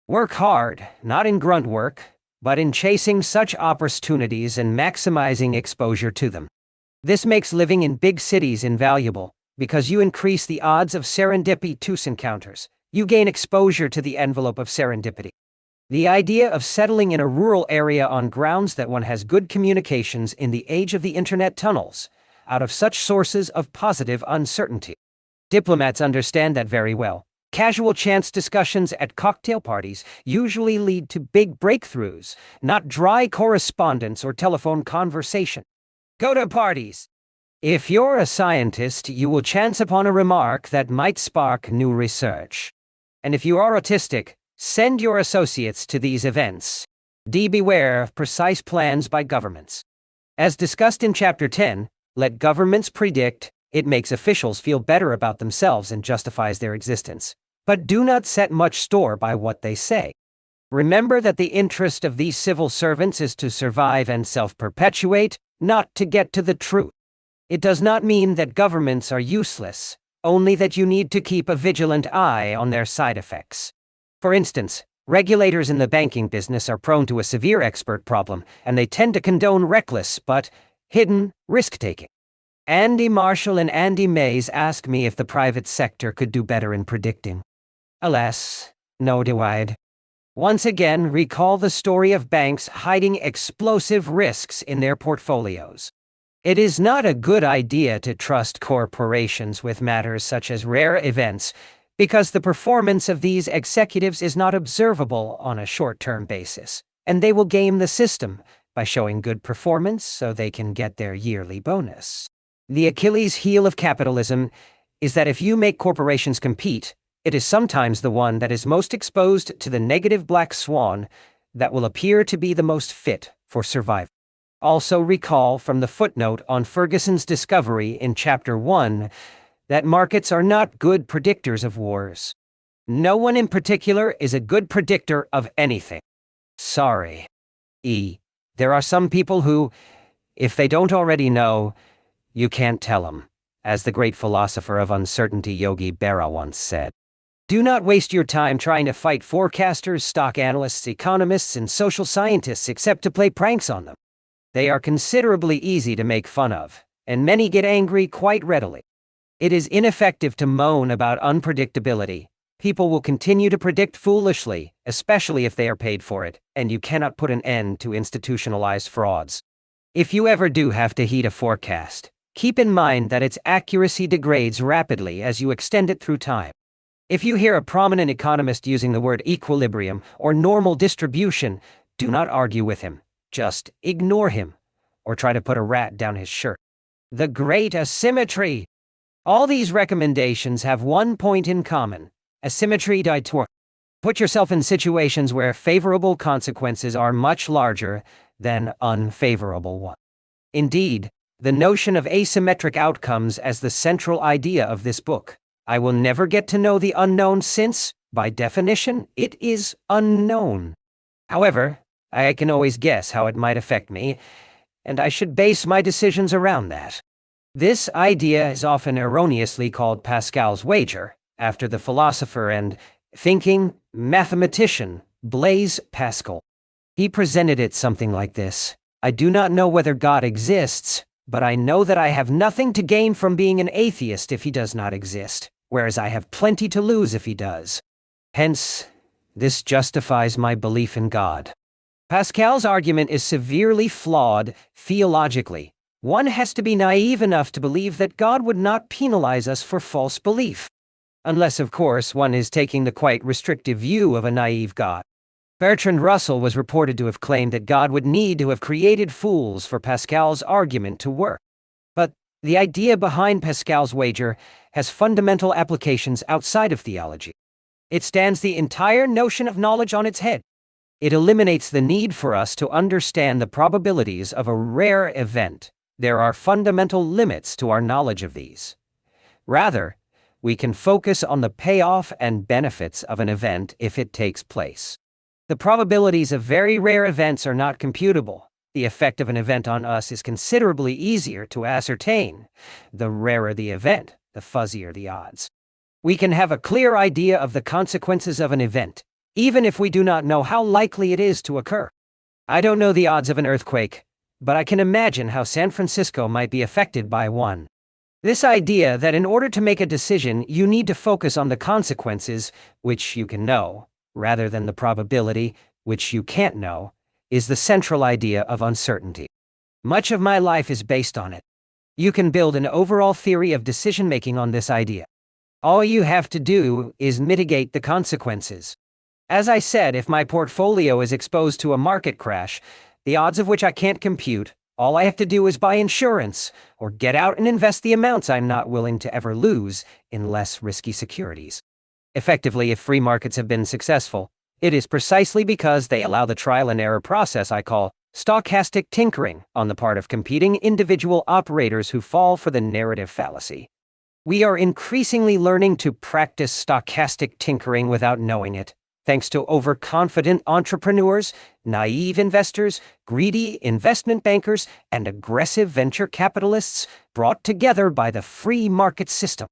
Speaker 2: Work hard, not in grunt work, but in chasing such opportunities and maximizing exposure to them. This makes living in big cities invaluable, because you increase the odds of serendipitous encounters. You gain exposure to the envelope of serendipity. The idea of settling in a rural area on grounds that one has good communications in the age of the internet tunnels, out of such sources of positive uncertainty. Diplomats understand that very well. Casual chance discussions at cocktail parties usually lead to big breakthroughs, not dry correspondence or telephone conversation. Go to parties. If you're a scientist, you will chance upon a remark that might spark new research. And if you are autistic, send your associates to these events. Beware of precise plans by governments. As discussed in Chapter 10, let governments predict. It makes officials feel better about themselves and justifies their existence. But do not set much store by what they say. Remember that the interest of these civil servants is to survive and self-perpetuate, not to get to the truth. It does not mean that governments are useless, only that you need to keep a vigilant eye on their side effects. For instance, regulators in the banking business are prone to a severe expert problem, and they tend to condone reckless but hidden risk-taking. Andy Marshall and Andy Mays ask me if the private sector could do better in predicting. Alas, no do I. Once again, recall the story of banks hiding explosive risks in their portfolios. It is not a good idea to trust corporations with matters such as rare events, because the performance of these executives is not observable on a short-term basis, and they will game the system by showing good performance so they can get their yearly bonus. The Achilles heel of capitalism is that if you make corporations compete, it is sometimes the one that is most exposed to the negative black swan that will appear to be the most fit for survival. Also recall from the footnote on Ferguson's discovery in Chapter 1 that markets are not good predictors of wars. No one in particular is a good predictor of anything. Sorry. There are some people who, if they don't already know, you can't tell them, as the great philosopher of uncertainty Yogi Berra once said. Do not waste your time trying to fight forecasters, stock analysts, economists, and social scientists except to play pranks on them. They are considerably easy to make fun of, and many get angry quite readily. It is ineffective to moan about unpredictability. People will continue to predict foolishly, especially if they are paid for it, and you cannot put an end to institutionalized frauds. If you ever do have to heed a forecast, keep in mind that its accuracy degrades rapidly as you extend it through time. If you hear a prominent economist using the word equilibrium or normal distribution, do not argue with him. Just ignore him, or try to put a rat down his shirt. The great asymmetry. All these recommendations have one point in common. Asymmetry ditor. Put yourself in situations where favorable consequences are much larger than unfavorable ones. Indeed, the notion of asymmetric outcomes as the central idea of this book. I will never get to know the unknown since, by definition, it is unknown. However, I can always guess how it might affect me, and I should base my decisions around that. This idea is often erroneously called Pascal's wager, after the philosopher and thinking mathematician Blaise Pascal. He presented it something like this: I do not know whether God exists, but I know that I have nothing to gain from being an atheist if he does not exist, whereas I have plenty to lose if he does. Hence, this justifies my belief in God. Pascal's argument is severely flawed theologically. One has to be naive enough to believe that God would not penalize us for false belief. Unless, of course, one is taking the quite restrictive view of a naive God. Bertrand Russell was reported to have claimed that God would need to have created fools for Pascal's argument to work. But the idea behind Pascal's wager has fundamental applications outside of theology. It stands the entire notion of knowledge on its head. It eliminates the need for us to understand the probabilities of a rare event. There are fundamental limits to our knowledge of these. Rather, we can focus on the payoff and benefits of an event if it takes place. The probabilities of very rare events are not computable. The effect of an event on us is considerably easier to ascertain. The rarer the event, the fuzzier the odds. We can have a clear idea of the consequences of an event, even if we do not know how likely it is to occur. I don't know the odds of an earthquake, but I can imagine how San Francisco might be affected by one. This idea that in order to make a decision, you need to focus on the consequences, which you can know, rather than the probability, which you can't know, is the central idea of uncertainty. Much of my life is based on it. You can build an overall theory of decision-making on this idea. All you have to do is mitigate the consequences. As I said, if my portfolio is exposed to a market crash, the odds of which I can't compute, all I have to do is buy insurance, or get out and invest the amounts I'm not willing to ever lose in less risky securities. Effectively, if free markets have been successful, it is precisely because they allow the trial and error process I call stochastic tinkering on the part of competing individual operators who fall for the narrative fallacy. We are increasingly learning to practice stochastic tinkering without knowing it, thanks to overconfident entrepreneurs, naive investors, greedy investment bankers, and aggressive venture capitalists brought together by the free market system.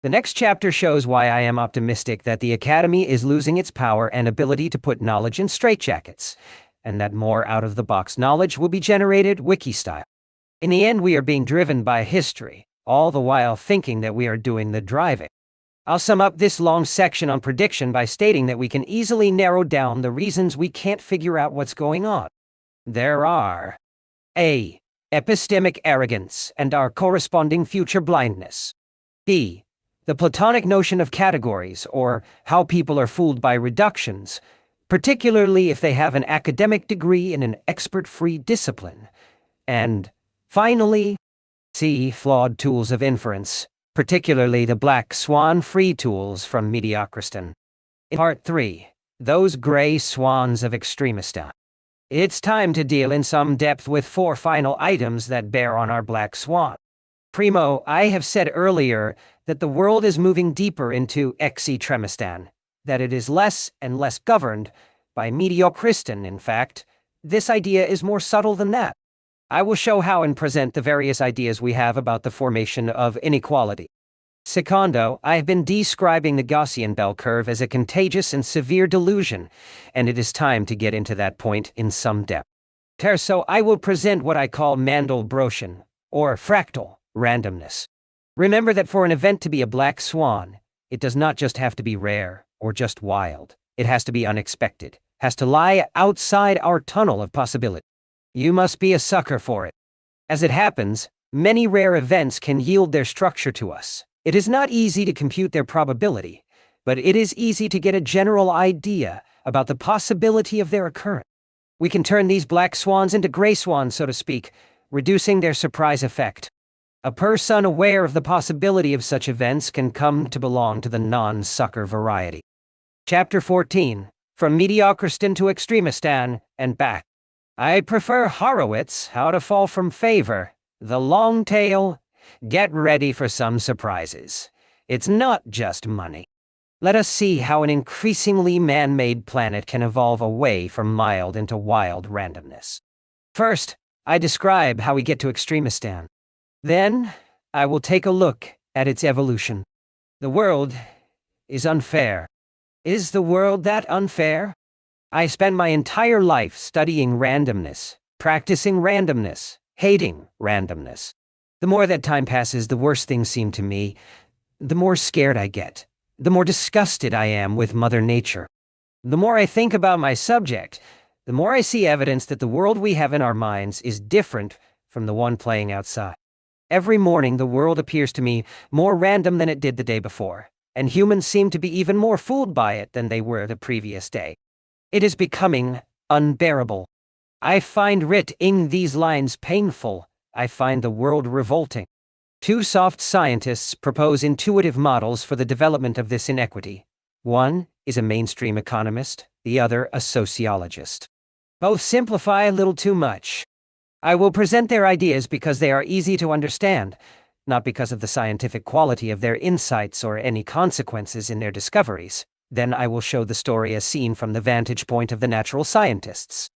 Speaker 2: The next chapter shows why I am optimistic that the Academy is losing its power and ability to put knowledge in straitjackets, and that more out-of-the-box knowledge will be generated wiki-style. In the end, we are being driven by history, all the while thinking that we are doing the driving. I'll sum up this long section on prediction by stating that we can easily narrow down the reasons we can't figure out what's going on. There are A. Epistemic arrogance and our corresponding future blindness. B. The Platonic notion of categories, or how people are fooled by reductions, particularly if they have an academic degree in an expert-free discipline. And, finally, C. Flawed tools of inference, particularly the black swan free tools from Mediocristan. In Part 3, those gray swans of extremistan. It's time to deal in some depth with 4 final items that bear on our black swan. Primo, I have said earlier that the world is moving deeper into extremistan, that it is less and less governed by Mediocristan. In fact, this idea is more subtle than that. I will show how and present the various ideas we have about the formation of inequality. Secondo, I have been describing the Gaussian bell curve as a contagious and severe delusion, and it is time to get into that point in some depth. Terzo, I will present what I call Mandelbrottian, or fractal, randomness. Remember that for an event to be a black swan, it does not just have to be rare or just wild. It has to be unexpected, has to lie outside our tunnel of possibility. You must be a sucker for it. As it happens, many rare events can yield their structure to us. It is not easy to compute their probability, but it is easy to get a general idea about the possibility of their occurrence. We can turn these black swans into gray swans, so to speak, reducing their surprise effect. A person aware of the possibility of such events can come to belong to the non-sucker variety. Chapter 14. From Mediocristan to Extremistan, and back. I prefer Horowitz, How to Fall from Favor. The long tail. Get ready for some surprises. It's not just money. Let us see how an increasingly man-made planet can evolve away from mild into wild randomness. First, I describe how we get to Extremistan. Then, I will take a look at its evolution. The world is unfair. Is the world that unfair? I spent my entire life studying randomness, practicing randomness, hating randomness. The more that time passes, the worse things seem to me. The more scared I get. The more disgusted I am with Mother Nature. The more I think about my subject, the more I see evidence that the world we have in our minds is different from the one playing outside. Every morning, the world appears to me more random than it did the day before, and humans seem to be even more fooled by it than they were the previous day. It is becoming unbearable. I find written these lines painful. I find the world revolting. Two soft scientists propose intuitive models for the development of this inequity. One is a mainstream economist, the other a sociologist. Both simplify a little too much. I will present their ideas because they are easy to understand, not because of the scientific quality of their insights or any consequences in their discoveries. Then I will show the story as seen from the vantage point of the natural scientists.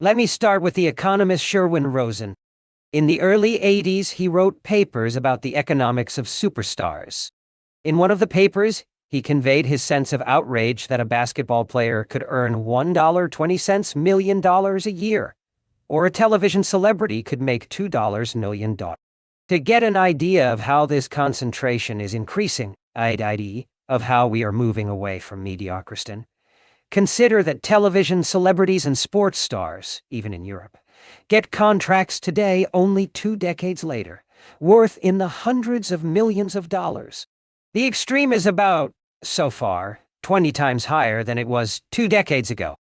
Speaker 2: Let me start with the economist Sherwin Rosen. In the early 80s, he wrote papers about the economics of superstars. In one of the papers, he conveyed his sense of outrage that a basketball player could earn $1.20 million a year, or a television celebrity could make $2 million. To get an idea of how this concentration is increasing, of how we are moving away from mediocristan, consider that television celebrities and sports stars, even in Europe, get contracts today only 2 decades later, worth in the hundreds of millions of dollars. The extreme is about, so far, 20 times higher than it was 2 decades ago.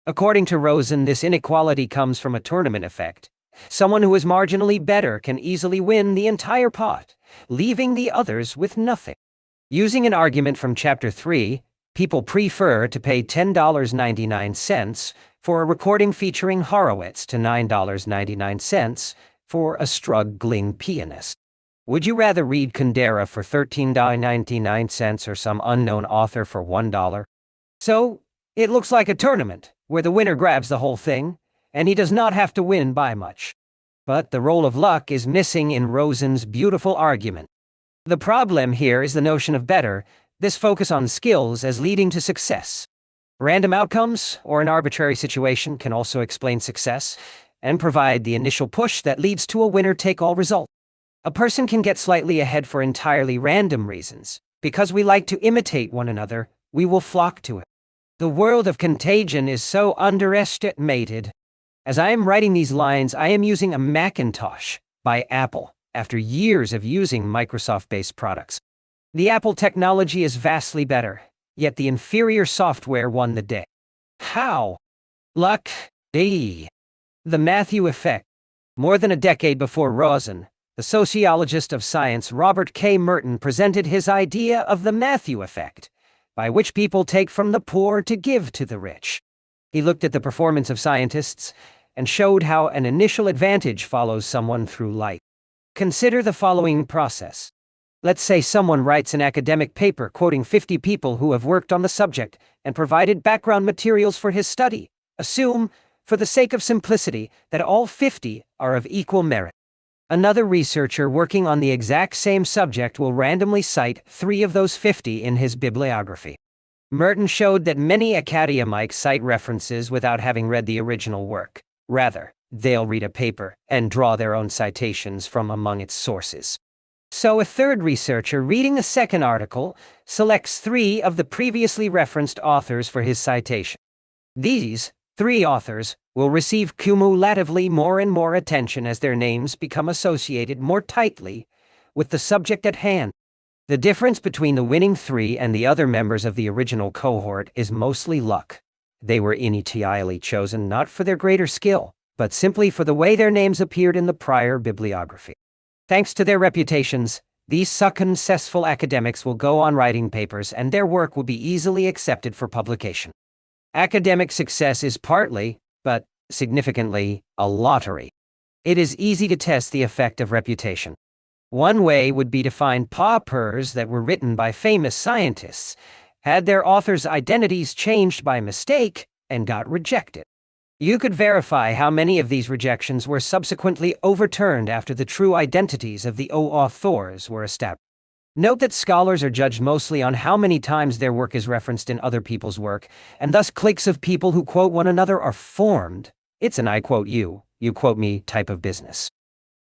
Speaker 2: According to Rosen, this inequality comes from a tournament effect. Someone who is marginally better can easily win the entire pot, leaving the others with nothing. Using an argument from Chapter 3, people prefer to pay $10.99 for a recording featuring Horowitz to $9.99 for a struggling pianist. Would you rather read Kundera for $13.99 or some unknown author for $1? So, it looks like a tournament, where the winner grabs the whole thing, and he does not have to win by much. But the role of luck is missing in Rosen's beautiful argument. The problem here is the notion of better, this focus on skills as leading to success. Random outcomes or an arbitrary situation can also explain success and provide the initial push that leads to a winner-take-all result. A person can get slightly ahead for entirely random reasons. Because we like to imitate one another, we will flock to it. The world of contagion is so underestimated. As I am writing these lines, I am using a Macintosh by Apple after years of using Microsoft-based products. The Apple technology is vastly better, yet the inferior software won the day. How? Luck. The Matthew effect. More than a decade before Rosen, the sociologist of science Robert K. Merton presented his idea of the Matthew effect, by which people take from the poor to give to the rich. He looked at the performance of scientists and showed how an initial advantage follows someone through life. Consider the following process. Let's say someone writes an academic paper quoting 50 people who have worked on the subject and provided background materials for his study. Assume, for the sake of simplicity, that all 50 are of equal merit. Another researcher working on the exact same subject will randomly cite 3 of those 50 in his bibliography. Merton showed that many academics cite references without having read the original work. Rather, they'll read a paper and draw their own citations from among its sources. So a third researcher reading the second article selects 3 of the previously referenced authors for his citation. These 3 authors will receive cumulatively more and more attention as their names become associated more tightly with the subject at hand. The difference between the winning 3 and the other members of the original cohort is mostly luck. They were initially chosen not for their greater skill, but simply for the way their names appeared in the prior bibliography. Thanks to their reputations, these successful academics will go on writing papers and their work will be easily accepted for publication. Academic success is partly, but significantly, a lottery. It is easy to test the effect of reputation. One way would be to find papers that were written by famous scientists, had their authors' identities changed by mistake, and got rejected. You could verify how many of these rejections were subsequently overturned after the true identities of the authors were established. Note that scholars are judged mostly on how many times their work is referenced in other people's work, and thus cliques of people who quote one another are formed. It's an I quote you quote me type of business.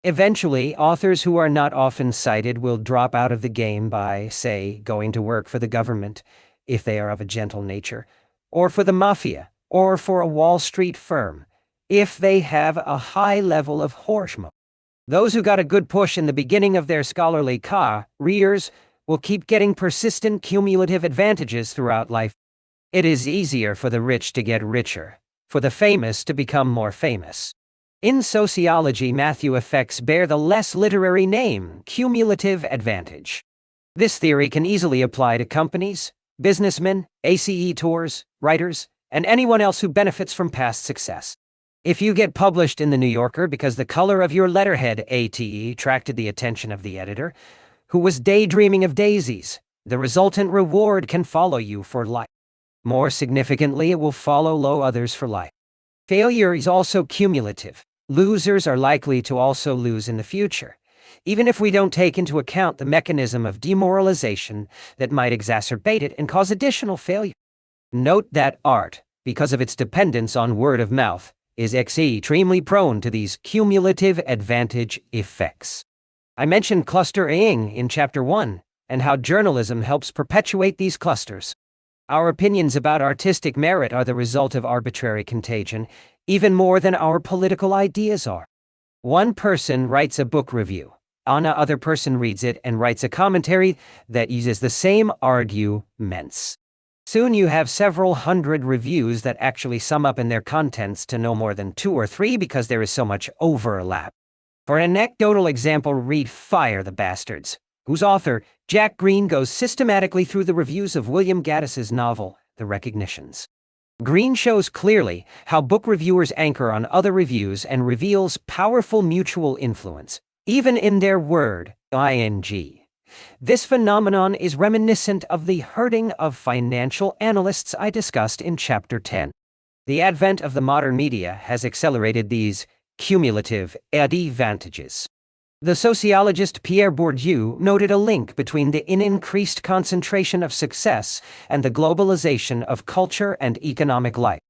Speaker 2: Eventually, authors who are not often cited will drop out of the game by, say, going to work for the government, if they are of a gentle nature, or for the mafia, or for a Wall Street firm, if they have a high level of horseshmo. Those who got a good push in the beginning of their scholarly careers will keep getting persistent cumulative advantages throughout life. It is easier for the rich to get richer, for the famous to become more famous. In sociology, Matthew effects bear the less literary name, cumulative advantage. This theory can easily apply to companies, businessmen, ACE tours, writers, and anyone else who benefits from past success. If you get published in the New Yorker because the color of your letterhead ATE attracted the attention of the editor, who was daydreaming of daisies, the resultant reward can follow you for life. More significantly, it will follow others for life. Failure is also cumulative. Losers are likely to also lose in the future, even if we don't take into account the mechanism of demoralization that might exacerbate it and cause additional failure. Note that art, because of its dependence on word of mouth, is extremely prone to these cumulative advantage effects. I mentioned clustering in Chapter 1, and how journalism helps perpetuate these clusters. Our opinions about artistic merit are the result of arbitrary contagion, even more than our political ideas are. One person writes a book review. Another person reads it and writes a commentary that uses the same arguments. Soon you have several hundred reviews that actually sum up in their contents to no more than 2 or 3 because there is so much overlap. For an anecdotal example, read Fire the Bastards, whose author, Jack Green, goes systematically through the reviews of William Gaddis's novel, The Recognitions. Green shows clearly how book reviewers anchor on other reviews and reveals powerful mutual influence, even in their word, ing. This phenomenon is reminiscent of the herding of financial analysts I discussed in Chapter 10. The advent of the modern media has accelerated these cumulative advantages. The sociologist Pierre Bourdieu noted a link between the increased concentration of success and the globalization of culture and economic life.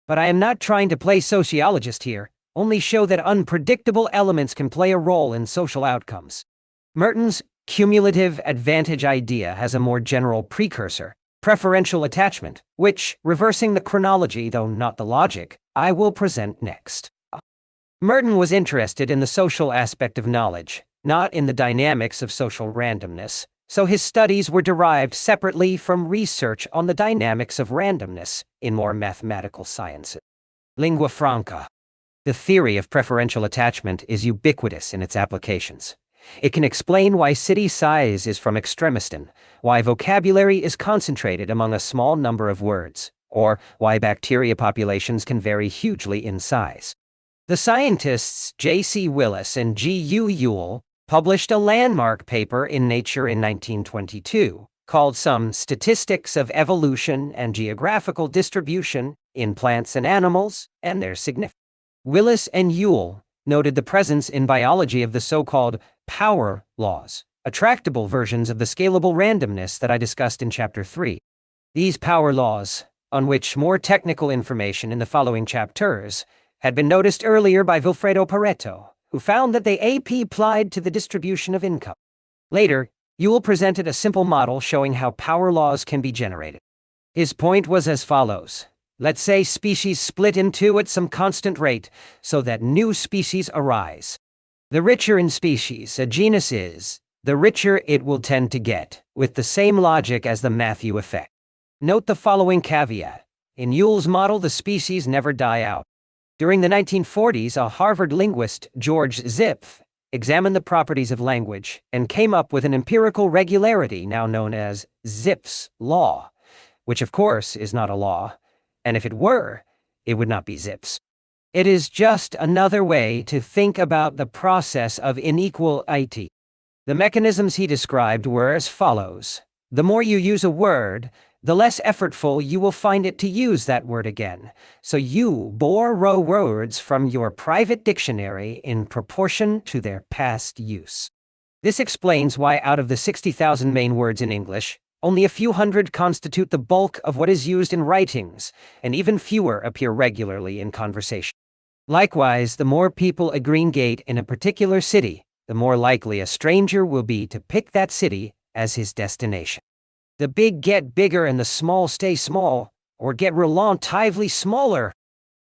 Speaker 2: But I am not trying to play sociologist here, only show that unpredictable elements can play a role in social outcomes. Merton's cumulative advantage idea has a more general precursor, preferential attachment, which, reversing the chronology though not the logic, I will present next. Merton was interested in the social aspect of knowledge, not in the dynamics of social randomness, so his studies were derived separately from research on the dynamics of randomness in more mathematical sciences. Lingua franca. The theory of preferential attachment is ubiquitous in its applications. It can explain why city size is from extremistan, why vocabulary is concentrated among a small number of words, or why bacteria populations can vary hugely in size. The scientists J.C. Willis and G.U. Ewell published a landmark paper in Nature in 1922 called Some Statistics of Evolution and Geographical Distribution in Plants and Animals and Their Significance. Willis and Ewell noted the presence in biology of the so-called power laws, attractable versions of the scalable randomness that I discussed in Chapter 3. These power laws, on which more technical information in the following chapters, had been noticed earlier by Vilfredo Pareto, who found that they applied to the distribution of income. Later, Ewell presented a simple model showing how power laws can be generated. His point was as follows. Let's say species split in two at some constant rate so that new species arise. The richer in species a genus is, the richer it will tend to get, with the same logic as the Matthew effect. Note the following caveat. In Ewell's model, the species never die out. During the 1940s, a Harvard linguist, George Zipf, examined the properties of language, and came up with an empirical regularity now known as Zipf's law, which of course is not a law, and if it were, it would not be Zipf's. It is just another way to think about the process of inequality. The mechanisms he described were as follows. The more you use a word, the less effortful you will find it to use that word again. So you borrow words from your private dictionary in proportion to their past use. This explains why out of the 60,000 main words in English, only a few hundred constitute the bulk of what is used in writings, and even fewer appear regularly in conversation. Likewise, the more people aggregate in a particular city, the more likely a stranger will be to pick that city as his destination. The big get bigger and the small stay small, or get relatively smaller.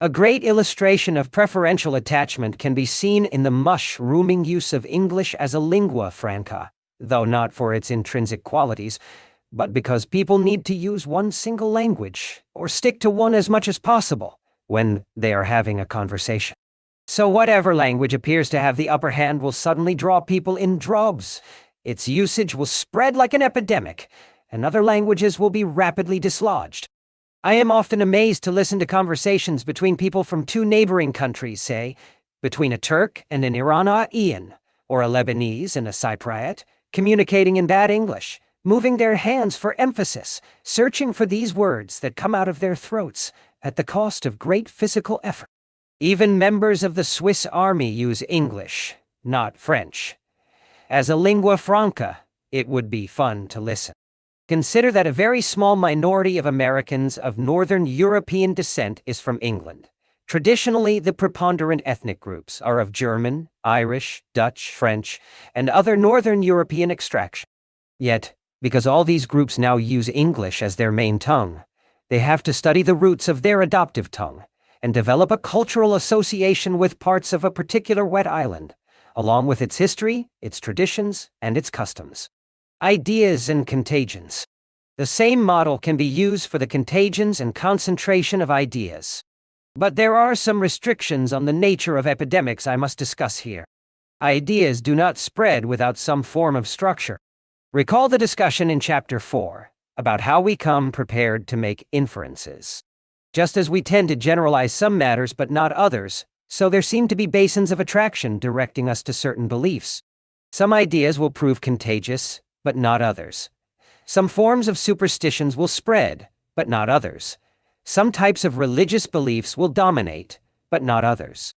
Speaker 2: A great illustration of preferential attachment can be seen in the mushrooming use of English as a lingua franca, though not for its intrinsic qualities, but because people need to use one single language, or stick to one as much as possible, when they are having a conversation. So whatever language appears to have the upper hand will suddenly draw people in droves. Its usage will spread like an epidemic, and other languages will be rapidly dislodged. I am often amazed to listen to conversations between people from two neighboring countries, say, between a Turk and an Iranian, or a Lebanese and a Cypriot, communicating in bad English, moving their hands for emphasis, searching for these words that come out of their throats at the cost of great physical effort. Even members of the Swiss Army use English, not French. As a lingua franca, it would be fun to listen. Consider that a very small minority of Americans of Northern European descent is from England. Traditionally, the preponderant ethnic groups are of German, Irish, Dutch, French, and other Northern European extraction. Yet, because all these groups now use English as their main tongue, they have to study the roots of their adoptive tongue and develop a cultural association with parts of a particular wet island, along with its history, its traditions, and its customs. Ideas and contagions. The same model can be used for the contagions and concentration of ideas. But there are some restrictions on the nature of epidemics I must discuss here. Ideas do not spread without some form of structure. Recall the discussion in Chapter 4 about how we come prepared to make inferences. Just as we tend to generalize some matters but not others, so there seem to be basins of attraction directing us to certain beliefs. Some ideas will prove contagious, but not others. Some forms of superstitions will spread, but not others. Some types of religious beliefs will dominate, but not others.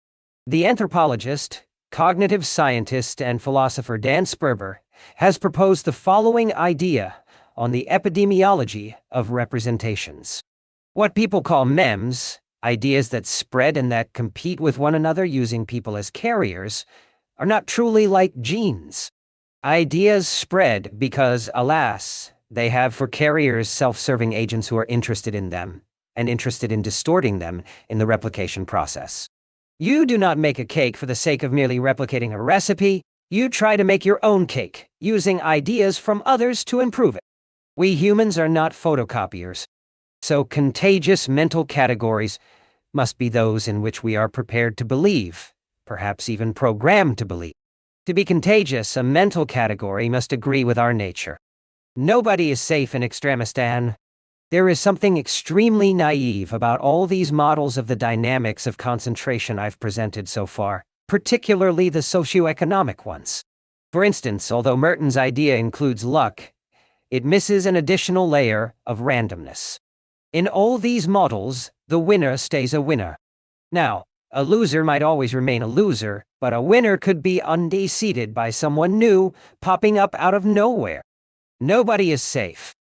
Speaker 2: The anthropologist, cognitive scientist, and philosopher Dan Sperber has proposed the following idea on the epidemiology of representations. What people call memes, ideas that spread and that compete with one another using people as carriers, are not truly like genes. Ideas spread because, alas, they have for carriers self-serving agents who are interested in them, and interested in distorting them in the replication process. You do not make a cake for the sake of merely replicating a recipe. You try to make your own cake, using ideas from others to improve it. We humans are not photocopiers. So contagious mental categories must be those in which we are prepared to believe, perhaps even programmed to believe. To be contagious, a mental category must agree with our nature. Nobody is safe in extremistan. There is something extremely naive about all these models of the dynamics of concentration I've presented so far, particularly the socioeconomic ones. For instance, although Merton's idea includes luck, it misses an additional layer of randomness. In all these models, the winner stays a winner. Now, a loser might always remain a loser, but a winner could be unseated by someone new, popping up out of nowhere. Nobody is safe.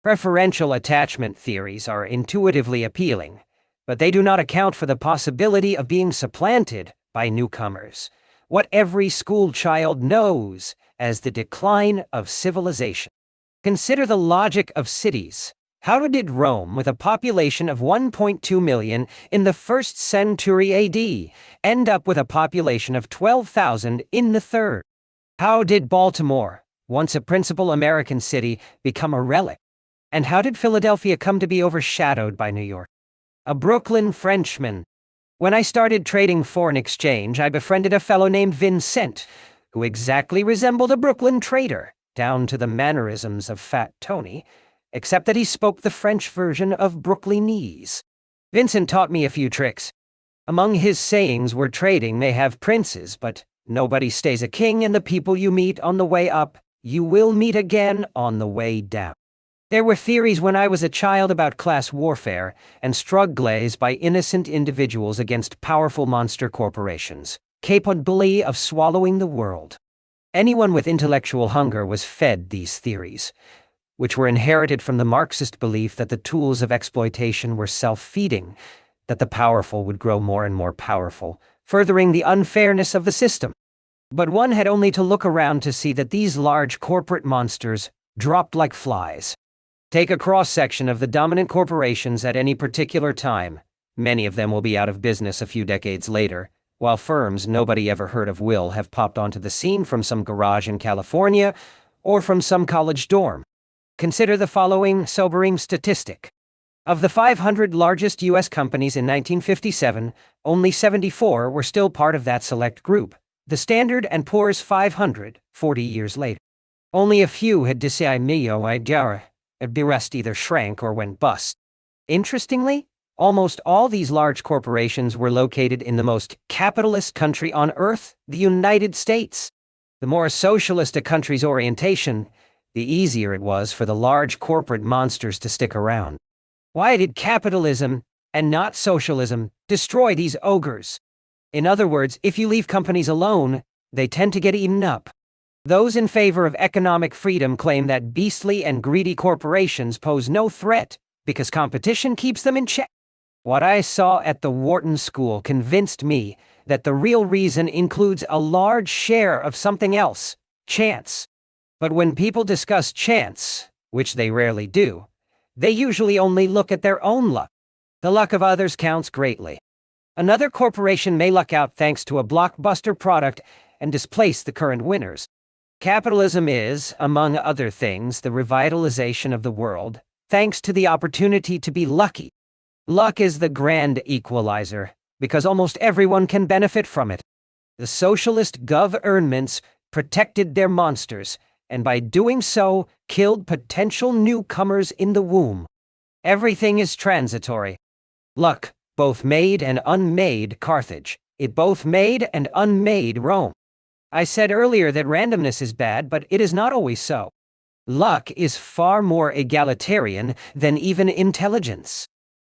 Speaker 2: Preferential attachment theories are intuitively appealing, but they do not account for the possibility of being supplanted by newcomers, what every school child knows as the decline of civilization. Consider the logic of cities. How did Rome, with a population of 1.2 million in the 1st century AD, end up with a population of 12,000 in the 3rd? How did Baltimore, once a principal American city, become a relic? And how did Philadelphia come to be overshadowed by New York? A Brooklyn Frenchman. When I started trading foreign exchange, I befriended a fellow named Vincent, who exactly resembled a Brooklyn trader, down to the mannerisms of Fat Tony, except that he spoke the French version of Brooklynese. Vincent taught me a few tricks. Among his sayings were trading may have princes, but nobody stays a king, and the people you meet on the way up, you will meet again on the way down. There were theories when I was a child about class warfare and struggles by innocent individuals against powerful monster corporations, capable of swallowing the world. Anyone with intellectual hunger was fed these theories, which were inherited from the Marxist belief that the tools of exploitation were self-feeding, that the powerful would grow more and more powerful, furthering the unfairness of the system. But one had only to look around to see that these large corporate monsters dropped like flies. Take a cross-section of the dominant corporations at any particular time. Many of them will be out of business a few decades later, while firms nobody ever heard of will have popped onto the scene from some garage in California or from some college dorm. Consider the following sobering statistic. Of the 500 largest U.S. companies in 1957, only 74 were still part of that select group, the Standard & Poor's 500, 40 years later. Only a few had the rest either shrank or went bust. Interestingly, almost all these large corporations were located in the most capitalist country on earth, the United States. The more socialist a country's orientation, the easier it was for the large corporate monsters to stick around. Why did capitalism, and not socialism, destroy these ogres? In other words, if you leave companies alone, they tend to get eaten up. Those in favor of economic freedom claim that beastly and greedy corporations pose no threat because competition keeps them in check. What I saw at the Wharton School convinced me that the real reason includes a large share of something else, chance. But when people discuss chance, which they rarely do, they usually only look at their own luck. The luck of others counts greatly. Another corporation may luck out thanks to a blockbuster product and displace the current winners. Capitalism is, among other things, the revitalization of the world, thanks to the opportunity to be lucky. Luck is the grand equalizer, because almost everyone can benefit from it. The socialist governments protected their monsters, and by doing so, killed potential newcomers in the womb. Everything is transitory. Luck both made and unmade Carthage. It both made and unmade Rome. I said earlier that randomness is bad, but it is not always so. Luck is far more egalitarian than even intelligence.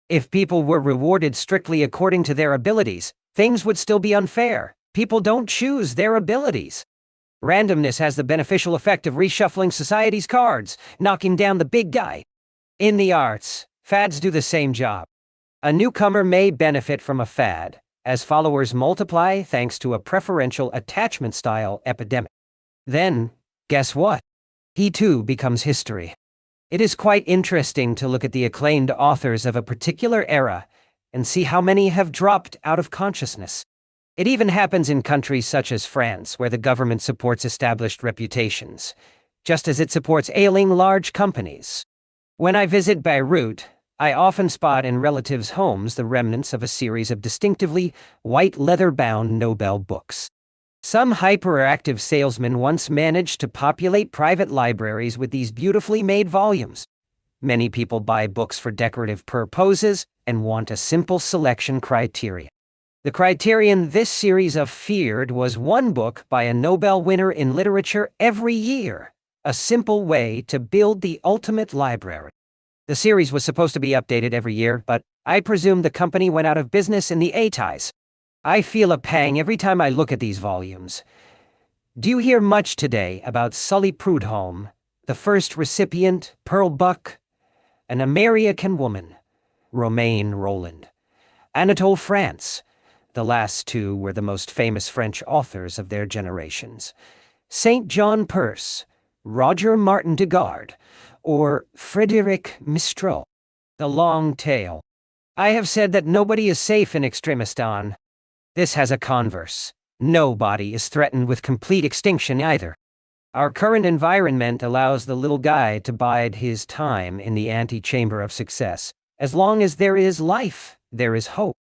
Speaker 2: If people were rewarded strictly according to their abilities, things would still be unfair. People don't choose their abilities. Randomness has the beneficial effect of reshuffling society's cards, knocking down the big guy. In the arts, fads do the same job. A newcomer may benefit from a fad, as followers multiply thanks to a preferential attachment style epidemic. Then, guess what? He too becomes history. It is quite interesting to look at the acclaimed authors of a particular era and see how many have dropped out of consciousness. It even happens in countries such as France, where the government supports established reputations, just as it supports ailing large companies. When I visit Beirut, I often spot in relatives' homes the remnants of a series of distinctively white leather-bound Nobel books. Some hyperactive salesman once managed to populate private libraries with these beautifully made volumes. Many people buy books for decorative purposes and want a simple selection criteria. The criterion this series of feared was one book by a Nobel winner in literature every year, a simple way to build the ultimate library. The series was supposed to be updated every year, but I presume the company went out of business in the 80s. I feel a pang every time I look at these volumes. Do you hear much today about Sully Prudhomme, the first recipient, Pearl Buck, an American woman, Romain Rolland, Anatole France? The last two were the most famous French authors of their generations. St. John Perse, Roger Martin Dugard, or Frédéric Mistral. The long tail. I have said that nobody is safe in Extremistan. This has a converse. Nobody is threatened with complete extinction either. Our current environment allows the little guy to bide his time in the antechamber of success. As long as there is life, there is hope.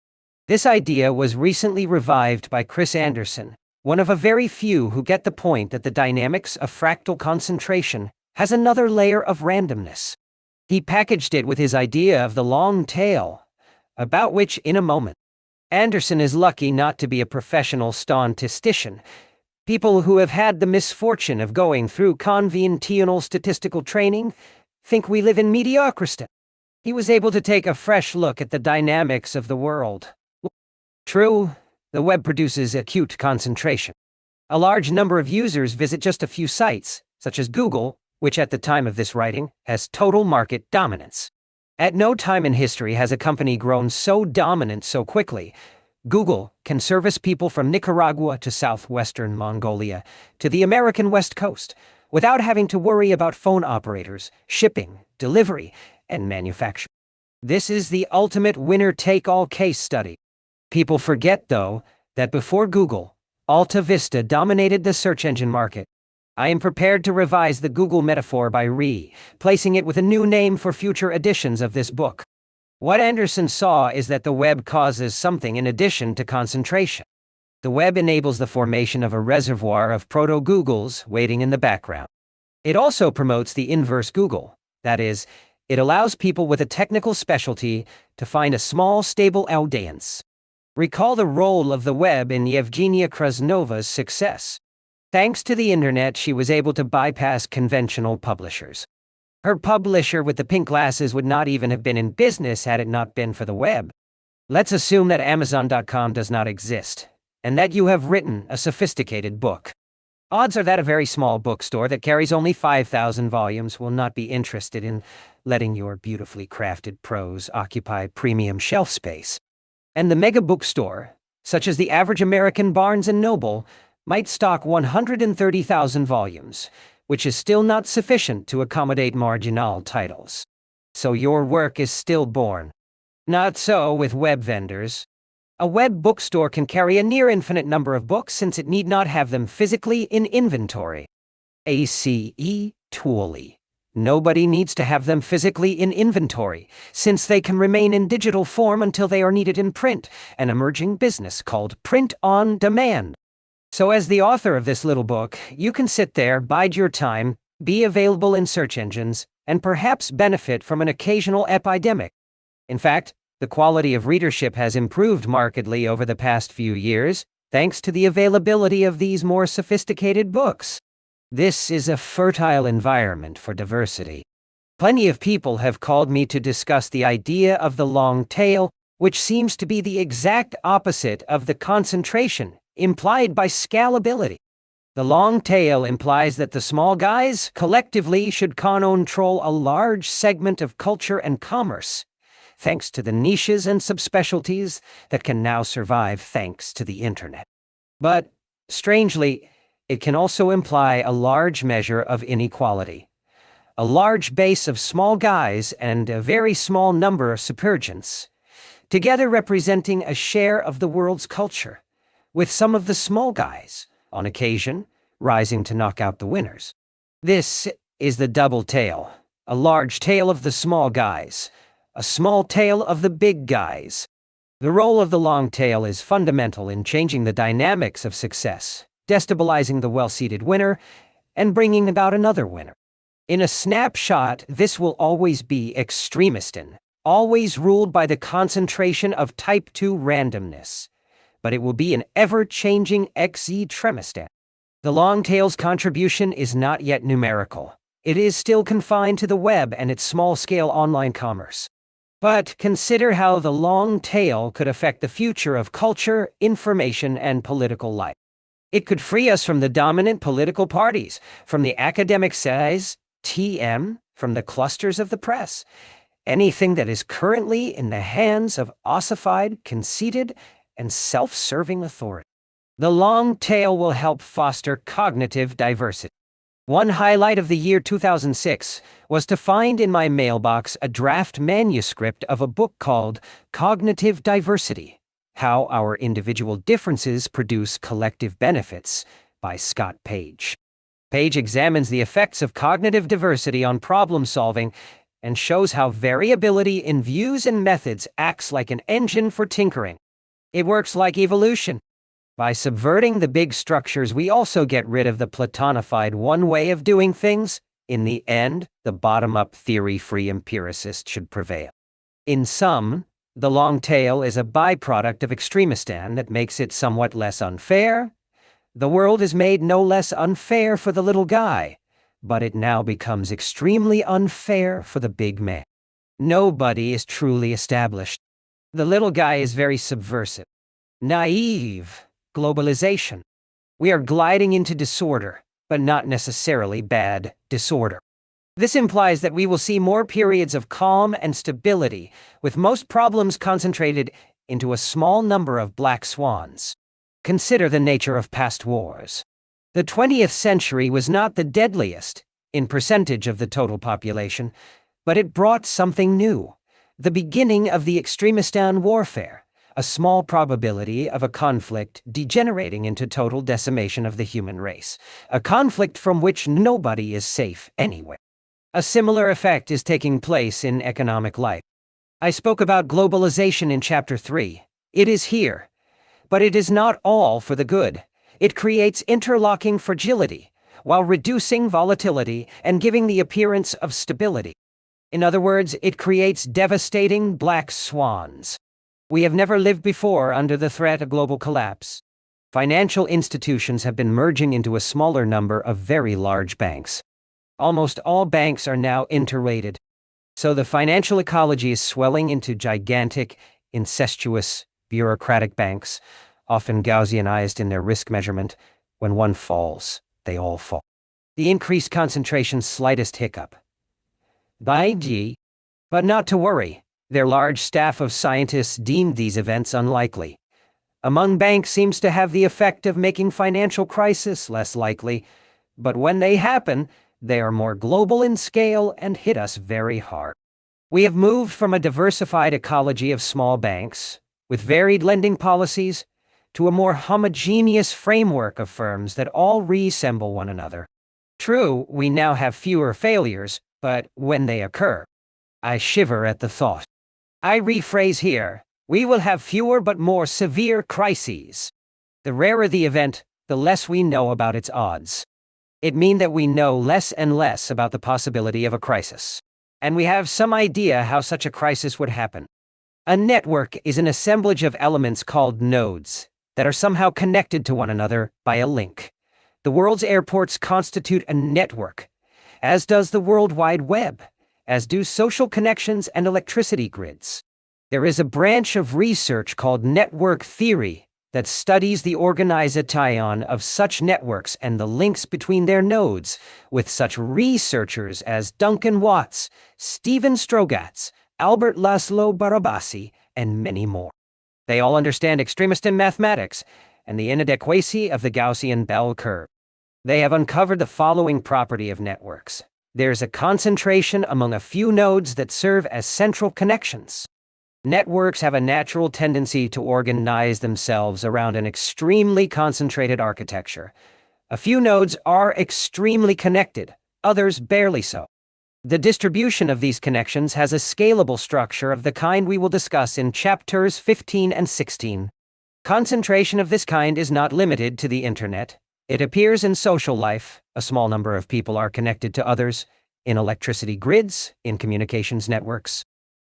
Speaker 2: This idea was recently revived by Chris Anderson, one of a very few who get the point that the dynamics of fractal concentration has another layer of randomness. He packaged it with his idea of the long tail, about which in a moment. Anderson is lucky not to be a professional statistician. People who have had the misfortune of going through conventional statistical training think we live in mediocrity. He was able to take a fresh look at the dynamics of the world. True, the web produces acute concentration. A large number of users visit just a few sites, such as Google, which at the time of this writing has total market dominance. At no time in history has a company grown so dominant so quickly. Google can service people from Nicaragua to southwestern Mongolia to the American West Coast without having to worry about phone operators, shipping, delivery, and manufacture. This is the ultimate winner-take-all case study. People forget, though, that before Google, Alta Vista dominated the search engine market. I am prepared to revise the Google metaphor by replacing it with a new name for future editions of this book. What Anderson saw is that the web causes something in addition to concentration. The web enables the formation of a reservoir of proto-Googles waiting in the background. It also promotes the inverse Google. That is, it allows people with a technical specialty to find a small, stable audience. Recall the role of the web in Yevgenia Krasnova's success. Thanks to the internet, she was able to bypass conventional publishers. Her publisher with the pink glasses would not even have been in business had it not been for the web. Let's assume that Amazon.com does not exist, and that you have written a sophisticated book. Odds are that a very small bookstore that carries only 5,000 volumes will not be interested in letting your beautifully crafted prose occupy premium shelf space. And the mega bookstore, such as the average American Barnes & Noble, might stock 130,000 volumes, which is still not sufficient to accommodate marginal titles. So your work is stillborn. Not so with web vendors. A web bookstore can carry a near infinite number of books since it need not have them physically in inventory. Truly. Nobody needs to have them physically in inventory, since they can remain in digital form until they are needed in print, an emerging business called print on demand. So as the author of this little book, you can sit there, bide your time, be available in search engines, and perhaps benefit from an occasional epidemic. In fact, the quality of readership has improved markedly over the past few years, thanks to the availability of these more sophisticated books. This is a fertile environment for diversity. Plenty of people have called me to discuss the idea of the long tail, which seems to be the exact opposite of the concentration implied by scalability. The long tail implies that the small guys collectively should control a large segment of culture and commerce, thanks to the niches and subspecialties that can now survive thanks to the internet. But, strangely, it can also imply a large measure of inequality. A large base of small guys and a very small number of supergiants, together representing a share of the world's culture, with some of the small guys, on occasion, rising to knock out the winners. This is the double tail, a large tail of the small guys, a small tail of the big guys. The role of the long tail is fundamental in changing the dynamics of success, destabilizing the well-seated winner, and bringing about another winner. In a snapshot, this will always be extremistin, always ruled by the concentration of type 2 randomness, but it will be an ever-changing extremistin. The long tail's contribution is not yet numerical. It is still confined to the web and its small-scale online commerce. But consider how the long tail could affect the future of culture, information, and political life. It could free us from the dominant political parties, from the academic size, from the clusters of the press, anything that is currently in the hands of ossified, conceited, and self-serving authority. The long tail will help foster cognitive diversity. One highlight of the year 2006 was to find in my mailbox a draft manuscript of a book called Cognitive Diversity: How Our Individual Differences Produce Collective Benefits by Scott Page. Page examines the effects of cognitive diversity on problem solving and shows how variability in views and methods acts like an engine for tinkering. It works like evolution. By subverting the big structures, we also get rid of the platonified one way of doing things. In the end, the bottom-up theory-free empiricist should prevail. In sum, the long tail is a byproduct of extremistan that makes it somewhat less unfair. The world is made no less unfair for the little guy, but it now becomes extremely unfair for the big man. Nobody is truly established. The little guy is very subversive, naive, globalization. We are gliding into disorder, but not necessarily bad disorder. This implies that we will see more periods of calm and stability, with most problems concentrated into a small number of black swans. Consider the nature of past wars. The 20th century was not the deadliest in percentage of the total population, but it brought something new, the beginning of the extremistan warfare, a small probability of a conflict degenerating into total decimation of the human race, a conflict from which nobody is safe anywhere. A similar effect is taking place in economic life. I spoke about globalization in Chapter 3. It is here, but it is not all for the good. It creates interlocking fragility, while reducing volatility and giving the appearance of stability. In other words, it creates devastating black swans. We have never lived before under the threat of global collapse. Financial institutions have been merging into a smaller number of very large banks. Almost all banks are now interrelated. So the financial ecology is swelling into gigantic, incestuous, bureaucratic banks, often Gaussianized in their risk measurement. When one falls, they all fall. The increased concentration's slightest hiccup. But not to worry. Their large staff of scientists deemed these events unlikely. Among banks seems to have the effect of making financial crisis less likely, but when they happen, they are more global in scale and hit us very hard. We have moved from a diversified ecology of small banks, with varied lending policies, to a more homogeneous framework of firms that all resemble one another. True, we now have fewer failures, but when they occur, I shiver at the thought. I rephrase here, we will have fewer but more severe crises. The rarer the event, the less we know about its odds. It means that we know less and less about the possibility of a crisis. And we have some idea how such a crisis would happen. A network is an assemblage of elements called nodes that are somehow connected to one another by a link. The world's airports constitute a network, as does the World Wide Web, as do social connections and electricity grids. There is a branch of research called network theory that studies the organization of such networks and the links between their nodes, with such researchers as Duncan Watts, Stephen Strogatz, Albert Laszlo Barabasi, and many more. They all understand extremistan mathematics and the inadequacy of the Gaussian bell curve. They have uncovered the following property of networks. There's a concentration among a few nodes that serve as central connections. Networks have a natural tendency to organize themselves around an extremely concentrated architecture. A few nodes are extremely connected, others barely so. The distribution of these connections has a scalable structure of the kind we will discuss in chapters 15 and 16. Concentration of this kind is not limited to the internet. It appears in social life. A small number of people are connected to others, in electricity grids, in communications networks.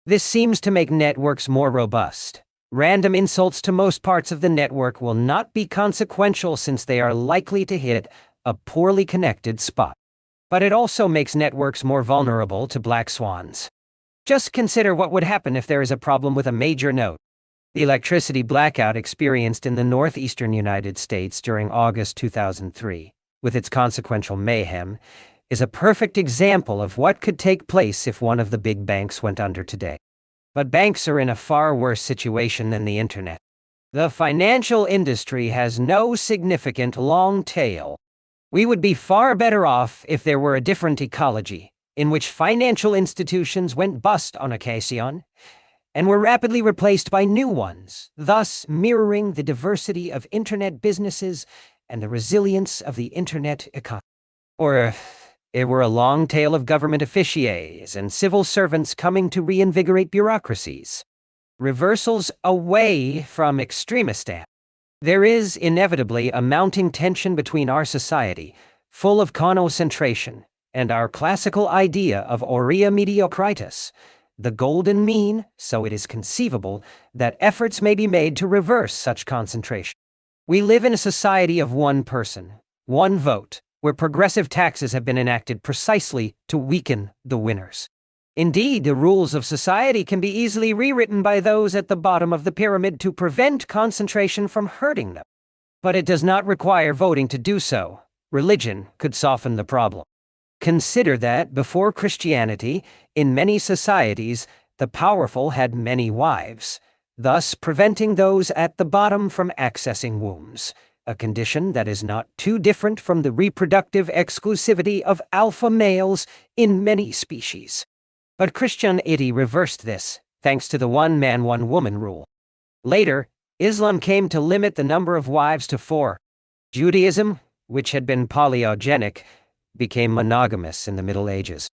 Speaker 2: This seems to make networks more robust. Random insults to most parts of the network will not be consequential since they are likely to hit a poorly connected spot. But it also makes networks more vulnerable to black swans. Just consider what would happen if there is a problem with a major node. The electricity blackout experienced in the northeastern United States during August 2003, with its consequential mayhem, is a perfect example of what could take place if one of the big banks went under today. But banks are in a far worse situation than the internet. The financial industry has no significant long tail. We would be far better off if there were a different ecology, in which financial institutions went bust on occasion, and were rapidly replaced by new ones, thus mirroring the diversity of internet businesses and the resilience of the internet economy. Or if it were a long tail of government officiers and civil servants coming to reinvigorate bureaucracies. Reversals away from extremistan. There is inevitably a mounting tension between our society, full of conocentration, and our classical idea of aurea mediocritas, the golden mean, so it is conceivable that efforts may be made to reverse such concentration. We live in a society of one person, one vote, where progressive taxes have been enacted precisely to weaken the winners. Indeed, the rules of society can be easily rewritten by those at the bottom of the pyramid to prevent concentration from hurting them. But it does not require voting to do so. Religion could soften the problem. Consider that, before Christianity, in many societies, the powerful had many wives, thus preventing those at the bottom from accessing wombs, a condition that is not too different from the reproductive exclusivity of alpha males in many species. But Christianity reversed this, thanks to the one-man, one-woman rule. Later, Islam came to limit the number of wives to 4. Judaism, which had been polyogenic, became monogamous in the Middle Ages.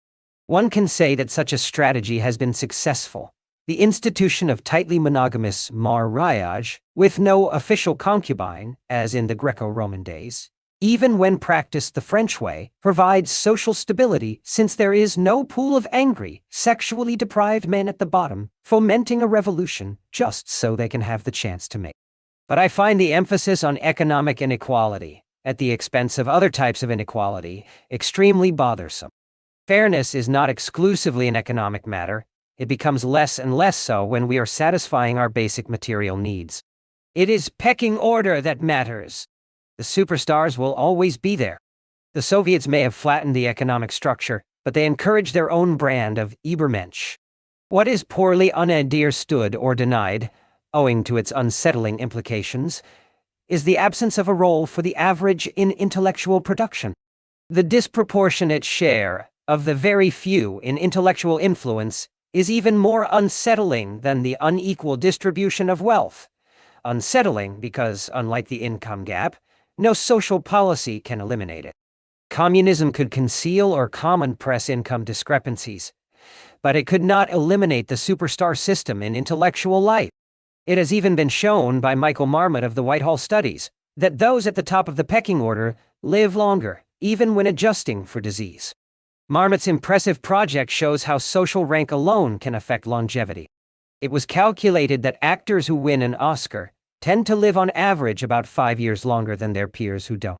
Speaker 2: One can say that such a strategy has been successful. The institution of tightly monogamous marriage, with no official concubine, as in the Greco-Roman days, even when practiced the French way, provides social stability since there is no pool of angry, sexually deprived men at the bottom, fomenting a revolution just so they can have the chance to make. But I find the emphasis on economic inequality, at the expense of other types of inequality, extremely bothersome. Fairness is not exclusively an economic matter. It becomes less and less so when we are satisfying our basic material needs. It is pecking order that matters. The superstars will always be there. The Soviets may have flattened the economic structure, but they encourage their own brand of Übermensch. What is poorly understood or denied, owing to its unsettling implications, is the absence of a role for the average in intellectual production. The disproportionate share of the very few in intellectual influence is even more unsettling than the unequal distribution of wealth. Unsettling because, unlike the income gap, no social policy can eliminate it. Communism could conceal or compress income discrepancies, but it could not eliminate the superstar system in intellectual life. It has even been shown by Michael Marmot of the Whitehall Studies that those at the top of the pecking order live longer, even when adjusting for disease. Marmot's impressive project shows how social rank alone can affect longevity. It was calculated that actors who win an Oscar tend to live on average about 5 years longer than their peers who don't.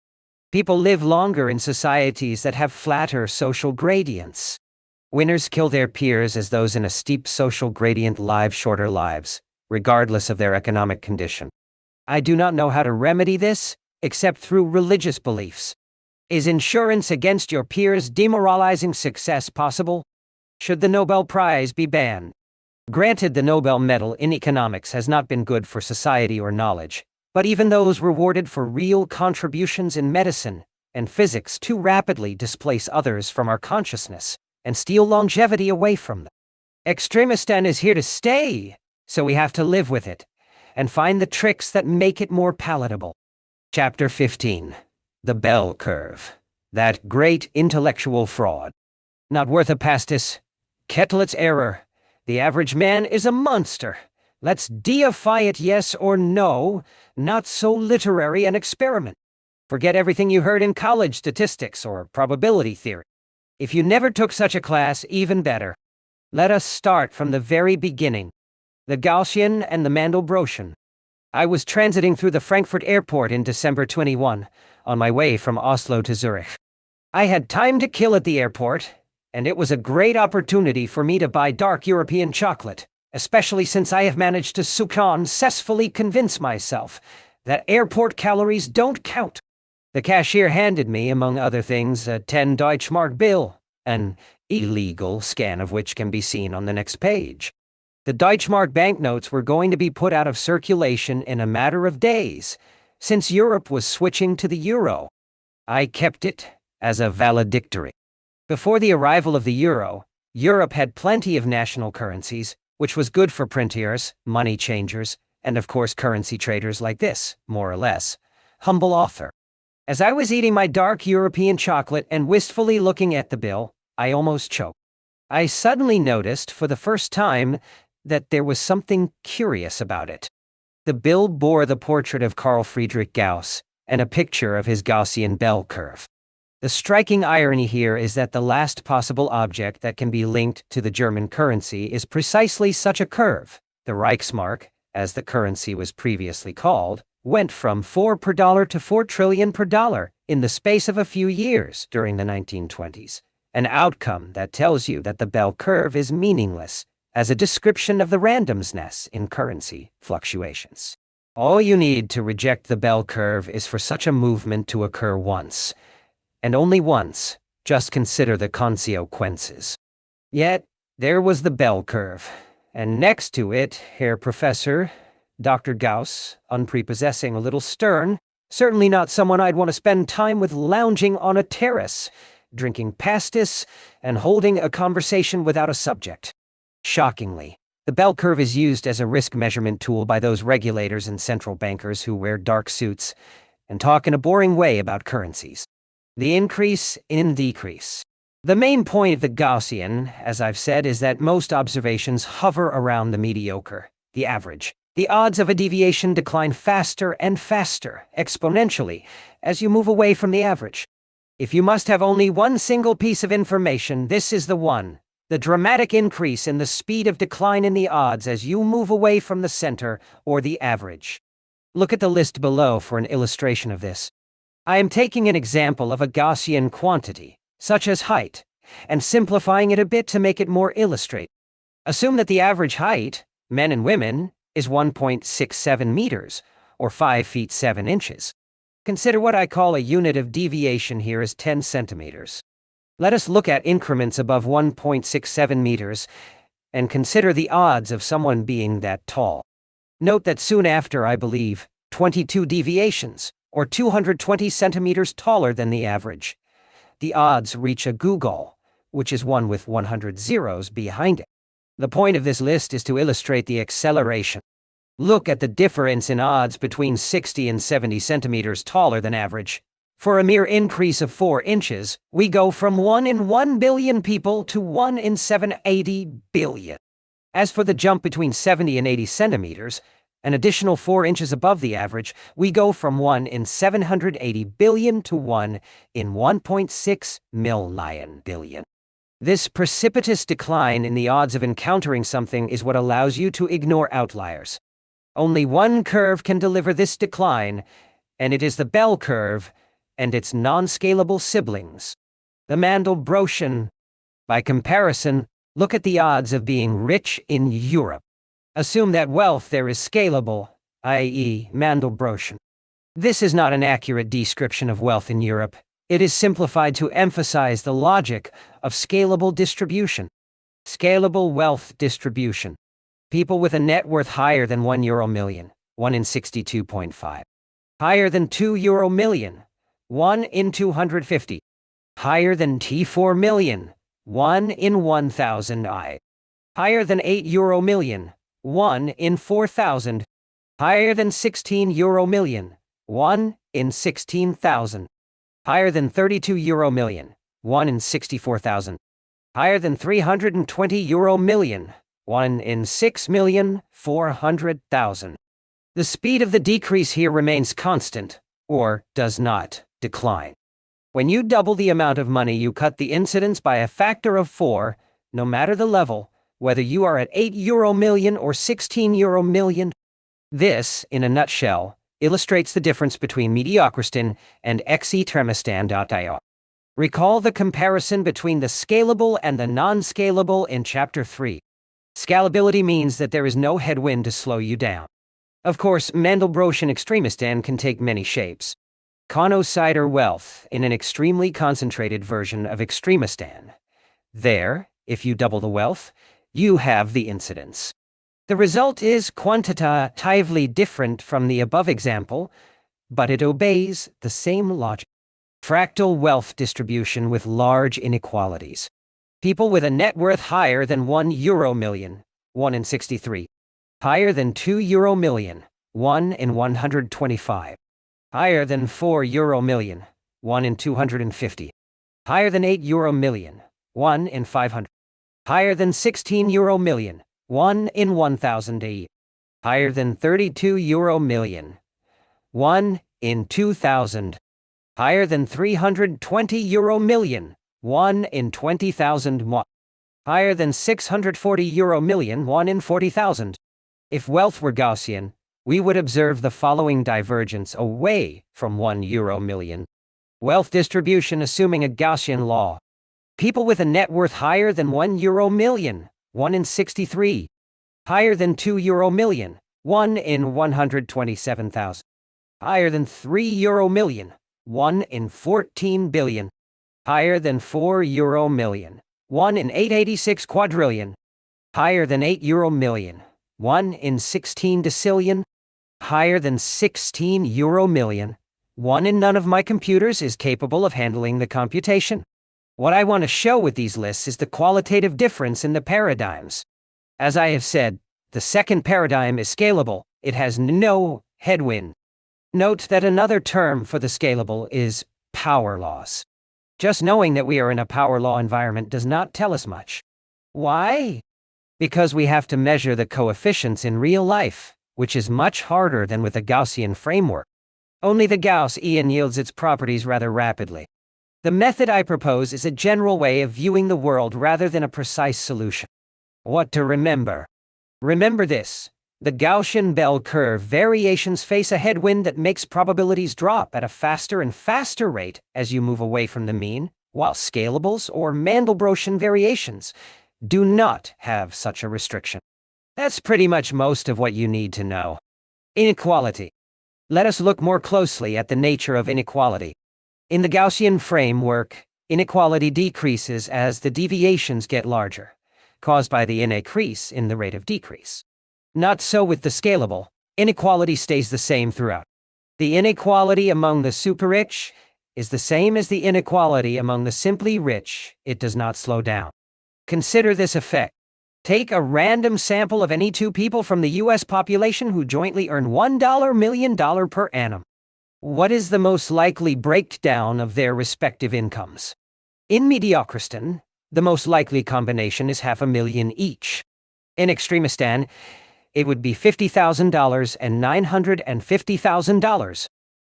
Speaker 2: People live longer in societies that have flatter social gradients. Winners kill their peers as those in a steep social gradient live shorter lives, regardless of their economic condition. I do not know how to remedy this, except through religious beliefs. Is insurance against your peers' demoralizing success possible? Should the Nobel Prize be banned? Granted, the Nobel medal in economics has not been good for society or knowledge, but even those rewarded for real contributions in medicine and physics too rapidly displace others from our consciousness and steal longevity away from them. Extremistan is here to stay, so we have to live with it and find the tricks that make it more palatable. Chapter 15. The Bell Curve. That great intellectual fraud. Not worth a pastis. Ketlet's error. The average man is a monster. Let's deify it, yes or no. Not so literary an experiment. Forget everything you heard in college statistics or probability theory. If you never took such a class, even better. Let us start from the very beginning. The Gaussian and the Mandelbrottian. I was transiting through the Frankfurt airport in December 21, on my way from Oslo to Zurich. I had time to kill at the airport, and it was a great opportunity for me to buy dark European chocolate, especially since I have managed to successfully convince myself that airport calories don't count. The cashier handed me, among other things, a 10 Deutschmark bill, an illegal scan of which can be seen on the next page. The Deutschmark banknotes were going to be put out of circulation in a matter of days, since Europe was switching to the euro. I kept it as a valedictory. Before the arrival of the euro, Europe had plenty of national currencies, which was good for printers, money changers, and of course currency traders like this, more or less, humble author. As I was eating my dark European chocolate and wistfully looking at the bill, I almost choked. I suddenly noticed, for the first time, that there was something curious about it. The bill bore the portrait of Carl Friedrich Gauss and a picture of his Gaussian bell curve. The striking irony here is that the last possible object that can be linked to the German currency is precisely such a curve. The Reichsmark, as the currency was previously called, went from 4 per dollar to 4 trillion per dollar in the space of a few years during the 1920s, an outcome that tells you that the bell curve is meaningless as a description of the randomness in currency fluctuations. All you need to reject the bell curve is for such a movement to occur once, and only once. Just consider the consequences. Yet, there was the bell curve, and next to it, Herr Professor, Dr. Gauss, unprepossessing, a little stern, certainly not someone I'd want to spend time with lounging on a terrace, drinking pastis, and holding a conversation without a subject. Shockingly, the bell curve is used as a risk measurement tool by those regulators and central bankers who wear dark suits and talk in a boring way about currencies. The increase in decrease. The main point of the Gaussian, as I've said, is that most observations hover around the mediocre, the average. The odds of a deviation decline faster and faster, exponentially, as you move away from the average. If you must have only one single piece of information, this is the one. The dramatic increase in the speed of decline in the odds as you move away from the center or the average. Look at the list below for an illustration of this. I am taking an example of a Gaussian quantity, such as height, and simplifying it a bit to make it more illustrative. Assume that the average height, men and women, is 1.67 meters, or 5 feet 7 inches. Consider what I call a unit of deviation here as 10 centimeters. Let us look at increments above 1.67 meters and consider the odds of someone being that tall. Note that soon after, I believe, 22 deviations, or 220 centimeters taller than the average. The odds reach a googol, which is one with 100 zeros behind it. The point of this list is to illustrate the acceleration. Look at the difference in odds between 60 and 70 centimeters taller than average. For a mere increase of 4 inches, we go from 1 in 1 billion people to 1 in 780 billion. As for the jump between 70 and 80 centimeters, an additional 4 inches above the average, we go from 1 in 780 billion to 1 in 1.6 million billion. This precipitous decline in the odds of encountering something is what allows you to ignore outliers. Only one curve can deliver this decline, and it is the bell curve and its non-scalable siblings, the Mandelbrottian. By comparison, look at the odds of being rich in Europe. Assume that wealth there is scalable, i.e., Mandelbrottian. This is not an accurate description of wealth in Europe. It is simplified to emphasize the logic of scalable distribution. Scalable wealth distribution. People with a net worth higher than €1 million, 1 in 62.5. Higher than €2 million, 1 in 250. Higher than T4 million, 1 in 1,000 I. Higher than €8 million, 1 in 4,000. Higher than €16 million, 1 in 16,000. Higher than €32 million, 1 in 64,000. Higher than €320 million, 1 in 6,400,000. The speed of the decrease here remains constant, or does not decline. When you double the amount of money, you cut the incidence by a factor of 4, no matter the level, whether you are at €8 million or €16 million. This, in a nutshell, illustrates the difference between mediocrity and extremistan.io. Recall the comparison between the scalable and the non-scalable in Chapter 3. Scalability means that there is no headwind to slow you down. Of course, Mandelbrottian extremistan can take many shapes. Conocider wealth in an extremely concentrated version of extremistan. There, if you double the wealth, you have the incidence. The result is quantitatively different from the above example, but it obeys the same logic. Fractal wealth distribution with large inequalities. People with a net worth higher than €1 million, 1 in 63. Higher than €2 million, 1 in 125. Higher than €4 million, 1 in 250. Higher than €8 million, 1 in 500. Higher than €16 million, 1 in 1,008. higher than 32 euro million. 1 in 2000. Higher than 320 euro million. 1 in 20,000. Higher than 640 euro million. 1 in 40,000. If wealth were Gaussian, we would observe the following divergence away from 1 euro million. Wealth distribution assuming a Gaussian law. People with a net worth higher than 1 euro million. 1 in 63. Higher than 2 euro million. 1 in 127,000. Higher than 3 euro million. 1 in 14 billion. Higher than 4 euro million. 1 in 886 quadrillion. Higher than 8 euro million. 1 in 16 decillion. Higher than 16 euro million. 1 in none of my computers is capable of handling the computation. What I want to show with these lists is the qualitative difference in the paradigms. As I have said, the second paradigm is scalable. It has no headwind. Note that another term for the scalable is power laws. Just knowing that we are in a power law environment does not tell us much. Why? Because we have to measure the coefficients in real life, which is much harder than with a Gaussian framework. Only the Gaussian yields its properties rather rapidly. The method I propose is a general way of viewing the world rather than a precise solution. What to remember? Remember this: the Gaussian bell curve variations face a headwind that makes probabilities drop at a faster and faster rate as you move away from the mean, while scalables or Mandelbrottian variations do not have such a restriction. That's pretty much most of what you need to know. Inequality. Let us look more closely at the nature of inequality. In the Gaussian framework, inequality decreases as the deviations get larger, caused by the increase in the rate of decrease. Not so with the scalable. Inequality stays the same throughout. The inequality among the super-rich is the same as the inequality among the simply rich. It does not slow down. Consider this effect. Take a random sample of any two people from the U.S. population who jointly earn $1 million per annum. What is the most likely breakdown of their respective incomes? In Mediocristan, the most likely combination is $500,000 each. In Extremistan, it would be $50,000 and $950,000.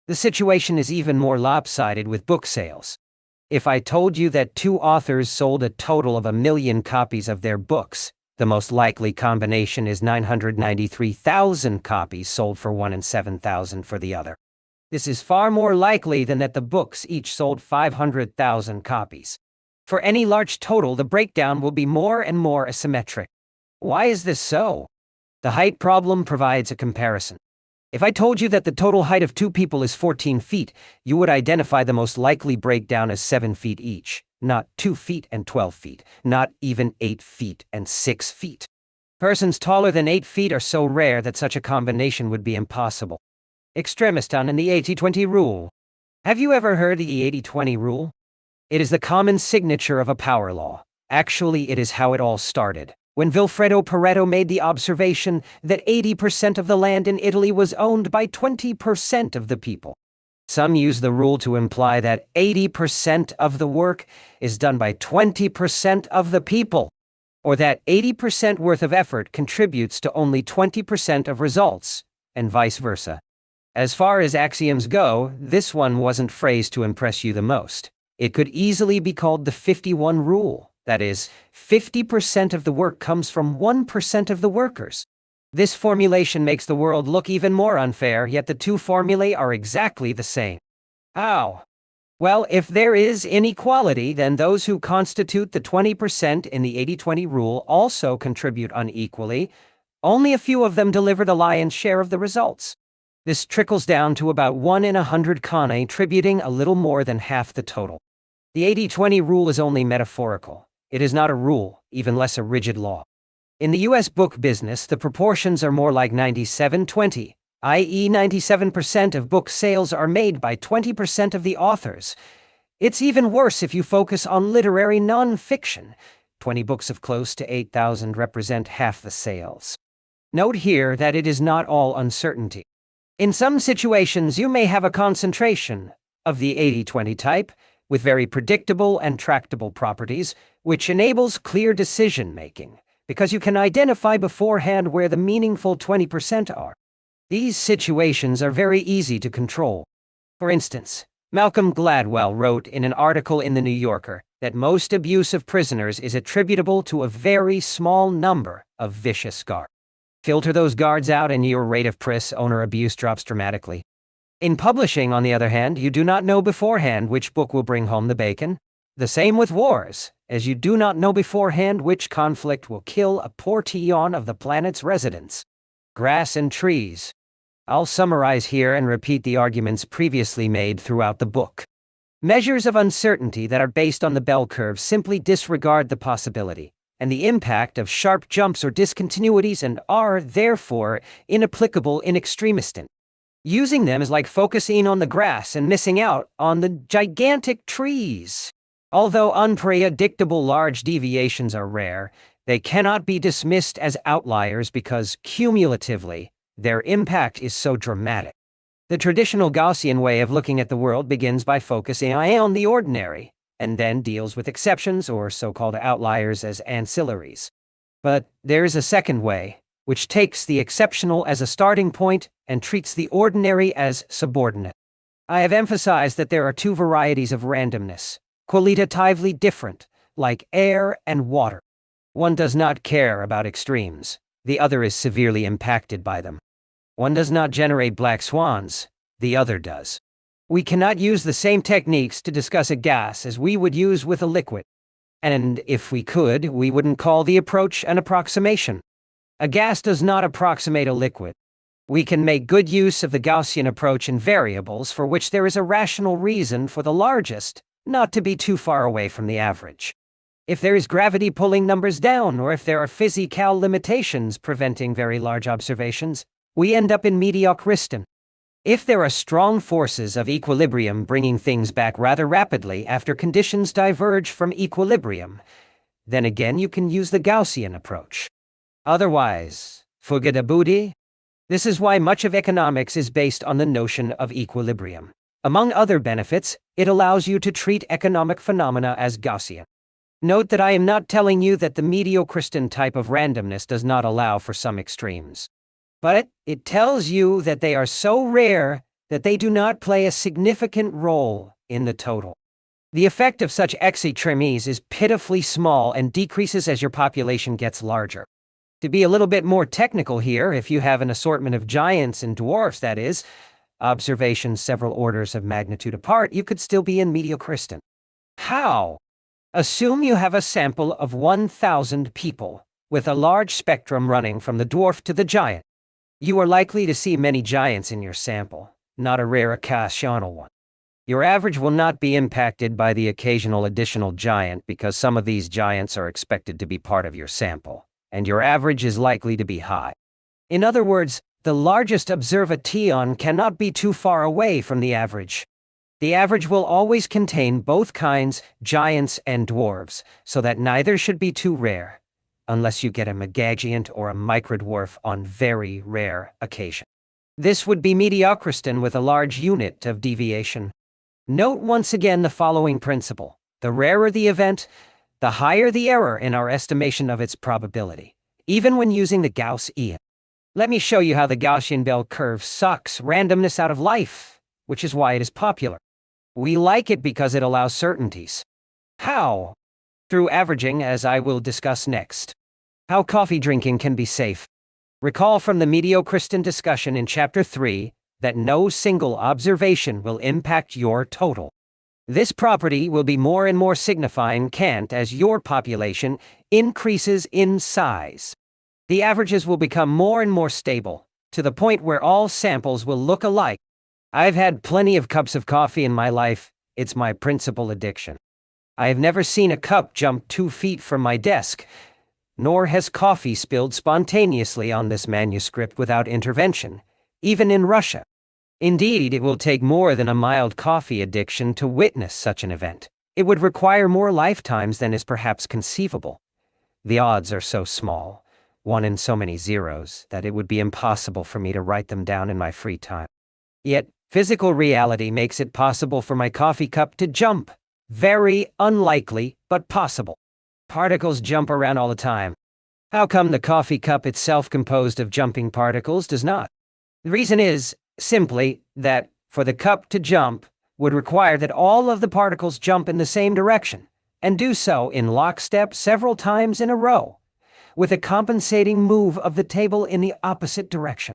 Speaker 2: The situation is even more lopsided with book sales. If I told you that two authors sold a total of 1 million copies of their books, the most likely combination is 993,000 copies sold for one and 7,000 for the other. This is far more likely than that the books each sold 500,000 copies. For any large total, the breakdown will be more and more asymmetric. Why is this so? The height problem provides a comparison. If I told you that the total height of two people is 14 feet, you would identify the most likely breakdown as 7 feet each, not 2 feet and 12 feet, not even 8 feet and 6 feet. Persons taller than 8 feet are so rare that such a combination would be impossible. Extremistan and the 80-20 rule. Have you ever heard the 80-20 rule? It is the common signature of a power law. Actually, it is how it all started. When Vilfredo Pareto made the observation that 80% of the land in Italy was owned by 20% of the people. Some use the rule to imply that 80% of the work is done by 20% of the people, or that 80% worth of effort contributes to only 20% of results, and vice versa. As far as axioms go, this one wasn't phrased to impress you the most. It could easily be called the 51 rule. That is, 50% of the work comes from 1% of the workers. This formulation makes the world look even more unfair, yet the two formulae are exactly the same. How? Well, if there is inequality, then those who constitute the 20% in the 80-20 rule also contribute unequally. Only a few of them deliver the lion's share of the results. This trickles down to about 1 in 100 contributing a little more than half the total. The 80-20 rule is only metaphorical. It is not a rule, even less a rigid law. In the U.S. book business, the proportions are more like 97-20, i.e. 97% of book sales are made by 20% of the authors. It's even worse if you focus on literary non-fiction. 20 books of close to 8,000 represent half the sales. Note here that it is not all uncertainty. In some situations, you may have a concentration of the 80-20 type, with very predictable and tractable properties, which enables clear decision-making, because you can identify beforehand where the meaningful 20% are. These situations are very easy to control. For instance, Malcolm Gladwell wrote in an article in The New Yorker that most abuse of prisoners is attributable to a very small number of vicious guards. Filter those guards out and your rate of prisoner abuse drops dramatically. In publishing, on the other hand, you do not know beforehand which book will bring home the bacon. The same with wars, as you do not know beforehand which conflict will kill a portion of the planet's residents. Grass and trees. I'll summarize here and repeat the arguments previously made throughout the book. Measures of uncertainty that are based on the bell curve simply disregard the possibility and the impact of sharp jumps or discontinuities and are, therefore, inapplicable in extremism. Using them is like focusing on the grass and missing out on the gigantic trees. Although unpredictable large deviations are rare, they cannot be dismissed as outliers because, cumulatively, their impact is so dramatic. The traditional Gaussian way of looking at the world begins by focusing on the ordinary, and then deals with exceptions or so-called outliers as ancillaries. But there is a second way, which takes the exceptional as a starting point and treats the ordinary as subordinate. I have emphasized that there are two varieties of randomness, qualitatively different, like air and water. One does not care about extremes, the other is severely impacted by them. One does not generate black swans, the other does. We cannot use the same techniques to discuss a gas as we would use with a liquid. And if we could, we wouldn't call the approach an approximation. A gas does not approximate a liquid. We can make good use of the Gaussian approach in variables for which there is a rational reason for the largest not to be too far away from the average. If there is gravity pulling numbers down, or if there are physical limitations preventing very large observations, we end up in mediocrity. If there are strong forces of equilibrium bringing things back rather rapidly after conditions diverge from equilibrium, then again you can use the Gaussian approach. Otherwise, forget about it. This is why much of economics is based on the notion of equilibrium. Among other benefits, it allows you to treat economic phenomena as Gaussian. Note that I am not telling you that the mediocristian type of randomness does not allow for some extremes. But it tells you that they are so rare that they do not play a significant role in the total. The effect of such extremes is pitifully small and decreases as your population gets larger. To be a little bit more technical here, if you have an assortment of giants and dwarfs, that is, observations several orders of magnitude apart, you could still be in mediocristian. How? Assume you have a sample of 1,000 people, with a large spectrum running from the dwarf to the giant. You are likely to see many giants in your sample, not a rare occasional one. Your average will not be impacted by the occasional additional giant because some of these giants are expected to be part of your sample, and your average is likely to be high. In other words, the largest observation cannot be too far away from the average. The average will always contain both kinds, giants and dwarves, so that neither should be too rare, unless you get a megagiant or a microdwarf on very rare occasion. This would be mediocristian with a large unit of deviation. Note once again the following principle. The rarer the event, the higher the error in our estimation of its probability, even when using the Gaussian. Let me show you how the Gaussian bell curve sucks randomness out of life, which is why it is popular. We like it because it allows certainties. How? Through averaging, as I will discuss next. How coffee drinking can be safe. Recall from the mediocristian discussion in Chapter 3 that no single observation will impact your total. This property will be more and more significant as your population increases in size. The averages will become more and more stable, to the point where all samples will look alike. I've had plenty of cups of coffee in my life. It's my principal addiction. I have never seen a cup jump 2 feet from my desk, nor has coffee spilled spontaneously on this manuscript without intervention, even in Russia. Indeed, it will take more than a mild coffee addiction to witness such an event. It would require more lifetimes than is perhaps conceivable. The odds are so small, 1 in so many zeros, that it would be impossible for me to write them down in my free time. Yet, physical reality makes it possible for my coffee cup to jump. Very unlikely, but possible. Particles jump around all the time. How come the coffee cup itself composed of jumping particles does not? The reason is, simply, that for the cup to jump would require that all of the particles jump in the same direction, and do so in lockstep several times in a row, with a compensating move of the table in the opposite direction.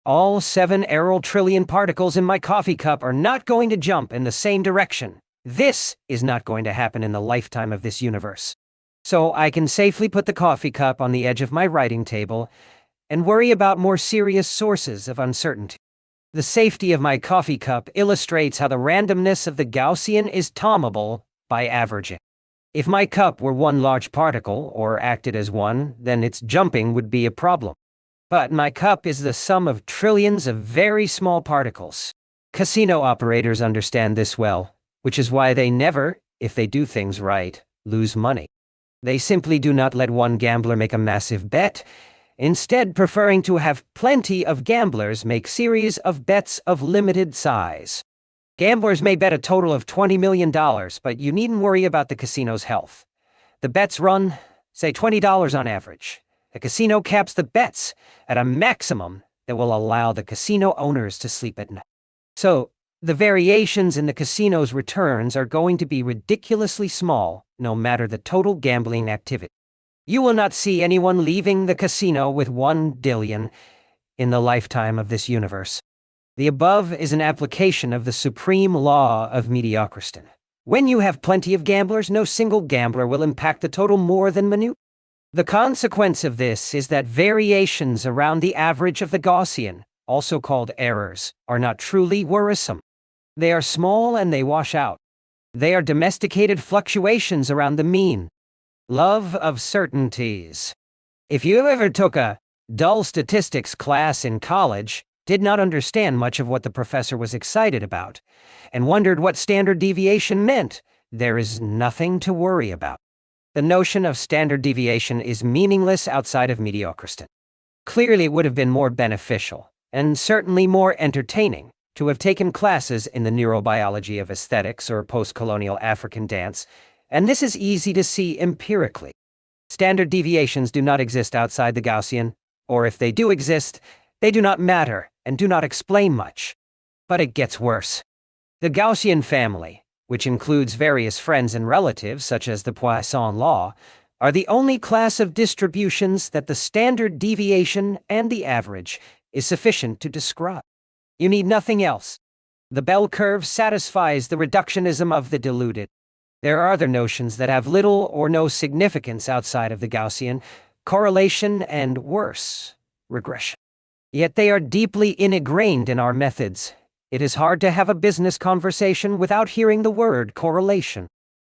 Speaker 2: All 7 aryl trillion particles in my coffee cup are not going to jump in the same direction. This is not going to happen in the lifetime of this universe. So I can safely put the coffee cup on the edge of my writing table and worry about more serious sources of uncertainty. The safety of my coffee cup illustrates how the randomness of the Gaussian is tommable by averaging. If my cup were one large particle, or acted as one, then its jumping would be a problem. But my cup is the sum of trillions of very small particles. Casino operators understand this well, which is why they never, if they do things right, lose money. They simply do not let one gambler make a massive bet, instead preferring to have plenty of gamblers make series of bets of limited size. Gamblers may bet a total of $20 million, but you needn't worry about the casino's health. The bets run, say, $20 on average. The casino caps the bets at a maximum that will allow the casino owners to sleep at night. So, the variations in the casino's returns are going to be ridiculously small, no matter the total gambling activity. You will not see anyone leaving the casino with $1 billion in the lifetime of this universe. The above is an application of the supreme law of mediocrity. When you have plenty of gamblers, no single gambler will impact the total more than minute. The consequence of this is that variations around the average of the Gaussian, also called errors, are not truly worrisome. They are small and they wash out. They are domesticated fluctuations around the mean. Love of certainties. If you ever took a dull statistics class in college, did not understand much of what the professor was excited about, and wondered what standard deviation meant, there is nothing to worry about. The notion of standard deviation is meaningless outside of mediocrity. Clearly, it would have been more beneficial, and certainly more entertaining, to have taken classes in the neurobiology of aesthetics or post-colonial African dance, and this is easy to see empirically. Standard deviations do not exist outside the Gaussian, or if they do exist, they do not matter and do not explain much. But it gets worse. The Gaussian family, which includes various friends and relatives such as the Poisson law, are the only class of distributions that the standard deviation and the average is sufficient to describe. You need nothing else. The bell curve satisfies the reductionism of the deluded. There are other notions that have little or no significance outside of the Gaussian, correlation and, worse, regression. Yet they are deeply ingrained in our methods. It is hard to have a business conversation without hearing the word correlation.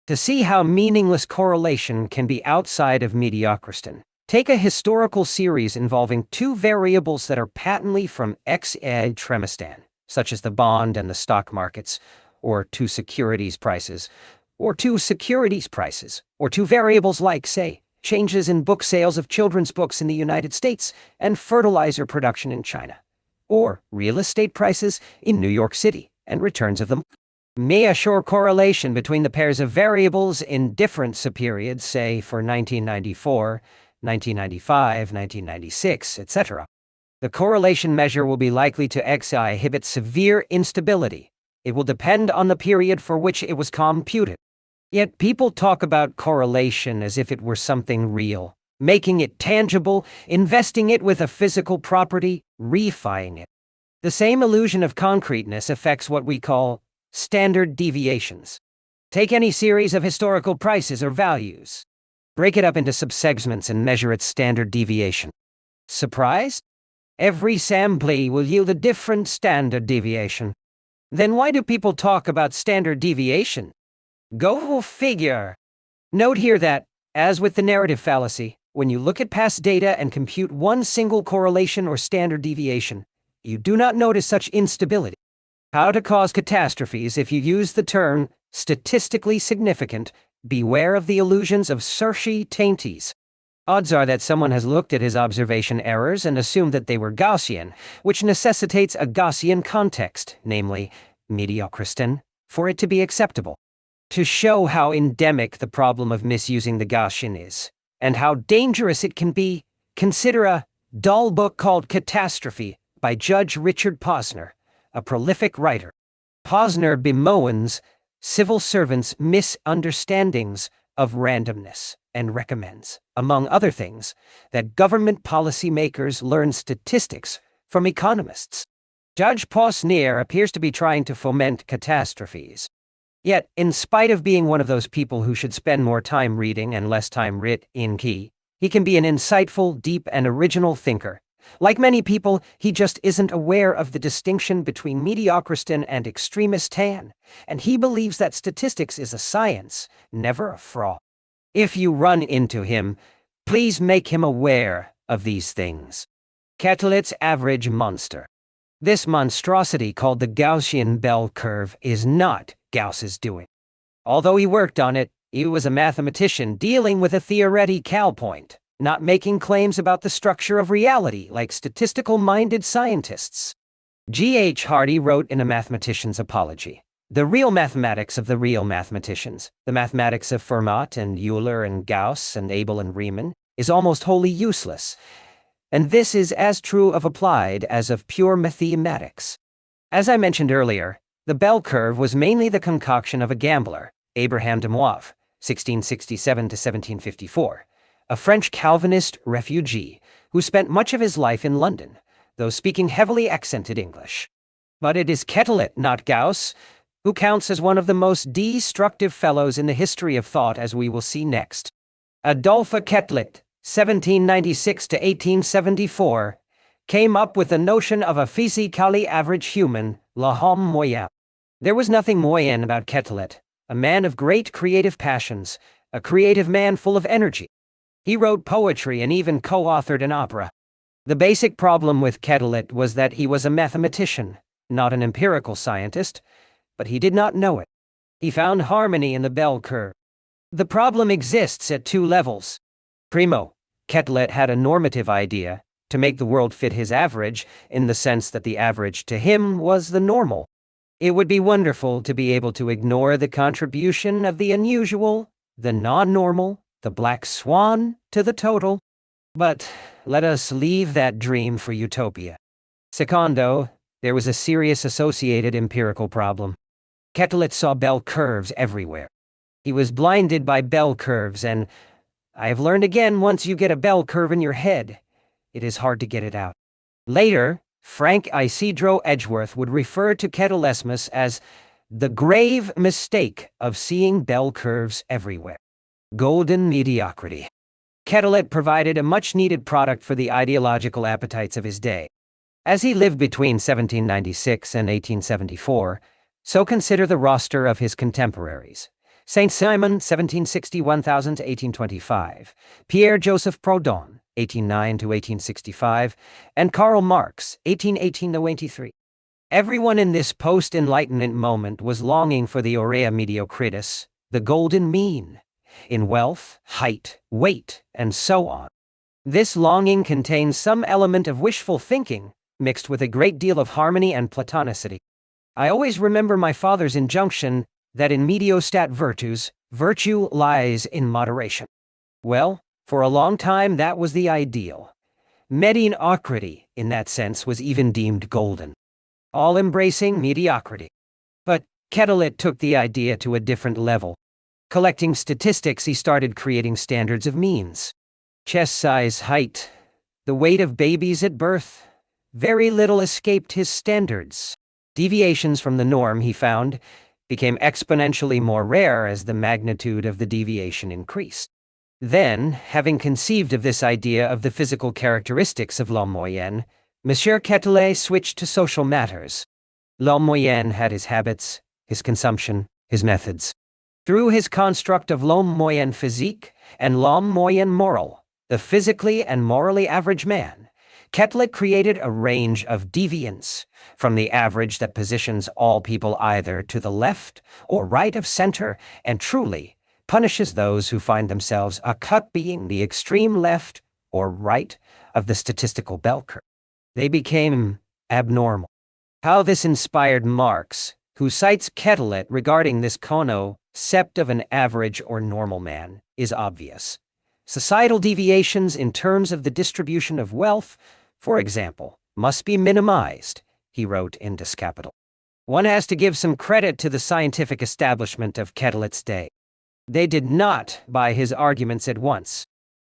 Speaker 2: To see how meaningless correlation can be outside of mediocrity, take a historical series involving 2 variables that are patently from ex-tremistan, such as the bond and the stock markets, or 2 securities prices, or 2 securities prices, or 2 variables like, say, changes in book sales of children's books in the United States and fertilizer production in China, or real estate prices in New York City and returns of them. May assure correlation between the pairs of variables in different subperiods, say for 1994, 1995, 1996, etc. The correlation measure will be likely to exhibit severe instability. It will depend on the period for which it was computed. Yet people talk about correlation as if it were something real, making it tangible, investing it with a physical property, reifying it. The same illusion of concreteness affects what we call standard deviations. Take any series of historical prices or values. Break it up into subsegments and measure its standard deviation. Surprised? Every sample will yield a different standard deviation. Then why do people talk about standard deviation? Go figure. Note here that, as with the narrative fallacy, when you look at past data and compute one single correlation or standard deviation, you do not notice such instability. How to cause catastrophes if you use the term statistically significant, beware of the illusions of certainties. Odds are that someone has looked at his observation errors and assumed that they were Gaussian, which necessitates a Gaussian context, namely mediocrity, for it to be acceptable. To show how endemic the problem of misusing the Gaussian is, and how dangerous it can be, consider a dull book called Catastrophe by Judge Richard Posner, a prolific writer. Posner bemoans civil servants' misunderstandings of randomness and recommends, among other things, that government policymakers learn statistics from economists. Judge Posner appears to be trying to foment catastrophes. Yet, in spite of being one of those people who should spend more time reading and less time in key, he can be an insightful, deep, and original thinker. Like many people, he just isn't aware of the distinction between mediocristan and extremistan, and he believes that statistics is a science, never a fraud. If you run into him, please make him aware of these things. Quetelet's average monster. This monstrosity called the Gaussian bell curve is not Gauss's doing. Although he worked on it, he was a mathematician dealing with a theoretical point, not making claims about the structure of reality like statistical-minded scientists. G.H. Hardy wrote in A Mathematician's Apology, "The real mathematics of the real mathematicians, the mathematics of Fermat and Euler and Gauss and Abel and Riemann, is almost wholly useless, and this is as true of applied as of pure mathematics." As I mentioned earlier, the bell curve was mainly the concoction of a gambler, Abraham de Moivre, 1667 to 1754, a French Calvinist refugee who spent much of his life in London, though speaking heavily accented English. But it is Quetelet, not Gauss, who counts as one of the most destructive fellows in the history of thought, as we will see next. Adolphe Quetelet, 1796 to 1874, came up with the notion of a physically average human, l'homme moyen. There was nothing moyen about Quetelet, a man of great creative passions, a creative man full of energy. He wrote poetry and even co-authored an opera. The basic problem with Quetelet was that he was a mathematician, not an empirical scientist, but he did not know it. He found harmony in the bell curve. The problem exists at two levels. Primo, Quetelet had a normative idea, to make the world fit his average, in the sense that the average to him was the normal. It would be wonderful to be able to ignore the contribution of the unusual, the non-normal, the black swan, to the total. But let us leave that dream for utopia. Secondo, there was a serious associated empirical problem. Quetelet saw bell curves everywhere. He was blinded by bell curves, and I have learned again, once you get a bell curve in your head, it is hard to get it out. Later, Frank Isidro Edgeworth would refer to Quetelismus as the grave mistake of seeing bell curves everywhere. Golden mediocrity. Quetelet provided a much-needed product for the ideological appetites of his day. As he lived between 1796 and 1874, so consider the roster of his contemporaries. Saint Simon, 1761,000 to 1825, Pierre-Joseph Proudhon, 1809 to 1865, and Karl Marx, 1818 to 83. Everyone in this post-Enlightenment moment was longing for the aurea mediocritas, the golden mean, in wealth, height, weight, and so on. This longing contains some element of wishful thinking, mixed with a great deal of harmony and platonicity. I always remember my father's injunction that in mediostat virtus, virtue lies in moderation. Well, for a long time that was the ideal. Mediocrity, in that sense, was even deemed golden. All-embracing mediocrity. But Quetelet took the idea to a different level. Collecting statistics, he started creating standards of means. Chest size, height, the weight of babies at birth. Very little escaped his standards. Deviations from the norm, he found, became exponentially more rare as the magnitude of the deviation increased. Then, having conceived of this idea of the physical characteristics of l'homme moyen, Monsieur Quetelet switched to social matters. L'homme moyen had his habits, his consumption, his methods. Through his construct of l'homme moyen physique and l'homme moyen moral, the physically and morally average man, Quetelet created a range of deviance from the average that positions all people either to the left or right of center and truly punishes those who find themselves a cut being the extreme left or right of the statistical bell curve. They became abnormal. How this inspired Marx, who cites Quetelet regarding this concept of an average or normal man, is obvious. Societal deviations in terms of the distribution of wealth, for example, must be minimized, he wrote in Das Kapital. One has to give some credit to the scientific establishment of Quetelet's day. They did not buy his arguments at once.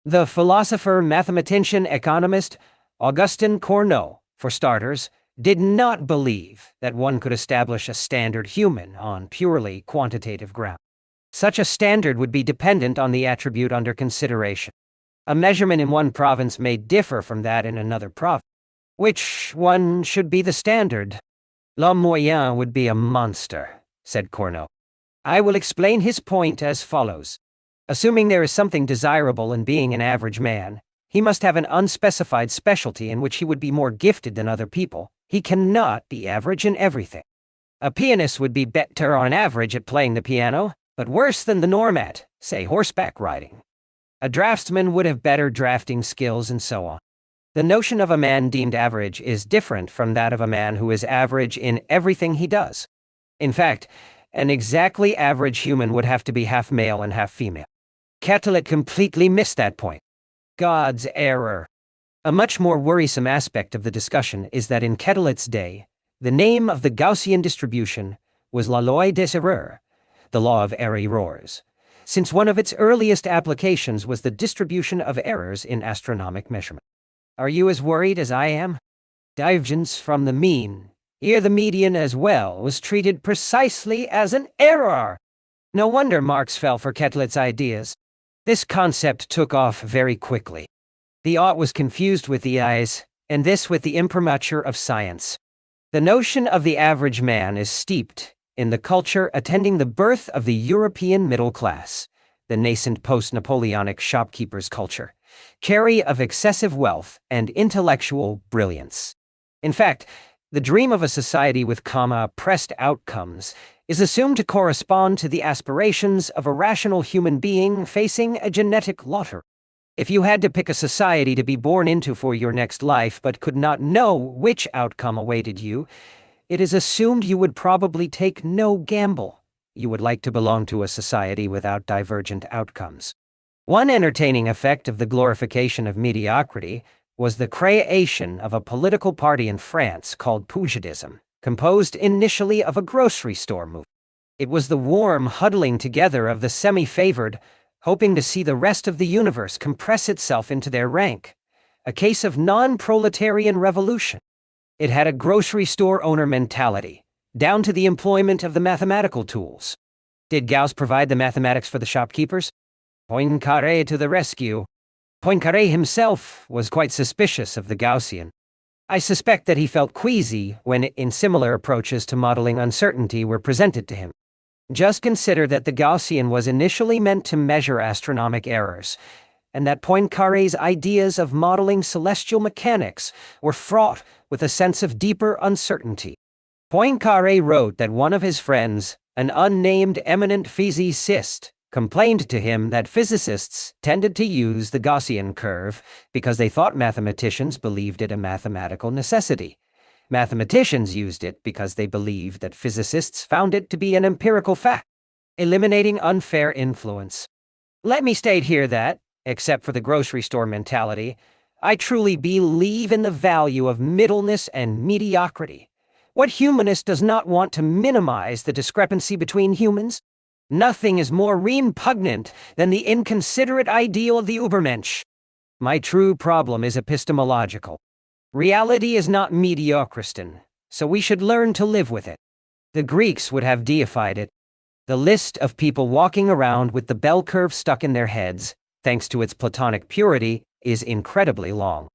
Speaker 2: The philosopher, mathematician, economist, Augustin Cournot, for starters, did not believe that one could establish a standard human on purely quantitative ground. Such a standard would be dependent on the attribute under consideration. A measurement in one province may differ from that in another province. Which one should be the standard? L'homme moyen would be a monster, said Cournot. I will explain his point as follows. Assuming there is something desirable in being an average man, he must have an unspecified specialty in which he would be more gifted than other people. He cannot be average in everything. A pianist would be better on average at playing the piano, but worse than the norm at, say, horseback riding. A draftsman would have better drafting skills and so on. The notion of a man deemed average is different from that of a man who is average in everything he does. In fact, an exactly average human would have to be half male and half female. Quetelet completely missed that point. God's error. A much more worrisome aspect of the discussion is that in Quetelet's day, the name of the Gaussian distribution was la loi des erreurs, the law of errors, since one of its earliest applications was the distribution of errors in astronomic measurement. Are you as worried as I am? Divergence from the mean, here the median as well, was treated precisely as an error. No wonder Marx fell for Quetelet's ideas. This concept took off very quickly. The ought was confused with the eyes, and this with the imprimatur of science. The notion of the average man is steeped in the culture attending the birth of the European middle class, the nascent post-Napoleonic shopkeeper's culture, carry of excessive wealth and intellectual brilliance. In fact, the dream of a society with oppressed outcomes is assumed to correspond to the aspirations of a rational human being facing a genetic lottery. If you had to pick a society to be born into for your next life but could not know which outcome awaited you, it is assumed you would probably take no gamble. You would like to belong to a society without divergent outcomes. One entertaining effect of the glorification of mediocrity was the creation of a political party in France called Poujadism, composed initially of a grocery store movement. It was the warm huddling together of the semi-favored, hoping to see the rest of the universe compress itself into their rank, a case of non-proletarian revolution. It had a grocery store owner mentality, down to the employment of the mathematical tools. Did Gauss provide the mathematics for the shopkeepers? Poincaré to the rescue. Poincaré himself was quite suspicious of the Gaussian. I suspect that he felt queasy when similar approaches to modeling uncertainty were presented to him. Just consider that the Gaussian was initially meant to measure astronomic errors, and that Poincaré's ideas of modeling celestial mechanics were fraught with a sense of deeper uncertainty. Poincaré wrote that one of his friends, an unnamed eminent physicist, complained to him that physicists tended to use the Gaussian curve because they thought mathematicians believed it a mathematical necessity. Mathematicians used it because they believed that physicists found it to be an empirical fact, eliminating unfair influence. Let me state here that, except for the grocery store mentality, I truly believe in the value of middleness and mediocrity. What humanist does not want to minimize the discrepancy between humans? Nothing is more repugnant than the inconsiderate ideal of the Übermensch. My true problem is epistemological. Reality is not mediocristan, so we should learn to live with it. The Greeks would have deified it. The list of people walking around with the bell curve stuck in their heads, thanks to its Platonic purity, is incredibly long.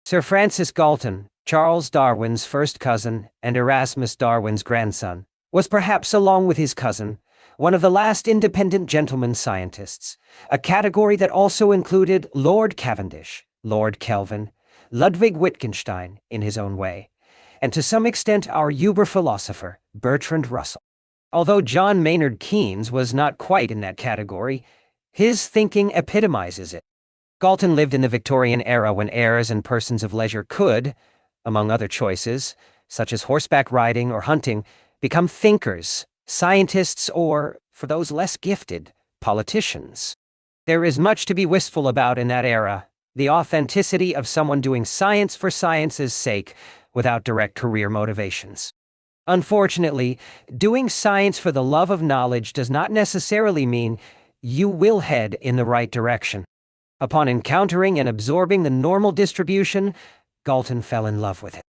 Speaker 2: Sir Francis Galton, Charles Darwin's first cousin and Erasmus Darwin's grandson, was perhaps, along with his cousin, one of the last independent gentleman scientists, a category that also included Lord Cavendish, Lord Kelvin, Ludwig Wittgenstein in his own way, and to some extent our Uber philosopher, Bertrand Russell. Although John Maynard Keynes was not quite in that category, his thinking epitomizes it. Galton lived in the Victorian era when heirs and persons of leisure could, among other choices, such as horseback riding or hunting, become thinkers, scientists, or, for those less gifted, politicians. There is much to be wistful about in that era, the authenticity of someone doing science for science's sake without direct career motivations. Unfortunately, doing science for the love of knowledge does not necessarily mean you will head in the right direction. Upon encountering and absorbing the normal distribution, Galton fell in love with it.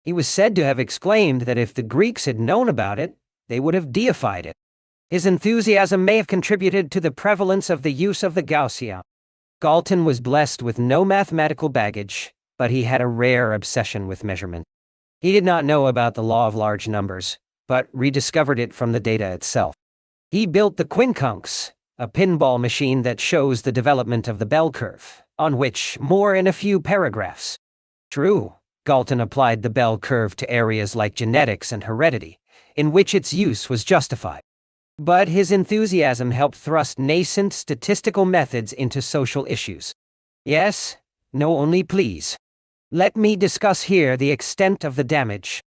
Speaker 2: He was said to have exclaimed that if the Greeks had known about it, they would have deified it. His enthusiasm may have contributed to the prevalence of the use of the Gaussian. Galton was blessed with no mathematical baggage, but he had a rare obsession with measurement. He did not know about the law of large numbers, but rediscovered it from the data itself. He built the quincunx, a pinball machine that shows the development of the bell curve, on which more in a few paragraphs. True, Galton applied the bell curve to areas like genetics and heredity, in which its use was justified. But his enthusiasm helped thrust nascent statistical methods into social issues. Yes, no, only please. Let me discuss here the extent of the damage.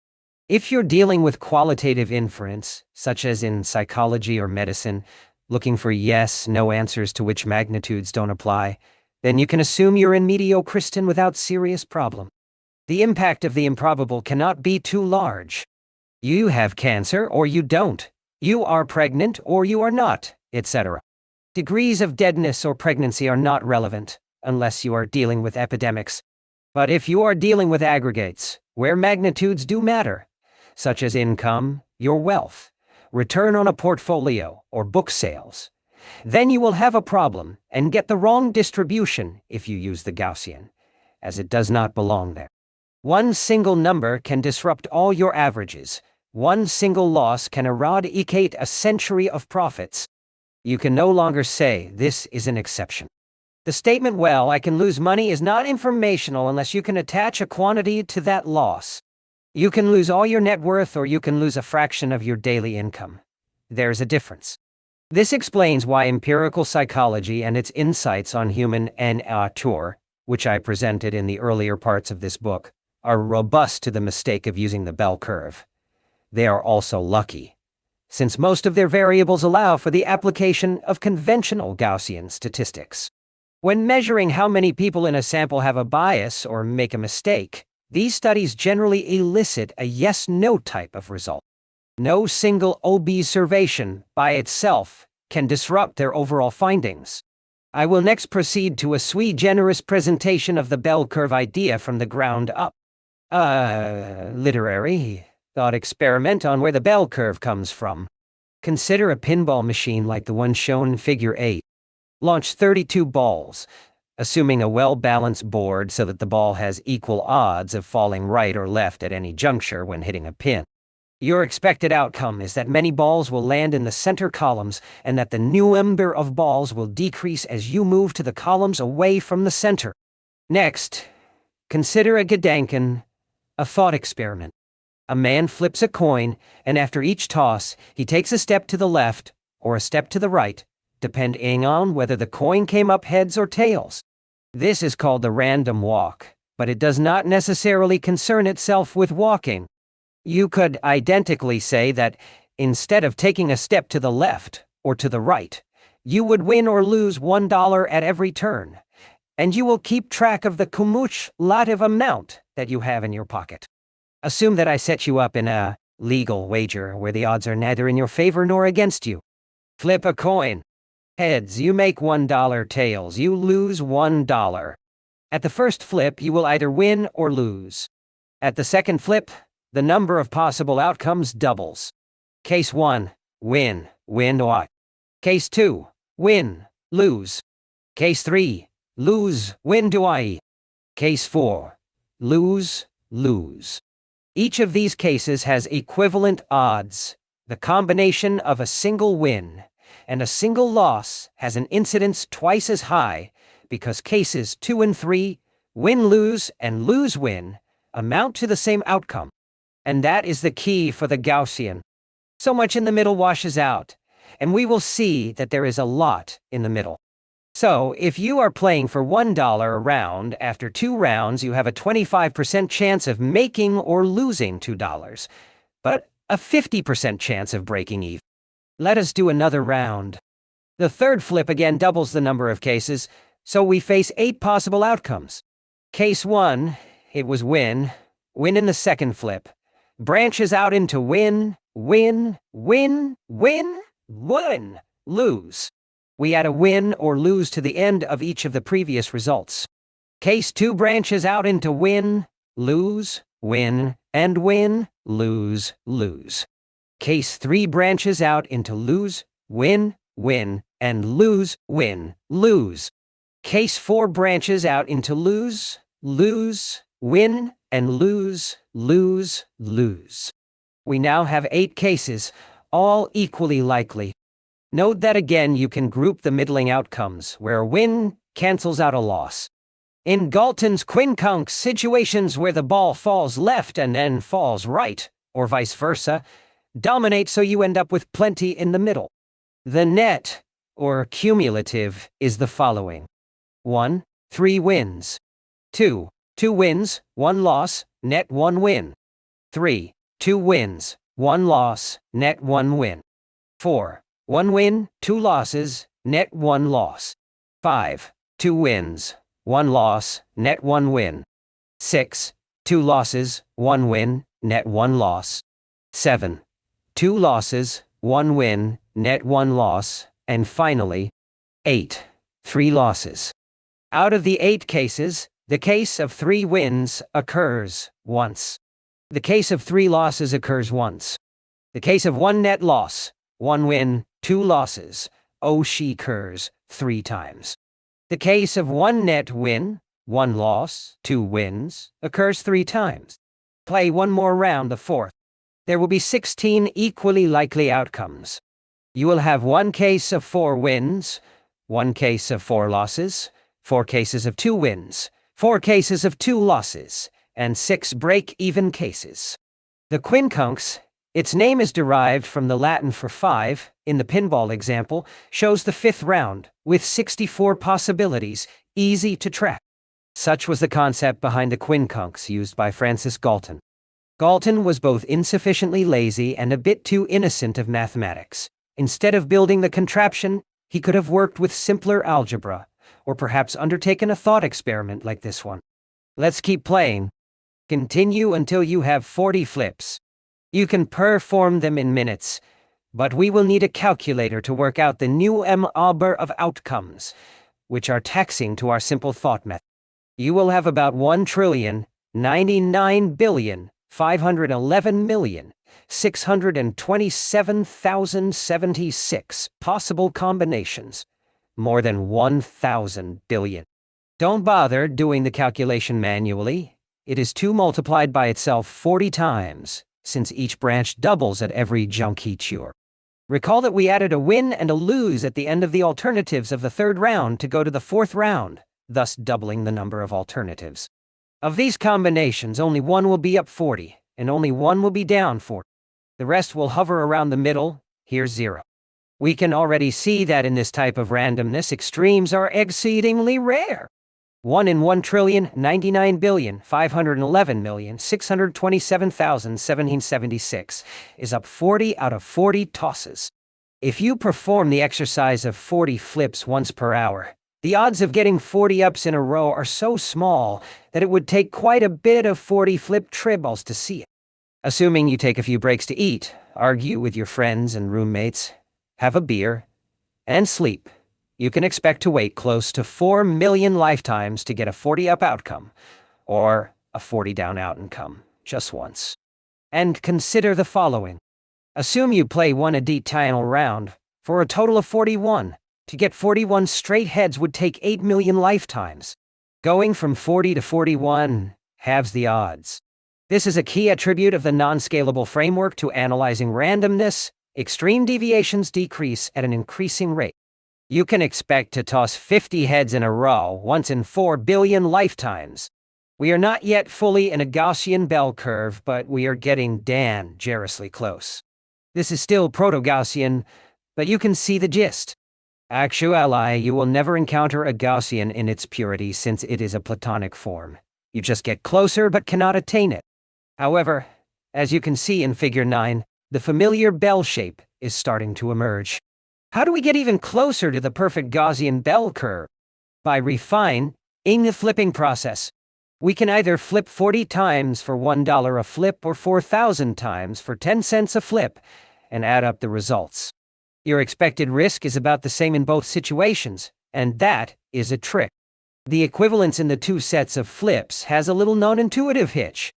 Speaker 2: If you're dealing with qualitative inference, such as in psychology or medicine, looking for yes/no answers to which magnitudes don't apply, then you can assume you're in mediocristan without serious problem. The impact of the improbable cannot be too large. You have cancer or you don't. You are pregnant or you are not, etc. Degrees of deadness or pregnancy are not relevant, unless you are dealing with epidemics. But if you are dealing with aggregates, where magnitudes do matter, such as income, your wealth, return on a portfolio, or book sales, then you will have a problem and get the wrong distribution if you use the Gaussian, as it does not belong there. One single number can disrupt all your averages. One single loss can eradicate a century of profits. You can no longer say, this is an exception. The statement, well, I can lose money, is not informational unless you can attach a quantity to that loss. You can lose all your net worth or you can lose a fraction of your daily income. There's a difference. This explains why empirical psychology and its insights on human nature, which I presented in the earlier parts of this book, are robust to the mistake of using the bell curve. They are also lucky, since most of their variables allow for the application of conventional Gaussian statistics. When measuring how many people in a sample have a bias or make a mistake, these studies generally elicit a yes/no type of result. No single observation by itself can disrupt their overall findings. I will next proceed to a sui generis presentation of the bell curve idea from the ground up. Literary thought experiment on where the bell curve comes from. Consider a pinball machine like the one shown in Figure 8. Launch 32 balls, assuming a well-balanced board so that the ball has equal odds of falling right or left at any juncture when hitting a pin. Your expected outcome is that many balls will land in the center columns and that the number of balls will decrease as you move to the columns away from the center. Next, consider a Gedanken, a thought experiment. A man flips a coin, and after each toss, he takes a step to the left or a step to the right, depending on whether the coin came up heads or tails. This is called the random walk, but it does not necessarily concern itself with walking. You could identically say that instead of taking a step to the left or to the right, you would win or lose $1 at every turn, and you will keep track of the cumulative amount that you have in your pocket. Assume that I set you up in a legal wager where the odds are neither in your favor nor against you. Flip a coin. Heads, you make $1. Tails, you lose $1. At the first flip, you will either win or lose. At the second flip, the number of possible outcomes doubles. Case 1, win, win what? Case 2, win, lose. Case 3, lose, win do I. Case 4, lose, lose. Each of these cases has equivalent odds. The combination of a single win and a single loss has an incidence twice as high because cases 2 and 3, win-lose and lose-win, amount to the same outcome. And that is the key for the Gaussian. So much in the middle washes out, and we will see that there is a lot in the middle. So, if you are playing for $1 a round, after 2 rounds you have a 25% chance of making or losing $2, but a 50% chance of breaking even. Let us do another round. The third flip again doubles the number of cases, so we face 8 possible outcomes. Case 1, it was win. Win in the second flip. Branches out into win, win, win, win, win, lose. We add a win or lose to the end of each of the previous results. Case 2 branches out into win, lose, win, and win, lose, lose. Case 3 branches out into lose, win, win, and lose, win, lose. Case 4 branches out into lose, lose, win, and lose, lose, lose. We now have 8 cases, all equally likely. Note that again you can group the middling outcomes, where a win cancels out a loss. In Galton's quincunx, situations where the ball falls left and then falls right, or vice versa, dominate so you end up with plenty in the middle. The net, or cumulative, is the following. 1. 3 wins. 2. 2 wins, 1 loss, net 1 win. 3. 2 wins, 1 loss, net 1 win. 4. 1 win, 2 losses, net 1 loss. 5. 2 wins, 1 loss, net 1 win. 6. 2 losses, 1 win, net 1 loss. 7. 2 losses, 1 win, net 1 loss. And finally, 8. 3 losses. Out of the 8 cases, the case of 3 wins occurs once. The case of 3 losses occurs once. The case of 1 net loss, 1 win, 2 losses, she occurs 3 times. The case of 1 net win, 1 loss, 2 wins, occurs 3 times. Play one more round, the fourth. There will be 16 equally likely outcomes. You will have 1 case of 4 wins, 1 case of 4 losses, 4 cases of 2 wins, 4 cases of 2 losses, and 6 break-even cases. The quincunx, its name is derived from the Latin for 5, in the pinball example, shows the 5th round, with 64 possibilities, easy to track. Such was the concept behind the quincunx used by Francis Galton. Galton was both insufficiently lazy and a bit too innocent of mathematics. Instead of building the contraption, he could have worked with simpler algebra, or perhaps undertaken a thought experiment like this one. Let's keep playing. Continue until you have 40 flips. You can perform them in minutes, but we will need a calculator to work out the new number of outcomes, which are taxing to our simple thought method. You will have about 1,099,511,627,076 possible combinations. More than 1,000 billion. Don't bother doing the calculation manually. It is 2 multiplied by itself 40 times, since each branch doubles at every juncture. Recall that we added a win and a lose at the end of the alternatives of the 3rd round to go to the 4th round, thus doubling the number of alternatives. Of these combinations, only 1 will be up 40, and only 1 will be down 40. The rest will hover around the middle, here's 0. We can already see that in this type of randomness, extremes are exceedingly rare. 1 in 1,099,511,627,776 is up 40 out of 40 tosses. If you perform the exercise of 40 flips once per hour, the odds of getting 40 ups in a row are so small that it would take quite a bit of 40 flip tribbles to see it. Assuming you take a few breaks to eat, argue with your friends and roommates, have a beer, and sleep, you can expect to wait close to 4 million lifetimes to get a 40-up outcome, or a 40-down outcome, just once. And consider the following. Assume you play one additional round, for a total of 41. To get 41 straight heads would take 8 million lifetimes. Going from 40 to 41 halves the odds. This is a key attribute of the non-scalable framework to analyzing randomness. Extreme deviations decrease at an increasing rate. You can expect to toss 50 heads in a row once in 4 billion lifetimes. We are not yet fully in a Gaussian bell curve, but we are getting dangerously close. This is still proto-Gaussian, but you can see the gist. Actually, you will never encounter a Gaussian in its purity since it is a Platonic form. You just get closer but cannot attain it. However, as you can see in Figure 9, the familiar bell shape is starting to emerge. How do we get even closer to the perfect Gaussian bell curve? By refining the flipping process. We can either flip 40 times for $1 a flip or 4,000 times for 10 cents a flip and add up the results. Your expected risk is about the same in both situations, and that is a trick. The equivalence in the two sets of flips has a little non-intuitive hitch.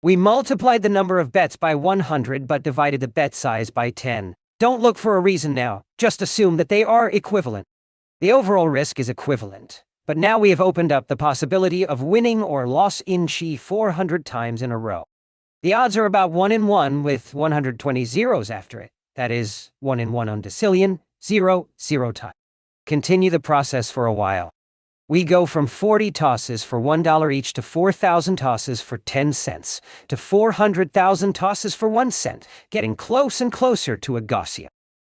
Speaker 2: We multiplied the number of bets by 100 but divided the bet size by 10. Don't look for a reason now, just assume that they are equivalent. The overall risk is equivalent, but now we have opened up the possibility of winning or loss in chi 400 times in a row. The odds are about 1 in 1 with 120 zeros after it. That is, 1 in 1 undecillion, 0, 0 time. Continue the process for a while. We go from 40 tosses for $1 each to 4,000 tosses for 10 cents, to 400,000 tosses for 1 cent, getting close and closer to a Gaussian.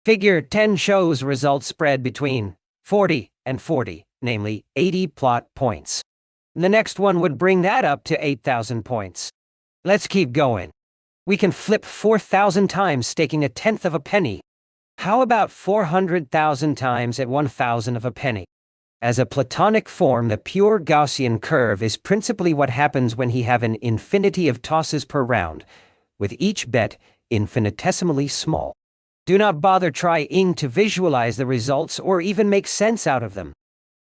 Speaker 2: Figure 10 shows results spread between 40 and 40, namely 80 plot points. The next one would bring that up to 8,000 points. Let's keep going. We can flip 4,000 times staking a tenth of a penny. How about 400,000 times at 1,000 of a penny? As a Platonic form, the pure Gaussian curve is principally what happens when you have an infinity of tosses per round, with each bet infinitesimally small. Do not bother trying to visualize the results or even make sense out of them.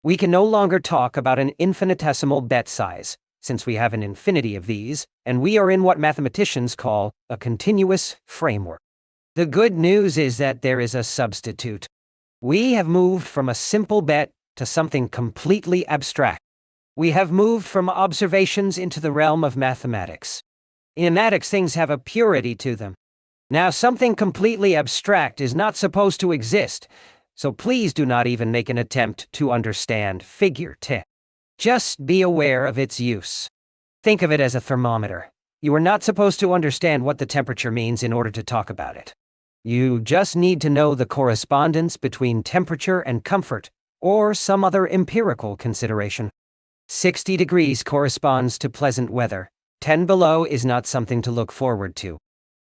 Speaker 2: We can no longer talk about an infinitesimal bet size, since we have an infinity of these, and we are in what mathematicians call a continuous framework. The good news is that there is a substitute. We have moved from a simple bet to something completely abstract. We have moved from observations into the realm of mathematics. In mathematics, things have a purity to them. Now, something completely abstract is not supposed to exist, so please do not even make an attempt to understand figure 10. Just be aware of its use. Think of it as a thermometer. You are not supposed to understand what the temperature means in order to talk about it. You just need to know the correspondence between temperature and comfort, or some other empirical consideration. 60 degrees corresponds to pleasant weather. 10 below is not something to look forward to.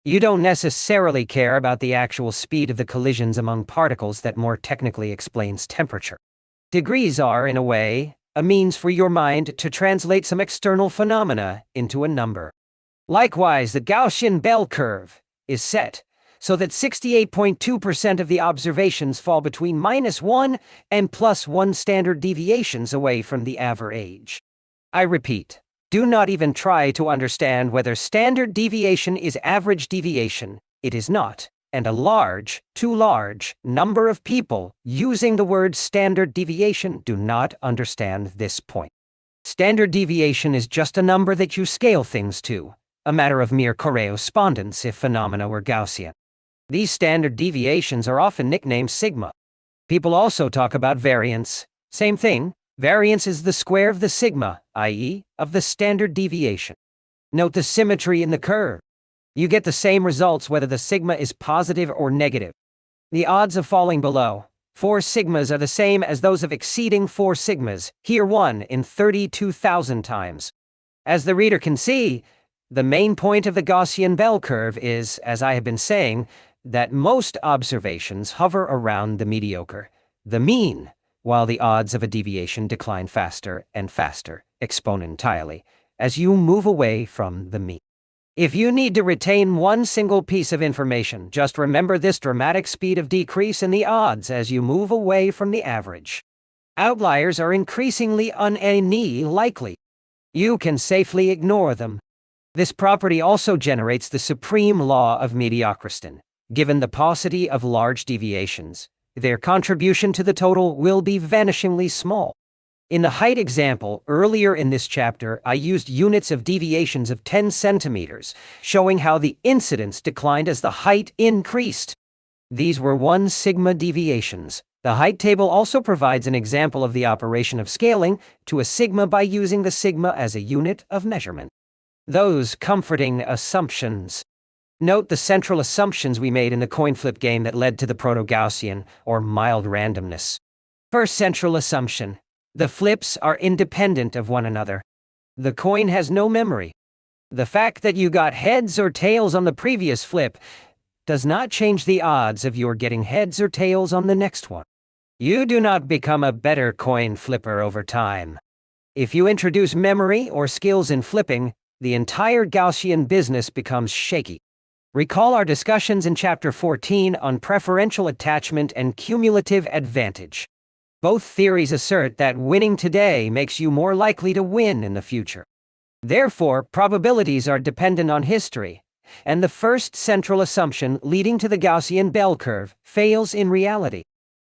Speaker 2: You don't necessarily care about the actual speed of the collisions among particles that more technically explains temperature. Degrees are, in a way, a means for your mind to translate some external phenomena into a number. Likewise, the Gaussian bell curve is set so that 68.2% of the observations fall between -1 and +1 standard deviations away from the average. I repeat, do not even try to understand whether standard deviation is average deviation. It is not, and a large, too large, number of people using the word standard deviation do not understand this point. Standard deviation is just a number that you scale things to, a matter of mere correspondence if phenomena were Gaussian. These standard deviations are often nicknamed sigma. People also talk about variance. Same thing, variance is the square of the sigma, i.e., of the standard deviation. Note the symmetry in the curve. You get the same results whether the sigma is positive or negative. The odds of falling below 4 sigmas are the same as those of exceeding 4 sigmas, here 1 in 32,000 times. As the reader can see, the main point of the Gaussian bell curve is, as I have been saying, that most observations hover around the mediocre, the mean, while the odds of a deviation decline faster and faster, exponentially, as you move away from the mean. If you need to retain one single piece of information, just remember this dramatic speed of decrease in the odds as you move away from the average. Outliers are increasingly unlikely. You can safely ignore them. This property also generates the supreme law of mediocrity. Given the paucity of large deviations, their contribution to the total will be vanishingly small. In the height example earlier in this chapter, I used units of deviations of 10 centimeters, showing how the incidence declined as the height increased. These were 1 sigma deviations. The height table also provides an example of the operation of scaling to a sigma by using the sigma as a unit of measurement. Those comforting assumptions. Note the central assumptions we made in the coin flip game that led to the proto-Gaussian, or mild randomness. First central assumption. The flips are independent of one another. The coin has no memory. The fact that you got heads or tails on the previous flip does not change the odds of your getting heads or tails on the next one. You do not become a better coin flipper over time. If you introduce memory or skills in flipping, the entire Gaussian business becomes shaky. Recall our discussions in Chapter 14 on preferential attachment and cumulative advantage. Both theories assert that winning today makes you more likely to win in the future. Therefore, probabilities are dependent on history, and the first central assumption leading to the Gaussian bell curve fails in reality.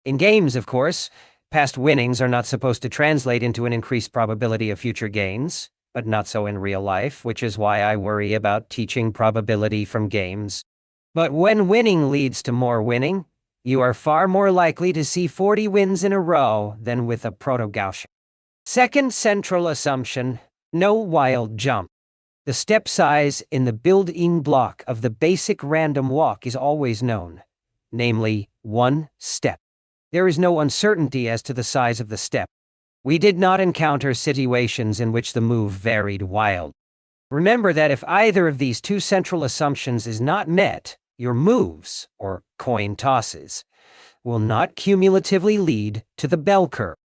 Speaker 2: In games, of course, past winnings are not supposed to translate into an increased probability of future gains, but not so in real life, which is why I worry about teaching probability from games. But when winning leads to more winning, you are far more likely to see 40 wins in a row than with a proto-Gaussian. Second central assumption, no wild jump. The step size in the built-in block of the basic random walk is always known, namely 1 step. There is no uncertainty as to the size of the step. We did not encounter situations in which the move varied wildly. Remember that if either of these two central assumptions is not met, your moves, or coin tosses, will not cumulatively lead to the bell curve.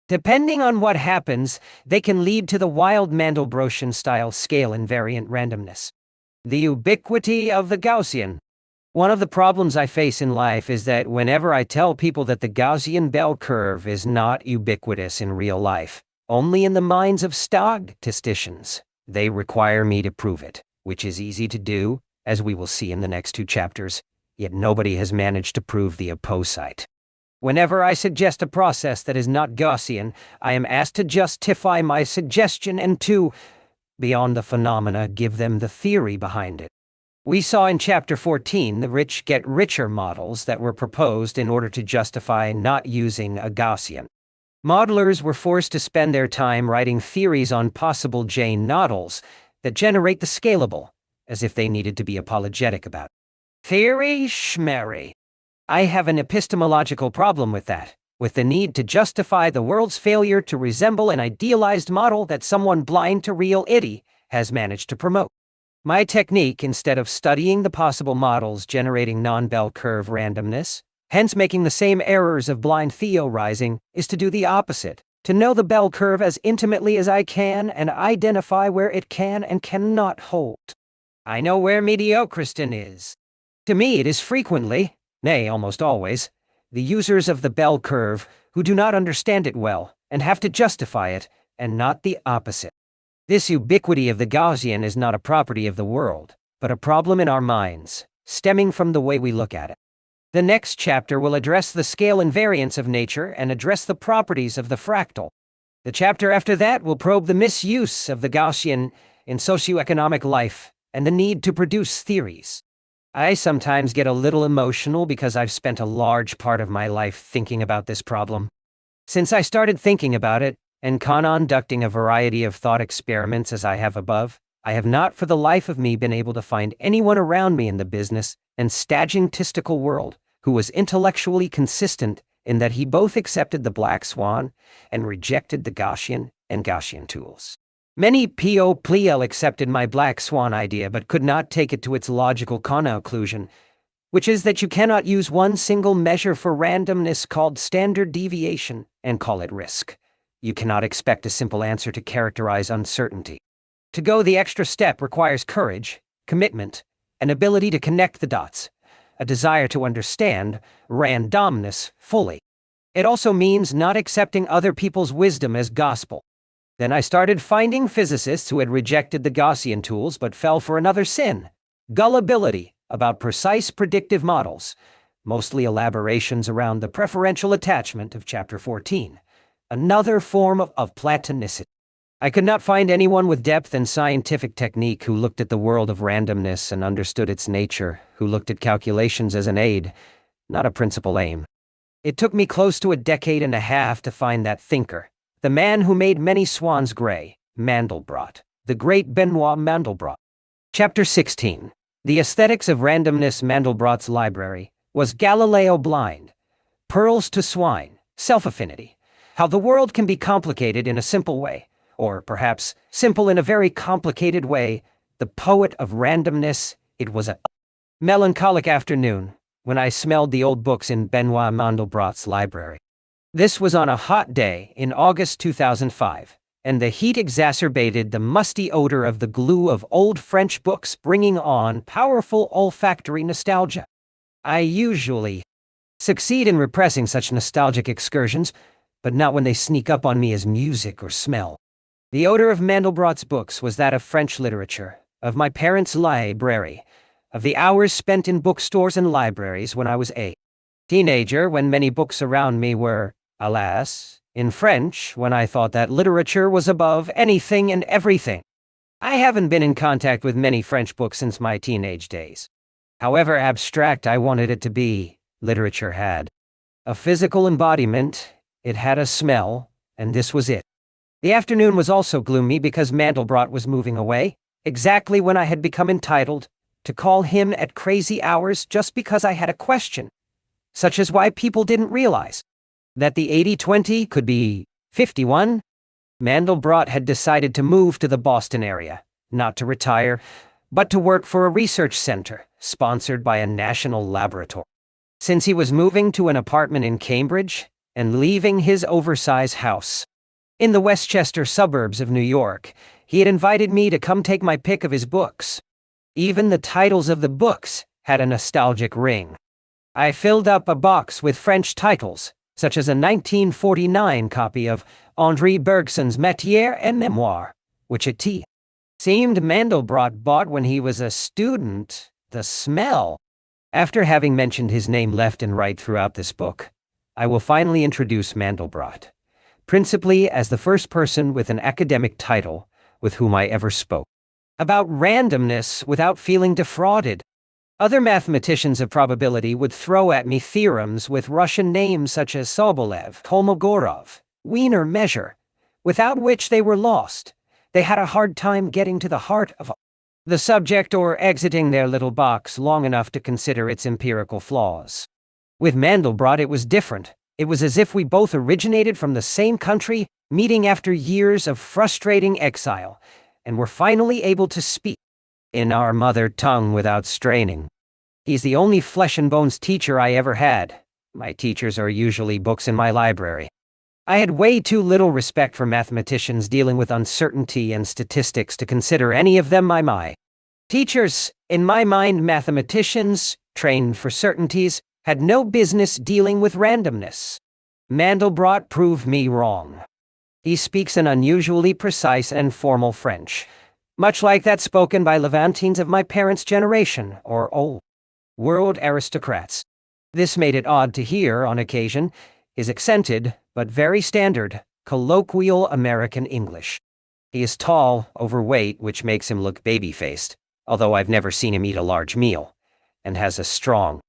Speaker 2: Depending on what happens, they can lead to the wild Mandelbrot-style scale invariant randomness. The ubiquity of the Gaussian. One of the problems I face in life is that whenever I tell people that the Gaussian bell curve is not ubiquitous in real life, only in the minds of statisticians, they require me to prove it, which is easy to do, as we will see in the next 2 chapters, yet nobody has managed to prove the opposite. Whenever I suggest a process that is not Gaussian, I am asked to justify my suggestion and to, beyond the phenomena, give them the theory behind it. We saw in Chapter 14 the rich get richer models that were proposed in order to justify not using a Gaussian. Modelers were forced to spend their time writing theories on possible Jane models that generate the scalable, as if they needed to be apologetic about it. Theory schmery. I have an epistemological problem with that, with the need to justify the world's failure to resemble an idealized model that someone blind to real itty has managed to promote. My technique, instead of studying the possible models generating non-bell curve randomness, hence making the same errors of blind theorizing, is to do the opposite, to know the bell curve as intimately as I can and identify where it can and cannot hold. I know where mediocriston is. To me it is frequently, nay, almost always, the users of the bell curve who do not understand it well and have to justify it, and not the opposite. This ubiquity of the Gaussian is not a property of the world, but a problem in our minds, stemming from the way we look at it. The next chapter will address the scale invariance of nature and address the properties of the fractal. The chapter after that will probe the misuse of the Gaussian in socioeconomic life and the need to produce theories. I sometimes get a little emotional because I've spent a large part of my life thinking about this problem. Since I started thinking about it, and conducting a variety of thought experiments as I have above, I have not for the life of me been able to find anyone around me in the business and statistical world who was intellectually consistent in that he both accepted the black swan and rejected the Gaussian and Gaussian tools. Many people accepted my black swan idea but could not take it to its logical conclusion, which is that you cannot use one single measure for randomness called standard deviation and call it risk. You cannot expect a simple answer to characterize uncertainty. To go the extra step requires courage, commitment, an ability to connect the dots, a desire to understand randomness fully. It also means not accepting other people's wisdom as gospel. Then I started finding physicists who had rejected the Gaussian tools but fell for another sin, gullibility about precise predictive models, mostly elaborations around the preferential attachment of Chapter 14. Another form of platonicity. I could not find anyone with depth and scientific technique who looked at the world of randomness and understood its nature, who looked at calculations as an aid, not a principal aim. It took me close to a decade and a half to find that thinker, the man who made many swans gray, Mandelbrot, the great Benoit Mandelbrot. Chapter 16. The Aesthetics of Randomness. Mandelbrot's library was Galileo blind, pearls to swine, self-affinity. How the world can be complicated in a simple way, or perhaps simple in a very complicated way, the poet of randomness. It was a melancholic afternoon when I smelled the old books in Benoit Mandelbrot's library. This was on a hot day in August 2005, and the heat exacerbated the musty odor of the glue of old French books, bringing on powerful olfactory nostalgia. I usually succeed in repressing such nostalgic excursions, but not when they sneak up on me as music or smell. The odor of Mandelbrot's books was that of French literature, of my parents' library, of the hours spent in bookstores and libraries when I was a teenager, when many books around me were, alas, in French, when I thought that literature was above anything and everything. I haven't been in contact with many French books since my teenage days. However abstract I wanted it to be, literature had a physical embodiment, it had a smell, and this was it. The afternoon was also gloomy because Mandelbrot was moving away, exactly when I had become entitled to call him at crazy hours just because I had a question, such as why people didn't realize that the 80-20 could be 51. Mandelbrot had decided to move to the Boston area, not to retire, but to work for a research center sponsored by a national laboratory. Since he was moving to an apartment in Cambridge and leaving his oversized house in the Westchester suburbs of New York, he had invited me to come take my pick of his books. Even the titles of the books had a nostalgic ring. I filled up a box with French titles, such as a 1949 copy of Henri Bergson's Métier et Mémoire, which it seemed Mandelbrot bought when he was a student. The smell. After having mentioned his name left and right throughout this book, I will finally introduce Mandelbrot, principally as the first person with an academic title with whom I ever spoke about randomness without feeling defrauded. Other mathematicians of probability would throw at me theorems with Russian names such as Sobolev, Kolmogorov, Wiener measure, without which they were lost. They had a hard time getting to the heart of the subject or exiting their little box long enough to consider its empirical flaws. With Mandelbrot it was different. It was as if we both originated from the same country, meeting after years of frustrating exile, and were finally able to speak in our mother tongue without straining. He's the only flesh and bones teacher I ever had. My teachers are usually books in my library. I had way too little respect for mathematicians dealing with uncertainty and statistics to consider any of them my teachers. In my mind, mathematicians, trained for certainties, had no business dealing with randomness. Mandelbrot proved me wrong. He speaks an unusually precise and formal French, much like that spoken by Levantines of my parents' generation, or old world aristocrats. This made it odd to hear, on occasion, his accented, but very standard, colloquial American English. He is tall, overweight, which makes him look baby-faced, although I've never seen him eat a large meal, and has a strong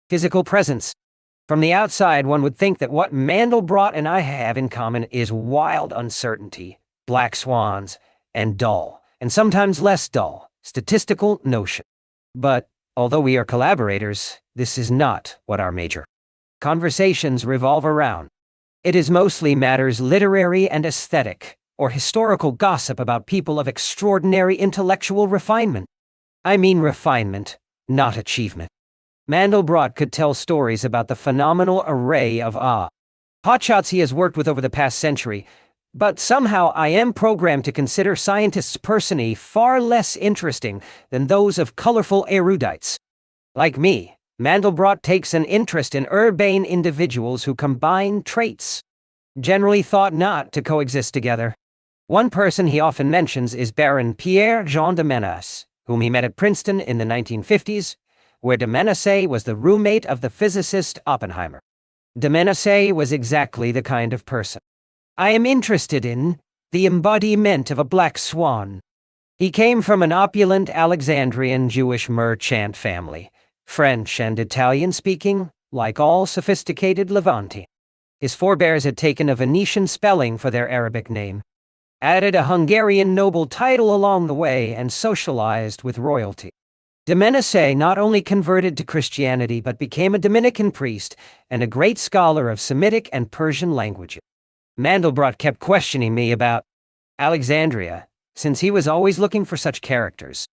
Speaker 2: physical presence. From the outside, one would think that what Mandelbrot and I have in common is wild uncertainty, black swans, and dull, and sometimes less dull, statistical notion. But, although we are collaborators, this is not what our major conversations revolve around. It is mostly matters literary and aesthetic, or historical gossip about people of extraordinary intellectual refinement. I mean refinement, not achievement. Mandelbrot could tell stories about the phenomenal array of hotshots he has worked with over the past century, but somehow I am programmed to consider scientists' personae far less interesting than those of colorful erudites. Like me, Mandelbrot takes an interest in urbane individuals who combine traits generally thought not to coexist together. One person he often mentions is Baron Pierre-Jean de Menace, whom he met at Princeton in the 1950s, where de Menace was the roommate of the physicist Oppenheimer. De Menace was exactly the kind of person I am interested in, the embodiment of a black swan. He came from an opulent Alexandrian Jewish merchant family, French and Italian speaking, like all sophisticated Levantine. His forebears had taken a Venetian spelling for their Arabic name, added a Hungarian noble title along the way, and socialized with royalty. De Menace not only converted to Christianity but became a Dominican priest and a great scholar of Semitic and Persian languages. Mandelbrot kept questioning me about Alexandria, since he was always looking for such characters.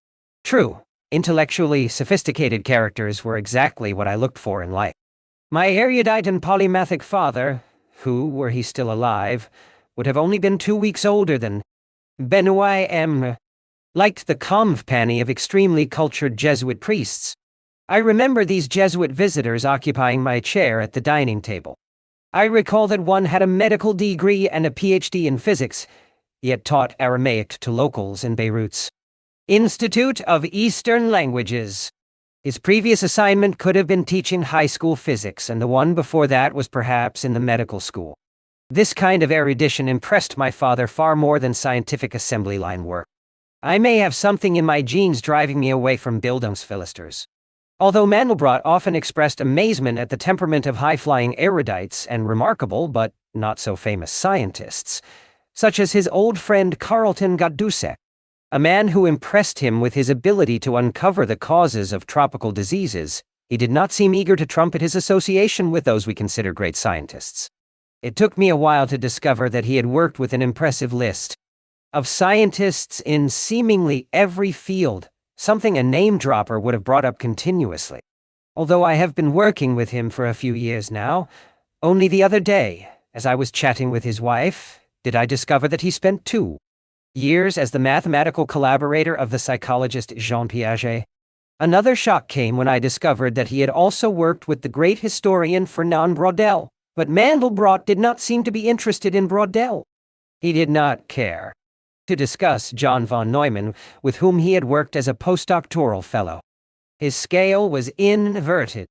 Speaker 2: True, Intellectually sophisticated characters were exactly what I looked for in life. My erudite and polymathic father, who, were he still alive, would have only been 2 weeks older than Benoit M., liked the company of extremely cultured Jesuit priests. I remember these Jesuit visitors occupying my chair at the dining table. I recall that one had a medical degree and a PhD in physics, yet taught Aramaic to locals in Beirut's Institute of Eastern Languages. His previous assignment could have been teaching high school physics, and the one before that was perhaps in the medical school. This kind of erudition impressed my father far more than scientific assembly line work. I may have something in my genes driving me away from Bildungsphilisters. Although Mandelbrot often expressed amazement at the temperament of high-flying erudites and remarkable but not-so-famous scientists, such as his old friend Carleton Godusek, a man who impressed him with his ability to uncover the causes of tropical diseases, he did not seem eager to trumpet his association with those we consider great scientists. It took me a while to discover that he had worked with an impressive list of scientists in seemingly every field, something a name-dropper would have brought up continuously. Although I have been working with him for a few years now, only the other day, as I was chatting with his wife, did I discover that he spent 2 years as the mathematical collaborator of the psychologist Jean Piaget. Another shock came when I discovered that he had also worked with the great historian Fernand Braudel, but Mandelbrot did not seem to be interested in Braudel. He did not care to discuss John von Neumann, with whom he had worked as a postdoctoral fellow. His scale was inverted.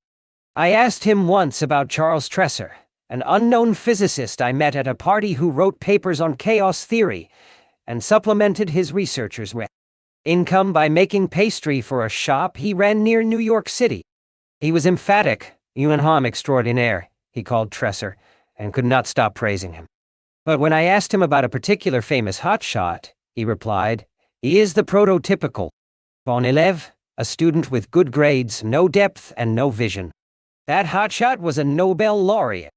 Speaker 2: I asked him once about Charles Tresser, an unknown physicist I met at a party who wrote papers on chaos theory and supplemented his researchers with income by making pastry for a shop he ran near New York City. He was emphatic, un homme extraordinaire, he called Tresser, and could not stop praising him. But when I asked him about a particular famous hotshot, he replied, "He is the prototypical bon élève, a student with good grades, no depth, and no vision. That hotshot was a Nobel laureate.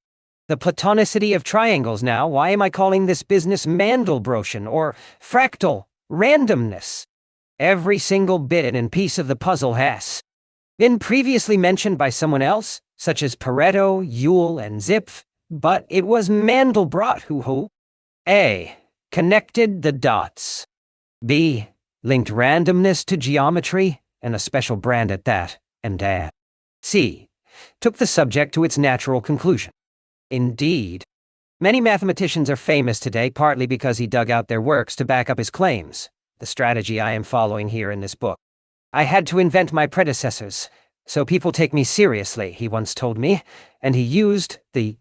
Speaker 2: The platonicity of triangles now, why am I calling this business Mandelbrottian or fractal randomness? Every single bit and piece of the puzzle has been previously mentioned by someone else, such as Pareto, Yule, and Zipf, but it was Mandelbrot who A. connected the dots, B. linked randomness to geometry, and a special brand at that, and C. took the subject to its natural conclusion. Indeed, many mathematicians are famous today partly because he dug out their works to back up his claims, the strategy I am following here in this book. I had to invent my predecessors, so people take me seriously, he once told me, and he used the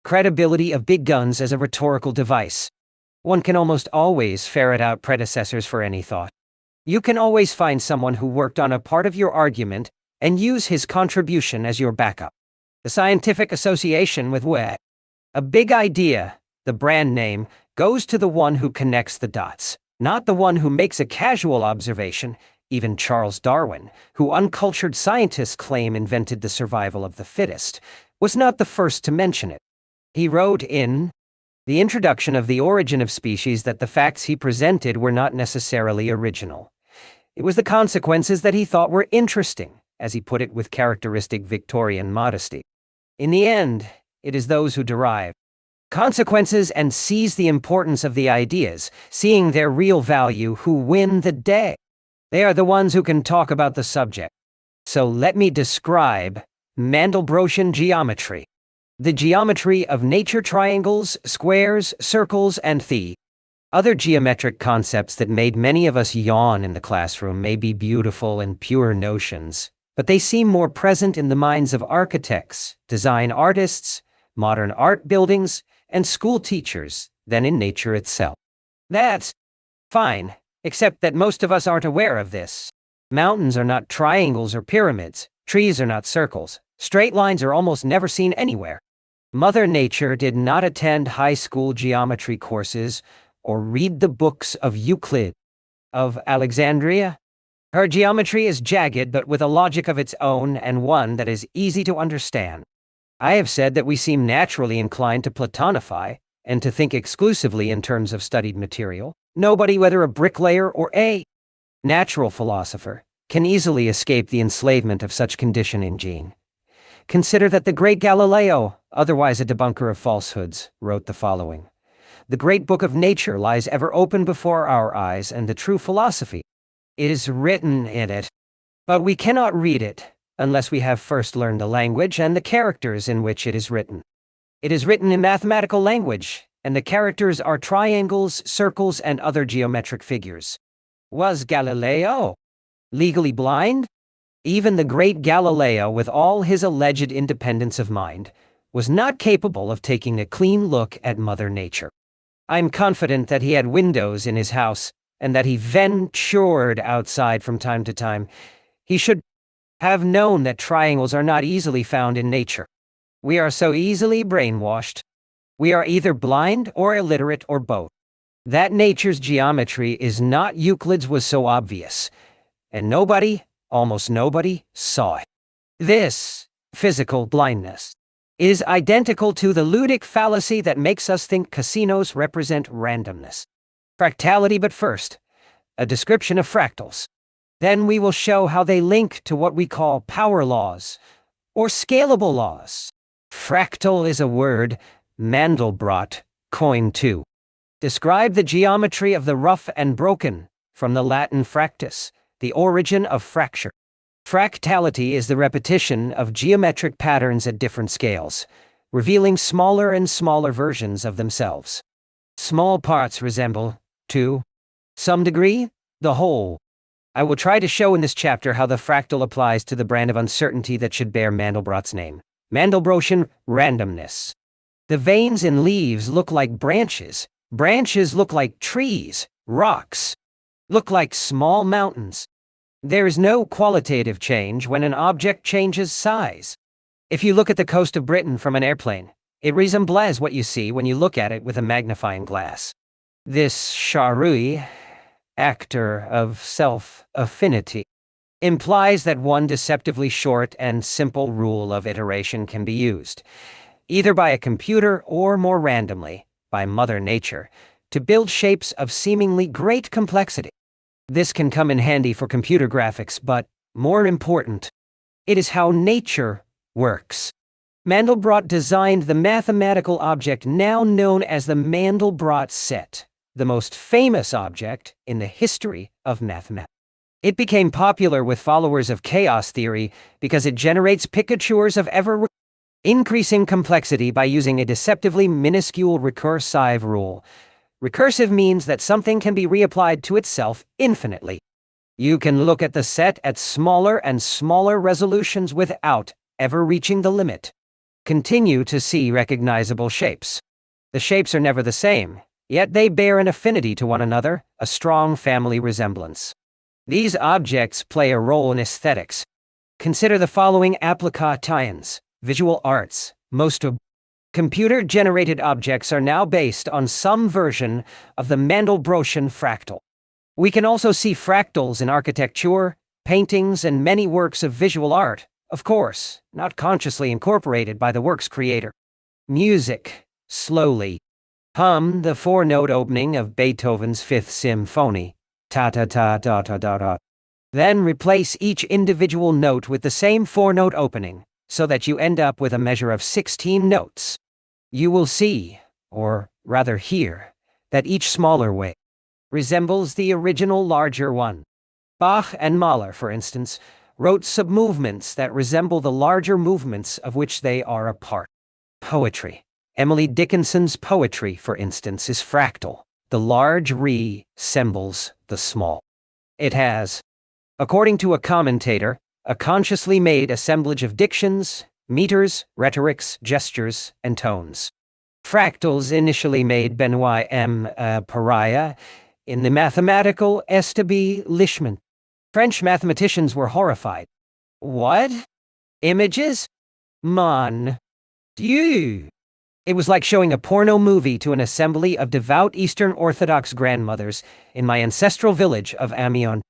Speaker 2: credibility of big guns as a rhetorical device. One can almost always ferret out predecessors for any thought. You can always find someone who worked on a part of your argument and use his contribution as your backup. The scientific association with a big idea, the brand name, goes to the one who connects the dots, not the one who makes a casual observation. Even Charles Darwin, who uncultured scientists claim invented the survival of the fittest, was not the first to mention it. He wrote in the introduction of The Origin of Species that the facts he presented were not necessarily original. It was the consequences that he thought were interesting, as he put it with characteristic Victorian modesty. In the end, it is those who derive consequences and seize the importance of the ideas, seeing their real value, who win the day. They are the ones who can talk about the subject. So let me describe Mandelbrottian geometry. The geometry of nature triangles, squares, circles, and the other geometric concepts that made many of us yawn in the classroom may be beautiful and pure notions, but they seem more present in the minds of architects, design artists, modern art buildings, and school teachers than in nature itself. That's fine, except that most of us aren't aware of this. Mountains are not triangles or pyramids, trees are not circles, straight lines are almost never seen anywhere. Mother Nature did not attend high school geometry courses or read the books of Euclid, of Alexandria. Her geometry is jagged but with a logic of its own and one that is easy to understand. I have said that we seem naturally inclined to platonify and to think exclusively in terms of studied material. Nobody, whether a bricklayer or a natural philosopher, can easily escape the enslavement of such conditioning gene. Consider that the great Galileo, otherwise a debunker of falsehoods, wrote the following: "The great book of nature lies ever open before our eyes, and the true philosophy is written in it. But we cannot read it unless we have first learned the language and the characters in which it is written. It is written in mathematical language, and the characters are triangles, circles, and other geometric figures." Was Galileo legally blind? Even the great Galileo, with all his alleged independence of mind, was not capable of taking a clean look at Mother Nature. I'm confident that he had windows in his house, and that he ventured outside from time to time. He should have known that triangles are not easily found in nature. We are so easily brainwashed. We are either blind or illiterate or both. That nature's geometry is not Euclid's was so obvious, and nobody, almost nobody, saw it. This physical blindness is identical to the ludic fallacy that makes us think casinos represent randomness. Fractality, but first, a description of fractals. Then we will show how they link to what we call power laws, or scalable laws. Fractal is a word Mandelbrot coined to describe the geometry of the rough and broken, from the Latin fractus, the origin of fracture. Fractality is the repetition of geometric patterns at different scales, revealing smaller and smaller versions of themselves. Small parts resemble, to some degree, the whole. I will try to show in this chapter how the fractal applies to the brand of uncertainty that should bear Mandelbrot's name: Mandelbrottian randomness. The veins in leaves look like branches. Branches look like trees. Rocks look like small mountains. There is no qualitative change when an object changes size. If you look at the coast of Britain from an airplane, it resembles what you see when you look at it with a magnifying glass. This Charui, actor of self-affinity, implies that one deceptively short and simple rule of iteration can be used, either by a computer or more randomly, by Mother Nature, to build shapes of seemingly great complexity. This can come in handy for computer graphics, but, more important, it is how nature works. Mandelbrot designed the mathematical object now known as the Mandelbrot set, the most famous object in the history of mathematics. It became popular with followers of chaos theory because it generates picatures of ever-increasing complexity by using a deceptively minuscule recursive rule. Recursive means that something can be reapplied to itself infinitely. You can look at the set at smaller and smaller resolutions without ever reaching the limit. Continue to see recognizable shapes. The shapes are never the same, yet they bear an affinity to one another, a strong family resemblance. These objects play a role in aesthetics. Consider the following applications: visual arts. Most of computer-generated objects are now based on some version of the Mandelbrottian fractal. We can also see fractals in architecture, paintings, and many works of visual art, of course, not consciously incorporated by the work's creator. Music. Slowly hum the four-note opening of Beethoven's Fifth Symphony. Ta-ta-ta-da-ta-da-da. Then replace each individual note with the same four-note opening, so that you end up with a measure of 16 notes. You will see, or rather hear, that each smaller way resembles the original larger one. Bach and Mahler, for instance, wrote sub-movements that resemble the larger movements of which they are a part. Poetry. Emily Dickinson's poetry, for instance, is fractal. The large resembles the small. It has, according to a commentator, a consciously made assemblage of dictions, meters, rhetorics, gestures, and tones. Fractals initially made Benoit M. Pariah in the mathematical establishment. French mathematicians were horrified. What? Images? Mon Dieu! It was like showing a porno movie to an assembly of devout Eastern Orthodox grandmothers in my ancestral village of Amiens.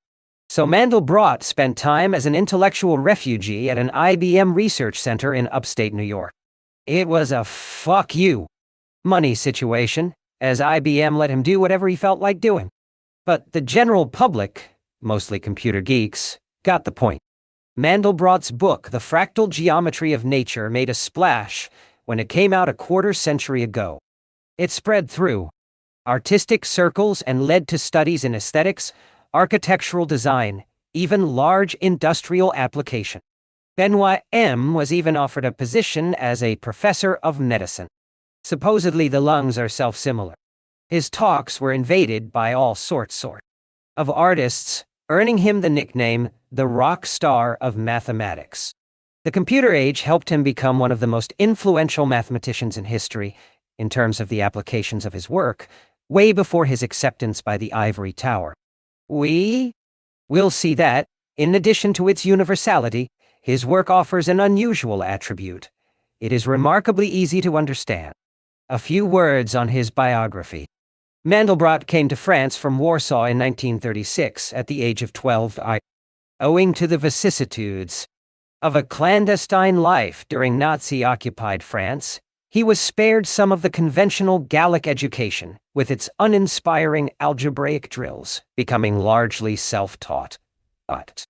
Speaker 2: So Mandelbrot spent time as an intellectual refugee at an IBM research center in upstate New York. It was a fuck you money situation, as IBM let him do whatever he felt like doing. But the general public, mostly computer geeks, Got the point. Mandelbrot's book, The Fractal Geometry of Nature, made a splash when it came out a quarter-century ago. It spread through artistic circles and led to studies in aesthetics, architectural design, even large industrial application. Benoit M. was even offered a position as a professor of medicine. Supposedly the lungs are self-similar. His talks were invaded by all sorts of artists, earning him the nickname, the rock star of mathematics. The computer age helped him become one of the most influential mathematicians in history, in terms of the applications of his work, way before his acceptance by the ivory tower. We'll see that, in addition to its universality, his work offers an unusual attribute. It is remarkably easy to understand. A few words on his biography. Mandelbrot came to France from Warsaw in 1936 at the age of 12. Owing to the vicissitudes of a clandestine life during Nazi-occupied France, he was spared some of the conventional Gallic education, with its uninspiring algebraic drills, becoming largely self-taught. But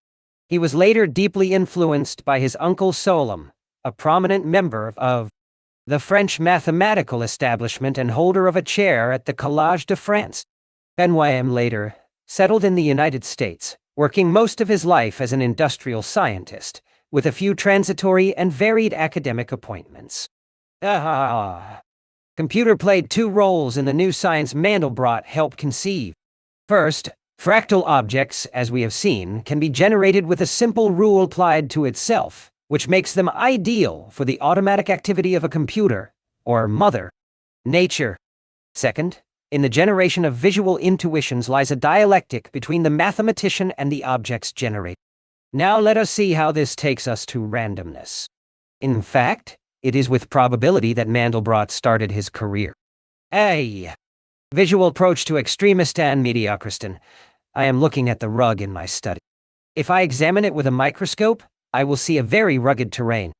Speaker 2: he was later deeply influenced by his uncle Solem, a prominent member of the French mathematical establishment and holder of a chair at the Collège de France. Benoit later settled in the United States, working most of his life as an industrial scientist, with a few transitory and varied academic appointments. Computer played two roles in the new science Mandelbrot helped conceive. First, fractal objects, as we have seen, can be generated with a simple rule applied to itself, which makes them ideal for the automatic activity of a computer, or Mother Nature. Second, in the generation of visual intuitions lies a dialectic between the mathematician and the objects generated. Now let us see how this takes us to randomness. In fact, it is with probability that Mandelbrot started his career. A visual approach to extremist and mediocrist. I am looking at the rug in my study. If I examine it with a microscope, I will see a very rugged terrain.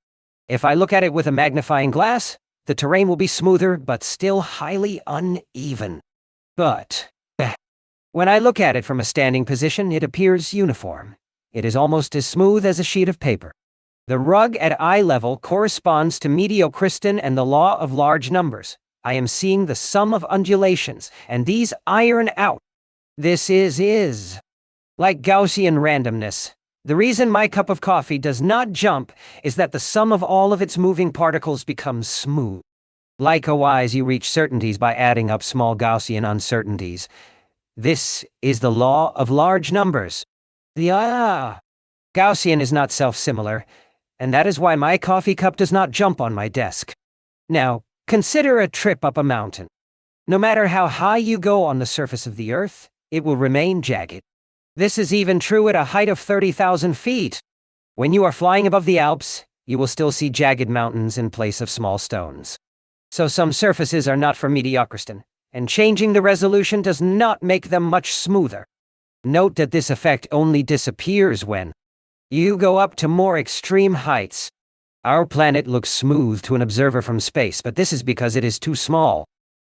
Speaker 2: If I look at it with a magnifying glass, the terrain will be smoother but still highly uneven. But when I look at it from a standing position, it appears uniform. It is almost as smooth as a sheet of paper. The rug at eye level corresponds to mediocrist and the law of large numbers. I am seeing the sum of undulations, and these iron out. This is like Gaussian randomness. The reason my cup of coffee does not jump is that the sum of all of its moving particles becomes smooth. Likewise, you reach certainties by adding up small Gaussian uncertainties. This is the law of large numbers. The Gaussian is not self-similar, and that is why my coffee cup does not jump on my desk. Now, consider a trip up a mountain. No matter how high you go on the surface of the earth, it will remain jagged. This is even true at a height of 30,000 feet. When you are flying above the Alps, you will still see jagged mountains in place of small stones. So some surfaces are not for mediocrist, and changing the resolution does not make them much smoother. Note that this effect only disappears when you go up to more extreme heights. Our planet looks smooth to an observer from space, but this is because it is too small.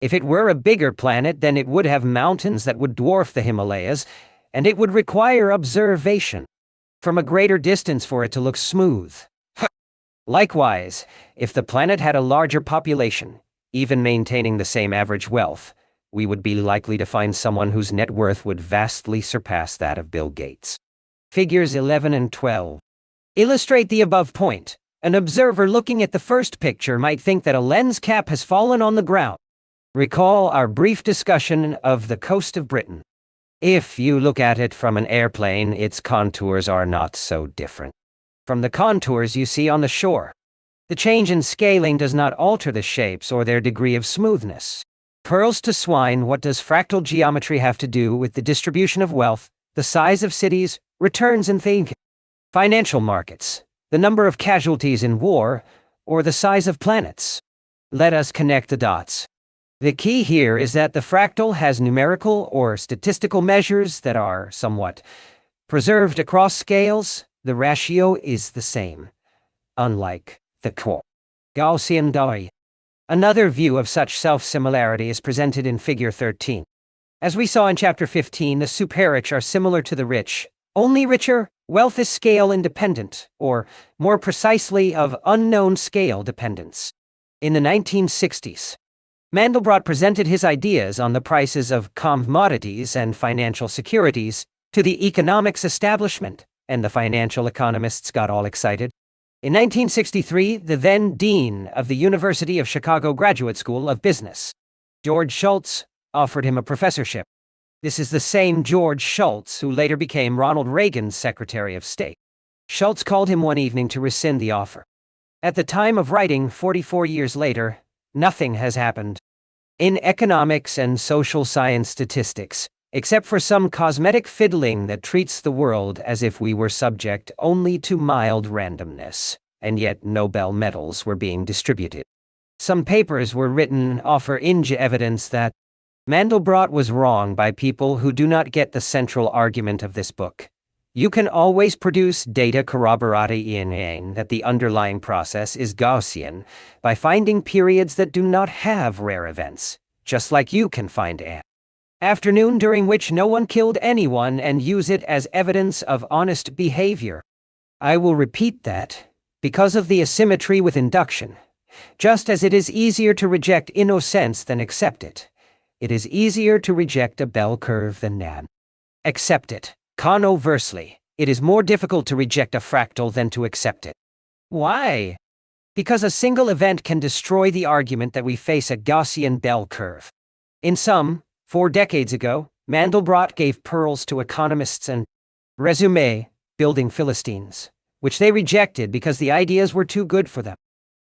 Speaker 2: If it were a bigger planet, then it would have mountains that would dwarf the Himalayas, and it would require observation from a greater distance for it to look smooth. Likewise, if the planet had a larger population, even maintaining the same average wealth, we would be likely to find someone whose net worth would vastly surpass that of Bill Gates. Figures 11 and 12 illustrate the above point. An observer looking at the first picture might think that a lens cap has fallen on the ground. Recall our brief discussion of the coast of Britain. If you look at it from an airplane, its contours are not so different from the contours you see on the shore. The change in scaling does not alter the shapes or their degree of smoothness. Pearls to swine, what does fractal geometry have to do with the distribution of wealth, the size of cities, returns in financial markets, the number of casualties in war, or the size of planets? Let us connect the dots. The key here is that the fractal has numerical or statistical measures that are somewhat preserved across scales. The ratio is the same, unlike the Gaussian die. Another view of such self-similarity is presented in Figure 13. As we saw in Chapter 15, the super-rich are similar to the rich, Only richer, wealth is scale independent, or more precisely of unknown scale dependence. In the 1960s, Mandelbrot presented his ideas on the prices of commodities and financial securities to the economics establishment, and the financial economists got all excited. In 1963, the then dean of the University of Chicago Graduate School of Business, George Shultz, offered him a professorship. This is the same George Shultz who later became Ronald Reagan's Secretary of State. Shultz called him one evening to rescind the offer. At the time of writing, 44 years later, nothing has happened. In economics and social science statistics, except for some cosmetic fiddling that treats the world as if we were subject only to mild randomness, and yet Nobel medals were being distributed. Some papers were written offer evidence that Mandelbrot was wrong by people who do not get the central argument of this book. You can always produce data corroborating that the underlying process is Gaussian by finding periods that do not have rare events, just like you can find an afternoon during which no one killed anyone and use it as evidence of honest behavior. I will repeat that, because of the asymmetry with induction, just as it is easier to reject innocence than accept it, it is easier to reject a bell curve than nan. Accept it. Conversely, it is more difficult to reject a fractal than to accept it. Why? Because a single event can destroy the argument that we face a Gaussian bell curve. In sum, 4 decades ago, Mandelbrot gave pearls to economists and resume building Philistines, which they rejected because the ideas were too good for them.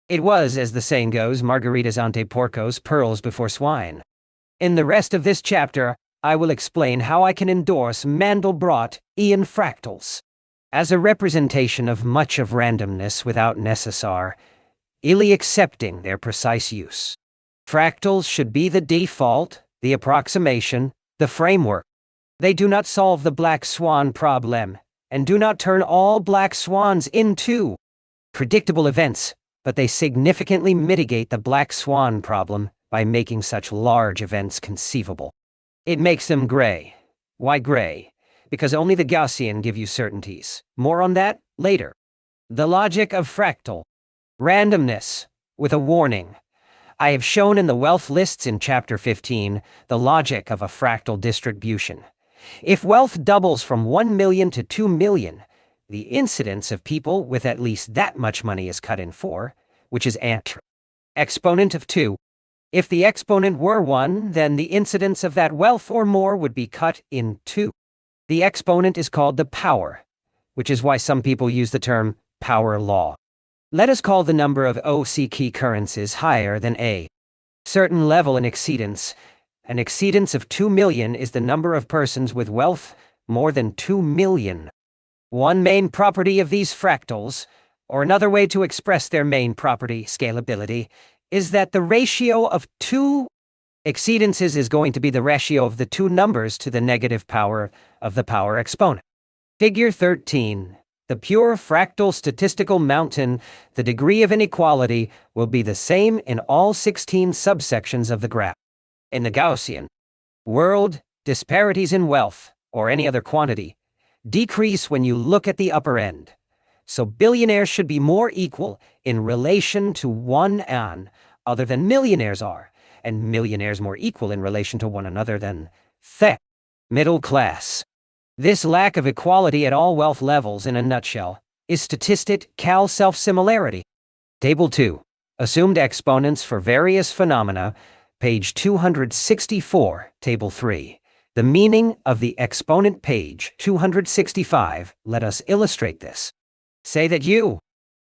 Speaker 2: It was, as the saying goes, margaritas ante porcos, pearls before swine. In the rest of this chapter, I will explain how I can endorse Mandelbrot in fractals as a representation of much of randomness without necessar, illy accepting their precise use. Fractals should be the default, the approximation, the framework. They do not solve the black swan problem, and do not turn all black swans into predictable events, but they significantly mitigate the black swan problem by making such large events conceivable. It makes them gray. Why gray? Because only the Gaussian give you certainties. More on that later. The logic of fractal randomness, with a warning. I have shown in the wealth lists in Chapter 15 the logic of a fractal distribution. If wealth doubles from 1 million to 2 million, the incidence of people with at least that much money is cut in 4, which is an exponent of 2. If the exponent were 1, then the incidence of that wealth or more would be cut in 2. The exponent is called the power, which is why some people use the term power law. Let us call the number of OC key currencies higher than a certain level in exceedance. An exceedance of 2 million is the number of persons with wealth more than 2 million. One main property of these fractals, or another way to express their main property, scalability, is that the ratio of 2 exceedances is going to be the ratio of the 2 numbers to the negative power of the power exponent. Figure 13. The pure fractal statistical mountain, the degree of inequality, will be the same in all 16 subsections of the graph. In the Gaussian world, disparities in wealth, or any other quantity, decrease when you look at the upper end. So billionaires should be more equal in relation to one an other than millionaires are, and millionaires more equal in relation to one another than the middle class. This lack of equality at all wealth levels, in a nutshell, is statistical self-similarity. Table 2. Assumed exponents for various phenomena, page 264, Table 3. The meaning of the exponent, page 265. Let us illustrate this. Say that you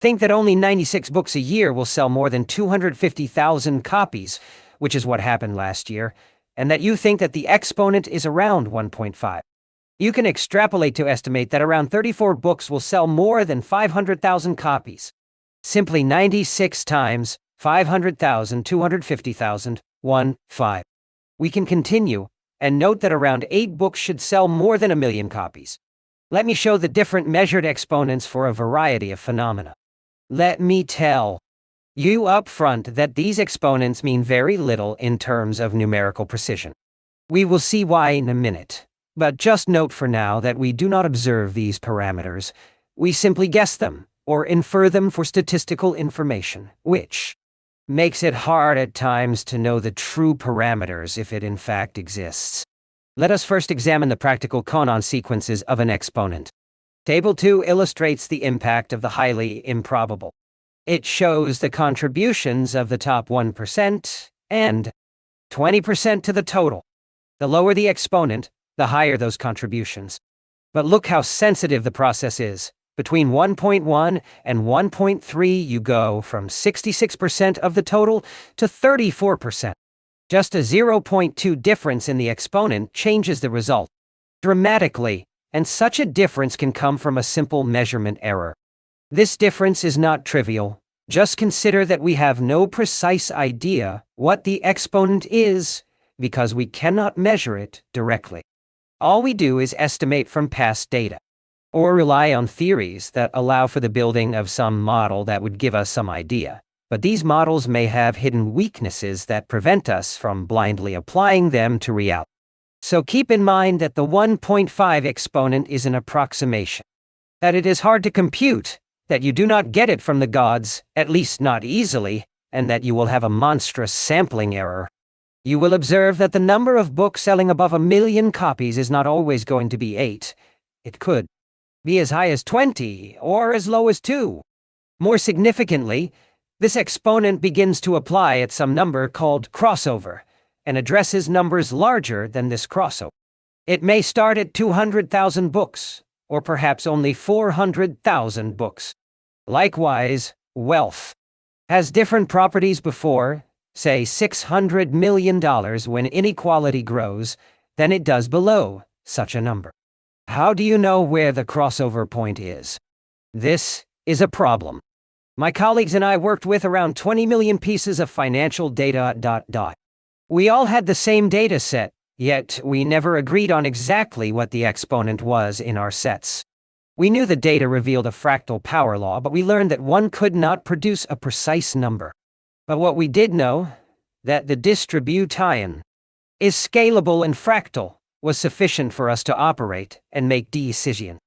Speaker 2: think that only 96 books a year will sell more than 250,000 copies, which is what happened last year, and that you think that the exponent is around 1.5. You can extrapolate to estimate that around 34 books will sell more than 500,000 copies. Simply 96 times 500,000, 250,000, 1, 5. We can continue, and note that around 8 books should sell more than 1 million copies. Let me show the different measured exponents for a variety of phenomena. Let me tell you up front that these exponents mean very little in terms of numerical precision. We will see why in a minute. But just note for now that we do not observe these parameters. We simply guess them, or infer them for statistical information, which makes it hard at times to know the true parameters if it in fact exists. Let us first examine the practical Conon sequences of an exponent. Table 2 illustrates the impact of the highly improbable. It shows the contributions of the top 1% and 20% to the total. The lower the exponent, the higher those contributions. But look how sensitive the process is. Between 1.1 and 1.3, you go from 66% of the total to 34%. Just a 0.2 difference in the exponent changes the result dramatically, and such a difference can come from a simple measurement error. This difference is not trivial. Just consider that we have no precise idea what the exponent is because we cannot measure it directly. All we do is estimate from past data, or rely on theories that allow for the building of some model that would give us some idea. But these models may have hidden weaknesses that prevent us from blindly applying them to reality. So keep in mind that the 1.5 exponent is an approximation, that it is hard to compute, that you do not get it from the gods, at least not easily, and that you will have a monstrous sampling error. You will observe that the number of books selling above 1 million copies is not always going to be 8. It could be as high as 20 or as low as 2. More significantly, this exponent begins to apply at some number called crossover and addresses numbers larger than this crossover. It may start at 200,000 books, or perhaps only 400,000 books. Likewise, wealth has different properties before, say $600 million when inequality grows, than it does below such a number. How do you know where the crossover point is? This is a problem. My colleagues and I worked with around 20 million pieces of financial data. We all had the same data set, yet we never agreed on exactly what the exponent was in our sets. We knew the data revealed a fractal power law, but we learned that one could not produce a precise number. But what we did know, that the distribution is scalable and fractal, was sufficient for us to operate and make decisions.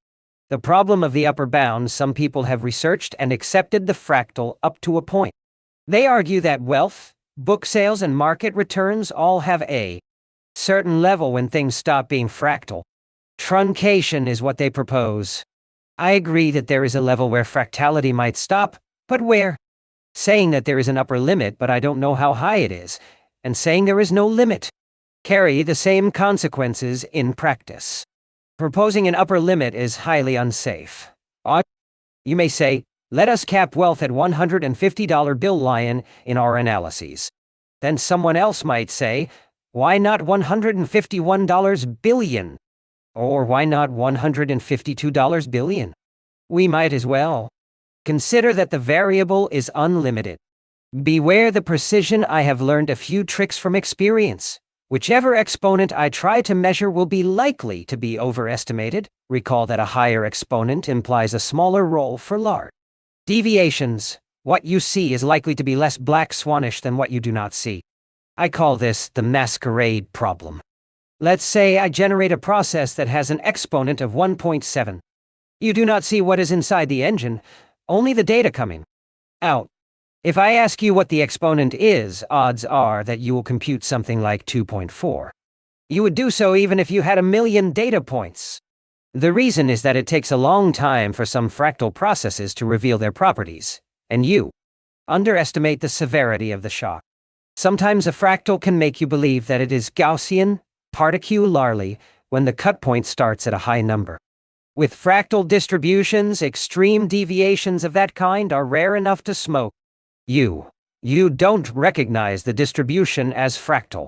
Speaker 2: The problem of the upper bound, some people have researched and accepted the fractal up to a point. They argue that wealth, book sales, and market returns all have a certain level when things stop being fractal. Truncation is what they propose. I agree that there is a level where fractality might stop, but where? Saying that there is an upper limit, but I don't know how high it is, and saying there is no limit, carry the same consequences in practice. Proposing an upper limit is highly unsafe. You may say, let us cap wealth at $150 billion in our analyses. Then someone else might say, why not $151 billion? Or why not $152 billion? We might as well consider that the variable is unlimited. Beware the precision. I have learned a few tricks from experience. Whichever exponent I try to measure will be likely to be overestimated. Recall that a higher exponent implies a smaller role for large deviations. What you see is likely to be less black swanish than what you do not see. I call this the masquerade problem. Let's say I generate a process that has an exponent of 1.7. You do not see what is inside the engine, only the data coming out. If I ask you what the exponent is, odds are that you will compute something like 2.4. You would do so even if you had 1 million data points. The reason is that it takes a long time for some fractal processes to reveal their properties, and you underestimate the severity of the shock. Sometimes a fractal can make you believe that it is Gaussian, particularly when the cut point starts at a high number. With fractal distributions, extreme deviations of that kind are rare enough to smoke. You don't recognize the distribution as fractal.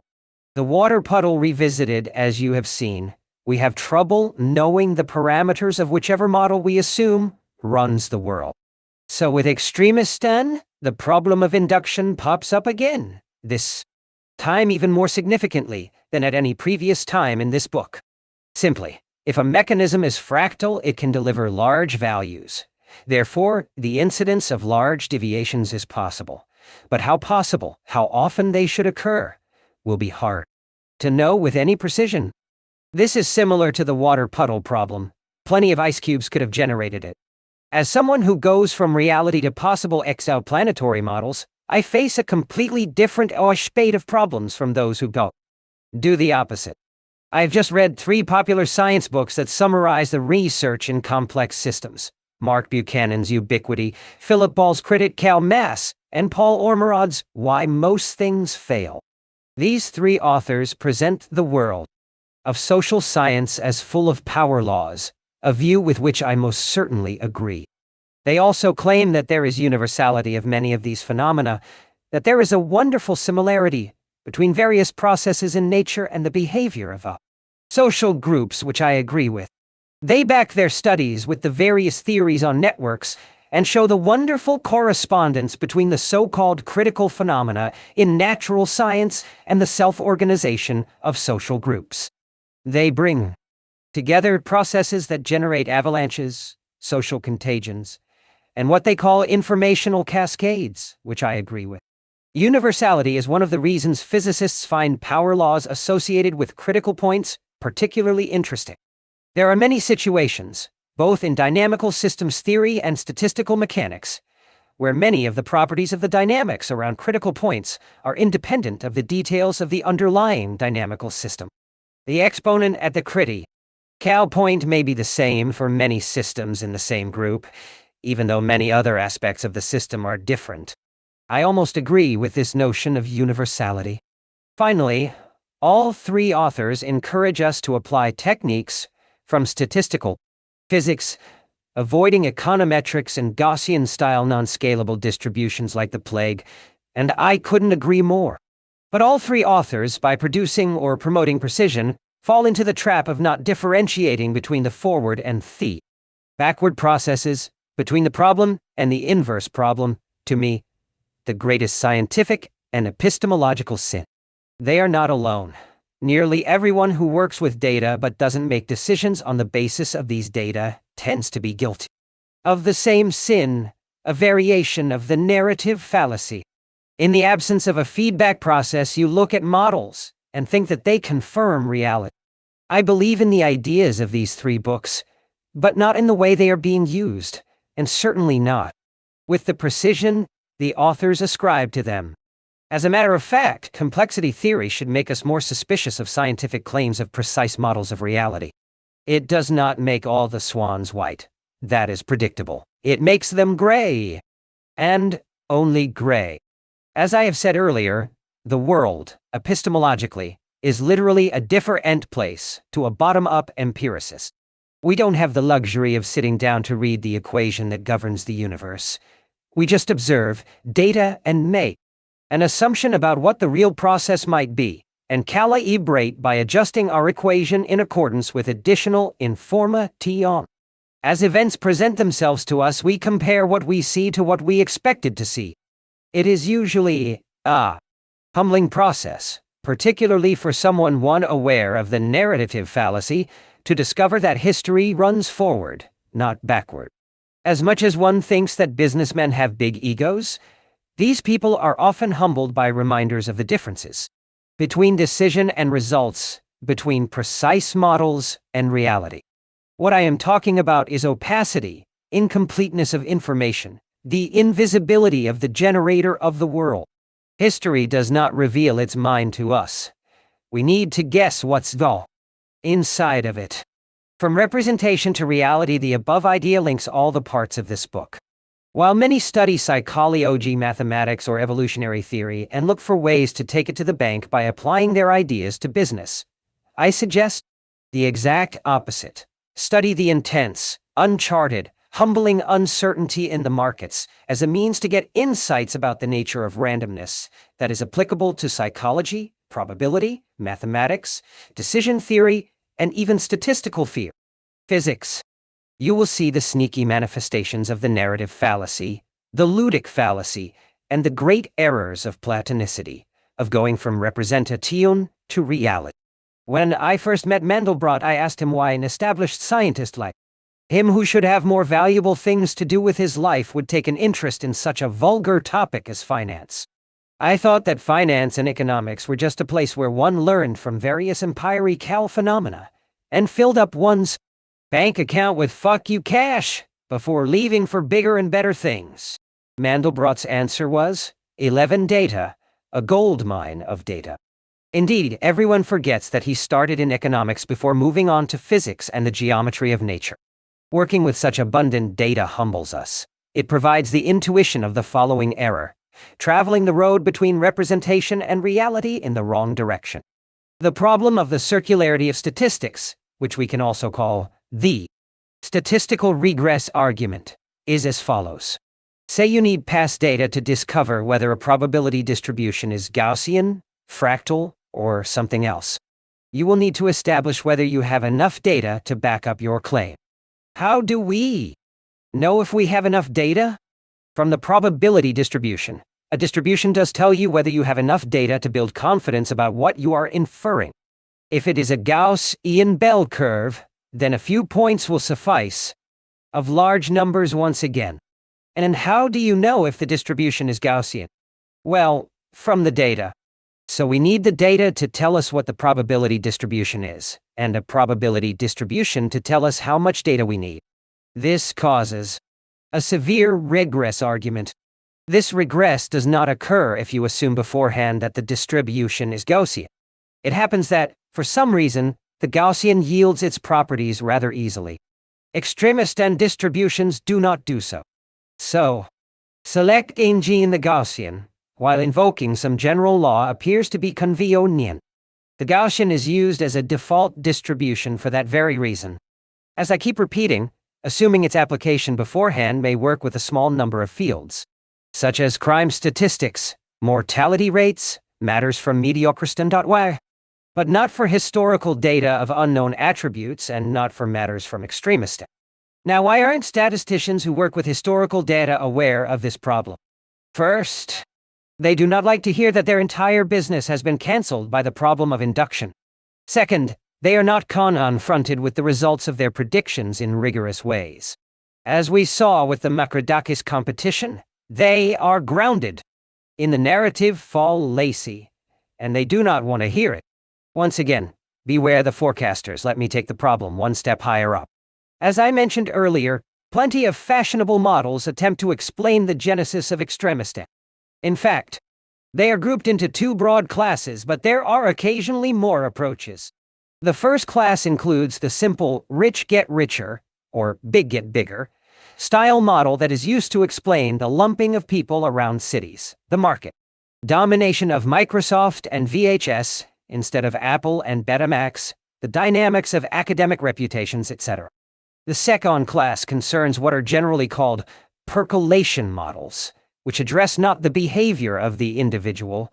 Speaker 2: The water puddle revisited, as you have seen. We have trouble knowing the parameters of whichever model we assume runs the world. So with extremistan, the problem of induction pops up again, this time even more significantly than at any previous time in this book. Simply, if a mechanism is fractal, it can deliver large values. Therefore, the incidence of large deviations is possible. But how possible, how often they should occur, will be hard to know with any precision. This is similar to the water puddle problem. Plenty of ice cubes could have generated it. As someone who goes from reality to possible exoplanetary models, I face a completely different spate of problems from those who do the opposite. I've just read 3 popular science books that summarize the research in complex systems. Mark Buchanan's Ubiquity, Philip Ball's Critical Mass, and Paul Ormerod's Why Most Things Fail. These 3 authors present the world of social science as full of power laws, a view with which I most certainly agree. They also claim that there is universality of many of these phenomena, that there is a wonderful similarity between various processes in nature and the behavior of social groups, which I agree with. They back their studies with the various theories on networks and show the wonderful correspondence between the so-called critical phenomena in natural science and the self-organization of social groups. They bring together processes that generate avalanches, social contagions, and what they call informational cascades, which I agree with. Universality is one of the reasons physicists find power laws associated with critical points particularly interesting. There are many situations, both in dynamical systems theory and statistical mechanics, where many of the properties of the dynamics around critical points are independent of the details of the underlying dynamical system. The exponent at the critical point may be the same for many systems in the same group, even though many other aspects of the system are different. I almost agree with this notion of universality. Finally, all 3 authors encourage us to apply techniques from statistical physics, avoiding econometrics and Gaussian-style non-scalable distributions like the plague, and I couldn't agree more. But all 3 authors, by producing or promoting precision, fall into the trap of not differentiating between the forward and the backward processes, between the problem and the inverse problem, to me, the greatest scientific and epistemological sin. They are not alone. Nearly everyone who works with data but doesn't make decisions on the basis of these data tends to be guilty of the same sin, a variation of the narrative fallacy. In the absence of a feedback process, you look at models and think that they confirm reality. I believe in the ideas of these 3 books, but not in the way they are being used, and certainly not with the precision the authors ascribe to them. As a matter of fact, complexity theory should make us more suspicious of scientific claims of precise models of reality. It does not make all the swans white. That is predictable. It makes them gray. And only gray. As I have said earlier, the world, epistemologically, is literally a different place to a bottom-up empiricist. We don't have the luxury of sitting down to read the equation that governs the universe. We just observe data and make an assumption about what the real process might be, and calibrate by adjusting our equation in accordance with additional information. As events present themselves to us, we compare what we see to what we expected to see. It is usually a humbling process, particularly for someone aware of the narrative fallacy, to discover that history runs forward, not backward. As much as one thinks that businessmen have big egos, these people are often humbled by reminders of the differences between decision and results, between precise models and reality. What I am talking about is opacity, incompleteness of information, the invisibility of the generator of the world. History does not reveal its mind to us. We need to guess what's inside of it. From representation to reality, the above idea links all the parts of this book. While many study psychology, mathematics, or evolutionary theory and look for ways to take it to the bank by applying their ideas to business, I suggest the exact opposite. Study the intense, uncharted, humbling uncertainty in the markets as a means to get insights about the nature of randomness that is applicable to psychology, probability, mathematics, decision theory, and even statistical physics. You will see the sneaky manifestations of the narrative fallacy, the ludic fallacy, and the great errors of Platonicity, of going from representation to reality. When I first met Mandelbrot, I asked him why an established scientist like him, who should have more valuable things to do with his life, would take an interest in such a vulgar topic as finance. I thought that finance and economics were just a place where one learned from various empirical phenomena, and filled up one's bank account with fuck you cash before leaving for bigger and better things. Mandelbrot's answer was 11 data, a gold mine of data. Indeed, everyone forgets that he started in economics before moving on to physics and the geometry of nature. Working with such abundant data humbles us. It provides the intuition of the following error: traveling the road between representation and reality in the wrong direction. The problem of the circularity of statistics, which we can also call the statistical regress argument, is as follows. Say you need past data to discover whether a probability distribution is Gaussian, fractal, or something else. You will need to establish whether you have enough data to back up your claim. How do we know if we have enough data? From the probability distribution. A distribution does tell you whether you have enough data to build confidence about what you are inferring. If it is a Gaussian bell curve, then a few points will suffice. Of large numbers once again. And how do you know if the distribution is Gaussian? Well, from the data. So we need the data to tell us what the probability distribution is, and a probability distribution to tell us how much data we need. This causes a severe regress argument. This regress does not occur if you assume beforehand that the distribution is Gaussian. It happens that, for some reason, the Gaussian yields its properties rather easily. Extremistan distributions do not do so. So, select ng in the Gaussian, while invoking some general law appears to be convenient. The Gaussian is used as a default distribution for that very reason. As I keep repeating, assuming its application beforehand may work with a small number of fields, such as crime statistics, mortality rates, matters from mediocristan.y, but not for historical data of unknown attributes and not for matters from extremistan. Now, why aren't statisticians who work with historical data aware of this problem? First, they do not like to hear that their entire business has been cancelled by the problem of induction. Second, they are not confronted with the results of their predictions in rigorous ways. As we saw with the Makrodakis competition, they are grounded in the narrative fallacy, and they do not want to hear it. Once again, beware the forecasters. Let me take the problem one step higher up. As I mentioned earlier, plenty of fashionable models attempt to explain the genesis of extremistan. In fact, they are grouped into two broad classes, but there are occasionally more approaches. The first class includes the simple rich get richer, or big get bigger, style model that is used to explain the lumping of people around cities, the market, domination of Microsoft and VHS instead of Apple and Betamax, the dynamics of academic reputations, etc. The second class concerns what are generally called percolation models, which address not the behavior of the individual,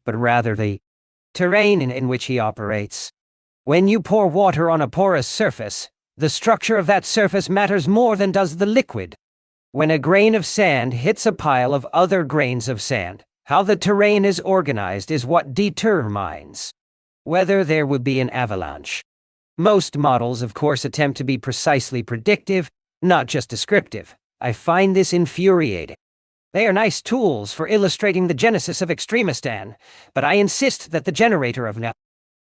Speaker 2: but rather the terrain in which he operates. When you pour water on a porous surface, the structure of that surface matters more than does the liquid. When a grain of sand hits a pile of other grains of sand, how the terrain is organized is what determines whether there would be an avalanche. Most models, of course, attempt to be precisely predictive, not just descriptive. I find this infuriating. They are nice tools for illustrating the genesis of extremistan, but I insist that the generator of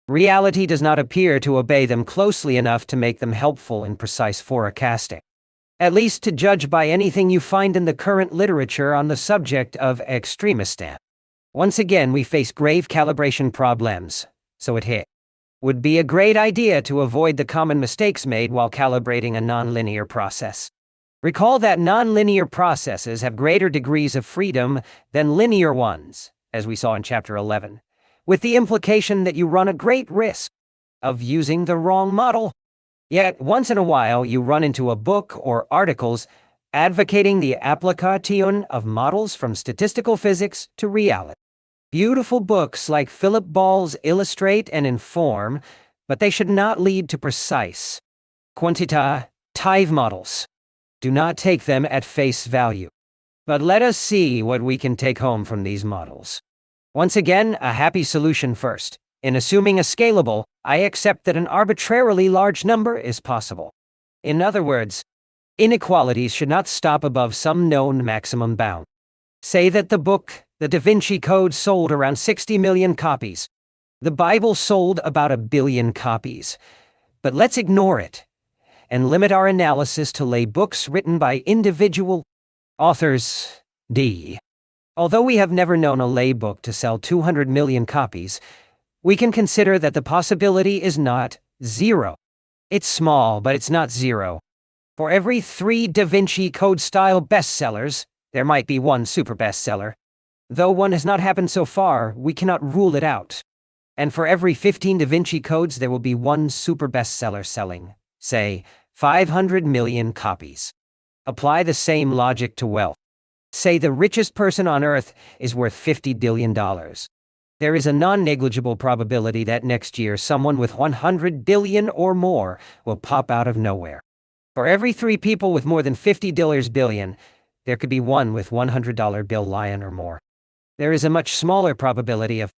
Speaker 2: reality does not appear to obey them closely enough to make them helpful in precise forecasting. At least to judge by anything you find in the current literature on the subject of extremistan. Once again, we face grave calibration problems, so it would be a great idea to avoid the common mistakes made while calibrating a nonlinear process. Recall that nonlinear processes have greater degrees of freedom than linear ones, as we saw in Chapter 11, with the implication that you run a great risk of using the wrong model. Yet, once in a while, you run into a book or articles advocating the application of models from statistical physics to reality. Beautiful books like Philip Ball's illustrate and inform, but they should not lead to precise quantitative models. Do not take them at face value. But let us see what we can take home from these models. Once again, a happy solution first. In assuming a scalable, I accept that an arbitrarily large number is possible. In other words, inequalities should not stop above some known maximum bound. Say that the book, The Da Vinci Code, sold around 60 million copies. The Bible sold about 1 billion copies. But let's ignore it and limit our analysis to lay books written by individual authors. Although we have never known a lay book to sell 200 million copies, we can consider that the possibility is not zero. It's small, but it's not zero. For every 3 Da Vinci Code-style bestsellers, there might be one super bestseller. Though one has not happened so far, we cannot rule it out. And for every 15 Da Vinci Codes, there will be one super bestseller selling, say, 500 million copies. Apply the same logic to wealth. Say the richest person on Earth is worth $50 billion. There is a non-negligible probability that next year someone with 100 billion or more will pop out of nowhere. For every 3 people with more than $50 billion, there could be one with $100 bill lion or more. There is a much smaller probability of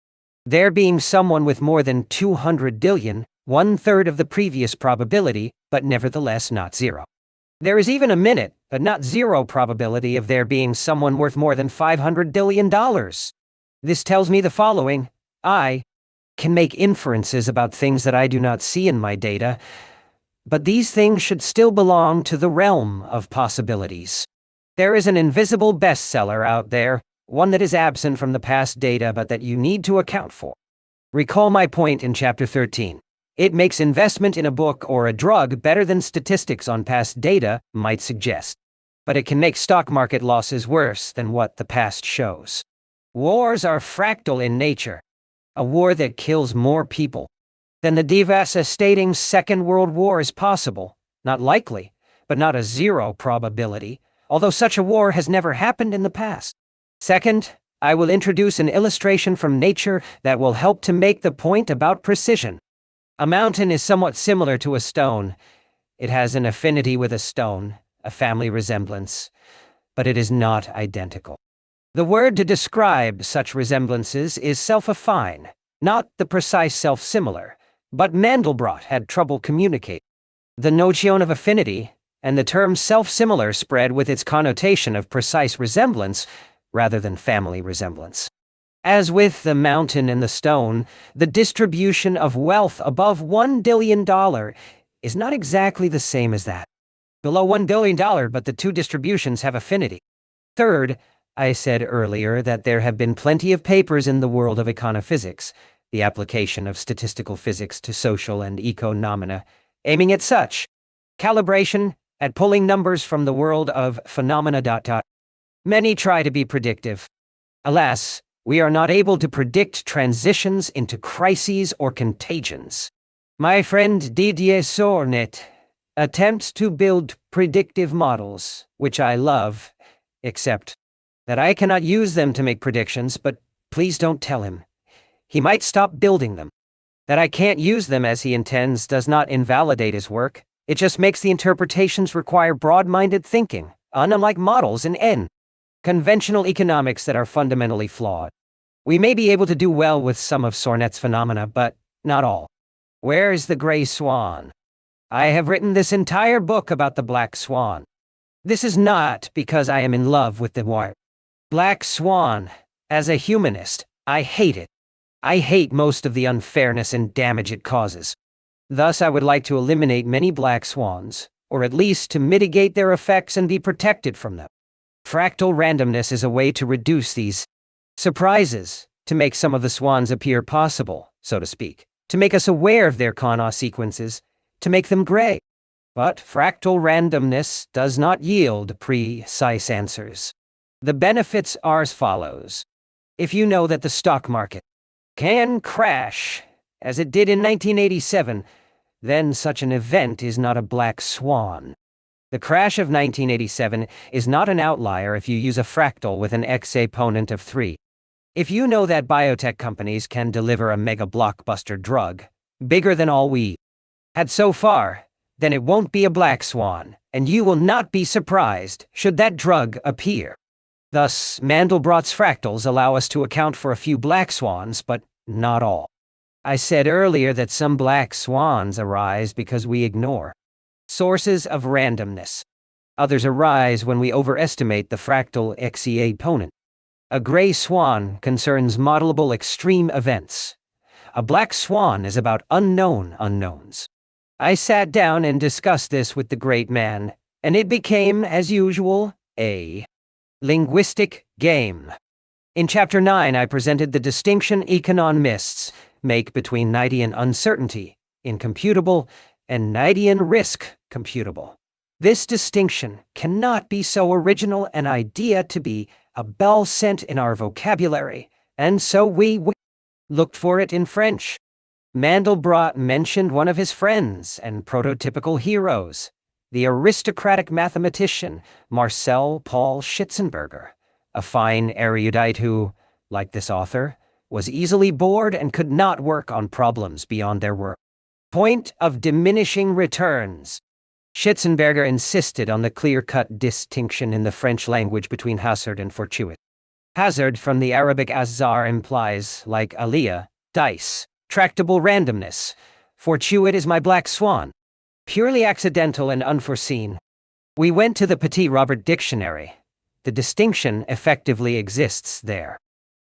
Speaker 2: there being someone with more than 200 billion, 1/3 of the previous probability, but nevertheless not zero. There is even a minute, but not zero probability of there being someone worth more than $500 billion. This tells me the following: I can make inferences about things that I do not see in my data, but these things should still belong to the realm of possibilities. There is an invisible bestseller out there, one that is absent from the past data but that you need to account for. Recall my point in Chapter 13. It makes investment in a book or a drug better than statistics on past data might suggest. But it can make stock market losses worse than what the past shows. Wars are fractal in nature. A war that kills more people than the devastating Second World War is possible, not likely, but not a zero probability, although such a war has never happened in the past. Second, I will introduce an illustration from nature that will help to make the point about precision. A mountain is somewhat similar to a stone. It has an affinity with a stone, a family resemblance, but it is not identical. The word to describe such resemblances is self-affine, not the precise self-similar, but Mandelbrot had trouble communicating. The notion of affinity and the term self-similar spread with its connotation of precise resemblance rather than family resemblance. As with the mountain and the stone, the distribution of wealth above $1 billion is not exactly the same as that below $1 billion, but the two distributions have affinity. Third, I said earlier that there have been plenty of papers in the world of econophysics, the application of statistical physics to social and economena, aiming at such calibration, at pulling numbers from the world of phenomena. Many try to be predictive. Alas, we are not able to predict transitions into crises or contagions. My friend Didier Sornet attempts to build predictive models, which I love, except that I cannot use them to make predictions, but please don't tell him. He might stop building them. That I can't use them as he intends does not invalidate his work. It just makes the interpretations require broad-minded thinking, unlike models in conventional economics that are fundamentally flawed. We may be able to do well with some of Sornet's phenomena, but not all. Where is the gray swan? I have written this entire book about the black swan. This is not because I am in love with the white black swan. As a humanist, I hate it. I hate most of the unfairness and damage it causes. Thus, I would like to eliminate many black swans, or at least to mitigate their effects and be protected from them. Fractal randomness is a way to reduce these surprises, to make some of the swans appear possible, so to speak, to make us aware of their Kana sequences, to make them gray. But fractal randomness does not yield precise answers. The benefits are as follows. If you know that the stock market can crash, as it did in 1987, then such an event is not a black swan. The crash of 1987 is not an outlier if you use a fractal with an exponent of 3. If you know that biotech companies can deliver a mega blockbuster drug, bigger than all we had so far, then it won't be a black swan, and you will not be surprised should that drug appear. Thus, Mandelbrot's fractals allow us to account for a few black swans, but not all. I said earlier that some black swans arise because we ignore sources of randomness. Others arise when we overestimate the fractal exponent. A gray swan concerns modelable extreme events. A black swan is about unknown unknowns. I sat down and discussed this with the great man, and it became, as usual, a linguistic game. In Chapter 9, I presented the distinction economists make between Knightian uncertainty, incomputable, and Knightian risk, computable. This distinction cannot be so original an idea to be a bell sent in our vocabulary, and so we looked for it in French. Mandelbrot mentioned one of his friends and prototypical heroes, the aristocratic mathematician Marcel Paul Schitzenberger, a fine erudite who, like this author, was easily bored and could not work on problems beyond their work. Point of diminishing returns. Schitzenberger insisted on the clear-cut distinction in the French language between hazard and fortuit. Hazard from the Arabic azar implies, like aliyah, dice, tractable randomness. Fortuit is my black swan, purely accidental and unforeseen. We went to the Petit Robert Dictionary. The distinction effectively exists there.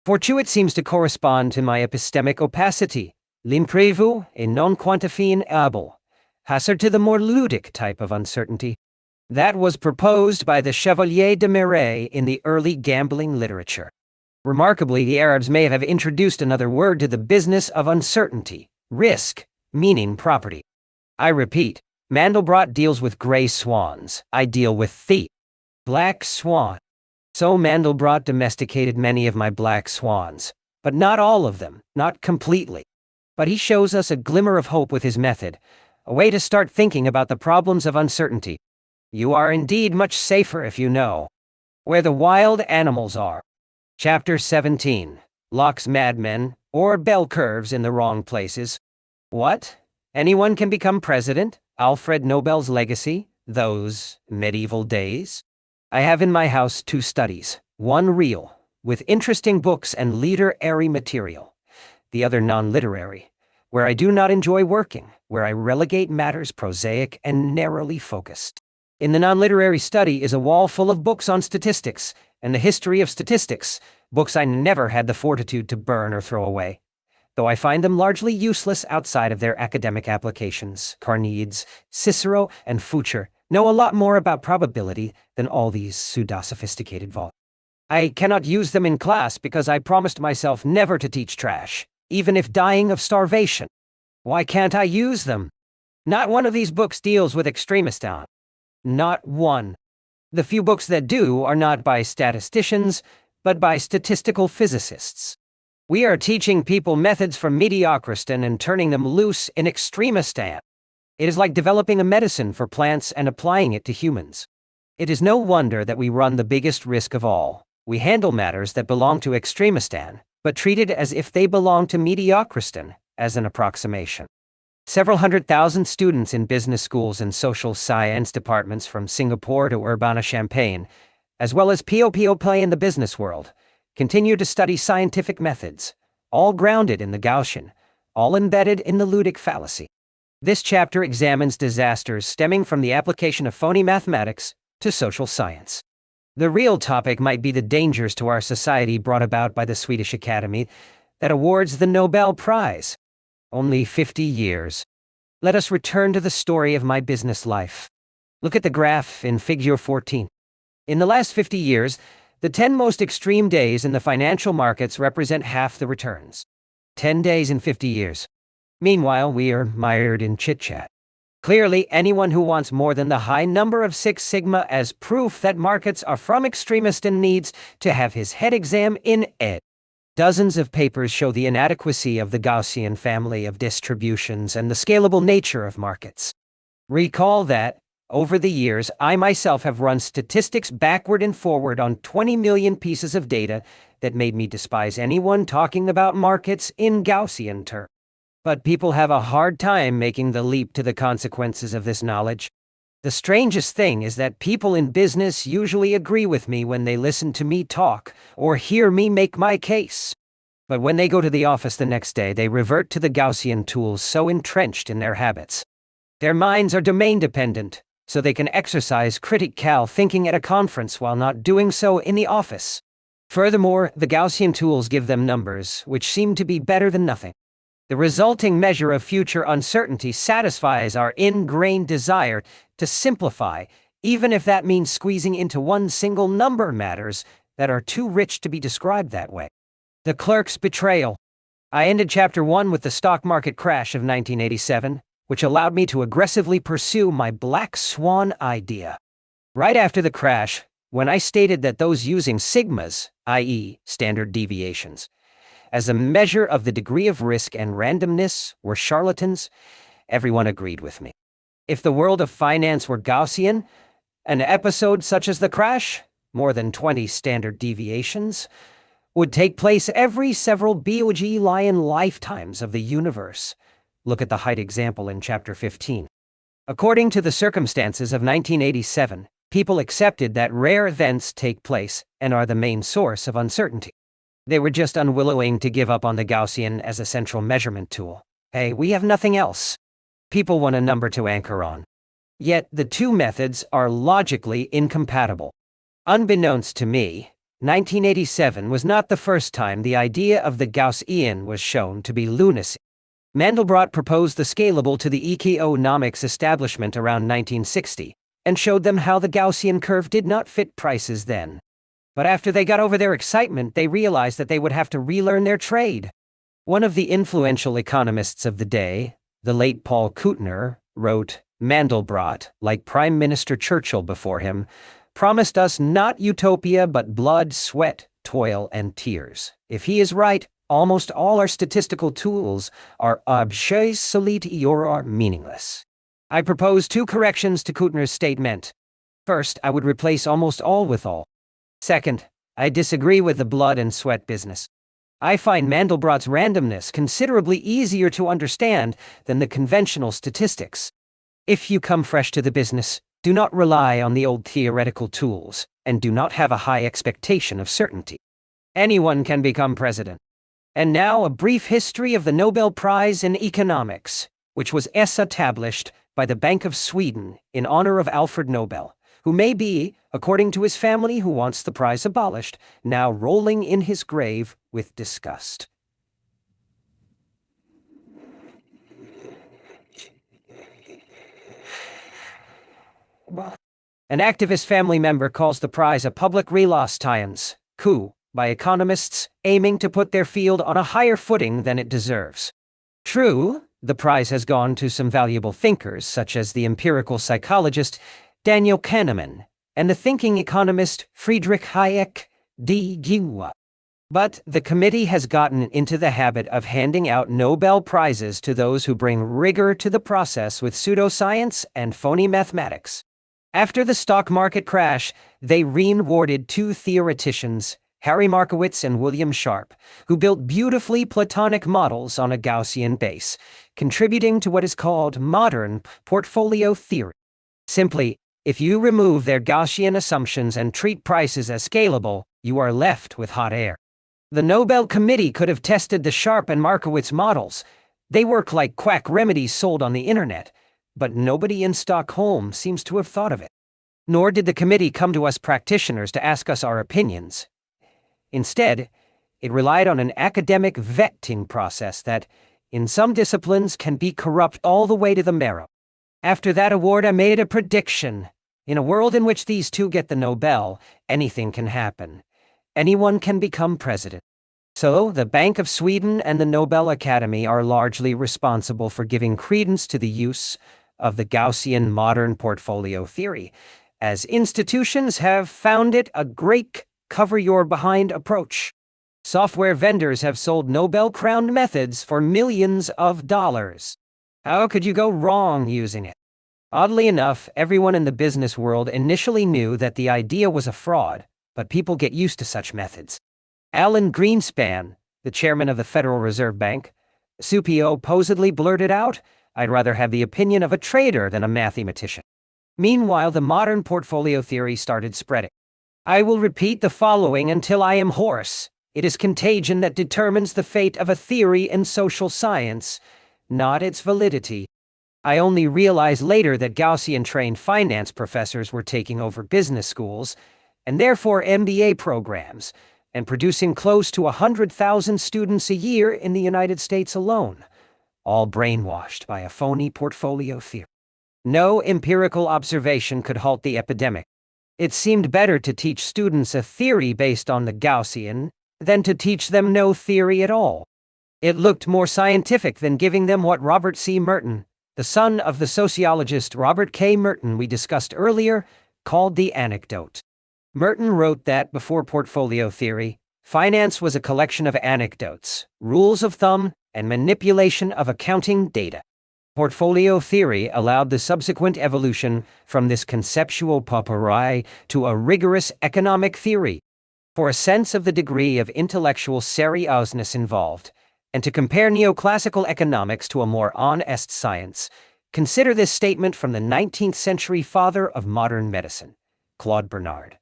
Speaker 2: Fortuit seems to correspond to my epistemic opacity, l'imprévu et non quantifiable, hazard to the more ludic type of uncertainty. That was proposed by the Chevalier de Marais in the early gambling literature. Remarkably, the Arabs may have introduced another word to the business of uncertainty, risk, meaning property. I repeat, Mandelbrot deals with gray swans. I deal with the black swan. So Mandelbrot domesticated many of my black swans, but not all of them, not completely. But he shows us a glimmer of hope with his method, a way to start thinking about the problems of uncertainty. You are indeed much safer if you know where the wild animals are. Chapter 17. Locke's Madmen, or Bell Curves in the Wrong Places. What? Anyone can become president? Alfred Nobel's legacy? Those medieval days? I have in my house 2 studies, one real, with interesting books and literary material, the other non-literary, where I do not enjoy working, where I relegate matters prosaic and narrowly focused. In the non-literary study is a wall full of books on statistics and the history of statistics, books I never had the fortitude to burn or throw away, though I find them largely useless outside of their academic applications. Carneades, Cicero, and Foucher know a lot more about probability than all these pseudo-sophisticated volumes. I cannot use them in class because I promised myself never to teach trash, even if dying of starvation. Why can't I use them? Not one of these books deals with extremism. Not one. The few books that do are not by statisticians, but by statistical physicists. We are teaching people methods from mediocrity and turning them loose in extremism. It is like developing a medicine for plants and applying it to humans. It is no wonder that we run the biggest risk of all. We handle matters that belong to extremism, but treat it as if they belong to mediocrity, as an approximation. Several 100,000 students in business schools and social science departments from Singapore to Urbana-Champaign, as well as play in the business world, continue to study scientific methods, all grounded in the Gaussian, all embedded in the ludic fallacy. This chapter examines disasters stemming from the application of phony mathematics to social science. The real topic might be the dangers to our society brought about by the Swedish Academy that awards the Nobel Prize. Only 50 years. Let us return to the story of my business life. Look at the graph in Figure 14. In the last 50 years, the 10 most extreme days in the financial markets represent half the returns. 10 days in 50 years. Meanwhile, we are mired in chit-chat. Clearly, anyone who wants more than the high number of 6 sigma as proof that markets are from extremist and needs to have his head exam in ed. Dozens of papers show the inadequacy of the Gaussian family of distributions and the scalable nature of markets. Recall that, over the years, I myself have run statistics backward and forward on 20 million pieces of data that made me despise anyone talking about markets in Gaussian terms. But people have a hard time making the leap to the consequences of this knowledge. The strangest thing is that people in business usually agree with me when they listen to me talk or hear me make my case. But when they go to the office the next day, they revert to the Gaussian tools so entrenched in their habits. Their minds are domain-dependent, so they can exercise critical thinking at a conference while not doing so in the office. Furthermore, the Gaussian tools give them numbers, which seem to be better than nothing. The resulting measure of future uncertainty satisfies our ingrained desire to simplify, even if that means squeezing into one single number matters that are too rich to be described that way. The clerk's betrayal. I ended Chapter 1 with the stock market crash of 1987, which allowed me to aggressively pursue my black swan idea. Right after the crash, when I stated that those using sigmas, i.e., standard deviations, as a measure of the degree of risk and randomness were charlatans, everyone agreed with me. If the world of finance were Gaussian, an episode such as the crash, more than 20 standard deviations, would take place every several BOG-lion lifetimes of the universe. Look at the height example in Chapter 15. According to the circumstances of 1987, people accepted that rare events take place and are the main source of uncertainty. They were just unwilling to give up on the Gaussian as a central measurement tool. Hey, we have nothing else. People want a number to anchor on. Yet the two methods are logically incompatible. Unbeknownst to me, 1987 was not the first time the idea of the Gaussian was shown to be lunacy. Mandelbrot proposed the scalable to the economics establishment around 1960 and showed them how the Gaussian curve did not fit prices then. But after they got over their excitement, they realized that they would have to relearn their trade. One of the influential economists of the day, the late Paul Kuttner, wrote, Mandelbrot, like Prime Minister Churchill before him, promised us not utopia but blood, sweat, toil, and tears. If he is right, almost all our statistical tools are obsolete or are meaningless. I propose two corrections to Kuttner's statement. First, I would replace almost all with all. Second, I disagree with the blood and sweat business. I find Mandelbrot's randomness considerably easier to understand than the conventional statistics. If you come fresh to the business, do not rely on the old theoretical tools, and do not have a high expectation of certainty. Anyone can become president. And now a brief history of the Nobel Prize in Economics, which was established by the Bank of Sweden in honor of Alfred Nobel, who may be, according to his family who wants the prize abolished, now rolling in his grave with disgust. An activist family member calls the prize a public relations coup by economists aiming to put their field on a higher footing than it deserves. True, the prize has gone to some valuable thinkers such as the empirical psychologist Daniel Kahneman and the thinking economist Friedrich Hayek d.Gu. But the committee has gotten into the habit of handing out Nobel Prizes to those who bring rigor to the process with pseudoscience and phony mathematics. After the stock market crash, they rewarded two theoreticians, Harry Markowitz and William Sharp, who built beautifully Platonic models on a Gaussian base, contributing to what is called modern portfolio theory. Simply, if you remove their Gaussian assumptions and treat prices as scalable, you are left with hot air. The Nobel Committee could have tested the Sharp and Markowitz models. They work like quack remedies sold on the internet, but nobody in Stockholm seems to have thought of it. Nor did the committee come to us practitioners to ask us our opinions. Instead, it relied on an academic vetting process that, in some disciplines, can be corrupt all the way to the marrow. After that award, I made a prediction. In a world in which these two get the Nobel, anything can happen. Anyone can become president. So, the Bank of Sweden and the Nobel Academy are largely responsible for giving credence to the use of the Gaussian modern portfolio theory, as institutions have found it a great cover-your-behind approach. Software vendors have sold Nobel-crowned methods for millions of dollars. How could you go wrong using it? Oddly enough, everyone in the business world initially knew that the idea was a fraud, but people get used to such methods. Alan Greenspan, the chairman of the Federal Reserve Bank, supposedly blurted out, "I'd rather have the opinion of a trader than a mathematician." Meanwhile, the modern portfolio theory started spreading. I will repeat the following until I am hoarse. It is contagion that determines the fate of a theory in social science, not its validity. I only realized later that Gaussian-trained finance professors were taking over business schools, and therefore MBA programs, and producing close to 100,000 students a year in the United States alone. all brainwashed by a phony portfolio theory. No empirical observation could halt the epidemic. It seemed better to teach students a theory based on the Gaussian than to teach them no theory at all. It looked more scientific than giving them what Robert C. Merton, the son of the sociologist Robert K. Merton we discussed earlier, called the anecdote. Merton wrote that before portfolio theory, finance was a collection of anecdotes, rules of thumb, and manipulation of accounting data. Portfolio theory allowed the subsequent evolution from this conceptual potpourri to a rigorous economic theory. For a sense of the degree of intellectual seriousness involved, and to compare neoclassical economics to a more honest science, consider this statement from the 19th century father of modern medicine, Claude Bernard.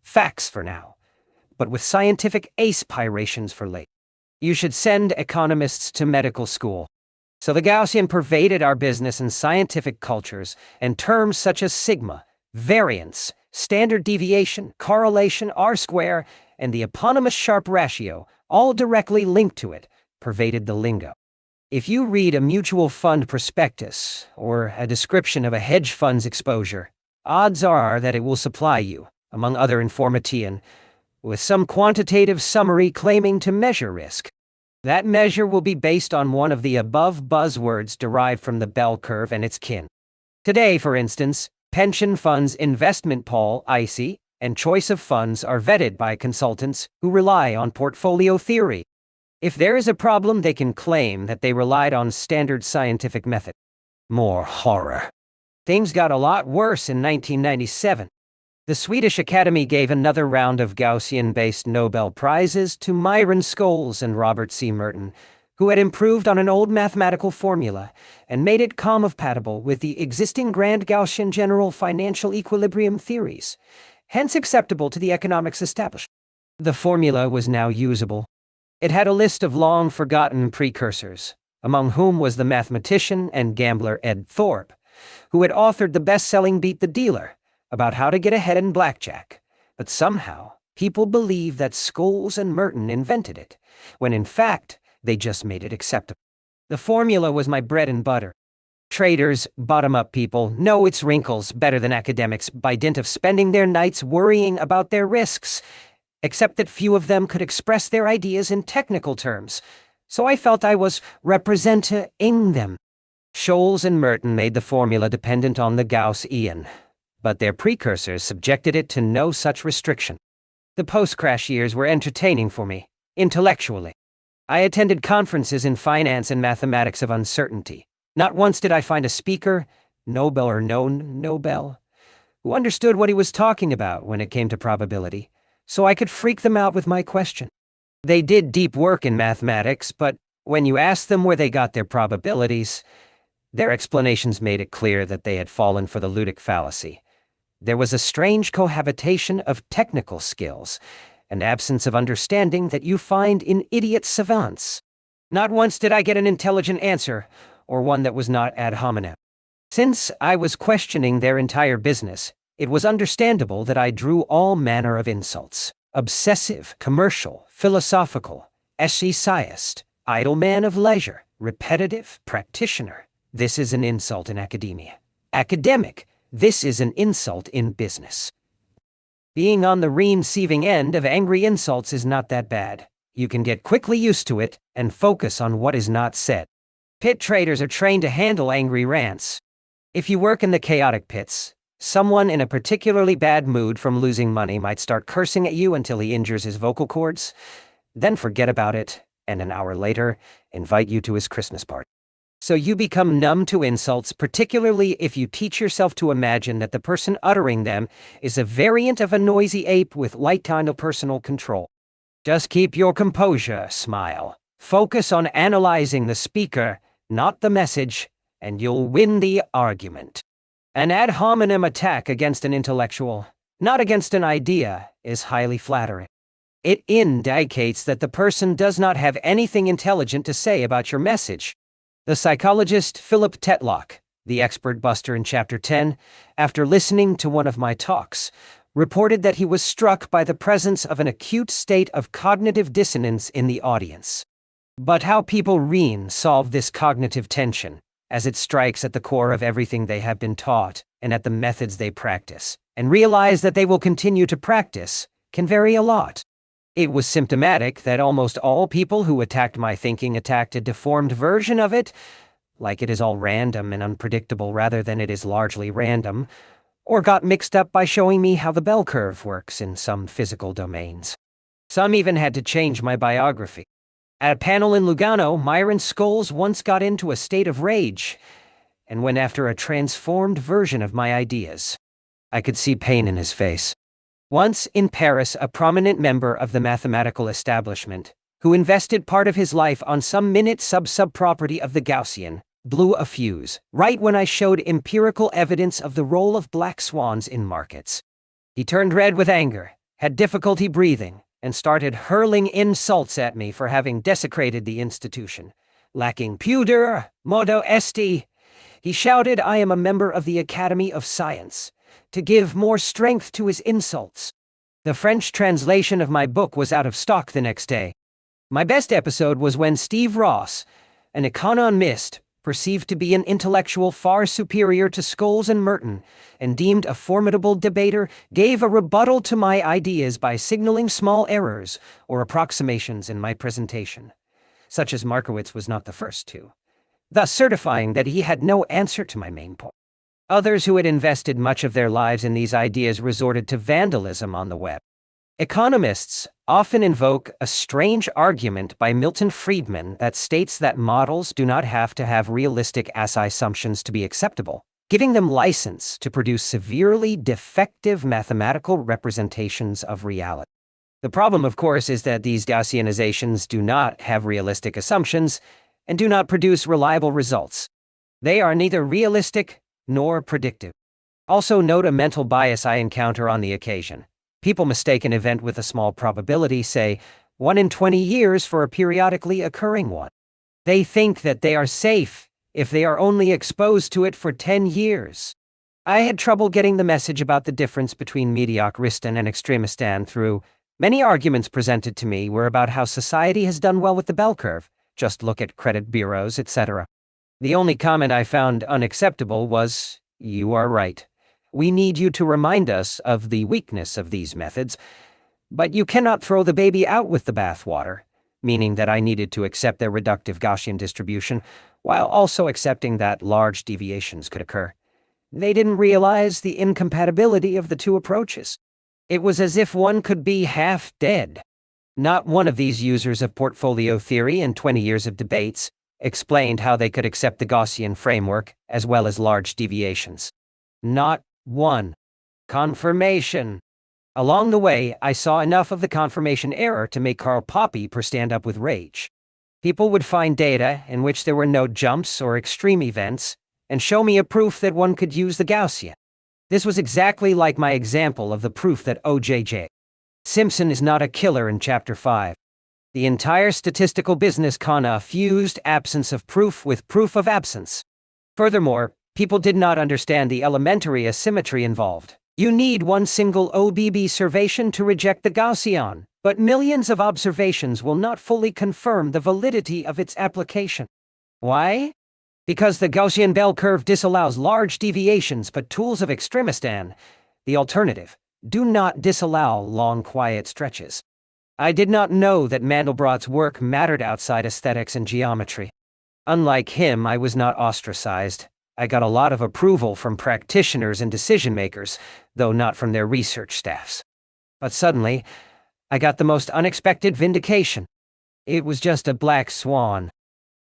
Speaker 2: Facts for now, but with scientific aspirations for later. You should send economists to medical school. So the Gaussian pervaded our business and scientific cultures, and terms such as sigma, variance, standard deviation, correlation, R-square, and the eponymous Sharpe ratio, all directly linked to it, pervaded the lingo. If you read a mutual fund prospectus or a description of a hedge fund's exposure, odds are that it will supply you, among other information, with some quantitative summary claiming to measure risk. That measure will be based on one of the above buzzwords derived from the bell curve and its kin. Today, for instance, pension funds investment policy and choice of funds are vetted by consultants who rely on portfolio theory. If there is a problem, they can claim that they relied on standard scientific method. More horror. Things got a lot worse in 1997. The Swedish Academy gave another round of Gaussian-based Nobel Prizes to Myron Scholes and Robert C. Merton, who had improved on an old mathematical formula and made it compatible with the existing grand Gaussian general financial equilibrium theories, hence acceptable to the economics establishment. The formula was now usable. It had a list of long-forgotten precursors, among whom was the mathematician and gambler Ed Thorpe, who had authored the best-selling Beat the Dealer, about how to get ahead in blackjack. But somehow, people believe that Scholes and Merton invented it, when in fact, they just made it acceptable. The formula was my bread and butter. Traders, bottom-up people, know its wrinkles better than academics by dint of spending their nights worrying about their risks, except that few of them could express their ideas in technical terms, so I felt I was representing them. Scholes and Merton made the formula dependent on the Gaussian, but their precursors subjected it to no such restriction. The post-crash years were entertaining for me, intellectually. I attended conferences in finance and mathematics of uncertainty. Not once did I find a speaker, Nobel or no Nobel, who understood what he was talking about when it came to probability, so I could freak them out with my question. They did deep work in mathematics, but when you asked them where they got their probabilities, their explanations made it clear that they had fallen for the ludic fallacy. There was a strange cohabitation of technical skills and absence of understanding that you find in idiot savants. Not once did I get an intelligent answer, or one that was not ad hominem. Since I was questioning their entire business, it was understandable that I drew all manner of insults: obsessive, commercial, philosophical, essayist, idle man of leisure, repetitive, practitioner. This is an insult in academia. Academic. This is an insult in business. Being on the receiving end of angry insults is not that bad. You can get quickly used to it and focus on what is not said. Pit traders are trained to handle angry rants. If you work in the chaotic pits, someone in a particularly bad mood from losing money might start cursing at you until he injures his vocal cords, then forget about it, and an hour later, invite you to his Christmas party. So you become numb to insults, particularly if you teach yourself to imagine that the person uttering them is a variant of a noisy ape with light kind of personal control. Just keep your composure, smile. Focus on analyzing the speaker, not the message, and you'll win the argument. An ad hominem attack against an intellectual, not against an idea, is highly flattering. It indicates that the person does not have anything intelligent to say about your message. The psychologist Philip Tetlock, the expert buster in Chapter 10, after listening to one of my talks, reported that he was struck by the presence of an acute state of cognitive dissonance in the audience. But how people solve this cognitive tension, as it strikes at the core of everything they have been taught and at the methods they practice, and realize that they will continue to practice, can vary a lot. It was symptomatic that almost all people who attacked my thinking attacked a deformed version of it, like it is all random and unpredictable rather than it is largely random, or got mixed up by showing me how the bell curve works in some physical domains. Some even had to change my biography. At a panel in Lugano, Myron Scholes once got into a state of rage and went after a transformed version of my ideas. I could see pain in his face. Once in Paris, a prominent member of the mathematical establishment, who invested part of his life on some minute sub-property of the Gaussian, blew a fuse right when I showed empirical evidence of the role of black swans in markets. He turned red with anger, had difficulty breathing, and started hurling insults at me for having desecrated the institution. Lacking pudor, modo esti, he shouted I am a member of the Academy of Science, to give more strength to his insults. The French translation of my book was out of stock the next day. My best episode was when Steve Ross, an economist perceived to be an intellectual far superior to Scholes and Merton, and deemed a formidable debater, gave a rebuttal to my ideas by signaling small errors or approximations in my presentation, such as Markowitz was not the first to, thus certifying that he had no answer to my main point. Others who had invested much of their lives in these ideas resorted to vandalism on the web. Economists often invoke a strange argument by Milton Friedman that states that models do not have to have realistic assumptions to be acceptable, giving them license to produce severely defective mathematical representations of reality. The problem, of course, is that these Gaussianizations do not have realistic assumptions and do not produce reliable results. They are neither realistic nor predictive. Also note a mental bias I encounter on the occasion. People mistake an event with a small probability, say 1 in 20 years, for a periodically occurring one. They think that they are safe if they are only exposed to it for 10 years. I had trouble getting the message about the difference between mediocristen and extremistan through many arguments presented to me were about how society has done well with the bell curve. Just look at credit bureaus, etc. The only comment I found unacceptable was, "You are right. We need you to remind us of the weakness of these methods, but you cannot throw the baby out with the bathwater," meaning that I needed to accept their reductive Gaussian distribution, while also accepting that large deviations could occur. They didn't realize the incompatibility of the two approaches. It was as if one could be half dead. Not one of these users of portfolio theory in 20 years of debates explained how they could accept the Gaussian framework as well as large deviations. Not one. Confirmation. Along the way, I saw enough of the confirmation error to make Karl Popper stand up with rage. People would find data in which there were no jumps or extreme events and show me a proof that one could use the Gaussian. This was exactly like my example of the proof that O.J.J. Simpson is not a killer in Chapter 5. The entire statistical business fused absence of proof with proof of absence. Furthermore, people did not understand the elementary asymmetry involved. You need one single observation to reject the Gaussian, but millions of observations will not fully confirm the validity of its application. Why? Because the Gaussian bell curve disallows large deviations, but tools of extremistan, the alternative, do not disallow long quiet stretches. I did not know that Mandelbrot's work mattered outside aesthetics and geometry. Unlike him, I was not ostracized. I got a lot of approval from practitioners and decision-makers, though not from their research staffs. But suddenly, I got the most unexpected vindication. It was just a black swan.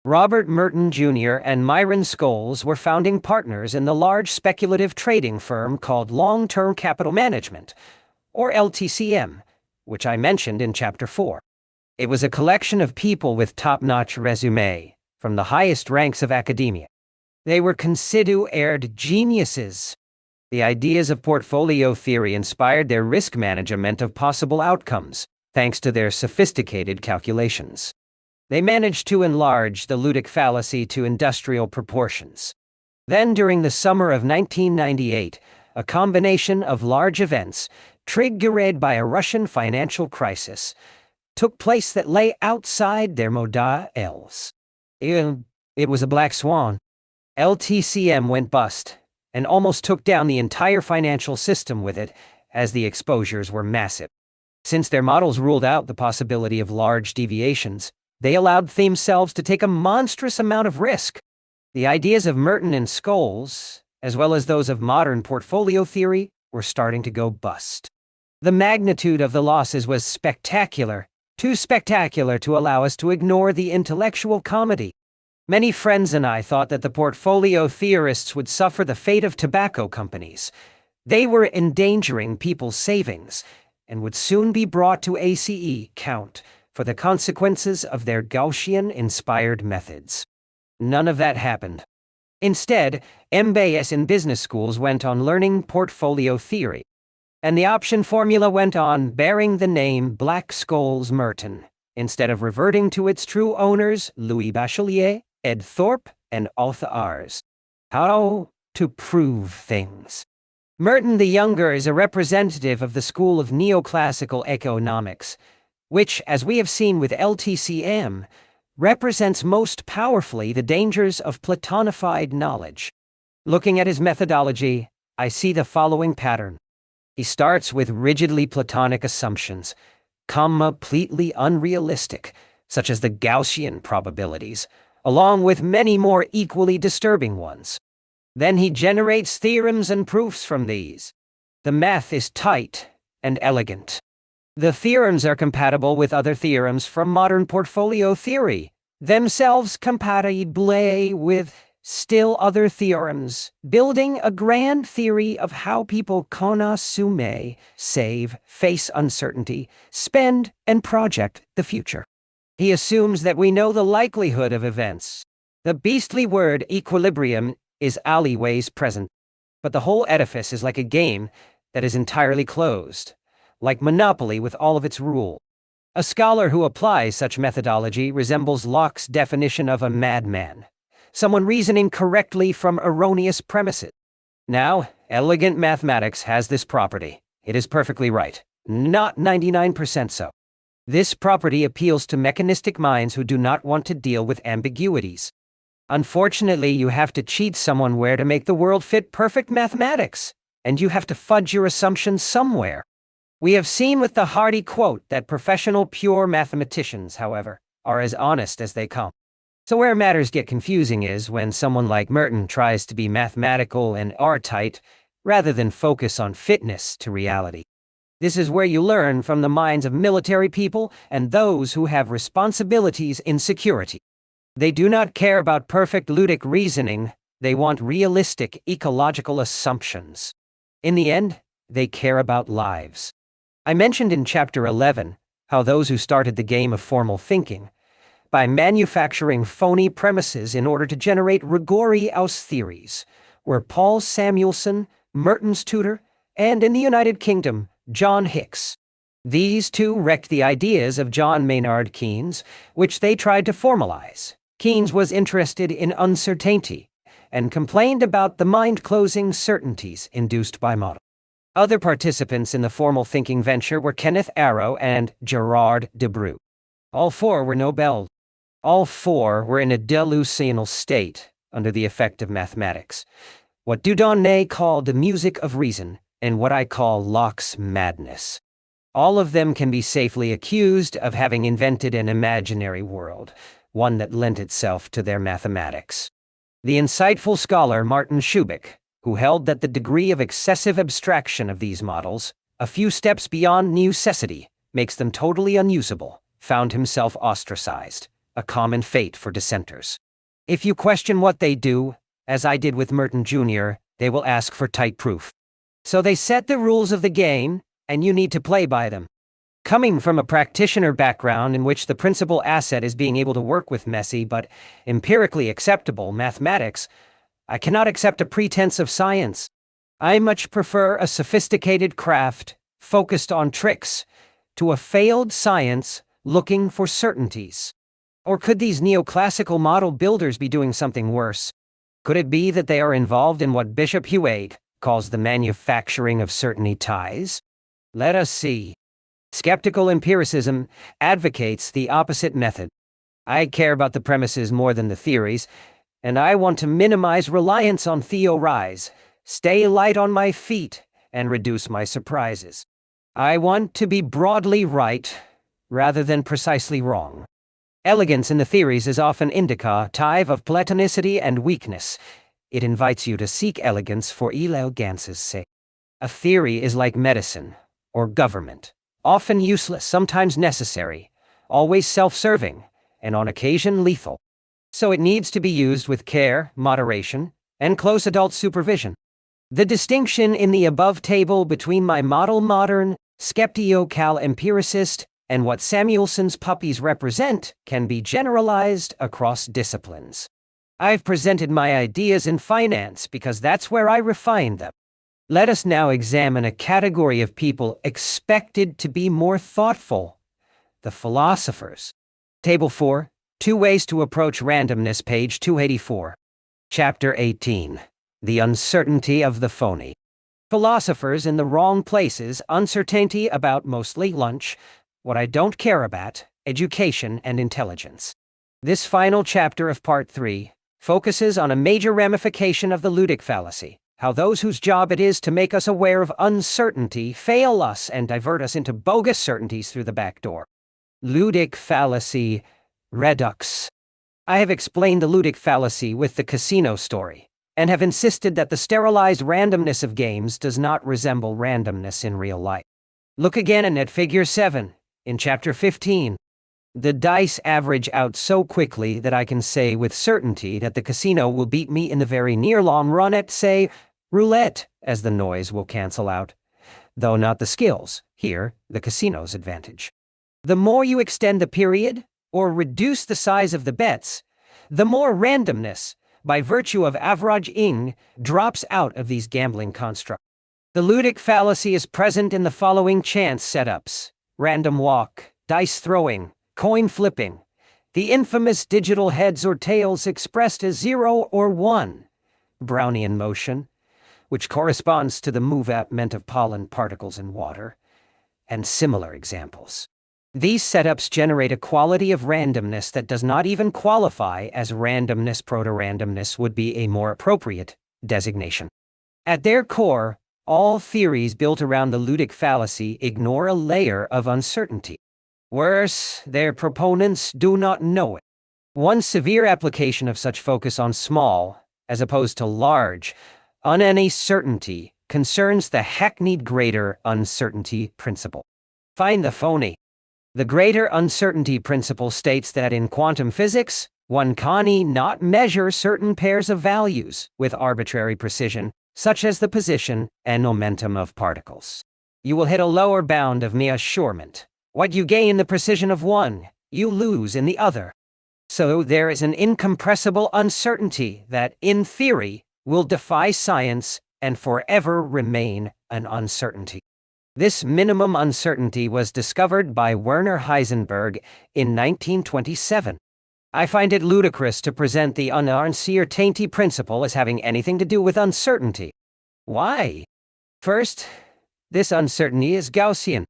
Speaker 2: Robert Merton Jr. and Myron Scholes were founding partners in the large speculative trading firm called Long-Term Capital Management, or LTCM, which I mentioned in Chapter 4. It was a collection of people with top-notch resume from the highest ranks of academia. They were considered geniuses. The ideas of portfolio theory inspired their risk management of possible outcomes, thanks to their sophisticated calculations. They managed to enlarge the ludic fallacy to industrial proportions. Then, during the summer of 1998, a combination of large events, triggered by a Russian financial crisis, took place that lay outside their models. It was a black swan. LTCM went bust and almost took down the entire financial system with it, as the exposures were massive. Since their models ruled out the possibility of large deviations, they allowed themselves to take a monstrous amount of risk. The ideas of Merton and Scholes, as well as those of modern portfolio theory, were starting to go bust. The magnitude of the losses was spectacular, too spectacular to allow us to ignore the intellectual comedy. Many friends and I thought that the portfolio theorists would suffer the fate of tobacco companies. They were endangering people's savings and would soon be brought to ACE count for the consequences of their Gaussian-inspired methods. None of that happened. Instead, MBAs in business schools went on learning portfolio theory, and the option formula went on bearing the name Black-Scholes-Merton, instead of reverting to its true owners, Louis Bachelier, Ed Thorpe, and Arthur Ars. How to prove things. Merton the Younger is a representative of the school of neoclassical economics, which, as we have seen with LTCM, represents most powerfully the dangers of platonified knowledge. Looking at his methodology, I see the following pattern. He starts with rigidly Platonic assumptions, completely unrealistic, such as the Gaussian probabilities, along with many more equally disturbing ones. Then he generates theorems and proofs from these. The math is tight and elegant. The theorems are compatible with other theorems from modern portfolio theory, themselves compatible with still other theorems, building a grand theory of how people consume, save, face uncertainty, spend, and project the future. He assumes that we know the likelihood of events. The beastly word equilibrium is always present, but the whole edifice is like a game that is entirely closed, like Monopoly with all of its rules. A scholar who applies such methodology resembles Locke's definition of a madman, someone reasoning correctly from erroneous premises. Now, elegant mathematics has this property. It is perfectly right, not 99% so. This property appeals to mechanistic minds who do not want to deal with ambiguities. Unfortunately, you have to cheat someone where to make the world fit perfect mathematics, and you have to fudge your assumptions somewhere. We have seen with the hearty quote that professional pure mathematicians, however, are as honest as they come. So where matters get confusing is when someone like Merton tries to be mathematical and airtight rather than focus on fitness to reality. This is where you learn from the minds of military people and those who have responsibilities in security. They do not care about perfect ludic reasoning, they want realistic ecological assumptions. In the end, they care about lives. I mentioned in Chapter 11 how those who started the game of formal thinking, by manufacturing phony premises in order to generate rigorious theories, were Paul Samuelson, Merton's tutor, and in the United Kingdom, John Hicks. These two wrecked the ideas of John Maynard Keynes, which they tried to formalize. Keynes was interested in uncertainty and complained about the mind-closing certainties induced by models. Other participants in the formal thinking venture were Kenneth Arrow and Gerard de Broglie. All four were Nobel. All four were in a delusional state under the effect of mathematics, what Dieudonné called the music of reason, and what I call Locke's madness. All of them can be safely accused of having invented an imaginary world, one that lent itself to their mathematics. The insightful scholar Martin Schubeck, who held that the degree of excessive abstraction of these models, a few steps beyond necessity, makes them totally unusable, found himself ostracized, a common fate for dissenters. If you question what they do, as I did with Merton Jr., they will ask for tight proof. So they set the rules of the game, and you need to play by them. Coming from a practitioner background in which the principal asset is being able to work with messy but empirically acceptable mathematics, I cannot accept a pretense of science. I much prefer a sophisticated craft focused on tricks to a failed science looking for certainties. Or could these neoclassical model builders be doing something worse? Could it be that they are involved in what Bishop Hewitt calls the manufacturing of certainty ties? Let us see. Skeptical empiricism advocates the opposite method. I care about the premises more than the theories, and I want to minimize reliance on theories, stay light on my feet, and reduce my surprises. I want to be broadly right rather than precisely wrong. Elegance in the theories is often indicative of platonicity and weakness. It invites you to seek elegance for elegance's sake. A theory is like medicine or government, often useless, sometimes necessary, always self-serving, and on occasion lethal. So it needs to be used with care, moderation, and close adult supervision. The distinction in the above table between my model modern, skeptical empiricist, and what Samuelson's puppies represent can be generalized across disciplines. I've presented my ideas in finance because that's where I refined them. Let us now examine a category of people expected to be more thoughtful: the philosophers. Table 4, 2 Ways to Approach Randomness, page 284. Chapter 18, The Uncertainty of the Phony. Philosophers in the wrong places, uncertainty about mostly lunch, what I don't care about, education and intelligence. This final chapter of Part 3 focuses on a major ramification of the ludic fallacy, how those whose job it is to make us aware of uncertainty fail us and divert us into bogus certainties through the back door. Ludic fallacy redux. I have explained the ludic fallacy with the casino story, and have insisted that the sterilized randomness of games does not resemble randomness in real life. Look again at Figure 7, in Chapter 15. The dice average out so quickly that I can say with certainty that the casino will beat me in the very near long run at, say, roulette, as the noise will cancel out. Though not the skills, here, the casino's advantage. The more you extend the period, or reduce the size of the bets, the more randomness, by virtue of averaging, drops out of these gambling constructs. The ludic fallacy is present in the following chance setups: random walk, dice throwing, coin flipping, the infamous digital heads or tails expressed as 0 or 1, Brownian motion, which corresponds to the movement of pollen particles in water, and similar examples. These setups generate a quality of randomness that does not even qualify as randomness. Proto-randomness would be a more appropriate designation. At their core, all theories built around the ludic fallacy ignore a layer of uncertainty. Worse, their proponents do not know it. One severe application of such focus on small, as opposed to large, uncertainty concerns the hackneyed greater uncertainty principle. Find the phony. The greater uncertainty principle states that in quantum physics, one cannot measure certain pairs of values with arbitrary precision, such as the position and momentum of particles. You will hit a lower bound of measurement. What you gain in the precision of one, you lose in the other. So there is an incompressible uncertainty that, in theory, will defy science and forever remain an uncertainty. This minimum uncertainty was discovered by Werner Heisenberg in 1927. I find it ludicrous to present the uncertainty principle as having anything to do with uncertainty. Why? First, this uncertainty is Gaussian.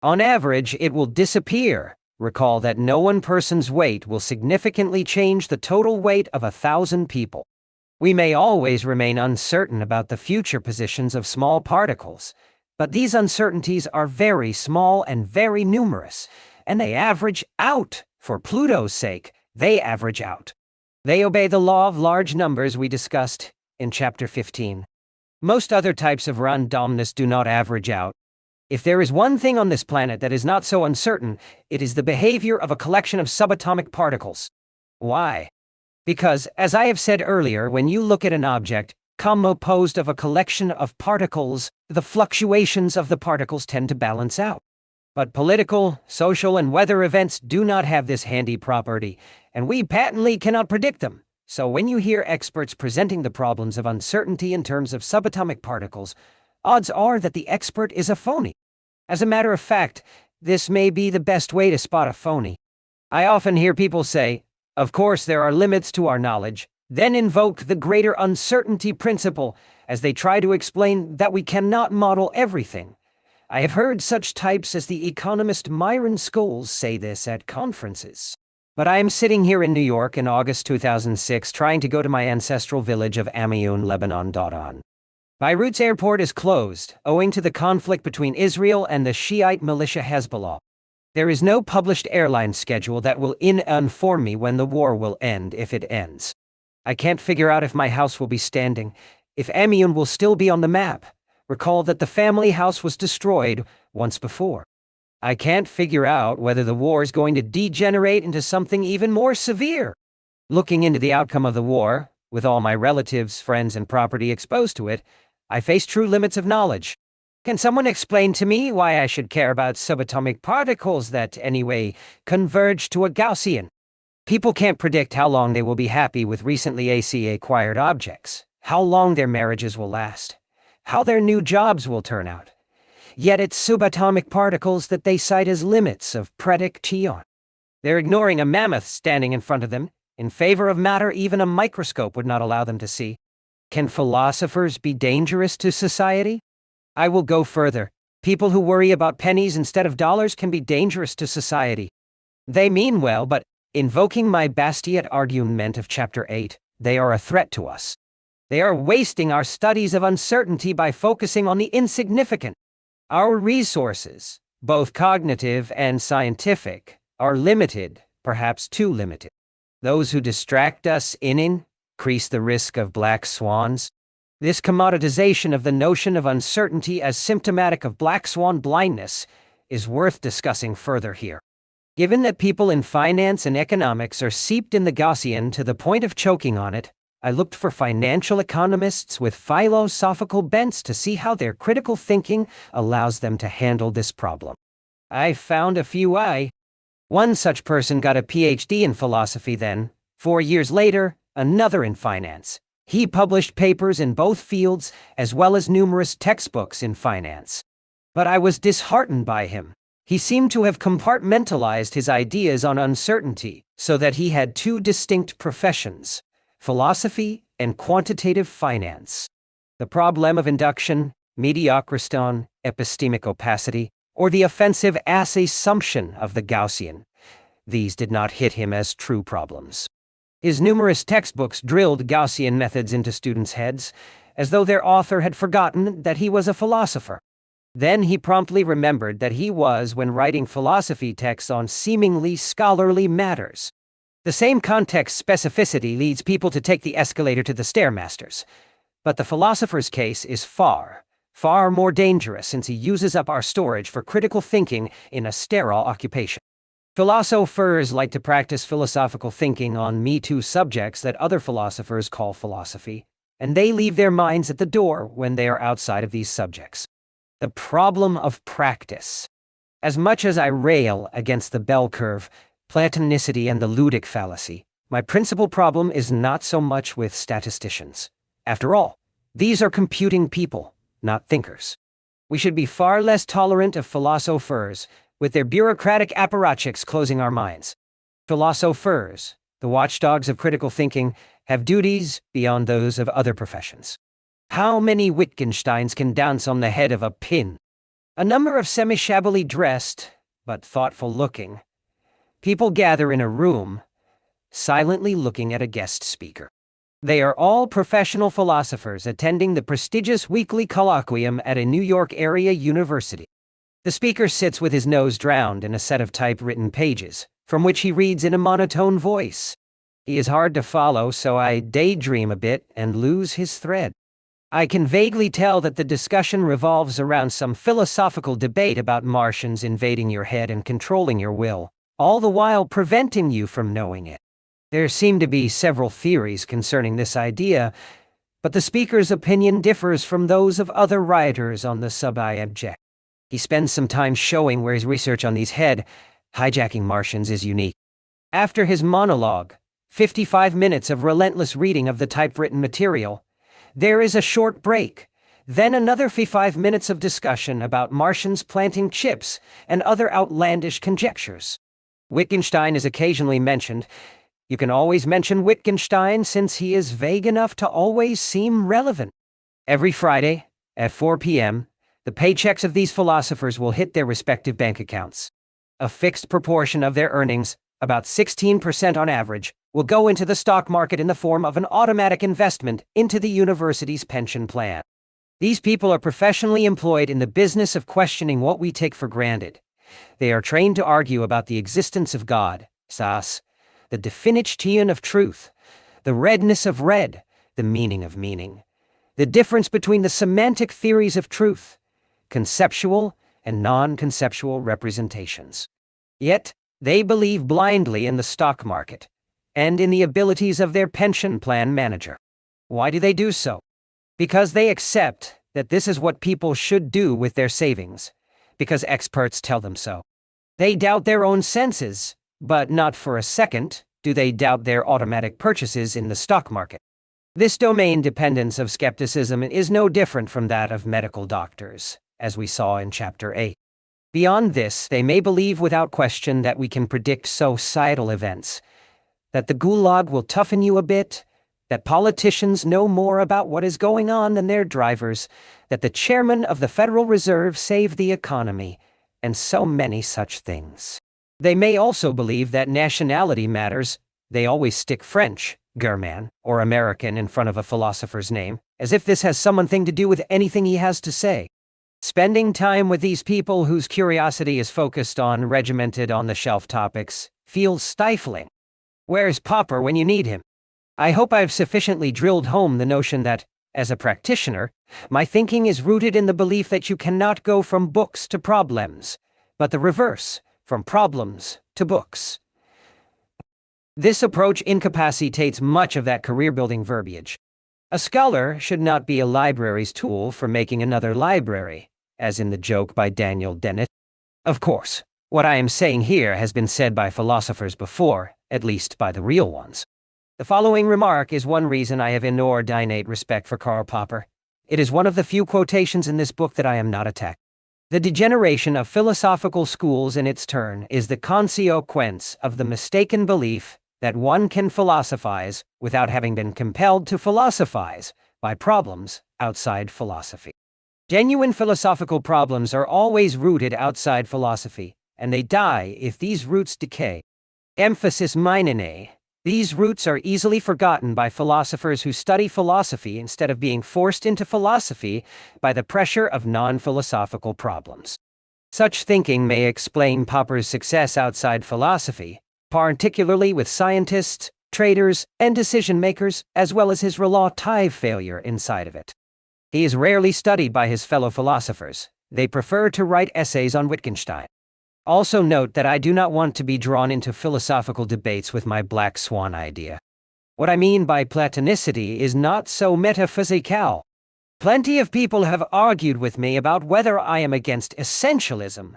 Speaker 2: On average, it will disappear. Recall that no one person's weight will significantly change the total weight of 1,000 people. We may always remain uncertain about the future positions of small particles, but these uncertainties are very small and very numerous, and they average out. For Pluto's sake, they average out. They obey the law of large numbers we discussed in Chapter 15. Most other types of randomness do not average out. If there is one thing on this planet that is not so uncertain, it is the behavior of a collection of subatomic particles. Why? Because, as I have said earlier, when you look at an object, composed of a collection of particles, the fluctuations of the particles tend to balance out. But political, social, and weather events do not have this handy property, and we patently cannot predict them. So when you hear experts presenting the problems of uncertainty in terms of subatomic particles, odds are that the expert is a phony. As a matter of fact, this may be the best way to spot a phony. I often hear people say, "Of course there are limits to our knowledge," then invoke the greater uncertainty principle as they try to explain that we cannot model everything. I have heard such types as the economist Myron Scholes say this at conferences. But I am sitting here in New York in August 2006 trying to go to my ancestral village of Amiyoun, Lebanon. Beirut's airport is closed, owing to the conflict between Israel and the Shiite militia Hezbollah. There is no published airline schedule that will inform me when the war will end, if it ends. I can't figure out if my house will be standing, if Amiyoun will still be on the map. Recall that the family house was destroyed once before. I can't figure out whether the war is going to degenerate into something even more severe. Looking into the outcome of the war, with all my relatives, friends, and property exposed to it, I face true limits of knowledge. Can someone explain to me why I should care about subatomic particles that, anyway, converge to a Gaussian? People can't predict how long they will be happy with recently acquired objects, how long their marriages will last, how their new jobs will turn out. Yet it's subatomic particles that they cite as limits of prediction. They're ignoring a mammoth standing in front of them, in favor of matter even a microscope would not allow them to see. Can philosophers be dangerous to society? I will go further. People who worry about pennies instead of dollars can be dangerous to society. They mean well, but, invoking my Bastiat argument of Chapter 8, they are a threat to us. They are wasting our studies of uncertainty by focusing on the insignificant. Our resources, both cognitive and scientific, are limited, perhaps too limited. Those who distract us increase the risk of black swans. This commoditization of the notion of uncertainty as symptomatic of black swan blindness is worth discussing further here. Given that people in finance and economics are seeped in the Gaussian to the point of choking on it, I looked for financial economists with philosophical bents to see how their critical thinking allows them to handle this problem. I found a few. One such person got a PhD in philosophy then. 4 years later, another in finance. He published papers in both fields as well as numerous textbooks in finance. But I was disheartened by him. He seemed to have compartmentalized his ideas on uncertainty so that he had two distinct professions: philosophy and quantitative finance. The problem of induction, mediocriston, epistemic opacity, or the offensive assumption of the Gaussian. These did not hit him as true problems. His numerous textbooks drilled Gaussian methods into students' heads, as though their author had forgotten that he was a philosopher. Then he promptly remembered that he was when writing philosophy texts on seemingly scholarly matters. The same context specificity leads people to take the escalator to the stairmasters. But the philosopher's case is far more dangerous since he uses up our storage for critical thinking in a sterile occupation. Philosophers like to practice philosophical thinking on Me Too subjects that other philosophers call philosophy, and they leave their minds at the door when they are outside of these subjects. The problem of practice. As much as I rail against the bell curve, Platonicity and the ludic fallacy, my principal problem is not so much with statisticians. After all, these are computing people, not thinkers. We should be far less tolerant of philosophers, with their bureaucratic apparatchiks closing our minds. Philosophers, the watchdogs of critical thinking, have duties beyond those of other professions. How many Wittgensteins can dance on the head of a pin? A number of semi-shabbily dressed, but thoughtful-looking, people gather in a room, silently looking at a guest speaker. They are all professional philosophers attending the prestigious weekly colloquium at a New York area university. The speaker sits with his nose drowned in a set of typewritten pages, from which he reads in a monotone voice. He is hard to follow, so I daydream a bit and lose his thread. I can vaguely tell that the discussion revolves around some philosophical debate about Martians invading your head and controlling your will, all the while preventing you from knowing it. There seem to be several theories concerning this idea, but the speaker's opinion differs from those of other writers on the subject. He spends some time showing where his research on these hijacking Martians is unique. After his monologue, 55 minutes of relentless reading of the typewritten material, there is a short break, then another 55 minutes of discussion about Martians planting chips and other outlandish conjectures. Wittgenstein is occasionally mentioned. You can always mention Wittgenstein since he is vague enough to always seem relevant. Every Friday, at 4 p.m., The paychecks of these philosophers will hit their respective bank accounts. A fixed proportion of their earnings, about 16% on average, will go into the stock market in the form of an automatic investment into the university's pension plan. These people are professionally employed in the business of questioning what we take for granted. They are trained to argue about the existence of God, Sas, the definition of truth, the redness of red, the meaning of meaning, the difference between the semantic theories of truth, conceptual and non-conceptual representations. Yet, they believe blindly in the stock market and in the abilities of their pension plan manager. Why do they do so? Because they accept that this is what people should do with their savings, because experts tell them so. They doubt their own senses, but not for a second do they doubt their automatic purchases in the stock market. This domain dependence of skepticism is no different from that of medical doctors, as we saw in Chapter 8. Beyond this, they may believe without question that we can predict societal events, that the gulag will toughen you a bit, that politicians know more about what is going on than their drivers, that the chairman of the Federal Reserve saved the economy, and so many such things. They may also believe that nationality matters. They always stick French, German, or American in front of a philosopher's name, as if this has something to do with anything he has to say. Spending time with these people whose curiosity is focused on regimented on-the-shelf topics feels stifling. Where's Popper when you need him? I hope I've sufficiently drilled home the notion that, as a practitioner, my thinking is rooted in the belief that you cannot go from books to problems, but the reverse, from problems to books. This approach incapacitates much of that career-building verbiage. A scholar should not be a library's tool for making another library, as in the joke by Daniel Dennett. Of course, what I am saying here has been said by philosophers before, at least by the real ones. The following remark is one reason I have inordinate respect for Karl Popper. It is one of the few quotations in this book that I am not attacking. The degeneration of philosophical schools in its turn is the consequence of the mistaken belief that one can philosophize without having been compelled to philosophize by problems outside philosophy. Genuine philosophical problems are always rooted outside philosophy, and they die if these roots decay. Emphasis minene. These roots are easily forgotten by philosophers who study philosophy instead of being forced into philosophy by the pressure of non-philosophical problems. Such thinking may explain Popper's success outside philosophy, particularly with scientists, traders, and decision-makers, as well as his relative failure inside of it. He is rarely studied by his fellow philosophers. They prefer to write essays on Wittgenstein. Also note that I do not want to be drawn into philosophical debates with my black swan idea. What I mean by Platonicity is not so metaphysical. Plenty of people have argued with me about whether I am against essentialism,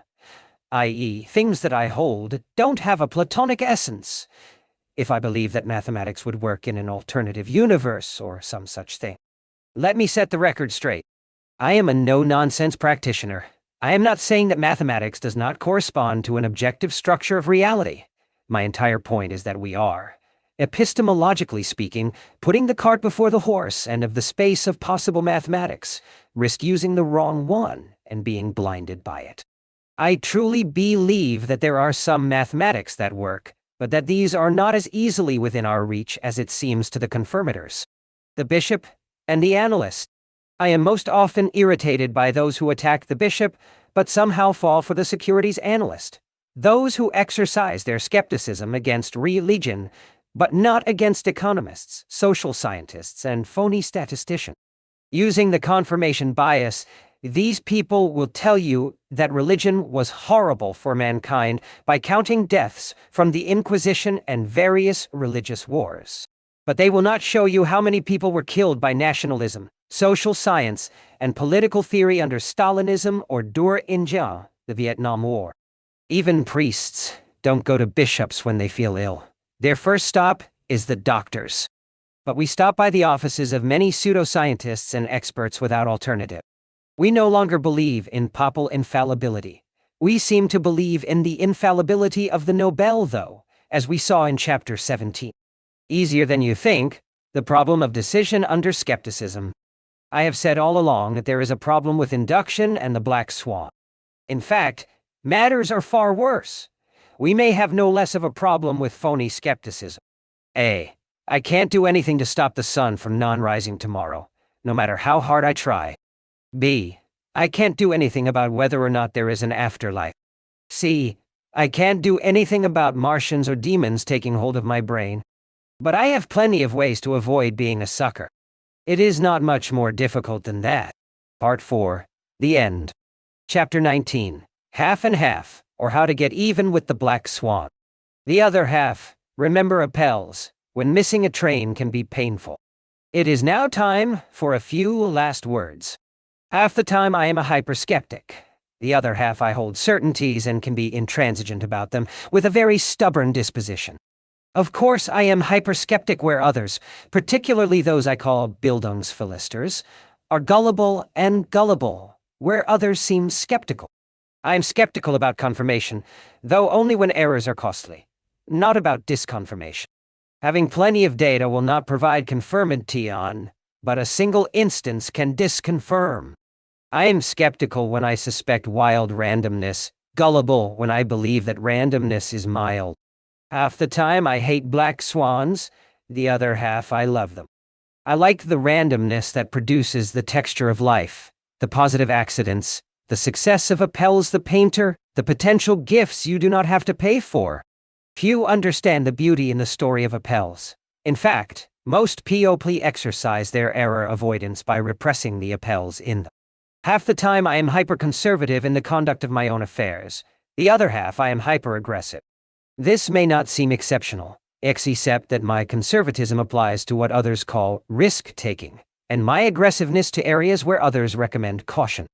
Speaker 2: i.e., things that I hold don't have a Platonic essence, if I believe that mathematics would work in an alternative universe or some such thing. Let me set the record straight. I am a no-nonsense practitioner. I am not saying that mathematics does not correspond to an objective structure of reality. My entire point is that we are, epistemologically speaking, putting the cart before the horse, and of the space of possible mathematics, risk using the wrong one and being blinded by it. I truly believe that there are some mathematics that work, but that these are not as easily within our reach as it seems to the confirmators, the bishop, and the analyst. I am most often irritated by those who attack the bishop, but somehow fall for the securities analyst. Those who exercise their skepticism against religion, but not against economists, social scientists, and phony statisticians. Using the confirmation bias, these people will tell you that religion was horrible for mankind by counting deaths from the Inquisition and various religious wars. But they will not show you how many people were killed by nationalism, social science, and political theory under Stalinism or Dur-in-Jia, the Vietnam War. Even priests don't go to bishops when they feel ill. Their first stop is the doctors. But we stop by the offices of many pseudoscientists and experts without alternative. We no longer believe in papal infallibility. We seem to believe in the infallibility of the Nobel, though, as we saw in Chapter 17. Easier than you think, the problem of decision under skepticism. I have said all along that there is a problem with induction and the black swan. In fact, matters are far worse. We may have no less of a problem with phony skepticism. A. I can't do anything to stop the sun from non-rising tomorrow, no matter how hard I try. B. I can't do anything about whether or not there is an afterlife. C. I can't do anything about Martians or demons taking hold of my brain. But I have plenty of ways to avoid being a sucker. It is not much more difficult than that. Part 4. The End. Chapter 19. Half and Half, or How to Get Even with the Black Swan. The other half, remember appels, when missing a train can be painful. It is now time for a few last words. Half the time I am a hyperskeptic. The other half I hold certainties and can be intransigent about them, with a very stubborn disposition. Of course, I am hyperskeptic where others, particularly those I call Bildungsphilisters, are gullible, and gullible where others seem skeptical. I am skeptical about confirmation, though only when errors are costly, not about disconfirmation. Having plenty of data will not provide confirmation, but a single instance can disconfirm. I am skeptical when I suspect wild randomness, gullible when I believe that randomness is mild. Half the time I hate black swans, the other half I love them. I like the randomness that produces the texture of life, the positive accidents, the success of Appels the painter, the potential gifts you do not have to pay for. Few understand the beauty in the story of Appels. In fact, most people exercise their error avoidance by repressing the Appels in them. Half the time I am hyper-conservative in the conduct of my own affairs, the other half I am hyper-aggressive. This may not seem exceptional, except that my conservatism applies to what others call risk-taking, and my aggressiveness to areas where others recommend caution.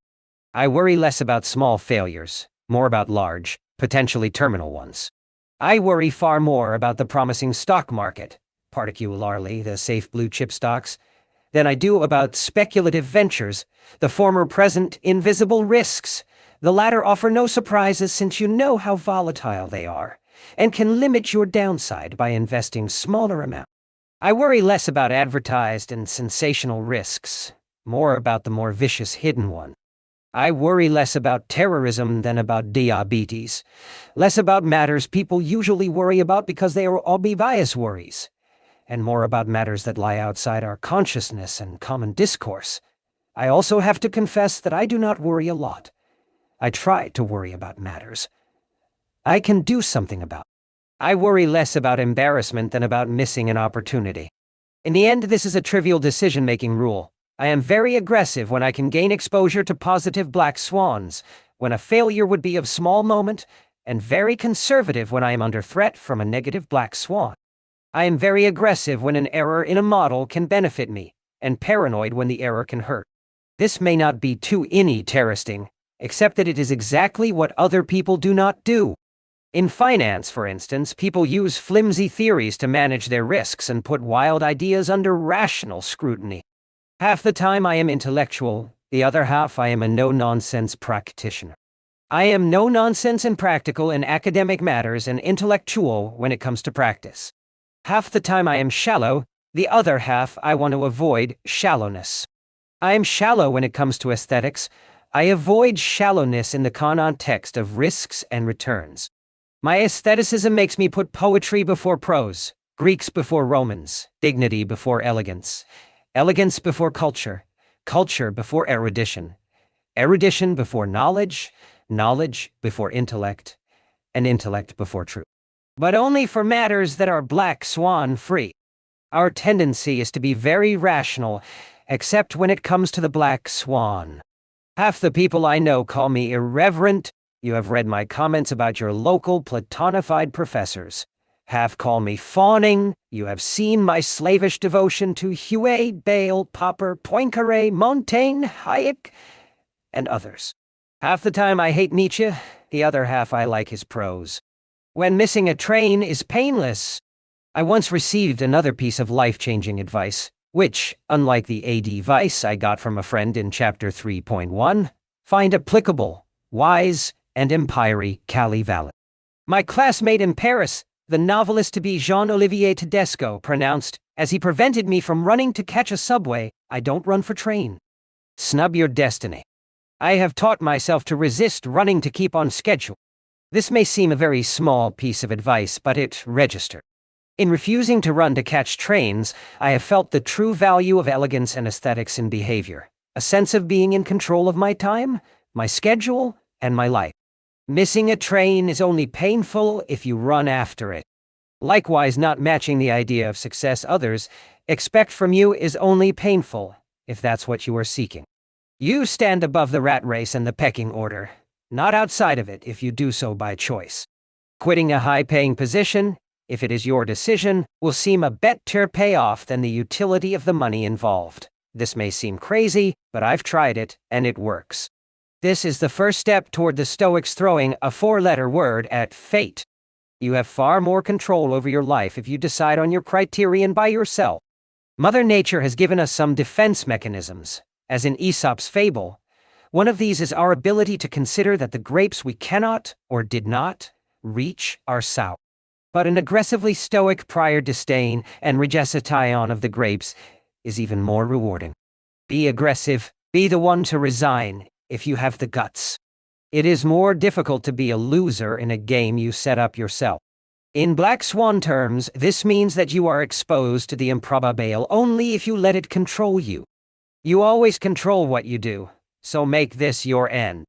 Speaker 2: I worry less about small failures, more about large, potentially terminal ones. I worry far more about the promising stock market, particularly the safe blue-chip stocks, than I do about speculative ventures, the former present invisible risks. The latter offer no surprises since you know how volatile they are, and can limit your downside by investing smaller amounts. I worry less about advertised and sensational risks, more about the more vicious hidden one. I worry less about terrorism than about diabetes, less about matters people usually worry about because they are obvious worries, and more about matters that lie outside our consciousness and common discourse. I also have to confess that I do not worry a lot. I try to worry about matters I can do something about. I worry less about embarrassment than about missing an opportunity. In the end, this is a trivial decision-making rule. I am very aggressive when I can gain exposure to positive black swans, when a failure would be of small moment, and very conservative when I am under threat from a negative black swan. I am very aggressive when an error in a model can benefit me, and paranoid when the error can hurt. This may not be too interesting, except that it is exactly what other people do not do. In finance, for instance, people use flimsy theories to manage their risks and put wild ideas under rational scrutiny. Half the time I am intellectual, the other half I am a no-nonsense practitioner. I am no-nonsense and practical in academic matters and intellectual when it comes to practice. Half the time I am shallow, the other half I want to avoid shallowness. I am shallow when it comes to aesthetics. I avoid shallowness in the context of risks and returns. My aestheticism makes me put poetry before prose, Greeks before Romans, dignity before elegance, elegance before culture, culture before erudition, erudition before knowledge, knowledge before intellect, and intellect before truth. But only for matters that are black swan free. Our tendency is to be very rational, except when it comes to the black swan. Half the people I know call me irreverent. You have read my comments about your local platonified professors. Half call me fawning. You have seen my slavish devotion to Huey, Bale, Popper, Poincaré, Montaigne, Hayek, and others. Half the time I hate Nietzsche, the other half I like his prose. When missing a train is painless. I once received another piece of life-changing advice, which, unlike the advice I got from a friend in Chapter 3.1, find applicable, wise, and empire Cali valid. My classmate in Paris, the novelist-to-be Jean-Olivier Tedesco, pronounced, as he prevented me from running to catch a subway, "I don't run for train. Snub your destiny. I have taught myself to resist running to keep on schedule. This may seem a very small piece of advice, but it registered. In refusing to run to catch trains, I have felt the true value of elegance and aesthetics in behavior, a sense of being in control of my time, my schedule, and my life. Missing a train is only painful if you run after it. Likewise, not matching the idea of success others expect from you is only painful if that's what you are seeking. You stand above the rat race and the pecking order, not outside of it if you do so by choice. Quitting a high-paying position, if it is your decision, will seem a better payoff than the utility of the money involved. This may seem crazy, but I've tried it, and it works. This is the first step toward the Stoics throwing a 4-letter word at fate. You have far more control over your life if you decide on your criterion by yourself. Mother Nature has given us some defense mechanisms. As in Aesop's fable, one of these is our ability to consider that the grapes we cannot, or did not, reach are sour. But an aggressively stoic prior disdain and rejection of the grapes is even more rewarding. Be aggressive, be the one to resign, if you have the guts. It is more difficult to be a loser in a game you set up yourself. In Black Swan terms, this means that you are exposed to the improbable only if you let it control you. You always control what you do, so make this your end.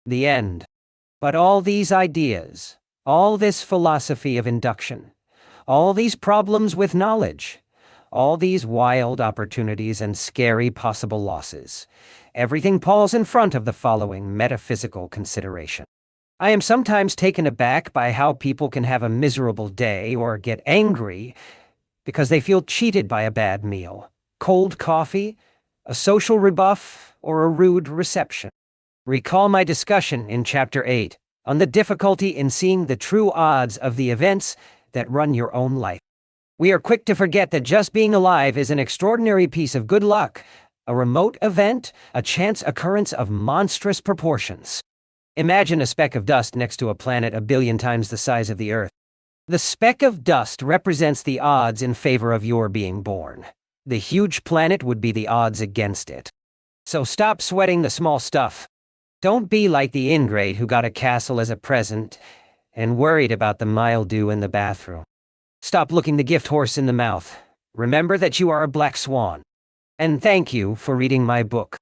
Speaker 2: The end. But all these ideas, all this philosophy of induction, all these problems with knowledge, all these wild opportunities and scary possible losses, everything falls in front of the following metaphysical consideration. I am sometimes taken aback by how people can have a miserable day or get angry because they feel cheated by a bad meal, cold coffee, a social rebuff, or a rude reception. Recall my discussion in Chapter 8 on the difficulty in seeing the true odds of the events that run your own life. We are quick to forget that just being alive is an extraordinary piece of good luck, a remote event, a chance occurrence of monstrous proportions. Imagine a speck of dust next to a planet 1 billion times the size of the Earth. The speck of dust represents the odds in favor of your being born. The huge planet would be the odds against it. So stop sweating the small stuff. Don't be like the ingrate who got a castle as a present and worried about the mildew in the bathroom. Stop looking the gift horse in the mouth. Remember that you are a black swan. And thank you for reading my book.